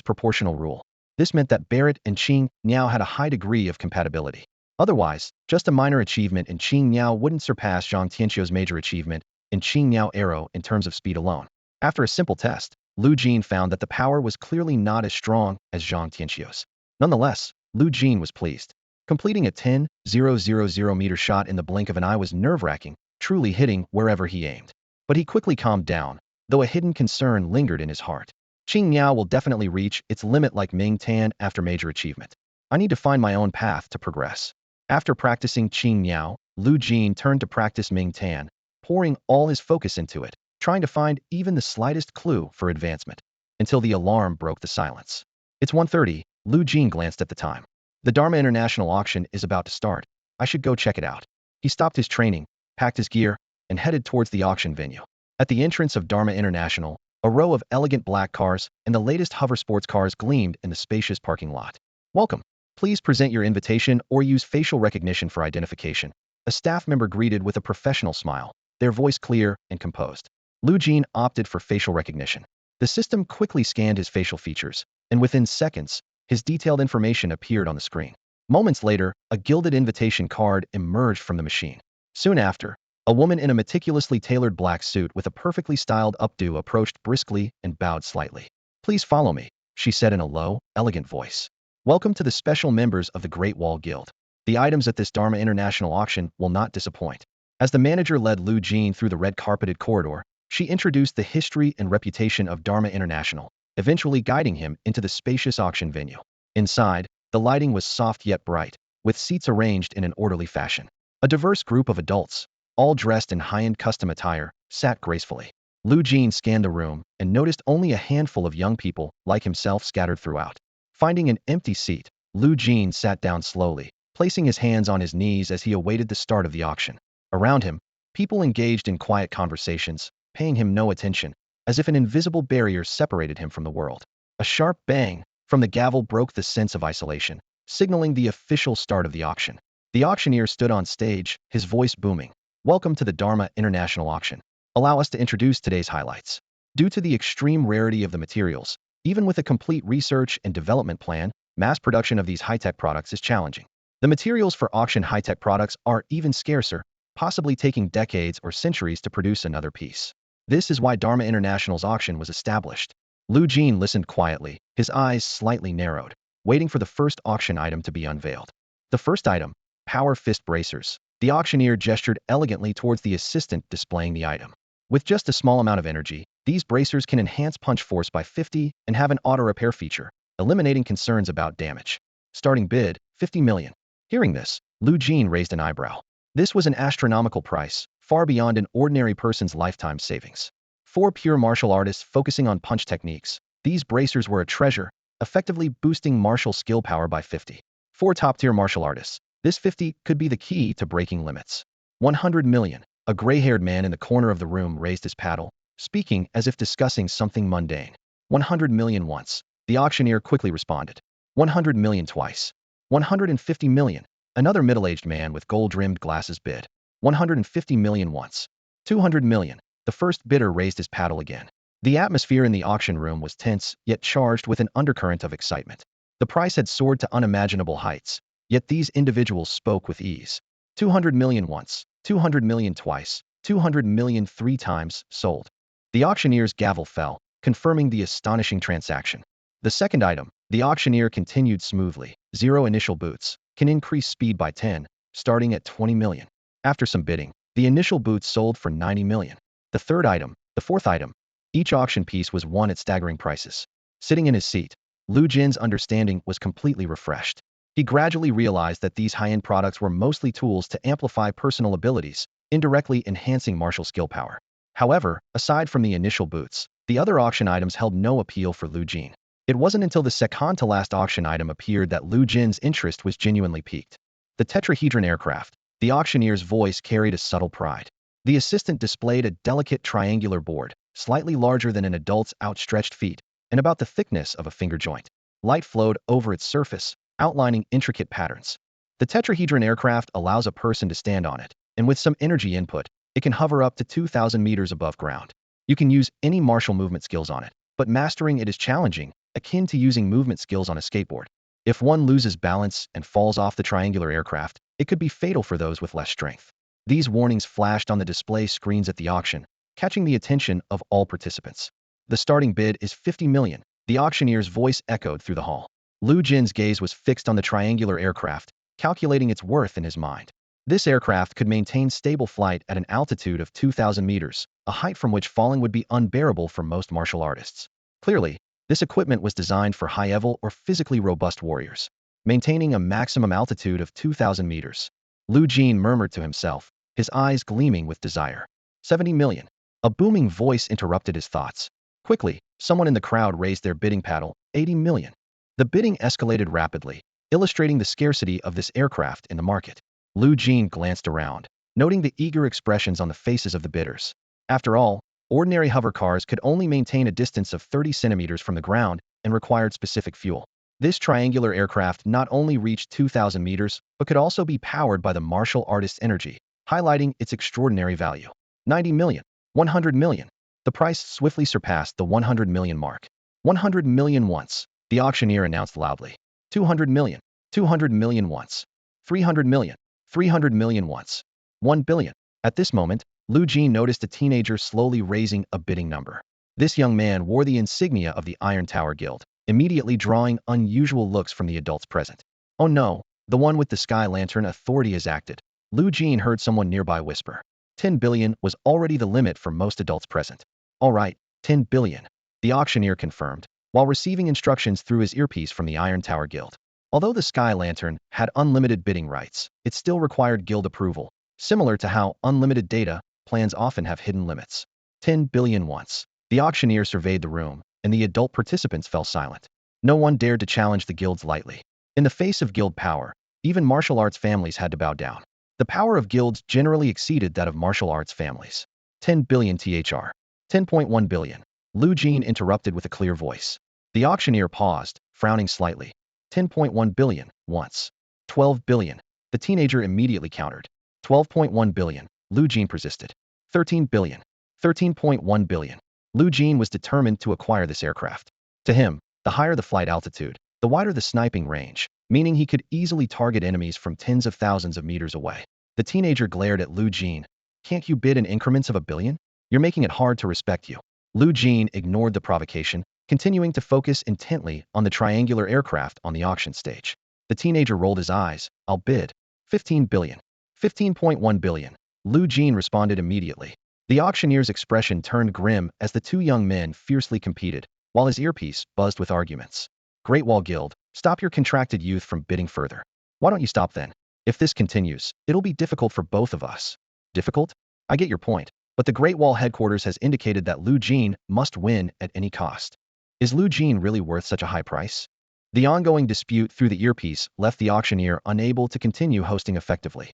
proportional rule. This meant that Barrett and Qingyao had a high degree of compatibility. Otherwise, just a minor achievement in Qingyao wouldn't surpass Zhang Tianxiu's major achievement in Qingyao arrow in terms of speed alone. After a simple test, Lu Jin found that the power was clearly not as strong as Zhang Tianxiu's. Nonetheless, Lu Jin was pleased. Completing a 10,000 meter shot in the blink of an eye was nerve-wracking, truly hitting wherever he aimed. But he quickly calmed down, though a hidden concern lingered in his heart. Qingyao will definitely reach its limit like Ming Tan after major achievement. I need to find my own path to progress. After practicing Qing Niao, Lu Jin turned to practice Ming Tan, pouring all his focus into it, trying to find even the slightest clue for advancement, until the alarm broke the silence. It's 1:30, Lu Jin glanced at the time. The Dharma International auction is about to start. I should go check it out. He stopped his training, packed his gear, and headed towards the auction venue. At the entrance of Dharma International, a row of elegant black cars and the latest hover sports cars gleamed in the spacious parking lot. Welcome. Please present your invitation or use facial recognition for identification. A staff member greeted with a professional smile, their voice clear and composed. Lu Jin opted for facial recognition. The system quickly scanned his facial features, and within seconds, his detailed information appeared on the screen. Moments later, a gilded invitation card emerged from the machine. Soon after, a woman in a meticulously tailored black suit with a perfectly styled updo approached briskly and bowed slightly. Please follow me, she said in a low, elegant voice. Welcome to the special members of the Great Wall Guild. The items at this Dharma International auction will not disappoint. As the manager led Lu Jin through the red-carpeted corridor, she introduced the history and reputation of Dharma International, eventually guiding him into the spacious auction venue. Inside, the lighting was soft yet bright, with seats arranged in an orderly fashion. A diverse group of adults, all dressed in high-end custom attire, sat gracefully. Lu Jin scanned the room and noticed only a handful of young people, like himself, scattered throughout. Finding an empty seat, Lu Jin sat down slowly, placing his hands on his knees as he awaited the start of the auction. Around him, people engaged in quiet conversations, paying him no attention, as if an invisible barrier separated him from the world. A sharp bang from the gavel broke the sense of isolation, signaling the official start of the auction. The auctioneer stood on stage, his voice booming. Welcome to the Dharma International Auction. Allow us to introduce today's highlights. Due to the extreme rarity of the materials, even with a complete research and development plan, mass production of these high-tech products is challenging. The materials for auction high-tech products are even scarcer, possibly taking decades or centuries to produce another piece. This is why Dharma International's auction was established. Lu Jin listened quietly, his eyes slightly narrowed, waiting for the first auction item to be unveiled. The first item, power fist bracers. The auctioneer gestured elegantly towards the assistant displaying the item. With just a small amount of energy, these bracers can enhance punch force by 50 and have an auto-repair feature, eliminating concerns about damage. Starting bid, 50 million. Hearing this, Lu Jin raised an eyebrow. This was an astronomical price, far beyond an ordinary person's lifetime savings. For pure martial artists focusing on punch techniques, these bracers were a treasure, effectively boosting martial skill power by 50. For top-tier martial artists, this 50 could be the key to breaking limits. 100 million. A gray-haired man in the corner of the room raised his paddle, speaking as if discussing something mundane. 100 million once. The auctioneer quickly responded. 100 million twice. 150 million. Another middle-aged man with gold-rimmed glasses bid. 150 million once. 200 million. The first bidder raised his paddle again. The atmosphere in the auction room was tense, yet charged with an undercurrent of excitement. The price had soared to unimaginable heights, yet these individuals spoke with ease. 200 million once. 200 million twice. 200 million three times, sold. The auctioneer's gavel fell, confirming the astonishing transaction. The second item, the auctioneer continued smoothly. 0 initial boots, can increase speed by 10, starting at 20 million. After some bidding, the initial boots sold for 90 million. The third item, the fourth item, each auction piece was won at staggering prices. Sitting in his seat, Lu Jin's understanding was completely refreshed. He gradually realized that these high-end products were mostly tools to amplify personal abilities, indirectly enhancing martial skill power. However, aside from the initial boots, the other auction items held no appeal for Lu Jin. It wasn't until the second-to-last auction item appeared that Lu Jin's interest was genuinely piqued. The tetrahedron aircraft. The auctioneer's voice carried a subtle pride. The assistant displayed a delicate triangular board, slightly larger than an adult's outstretched feet, and about the thickness of a finger joint. Light flowed over its surface, outlining intricate patterns. The tetrahedron aircraft allows a person to stand on it, and with some energy input, it can hover up to 2,000 meters above ground. You can use any martial movement skills on it, but mastering it is challenging, akin to using movement skills on a skateboard. If one loses balance and falls off the triangular aircraft, it could be fatal for those with less strength. These warnings flashed on the display screens at the auction, catching the attention of all participants. The starting bid is 50 million. The auctioneer's voice echoed through the hall. Lu Jin's gaze was fixed on the triangular aircraft, calculating its worth in his mind. This aircraft could maintain stable flight at an altitude of 2,000 meters, a height from which falling would be unbearable for most martial artists. Clearly, this equipment was designed for high-level or physically robust warriors. maintaining a maximum altitude of 2,000 meters. Lu Jin murmured to himself, his eyes gleaming with desire. 70 million. A booming voice interrupted his thoughts. Quickly, someone in the crowd raised their bidding paddle. 80 million. The bidding escalated rapidly, illustrating the scarcity of this aircraft in the market. Lu Jin glanced around, noting the eager expressions on the faces of the bidders. After all, ordinary hover cars could only maintain a distance of 30 centimeters from the ground and required specific fuel. This triangular aircraft not only reached 2,000 meters, but could also be powered by the martial artist's energy, highlighting its extraordinary value. 90 million. 100 million. The price swiftly surpassed the 100 million mark. 100 million once, the auctioneer announced loudly. 200 million. 200 million once. 300 million. 300 million once. 1 billion. At this moment, Lu Jin noticed a teenager slowly raising a bidding number. This young man wore the insignia of the Iron Tower Guild, immediately drawing unusual looks from the adults present. Oh no, the one with the sky lantern authority has acted. Lu Jin heard someone nearby whisper. 10 billion was already the limit for most adults present. All right, 10 billion, the auctioneer confirmed, while receiving instructions through his earpiece from the Iron Tower Guild. Although the Sky Lantern had unlimited bidding rights, it still required guild approval, similar to how unlimited data plans often have hidden limits. 10 billion once. The auctioneer surveyed the room, and the adult participants fell silent. No one dared to challenge the guilds lightly. In the face of guild power, even martial arts families had to bow down. The power of guilds generally exceeded that of martial arts families. 10 billion THR. 10.1 billion. Lu Jin interrupted with a clear voice. The auctioneer paused, frowning slightly. 10.1 billion, once. 12 billion. The teenager immediately countered. 12.1 billion. Lu Jin persisted. 13 billion. 13.1 billion. Lu Jin was determined to acquire this aircraft. To him, the higher the flight altitude, the wider the sniping range, meaning he could easily target enemies from tens of thousands of meters away. The teenager glared at Lu Jin. Can't you bid in increments of a billion? You're making it hard to respect you. Lu Jin ignored the provocation, continuing to focus intently on the triangular aircraft on the auction stage. The teenager rolled his eyes. I'll bid. 15 billion. 15.1 billion. Lu Jin responded immediately. The auctioneer's expression turned grim as the two young men fiercely competed, while his earpiece buzzed with arguments. Great Wall Guild, stop your contracted youth from bidding further. Why don't you stop then? If this continues, it'll be difficult for both of us. Difficult? I get your point, but the Great Wall headquarters has indicated that Lu Jin must win at any cost. Is Lu Jin really worth such a high price? The ongoing dispute through the earpiece left the auctioneer unable to continue hosting effectively.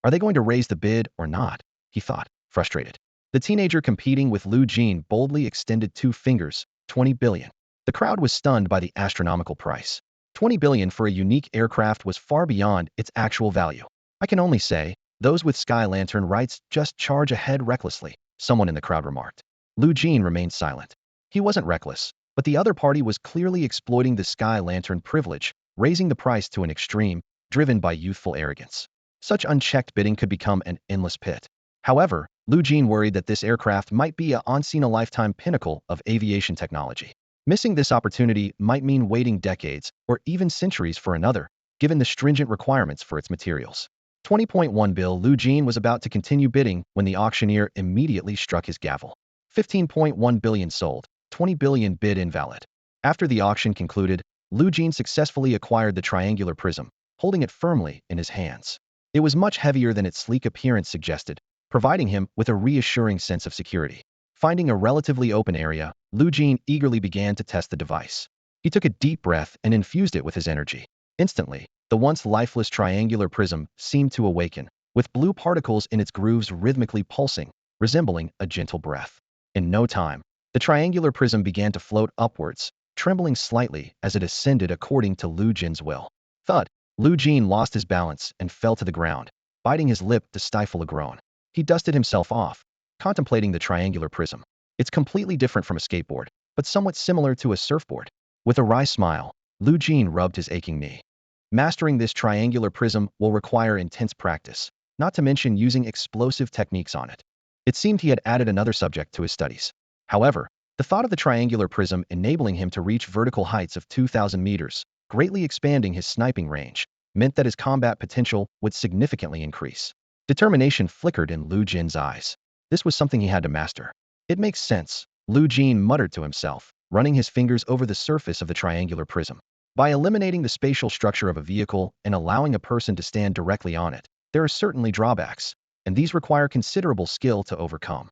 Are they going to raise the bid or not? He thought, frustrated. The teenager competing with Lu Jin boldly extended 2 fingers. 20 billion. The crowd was stunned by the astronomical price. 20 billion for a unique aircraft was far beyond its actual value. I can only say, those with Sky Lantern rights just charge ahead recklessly, someone in the crowd remarked. Lu Jin remained silent. He wasn't reckless, but the other party was clearly exploiting the Sky Lantern privilege, raising the price to an extreme, driven by youthful arrogance. Such unchecked bidding could become an endless pit. However, Lu Jin worried that this aircraft might be a once-in-a-lifetime pinnacle of aviation technology. Missing this opportunity might mean waiting decades or even centuries for another, given the stringent requirements for its materials. 20.1 bill. Lu Jin was about to continue bidding when the auctioneer immediately struck his gavel. 15.1 billion sold. 20 billion bid invalid. After the auction concluded, Lu Jin successfully acquired the triangular prism, holding it firmly in his hands. It was much heavier than its sleek appearance suggested, providing him with a reassuring sense of security. Finding a relatively open area, Lu Jin eagerly began to test the device. He took a deep breath and infused it with his energy. Instantly, the once lifeless triangular prism seemed to awaken, with blue particles in its grooves rhythmically pulsing, resembling a gentle breath. In no time, the triangular prism began to float upwards, trembling slightly as it ascended according to Lu Jin's will. Thud! Lu Jin lost his balance and fell to the ground, biting his lip to stifle a groan. He dusted himself off, contemplating the triangular prism. It's completely different from a skateboard, but somewhat similar to a surfboard. With a wry smile, Lu Jin rubbed his aching knee. Mastering this triangular prism will require intense practice, not to mention using explosive techniques on it. It seemed he had added another subject to his studies. However, the thought of the triangular prism enabling him to reach vertical heights of 2,000 meters, greatly expanding his sniping range, meant that his combat potential would significantly increase. Determination flickered in Lu Jin's eyes. This was something he had to master. It makes sense, Lu Jin muttered to himself, running his fingers over the surface of the triangular prism. By eliminating the spatial structure of a vehicle and allowing a person to stand directly on it, there are certainly drawbacks, and these require considerable skill to overcome.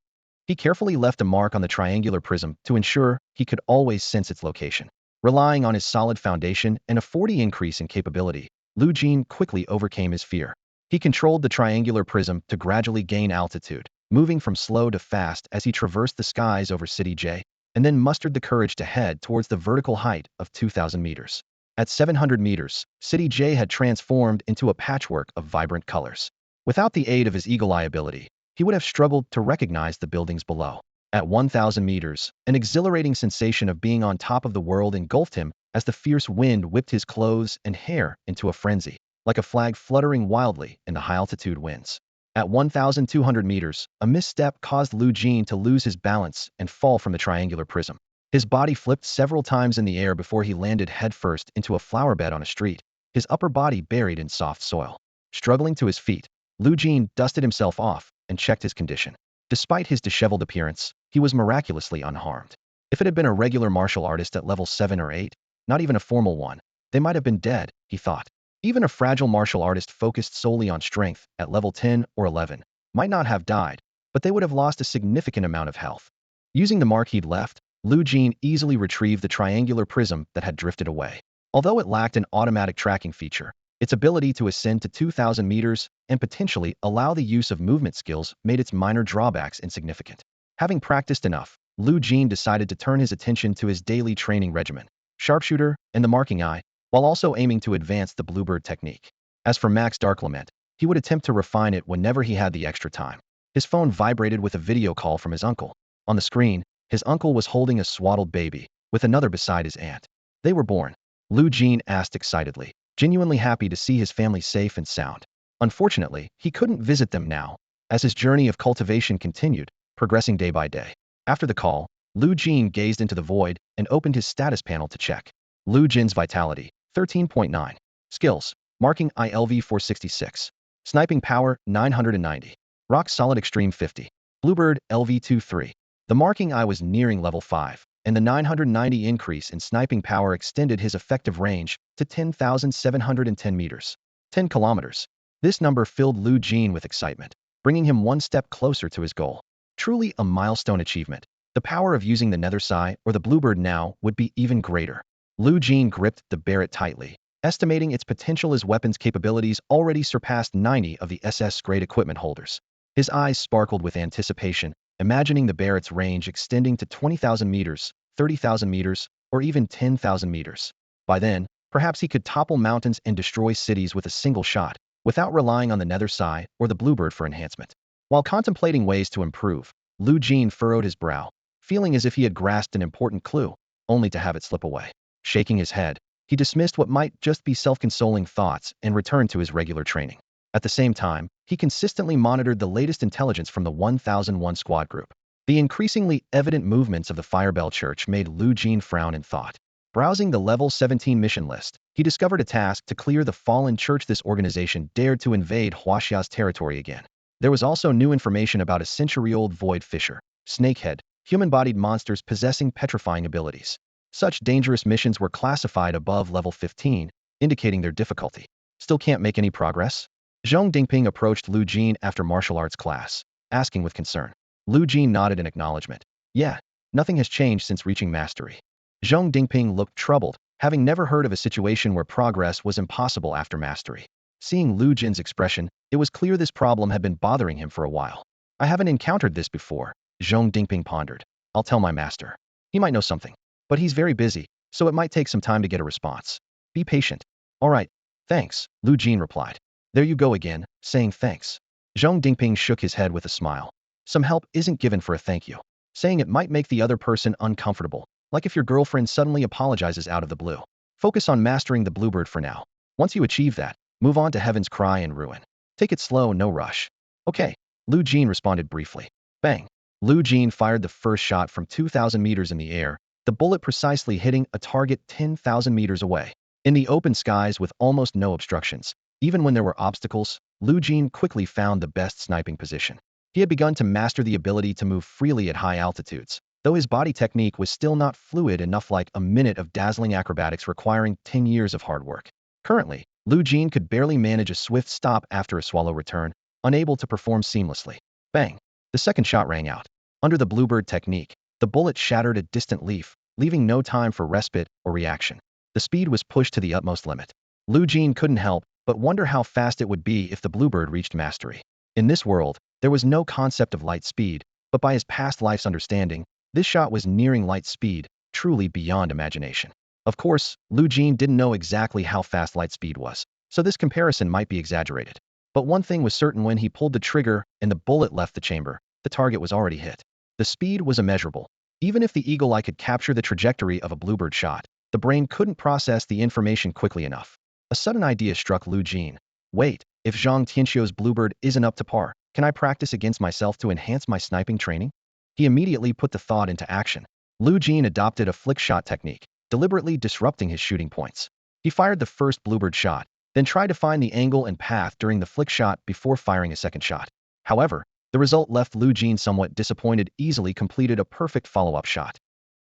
He carefully left a mark on the triangular prism to ensure he could always sense its location. Relying on his solid foundation and a 40 increase in capability, Lu Jin quickly overcame his fear. He controlled the triangular prism to gradually gain altitude, moving from slow to fast as he traversed the skies over City J, and then mustered the courage to head towards the vertical height of 2,000 meters. At 700 meters, City J had transformed into a patchwork of vibrant colors. Without the aid of his eagle eye ability, he would have struggled to recognize the buildings below. At 1,000 meters, an exhilarating sensation of being on top of the world engulfed him as the fierce wind whipped his clothes and hair into a frenzy, like a flag fluttering wildly in the high-altitude winds. At 1,200 meters, a misstep caused Lu Jin to lose his balance and fall from the triangular prism. His body flipped several times in the air before he landed headfirst into a flower bed on a street, his upper body buried in soft soil. Struggling to his feet, Lu Jin dusted himself off and checked his condition. Despite his disheveled appearance, he was miraculously unharmed. If it had been a regular martial artist at level 7 or 8, not even a formal one, they might have been dead, he thought. Even a fragile martial artist focused solely on strength at level 10 or 11 might not have died, but they would have lost a significant amount of health. Using the mark he'd left, Lu Jin easily retrieved the triangular prism that had drifted away. Although it lacked an automatic tracking feature, its ability to ascend to 2,000 meters and potentially allow the use of movement skills made its minor drawbacks insignificant. Having practiced enough, Lu Jin decided to turn his attention to his daily training regimen, sharpshooter, and the marking eye, while also aiming to advance the bluebird technique. As for Max Dark Lament, he would attempt to refine it whenever he had the extra time. His phone vibrated with a video call from his uncle. On the screen, his uncle was holding a swaddled baby, with another beside his aunt. They were born. Lu Jin asked excitedly, genuinely happy to see his family safe and sound. Unfortunately, he couldn't visit them now, as his journey of cultivation continued, progressing day by day. After the call, Lu Jin gazed into the void and opened his status panel to check. Lu Jin's vitality, 13.9. Skills, marking ILV 466. Sniping power, 990. Rock solid extreme 50. Bluebird, LV 23. The marking eye was nearing level 5, and the 990 increase in sniping power extended his effective range to 10,710 meters. 10 kilometers. This number filled Lu Jin with excitement, bringing him one step closer to his goal. Truly a milestone achievement. The power of using the Nethersai or the Bluebird now would be even greater. Lu Jin gripped the Barrett tightly, estimating its potential as weapons capabilities already surpassed 90 of the SS grade equipment holders. His eyes sparkled with anticipation, imagining the Barrett's range extending to 20,000 meters, 30,000 meters, or even 10,000 meters. By then, perhaps he could topple mountains and destroy cities with a single shot, without relying on the Nethersai or the Bluebird for enhancement. While contemplating ways to improve, Lu Jin furrowed his brow, feeling as if he had grasped an important clue, only to have it slip away. Shaking his head, he dismissed what might just be self-consoling thoughts and returned to his regular training. At the same time, he consistently monitored the latest intelligence from the 1001 squad group. The increasingly evident movements of the Firebell Church made Lu Jin frown in thought. Browsing the level 17 mission list, he discovered a task to clear the fallen church. This organization dared to invade Huaxia's territory again. There was also new information about a century-old void fisher, snakehead, human-bodied monsters possessing petrifying abilities. Such dangerous missions were classified above level 15, indicating their difficulty. Still can't make any progress? Zhong Dingping approached Lu Jin after martial arts class, asking with concern. Lu Jin nodded in acknowledgement. Yeah, nothing has changed since reaching mastery. Zhong Dingping looked troubled, having never heard of a situation where progress was impossible after mastery. Seeing Lu Jin's expression, it was clear this problem had been bothering him for a while. I haven't encountered this before, Zhong Dingping pondered. I'll tell my master. He might know something. But he's very busy, so it might take some time to get a response. Be patient. All right, thanks, Lu Jin replied. There you go again, saying thanks. Zhong Dingping shook his head with a smile. Some help isn't given for a thank you. Saying it might make the other person uncomfortable, like if your girlfriend suddenly apologizes out of the blue. Focus on mastering the Bluebird for now. Once you achieve that, move on to Heaven's Cry and Ruin. Take it slow, no rush. Okay, Lu Jin responded briefly. Bang. Lu Jin fired the first shot from 2,000 meters in the air, the bullet precisely hitting a target 10,000 meters away. In the open skies with almost no obstructions, even when there were obstacles, Lu Jin quickly found the best sniping position. He had begun to master the ability to move freely at high altitudes, though his body technique was still not fluid enough like a minute of dazzling acrobatics requiring 10 years of hard work. Currently, Lu Jin could barely manage a swift stop after a swallow return, unable to perform seamlessly. Bang! The second shot rang out. Under the bluebird technique, the bullet shattered a distant leaf, leaving no time for respite or reaction. The speed was pushed to the utmost limit. Lu Jin couldn't help but wonder how fast it would be if the bluebird reached mastery. In this world, there was no concept of light speed, but by his past life's understanding, this shot was nearing light speed, truly beyond imagination. Of course, Lu Jin didn't know exactly how fast light speed was, so this comparison might be exaggerated. But one thing was certain: when he pulled the trigger and the bullet left the chamber, the target was already hit. The speed was immeasurable. Even if the eagle eye could capture the trajectory of a bluebird shot, the brain couldn't process the information quickly enough. A sudden idea struck Lu Jin. Wait, if Zhang Tianxiu's bluebird isn't up to par, can I practice against myself to enhance my sniping training? He immediately put the thought into action. Lu Jin adopted a flick shot technique, deliberately disrupting his shooting points. He fired the first bluebird shot, then tried to find the angle and path during the flick shot before firing a second shot. However, the result left Lu Jin somewhat disappointed. Easily completed a perfect follow-up shot.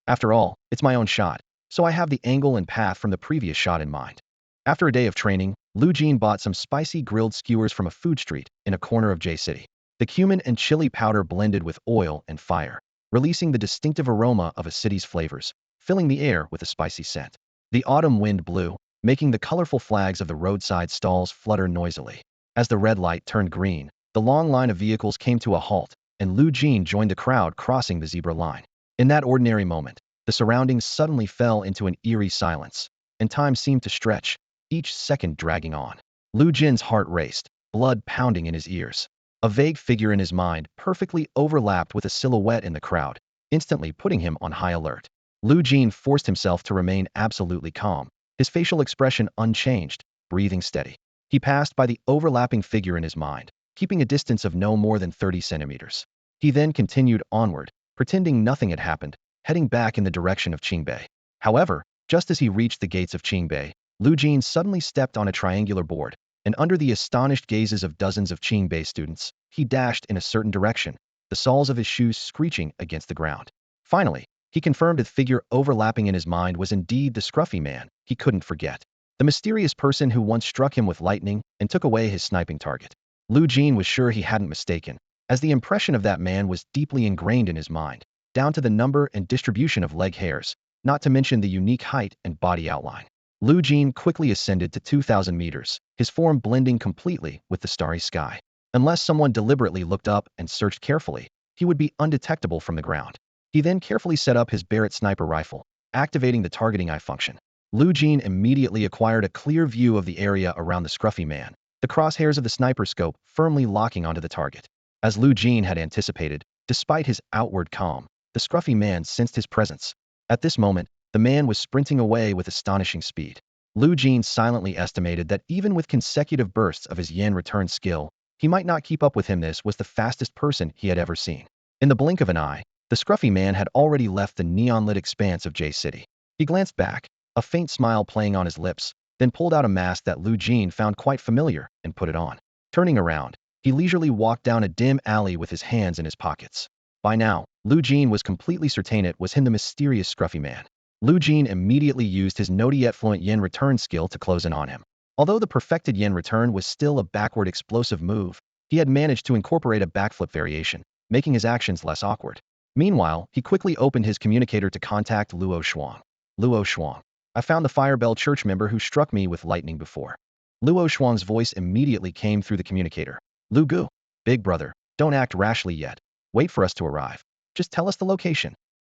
After all, it's my own shot, so I have the angle and path from the previous shot in mind. After a day of training, Lu Jin bought some spicy grilled skewers from a food street in a corner of J City. The cumin and chili powder blended with oil and fire, releasing the distinctive aroma of a city's flavors, filling the air with a spicy scent. The autumn wind blew, making the colorful flags of the roadside stalls flutter noisily. As the red light turned green, the long line of vehicles came to a halt, and Lu Jin joined the crowd crossing the zebra line. In that ordinary moment, the surroundings suddenly fell into an eerie silence, and time seemed to stretch, each second dragging on. Lu Jin's heart raced, blood pounding in his ears. A vague figure in his mind perfectly overlapped with a silhouette in the crowd, instantly putting him on high alert. Lu Jin forced himself to remain absolutely calm, his facial expression unchanged, breathing steady. He passed by the overlapping figure in his mind, keeping a distance of no more than 30 centimeters. He then continued onward, pretending nothing had happened, heading back in the direction of Qingbei. However, just as he reached the gates of Qingbei, Lu Jin suddenly stepped on a triangular board, and under the astonished gazes of dozens of Qingbei students, he dashed in a certain direction, the soles of his shoes screeching against the ground. Finally, he confirmed the figure overlapping in his mind was indeed the scruffy man he couldn't forget, the mysterious person who once struck him with lightning and took away his sniping target. Lu Jin was sure he hadn't mistaken, as the impression of that man was deeply ingrained in his mind, down to the number and distribution of leg hairs, not to mention the unique height and body outline. Lu Jin quickly ascended to 2,000 meters, his form blending completely with the starry sky. Unless someone deliberately looked up and searched carefully, he would be undetectable from the ground. He then carefully set up his Barrett sniper rifle, activating the targeting eye function. Lu Jin immediately acquired a clear view of the area around the scruffy man, the crosshairs of the sniper scope firmly locking onto the target. As Lu Jin had anticipated, despite his outward calm, the scruffy man sensed his presence. At this moment, the man was sprinting away with astonishing speed. Lu Jin silently estimated that even with consecutive bursts of his yen return skill, he might not keep up with him. This was the fastest person he had ever seen. In the blink of an eye, the scruffy man had already left the neon-lit expanse of J City. He glanced back, a faint smile playing on his lips, then pulled out a mask that Lu Jin found quite familiar and put it on. Turning around, he leisurely walked down a dim alley with his hands in his pockets. By now, Lu Jin was completely certain it was him, the mysterious scruffy man. Lu Jin immediately used his naughty yet fluent yen return skill to close in on him. Although the perfected yen return was still a backward explosive move, he had managed to incorporate a backflip variation, making his actions less awkward. Meanwhile, he quickly opened his communicator to contact Luo Shuang. Luo Shuang, I found the Firebell church member who struck me with lightning before. Luo Shuang's voice immediately came through the communicator. Lu Gu, big brother, don't act rashly yet. Wait for us to arrive. Just tell us the location.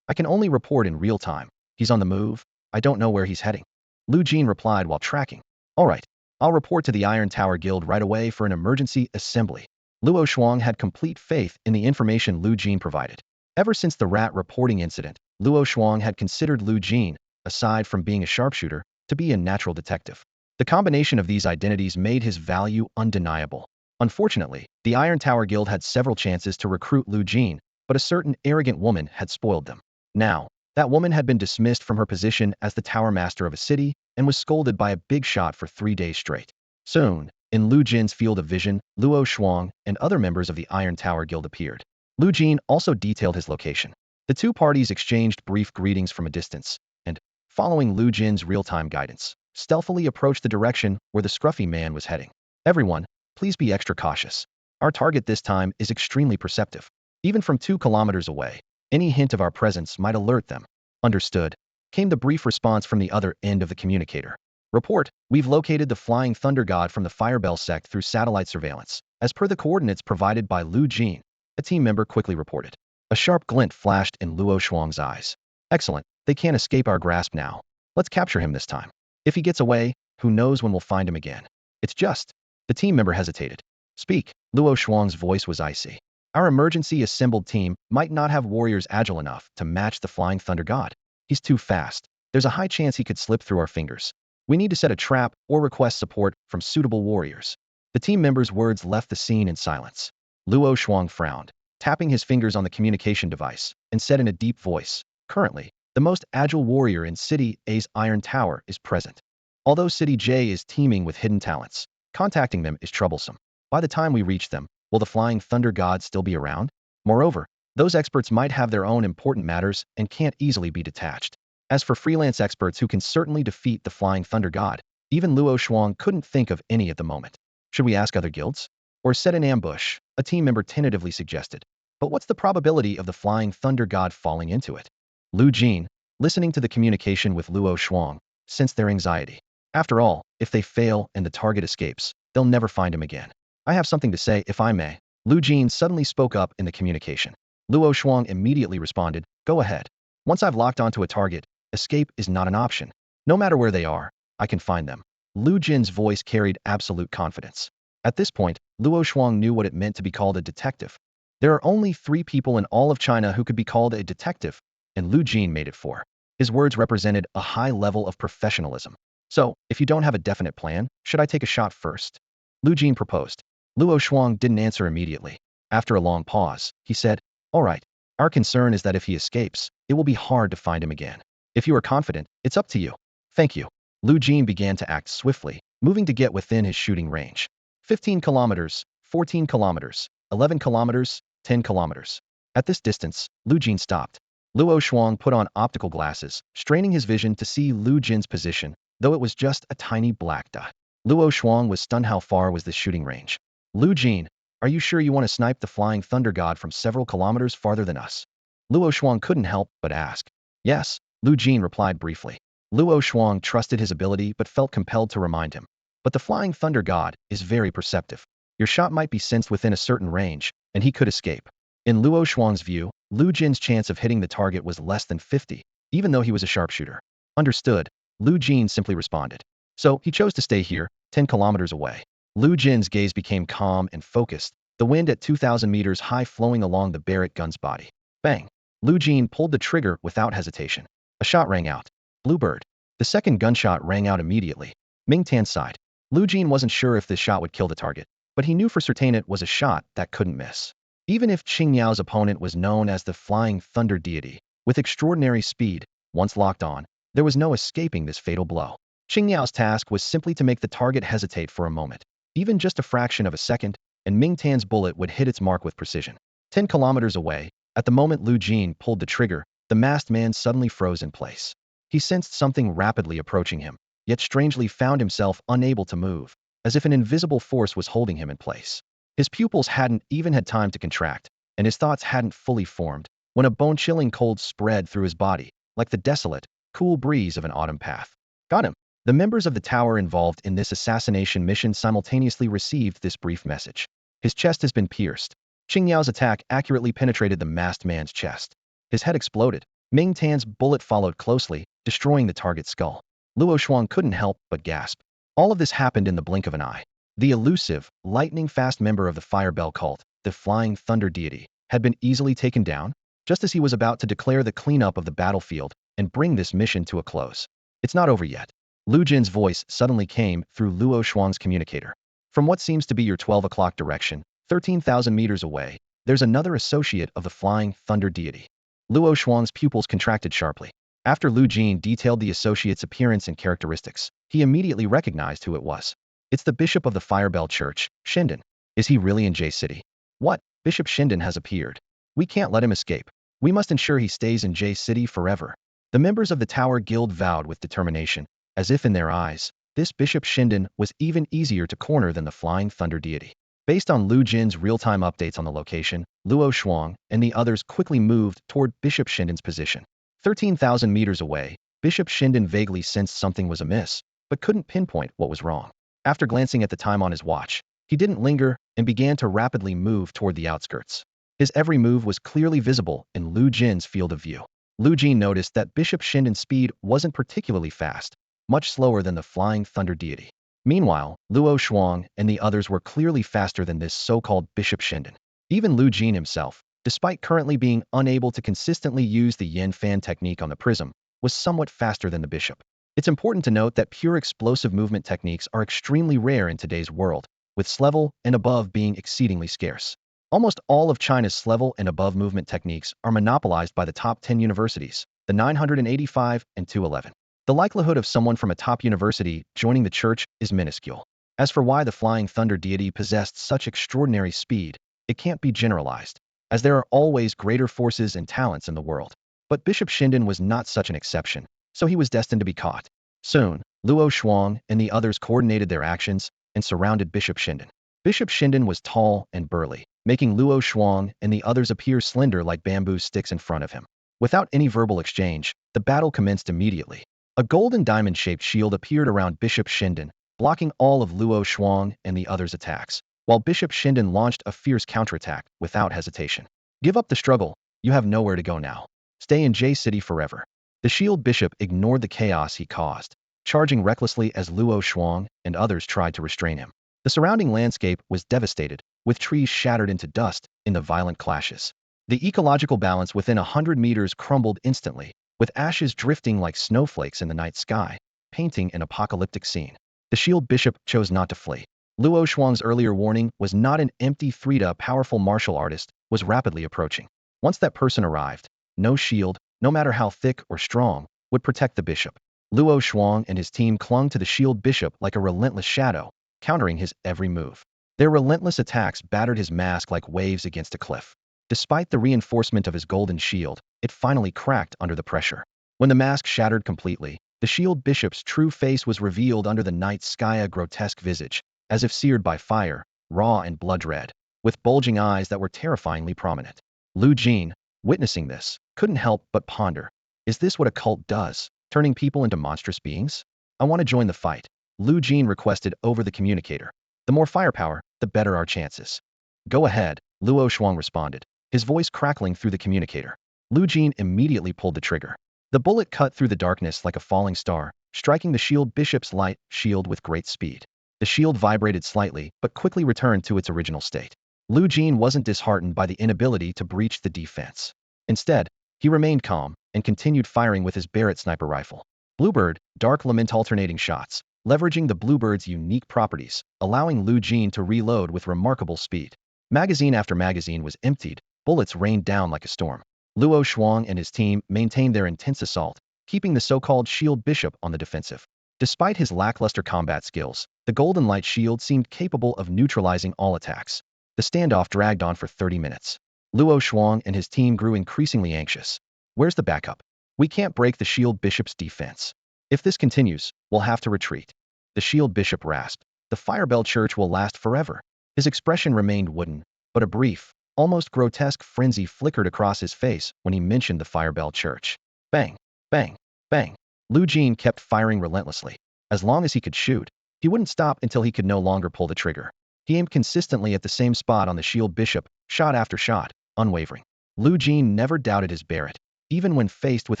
I can only report in real time. He's on the move. I don't know where he's heading. Lu Jin replied while tracking. All right, I'll report to the Iron Tower Guild right away for an emergency assembly. Luo Shuang had complete faith in the information Lu Jin provided. Ever since the rat reporting incident, Luo Shuang had considered Lu Jin, aside from being a sharpshooter, to be a natural detective. The combination of these identities made his value undeniable. Unfortunately, the Iron Tower Guild had several chances to recruit Lu Jin, but a certain arrogant woman had spoiled them. Now, that woman had been dismissed from her position as the tower master of a city and was scolded by a big shot for 3 days straight. Soon, in Lu Jin's field of vision, Luo Shuang and other members of the Iron Tower Guild appeared. Lu Jin also detailed his location. The two parties exchanged brief greetings from a distance, and, following Lu Jin's real-time guidance, stealthily approached the direction where the scruffy man was heading. Everyone, please be extra cautious. Our target this time is extremely perceptive. Even from 2 kilometers away, any hint of our presence might alert them. Understood, came the brief response from the other end of the communicator. Report, we've located the flying thunder god from the Firebell sect through satellite surveillance, as per the coordinates provided by Lu Jin, a team member quickly reported. A sharp glint flashed in Luo Shuang's eyes. Excellent, they can't escape our grasp now. Let's capture him this time. If he gets away, who knows when we'll find him again. It's just, the team member hesitated. Speak, Luo Shuang's voice was icy. Our emergency assembled team might not have warriors agile enough to match the flying thunder god. He's too fast. There's a high chance he could slip through our fingers. We need to set a trap or request support from suitable warriors. The team member's words left the scene in silence. Luo Shuang frowned, tapping his fingers on the communication device, and said in a deep voice, currently, the most agile warrior in City A's Iron Tower is present. Although City J is teeming with hidden talents, contacting them is troublesome. By the time we reach them, will the flying thunder god still be around? Moreover, those experts might have their own important matters and can't easily be detached. As for freelance experts who can certainly defeat the flying thunder god, even Luo Shuang couldn't think of any at the moment. Should we ask other guilds? Or set an ambush? A team member tentatively suggested. But what's the probability of the flying thunder god falling into it? Lu Jin, listening to the communication with Luo Shuang, sensed their anxiety. After all, if they fail and the target escapes, they'll never find him again. I have something to say, if I may. Lu Jin suddenly spoke up in the communication. Luo Shuang immediately responded, go ahead. Once I've locked onto a target, escape is not an option. No matter where they are, I can find them. Lu Jin's voice carried absolute confidence. At this point, Luo Shuang knew what it meant to be called a detective. There are only 3 people in all of China who could be called a detective, and Lu Jin made it 4. His words represented a high level of professionalism. So, if you don't have a definite plan, should I take a shot first? Lu Jin proposed. Luo Shuang didn't answer immediately. After a long pause, he said, all right, our concern is that if he escapes, it will be hard to find him again. If you are confident, it's up to you. Thank you. Lu Jin began to act swiftly, moving to get within his shooting range. 15 kilometers, 14 kilometers, 11 kilometers, 10 kilometers. At this distance, Lu Jin stopped. Luo Shuang put on optical glasses, straining his vision to see Lu Jin's position, though it was just a tiny black dot. Luo Shuang was stunned. How far was this shooting range? Lu Jin, are you sure you want to snipe the flying thunder god from several kilometers farther than us? Luo Shuang couldn't help but ask. Yes, Lu Jin replied briefly. Luo Shuang trusted his ability but felt compelled to remind him. But the flying thunder god is very perceptive. Your shot might be sensed within a certain range, and he could escape. In Luo Shuang's view, Lu Jin's chance of hitting the target was less than 50, even though he was a sharpshooter. Understood, Lu Jin simply responded. So, he chose to stay here, 10 kilometers away. Lu Jin's gaze became calm and focused, the wind at 2,000 meters high flowing along the Barrett gun's body. Bang! Lu Jin pulled the trigger without hesitation. A shot rang out. Bluebird. The second gunshot rang out immediately. Ming Tan sighed. Lu Jin wasn't sure if this shot would kill the target, but he knew for certain it was a shot that couldn't miss. Even if Qing Yao's opponent was known as the Flying Thunder Deity, with extraordinary speed, once locked on, there was no escaping this fatal blow. Qing Yao's task was simply to make the target hesitate for a moment, even just a fraction of a second, and Ming Tan's bullet would hit its mark with precision. 10 kilometers away, at the moment Lu Jin pulled the trigger, the masked man suddenly froze in place. He sensed something rapidly approaching him, yet strangely found himself unable to move, as if an invisible force was holding him in place. His pupils hadn't even had time to contract, and his thoughts hadn't fully formed, when a bone-chilling cold spread through his body, like the desolate, cool breeze of an autumn path. Got him. The members of the tower involved in this assassination mission simultaneously received this brief message. His chest has been pierced. Qing Yao's attack accurately penetrated the masked man's chest. His head exploded. Ming Tan's bullet followed closely, destroying the target's skull. Luo Shuang couldn't help but gasp. All of this happened in the blink of an eye. The elusive, lightning-fast member of the Firebell cult, the Flying Thunder Deity, had been easily taken down, just as he was about to declare the cleanup of the battlefield and bring this mission to a close. It's not over yet. Lu Jin's voice suddenly came through Luo Shuang's communicator. From what seems to be your 12 o'clock direction, 13,000 meters away, there's another associate of the Flying Thunder Deity. Luo Shuang's pupils contracted sharply. After Lu Jin detailed the associate's appearance and characteristics, he immediately recognized who it was. It's the bishop of the Firebell Church, Shinden. Is he really in J City? What? Bishop Shinden has appeared. We can't let him escape. We must ensure he stays in J City forever. The members of the Tower Guild vowed with determination, as if in their eyes, this Bishop Shinden was even easier to corner than the Flying Thunder deity. Based on Lu Jin's real-time updates on the location, Luo Shuang and the others quickly moved toward Bishop Shinden's position. 13,000 meters away, Bishop Shinden vaguely sensed something was amiss, but couldn't pinpoint what was wrong. After glancing at the time on his watch, he didn't linger and began to rapidly move toward the outskirts. His every move was clearly visible in Lu Jin's field of view. Lu Jin noticed that Bishop Shinden's speed wasn't particularly fast, much slower than the Flying Thunder deity. Meanwhile, Luo Shuang and the others were clearly faster than this so-called Bishop Shinden. Even Lu Jin himself, despite currently being unable to consistently use the yin fan technique on the prism, was somewhat faster than the bishop. It's important to note that pure explosive movement techniques are extremely rare in today's world, with S-level and above being exceedingly scarce. Almost all of China's S-level and above movement techniques are monopolized by the top 10 universities, the 985 and 211. The likelihood of someone from a top university joining the church is minuscule. As for why the Flying Thunder deity possessed such extraordinary speed, it can't be generalized, as there are always greater forces and talents in the world. But Bishop Shinden was not such an exception, so he was destined to be caught. Soon, Luo Shuang and the others coordinated their actions and surrounded Bishop Shinden. Bishop Shinden was tall and burly, making Luo Shuang and the others appear slender like bamboo sticks in front of him. Without any verbal exchange, the battle commenced immediately. A golden diamond-shaped shield appeared around Bishop Shinden, blocking all of Luo Shuang and the others' attacks, while Bishop Shinden launched a fierce counterattack without hesitation. Give up the struggle, you have nowhere to go now. Stay in J City forever. The shield bishop ignored the chaos he caused, charging recklessly as Luo Shuang and others tried to restrain him. The surrounding landscape was devastated, with trees shattered into dust in the violent clashes. The ecological balance within 100 meters crumbled instantly, with ashes drifting like snowflakes in the night sky, painting an apocalyptic scene. The shield bishop chose not to flee. Luo Shuang's earlier warning was not an empty threat. A powerful martial artist was rapidly approaching. Once that person arrived, no shield, no matter how thick or strong, would protect the bishop. Luo Shuang and his team clung to the shield bishop like a relentless shadow, countering his every move. Their relentless attacks battered his mask like waves against a cliff. Despite the reinforcement of his golden shield, it finally cracked under the pressure. When the mask shattered completely, the shield bishop's true face was revealed under the night sky, a grotesque visage, as if seared by fire, raw and blood red, with bulging eyes that were terrifyingly prominent. Lu Jin, witnessing this, couldn't help but ponder. Is this what a cult does, turning people into monstrous beings? I want to join the fight, Lu Jin requested over the communicator. The more firepower, the better our chances. Go ahead, Luo Shuang responded, his voice crackling through the communicator. Lu Jin immediately pulled the trigger. The bullet cut through the darkness like a falling star, striking the shield bishop's light shield with great speed. The shield vibrated slightly, but quickly returned to its original state. Lu Jin wasn't disheartened by the inability to breach the defense. Instead, he remained calm and continued firing with his Barrett sniper rifle. Bluebird, Dark Lament alternating shots, leveraging the Bluebird's unique properties, allowing Lu Jin to reload with remarkable speed. Magazine after magazine was emptied, bullets rained down like a storm. Luo Shuang and his team maintained their intense assault, keeping the so-called shield bishop on the defensive. Despite his lackluster combat skills, the golden light shield seemed capable of neutralizing all attacks. The standoff dragged on for 30 minutes. Luo Shuang and his team grew increasingly anxious. Where's the backup? We can't break the shield bishop's defense. If this continues, we'll have to retreat. The shield bishop rasped. The Firebell Church will last forever. His expression remained wooden, but a brief, almost grotesque frenzy flickered across his face when he mentioned the Firebell Church. Bang, bang, bang. Lu Jin kept firing relentlessly. As long as he could shoot, he wouldn't stop until he could no longer pull the trigger. He aimed consistently at the same spot on the shield bishop, shot after shot, unwavering. Lu Jin never doubted his Barrett. Even when faced with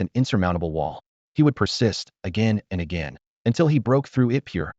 an insurmountable wall, he would persist, again and again, until he broke through it pure,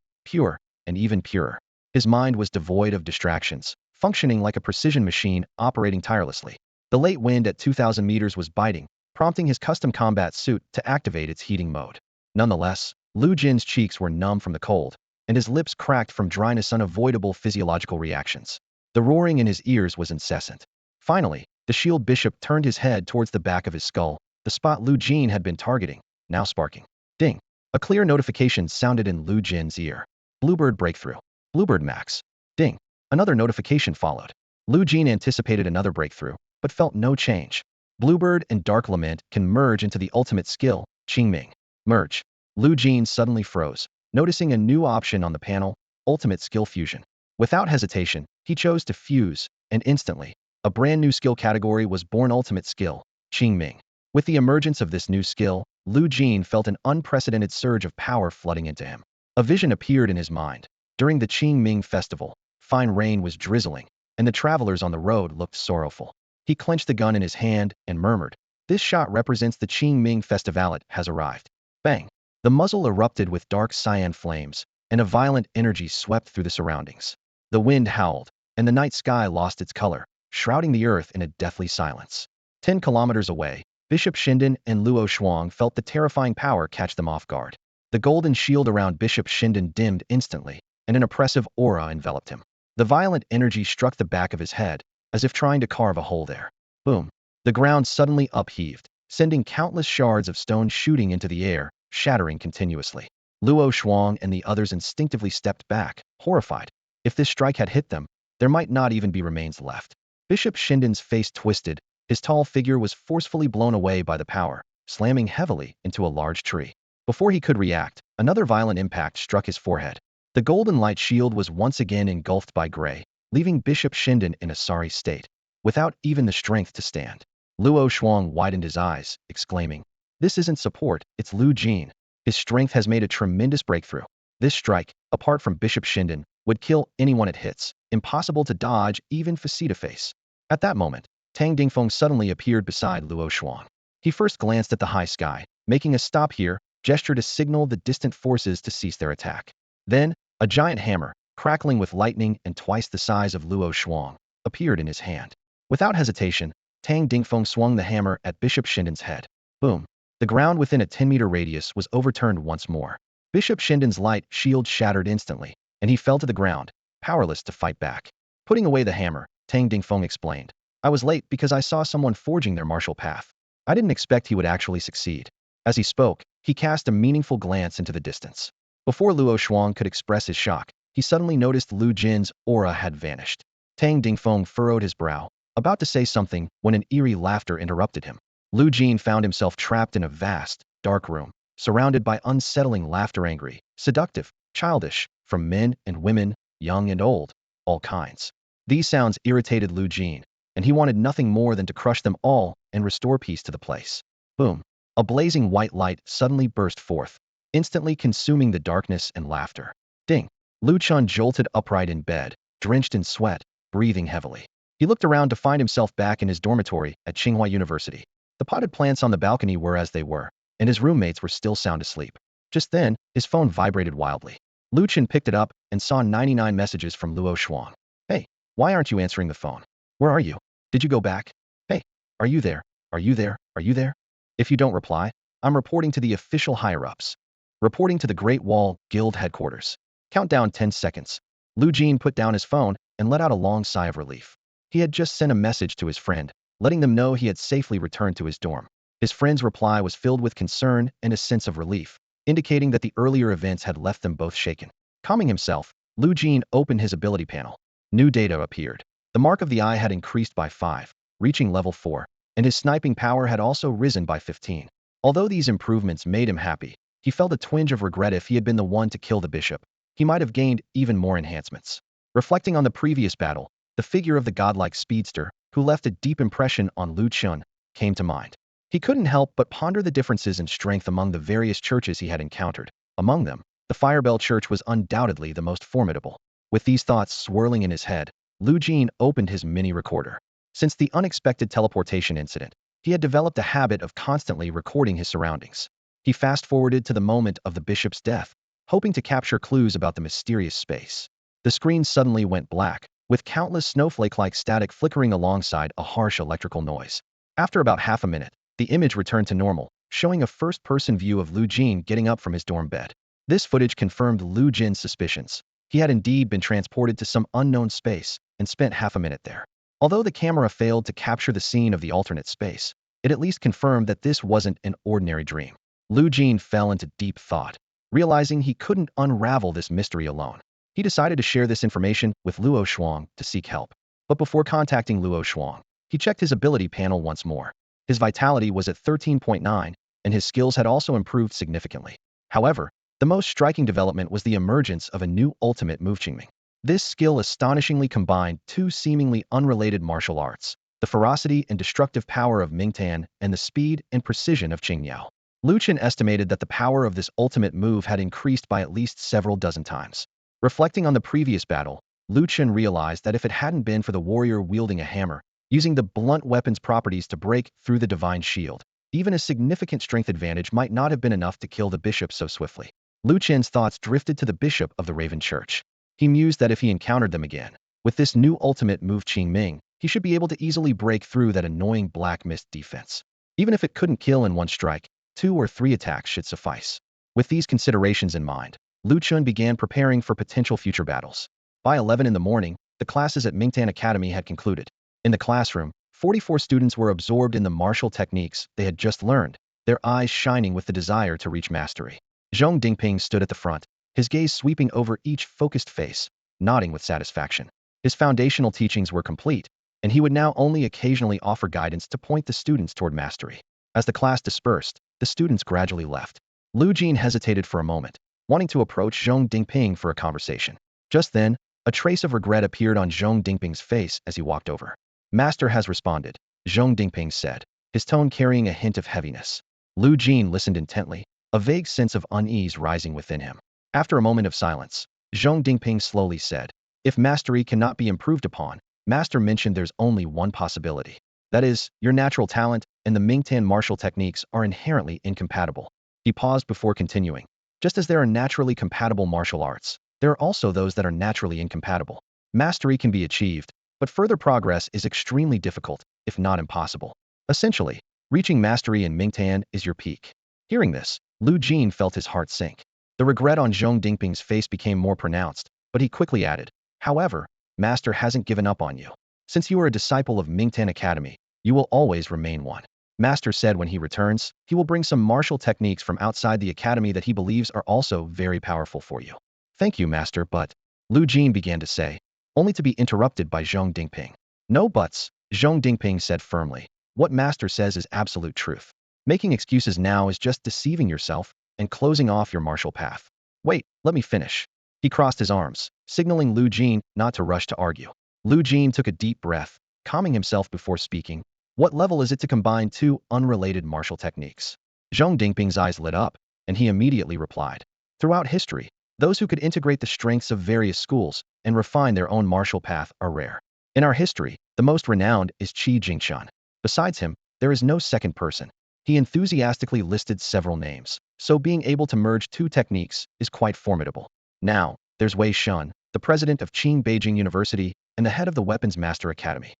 and even purer. His mind was devoid of distractions, functioning like a precision machine operating tirelessly. The late wind at 2,000 meters was biting, prompting his custom combat suit to activate its heating mode. Nonetheless, Lu Jin's cheeks were numb from the cold, and his lips cracked from dryness, unavoidable physiological reactions. The roaring in his ears was incessant. Finally, the shield bishop turned his head towards the back of his skull, the spot Lu Jin had been targeting, now sparking. Ding! A clear notification sounded in Lu Jin's ear. Bluebird breakthrough. Bluebird max. Ding! Another notification followed. Lu Jin anticipated another breakthrough, but felt no change. Bluebird and Dark Lament can merge into the ultimate skill, Qingming. Merge. Lu Jin suddenly froze, noticing a new option on the panel, Ultimate Skill Fusion. Without hesitation, he chose to fuse, and instantly, a brand new skill category was born: Ultimate Skill, Qingming. With the emergence of this new skill, Lu Jin felt an unprecedented surge of power flooding into him. A vision appeared in his mind. During the Qingming festival, fine rain was drizzling, and the travelers on the road looked sorrowful. He clenched the gun in his hand and murmured, "This shot represents the Qingming festivalet has arrived." Bang! The muzzle erupted with dark cyan flames, and a violent energy swept through the surroundings. The wind howled, and the night sky lost its color, shrouding the earth in a deathly silence. 10 kilometers away, Bishop Shinden and Luo Shuang felt the terrifying power catch them off guard. The golden shield around Bishop Shinden dimmed instantly, and an oppressive aura enveloped him. The violent energy struck the back of his head, as if trying to carve a hole there. Boom! The ground suddenly upheaved, sending countless shards of stone shooting into the air, shattering continuously. Luo Shuang and the others instinctively stepped back, horrified. If this strike had hit them, there might not even be remains left. Bishop Shinden's face twisted. His tall figure was forcefully blown away by the power, slamming heavily into a large tree. Before he could react, another violent impact struck his forehead. The golden light shield was once again engulfed by gray, leaving Bishop Shinden in a sorry state, without even the strength to stand. Luo Shuang widened his eyes, exclaiming, "This isn't support, it's Lu Jin. His strength has made a tremendous breakthrough. This strike, apart from Bishop Shinden, would kill anyone it hits, impossible to dodge even face-to-face." At that moment, Tang Dingfeng suddenly appeared beside Luo Shuang. He first glanced at the high sky, making a stop here, gestured to signal the distant forces to cease their attack. Then, a giant hammer, crackling with lightning and twice the size of Luo Shuang, appeared in his hand. Without hesitation, Tang Dingfeng swung the hammer at Bishop Shinden's head. Boom! The ground within a 10-meter radius was overturned once more. Bishop Shinden's light shield shattered instantly, and he fell to the ground, powerless to fight back. Putting away the hammer, Tang Dingfeng explained, "I was late because I saw someone forging their martial path. I didn't expect he would actually succeed." As he spoke, he cast a meaningful glance into the distance. Before Luo Shuang could express his shock, he suddenly noticed Lu Jin's aura had vanished. Tang Dingfeng furrowed his brow, about to say something when an eerie laughter interrupted him. Lu Jin found himself trapped in a vast, dark room, surrounded by unsettling laughter, angry, seductive, childish, from men and women, young and old, all kinds. These sounds irritated Lu Jin, and he wanted nothing more than to crush them all and restore peace to the place. Boom! A blazing white light suddenly burst forth, instantly consuming the darkness and laughter. Ding! Lu Chun jolted upright in bed, drenched in sweat, breathing heavily. He looked around to find himself back in his dormitory at Tsinghua University. The potted plants on the balcony were as they were, and his roommates were still sound asleep. Just then, his phone vibrated wildly. Lu Chun picked it up and saw 99 messages from Luo Shuang. "Hey, why aren't you answering the phone? Where are you? Did you go back? Hey, are you there? Are you there? Are you there? If you don't reply, I'm reporting to the official higher-ups. Reporting to the Great Wall Guild headquarters. Countdown 10 seconds. Lu Jin put down his phone and let out a long sigh of relief. He had just sent a message to his friend, letting them know he had safely returned to his dorm. His friend's reply was filled with concern and a sense of relief, indicating that the earlier events had left them both shaken. Calming himself, Lu Jin opened his ability panel. New data appeared. The mark of the eye had increased by 5, reaching level 4, and his sniping power had also risen by 15. Although these improvements made him happy, he felt a twinge of regret. If he had been the one to kill the bishop, he might have gained even more enhancements. Reflecting on the previous battle, the figure of the godlike speedster, who left a deep impression on Lu Chun, came to mind. He couldn't help but ponder the differences in strength among the various churches he had encountered. Among them, the Firebell Church was undoubtedly the most formidable. With these thoughts swirling in his head, Lu Jin opened his mini recorder. Since the unexpected teleportation incident, he had developed a habit of constantly recording his surroundings. He fast-forwarded to the moment of the bishop's death, hoping to capture clues about the mysterious space. The screen suddenly went black, with countless snowflake-like static flickering alongside a harsh electrical noise. After about half a minute, the image returned to normal, showing a first-person view of Lu Jin getting up from his dorm bed. This footage confirmed Lu Jin's suspicions. He had indeed been transported to some unknown space and spent half a minute there. Although the camera failed to capture the scene of the alternate space, it at least confirmed that this wasn't an ordinary dream. Lu Jin fell into deep thought. Realizing he couldn't unravel this mystery alone, he decided to share this information with Luo Shuang to seek help. But before contacting Luo Shuang, he checked his ability panel once more. His vitality was at 13.9, and his skills had also improved significantly. However, the most striking development was the emergence of a new ultimate move Qingming. This skill astonishingly combined two seemingly unrelated martial arts, the ferocity and destructive power of Mingtan and the speed and precision of Qingyao. Lu Qin estimated that the power of this ultimate move had increased by at least several dozen times. Reflecting on the previous battle, Lu Qin realized that if it hadn't been for the warrior wielding a hammer, using the blunt weapon's properties to break through the divine shield, even a significant strength advantage might not have been enough to kill the bishop so swiftly. Lu Qin's thoughts drifted to the bishop of the Raven Church. He mused that if he encountered them again, with this new ultimate move Qingming, he should be able to easily break through that annoying black mist defense. Even if it couldn't kill in one strike, 2 or 3 attacks should suffice. With these considerations in mind, Lu Qin began preparing for potential future battles. By 11 in the morning, the classes at Mingtan Academy had concluded. In the classroom, 44 students were absorbed in the martial techniques they had just learned, their eyes shining with the desire to reach mastery. Zhong Dingping stood at the front, his gaze sweeping over each focused face, nodding with satisfaction. His foundational teachings were complete, and he would now only occasionally offer guidance to point the students toward mastery. As the class dispersed, the students gradually left. Lu Jin hesitated for a moment, wanting to approach Zhong Dingping for a conversation. Just then, a trace of regret appeared on Zhong Dingping's face as he walked over. Master has responded, Zhong Dingping said, his tone carrying a hint of heaviness. Lu Jin listened intently, a vague sense of unease rising within him. After a moment of silence, Zhong Dingping slowly said, if mastery cannot be improved upon, Master mentioned there's only one possibility. That is, your natural talent and the Mingtan martial techniques are inherently incompatible. He paused before continuing. Just as there are naturally compatible martial arts, there are also those that are naturally incompatible. Mastery can be achieved, but further progress is extremely difficult, if not impossible. Essentially, reaching mastery in Mingtan is your peak. Hearing this, Lu Jin felt his heart sink. The regret on Zhong Dingping's face became more pronounced, but he quickly added, however, Master hasn't given up on you. Since you are a disciple of Mingtan Academy, you will always remain one. Master said when he returns, he will bring some martial techniques from outside the academy that he believes are also very powerful for you. Thank you, Master, but Lu Jin began to say, only to be interrupted by Zhong Dingping. No buts, Zhong Dingping said firmly. What Master says is absolute truth. Making excuses now is just deceiving yourself and closing off your martial path. Wait, let me finish. He crossed his arms, signaling Lu Jin not to rush to argue. Lu Jin took a deep breath, calming himself before speaking. What level is it to combine two unrelated martial techniques? Zhong Dingping's eyes lit up, and he immediately replied. Throughout history, those who could integrate the strengths of various schools and refine their own martial path are rare. In our history, the most renowned is Qi Jingshan. Besides him, there is no second person. He enthusiastically listed several names, so being able to merge two techniques is quite formidable. Now, there's Wei Shun, the president of Qing Beijing University and the head of the Weapons Master Academy.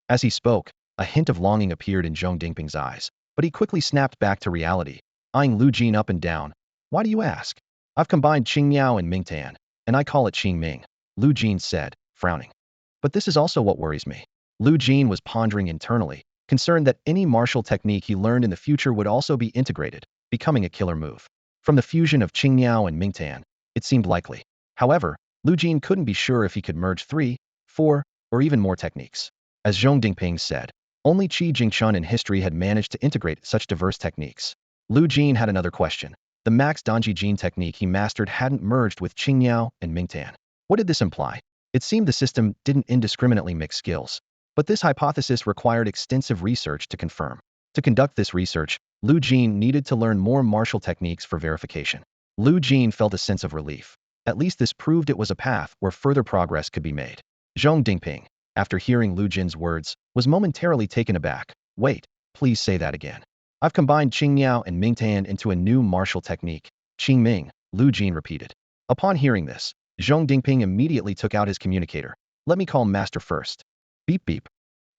As he spoke, a hint of longing appeared in Zhong Dingping's eyes, but he quickly snapped back to reality, eyeing Lu Jin up and down. Why do you ask? I've combined Qingmiao and Mingtan, and I call it Qingming, Lu Jin said, frowning. But this is also what worries me. Lu Jin was pondering internally, concerned that any martial technique he learned in the future would also be integrated, becoming a killer move. From the fusion of Qingmiao and Mingtan, it seemed likely. However, Lu Jin couldn't be sure if he could merge 3, 4, or even more techniques. As Zhong Dingping said, only Qi Jingshan in history had managed to integrate such diverse techniques. Lu Jin had another question. The Max Danji Jin technique he mastered hadn't merged with Qingmiao and Mingtan. What did this imply? It seemed the system didn't indiscriminately mix skills. But this hypothesis required extensive research to confirm. To conduct this research, Lu Jin needed to learn more martial techniques for verification. Lu Jin felt a sense of relief. At least this proved it was a path where further progress could be made. Zhong Dingping, after hearing Lu Jin's words, was momentarily taken aback. Wait, please say that again. I've combined Qingmiao and Mingtan into a new martial technique, Qingming, Lu Jin repeated. Upon hearing this, Zhong Dingping immediately took out his communicator. Let me call Master first. Beep beep.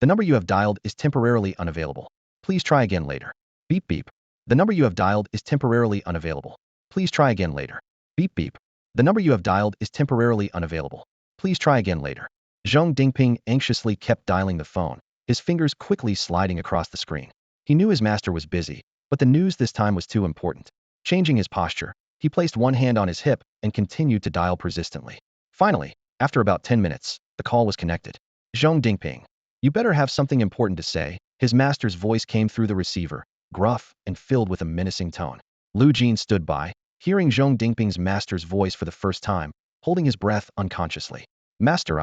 The number you have dialed is temporarily unavailable. Please try again later. Beep beep. The number you have dialed is temporarily unavailable. Please try again later. Beep beep. The number you have dialed is temporarily unavailable. Please try again later. Zhong Dingping anxiously kept dialing the phone, his fingers quickly sliding across the screen. He knew his master was busy, but the news this time was too important. Changing his posture, he placed one hand on his hip and continued to dial persistently. Finally, after about 10 minutes, the call was connected. Zhong Dingping, you better have something important to say, His master's voice came through the receiver, gruff and filled with a menacing tone. Lu Jin stood by, hearing Zhong Dingping's master's voice for the first time, holding his breath unconsciously. Master,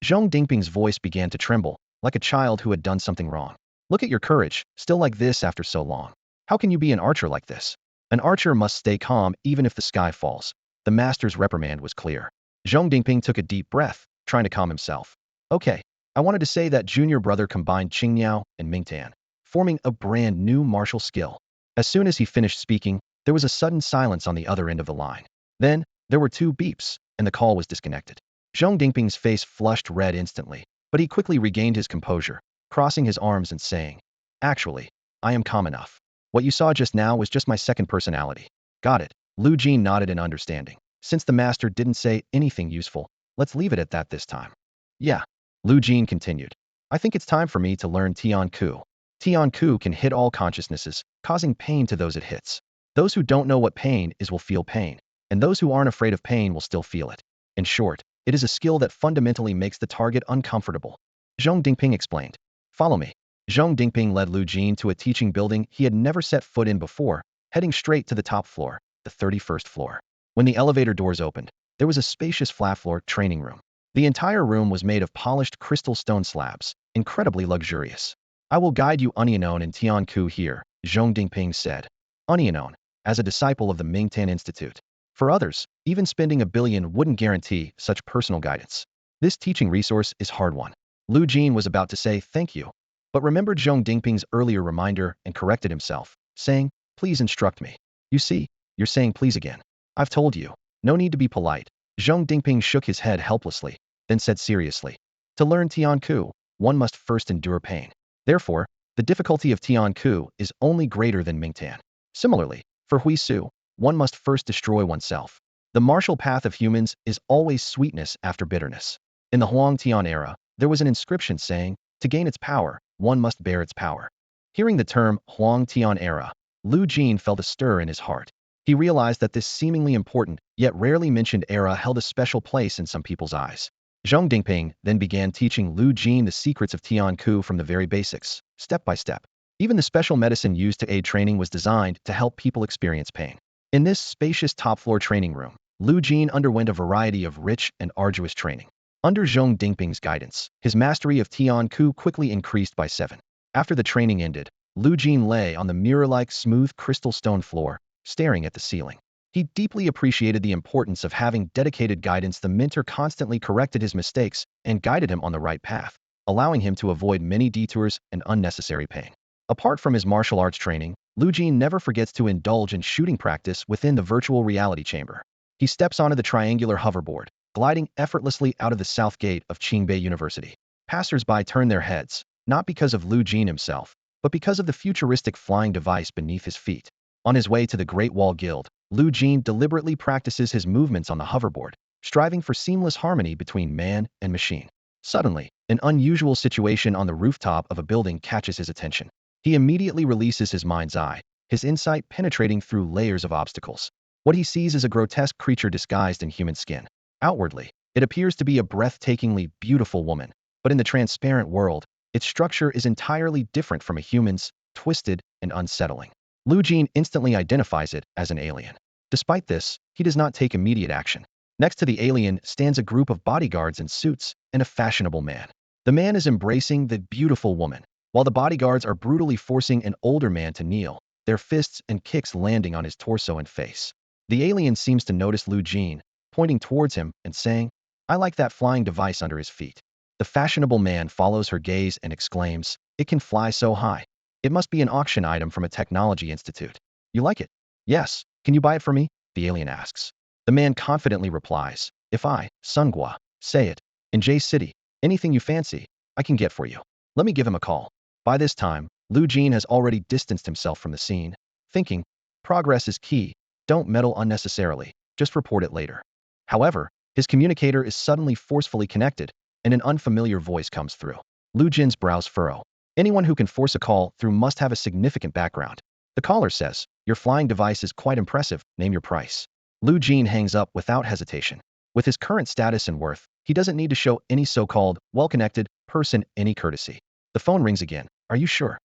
Zhong Dingping's voice began to tremble, like a child who had done something wrong. Look at your courage, still like this after so long. How can you be an archer like this? An archer must stay calm even if the sky falls. The master's reprimand was clear. Zhong Dingping took a deep breath, trying to calm himself. Okay, I wanted to say that junior brother combined Qingniao and Mingtan, forming a brand new martial skill. As soon as he finished speaking, there was a sudden silence on the other end of the line. Then, there were two beeps, and the call was disconnected. Zhong Dingping's face flushed red instantly, but he quickly regained his composure, crossing his arms and saying, Actually, I am calm enough. What you saw just now was just my second personality. Got it. Lu Jin nodded in understanding. Since the master didn't say anything useful, let's leave it at that this time. Yeah. Lu Jin continued. I think it's time for me to learn Tian Ku. Tian Ku can hit all consciousnesses, causing pain to those it hits. Those who don't know what pain is will feel pain, and those who aren't afraid of pain will still feel it. In short, it is a skill that fundamentally makes the target uncomfortable. Zhong Dingping explained. Follow me. Zhong Dingping led Lu Jin to a teaching building he had never set foot in before, heading straight to the top floor, the 31st floor. When the elevator doors opened, there was a spacious flat-floor training room. The entire room was made of polished crystal stone slabs, incredibly luxurious. I will guide you Unknown in Tian Ku here, Zhong Dingping said. Unknown, as a disciple of the Mingtan Institute. For others, even spending $1 billion wouldn't guarantee such personal guidance. This teaching resource is hard-won. Lu Jin was about to say thank you, but remembered Zhong Dingping's earlier reminder and corrected himself, saying, Please instruct me. You see, you're saying please again. I've told you. No need to be polite. Zhong Dingping shook his head helplessly, then said seriously. To learn Tian Ku, one must first endure pain. Therefore, the difficulty of Tian Ku is only greater than Mingtan. Similarly, for Hui Su, one must first destroy oneself. The martial path of humans is always sweetness after bitterness. In the Huang Tian era, there was an inscription saying, to gain its power, one must bear its power. Hearing the term Huang Tian era, Lu Jin felt a stir in his heart. He realized that this seemingly important, yet rarely mentioned era held a special place in some people's eyes. Zhong Dingping then began teaching Lu Jin the secrets of Tian Ku from the very basics, step by step. Even the special medicine used to aid training was designed to help people experience pain. In this spacious top-floor training room, Lu Jin underwent a variety of rich and arduous training. Under Zhong Dingping's guidance, his mastery of Tian Ku quickly increased by 7. After the training ended, Lu Jin lay on the mirror-like smooth crystal stone floor, staring at the ceiling. He deeply appreciated the importance of having dedicated guidance. The mentor constantly corrected his mistakes and guided him on the right path, allowing him to avoid many detours and unnecessary pain. Apart from his martial arts training, Lu Jin never forgets to indulge in shooting practice within the virtual reality chamber. He steps onto the triangular hoverboard, gliding effortlessly out of the south gate of Qingbei University. Passers-by turn their heads, not because of Lu Jin himself, but because of the futuristic flying device beneath his feet. On his way to the Great Wall Guild, Lu Jin deliberately practices his movements on the hoverboard, striving for seamless harmony between man and machine. Suddenly, an unusual situation on the rooftop of a building catches his attention. He immediately releases his mind's eye, his insight penetrating through layers of obstacles. What he sees is a grotesque creature disguised in human skin. Outwardly, it appears to be a breathtakingly beautiful woman, but in the transparent world, its structure is entirely different from a human's, twisted and unsettling. Lu Jin instantly identifies it as an alien. Despite this, he does not take immediate action. Next to the alien stands a group of bodyguards in suits and a fashionable man. The man is embracing the beautiful woman, while the bodyguards are brutally forcing an older man to kneel, their fists and kicks landing on his torso and face. The alien seems to notice Lu Jin, pointing towards him and saying, I like that flying device under his feet. The fashionable man follows her gaze and exclaims, It can fly so high. It must be an auction item from a technology institute. You like it? Yes. Can you buy it for me? The alien asks. The man confidently replies, If I, Sungwa, say it, in J City, anything you fancy, I can get for you. Let me give him a call. By this time, Lu Jin has already distanced himself from the scene, thinking, progress is key, don't meddle unnecessarily, just report it later. However, his communicator is suddenly forcefully connected, and an unfamiliar voice comes through. Lu Jin's brows furrow. Anyone who can force a call through must have a significant background. The caller says, Your flying device is quite impressive, name your price. Lu Jin hangs up without hesitation. With his current status and worth, he doesn't need to show any so-called, well-connected person any courtesy. The phone rings again. Are you sure?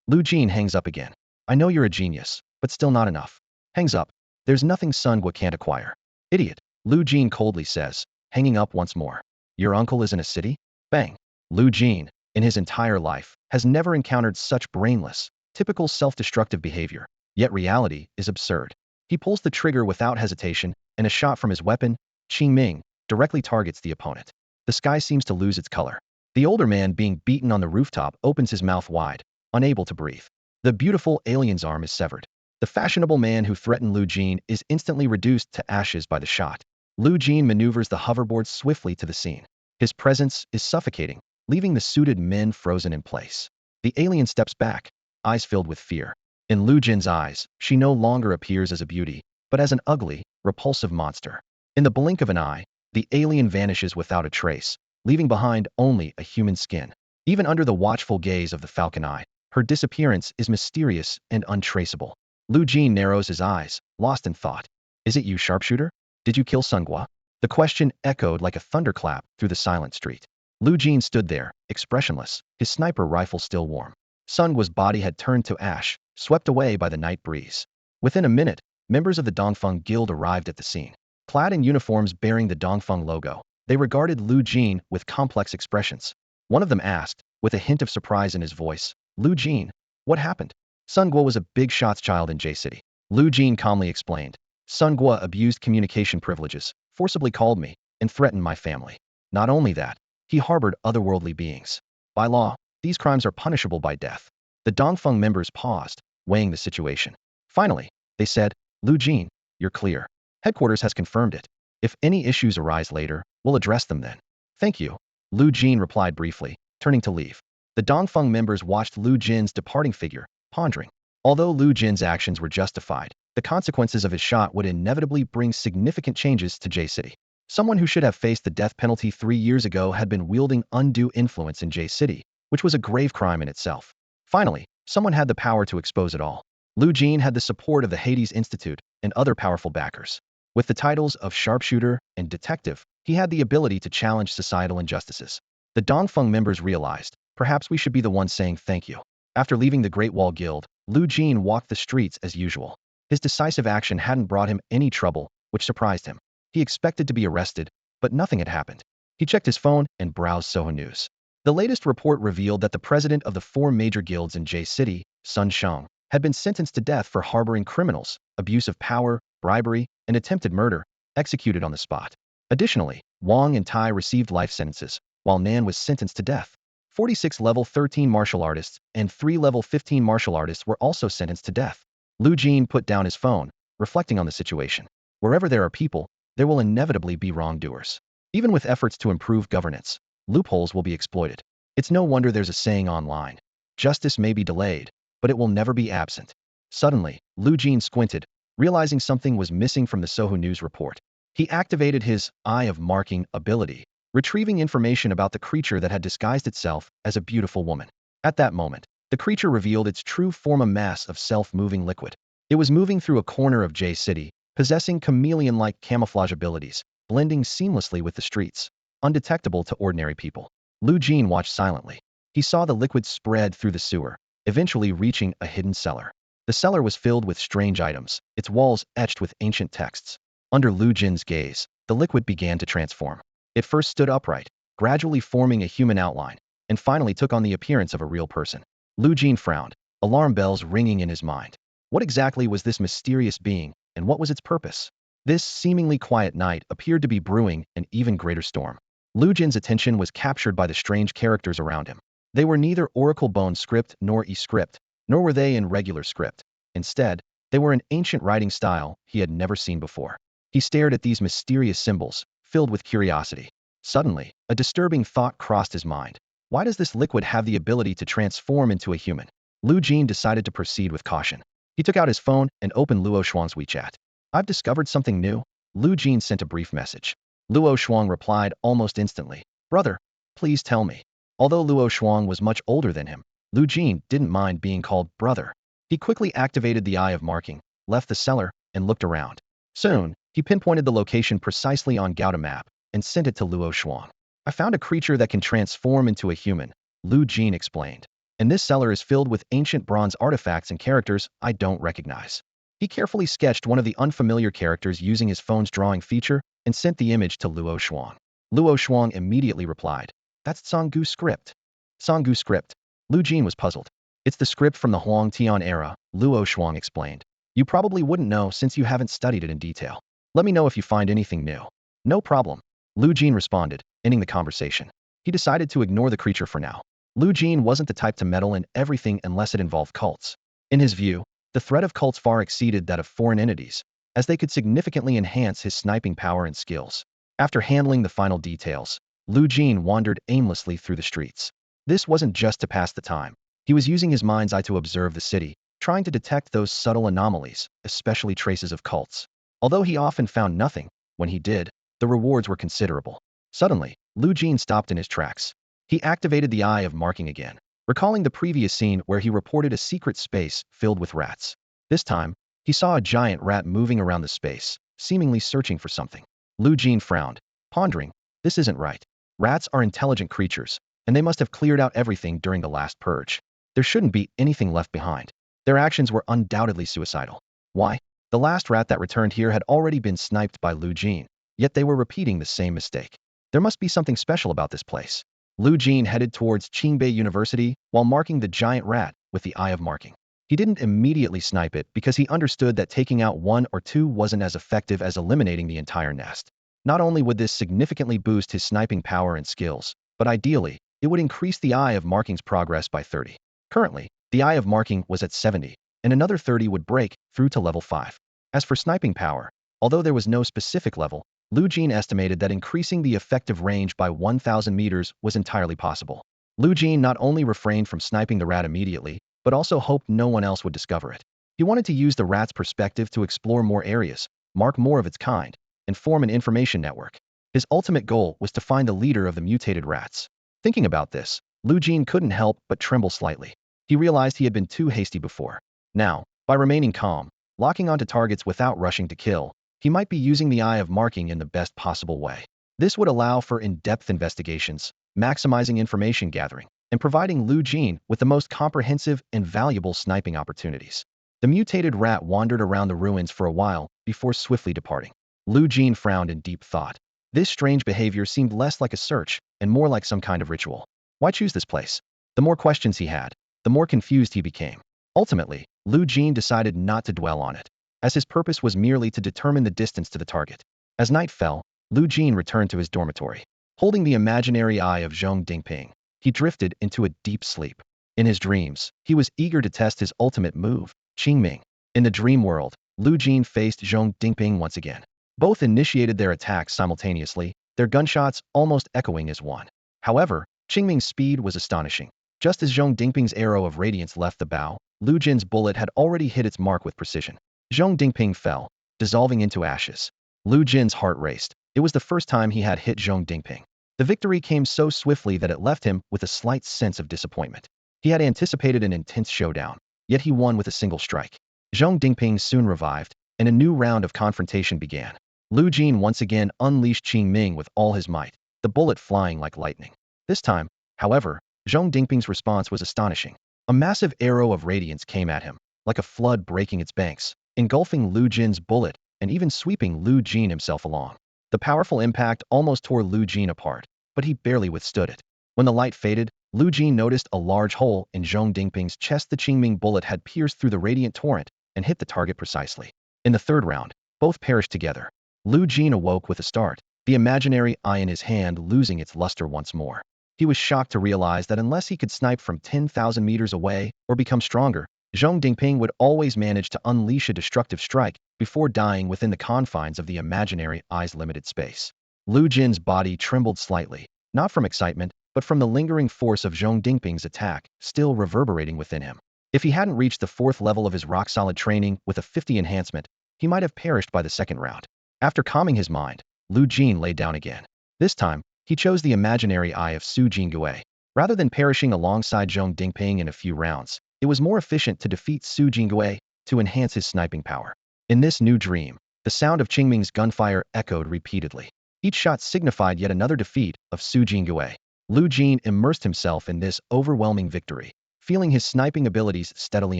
Lu Jin hangs up again. I know you're a genius, but still not enough. Hangs up. There's nothing Sun Gua can't acquire. Idiot. Lu Jin coldly says, hanging up once more. Your uncle is in a city? Bang. Lu Jin, in his entire life, has never encountered such brainless, typical self-destructive behavior. Yet reality is absurd. He pulls the trigger without hesitation, and a shot from his weapon, Qing Ming, directly targets the opponent. The sky seems to lose its color. The older man being beaten on the rooftop opens his mouth wide, unable to breathe. The beautiful alien's arm is severed. The fashionable man who threatened Lu Jin is instantly reduced to ashes by the shot. Lu Jin maneuvers the hoverboard swiftly to the scene. His presence is suffocating, leaving the suited men frozen in place. The alien steps back, eyes filled with fear. In Lu Jin's eyes, she no longer appears as a beauty, but as an ugly, repulsive monster. In the blink of an eye, the alien vanishes without a trace, leaving behind only a human skin. Even under the watchful gaze of the falcon eye, her disappearance is mysterious and untraceable. Lu Jin narrows his eyes, lost in thought. Is it you, sharpshooter? Did you kill Sun Gua? The question echoed like a thunderclap through the silent street. Lu Jin stood there, expressionless, his sniper rifle still warm. Sun Gua's body had turned to ash, swept away by the night breeze. Within a minute, members of the Dongfeng Guild arrived at the scene. Clad in uniforms bearing the Dongfeng logo, they regarded Lu Jin with complex expressions. One of them asked, with a hint of surprise in his voice, Lu Jin, what happened? Sun Gua was a big shots child in J-City. Lu Jin calmly explained. Sun Gua abused communication privileges, forcibly called me, and threatened my family. Not only that, he harbored otherworldly beings. By law, these crimes are punishable by death. The Dongfeng members paused, weighing the situation. Finally, they said, Lu Jin, you're clear. Headquarters has confirmed it. If any issues arise later, we'll address them then. Thank you. Lu Jin replied briefly, turning to leave. The Dongfeng members watched Lu Jin's departing figure, pondering. Although Lu Jin's actions were justified, the consequences of his shot would inevitably bring significant changes to J-City. Someone who should have faced the death penalty 3 years ago had been wielding undue influence in J-City, which was a grave crime in itself. Finally, someone had the power to expose it all. Lu Jin had the support of the Hades Institute and other powerful backers. With the titles of sharpshooter and detective, he had the ability to challenge societal injustices. The Dongfeng members realized, perhaps we should be the ones saying thank you. After leaving the Great Wall Guild, Lu Jin walked the streets as usual. His decisive action hadn't brought him any trouble, which surprised him. He expected to be arrested, but nothing had happened. He checked his phone and browsed Soho News. The latest report revealed that the president of the 4 major guilds in J-City, Sun Sheng, had been sentenced to death for harboring criminals, abuse of power, bribery, and attempted murder, executed on the spot. Additionally, Wang and Tai received life sentences, while Nan was sentenced to death. 46 level 13 martial artists and 3 level 15 martial artists were also sentenced to death. Lu Jin put down his phone, reflecting on the situation. Wherever there are people, there will inevitably be wrongdoers. Even with efforts to improve governance, loopholes will be exploited. It's no wonder there's a saying online. Justice may be delayed, but it will never be absent. Suddenly, Lu Jin squinted, realizing something was missing from the Soho News report. He activated his Eye of Marking ability, retrieving information about the creature that had disguised itself as a beautiful woman. At that moment, the creature revealed its true form, a mass of self-moving liquid. It was moving through a corner of J-City, possessing chameleon-like camouflage abilities, blending seamlessly with the streets, undetectable to ordinary people. Lu Jin watched silently. He saw the liquid spread through the sewer, eventually reaching a hidden cellar. The cellar was filled with strange items, its walls etched with ancient texts. Under Lu Jin's gaze, the liquid began to transform. It first stood upright, gradually forming a human outline, and finally took on the appearance of a real person. Lu Jin frowned, alarm bells ringing in his mind. What exactly was this mysterious being, and what was its purpose? This seemingly quiet night appeared to be brewing an even greater storm. Lu Jin's attention was captured by the strange characters around him. They were neither Oracle Bone script nor e-script, nor were they in regular script. Instead, they were in ancient writing style he had never seen before. He stared at these mysterious symbols, filled with curiosity. Suddenly, a disturbing thought crossed his mind. Why does this liquid have the ability to transform into a human? Lu Jin decided to proceed with caution. He took out his phone and opened Luo Shuang's WeChat. I've discovered something new. Lu Jin sent a brief message. Luo Shuang replied almost instantly. Brother, please tell me. Although Luo Shuang was much older than him, Lu Jin didn't mind being called brother. He quickly activated the Eye of Marking, left the cellar, and looked around. Soon, he pinpointed the location precisely on Gauda map and sent it to Luo Shuang. I found a creature that can transform into a human, Lu Jin explained. and this cellar is filled with ancient bronze artifacts and characters I don't recognize. He carefully sketched one of the unfamiliar characters using his phone's drawing feature and sent the image to Luo Shuang. Luo Shuang immediately replied, "That's Canggu script." Canggu script. Lu Jin was puzzled. "It's the script from the Huang Tian era," Luo Shuang explained. "You probably wouldn't know since you haven't studied it in detail. Let me know if you find anything new." "No problem," Lu Jin responded, ending the conversation. He decided to ignore the creature for now. Lu Jin wasn't the type to meddle in everything unless it involved cults. In his view, the threat of cults far exceeded that of foreign entities, as they could significantly enhance his sniping power and skills. After handling the final details, Lu Jin wandered aimlessly through the streets. This wasn't just to pass the time. He was using his mind's eye to observe the city, trying to detect those subtle anomalies, especially traces of cults. Although he often found nothing, when he did, the rewards were considerable. Suddenly, Lu Jin stopped in his tracks. He activated the eye of marking again, recalling the previous scene where he reported a secret space filled with rats. This time, he saw a giant rat moving around the space, seemingly searching for something. Lu Jin frowned, pondering, this isn't right. Rats are intelligent creatures, and they must have cleared out everything during the last purge. There shouldn't be anything left behind. Their actions were undoubtedly suicidal. Why? The last rat that returned here had already been sniped by Lu Jin, yet they were repeating the same mistake. There must be something special about this place. Lu Jin headed towards Qingbei University while marking the giant rat with the eye of marking. He didn't immediately snipe it because he understood that taking out one or two wasn't as effective as eliminating the entire nest. Not only would this significantly boost his sniping power and skills, but ideally, it would increase the eye of marking's progress by 30. Currently, the eye of marking was at 70, and another 30 would break through to level 5. As for sniping power, although there was no specific level, Lu Jin estimated that increasing the effective range by 1,000 meters was entirely possible. Lu Jin not only refrained from sniping the rat immediately, but also hoped no one else would discover it. He wanted to use the rat's perspective to explore more areas, mark more of its kind, and form an information network. His ultimate goal was to find the leader of the mutated rats. Thinking about this, Lu Jin couldn't help but tremble slightly. He realized he had been too hasty before. Now, by remaining calm, locking onto targets without rushing to kill, he might be using the eye of marking in the best possible way. This would allow for in-depth investigations, maximizing information gathering, and providing Lu Jin with the most comprehensive and valuable sniping opportunities. The mutated rat wandered around the ruins for a while before swiftly departing. Lu Jin frowned in deep thought. This strange behavior seemed less like a search and more like some kind of ritual. Why choose this place? The more questions he had, the more confused he became. Ultimately, Lu Jin decided not to dwell on it, as his purpose was merely to determine the distance to the target. As night fell, Lu Jin returned to his dormitory. Holding the imaginary eye of Zhong Dingping, he drifted into a deep sleep. In his dreams, he was eager to test his ultimate move, Qingming. In the dream world, Lu Jin faced Zhong Dingping once again. Both initiated their attacks simultaneously, their gunshots almost echoing as one. However, Qingming's speed was astonishing. Just as Zhong Dingping's arrow of radiance left the bow, Lu Jin's bullet had already hit its mark with precision. Zhong Dingping fell, dissolving into ashes. Lu Jin's heart raced. It was the first time he had hit Zhong Dingping. The victory came so swiftly that it left him with a slight sense of disappointment. He had anticipated an intense showdown, yet he won with a single strike. Zhong Dingping soon revived, and a new round of confrontation began. Lu Jin once again unleashed Qingming with all his might, the bullet flying like lightning. This time, however, Zhong Dingping's response was astonishing. A massive arrow of radiance came at him, like a flood breaking its banks, engulfing Lu Jin's bullet and even sweeping Lu Jin himself along. The powerful impact almost tore Lu Jin apart, but he barely withstood it. When the light faded, Lu Jin noticed a large hole in Zhong Dingping's chest. The Qingming bullet had pierced through the radiant torrent and hit the target precisely. In the third round, both perished together. Lu Jin awoke with a start, the imaginary eye in his hand losing its luster once more. He was shocked to realize that unless he could snipe from 10,000 meters away or become stronger, Zhong Dingping would always manage to unleash a destructive strike before dying within the confines of the imaginary eye's limited space. Lu Jin's body trembled slightly, not from excitement, but from the lingering force of Zhong Dingping's attack still reverberating within him. If he hadn't reached the 4th level of his rock-solid training with a 50 enhancement, he might have perished by the second round. After calming his mind, Lu Jin lay down again. This time, he chose the imaginary eye of Su Jingui. Rather than perishing alongside Zhong Dingping in a few rounds, it was more efficient to defeat Su Jingui to enhance his sniping power. In this new dream, the sound of Qingming's gunfire echoed repeatedly. Each shot signified yet another defeat of Su Jingui. Lu Jin immersed himself in this overwhelming victory, feeling his sniping abilities steadily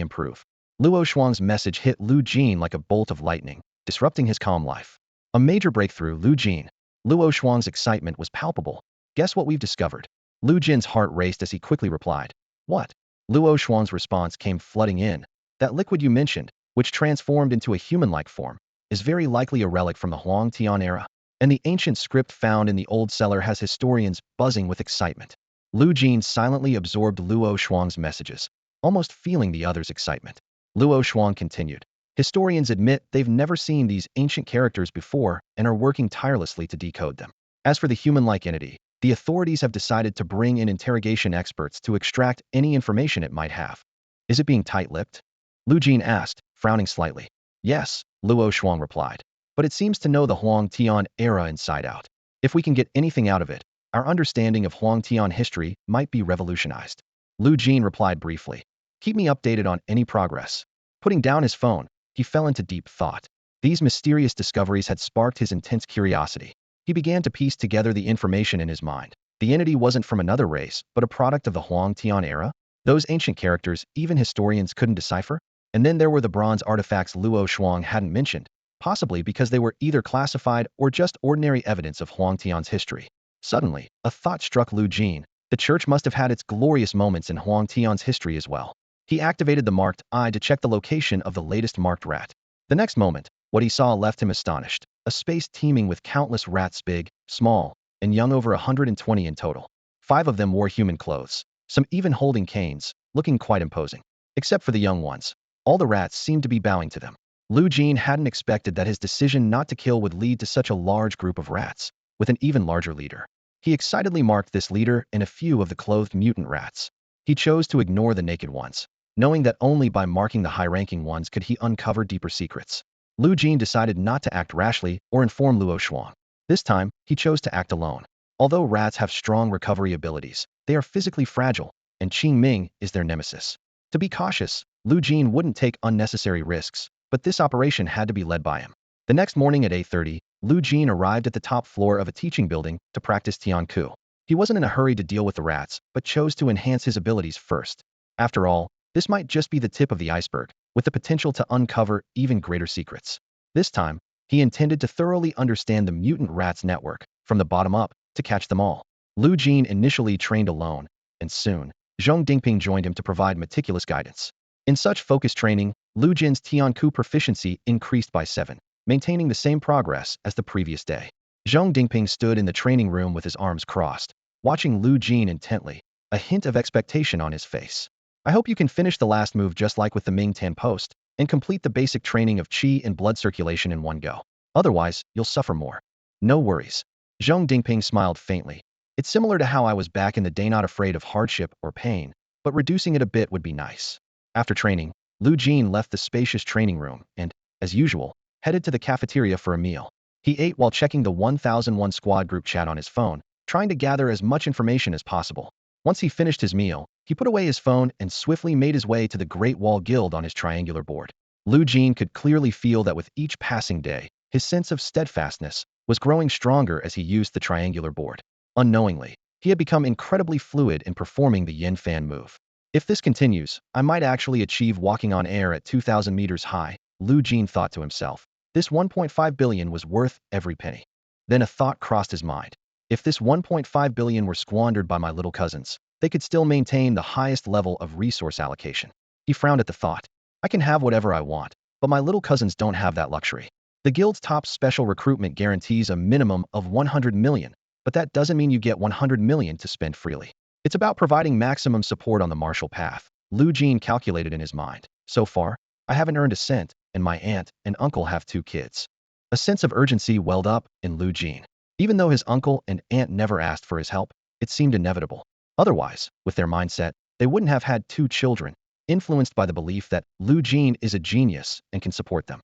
improve. Luo Shuang's message hit Lu Jin like a bolt of lightning, disrupting his calm life. A major breakthrough, Lu Jin. Luo Shuang's excitement was palpable. Guess what we've discovered? Lu Jin's heart raced as he quickly replied. What? Luo Shuang's response came flooding in. That liquid you mentioned, which transformed into a human-like form, is very likely a relic from the Huang Tian era, and the ancient script found in the old cellar has historians buzzing with excitement. Lu Jin silently absorbed Luo Shuang's messages, almost feeling the other's excitement. Luo Shuang continued. Historians admit they've never seen these ancient characters before and are working tirelessly to decode them. As for the human-like entity, the authorities have decided to bring in interrogation experts to extract any information it might have. Is it being tight-lipped? Lu Jin asked, frowning slightly. Yes, Luo Shuang replied. But it seems to know the Huang Tian era inside out. If we can get anything out of it, our understanding of Huang Tian history might be revolutionized. Lu Jin replied briefly. Keep me updated on any progress. Putting down his phone, he fell into deep thought. These mysterious discoveries had sparked his intense curiosity. He began to piece together the information in his mind. The entity wasn't from another race, but a product of the Huang Tian era? Those ancient characters even historians couldn't decipher? And then there were the bronze artifacts Luo Shuang hadn't mentioned, possibly because they were either classified or just ordinary evidence of Huang Tian's history. Suddenly, a thought struck Lu Jin. The church must have had its glorious moments in Huang Tian's history as well. He activated the marked eye to check the location of the latest marked rat. The next moment, what he saw left him astonished. A space teeming with countless rats, big, small, and young, over 120 in total. 5 of them wore human clothes, some even holding canes, looking quite imposing. Except for the young ones. All the rats seemed to be bowing to them. Lu Jin hadn't expected that his decision not to kill would lead to such a large group of rats, with an even larger leader. He excitedly marked this leader and a few of the clothed mutant rats. He chose to ignore the naked ones, knowing that only by marking the high-ranking ones could he uncover deeper secrets. Lu Jin decided not to act rashly or inform Luo Shuang. This time, he chose to act alone. Although rats have strong recovery abilities, they are physically fragile, and Qing Ming is their nemesis. To be cautious, Lu Jin wouldn't take unnecessary risks, but this operation had to be led by him. The next morning at 8:30, Lu Jin arrived at the top floor of a teaching building to practice Tianku. He wasn't in a hurry to deal with the rats, but chose to enhance his abilities first. After all, this might just be the tip of the iceberg, with the potential to uncover even greater secrets. This time, he intended to thoroughly understand the mutant rats network, from the bottom up, to catch them all. Lu Jin initially trained alone, and soon, Zhong Dingping joined him to provide meticulous guidance. In such focused training, Lu Jin's Tianku proficiency increased by 7, maintaining the same progress as the previous day. Zhong Dingping stood in the training room with his arms crossed, watching Lu Jin intently, a hint of expectation on his face. I hope you can finish the last move just like with the Ming Tan post, and complete the basic training of qi and blood circulation in one go. Otherwise, you'll suffer more. No worries. Zhong Dingping smiled faintly. It's similar to how I was back in the day, not afraid of hardship or pain, but reducing it a bit would be nice. After training, Lu Jin left the spacious training room and, as usual, headed to the cafeteria for a meal. He ate while checking the 1001 squad group chat on his phone, trying to gather as much information as possible. Once he finished his meal, he put away his phone and swiftly made his way to the Great Wall Guild on his triangular board. Lu Jin could clearly feel that with each passing day, his sense of steadfastness was growing stronger as he used the triangular board. Unknowingly, he had become incredibly fluid in performing the yin fan move. If this continues, I might actually achieve walking on air at 2,000 meters high, Lu Jin thought to himself. This 1.5 billion was worth every penny. Then a thought crossed his mind. If this 1.5 billion were squandered by my little cousins, they could still maintain the highest level of resource allocation. He frowned at the thought. I can have whatever I want, but my little cousins don't have that luxury. The guild's top special recruitment guarantees a minimum of 100 million, but that doesn't mean you get 100 million to spend freely. It's about providing maximum support on the martial path, Lu Jin calculated in his mind. So far, I haven't earned a cent, and my aunt and uncle have 2 kids. A sense of urgency welled up in Lu Jin. Even though his uncle and aunt never asked for his help, it seemed inevitable. Otherwise, with their mindset, they wouldn't have had 2 children, influenced by the belief that Lu Jin is a genius and can support them.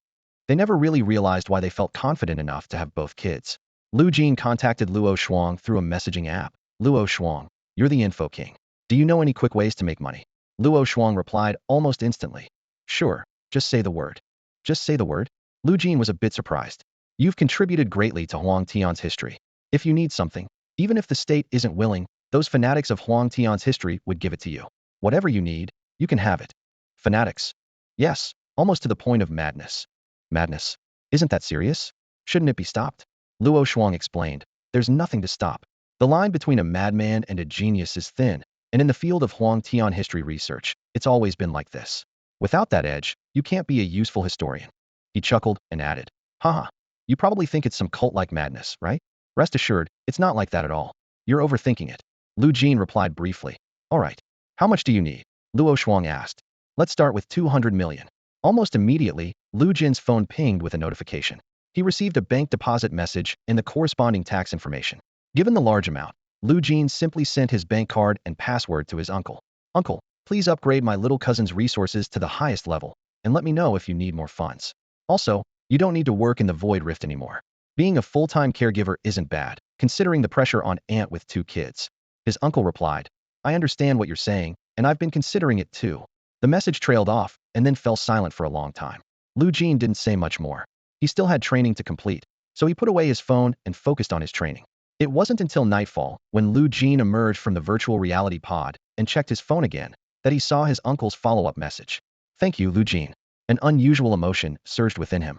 They never really realized why they felt confident enough to have both kids. Lu Jin contacted Luo Shuang through a messaging app. Luo Shuang, you're the info king. Do you know any quick ways to make money? Luo Shuang replied almost instantly. Sure, just say the word. Just say the word? Lu Jin was a bit surprised. You've contributed greatly to Huang Tian's history. If you need something, even if the state isn't willing, those fanatics of Huang Tian's history would give it to you. Whatever you need, you can have it. Fanatics. Yes, almost to the point of madness. Madness. Isn't that serious? Shouldn't it be stopped? Luo Shuang explained. There's nothing to stop. The line between a madman and a genius is thin, and in the field of Huang Tian history research, it's always been like this. Without that edge, you can't be a useful historian. He chuckled and added, haha, you probably think it's some cult-like madness, right? Rest assured, it's not like that at all. You're overthinking it. Lu Jin replied briefly. All right. How much do you need? Luo Shuang asked. Let's start with 200 million. Almost immediately, Lu Jin's phone pinged with a notification. He received a bank deposit message and the corresponding tax information. Given the large amount, Lu Jin simply sent his bank card and password to his uncle. Uncle, please upgrade my little cousin's resources to the highest level, and let me know if you need more funds. Also, you don't need to work in the Void Rift anymore. Being a full-time caregiver isn't bad, considering the pressure on Ant with 2 kids. His uncle replied, I understand what you're saying, and I've been considering it too. The message trailed off, and then fell silent for a long time. Lu Jin didn't say much more. He still had training to complete, so he put away his phone and focused on his training. It wasn't until nightfall, when Lu Jin emerged from the virtual reality pod and checked his phone again, that he saw his uncle's follow-up message. Thank you, Lu Jin. An unusual emotion surged within him.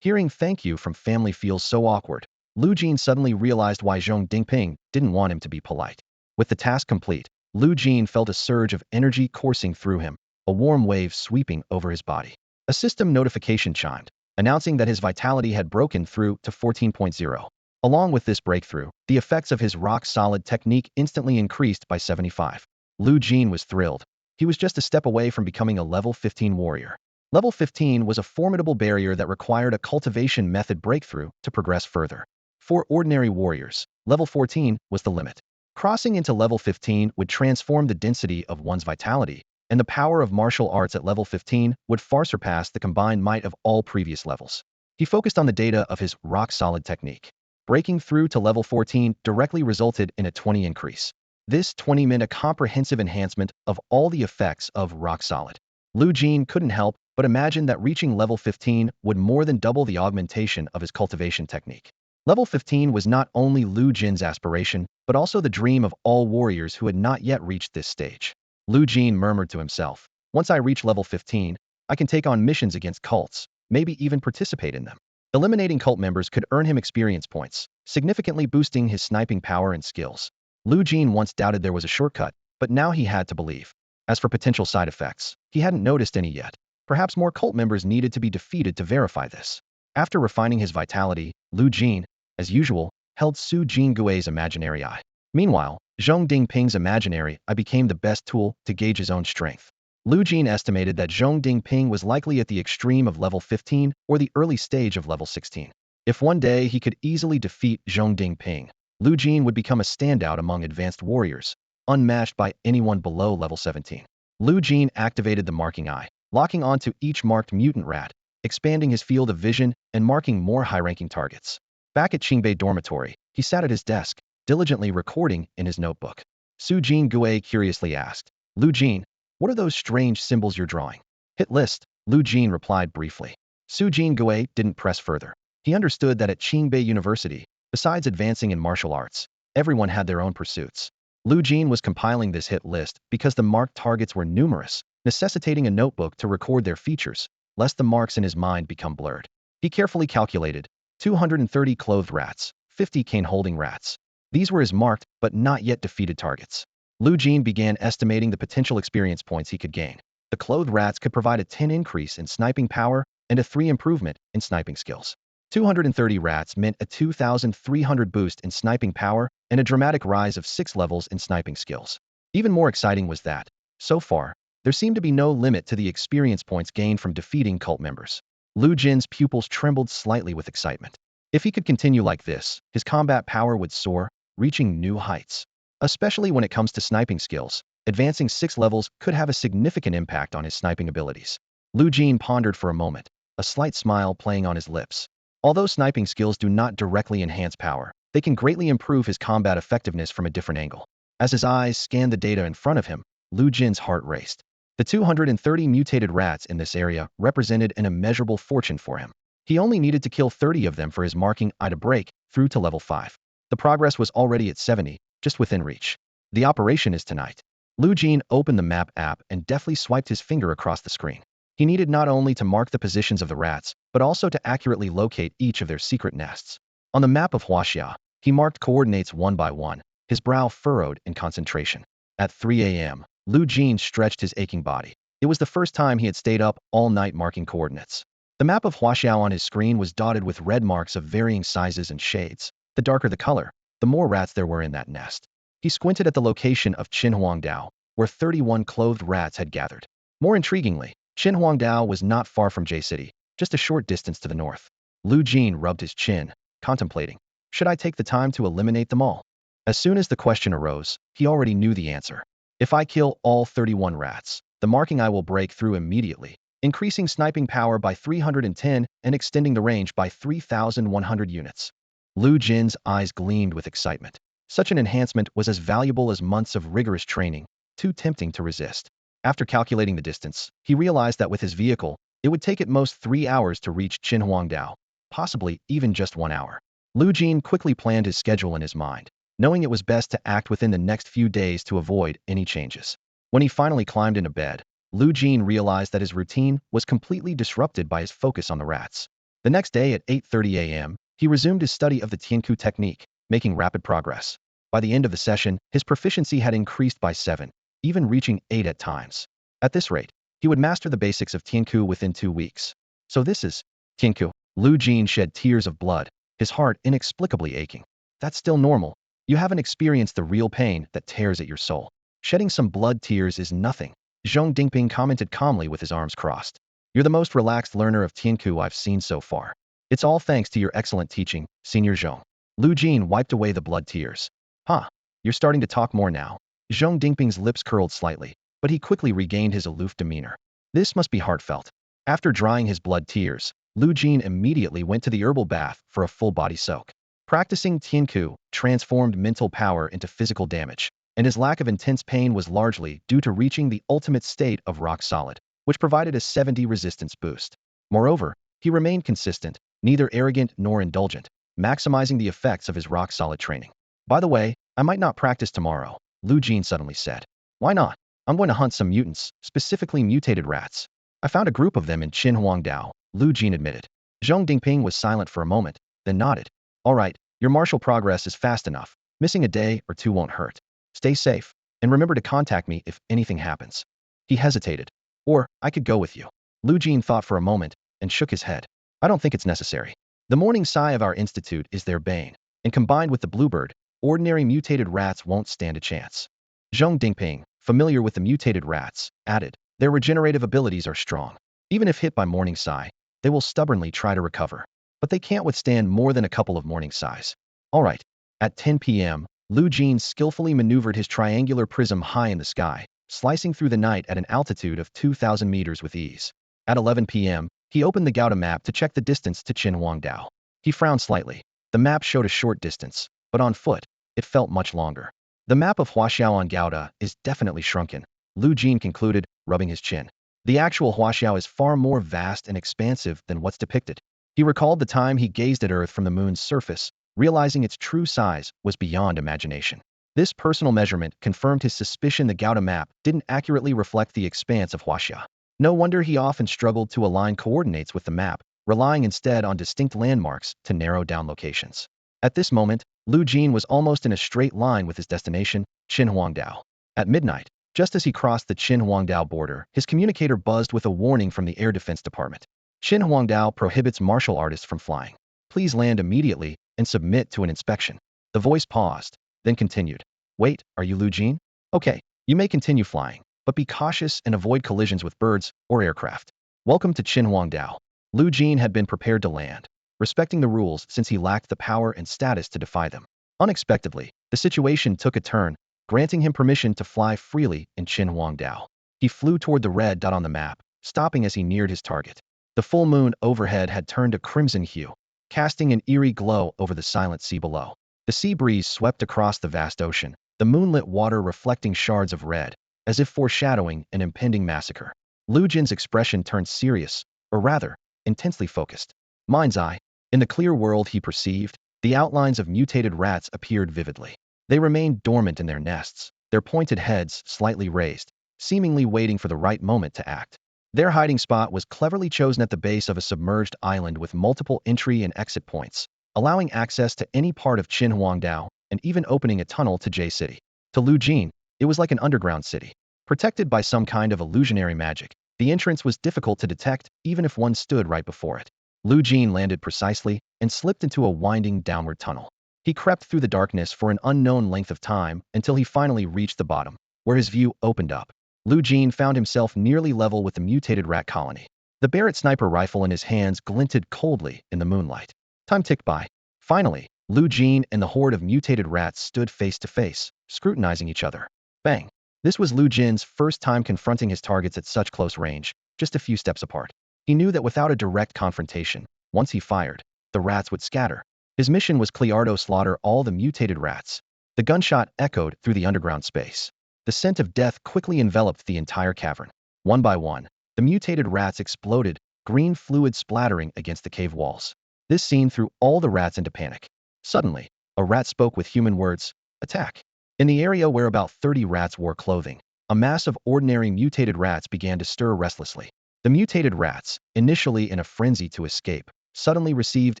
Hearing thank you from family feels so awkward. Lu Jin suddenly realized why Zhong Dingping didn't want him to be polite. With the task complete, Lu Jin felt a surge of energy coursing through him, a warm wave sweeping over his body. A system notification chimed, announcing that his vitality had broken through to 14.0. Along with this breakthrough, the effects of his rock-solid technique instantly increased by 75. Lu Jin was thrilled. He was just a step away from becoming a level 15 warrior. Level 15 was a formidable barrier that required a cultivation method breakthrough to progress further. For ordinary warriors, level 14 was the limit. Crossing into level 15 would transform the density of one's vitality, and the power of martial arts at level 15 would far surpass the combined might of all previous levels. He focused on the data of his rock-solid technique. Breaking through to level 14 directly resulted in a 20 increase. This 20 meant a comprehensive enhancement of all the effects of rock solid. Lu Jin couldn't help but imagine that reaching level 15 would more than double the augmentation of his cultivation technique. Level 15 was not only Lu Jin's aspiration, but also the dream of all warriors who had not yet reached this stage. Lu Jin murmured to himself, once I reach level 15, I can take on missions against cults, maybe even participate in them. Eliminating cult members could earn him experience points, significantly boosting his sniping power and skills. Lu Jin once doubted there was a shortcut, but now he had to believe. As for potential side effects, he hadn't noticed any yet. Perhaps more cult members needed to be defeated to verify this. After refining his vitality, Lu Jin, as usual, held Su Jinggui's imaginary eye. Meanwhile, Zhong Dingping's imaginary eye became the best tool to gauge his own strength. Lu Jin estimated that Zhong Dingping was likely at the extreme of level 15 or the early stage of level 16. If one day he could easily defeat Zhong Dingping, Lu Jin would become a standout among advanced warriors, unmatched by anyone below level 17. Lu Jin activated the marking eye, locking onto each marked mutant rat, expanding his field of vision and marking more high-ranking targets. Back at Qingbei dormitory, he sat at his desk, diligently recording in his notebook. Su Jingui curiously asked, Lu Jin, what are those strange symbols you're drawing? Hit list, Lu Jin replied briefly. Su Jingui didn't press further. He understood that at Qingbei University, besides advancing in martial arts, everyone had their own pursuits. Lu Jin was compiling this hit list because the marked targets were numerous, necessitating a notebook to record their features, lest the marks in his mind become blurred. He carefully calculated 230 clothed rats, 50 cane-holding rats. These were his marked, but not yet defeated targets. Lu Jin began estimating the potential experience points he could gain. The clothed rats could provide a 10 increase in sniping power and a 3 improvement in sniping skills. 230 rats meant a 2,300 boost in sniping power and a dramatic rise of 6 levels in sniping skills. Even more exciting was that, so far, there seemed to be no limit to the experience points gained from defeating cult members. Lu Jin's pupils trembled slightly with excitement. If he could continue like this, his combat power would soar, reaching new heights. Especially when it comes to sniping skills, advancing 6 levels could have a significant impact on his sniping abilities. Lu Jin pondered for a moment, a slight smile playing on his lips. Although sniping skills do not directly enhance power, they can greatly improve his combat effectiveness from a different angle. As his eyes scanned the data in front of him, Lu Jin's heart raced. The 230 mutated rats in this area represented an immeasurable fortune for him. He only needed to kill 30 of them for his marking eye to break through to level 5. The progress was already at 70, just within reach. The operation is tonight. Lu Jin opened the map app and deftly swiped his finger across the screen. He needed not only to mark the positions of the rats, but also to accurately locate each of their secret nests. On the map of Huaxia, he marked coordinates one by one, his brow furrowed in concentration. At 3 a.m., Lu Jin stretched his aching body. It was the first time he had stayed up all night marking coordinates. The map of Huaxiao on his screen was dotted with red marks of varying sizes and shades. The darker the color, the more rats there were in that nest. He squinted at the location of Qinhuangdao, where 31 clothed rats had gathered. More intriguingly, Qinhuangdao was not far from J City, just a short distance to the north. Lu Jin rubbed his chin, contemplating. Should I take the time to eliminate them all? As soon as the question arose, he already knew the answer. If I kill all 31 rats, the marking I will break through immediately, increasing sniping power by 310 and extending the range by 3,100 units. Lu Jin's eyes gleamed with excitement. Such an enhancement was as valuable as months of rigorous training, too tempting to resist. After calculating the distance, he realized that with his vehicle, it would take at most 3 hours to reach Qinhuangdao, possibly even just 1 hour. Lu Jin quickly planned his schedule in his mind, knowing it was best to act within the next few days to avoid any changes. When he finally climbed into bed, Lu Jin realized that his routine was completely disrupted by his focus on the rats. The next day at 8:30 a.m., he resumed his study of the Tianku technique, making rapid progress. By the end of the session, his proficiency had increased by 7, even reaching 8 at times. At this rate, he would master the basics of Tianku within 2 weeks. So this is Tianku. Lu Jin shed tears of blood, his heart inexplicably aching. That's still normal. You haven't experienced the real pain that tears at your soul. Shedding some blood tears is nothing. Zhong Dingping commented calmly with his arms crossed. You're the most relaxed learner of Tianku I've seen so far. It's all thanks to your excellent teaching, Senior Zhong. Lu Jin wiped away the blood tears. Huh, you're starting to talk more now. Zhong Dingping's lips curled slightly, but he quickly regained his aloof demeanor. This must be heartfelt. After drying his blood tears, Lu Jin immediately went to the herbal bath for a full body soak. Practicing Tianku transformed mental power into physical damage, and his lack of intense pain was largely due to reaching the ultimate state of rock solid, which provided a 70 resistance boost. Moreover, he remained consistent, neither arrogant nor indulgent, maximizing the effects of his rock solid training. By the way, I might not practice tomorrow, Lu Jin suddenly said. Why not? I'm going to hunt some mutants, specifically mutated rats. I found a group of them in Qinhuangdao, Lu Jin admitted. Zhong Dingping was silent for a moment, then nodded. All right, your martial progress is fast enough. Missing a day or two won't hurt. Stay safe, and remember to contact me if anything happens. He hesitated. Or, I could go with you. Lu Jin thought for a moment, and shook his head. I don't think it's necessary. The morning sigh of our institute is their bane, and combined with the bluebird, ordinary mutated rats won't stand a chance. Zhong Dingping, familiar with the mutated rats, added, their regenerative abilities are strong. Even if hit by morning sigh, they will stubbornly try to recover. But they can't withstand more than a couple of morning sighs. All right. At 10 p.m., Lu Jin skillfully maneuvered his triangular prism high in the sky, slicing through the night at an altitude of 2,000 meters with ease. At 11 p.m., he opened the Gauda map to check the distance to Qinhuangdao. He frowned slightly. The map showed a short distance, but on foot, it felt much longer. The map of Huaxiao on Gauda is definitely shrunken, Lu Jin concluded, rubbing his chin. The actual Huaxiao is far more vast and expansive than what's depicted. He recalled the time he gazed at Earth from the moon's surface, realizing its true size was beyond imagination. This personal measurement confirmed his suspicion the Gauda map didn't accurately reflect the expanse of Huaxia. No wonder he often struggled to align coordinates with the map, relying instead on distinct landmarks to narrow down locations. At this moment, Lu Jin was almost in a straight line with his destination, Qinhuangdao. At midnight, just as he crossed the Qinhuangdao border, his communicator buzzed with a warning from the Air Defense Department. Qinhuangdao prohibits martial artists from flying. Please land immediately and submit to an inspection. The voice paused, then continued. Wait, are you Lu Jin? Okay, you may continue flying, but be cautious and avoid collisions with birds or aircraft. Welcome to Qinhuangdao. Lu Jin had been prepared to land, respecting the rules since he lacked the power and status to defy them. Unexpectedly, the situation took a turn, granting him permission to fly freely in Qinhuangdao. He flew toward the red dot on the map, stopping as he neared his target. The full moon overhead had turned a crimson hue, casting an eerie glow over the silent sea below. The sea breeze swept across the vast ocean, the moonlit water reflecting shards of red, as if foreshadowing an impending massacre. Lu Jin's expression turned serious, or rather, intensely focused. Mind's eye. In the clear world he perceived, the outlines of mutated rats appeared vividly. They remained dormant in their nests, their pointed heads slightly raised, seemingly waiting for the right moment to act. Their hiding spot was cleverly chosen at the base of a submerged island with multiple entry and exit points, allowing access to any part of Qinhuangdao and even opening a tunnel to J City. To Lu Jin, it was like an underground city, protected by some kind of illusionary magic. The entrance was difficult to detect even if one stood right before it. Lu Jin landed precisely and slipped into a winding downward tunnel. He crept through the darkness for an unknown length of time until he finally reached the bottom, where his view opened up. Lu Jin found himself nearly level with the mutated rat colony. The Barrett sniper rifle in his hands glinted coldly in the moonlight. Time ticked by. Finally, Lu Jin and the horde of mutated rats stood face to face, scrutinizing each other. Bang! This was Lu Jin's first time confronting his targets at such close range, just a few steps apart. He knew that without a direct confrontation, once he fired, the rats would scatter. His mission was clear to slaughter all the mutated rats. The gunshot echoed through the underground space. The scent of death quickly enveloped the entire cavern. One by one, the mutated rats exploded, green fluid splattering against the cave walls. This scene threw all the rats into panic. Suddenly, a rat spoke with human words, "Attack." In the area where about 30 rats wore clothing, a mass of ordinary mutated rats began to stir restlessly. The mutated rats, initially in a frenzy to escape, suddenly received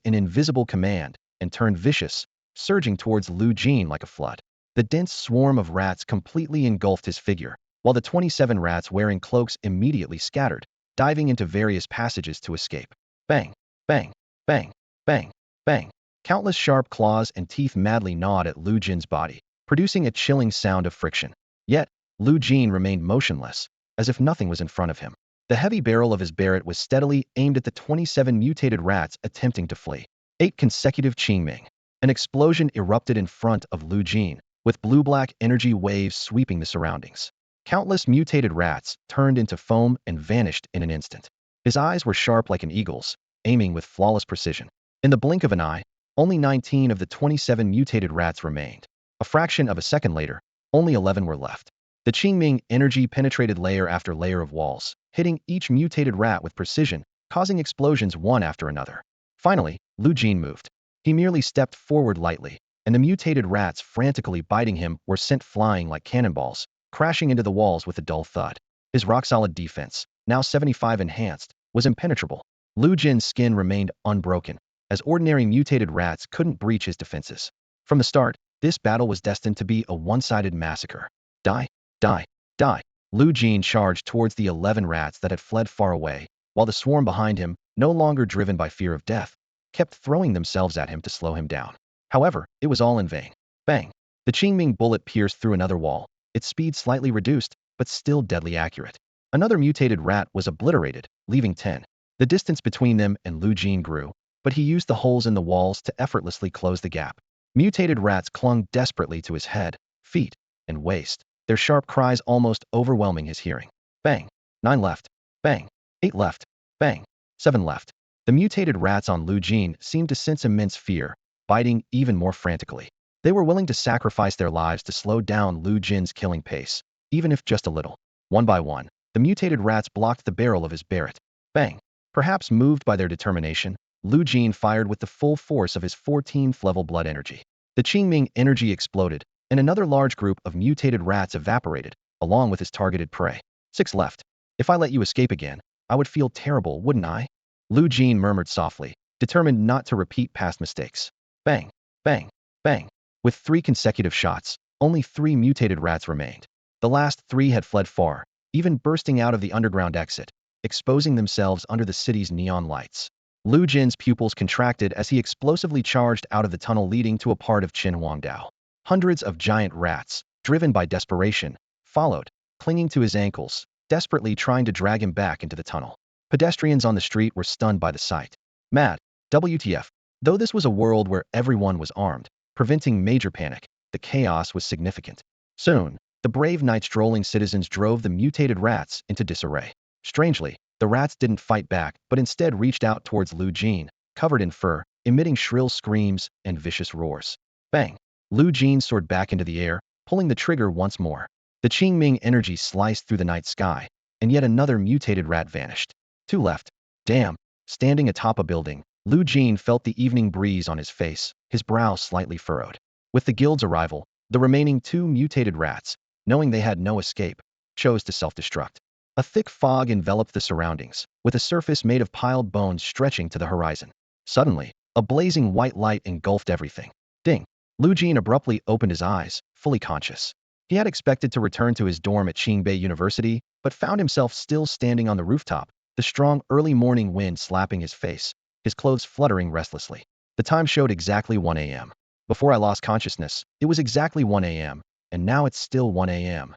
an invisible command and turned vicious, surging towards Lu Jin like a flood. The dense swarm of rats completely engulfed his figure, while the 27 rats wearing cloaks immediately scattered, diving into various passages to escape. Bang! Bang! Bang! Bang! Bang! Countless sharp claws and teeth madly gnawed at Lu Jin's body, producing a chilling sound of friction. Yet, Lu Jin remained motionless, as if nothing was in front of him. The heavy barrel of his Barrett was steadily aimed at the 27 mutated rats attempting to flee. 8 consecutive Qingming. An explosion erupted in front of Lu Jin, with blue-black energy waves sweeping the surroundings. Countless mutated rats turned into foam and vanished in an instant. His eyes were sharp like an eagle's, aiming with flawless precision. In the blink of an eye, only 19 of the 27 mutated rats remained. A fraction of a second later, only 11 were left. The Qingming energy penetrated layer after layer of walls, hitting each mutated rat with precision, causing explosions one after another. Finally, Lu Jin moved. He merely stepped forward lightly, and the mutated rats frantically biting him were sent flying like cannonballs, crashing into the walls with a dull thud. His rock-solid defense, now 75 enhanced, was impenetrable. Lu Jin's skin remained unbroken, as ordinary mutated rats couldn't breach his defenses. From the start, this battle was destined to be a one-sided massacre. Die, die, die. Lu Jin charged towards the 11 rats that had fled far away, while the swarm behind him, no longer driven by fear of death, kept throwing themselves at him to slow him down. However, it was all in vain. Bang! The Qingming bullet pierced through another wall, its speed slightly reduced, but still deadly accurate. Another mutated rat was obliterated, leaving 10. The distance between them and Lu Jin grew, but he used the holes in the walls to effortlessly close the gap. Mutated rats clung desperately to his head, feet, and waist, their sharp cries almost overwhelming his hearing. Bang! 9 left. Bang! 8 left. Bang! 7 left. The mutated rats on Lu Jin seemed to sense immense fear, biting even more frantically. They were willing to sacrifice their lives to slow down Lu Jin's killing pace, even if just a little. One by one, the mutated rats blocked the barrel of his Barrett. Bang! Perhaps moved by their determination, Lu Jin fired with the full force of his 14th level blood energy. The Qingming energy exploded, and another large group of mutated rats evaporated, along with his targeted prey. 6 left. If I let you escape again, I would feel terrible, wouldn't I? Lu Jin murmured softly, determined not to repeat past mistakes. Bang! Bang! Bang! With 3 consecutive shots, only 3 mutated rats remained. The last 3 had fled far, even bursting out of the underground exit, exposing themselves under the city's neon lights. Lu Jin's pupils contracted as he explosively charged out of the tunnel leading to a part of Qinhuangdao. Hundreds of giant rats, driven by desperation, followed, clinging to his ankles, desperately trying to drag him back into the tunnel. Pedestrians on the street were stunned by the sight. Mad. WTF. Though this was a world where everyone was armed, preventing major panic, the chaos was significant. Soon, the brave night-strolling citizens drove the mutated rats into disarray. Strangely, the rats didn't fight back, but instead reached out towards Lu Jin, covered in fur, emitting shrill screams and vicious roars. Bang! Lu Jin soared back into the air, pulling the trigger once more. The Qingming energy sliced through the night sky, and yet another mutated rat vanished. 2 left. Damn! Standing atop a building, Lu Jin felt the evening breeze on his face, his brow slightly furrowed. With the guild's arrival, the remaining 2 mutated rats, knowing they had no escape, chose to self-destruct. A thick fog enveloped the surroundings, with a surface made of piled bones stretching to the horizon. Suddenly, a blazing white light engulfed everything. Ding! Lu Jin abruptly opened his eyes, fully conscious. He had expected to return to his dorm at Qingbei University, but found himself still standing on the rooftop, the strong early morning wind slapping his face, his clothes fluttering restlessly. The time showed exactly 1 a.m. Before I lost consciousness, it was exactly 1 a.m., and now it's still 1 a.m.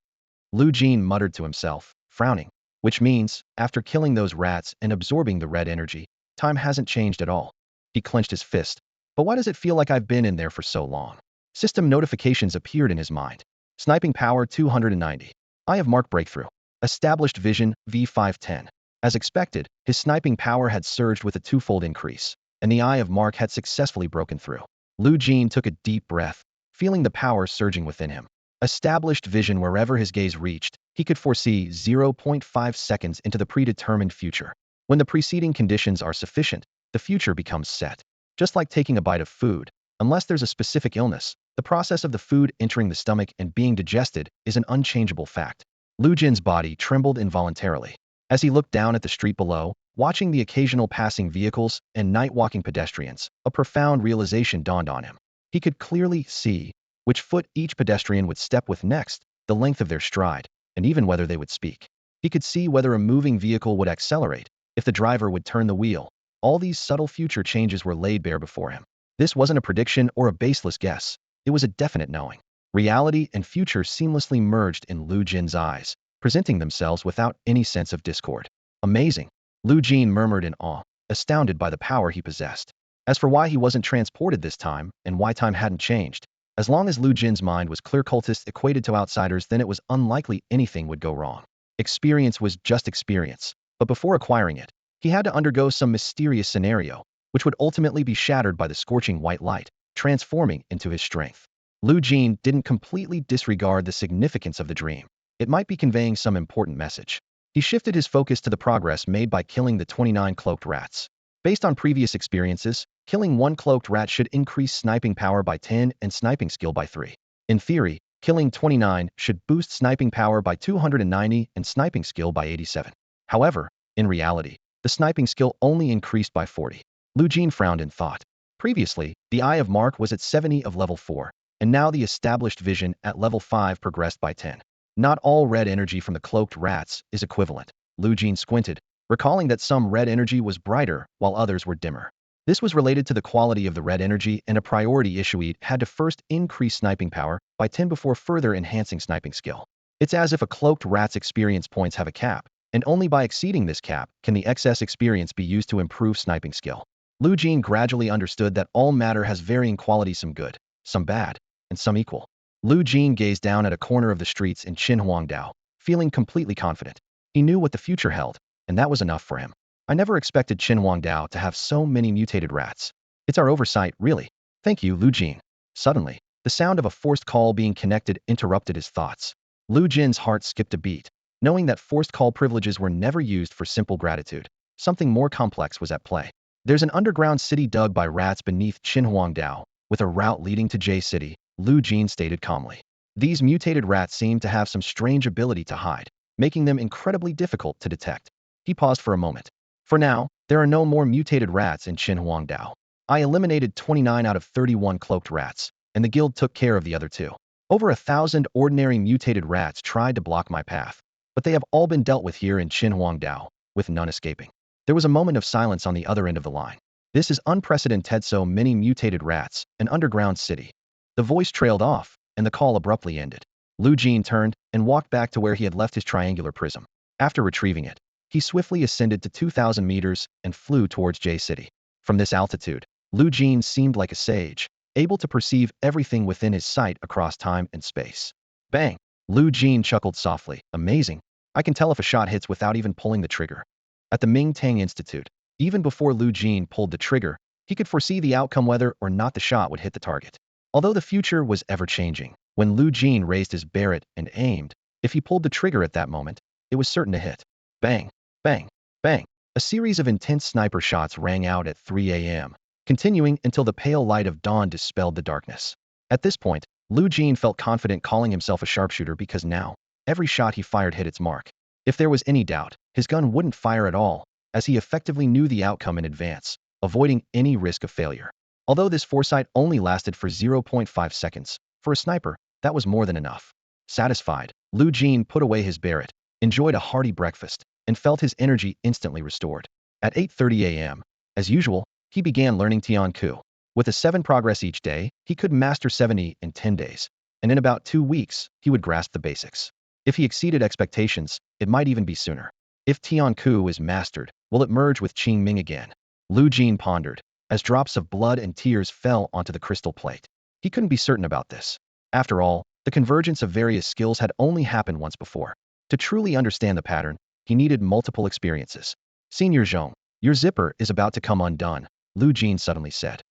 Lu Jin muttered to himself, frowning, which means, after killing those rats and absorbing the red energy, time hasn't changed at all. He clenched his fist. But why does it feel like I've been in there for so long? System notifications appeared in his mind. Sniping power 290. Eye of Mark breakthrough. Established vision V510. As expected, his sniping power had surged with a twofold increase, and the Eye of Mark had successfully broken through. Lu Jin took a deep breath, feeling the power surging within him. Established vision wherever his gaze reached, he could foresee 0.5 seconds into the predetermined future. When the preceding conditions are sufficient, the future becomes set. Just like taking a bite of food, unless there's a specific illness, the process of the food entering the stomach and being digested is an unchangeable fact. Lu Jin's body trembled involuntarily. As he looked down at the street below, watching the occasional passing vehicles and night-walking pedestrians, a profound realization dawned on him. He could clearly see which foot each pedestrian would step with next, the length of their stride, and even whether they would speak. He could see whether a moving vehicle would accelerate, if the driver would turn the wheel. All these subtle future changes were laid bare before him. This wasn't a prediction or a baseless guess. It was a definite knowing. Reality and future seamlessly merged in Lu Jin's eyes, presenting themselves without any sense of discord. Amazing, Lu Jin murmured in awe, astounded by the power he possessed. As for why he wasn't transported this time, and why time hadn't changed, as long as Lu Jin's mind was clear, cultists equated to outsiders, then it was unlikely anything would go wrong. Experience was just experience, but before acquiring it, he had to undergo some mysterious scenario, which would ultimately be shattered by the scorching white light, transforming into his strength. Lu Jin didn't completely disregard the significance of the dream. It might be conveying some important message. He shifted his focus to the progress made by killing the 29 cloaked rats. Based on previous experiences, killing one cloaked rat should increase sniping power by 10 and sniping skill by 3. In theory, killing 29 should boost sniping power by 290 and sniping skill by 87. However, in reality, the sniping skill only increased by 40. Lu Jin frowned in thought. Previously, the Eye of Mark was at 70 of level 4, and now the established vision at level 5 progressed by 10. Not all red energy from the cloaked rats is equivalent. Lu Jin squinted, recalling that some red energy was brighter while others were dimmer. This was related to the quality of the red energy, and a priority issue had to first increase sniping power by 10 before further enhancing sniping skill. It's as if a cloaked rat's experience points have a cap, and only by exceeding this cap can the excess experience be used to improve sniping skill. Lu Jin gradually understood that all matter has varying qualities, some good, some bad, and some equal. Lu Jin gazed down at a corner of the streets in Qinhuangdao, feeling completely confident. He knew what the future held, and that was enough for him. I never expected Qinhuangdao to have so many mutated rats. It's our oversight, really. Thank you, Lu Jin. Suddenly, the sound of a forced call being connected interrupted his thoughts. Lu Jin's heart skipped a beat, knowing that forced call privileges were never used for simple gratitude. Something more complex was at play. There's an underground city dug by rats beneath Qinhuangdao, with a route leading to J City, Lu Jin stated calmly. These mutated rats seem to have some strange ability to hide, making them incredibly difficult to detect. He paused for a moment. For now, there are no more mutated rats in Qinhuangdao. I eliminated 29 out of 31 cloaked rats, and the guild took care of the other 2. Over 1,000 ordinary mutated rats tried to block my path, but they have all been dealt with here in Qinhuangdao, with none escaping. There was a moment of silence on the other end of the line. This is unprecedented, so many mutated rats, an underground city. The voice trailed off, and the call abruptly ended. Lu Jin turned and walked back to where he had left his triangular prism. After retrieving it, he swiftly ascended to 2,000 meters and flew towards J City. From this altitude, Lu Jin seemed like a sage, able to perceive everything within his sight across time and space. Bang! Lu Jin chuckled softly. Amazing. I can tell if a shot hits without even pulling the trigger. At the Ming Tang Institute, even before Lu Jin pulled the trigger, he could foresee the outcome, whether or not the shot would hit the target. Although the future was ever-changing, when Lu Jin raised his Barrett and aimed, if he pulled the trigger at that moment, it was certain to hit. Bang! Bang! Bang! A series of intense sniper shots rang out at 3 a.m., continuing until the pale light of dawn dispelled the darkness. At this point, Lu Jin felt confident calling himself a sharpshooter because now, every shot he fired hit its mark. If there was any doubt, his gun wouldn't fire at all, as he effectively knew the outcome in advance, avoiding any risk of failure. Although this foresight only lasted for 0.5 seconds, for a sniper, that was more than enough. Satisfied, Lu Jin put away his Barrett, enjoyed a hearty breakfast, and felt his energy instantly restored. At 8:30 a.m., as usual, he began learning Tianku. With a 7 progress each day, he could master 70 in 10 days, and in about 2 weeks, he would grasp the basics. If he exceeded expectations, it might even be sooner. If Tianku is mastered, will it merge with Qing Ming again? Lu Jin pondered, as drops of blood and tears fell onto the crystal plate. He couldn't be certain about this. After all, the convergence of various skills had only happened once before. To truly understand the pattern, he needed multiple experiences. Senior Zhong, your zipper is about to come undone, Lu Jin suddenly said.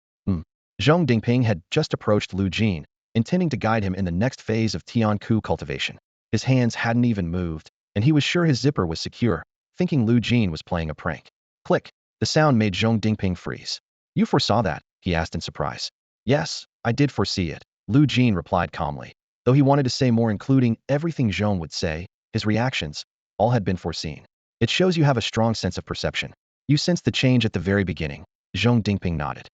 Zhong Dingping had just approached Lu Jin, intending to guide him in the next phase of Tianku cultivation. His hands hadn't even moved, and he was sure his zipper was secure, thinking Lu Jin was playing a prank. Click! The sound made Zhong Dingping freeze. You foresaw that? He asked in surprise. Yes, I did foresee it, Lu Jin replied calmly. Though he wanted to say more, including everything Zhong would say, his reactions, all had been foreseen. It shows you have a strong sense of perception. You sensed the change at the very beginning. Zhong Dingping nodded.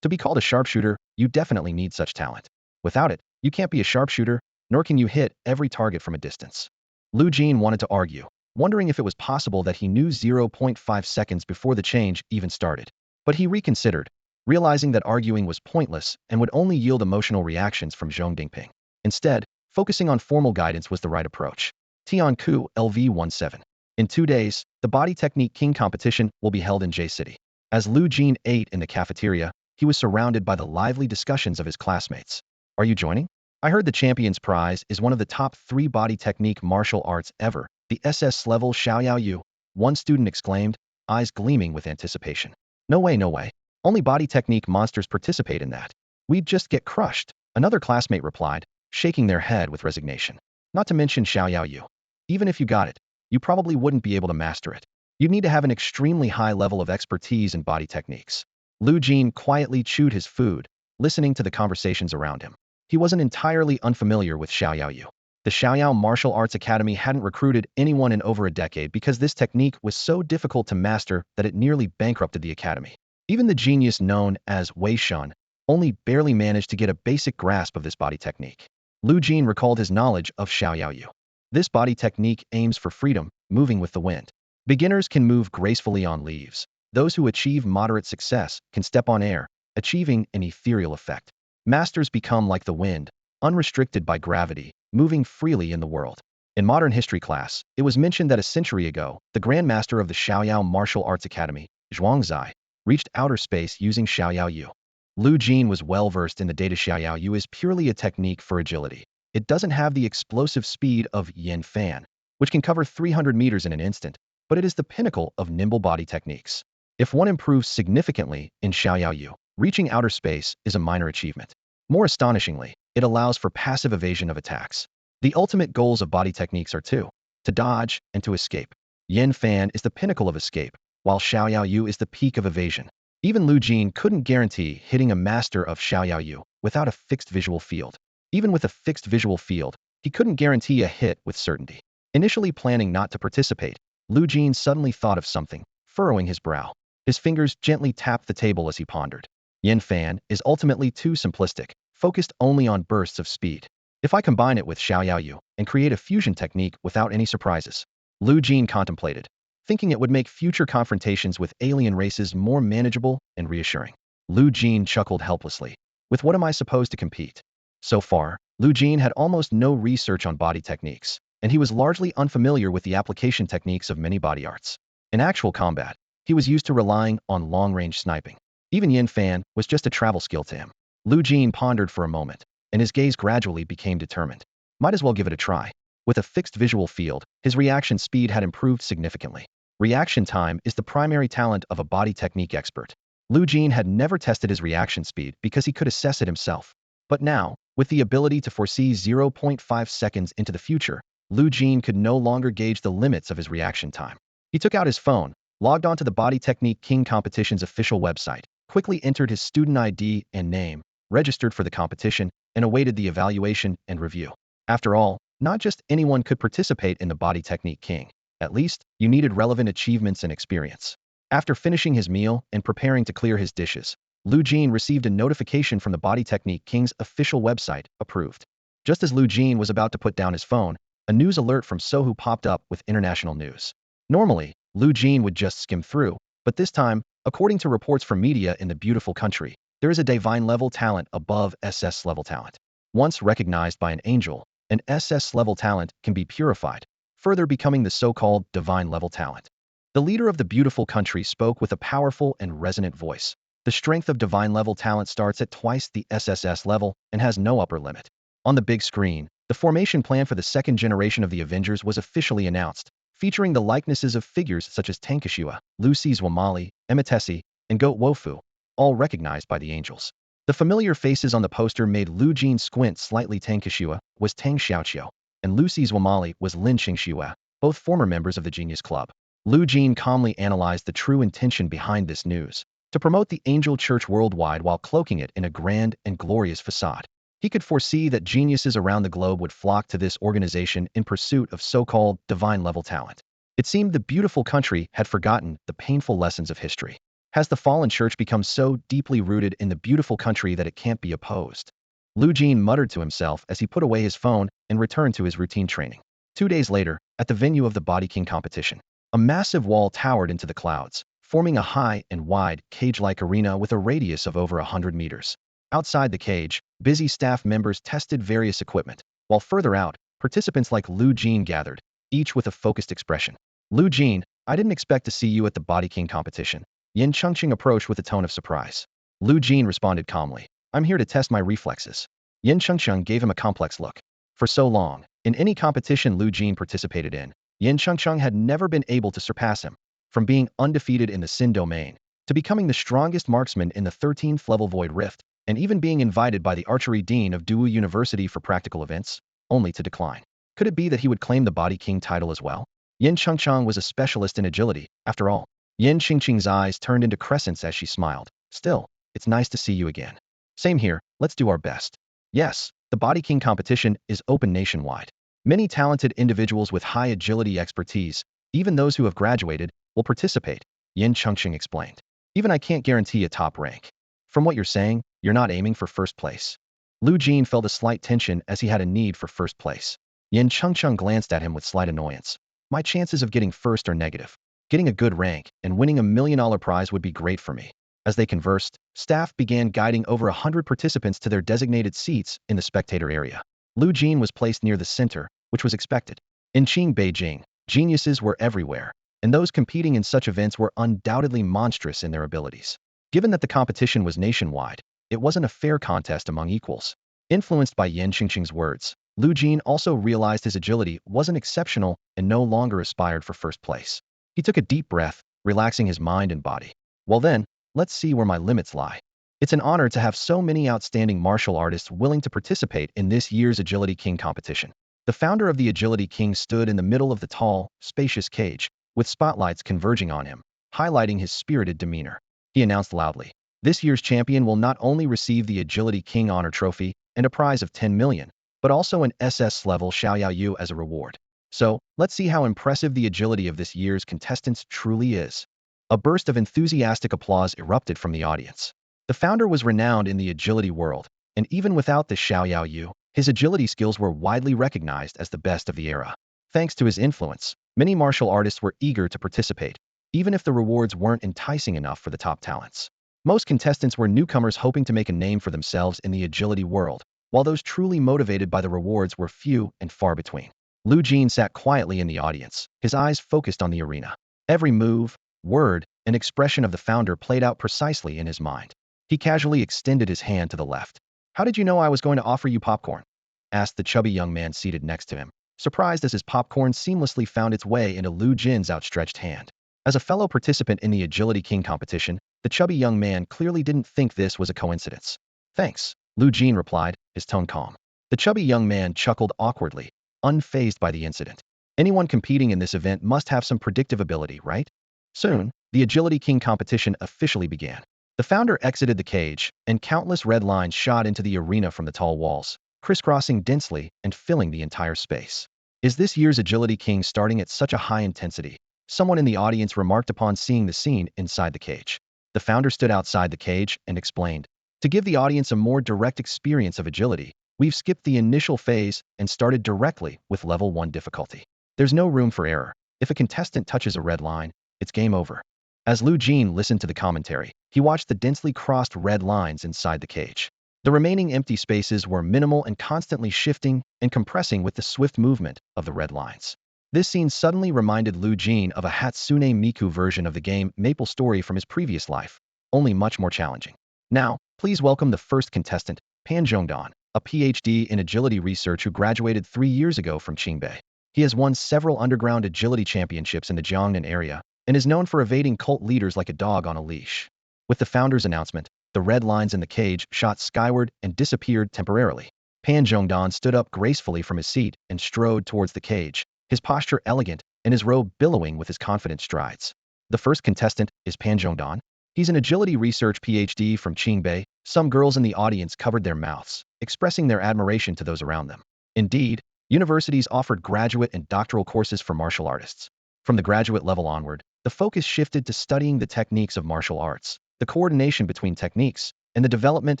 To be called a sharpshooter, you definitely need such talent. Without it, you can't be a sharpshooter, nor can you hit every target from a distance. Lu Jin wanted to argue, wondering if it was possible that he knew 0.5 seconds before the change even started. But he reconsidered, realizing that arguing was pointless and would only yield emotional reactions from Zhong Dingping. Instead, focusing on formal guidance was the right approach. Tianku LV17. In 2 days, the Body Technique King competition will be held in J City. As Lu Jin ate in the cafeteria, he was surrounded by the lively discussions of his classmates. Are you joining? I heard the champion's prize is one of the top 3 body technique martial arts ever, the SS level Xiaoyao Yu, one student exclaimed, eyes gleaming with anticipation. No way, no way. Only body technique monsters participate in that. We'd just get crushed, another classmate replied, shaking their head with resignation. Not to mention Xiaoyao Yu. Even if you got it, you probably wouldn't be able to master it. You'd need to have an extremely high level of expertise in body techniques. Lu Jin quietly chewed his food, listening to the conversations around him. He wasn't entirely unfamiliar with Xiaoyao Yu. The Xiaoyao Martial Arts Academy hadn't recruited anyone in over a decade because this technique was so difficult to master that it nearly bankrupted the academy. Even the genius known as Wei Shun only barely managed to get a basic grasp of this body technique. Lu Jin recalled his knowledge of Xiaoyao Yu. This body technique aims for freedom, moving with the wind. Beginners can move gracefully on leaves. Those who achieve moderate success can step on air, achieving an ethereal effect. Masters become like the wind, unrestricted by gravity, moving freely in the world. In modern history class, it was mentioned that a century ago, the Grand Master of the Xiaoyao Martial Arts Academy, Zhuangzai, reached outer space using Xiaoyao Yu. Lu Jin was well versed in the data. Xiaoyao Yu is purely a technique for agility. It doesn't have the explosive speed of Yin Fan, which can cover 300 meters in an instant, but it is the pinnacle of nimble body techniques. If one improves significantly in Xiaoyao Yu, reaching outer space is a minor achievement. More astonishingly, it allows for passive evasion of attacks. The ultimate goals of body techniques are to dodge and to escape. Yin Fan is the pinnacle of escape, while Xiaoyao Yu is the peak of evasion. Even Lu Jin couldn't guarantee hitting a master of Xiaoyao Yu without a fixed visual field. Even with a fixed visual field, he couldn't guarantee a hit with certainty. Initially planning not to participate, Lu Jin suddenly thought of something, furrowing his brow. His fingers gently tapped the table as he pondered. Yin Fan is ultimately too simplistic, focused only on bursts of speed. If I combine it with Xiaoyao Yu and create a fusion technique without any surprises, Lu Jin contemplated, thinking it would make future confrontations with alien races more manageable and reassuring. Lu Jin chuckled helplessly. With what am I supposed to compete? So far, Lu Jin had almost no research on body techniques, and he was largely unfamiliar with the application techniques of many body arts. In actual combat, he was used to relying on long-range sniping. Even Yin Fan was just a travel skill to him. Lu Jin pondered for a moment, and his gaze gradually became determined. Might as well give it a try. With a fixed visual field, his reaction speed had improved significantly. Reaction time is the primary talent of a body technique expert. Lu Jin had never tested his reaction speed because he could assess it himself. But now, with the ability to foresee 0.5 seconds into the future, Lu Jin could no longer gauge the limits of his reaction time. He took out his phone, logged onto the Body Technique King competition's official website, quickly entered his student ID and name, registered for the competition, and awaited the evaluation and review. After all, not just anyone could participate in the Body Technique King. At least, you needed relevant achievements and experience. After finishing his meal and preparing to clear his dishes, Lu Jin received a notification from the Body Technique King's official website, approved. Just as Lu Jin was about to put down his phone, a news alert from Sohu popped up with international news. Normally, Lu Jin would just skim through, but this time, according to reports from media in the beautiful country, there is a divine-level talent above SS-level talent. Once recognized by an angel, an SS-level talent can be purified, further becoming the so-called divine-level talent. The leader of the beautiful country spoke with a powerful and resonant voice. The strength of divine-level talent starts at twice the SSS level and has no upper limit. On the big screen, the formation plan for the second generation of the Avengers was officially announced, featuring the likenesses of figures such as Tankashua, Lucy Zwamali, Emetesi, and Goat Wofu, all recognized by the angels. The familiar faces on the poster made Lu Jin squint slightly. Tankashua was Tang Xiaoqiu, and Lucy Zwamali was Lin Qingxua, both former members of the Genius Club. Lu Jin calmly analyzed the true intention behind this news, to promote the Angel Church worldwide while cloaking it in a grand and glorious facade. He could foresee that geniuses around the globe would flock to this organization in pursuit of so-called divine-level talent. It seemed the beautiful country had forgotten the painful lessons of history. Has the fallen church become so deeply rooted in the beautiful country that it can't be opposed? Lu Jin muttered to himself as he put away his phone and returned to his routine training. 2 days later, at the venue of the Body King competition, a massive wall towered into the clouds, forming a high and wide, cage-like arena with a radius of over 100 meters. Outside the cage, busy staff members tested various equipment, while further out, participants like Lu Jin gathered, each with a focused expression. Lu Jin, I didn't expect to see you at the Body King competition. Yin Chengqing approached with a tone of surprise. Lu Jin responded calmly, I'm here to test my reflexes. Yin Chengqing gave him a complex look. For so long, in any competition Lu Jin participated in, Yin Chengqing had never been able to surpass him. From being undefeated in the Sin domain, to becoming the strongest marksman in the 13th level Void Rift, and even being invited by the archery dean of Duwu University for practical events, only to decline. Could it be that he would claim the Body King title as well? Yin Chengqing was a specialist in agility, after all. Yin Qingqing's eyes turned into crescents as she smiled. Still, it's nice to see you again. Same here, let's do our best. Yes, the Body King competition is open nationwide. Many talented individuals with high agility expertise, even those who have graduated, will participate, Yin Chengqing explained. Even I can't guarantee a top rank. From what you're saying, you're not aiming for first place. Lu Jin felt a slight tension as he had a need for first place. Yin Chengqing glanced at him with slight annoyance. My chances of getting first are negative. Getting a good rank and winning $1 million prize would be great for me. As they conversed, staff began guiding over 100 participants to their designated seats in the spectator area. Lu Jin was placed near the center, which was expected. In Qing Beijing, geniuses were everywhere, and those competing in such events were undoubtedly monstrous in their abilities. Given that the competition was nationwide, it wasn't a fair contest among equals. Influenced by Yin Qingqing's words, Lu Jin also realized his agility wasn't exceptional and no longer aspired for first place. He took a deep breath, relaxing his mind and body. Well then, let's see where my limits lie. It's an honor to have so many outstanding martial artists willing to participate in this year's Agility King competition. The founder of the Agility King stood in the middle of the tall, spacious cage, with spotlights converging on him, highlighting his spirited demeanor. He announced loudly, this year's champion will not only receive the Agility King Honor Trophy and a prize of 10 million, but also an SS-level Xiaoyao as a reward. So, let's see how impressive the agility of this year's contestants truly is. A burst of enthusiastic applause erupted from the audience. The founder was renowned in the agility world, and even without the Xiaoyao, his agility skills were widely recognized as the best of the era. Thanks to his influence, many martial artists were eager to participate, even if the rewards weren't enticing enough for the top talents. Most contestants were newcomers hoping to make a name for themselves in the agility world, while those truly motivated by the rewards were few and far between. Lu Jin sat quietly in the audience, his eyes focused on the arena. Every move, word, and expression of the founder played out precisely in his mind. He casually extended his hand to the left. How did you know I was going to offer you popcorn? Asked the chubby young man seated next to him, surprised as his popcorn seamlessly found its way into Lu Jin's outstretched hand. As a fellow participant in the Agility King competition, the chubby young man clearly didn't think this was a coincidence. Thanks, Lu Jin replied, his tone calm. The chubby young man chuckled awkwardly, unfazed by the incident. Anyone competing in this event must have some predictive ability, right? Soon, the Agility King competition officially began. The founder exited the cage, and countless red lines shot into the arena from the tall walls, crisscrossing densely and filling the entire space. Is this year's Agility King starting at such a high intensity? Someone in the audience remarked upon seeing the scene inside the cage. The founder stood outside the cage and explained, "To give the audience a more direct experience of agility, we've skipped the initial phase and started directly with level 1 difficulty. There's no room for error. If a contestant touches a red line, it's game over." As Lu Jin listened to the commentary, he watched the densely crossed red lines inside the cage. The remaining empty spaces were minimal and constantly shifting and compressing with the swift movement of the red lines. This scene suddenly reminded Lu Jin of a Hatsune Miku version of the game Maple Story from his previous life, only much more challenging. Now, please welcome the first contestant, Pan Zhongdan, a PhD in agility research who graduated 3 years ago from Qingbei. He has won several underground agility championships in the Jiangnan area and is known for evading cult leaders like a dog on a leash. With the founder's announcement, the red lines in the cage shot skyward and disappeared temporarily. Pan Zhongdan stood up gracefully from his seat and strode towards the cage, his posture elegant and his robe billowing with his confident strides. The first contestant is Pan Zhongdan. He's an agility research PhD from Qingbei. Some girls in the audience covered their mouths, expressing their admiration to those around them. Indeed, universities offered graduate and doctoral courses for martial artists. From the graduate level onward, the focus shifted to studying the techniques of martial arts, the coordination between techniques, and the development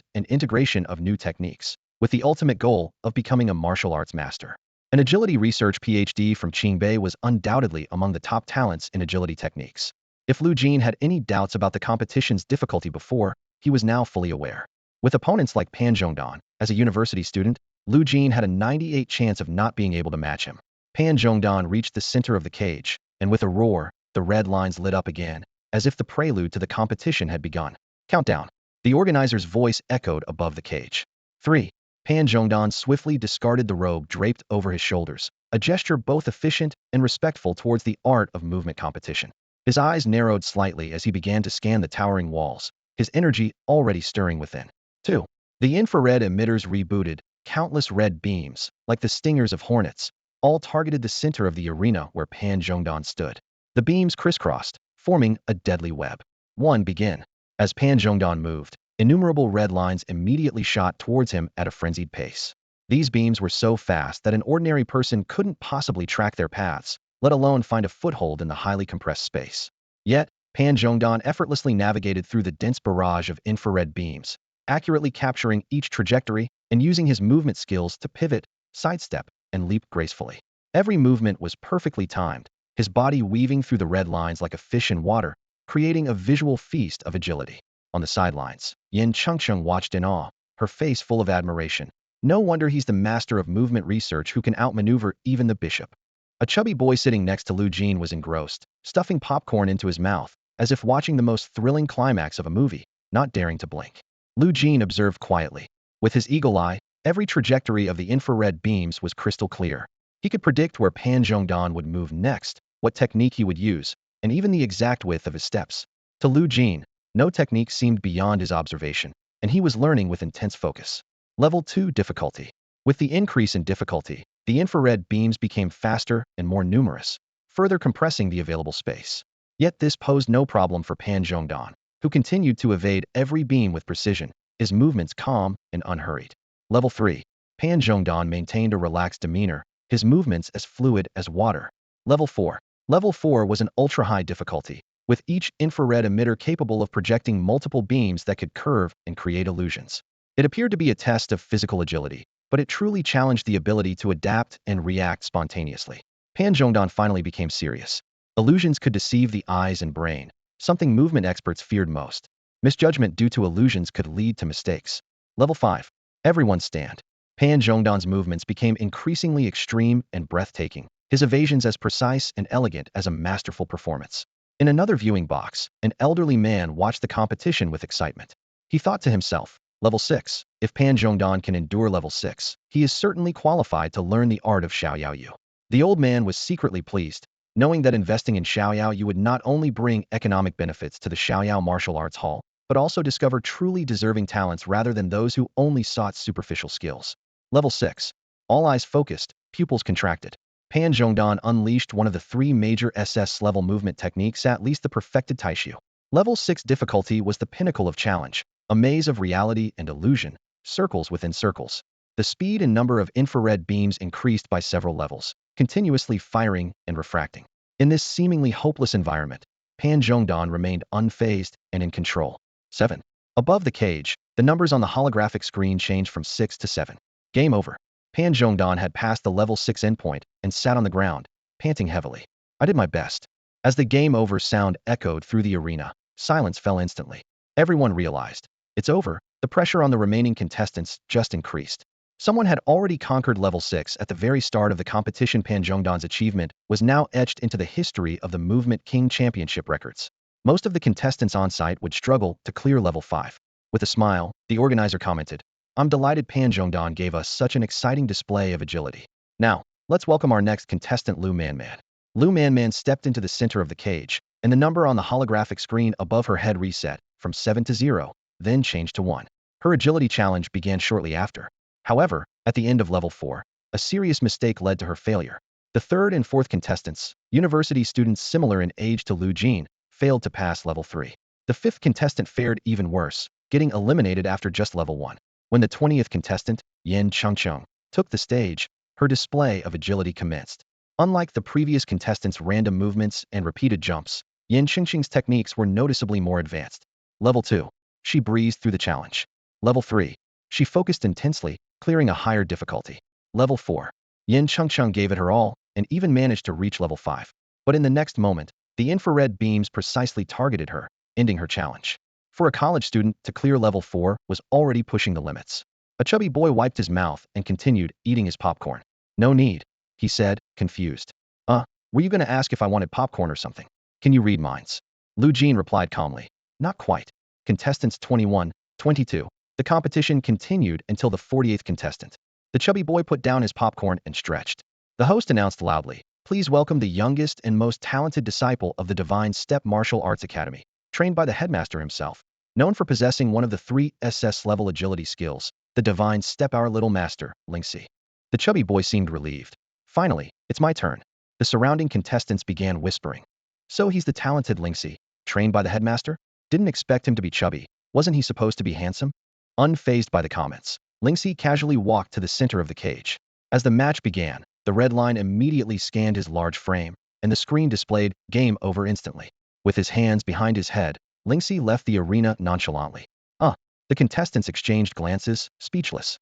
and integration of new techniques, with the ultimate goal of becoming a martial arts master. An agility research PhD from Qingbei was undoubtedly among the top talents in agility techniques. If Lu Jin had any doubts about the competition's difficulty before, he was now fully aware. With opponents like Pan Zhongdan, as a university student, Lu Jin had a 98% chance of not being able to match him. Pan Zhongdan reached the center of the cage, and with a roar, the red lines lit up again, as if the prelude to the competition had begun. Countdown. The organizer's voice echoed above the cage. 3. Pan Zhongdan swiftly discarded the robe draped over his shoulders, a gesture both efficient and respectful towards the art of movement competition. His eyes narrowed slightly as he began to scan the towering walls, his energy already stirring within. 2. The infrared emitters rebooted, countless red beams, like the stingers of hornets, all targeted the center of the arena where Pan Zhongdan stood. The beams crisscrossed, forming a deadly web. 1. Begin. As Pan Zhongdan moved, innumerable red lines immediately shot towards him at a frenzied pace. These beams were so fast that an ordinary person couldn't possibly track their paths, let alone find a foothold in the highly compressed space. Yet, Pan Zhongdan effortlessly navigated through the dense barrage of infrared beams, accurately capturing each trajectory and using his movement skills to pivot, sidestep, and leap gracefully. Every movement was perfectly timed, his body weaving through the red lines like a fish in water, creating a visual feast of agility. On the sidelines, Yin Chengcheng watched in awe, her face full of admiration. No wonder he's the master of movement research who can outmaneuver even the bishop. A chubby boy sitting next to Lu Jin was engrossed, stuffing popcorn into his mouth, as if watching the most thrilling climax of a movie, not daring to blink. Lu Jin observed quietly. With his eagle eye, every trajectory of the infrared beams was crystal clear. He could predict where Pan Zhongdan would move next, what technique he would use, and even the exact width of his steps. To Lu Jin, no technique seemed beyond his observation, and he was learning with intense focus. Level 2 difficulty. With the increase in difficulty, the infrared beams became faster and more numerous, further compressing the available space. Yet this posed no problem for Pan Zhongdan, who continued to evade every beam with precision, his movements calm and unhurried. Level 3. Pan Zhongdan maintained a relaxed demeanor, his movements as fluid as water. Level 4. Level 4 was an ultra-high difficulty, with each infrared emitter capable of projecting multiple beams that could curve and create illusions. It appeared to be a test of physical agility, but it truly challenged the ability to adapt and react spontaneously. Pan Zhongdan finally became serious. Illusions could deceive the eyes and brain, something movement experts feared most. Misjudgment due to illusions could lead to mistakes. Level 5. Everyone stand. Pan Zhongdan's movements became increasingly extreme and breathtaking, his evasions as precise and elegant as a masterful performance. In another viewing box, an elderly man watched the competition with excitement. He thought to himself, Level 6. If Pan Zhongdan can endure Level 6, he is certainly qualified to learn the art of Xiaoyaoyu. The old man was secretly pleased, knowing that investing in Xiaoyaoyu would not only bring economic benefits to the Xiaoyao Martial Arts Hall, but also discover truly deserving talents rather than those who only sought superficial skills. Level 6. All eyes focused, pupils contracted. Pan Zhongdan unleashed one of the 3 major SS-level movement techniques, at least the perfected Taishu. Level 6 difficulty was the pinnacle of challenge, a maze of reality and illusion, circles within circles. The speed and number of infrared beams increased by several levels, continuously firing and refracting. In this seemingly hopeless environment, Pan Zhongdan remained unfazed and in control. 7. Above the cage, the numbers on the holographic screen changed from 6 to 7. Game over. Pan Zhongdan had passed the level 6 endpoint and sat on the ground, panting heavily. I did my best. As the game over sound echoed through the arena, silence fell instantly. Everyone realized. It's over. The pressure on the remaining contestants just increased. Someone had already conquered level 6 at the very start of the competition. Pan Zhongdan's achievement was now etched into the history of the Movement King Championship records. Most of the contestants on site would struggle to clear level 5. With a smile, the organizer commented, "I'm delighted Pan Zhongdan gave us such an exciting display of agility. Now, let's welcome our next contestant, Lu Manman." Lu Manman stepped into the center of the cage, and the number on the holographic screen above her head reset from 7 to 0, then changed to 1. Her agility challenge began shortly after. However, at the end of level 4, a serious mistake led to her failure. The third and fourth contestants, university students similar in age to Lu Jin, failed to pass level 3. The fifth contestant fared even worse, getting eliminated after just level 1. When the 20th contestant, Yin Chengcheng, took the stage, her display of agility commenced. Unlike the previous contestants' random movements and repeated jumps, Yin Chengcheng's techniques were noticeably more advanced. Level 2. She breezed through the challenge. Level 3. She focused intensely, clearing a higher difficulty. Level 4. Yin Chengcheng gave it her all, and even managed to reach level 5. But in the next moment, the infrared beams precisely targeted her, ending her challenge. For a college student to clear level 4 was already pushing the limits. A chubby boy wiped his mouth and continued eating his popcorn. "No need," he said, confused. Were you going to ask if I wanted popcorn or something? Can you read minds?" Lu Jin replied calmly. "Not quite." Contestants 21, 22. The competition continued until the 48th contestant. The chubby boy put down his popcorn and stretched. The host announced loudly, "Please welcome the youngest and most talented disciple of the Divine Step Martial Arts Academy, trained by the headmaster himself. Known for possessing one of the 3 SS-level agility skills, the Divine Step, our little master, Lingxi." The chubby boy seemed relieved. "Finally, it's my turn." The surrounding contestants began whispering. "So he's the talented Lingxi, trained by the headmaster? Didn't expect him to be chubby. Wasn't he supposed to be handsome?" Unfazed by the comments, Lingxi casually walked to the center of the cage. As the match began, the red line immediately scanned his large frame, and the screen displayed "Game Over" instantly. With his hands behind his head, Lingxi left the arena nonchalantly. The contestants exchanged glances, speechless.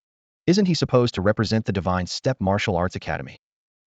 Isn't he supposed to represent the Divine Step Martial Arts Academy?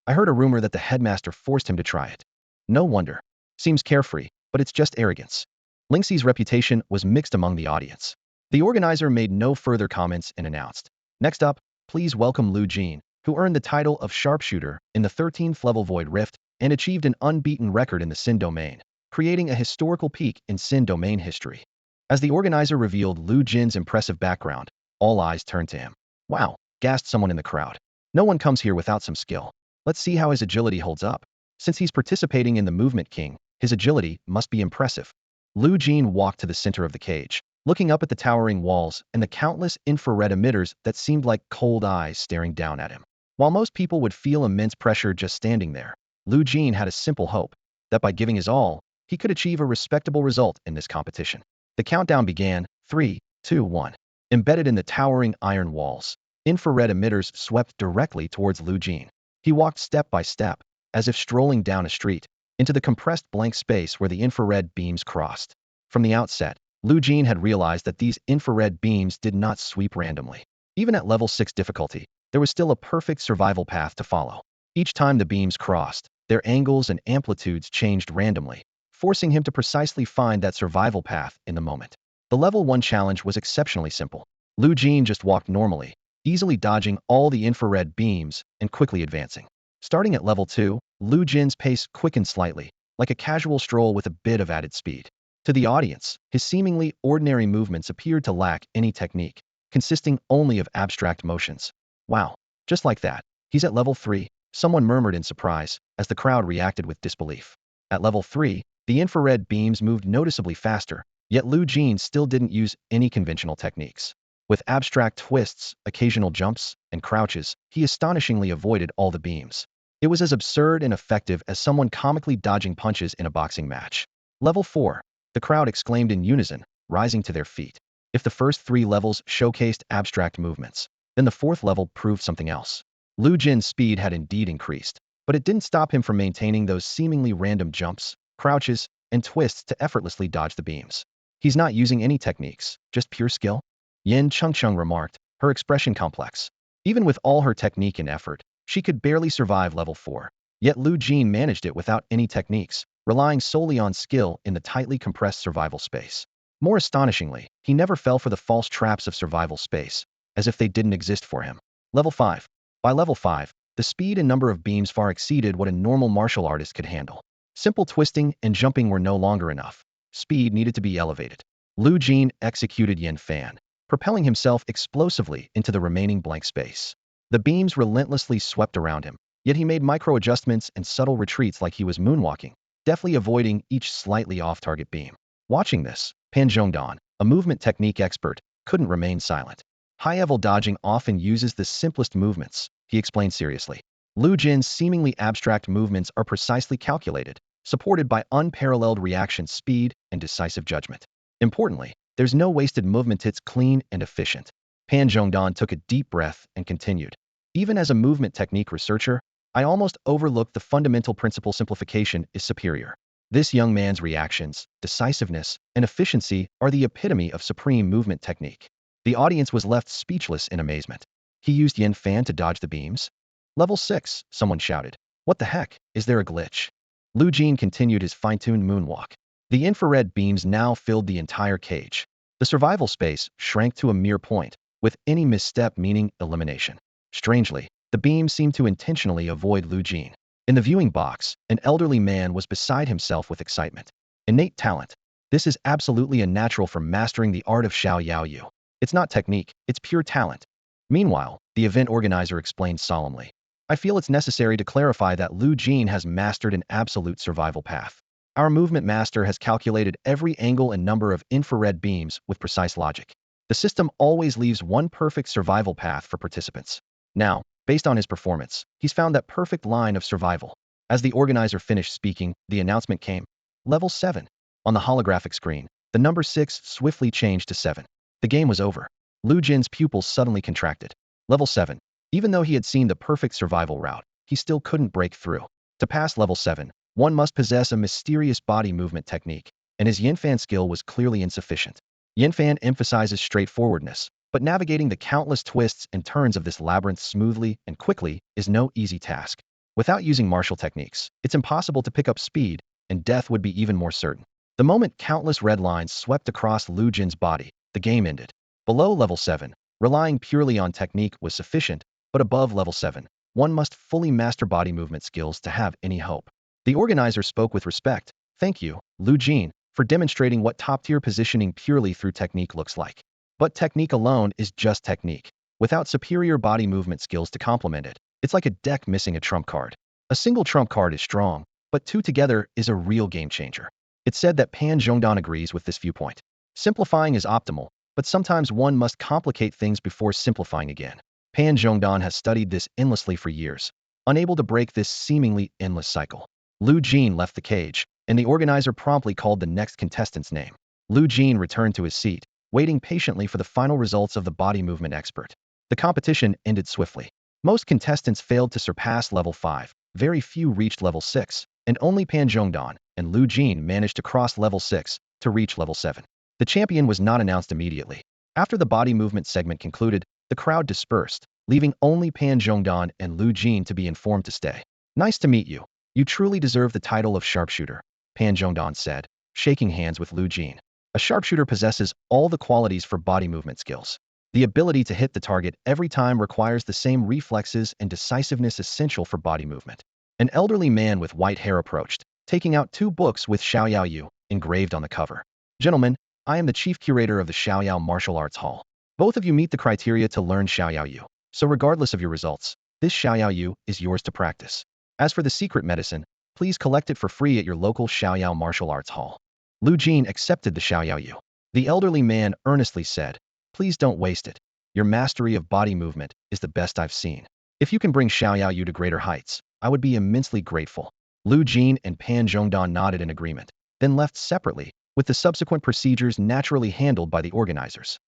I heard a rumor that the headmaster forced him to try it. No wonder. Seems carefree, but it's just arrogance. Lingxi's reputation was mixed among the audience. The organizer made no further comments and announced, "Next up, please welcome Lu Jin, who earned the title of sharpshooter in the 13th level Void Rift and achieved an unbeaten record in the Sin domain, creating a historical peak in Sin domain history." As the organizer revealed Lu Jin's impressive background, all eyes turned to him. "Wow," gasped someone in the crowd. "No one comes here without some skill. Let's see how his agility holds up. Since he's participating in the Movement King, his agility must be impressive." Lu Jin walked to the center of the cage, looking up at the towering walls and the countless infrared emitters that seemed like cold eyes staring down at him. While most people would feel immense pressure just standing there, Lu Jin had a simple hope that by giving his all, he could achieve a respectable result in this competition. The countdown began. 3, 2, 1. Embedded in the towering iron walls, infrared emitters swept directly towards Lu Jin. He walked step by step, as if strolling down a street, into the compressed blank space where the infrared beams crossed. From the outset, Lu Jin had realized that these infrared beams did not sweep randomly. Even at level 6 difficulty, there was still a perfect survival path to follow. Each time the beams crossed, their angles and amplitudes changed randomly, forcing him to precisely find that survival path in the moment. The level 1 challenge was exceptionally simple. Lu Jin just walked normally, easily dodging all the infrared beams and quickly advancing. Starting at level 2, Lu Jin's pace quickened slightly, like a casual stroll with a bit of added speed. To the audience, his seemingly ordinary movements appeared to lack any technique, consisting only of abstract motions. "Wow, just like that, he's at level 3, someone murmured in surprise, as the crowd reacted with disbelief. At level 3, the infrared beams moved noticeably faster, yet Lu Jin still didn't use any conventional techniques. With abstract twists, occasional jumps, and crouches, he astonishingly avoided all the beams. It was as absurd and effective as someone comically dodging punches in a boxing match. Level 4. The crowd exclaimed in unison, rising to their feet. If the first 3 levels showcased abstract movements, then the 4th level proved something else. Lu Jin's speed had indeed increased, but it didn't stop him from maintaining those seemingly random jumps, crouches, and twists to effortlessly dodge the beams. He's not using any techniques, just pure skill? Yin Chengcheng remarked, her expression complex. Even with all her technique and effort, she could barely survive level 4. Yet Lu Jin managed it without any techniques, relying solely on skill in the tightly compressed survival space. More astonishingly, he never fell for the false traps of survival space, as if they didn't exist for him. Level 5. By level 5, the speed and number of beams far exceeded what a normal martial artist could handle. Simple twisting and jumping were no longer enough. Speed needed to be elevated. Lu Jin executed Yin Fan, propelling himself explosively into the remaining blank space. The beams relentlessly swept around him, yet he made micro-adjustments and subtle retreats like he was moonwalking, deftly avoiding each slightly off-target beam. Watching this, Pan Zhongdan, a movement technique expert, couldn't remain silent. High-level dodging often uses the simplest movements, he explained seriously. Lu Jin's seemingly abstract movements are precisely calculated, supported by unparalleled reaction speed and decisive judgment. Importantly, there's no wasted movement, it's clean and efficient. Pan Zhongdan took a deep breath and continued. Even as a movement technique researcher, I almost overlooked the fundamental principle: simplification is superior. This young man's reactions, decisiveness, and efficiency are the epitome of supreme movement technique. The audience was left speechless in amazement. He used Yin Fan to dodge the beams? Level 6, someone shouted. What the heck, is there a glitch? Lu Jin continued his fine-tuned moonwalk. The infrared beams now filled the entire cage. The survival space shrank to a mere point, with any misstep meaning elimination. Strangely, the beams seemed to intentionally avoid Lu Jin. In the viewing box, an elderly man was beside himself with excitement. Innate talent. This is absolutely unnatural for mastering the art of Xiao Yao Yu. It's not technique, it's pure talent. Meanwhile, the event organizer explained solemnly. I feel it's necessary to clarify that Lu Jin has mastered an absolute survival path. Our movement master has calculated every angle and number of infrared beams with precise logic. The system always leaves one perfect survival path for participants. Now, based on his performance, he's found that perfect line of survival. As the organizer finished speaking, the announcement came. Level 7. On the holographic screen, the number 6 swiftly changed to 7. The game was over. Lu Jin's pupils suddenly contracted. Level 7. Even though he had seen the perfect survival route, he still couldn't break through. To pass level 7, one must possess a mysterious body movement technique, and his Yinfan skill was clearly insufficient. Yinfan emphasizes straightforwardness, but navigating the countless twists and turns of this labyrinth smoothly and quickly is no easy task. Without using martial techniques, it's impossible to pick up speed, and death would be even more certain. The moment countless red lines swept across Lu Jin's body, the game ended. Below level 7, relying purely on technique was sufficient, but above level 7, one must fully master body movement skills to have any hope. The organizer spoke with respect. Thank you, Lu Jin, for demonstrating what top-tier positioning purely through technique looks like. But technique alone is just technique. Without superior body movement skills to complement it, it's like a deck missing a trump card. A single trump card is strong, but two together is a real game changer. It's said that Pan Zhongdan agrees with this viewpoint. Simplifying is optimal, but sometimes one must complicate things before simplifying again. Pan Zhongdan has studied this endlessly for years, unable to break this seemingly endless cycle. Lu Jin left the cage, and the organizer promptly called the next contestant's name. Lu Jin returned to his seat, waiting patiently for the final results of the body movement expert. The competition ended swiftly. Most contestants failed to surpass level 5, very few reached level 6, and only Pan Zhongdan and Lu Jin managed to cross level 6 to reach level 7. The champion was not announced immediately. After the body movement segment concluded, the crowd dispersed, leaving only Pan Zhongdan and Lu Jin to be informed to stay. Nice to meet you. You truly deserve the title of sharpshooter, Pan Zhongdan said, shaking hands with Lu Jin. A sharpshooter possesses all the qualities for body movement skills. The ability to hit the target every time requires the same reflexes and decisiveness essential for body movement. An elderly man with white hair approached, taking out 2 books with Xiao Yao Yu engraved on the cover. Gentlemen, I am the chief curator of the Xiao Yao Martial Arts Hall. Both of you meet the criteria to learn Xiao Yao Yu, so regardless of your results, this Xiao Yao Yu is yours to practice. As for the secret medicine, please collect it for free at your local Xiao Yao Martial Arts Hall. Lu Jin accepted the Xiao Yao Yu. The elderly man earnestly said, please don't waste it. Your mastery of body movement is the best I've seen. If you can bring Xiao Yao Yu to greater heights, I would be immensely grateful. Lu Jin and Pan Zhongdan nodded in agreement, then left separately, with the subsequent procedures naturally handled by the organizers.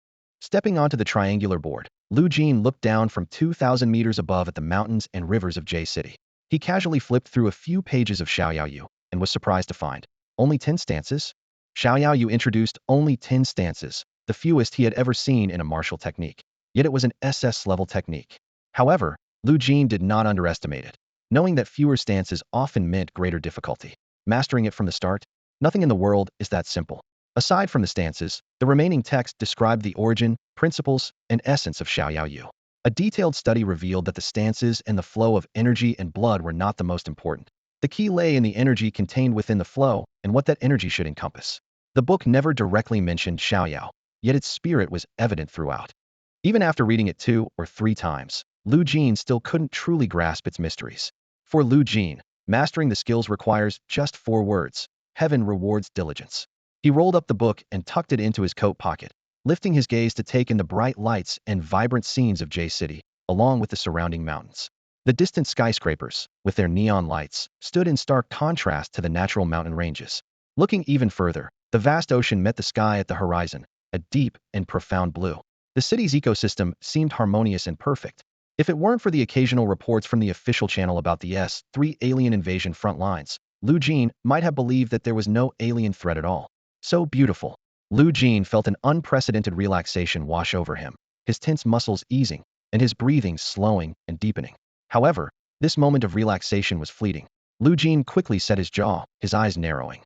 Stepping onto the triangular board, Lu Jin looked down from 2,000 meters above at the mountains and rivers of J City. He casually flipped through a few pages of Xiaoyaoyu and was surprised to find only 10 stances? Xiaoyaoyu introduced only 10 stances, the fewest he had ever seen in a martial technique. Yet it was an SS-level technique. However, Lu Jin did not underestimate it, knowing that fewer stances often meant greater difficulty. Mastering it from the start? Nothing in the world is that simple. Aside from the stances, the remaining text described the origin, principles, and essence of Xiaoyaoyu. A detailed study revealed that the stances and the flow of energy and blood were not the most important. The key lay in the energy contained within the flow and what that energy should encompass. The book never directly mentioned Xiaoyao, yet its spirit was evident throughout. Even after reading it 2 or 3 times, Lu Jin still couldn't truly grasp its mysteries. For Lu Jin, mastering the skills requires just 4 words: heaven rewards diligence. He rolled up the book and tucked it into his coat pocket, lifting his gaze to take in the bright lights and vibrant scenes of J City, along with the surrounding mountains. The distant skyscrapers, with their neon lights, stood in stark contrast to the natural mountain ranges. Looking even further, the vast ocean met the sky at the horizon, a deep and profound blue. The city's ecosystem seemed harmonious and perfect. If it weren't for the occasional reports from the official channel about the S-3 alien invasion front lines, Lu Jin might have believed that there was no alien threat at all. So beautiful. Lu Jin felt an unprecedented relaxation wash over him, his tense muscles easing, and his breathing slowing and deepening. However, this moment of relaxation was fleeting. Lu Jin quickly set his jaw, his eyes narrowing.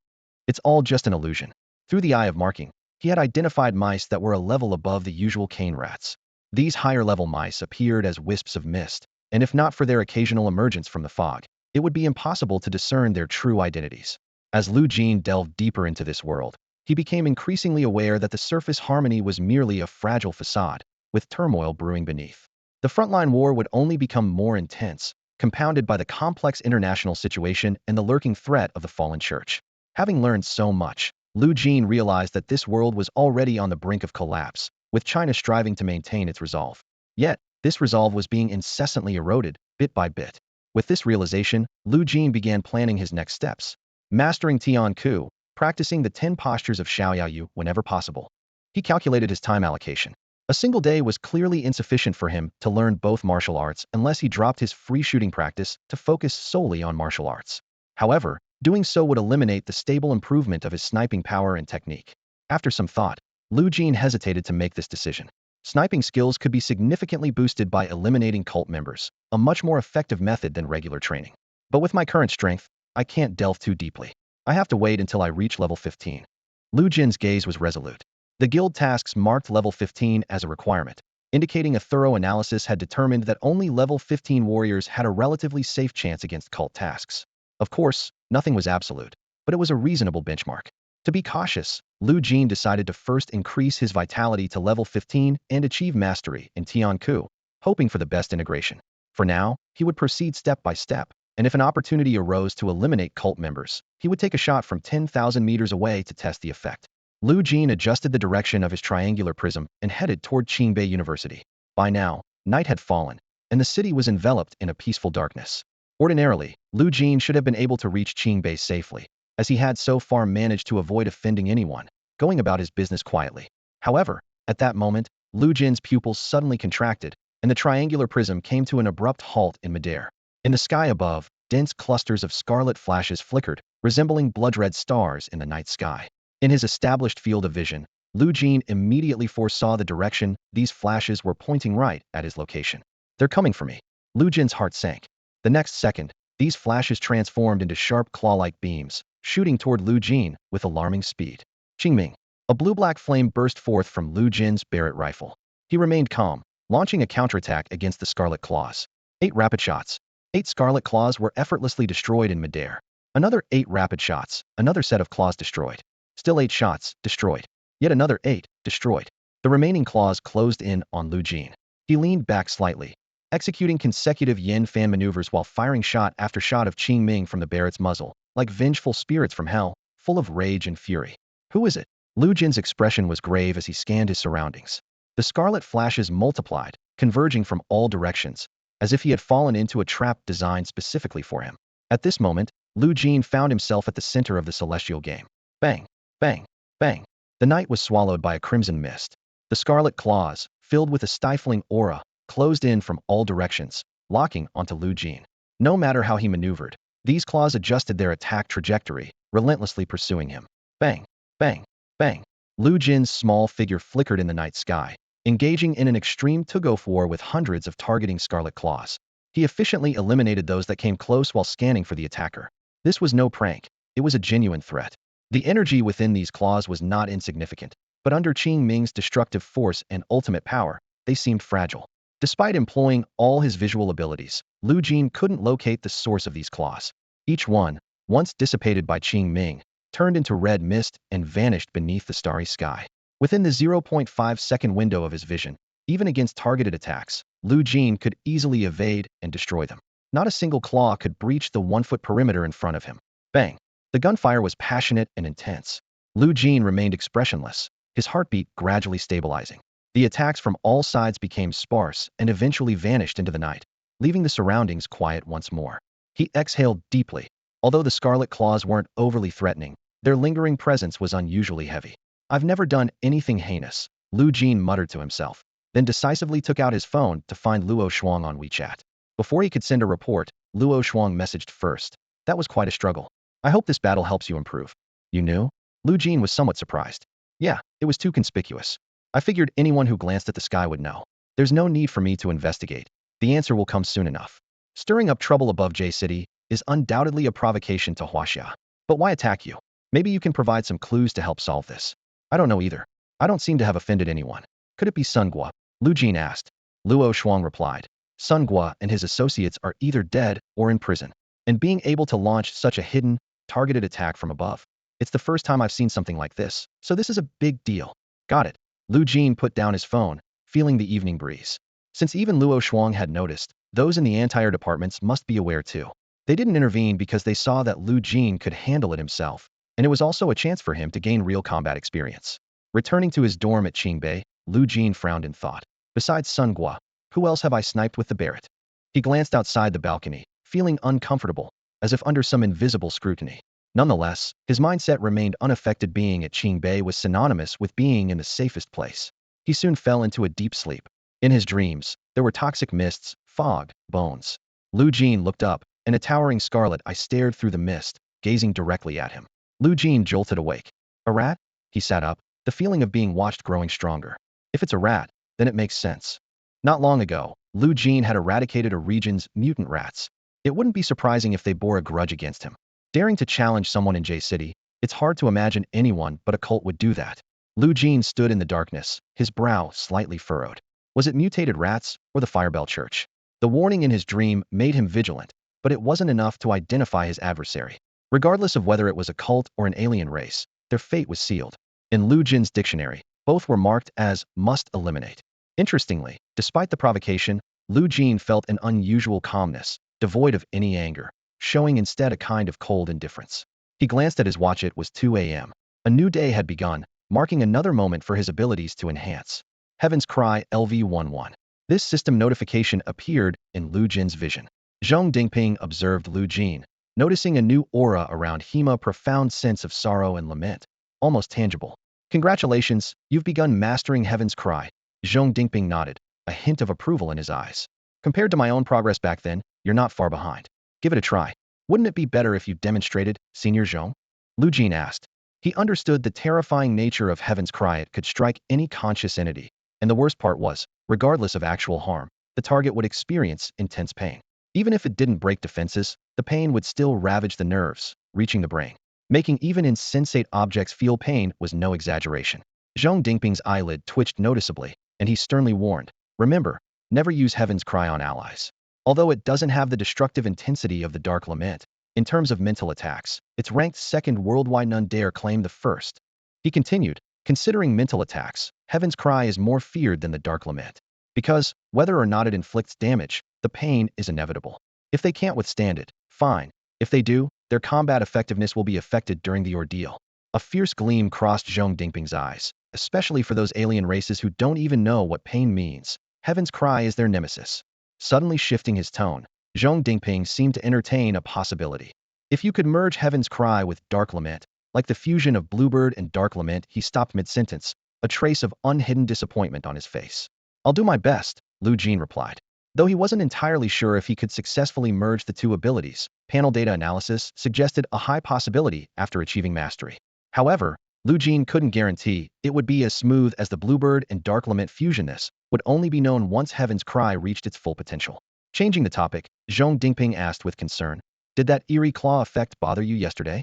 It's all just an illusion. Through the eye of marking, he had identified mice that were a level above the usual cane rats. These higher-level mice appeared as wisps of mist, and if not for their occasional emergence from the fog, it would be impossible to discern their true identities. As Lu Jin delved deeper into this world, he became increasingly aware that the surface harmony was merely a fragile facade, with turmoil brewing beneath. The frontline war would only become more intense, compounded by the complex international situation and the lurking threat of the fallen church. Having learned so much, Lu Jin realized that this world was already on the brink of collapse, with China striving to maintain its resolve. Yet, this resolve was being incessantly eroded, bit by bit. With this realization, Lu Jin began planning his next steps. Mastering Tian Ku, practicing the 10 postures of Xiaoyaoyu whenever possible. He calculated his time allocation. A single day was clearly insufficient for him to learn both martial arts unless he dropped his free shooting practice to focus solely on martial arts. However, doing so would eliminate the stable improvement of his sniping power and technique. After some thought, Lu Jin hesitated to make this decision. Sniping skills could be significantly boosted by eliminating cult members, a much more effective method than regular training. But with my current strength, I can't delve too deeply. I have to wait until I reach level 15. Lu Jin's gaze was resolute. The guild tasks marked level 15 as a requirement, indicating a thorough analysis had determined that only level 15 warriors had a relatively safe chance against cult tasks. Of course, nothing was absolute, but it was a reasonable benchmark. To be cautious, Lu Jin decided to first increase his vitality to level 15 and achieve mastery in Tian Ku, hoping for the best integration. For now, he would proceed step by step, and if an opportunity arose to eliminate cult members, he would take a shot from 10,000 meters away to test the effect. Lu Jin adjusted the direction of his triangular prism and headed toward Qingbei University. By now, night had fallen, and the city was enveloped in a peaceful darkness. Ordinarily, Lu Jin should have been able to reach Qingbei safely, as he had so far managed to avoid offending anyone, going about his business quietly. However, at that moment, Lu Jin's pupils suddenly contracted, and the triangular prism came to an abrupt halt in midair. In the sky above, dense clusters of scarlet flashes flickered, resembling blood-red stars in the night sky. In his established field of vision, Lu Jin immediately foresaw the direction these flashes were pointing right at his location. They're coming for me. Lu Jin's heart sank. The next second, these flashes transformed into sharp claw-like beams, shooting toward Lu Jin with alarming speed. Qingming. A blue-black flame burst forth from Lu Jin's Barrett rifle. He remained calm, launching a counterattack against the scarlet claws. 8 rapid shots. 8 scarlet claws were effortlessly destroyed in midair. Another 8 rapid shots, another set of claws destroyed. Still 8 shots, destroyed. Yet another 8, destroyed. The remaining claws closed in on Lu Jin. He leaned back slightly, executing consecutive yin fan maneuvers while firing shot after shot of Qingming from the Barrett's muzzle, like vengeful spirits from hell, full of rage and fury. Who is it? Lu Jin's expression was grave as he scanned his surroundings. The scarlet flashes multiplied, converging from all directions, as if he had fallen into a trap designed specifically for him. At this moment, Lu Jin found himself at the center of the celestial game. Bang! Bang! Bang! The night was swallowed by a crimson mist. The scarlet claws, filled with a stifling aura, closed in from all directions, locking onto Lu Jin. No matter how he maneuvered, these claws adjusted their attack trajectory, relentlessly pursuing him. Bang! Bang! Bang! Lu Jin's small figure flickered in the night sky, engaging in an extreme tug-of war with hundreds of targeting scarlet claws. He efficiently eliminated those that came close while scanning for the attacker. This was no prank. It was a genuine threat. The energy within these claws was not insignificant, but under Qing Ming's destructive force and ultimate power, they seemed fragile. Despite employing all his visual abilities, Lu Jin couldn't locate the source of these claws. Each one, once dissipated by Qing Ming, turned into red mist and vanished beneath the starry sky. Within the 0.5-second window of his vision, even against targeted attacks, Lu Jin could easily evade and destroy them. Not a single claw could breach the 1-foot perimeter in front of him. Bang! The gunfire was passionate and intense. Lu Jin remained expressionless, his heartbeat gradually stabilizing. The attacks from all sides became sparse and eventually vanished into the night, leaving the surroundings quiet once more. He exhaled deeply. Although the scarlet claws weren't overly threatening, their lingering presence was unusually heavy. I've never done anything heinous, Lu Jin muttered to himself, then decisively took out his phone to find Luo Shuang on WeChat. Before he could send a report, Luo Shuang messaged first. That was quite a struggle. I hope this battle helps you improve. You knew? Lu Jin was somewhat surprised. Yeah, it was too conspicuous. I figured anyone who glanced at the sky would know. There's no need for me to investigate. The answer will come soon enough. Stirring up trouble above J City is undoubtedly a provocation to Huaxia. But why attack you? Maybe you can provide some clues to help solve this. I don't know either. I don't seem to have offended anyone. Could it be Sun Gua? Lu Jin asked. Luo Shuang replied. Sun Gua and his associates are either dead or in prison. And being able to launch such a hidden, targeted attack from above. It's the first time I've seen something like this, so this is a big deal. Got it. Lu Jin put down his phone, feeling the evening breeze. Since even Luo Shuang had noticed, those in the anti-air departments must be aware too. They didn't intervene because they saw that Lu Jin could handle it himself, and it was also a chance for him to gain real combat experience. Returning to his dorm at Qingbei, Lu Jin frowned in thought. Besides Sun Gua, who else have I sniped with the Barrett? He glanced outside the balcony, feeling uncomfortable, as if under some invisible scrutiny. Nonetheless, his mindset remained unaffected. Being at Qingbei was synonymous with being in the safest place. He soon fell into a deep sleep. In his dreams, there were toxic mists, fog, bones. Lu Jin looked up, and a towering scarlet eye stared through the mist, gazing directly at him. Lu Jin jolted awake. A rat? He sat up, the feeling of being watched growing stronger. If it's a rat, then it makes sense. Not long ago, Lu Jin had eradicated a region's mutant rats. It wouldn't be surprising if they bore a grudge against him. Daring to challenge someone in J City, it's hard to imagine anyone but a cult would do that. Lu Jin stood in the darkness, his brow slightly furrowed. Was it mutated rats or the Firebell Church? The warning in his dream made him vigilant, but it wasn't enough to identify his adversary. Regardless of whether it was a cult or an alien race, their fate was sealed. In Lu Jin's dictionary, both were marked as must eliminate. Interestingly, despite the provocation, Lu Jin felt an unusual calmness, devoid of any anger, showing instead a kind of cold indifference. He glanced at his watch. It was 2 a.m. A new day had begun, marking another moment for his abilities to enhance. Heaven's Cry LV11. This system notification appeared in Lu Jin's vision. Zhong Dingping observed Lu Jin, noticing a new aura around him, a profound sense of sorrow and lament, almost tangible. Congratulations, you've begun mastering Heaven's Cry. Zhong Dingping nodded, a hint of approval in his eyes. Compared to my own progress back then, you're not far behind. Give it a try. Wouldn't it be better if you demonstrated, Senior Zhong? Lu Jin asked. He understood the terrifying nature of Heaven's Cry. It could strike any conscious entity, and the worst part was, regardless of actual harm, the target would experience intense pain. Even if it didn't break defenses, the pain would still ravage the nerves, reaching the brain. Making even insensate objects feel pain was no exaggeration. Zhong Dingping's eyelid twitched noticeably, and he sternly warned, remember, never use Heaven's Cry on allies. Although it doesn't have the destructive intensity of the Dark Lament, in terms of mental attacks, it's ranked second worldwide. None dare claim the first. He continued, considering mental attacks, Heaven's Cry is more feared than the Dark Lament. Because, whether or not it inflicts damage, the pain is inevitable. If they can't withstand it, fine. If they do, their combat effectiveness will be affected during the ordeal. A fierce gleam crossed Zhong Dingping's eyes, especially for those alien races who don't even know what pain means. Heaven's Cry is their nemesis. Suddenly shifting his tone, Zhong Dingping seemed to entertain a possibility. If you could merge Heaven's Cry with Dark Lament, Like the fusion of Bluebird and Dark Lament, he stopped mid-sentence, a trace of unhidden disappointment on his face. I'll do my best, Lu Jin replied. Though he wasn't entirely sure if he could successfully merge the two abilities, panel data analysis suggested a high possibility after achieving mastery. However, Lu Jin couldn't guarantee it would be as smooth as the Bluebird and Dark Lament fusion. This would only be known once Heaven's Cry reached its full potential. Changing the topic, Zhong Dingping asked with concern, "Did that eerie claw effect bother you yesterday?"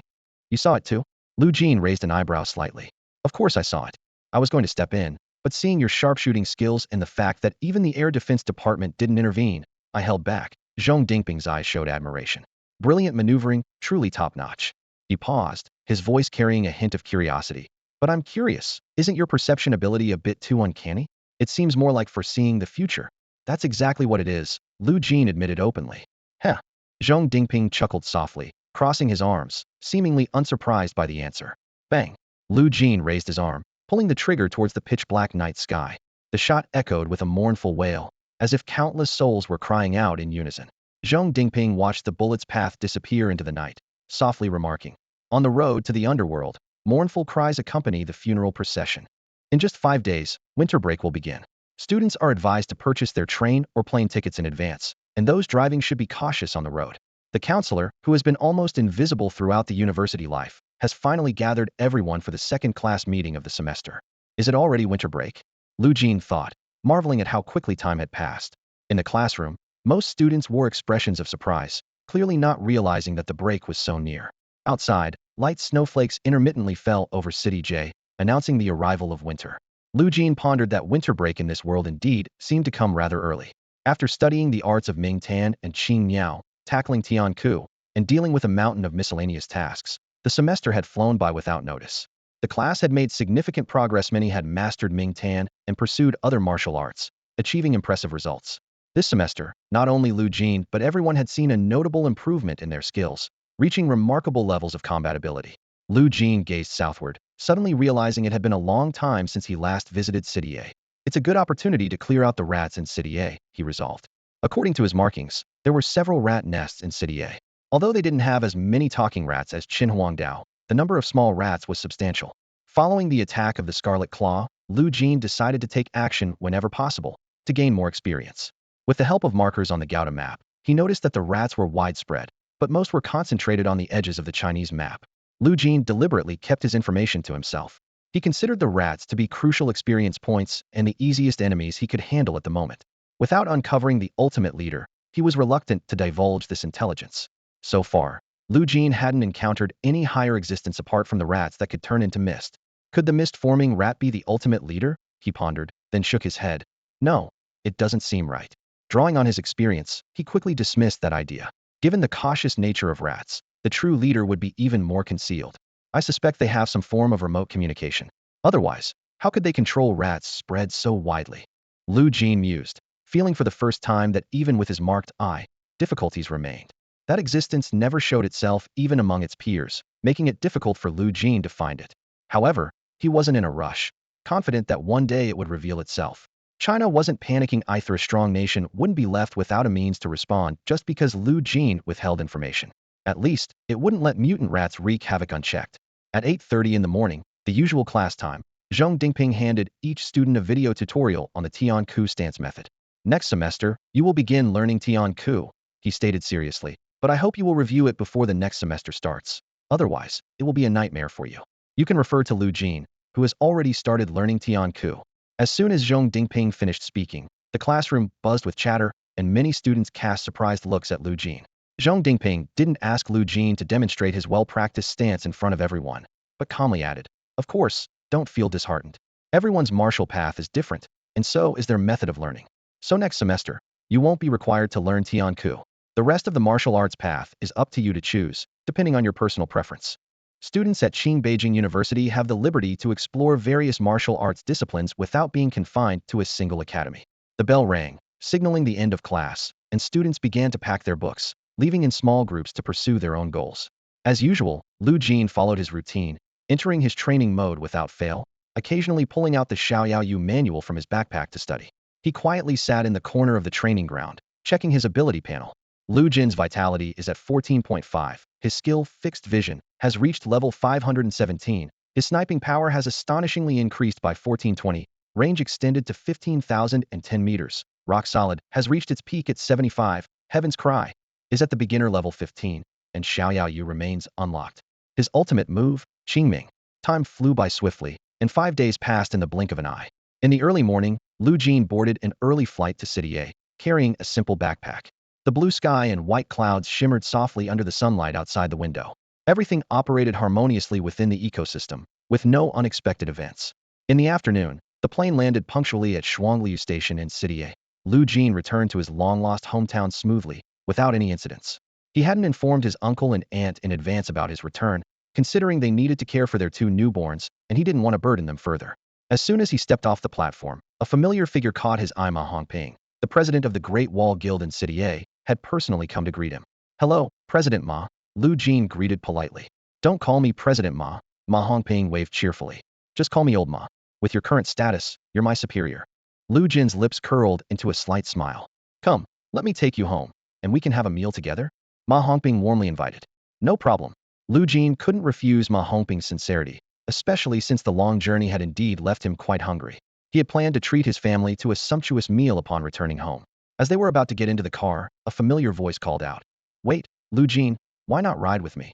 "You saw it too?" Lu Jin raised an eyebrow slightly. "Of course I saw it. I was going to step in, but seeing your sharpshooting skills and the fact that even the Air Defense Department didn't intervene, I held back." Zhong Dingping's eyes showed admiration. "Brilliant maneuvering, truly top-notch." He paused, his voice carrying a hint of curiosity. "But I'm curious, isn't your perception ability a bit too uncanny? It seems more like foreseeing the future." "That's exactly what it is," Lu Jin admitted openly. "Heh." Zhong Dingping chuckled softly, crossing his arms, seemingly unsurprised by the answer. Bang! Lu Jin raised his arm, pulling the trigger towards the pitch-black night sky. The shot echoed with a mournful wail, as if countless souls were crying out in unison. Zhong Dingping watched the bullet's path disappear into the night, softly remarking, "On the road to the underworld, mournful cries accompany the funeral procession." In just 5 days, winter break will begin. Students are advised to purchase their train or plane tickets in advance, and those driving should be cautious on the road. The counselor, who has been almost invisible throughout the university life, has finally gathered everyone for the second-class meeting of the semester. Is it already winter break? Lu Jin thought, marveling at how quickly time had passed. In the classroom, most students wore expressions of surprise, clearly not realizing that the break was so near. Outside, light snowflakes intermittently fell over City J, announcing the arrival of winter. Lu Jin pondered that winter break in this world indeed seemed to come rather early. After studying the arts of Ming Tan and Qing Miao, tackling Tian Ku, and dealing with a mountain of miscellaneous tasks, the semester had flown by without notice. The class had made significant progress. Many had mastered Ming Tan and pursued other martial arts, achieving impressive results. This semester, not only Lu Jin but everyone had seen a notable improvement in their skills, reaching remarkable levels of combat ability. Lu Jin gazed southward, suddenly realizing it had been a long time since he last visited City A. It's a good opportunity to clear out the rats in City A, he resolved. According to his markings, there were several rat nests in City A. Although they didn't have as many talking rats as Qinhuangdao, the number of small rats was substantial. Following the attack of the Scarlet Claw, Lu Jin decided to take action whenever possible, to gain more experience. With the help of markers on the Gouda map, he noticed that the rats were widespread, but most were concentrated on the edges of the Chinese map. Lu Jin deliberately kept his information to himself. He considered the rats to be crucial experience points and the easiest enemies he could handle at the moment. Without uncovering the ultimate leader, he was reluctant to divulge this intelligence. So far, Lu Jin hadn't encountered any higher existence apart from the rats that could turn into mist. Could the mist-forming rat be the ultimate leader? He pondered, then shook his head. No, it doesn't seem right. Drawing on his experience, he quickly dismissed that idea. Given the cautious nature of rats, the true leader would be even more concealed. I suspect they have some form of remote communication. Otherwise, how could they control rats spread so widely? Lu Jin mused, feeling for the first time that even with his marked eye, difficulties remained. That existence never showed itself even among its peers, making it difficult for Lu Jin to find it. However, he wasn't in a rush, confident that one day it would reveal itself. China wasn't panicking either. A strong nation wouldn't be left without a means to respond just because Lu Jin withheld information. At least, it wouldn't let mutant rats wreak havoc unchecked. At 8:30 in the morning, the usual class time, Zhong Dingping handed each student a video tutorial on the Tian Ku stance method. "Next semester, you will begin learning Tian Ku," he stated seriously, "but I hope you will review it before the next semester starts. Otherwise, it will be a nightmare for you." You can refer to Lu Jin, who has already started learning Tian Ku. As soon as Zhong Dingping finished speaking, the classroom buzzed with chatter, and many students cast surprised looks at Lu Jin. Zhong Dingping didn't ask Lu Jin to demonstrate his well-practiced stance in front of everyone, but calmly added, "Of course, don't feel disheartened. Everyone's martial path is different, and so is their method of learning. So next semester, you won't be required to learn Tian Ku. The rest of the martial arts path is up to you to choose, depending on your personal preference." Students at Beijing University have the liberty to explore various martial arts disciplines without being confined to a single academy. The bell rang, signaling the end of class, and students began to pack their books, leaving in small groups to pursue their own goals. As usual, Lu Jin followed his routine, entering his training mode without fail, occasionally pulling out the Xiaoyaoyu manual from his backpack to study. He quietly sat in the corner of the training ground, checking his ability panel. Lu Jin's vitality is at 14.5, His skill, fixed vision, has reached level 517. His sniping power has astonishingly increased by 1420. Range extended to 15,010 meters. Rock Solid has reached its peak at 75. Heaven's Cry is at the beginner level 15, and Xiaoyao Yu remains unlocked. His ultimate move, Qingming. Time flew by swiftly, and 5 days passed in the blink of an eye. In the early morning, Lu Jin boarded an early flight to City A, carrying a simple backpack. The blue sky and white clouds shimmered softly under the sunlight outside the window. Everything operated harmoniously within the ecosystem, with no unexpected events. In the afternoon, the plane landed punctually at Shuangliu Station in City A. Lu Jin returned to his long-lost hometown smoothly, without any incidents. He hadn't informed his uncle and aunt in advance about his return, considering they needed to care for their 2 newborns, and he didn't want to burden them further. As soon as he stepped off the platform, a familiar figure caught his eye. Ma Hongping, the president of the Great Wall Guild in City A, had personally come to greet him. "Hello, President Ma," Lu Jin greeted politely. "Don't call me President Ma," Ma Hongping waved cheerfully. "Just call me Old Ma. With your current status, you're my superior." Lu Jin's lips curled into a slight smile. "Come, let me take you home, and we can have a meal together?" Ma Hongping warmly invited. "No problem." Lu Jin couldn't refuse Ma Hongping's sincerity, especially since the long journey had indeed left him quite hungry. He had planned to treat his family to a sumptuous meal upon returning home. As they were about to get into the car, a familiar voice called out, "Wait, Lu Jin, why not ride with me?"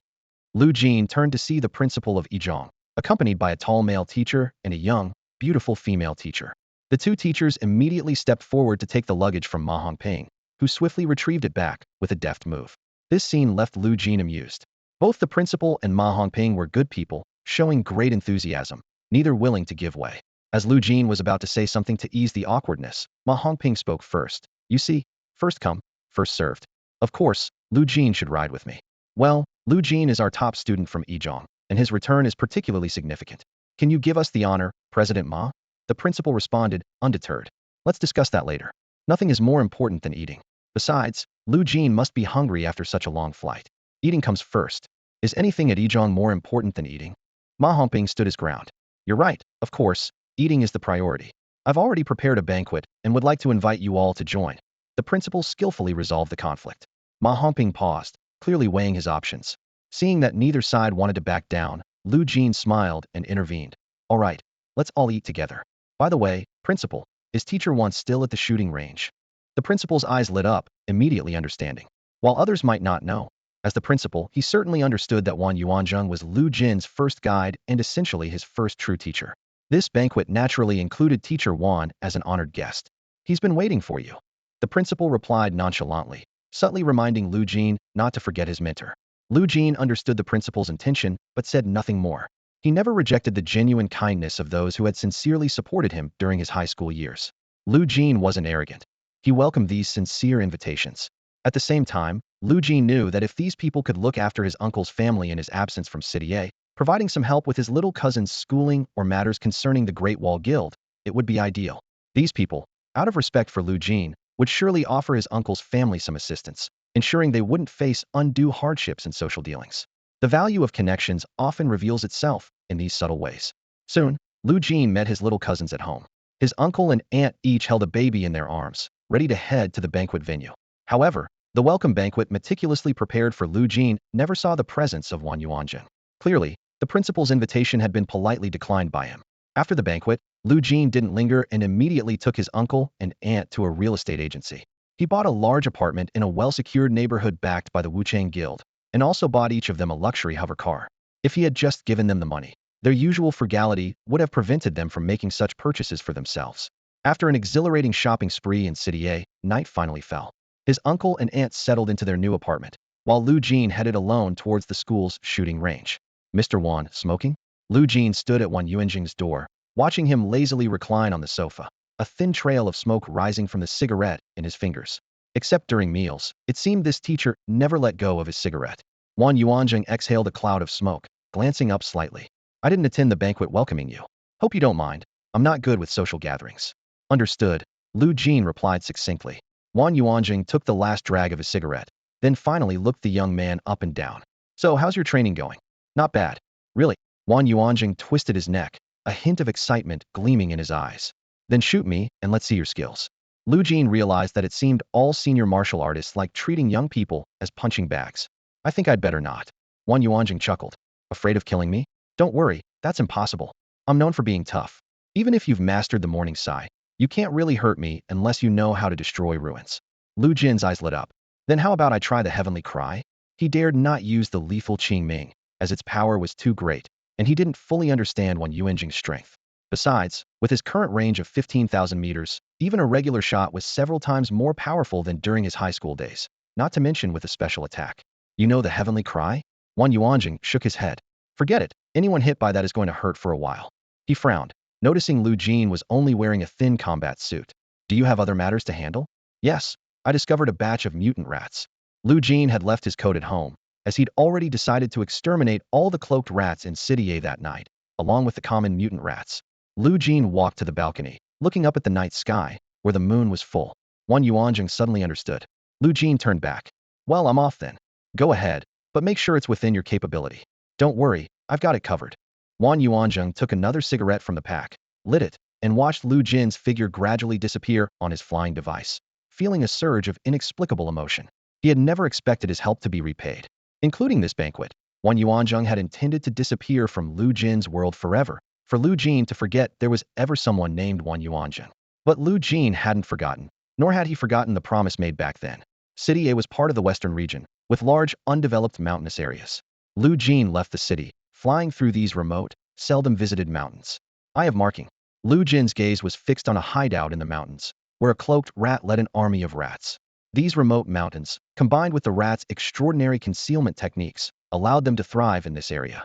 Lu Jin turned to see the principal of Yizhong, accompanied by a tall male teacher and a young, beautiful female teacher. The 2 teachers immediately stepped forward to take the luggage from Ma Hongping, who swiftly retrieved it back with a deft move. This scene left Lu Jin amused. Both the principal and Ma Hongping were good people, showing great enthusiasm, neither willing to give way. As Lu Jin was about to say something to ease the awkwardness, Ma Hongping spoke first. "You see, first come, first served. Of course, Lu Jin should ride with me." "Well, Lu Jin is our top student from Yizhong, and his return is particularly significant. Can you give us the honor, President Ma?" The principal responded, undeterred. "Let's discuss that later. Nothing is more important than eating. Besides, Lu Jin must be hungry after such a long flight. Eating comes first. Is anything at Yizhong more important than eating?" Ma Hongping stood his ground. "You're right, of course, eating is the priority. I've already prepared a banquet and would like to invite you all to join." The principal skillfully resolved the conflict. Ma Hongping paused, clearly weighing his options. Seeing that neither side wanted to back down, Lu Jin smiled and intervened. "All right, let's all eat together. By the way, principal, is teacher Wan still at the shooting range?" The principal's eyes lit up, immediately understanding. While others might not know, as the principal, he certainly understood that Wan Yuanzheng was Lu Jin's first guide and essentially his first true teacher. This banquet naturally included teacher Wan as an honored guest. "He's been waiting for you," the principal replied nonchalantly, subtly reminding Lu Jin not to forget his mentor. Lu Jin understood the principal's intention, but said nothing more. He never rejected the genuine kindness of those who had sincerely supported him during his high school years. Lu Jin wasn't arrogant. He welcomed these sincere invitations. At the same time, Lu Jin knew that if these people could look after his uncle's family in his absence from City A, providing some help with his little cousin's schooling or matters concerning the Great Wall Guild, it would be ideal. These people, out of respect for Lu Jin, would surely offer his uncle's family some assistance, ensuring they wouldn't face undue hardships in social dealings. The value of connections often reveals itself in these subtle ways. Soon, Lu Jin met his little cousins at home. His uncle and aunt each held a baby in their arms, ready to head to the banquet venue. However, the welcome banquet meticulously prepared for Lu Jin never saw the presence of Wan Yuanzheng. Clearly, the principal's invitation had been politely declined by him. After the banquet, Lu Jin didn't linger and immediately took his uncle and aunt to a real estate agency. He bought a large apartment in a well-secured neighborhood backed by the Wuchang Guild, and also bought each of them a luxury hover car. If he had just given them the money, their usual frugality would have prevented them from making such purchases for themselves. After an exhilarating shopping spree in City A, night finally fell. His uncle and aunt settled into their new apartment, while Lu Jin headed alone towards the school's shooting range. "Mr. Wan, smoking?" Lu Jin stood at Wan Yuanzheng's door, watching him lazily recline on the sofa, a thin trail of smoke rising from the cigarette in his fingers. Except during meals, it seemed this teacher never let go of his cigarette. Wan Yuanzheng exhaled a cloud of smoke, glancing up slightly. "I didn't attend the banquet welcoming you. Hope you don't mind. I'm not good with social gatherings." "Understood," Lu Jin replied succinctly. Wan Yuanzheng took the last drag of his cigarette, then finally looked the young man up and down. "So how's your training going?" "Not bad. Really?" Wan Yuanzheng twisted his neck, a hint of excitement gleaming in his eyes. "Then shoot me, and let's see your skills." Lu Jin realized that it seemed all senior martial artists like treating young people as punching bags. "I think I'd better not." Wan Yuanjing chuckled. Afraid of killing me? Don't worry, that's impossible. I'm known for being tough. Even if you've mastered the morning sigh, you can't really hurt me unless you know how to destroy ruins. Lu Jin's eyes lit up. Then how about I try the heavenly cry? He dared not use the lethal Qing Ming, as its power was too great, and he didn't fully understand Wan Yuanjing's strength. Besides, with his current range of 15,000 meters, even a regular shot was several times more powerful than during his high school days, not to mention with a special attack. You know the heavenly cry? Wan Yuanjing shook his head. Forget it, anyone hit by that is going to hurt for a while. He frowned, noticing Lu Jin was only wearing a thin combat suit. Do you have other matters to handle? Yes, I discovered a batch of mutant rats. Lu Jin had left his coat at home, as he'd already decided to exterminate all the cloaked rats in City A that night, along with the common mutant rats. Lu Jin walked to the balcony, looking up at the night sky, where the moon was full. Wan Yuanjing suddenly understood. Lu Jin turned back. Well, I'm off then. Go ahead, but make sure it's within your capability. Don't worry, I've got it covered. Wan Yuanjing took another cigarette from the pack, lit it, and watched Lu Jin's figure gradually disappear on his flying device, feeling a surge of inexplicable emotion. He had never expected his help to be repaid. Including this banquet, Wan Yuanjing had intended to disappear from Lu Jin's world forever, for Lu Jin to forget there was ever someone named Wan Yuanjing. But Lu Jin hadn't forgotten, nor had he forgotten the promise made back then. City A was part of the western region, with large, undeveloped mountainous areas. Lu Jin left the city, flying through these remote, seldom visited mountains. Eye of marking. Lu Jin's gaze was fixed on a hideout in the mountains, where a cloaked rat led an army of rats. These remote mountains, combined with the rats' extraordinary concealment techniques, allowed them to thrive in this area.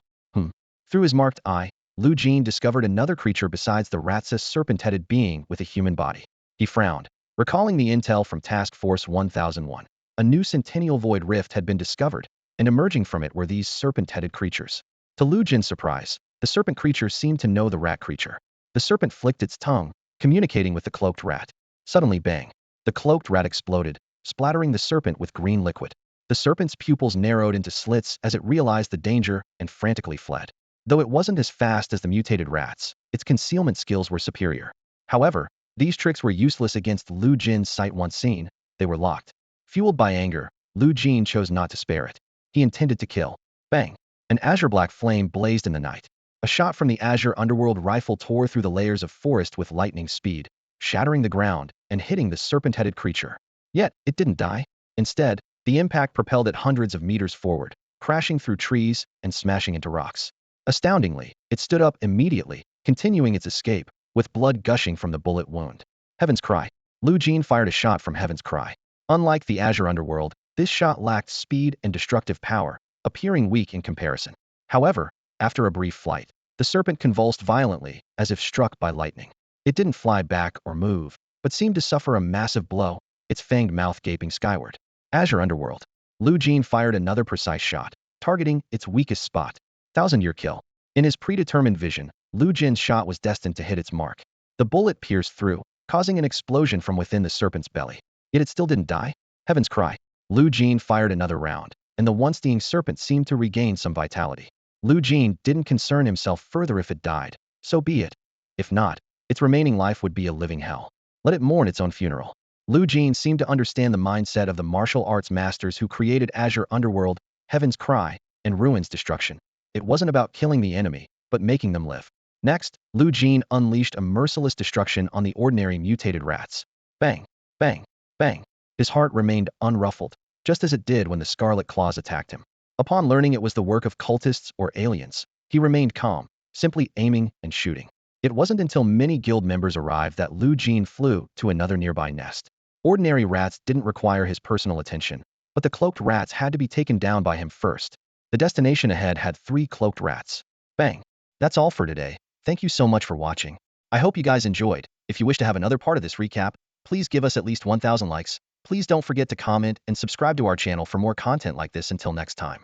Through his marked eye, Lu Jin discovered another creature besides the rat's serpent-headed being with a human body. He frowned, recalling the intel from Task Force 1001. A new Centennial Void Rift had been discovered, and emerging from it were these serpent-headed creatures. To Lu Jin's surprise, the serpent creature seemed to know the rat creature. The serpent flicked its tongue, communicating with the cloaked rat. Suddenly, bang! The cloaked rat exploded, splattering the serpent with green liquid. The serpent's pupils narrowed into slits as it realized the danger and frantically fled. Though it wasn't as fast as the mutated rats, its concealment skills were superior. However, these tricks were useless against Lu Jin's sight. Once seen, they were locked. Fueled by anger, Lu Jin chose not to spare it. He intended to kill. Bang! An azure black flame blazed in the night. A shot from the azure underworld rifle tore through the layers of forest with lightning speed, shattering the ground and hitting the serpent-headed creature. Yet, it didn't die. Instead, the impact propelled it hundreds of meters forward, crashing through trees and smashing into rocks. Astoundingly, it stood up immediately, continuing its escape, with blood gushing from the bullet wound. Heaven's Cry. Lu Jin fired a shot from Heaven's Cry. Unlike the azure underworld, this shot lacked speed and destructive power, appearing weak in comparison. However, after a brief flight, the serpent convulsed violently, as if struck by lightning. It didn't fly back or move, but seemed to suffer a massive blow, its fanged mouth gaping skyward. Azure Underworld. Lu Jin fired another precise shot, targeting its weakest spot. 1,000-year kill. In his predetermined vision, Lu Jin's shot was destined to hit its mark. The bullet pierced through, causing an explosion from within the serpent's belly. Yet it still didn't die. Heaven's Cry. Lu Jin fired another round, and the once-stinging serpent seemed to regain some vitality. Lu Jin didn't concern himself further if it died. So be it. If not, its remaining life would be a living hell. Let it mourn its own funeral. Lu Jin seemed to understand the mindset of the martial arts masters who created Azure Underworld, Heaven's Cry, and Ruin's destruction. It wasn't about killing the enemy, but making them live. Next, Lu Jin unleashed a merciless destruction on the ordinary mutated rats. Bang! Bang! Bang! His heart remained unruffled, just as it did when the Scarlet Claws attacked him. Upon learning it was the work of cultists or aliens, he remained calm, simply aiming and shooting. It wasn't until many guild members arrived that Lu Jin flew to another nearby nest. Ordinary rats didn't require his personal attention, but the cloaked rats had to be taken down by him first. The destination ahead had 3 cloaked rats. Bang! That's all for today. Thank you so much for watching. I hope you guys enjoyed. If you wish to have another part of this recap, please give us at least 1,000 likes. Please don't forget to comment and subscribe to our channel for more content like this. Until next time.